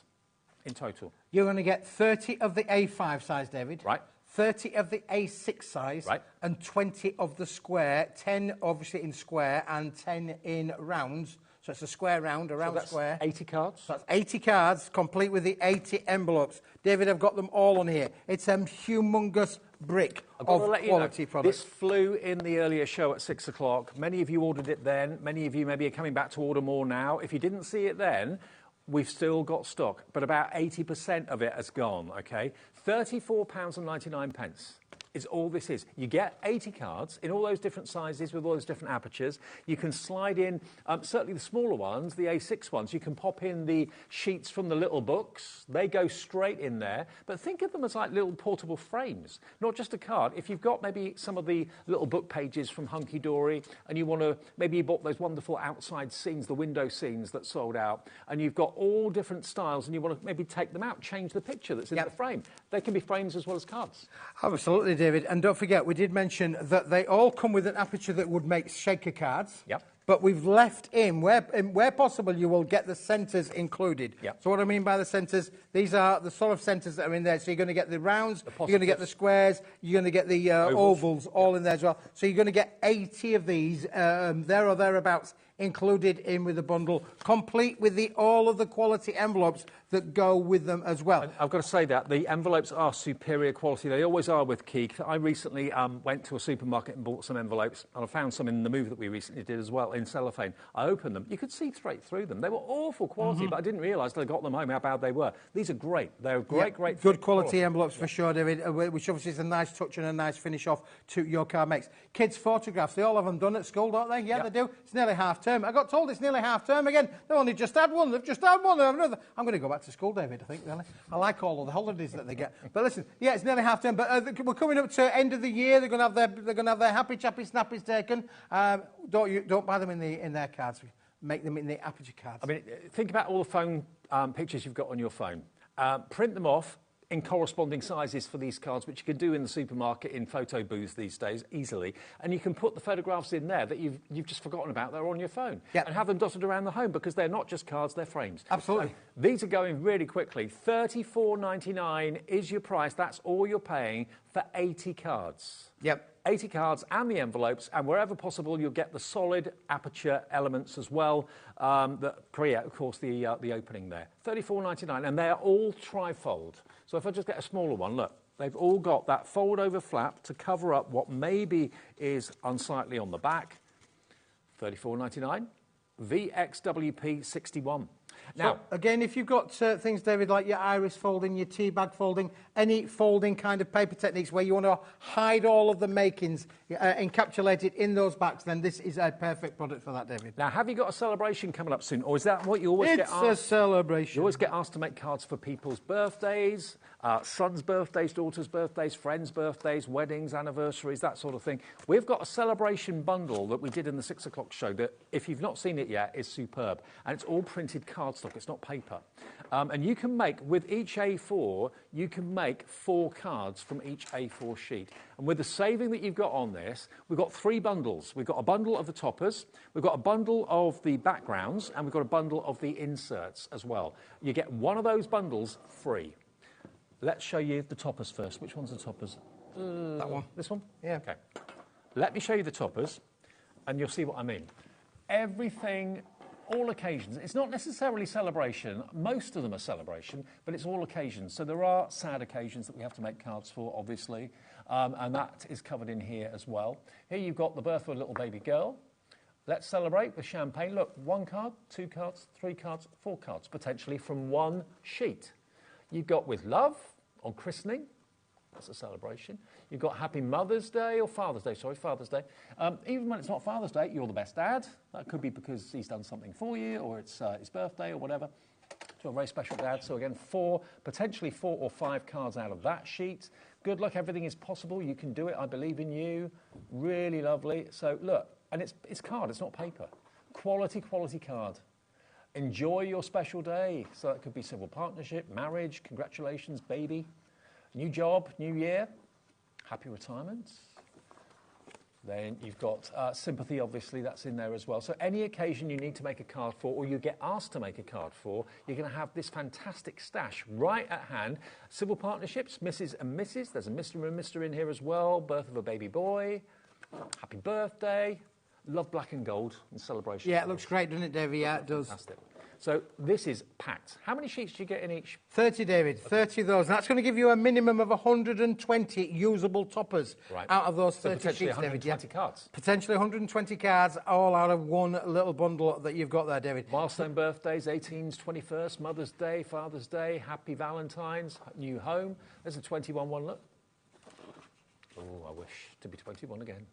Speaker 5: in total?
Speaker 11: You're going to get 30 of the A5 size, David.
Speaker 5: Right.
Speaker 11: 30 of the A6 size.
Speaker 5: Right.
Speaker 11: And 20 of the square, 10 obviously in square and 10 in rounds. So it's a square round, a round square.
Speaker 5: 80 cards?
Speaker 11: So that's 80 cards, complete with the 80 envelopes. David, I've got them all on here. It's a humongous brick of quality product.
Speaker 5: This flew in the earlier show at 6 o'clock. Many of you ordered it then. Many of you maybe are coming back to order more now. If you didn't see it then, we've still got stock, but about 80% of it has gone, OK? £34.99 is all this is. You get 80 cards in all those different sizes with all those different apertures. You can slide in, certainly the smaller ones, the A6 ones, you can pop in the sheets from the little books. They go straight in there. But think of them as like little portable frames, not just a card. If you've got maybe some of the little book pages from Hunky Dory and you want to, maybe you bought those wonderful outside scenes, the window scenes that sold out, and you've got all different styles and you want to maybe take them out, change the picture that's in the frame. They can be frames as well as cards.
Speaker 11: Absolutely, David. And don't forget, we did mention that they all come with an aperture that would make shaker cards.
Speaker 5: Yep.
Speaker 11: But we've left in, where possible, you will get the centres included.
Speaker 5: Yep.
Speaker 11: So what I mean by the centres, these are the sort of centres that are in there. So you're going to get the rounds, you're going to get the squares, you're going to get the ovals all in there as well. So you're going to get 80 of these, there or thereabouts, included in with the bundle, complete with all of the quality envelopes that go with them as well.
Speaker 5: And I've got to say that the envelopes are superior quality. They always are with Key. I recently went to a supermarket and bought some envelopes, and I found some in the move that we recently did as well in cellophane. I opened them. You could see straight through them. They were awful quality, but I didn't realise till I got them home how bad they were. These are great. They're great, great.
Speaker 11: Good quality envelopes for sure, David, which obviously is a nice touch and a nice finish off to your card makes. Kids' photographs, they all have them done at school, don't they? Yeah, they do. It's nearly half term. I got told it's nearly half term again. They've only just had one. They've just had one. They have another. I'm going to go back to school, David, I think, really. I like all of the holidays that they get. But listen, yeah, it's nearly half term. But we're coming up to end of the year. They're going to have their happy chappy snappies taken. Don't buy them in their cards. Make them in the Aperture cards.
Speaker 5: I mean, think about all the phone pictures you've got on your phone. Print them off in corresponding sizes for these cards, which you can do in the supermarket in photo booths these days easily, and you can put the photographs in there that you've just forgotten about that are on your phone, and have them dotted around the home, because they're not just cards, they're frames.
Speaker 11: Absolutely.
Speaker 5: So these are going really quickly. $34.99 is your price. That's all you're paying for 80 cards.
Speaker 11: Yep.
Speaker 5: 80 cards and the envelopes, and wherever possible you'll get the solid Aperture elements as well that create, of course, the opening there. $34.99, and they're all trifold. So if I just get a smaller one, look, they've all got that fold-over flap to cover up what maybe is unsightly on the back. $34.99, VXWP 61. Now,
Speaker 11: so, again, if you've got things, David, like your iris folding, your tea bag folding, any folding kind of paper techniques where you want to hide all of the makings encapsulated in those backs, then this is a perfect product for that, David.
Speaker 5: Now, have you got a celebration coming up soon, or is that what you always get asked?
Speaker 11: It's a celebration.
Speaker 5: You always get asked to make cards for people's birthdays, sons' birthdays, daughters' birthdays, friends' birthdays, weddings, anniversaries, that sort of thing. We've got a celebration bundle that we did in the 6 o'clock show that, if you've not seen it yet, is superb. And it's all printed cardstock. It's not paper. And you can make, with each A4, you can make 4 cards from each A4 sheet. And with the saving that you've got on this, we've got 3 bundles. We've got a bundle of the toppers, we've got a bundle of the backgrounds, and we've got a bundle of the inserts as well. You get one of those bundles free. Let's show you the toppers first. Which one's the toppers?
Speaker 11: That one.
Speaker 5: This one?
Speaker 11: Yeah.
Speaker 5: Okay. Let me show you the toppers, and you'll see what I mean. Everything, all occasions. It's not necessarily celebration. Most of them are celebration, but it's all occasions. So there are sad occasions that we have to make cards for, obviously, and that is covered in here as well. Here you've got the birth of a little baby girl. Let's celebrate with champagne. Look, 1 card, 2 cards, 3 cards, 4 cards, potentially from one sheet. You've got with love on christening. That's a celebration. You've got Happy Mother's Day, or Father's Day, sorry, Father's Day. Even when it's not Father's Day, you're the best dad. That could be because he's done something for you, or it's his birthday, or whatever. So a very special dad. So again, potentially 4 or 5 cards out of that sheet. Good luck, everything is possible. You can do it, I believe in you. Really lovely. So look, and it's card, it's not paper. Quality, quality card. Enjoy your special day. So that could be civil partnership, marriage, congratulations, baby. New job, new year, happy retirement. Then you've got sympathy, obviously, that's in there as well. So any occasion you need to make a card for, or you get asked to make a card for, you're going to have this fantastic stash right at hand. Civil partnerships, Mrs. and Mrs. There's a Mr. and Mr. in here as well. Birth of a baby boy. Happy birthday. Love black and gold in celebration.
Speaker 11: Yeah, it looks great, doesn't it, Davey? Yeah, it does.
Speaker 5: Fantastic. So this is packed. How many sheets do you get in each?
Speaker 11: 30, David. 30 of those. And that's going to give you a minimum of 120 usable toppers out of those 30
Speaker 5: potentially
Speaker 11: sheets,
Speaker 5: 120
Speaker 11: David. Yeah.
Speaker 5: cards.
Speaker 11: Potentially 120 cards, all out of one little bundle that you've got there, David.
Speaker 5: Milestone birthdays, 18th, 21st, Mother's Day, Father's Day, Happy Valentine's, new home. There's a 21 one, look. Oh, I wish to be 21 again.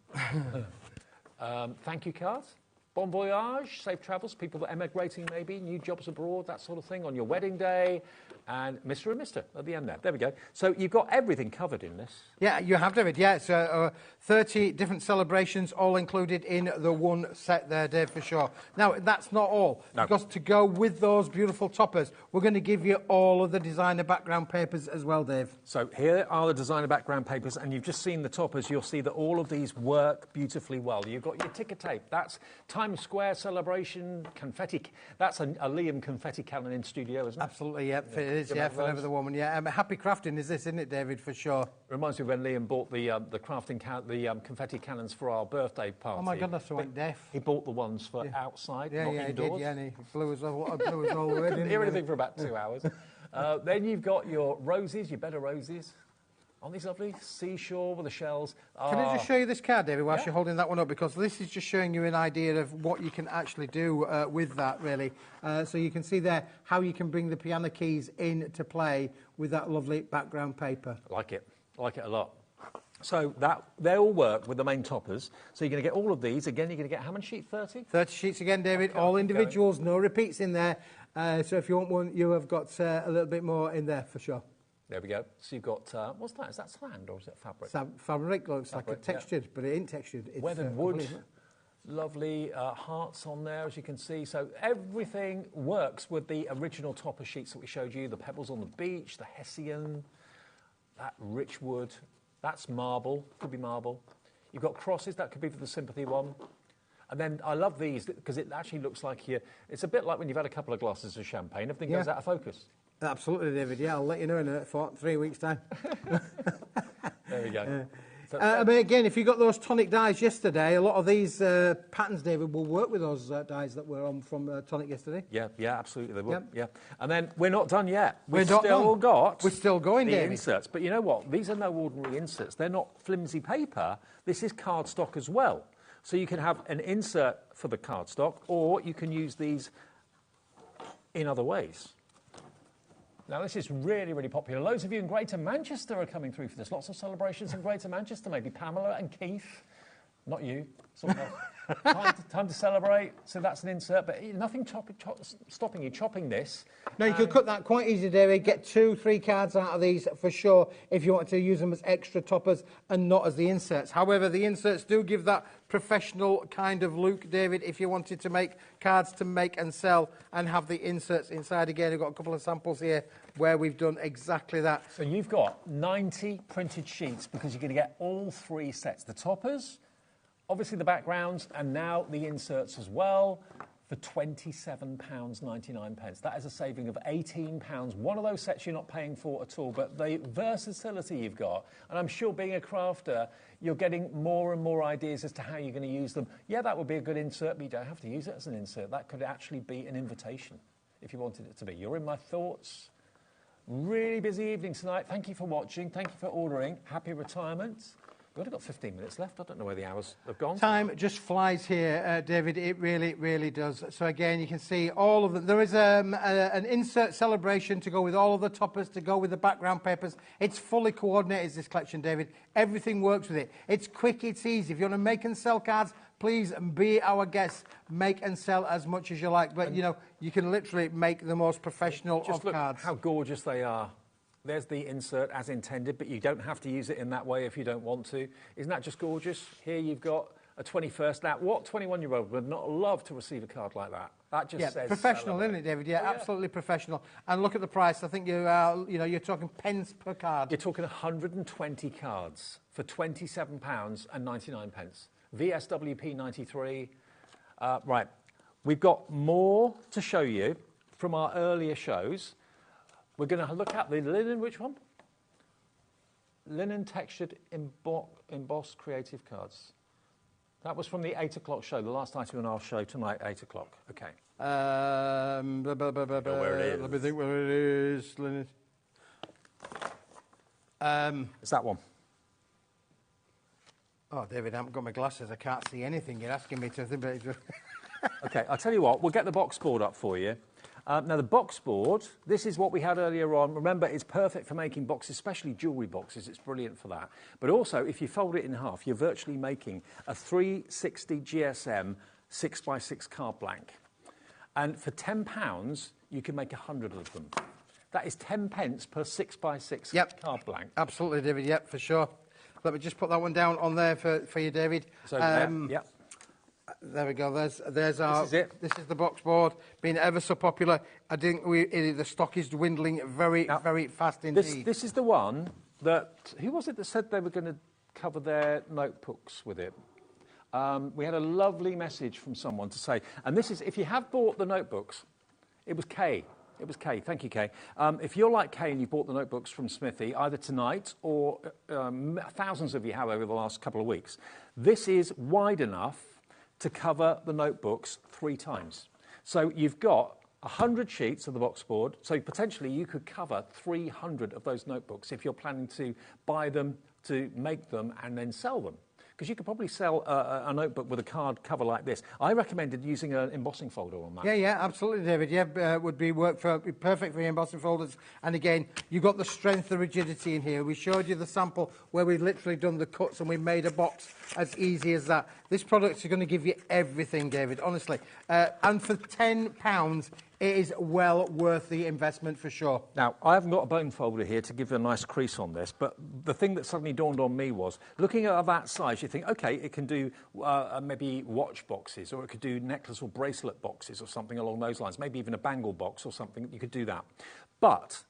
Speaker 5: Thank you cards. Bon voyage, safe travels, people that are emigrating maybe, new jobs abroad, that sort of thing, on your wedding day, and Mr. and Mr. at the end there. There we go. So you've got everything covered in this.
Speaker 11: Yeah, you have, David. Yeah, it's 30 different celebrations, all included in the one set there, Dave, for sure. Now, that's not all.
Speaker 5: No.
Speaker 11: Because to go with those beautiful toppers, we're going to give you all of the designer background papers as well, Dave.
Speaker 5: So here are the designer background papers, and you've just seen the toppers. You'll see that all of these work beautifully well. You've got your ticker tape. That's Times Square celebration, confetti. That's a Liam confetti cannon in studio, isn't it?
Speaker 11: Absolutely, yeah. It is, yeah, for Never the Woman. Yeah, happy crafting is this, isn't it, David, for sure?
Speaker 5: Reminds me of when Liam bought the confetti cannons for our birthday party.
Speaker 11: Oh my goodness, I went deaf.
Speaker 5: He bought the ones for outside,
Speaker 11: yeah,
Speaker 5: not
Speaker 11: yeah,
Speaker 5: indoors.
Speaker 11: He did, yeah, and he blew us all the way.
Speaker 5: Didn't hear anything for about 2 hours. Then you've got your roses, your bed of roses. Aren't these lovely? Seashore with the shells.
Speaker 11: Can I just show you this card, David, whilst you're holding that one up? Because this is just showing you an idea of what you can actually do with that, really. So you can see there how you can bring the piano keys into play with that lovely background paper.
Speaker 5: I like it a lot. So they all work with the main toppers. So you're going to get all of these. Again, you're going to get how many sheets? 30?
Speaker 11: 30 sheets again, David. All individuals, no repeats in there. So if you want one, you have got a little bit more in there for sure.
Speaker 5: There we go. So you've got, what's that? Is that sand or is it fabric?
Speaker 11: Fabric looks like a textured, but it ain't textured. It's
Speaker 5: weathered wood. Lovely hearts on there, as you can see. So everything works with the original topper sheets that we showed you. The pebbles on the beach, the hessian, that rich wood. That's marble. Could be marble. You've got crosses. That could be for the sympathy one. And then I love these because it actually looks like here. It's a bit like when you've had a couple of glasses of champagne. Everything goes out of focus.
Speaker 11: Absolutely, David. Yeah, I'll let you know in 3 weeks' time.
Speaker 5: There we go.
Speaker 11: But again, if you got those tonic dyes yesterday, a lot of these patterns, David, will work with those dyes that were on from tonic yesterday.
Speaker 5: Yeah, absolutely, they will. Yeah. And then we're not done yet.
Speaker 11: We're still going,
Speaker 5: the
Speaker 11: David.
Speaker 5: inserts. But you know what? These are no ordinary inserts. They're not flimsy paper. This is cardstock as well. So you can have an insert for the cardstock, or you can use these in other ways. Now, this is really, really popular. Loads of you in Greater Manchester are coming through for this. Lots of celebrations in Greater Manchester. Maybe Pamela and Keith. Not you. Time to celebrate. So that's an insert. But nothing stopping you chopping this.
Speaker 11: No, you could cut that quite easily, David. Get 2-3 cards out of these for sure if you want to use them as extra toppers and not as the inserts. However, the inserts do give that professional kind of look, David, if you wanted to make cards to make and sell and have the inserts inside. Again, we've got a couple of samples here where we've done exactly that.
Speaker 5: So you've got 90 printed sheets because you're going to get all 3 sets. The toppers, obviously the backgrounds, and now the inserts as well for £27.99. That is a saving of £18. One of those sets you're not paying for at all, but the versatility you've got, and I'm sure being a crafter, you're getting more and more ideas as to how you're going to use them. Yeah, that would be a good insert, but you don't have to use it as an insert. That could actually be an invitation if you wanted it to be. You're in my thoughts. Really busy evening tonight. Thank you for watching. Thank you for ordering. Happy retirement. We've only got 15 minutes left. I don't know where the hours have gone.
Speaker 11: Time just flies here, David. It really, really does. So again, you can see all of them. There is an insert celebration to go with all of the toppers, to go with the background papers. It's fully coordinated, this collection, David. Everything works with it. It's quick, it's easy. If you want to make and sell cards, please be our guest. Make and sell as much as you like. But, you know, you can literally make the most professional
Speaker 5: just
Speaker 11: of cards.
Speaker 5: How gorgeous they are. There's the insert as intended, but you don't have to use it in that way if you don't want to. Isn't that just gorgeous? Here you've got a 21st. Now, what 21-year-old would not love to receive a card like that? That just says
Speaker 11: professional,
Speaker 5: celebrate.
Speaker 11: isn't it, David? Yeah, absolutely professional. And look at the price. I think you're talking pence per card.
Speaker 5: You're talking 120 cards for £27.99. VSWP 93. Right, we've got more to show you from our earlier shows. We're going to look at the linen, which one? Linen textured embossed creative cards. That was from the 8 o'clock show, the last item on our show tonight, 8 o'clock. Okay.
Speaker 11: Where it is. Let me think where it is. Linen.
Speaker 5: It's that one.
Speaker 11: Oh, David, I haven't got my glasses. I can't see anything. You're asking me to think about it.
Speaker 5: Okay, I'll tell you what. We'll get the box board up for you. Now, the box board, this is what we had earlier on. Remember, it's perfect for making boxes, especially jewellery boxes. It's brilliant for that. But also, if you fold it in half, you're virtually making a 360 GSM 6x6 card blank. And for £10, you can make 100 of them. That is 10 pence per 6x6 card blank.
Speaker 11: Absolutely, David. Yep, for sure. Let me just put that one down on there for you, David.
Speaker 5: So, yep.
Speaker 11: There we go. There's our.
Speaker 5: This is it.
Speaker 11: This is the box board, being ever so popular. I think the stock is dwindling very fast indeed.
Speaker 5: This is the one that. Who was it that said they were going to cover their notebooks with it? We had a lovely message from someone to say, and this is if you have bought the notebooks, it was Kay. It was Kay. Thank you, Kay. If you're like Kay and you bought the notebooks from Smithy, either tonight or thousands of you have over the last couple of weeks, this is wide enough to cover the notebooks 3 times. So you've got 100 sheets of the box board, so potentially you could cover 300 of those notebooks if you're planning to buy them, to make them, and then sell them. Because you could probably sell a notebook with a card cover like this. I recommended using an embossing folder on that.
Speaker 11: Yeah, absolutely, David. Yeah, would be perfect for your embossing folders. And again, you've got the strength, the rigidity in here. We showed you the sample where we've literally done the cuts and we made a box as easy as that. This product is going to give you everything, David, honestly. And for £10, it is well worth the investment for sure.
Speaker 5: Now, I haven't got a bone folder here to give a nice crease on this, but the thing that suddenly dawned on me was, looking at that size, you think, OK, it can do maybe watch boxes, or it could do necklace or bracelet boxes or something along those lines, maybe even a bangle box or something. You could do that. But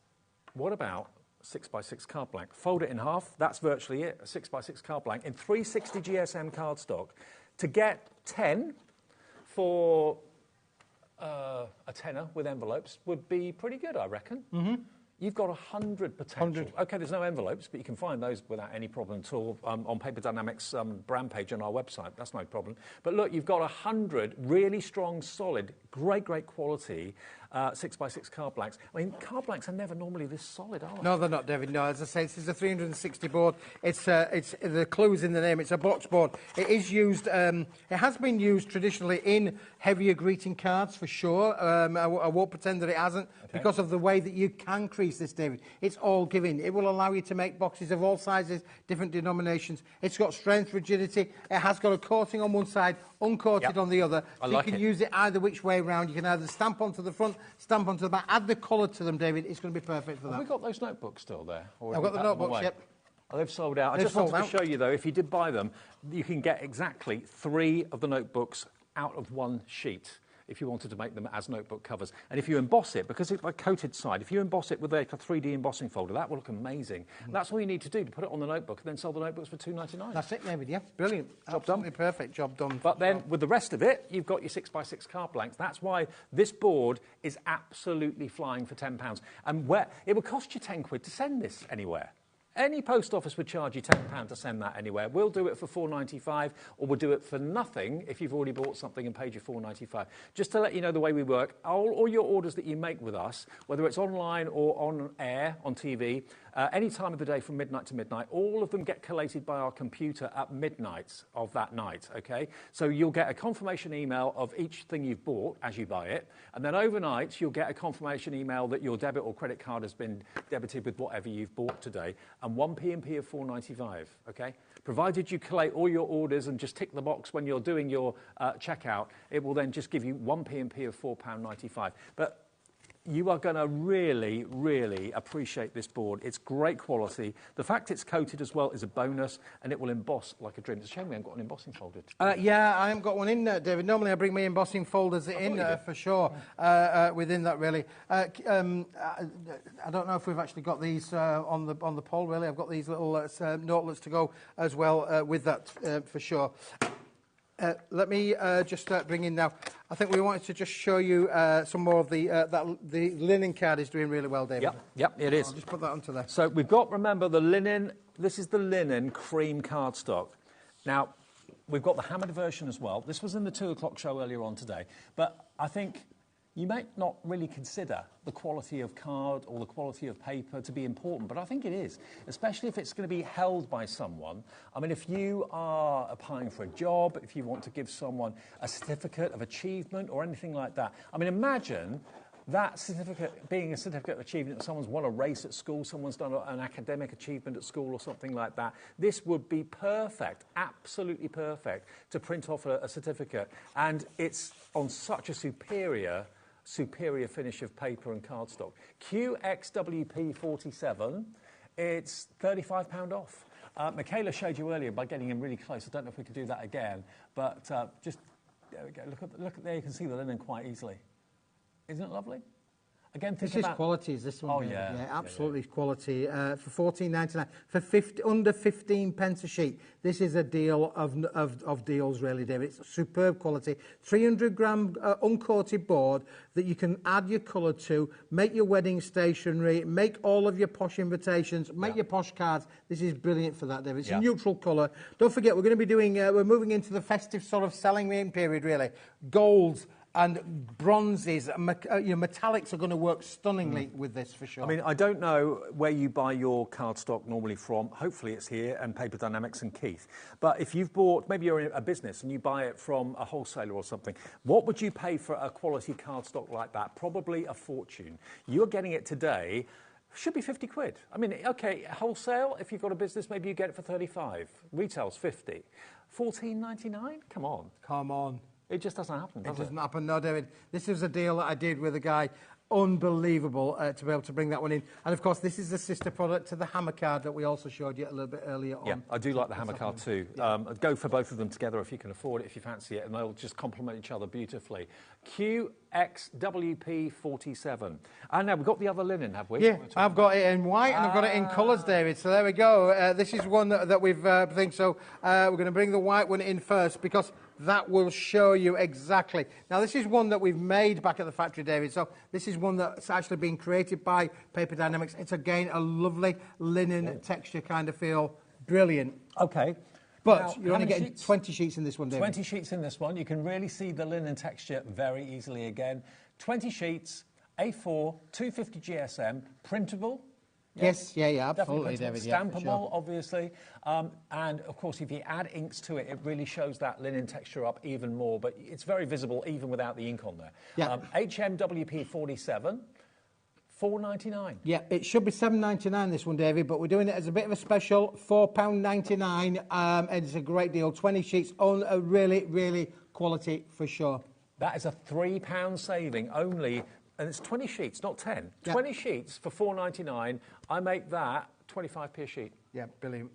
Speaker 5: what about 6x6 card blank? Fold it in half, that's virtually it, a 6x6 card blank in 360 GSM cardstock. To get 10 for a tenner with envelopes would be pretty good, I reckon. Mm-hmm. You've got 100 potential. 100. OK, there's no envelopes, but you can find those without any problem at all on Paper Dynamics' brand page on our website. That's no problem. But look, you've got 100 really strong, solid, great quality 6x6 card blanks. I mean, card blanks are never normally this solid, are they?
Speaker 11: No, they're not, David. No, as I say, this is a 360 board. It's the clue's in the name. It's a box board. It is used. It has been used traditionally in heavier greeting cards for sure. I won't pretend that it hasn't, because of the way that you can crease this, David. It's all giving. It will allow you to make boxes of all sizes, different denominations. It's got strength, rigidity. It has got a coating on one side, uncoated on the other. So you can use it either which way around. You can either stamp onto the front, stamp onto the back, add the colour to them, David. It's going to be perfect for that.
Speaker 5: Have we got those notebooks still there?
Speaker 11: I've got the notebooks, yep.
Speaker 5: Oh, they've sold out. I just wanted to show you, though, if you did buy them, you can get exactly 3 of the notebooks out of 1 sheet if you wanted to make them as notebook covers. And if you emboss it, because it's a coated side, if you emboss it with a 3D embossing folder, that will look amazing. And that's all you need to do to put it on the notebook and then sell the notebooks for $2.99.
Speaker 11: That's it, David, yeah. Brilliant. Job done. Perfect. Job done.
Speaker 5: But then with the rest of it, you've got your 6x6 card blanks. That's why this board is absolutely flying for £10. And it would cost you £10 to send this anywhere. Any post office would charge you £10 to send that anywhere. We'll do it for $4.95, or we'll do it for nothing if you've already bought something and paid your $4.95. Just to let you know the way we work, all your orders that you make with us, whether it's online or on air, on TV, any time of the day from midnight to midnight, all of them get collated by our computer at midnight of that night, OK? So you'll get a confirmation email of each thing you've bought as you buy it, and then overnight you'll get a confirmation email that your debit or credit card has been debited with whatever you've bought today, and 1 P&P of $4.95, OK? Provided you collate all your orders and just tick the box when you're doing your checkout, it will then just give you 1 P&P of £4.95. But you are going to really, really appreciate this board. It's great quality. The fact it's coated as well is a bonus, and it will emboss like a dream. It's a shame we haven't got an embossing folder.
Speaker 11: Yeah, I haven't got one in there, David. Normally I bring my embossing folders in for sure within that, really. I don't know if we've actually got these on the poll, really. I've got these little notelets to go as well with that for sure. Let me just bring in now. I think we wanted to just show you some more of the linen card is doing really well, David.
Speaker 5: Yep, it is.
Speaker 11: I'll just put that onto there.
Speaker 5: So we've got, remember, the linen. This is the linen cream cardstock. Now, we've got the hammered version as well. This was in the 2 o'clock show earlier on today. But I think you might not really consider the quality of card or the quality of paper to be important, but I think it is, especially if it's going to be held by someone. I mean, if you are applying for a job, if you want to give someone a certificate of achievement or anything like that. I mean, imagine that certificate being a certificate of achievement that someone's won a race at school, someone's done an academic achievement at school or something like that. This would be perfect, absolutely perfect, to print off a certificate. And it's on such a superior finish of paper and cardstock. QXWP47, it's £35 off. Michaela showed you earlier by getting in really close. I don't know if we could do that again, but just there we go. Look at there, you can see the linen quite easily. Isn't it lovely? Again,
Speaker 11: this is quality, is this one?
Speaker 5: Oh, yeah.
Speaker 11: Yeah, absolutely quality. For $14.99, for under 15 pence a sheet. This is a deal of deals, really, David. It's superb quality. 300-gram uncoated board that you can add your colour to, make your wedding stationery, make all of your posh invitations, make your posh cards. This is brilliant for that, David. It's a neutral colour. Don't forget, we're going to be doing, we're moving into the festive sort of selling period, really. Golds, and bronzes, metallics are going to work stunningly with this for sure.
Speaker 5: I mean, I don't know where you buy your cardstock normally from. Hopefully it's here and Paper Dynamics and Keith. But if you've bought, maybe you're a business and you buy it from a wholesaler or something, what would you pay for a quality cardstock like that? Probably a fortune. You're getting it today, should be 50 quid. I mean, okay, wholesale, if you've got a business, maybe you get it for 35. Retail's 50. 14.99? Come on.
Speaker 11: Come on.
Speaker 5: It just doesn't happen, does it?
Speaker 11: It doesn't happen, no, David. This is a deal that I did with a guy. Unbelievable to be able to bring that one in. And, of course, this is the sister product to the hammer card that we also showed you a little bit earlier on.
Speaker 5: Yeah, I do like the hammer card too. Yeah. Go for both of them together if you can afford it, if you fancy it, and they'll just complement each other beautifully. QXWP47. And now we've got the other linen, have we?
Speaker 11: Yeah, I've got it in white and I've got it in colours, David. So there we go. This is one that we've think so. We're going to bring the white one in first because that will show you exactly. Now, this is one that we've made back at the factory, David. So this is one that's actually been created by Paper Dynamics. It's, again, a lovely linen texture kind of feel. Brilliant.
Speaker 5: Okay.
Speaker 11: But
Speaker 5: now,
Speaker 11: you're only getting 20 sheets in this one, David.
Speaker 5: 20 sheets in this one. You can really see the linen texture very easily again. 20 sheets, A4, 250 GSM, printable.
Speaker 11: Yes, yeah, absolutely, David.
Speaker 5: Stampable,
Speaker 11: sure.
Speaker 5: obviously. And, of course, if you add inks to it, it really shows that linen texture up even more. But it's very visible even without the ink on there.
Speaker 11: Yeah.
Speaker 5: HMWP47, $4.99.
Speaker 11: Yeah, it should be $7.99 this one, David, but we're doing it as a bit of a special, £4.99. And it's a great deal. 20 sheets on a really, really quality for sure.
Speaker 5: That is a £3 saving only. And it's 20 sheets, not 10.
Speaker 11: Yep.
Speaker 5: 20 sheets for $4.99. I make that 25p a sheet.
Speaker 11: Yeah, brilliant.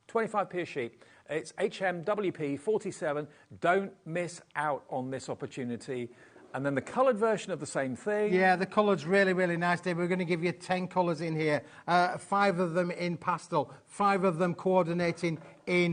Speaker 5: 25p a sheet. It's HMWP47. Don't miss out on this opportunity. And then the coloured version of the same thing.
Speaker 11: Yeah, the colour's really, really nice, Dave. We're going to give you 10 colours in here. 5 of them in pastel, 5 of them coordinating in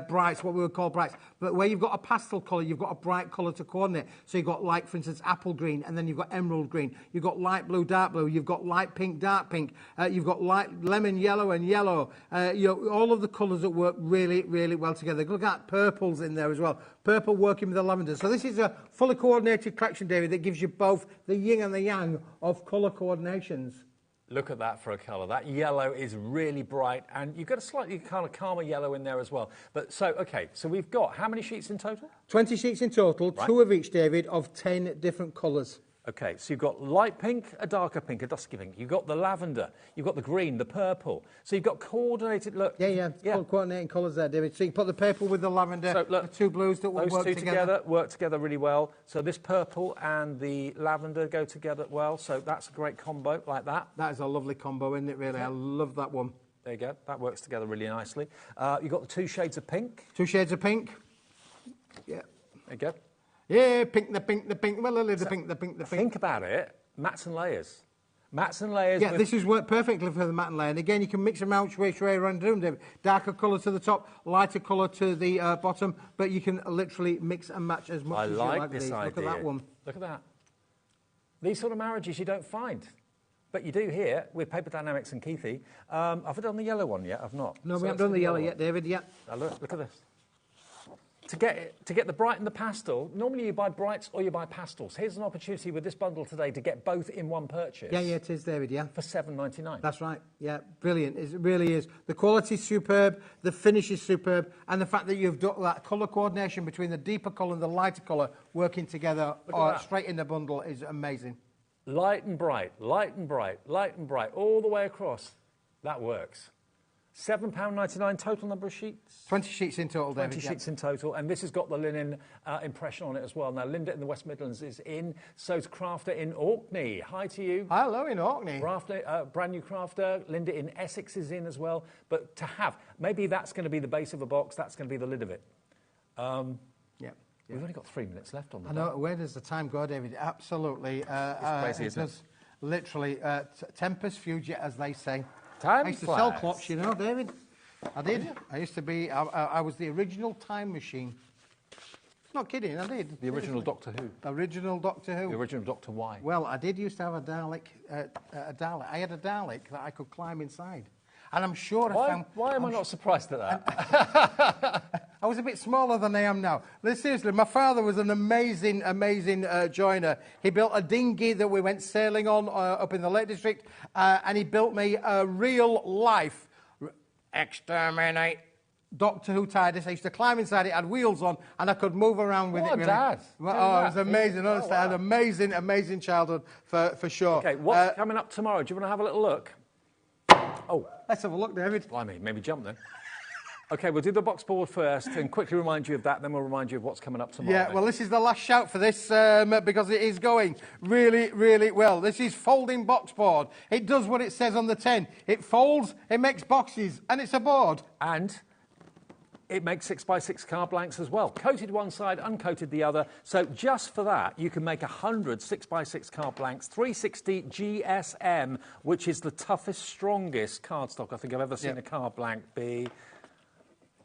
Speaker 11: brights, what we would call brights. But where you've got a pastel colour, you've got a bright colour to coordinate. So you've got, like, for instance, apple green, and then you've got emerald green. You've got light blue, dark blue. You've got light pink, dark pink. You've got light lemon yellow and yellow. All of the colours that work really, really well together. Look at purples in there as well. Purple working with the lavender. So this is a fully coordinated collection, David, that gives you both the yin and the yang of colour coordinations.
Speaker 5: Look at that for a colour. That yellow is really bright, and you've got a slightly kind of calmer yellow in there as well. But so, okay, so we've got how many sheets in total?
Speaker 11: 20 sheets in total, right. 2 of each, David, of 10 different colours.
Speaker 5: Okay, so you've got light pink, a darker pink, a dusky pink. You've got the lavender, you've got the green, the purple. So you've got coordinated, look.
Speaker 11: Yeah. Coordinating colours there, David. So you put the purple with the lavender, so, look, the 2 blues that will work together. Those 2 together
Speaker 5: work together really well. So this purple and the lavender go together well. So that's a great combo, like that.
Speaker 11: That is a lovely combo, isn't it, really? Yeah. I love that one.
Speaker 5: There you go. That works together really nicely. You've got the 2 shades of pink.
Speaker 11: 2 shades of pink. Yeah.
Speaker 5: There you go.
Speaker 11: Yeah, pink, the pink. Well, the pink.
Speaker 5: Think about it. Mats and layers. Mats and layers.
Speaker 11: Yeah, this has worked perfectly for the mat and layer. And again, you can mix them out which way around the room, David. Darker colour to the top, lighter colour to the bottom, but you can literally mix and match as much as you like
Speaker 5: this
Speaker 11: these.
Speaker 5: idea.
Speaker 11: Look at that one.
Speaker 5: Look at that. These sort of marriages you don't find. But you do here with Paper Dynamics and Keithy. Have I done the yellow one yet? I've not.
Speaker 11: No, we haven't done the yellow yet, David, yet.
Speaker 5: Now look at this. To get the bright and the pastel, normally you buy brights or you buy pastels. Here's an opportunity with this bundle today to get both in one purchase.
Speaker 11: Yeah, it is, David, yeah.
Speaker 5: For $7.99.
Speaker 11: That's right, yeah, brilliant. It really is. The quality's superb, the finish is superb, and the fact that you've done that colour coordination between the deeper colour and the lighter colour working together straight in the bundle is amazing.
Speaker 5: Light and bright, light and bright, light and bright, all the way across. That works. £7.99 total number of sheets?
Speaker 11: 20 sheets in total, David.
Speaker 5: 20 sheets in total, and this has got the linen impression on it as well. Now, Linda in the West Midlands is in, so's Crafter in Orkney. Hi to you.
Speaker 11: Hello in Orkney.
Speaker 5: Brand new Crafter. Linda in Essex is in as well. But to have, maybe that's going to be the base of a box, that's going to be the lid of it.
Speaker 11: Yeah.
Speaker 5: We've only got 3 minutes left on the
Speaker 11: I know, where does the time go, David? Absolutely.
Speaker 5: It's crazy, isn't it?
Speaker 11: Literally, tempus fugit, as they say.
Speaker 5: Time
Speaker 11: I used to sell clocks, you know, David. I did. I used to be, I was the original time machine. Not kidding, I did.
Speaker 5: The original Doctor Who.
Speaker 11: Original Doctor Who.
Speaker 5: The original Doctor Y.
Speaker 11: Well, I did used to have a Dalek. I had a Dalek that I could climb inside. And I'm sure I found...
Speaker 5: Why am I not surprised at that?
Speaker 11: I was a bit smaller than I am now. Seriously, my father was an amazing, amazing joiner. He built a dinghy that we went sailing on up in the Lake District, and he built me a real-life exterminate Doctor Who TARDIS. I used to climb inside it, had wheels on, and I could move around with it. Really.
Speaker 18: Dad.
Speaker 11: Oh, it was amazing. Honestly, I had an amazing, amazing childhood for sure.
Speaker 18: Okay, what's coming up tomorrow? Do you want to have a little look? Oh.
Speaker 11: Let's have a look, David.
Speaker 18: Blimey, maybe jump then. Okay, we'll do the box board first and quickly remind you of that, then we'll remind you of what's coming up tomorrow.
Speaker 11: Yeah, well, this is the last shout for this because it is going really, really well. This is folding box board. It does what it says on the tin. It folds, it makes boxes, and it's a board.
Speaker 18: And it makes 6x6 card blanks as well. Coated one side, uncoated the other. So just for that, you can make 100 6x6 card blanks, 360 GSM, which is the toughest, strongest cardstock I think I've ever seen a card blank be.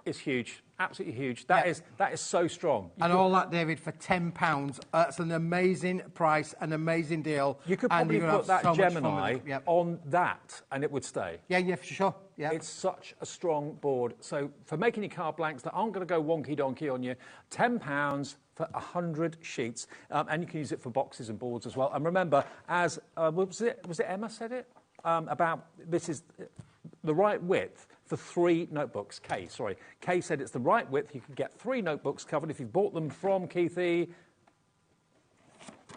Speaker 18: It's huge, absolutely huge. That is so strong.
Speaker 11: And all that, David, for £10. That's an amazing price, an amazing deal.
Speaker 18: You could probably put that Gemini on that and it would stay.
Speaker 11: Yeah, for sure. Yeah.
Speaker 18: It's such a strong board. So for making your card blanks that aren't going to go wonky-donkey on you, £10 for 100 sheets. And you can use it for boxes and boards as well. And remember, as was it Emma said it? About this is the right width for 3 notebooks. Kay said it's the right width. You can get 3 notebooks covered if you've bought them from Keithy.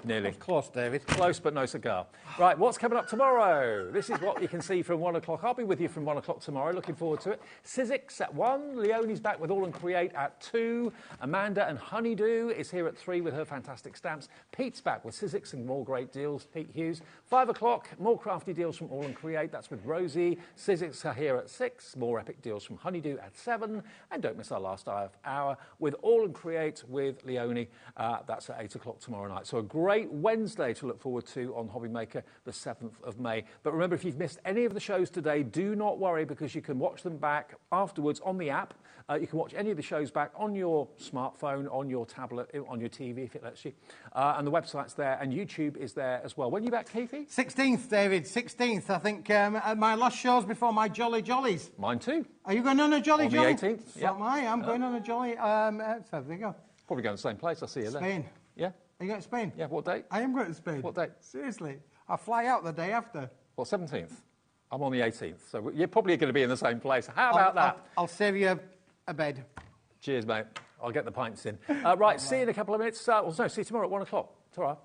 Speaker 18: Nearly.
Speaker 11: Close, David.
Speaker 18: Close, but no cigar. Right, what's coming up tomorrow? This is what you can see from 1 o'clock. I'll be with you from 1 o'clock tomorrow. Looking forward to it. Sizzix at 1. Leonie's back with All and Create at 2. Amanda and Honeydew is here at 3 with her fantastic stamps. Pete's back with Sizzix and more great deals. Pete Hughes. 5 o'clock, more crafty deals from All and Create. That's with Rosie. Sizzix are here at 6. More epic deals from Honeydew at 7. And don't miss our last hour with All and Create with Leonie. That's at 8 o'clock tomorrow night. So a great Wednesday to look forward to on HobbyMaker, the 7th of May. But remember, if you've missed any of the shows today, do not worry because you can watch them back afterwards on the app. You can watch any of the shows back on your smartphone, on your tablet, on your TV if it lets you. And the website's there and YouTube is there as well. When are you back, Keithy? 16th,
Speaker 11: David, 16th. I think my last show's before my Jolly Jollies.
Speaker 18: Mine too.
Speaker 11: Are you going on a Jolly Jolly?
Speaker 18: On the 18th.
Speaker 11: So am I. I'm going on a Jolly. So there you go.
Speaker 18: Probably going to the same place. I'll see you there.
Speaker 11: Spain.
Speaker 18: Yeah?
Speaker 11: Are you going to Spain?
Speaker 18: Yeah, what date?
Speaker 11: I am going to Spain.
Speaker 18: What date?
Speaker 11: Seriously. I'll fly out the day after.
Speaker 18: Well, 17th. I'm on the 18th, so you're probably going to be in the same place. How about that?
Speaker 11: I'll save you a bed.
Speaker 18: Cheers, mate. I'll get the pints in. Right, see you in a couple of minutes. See you tomorrow at 1 o'clock. Ta-ra.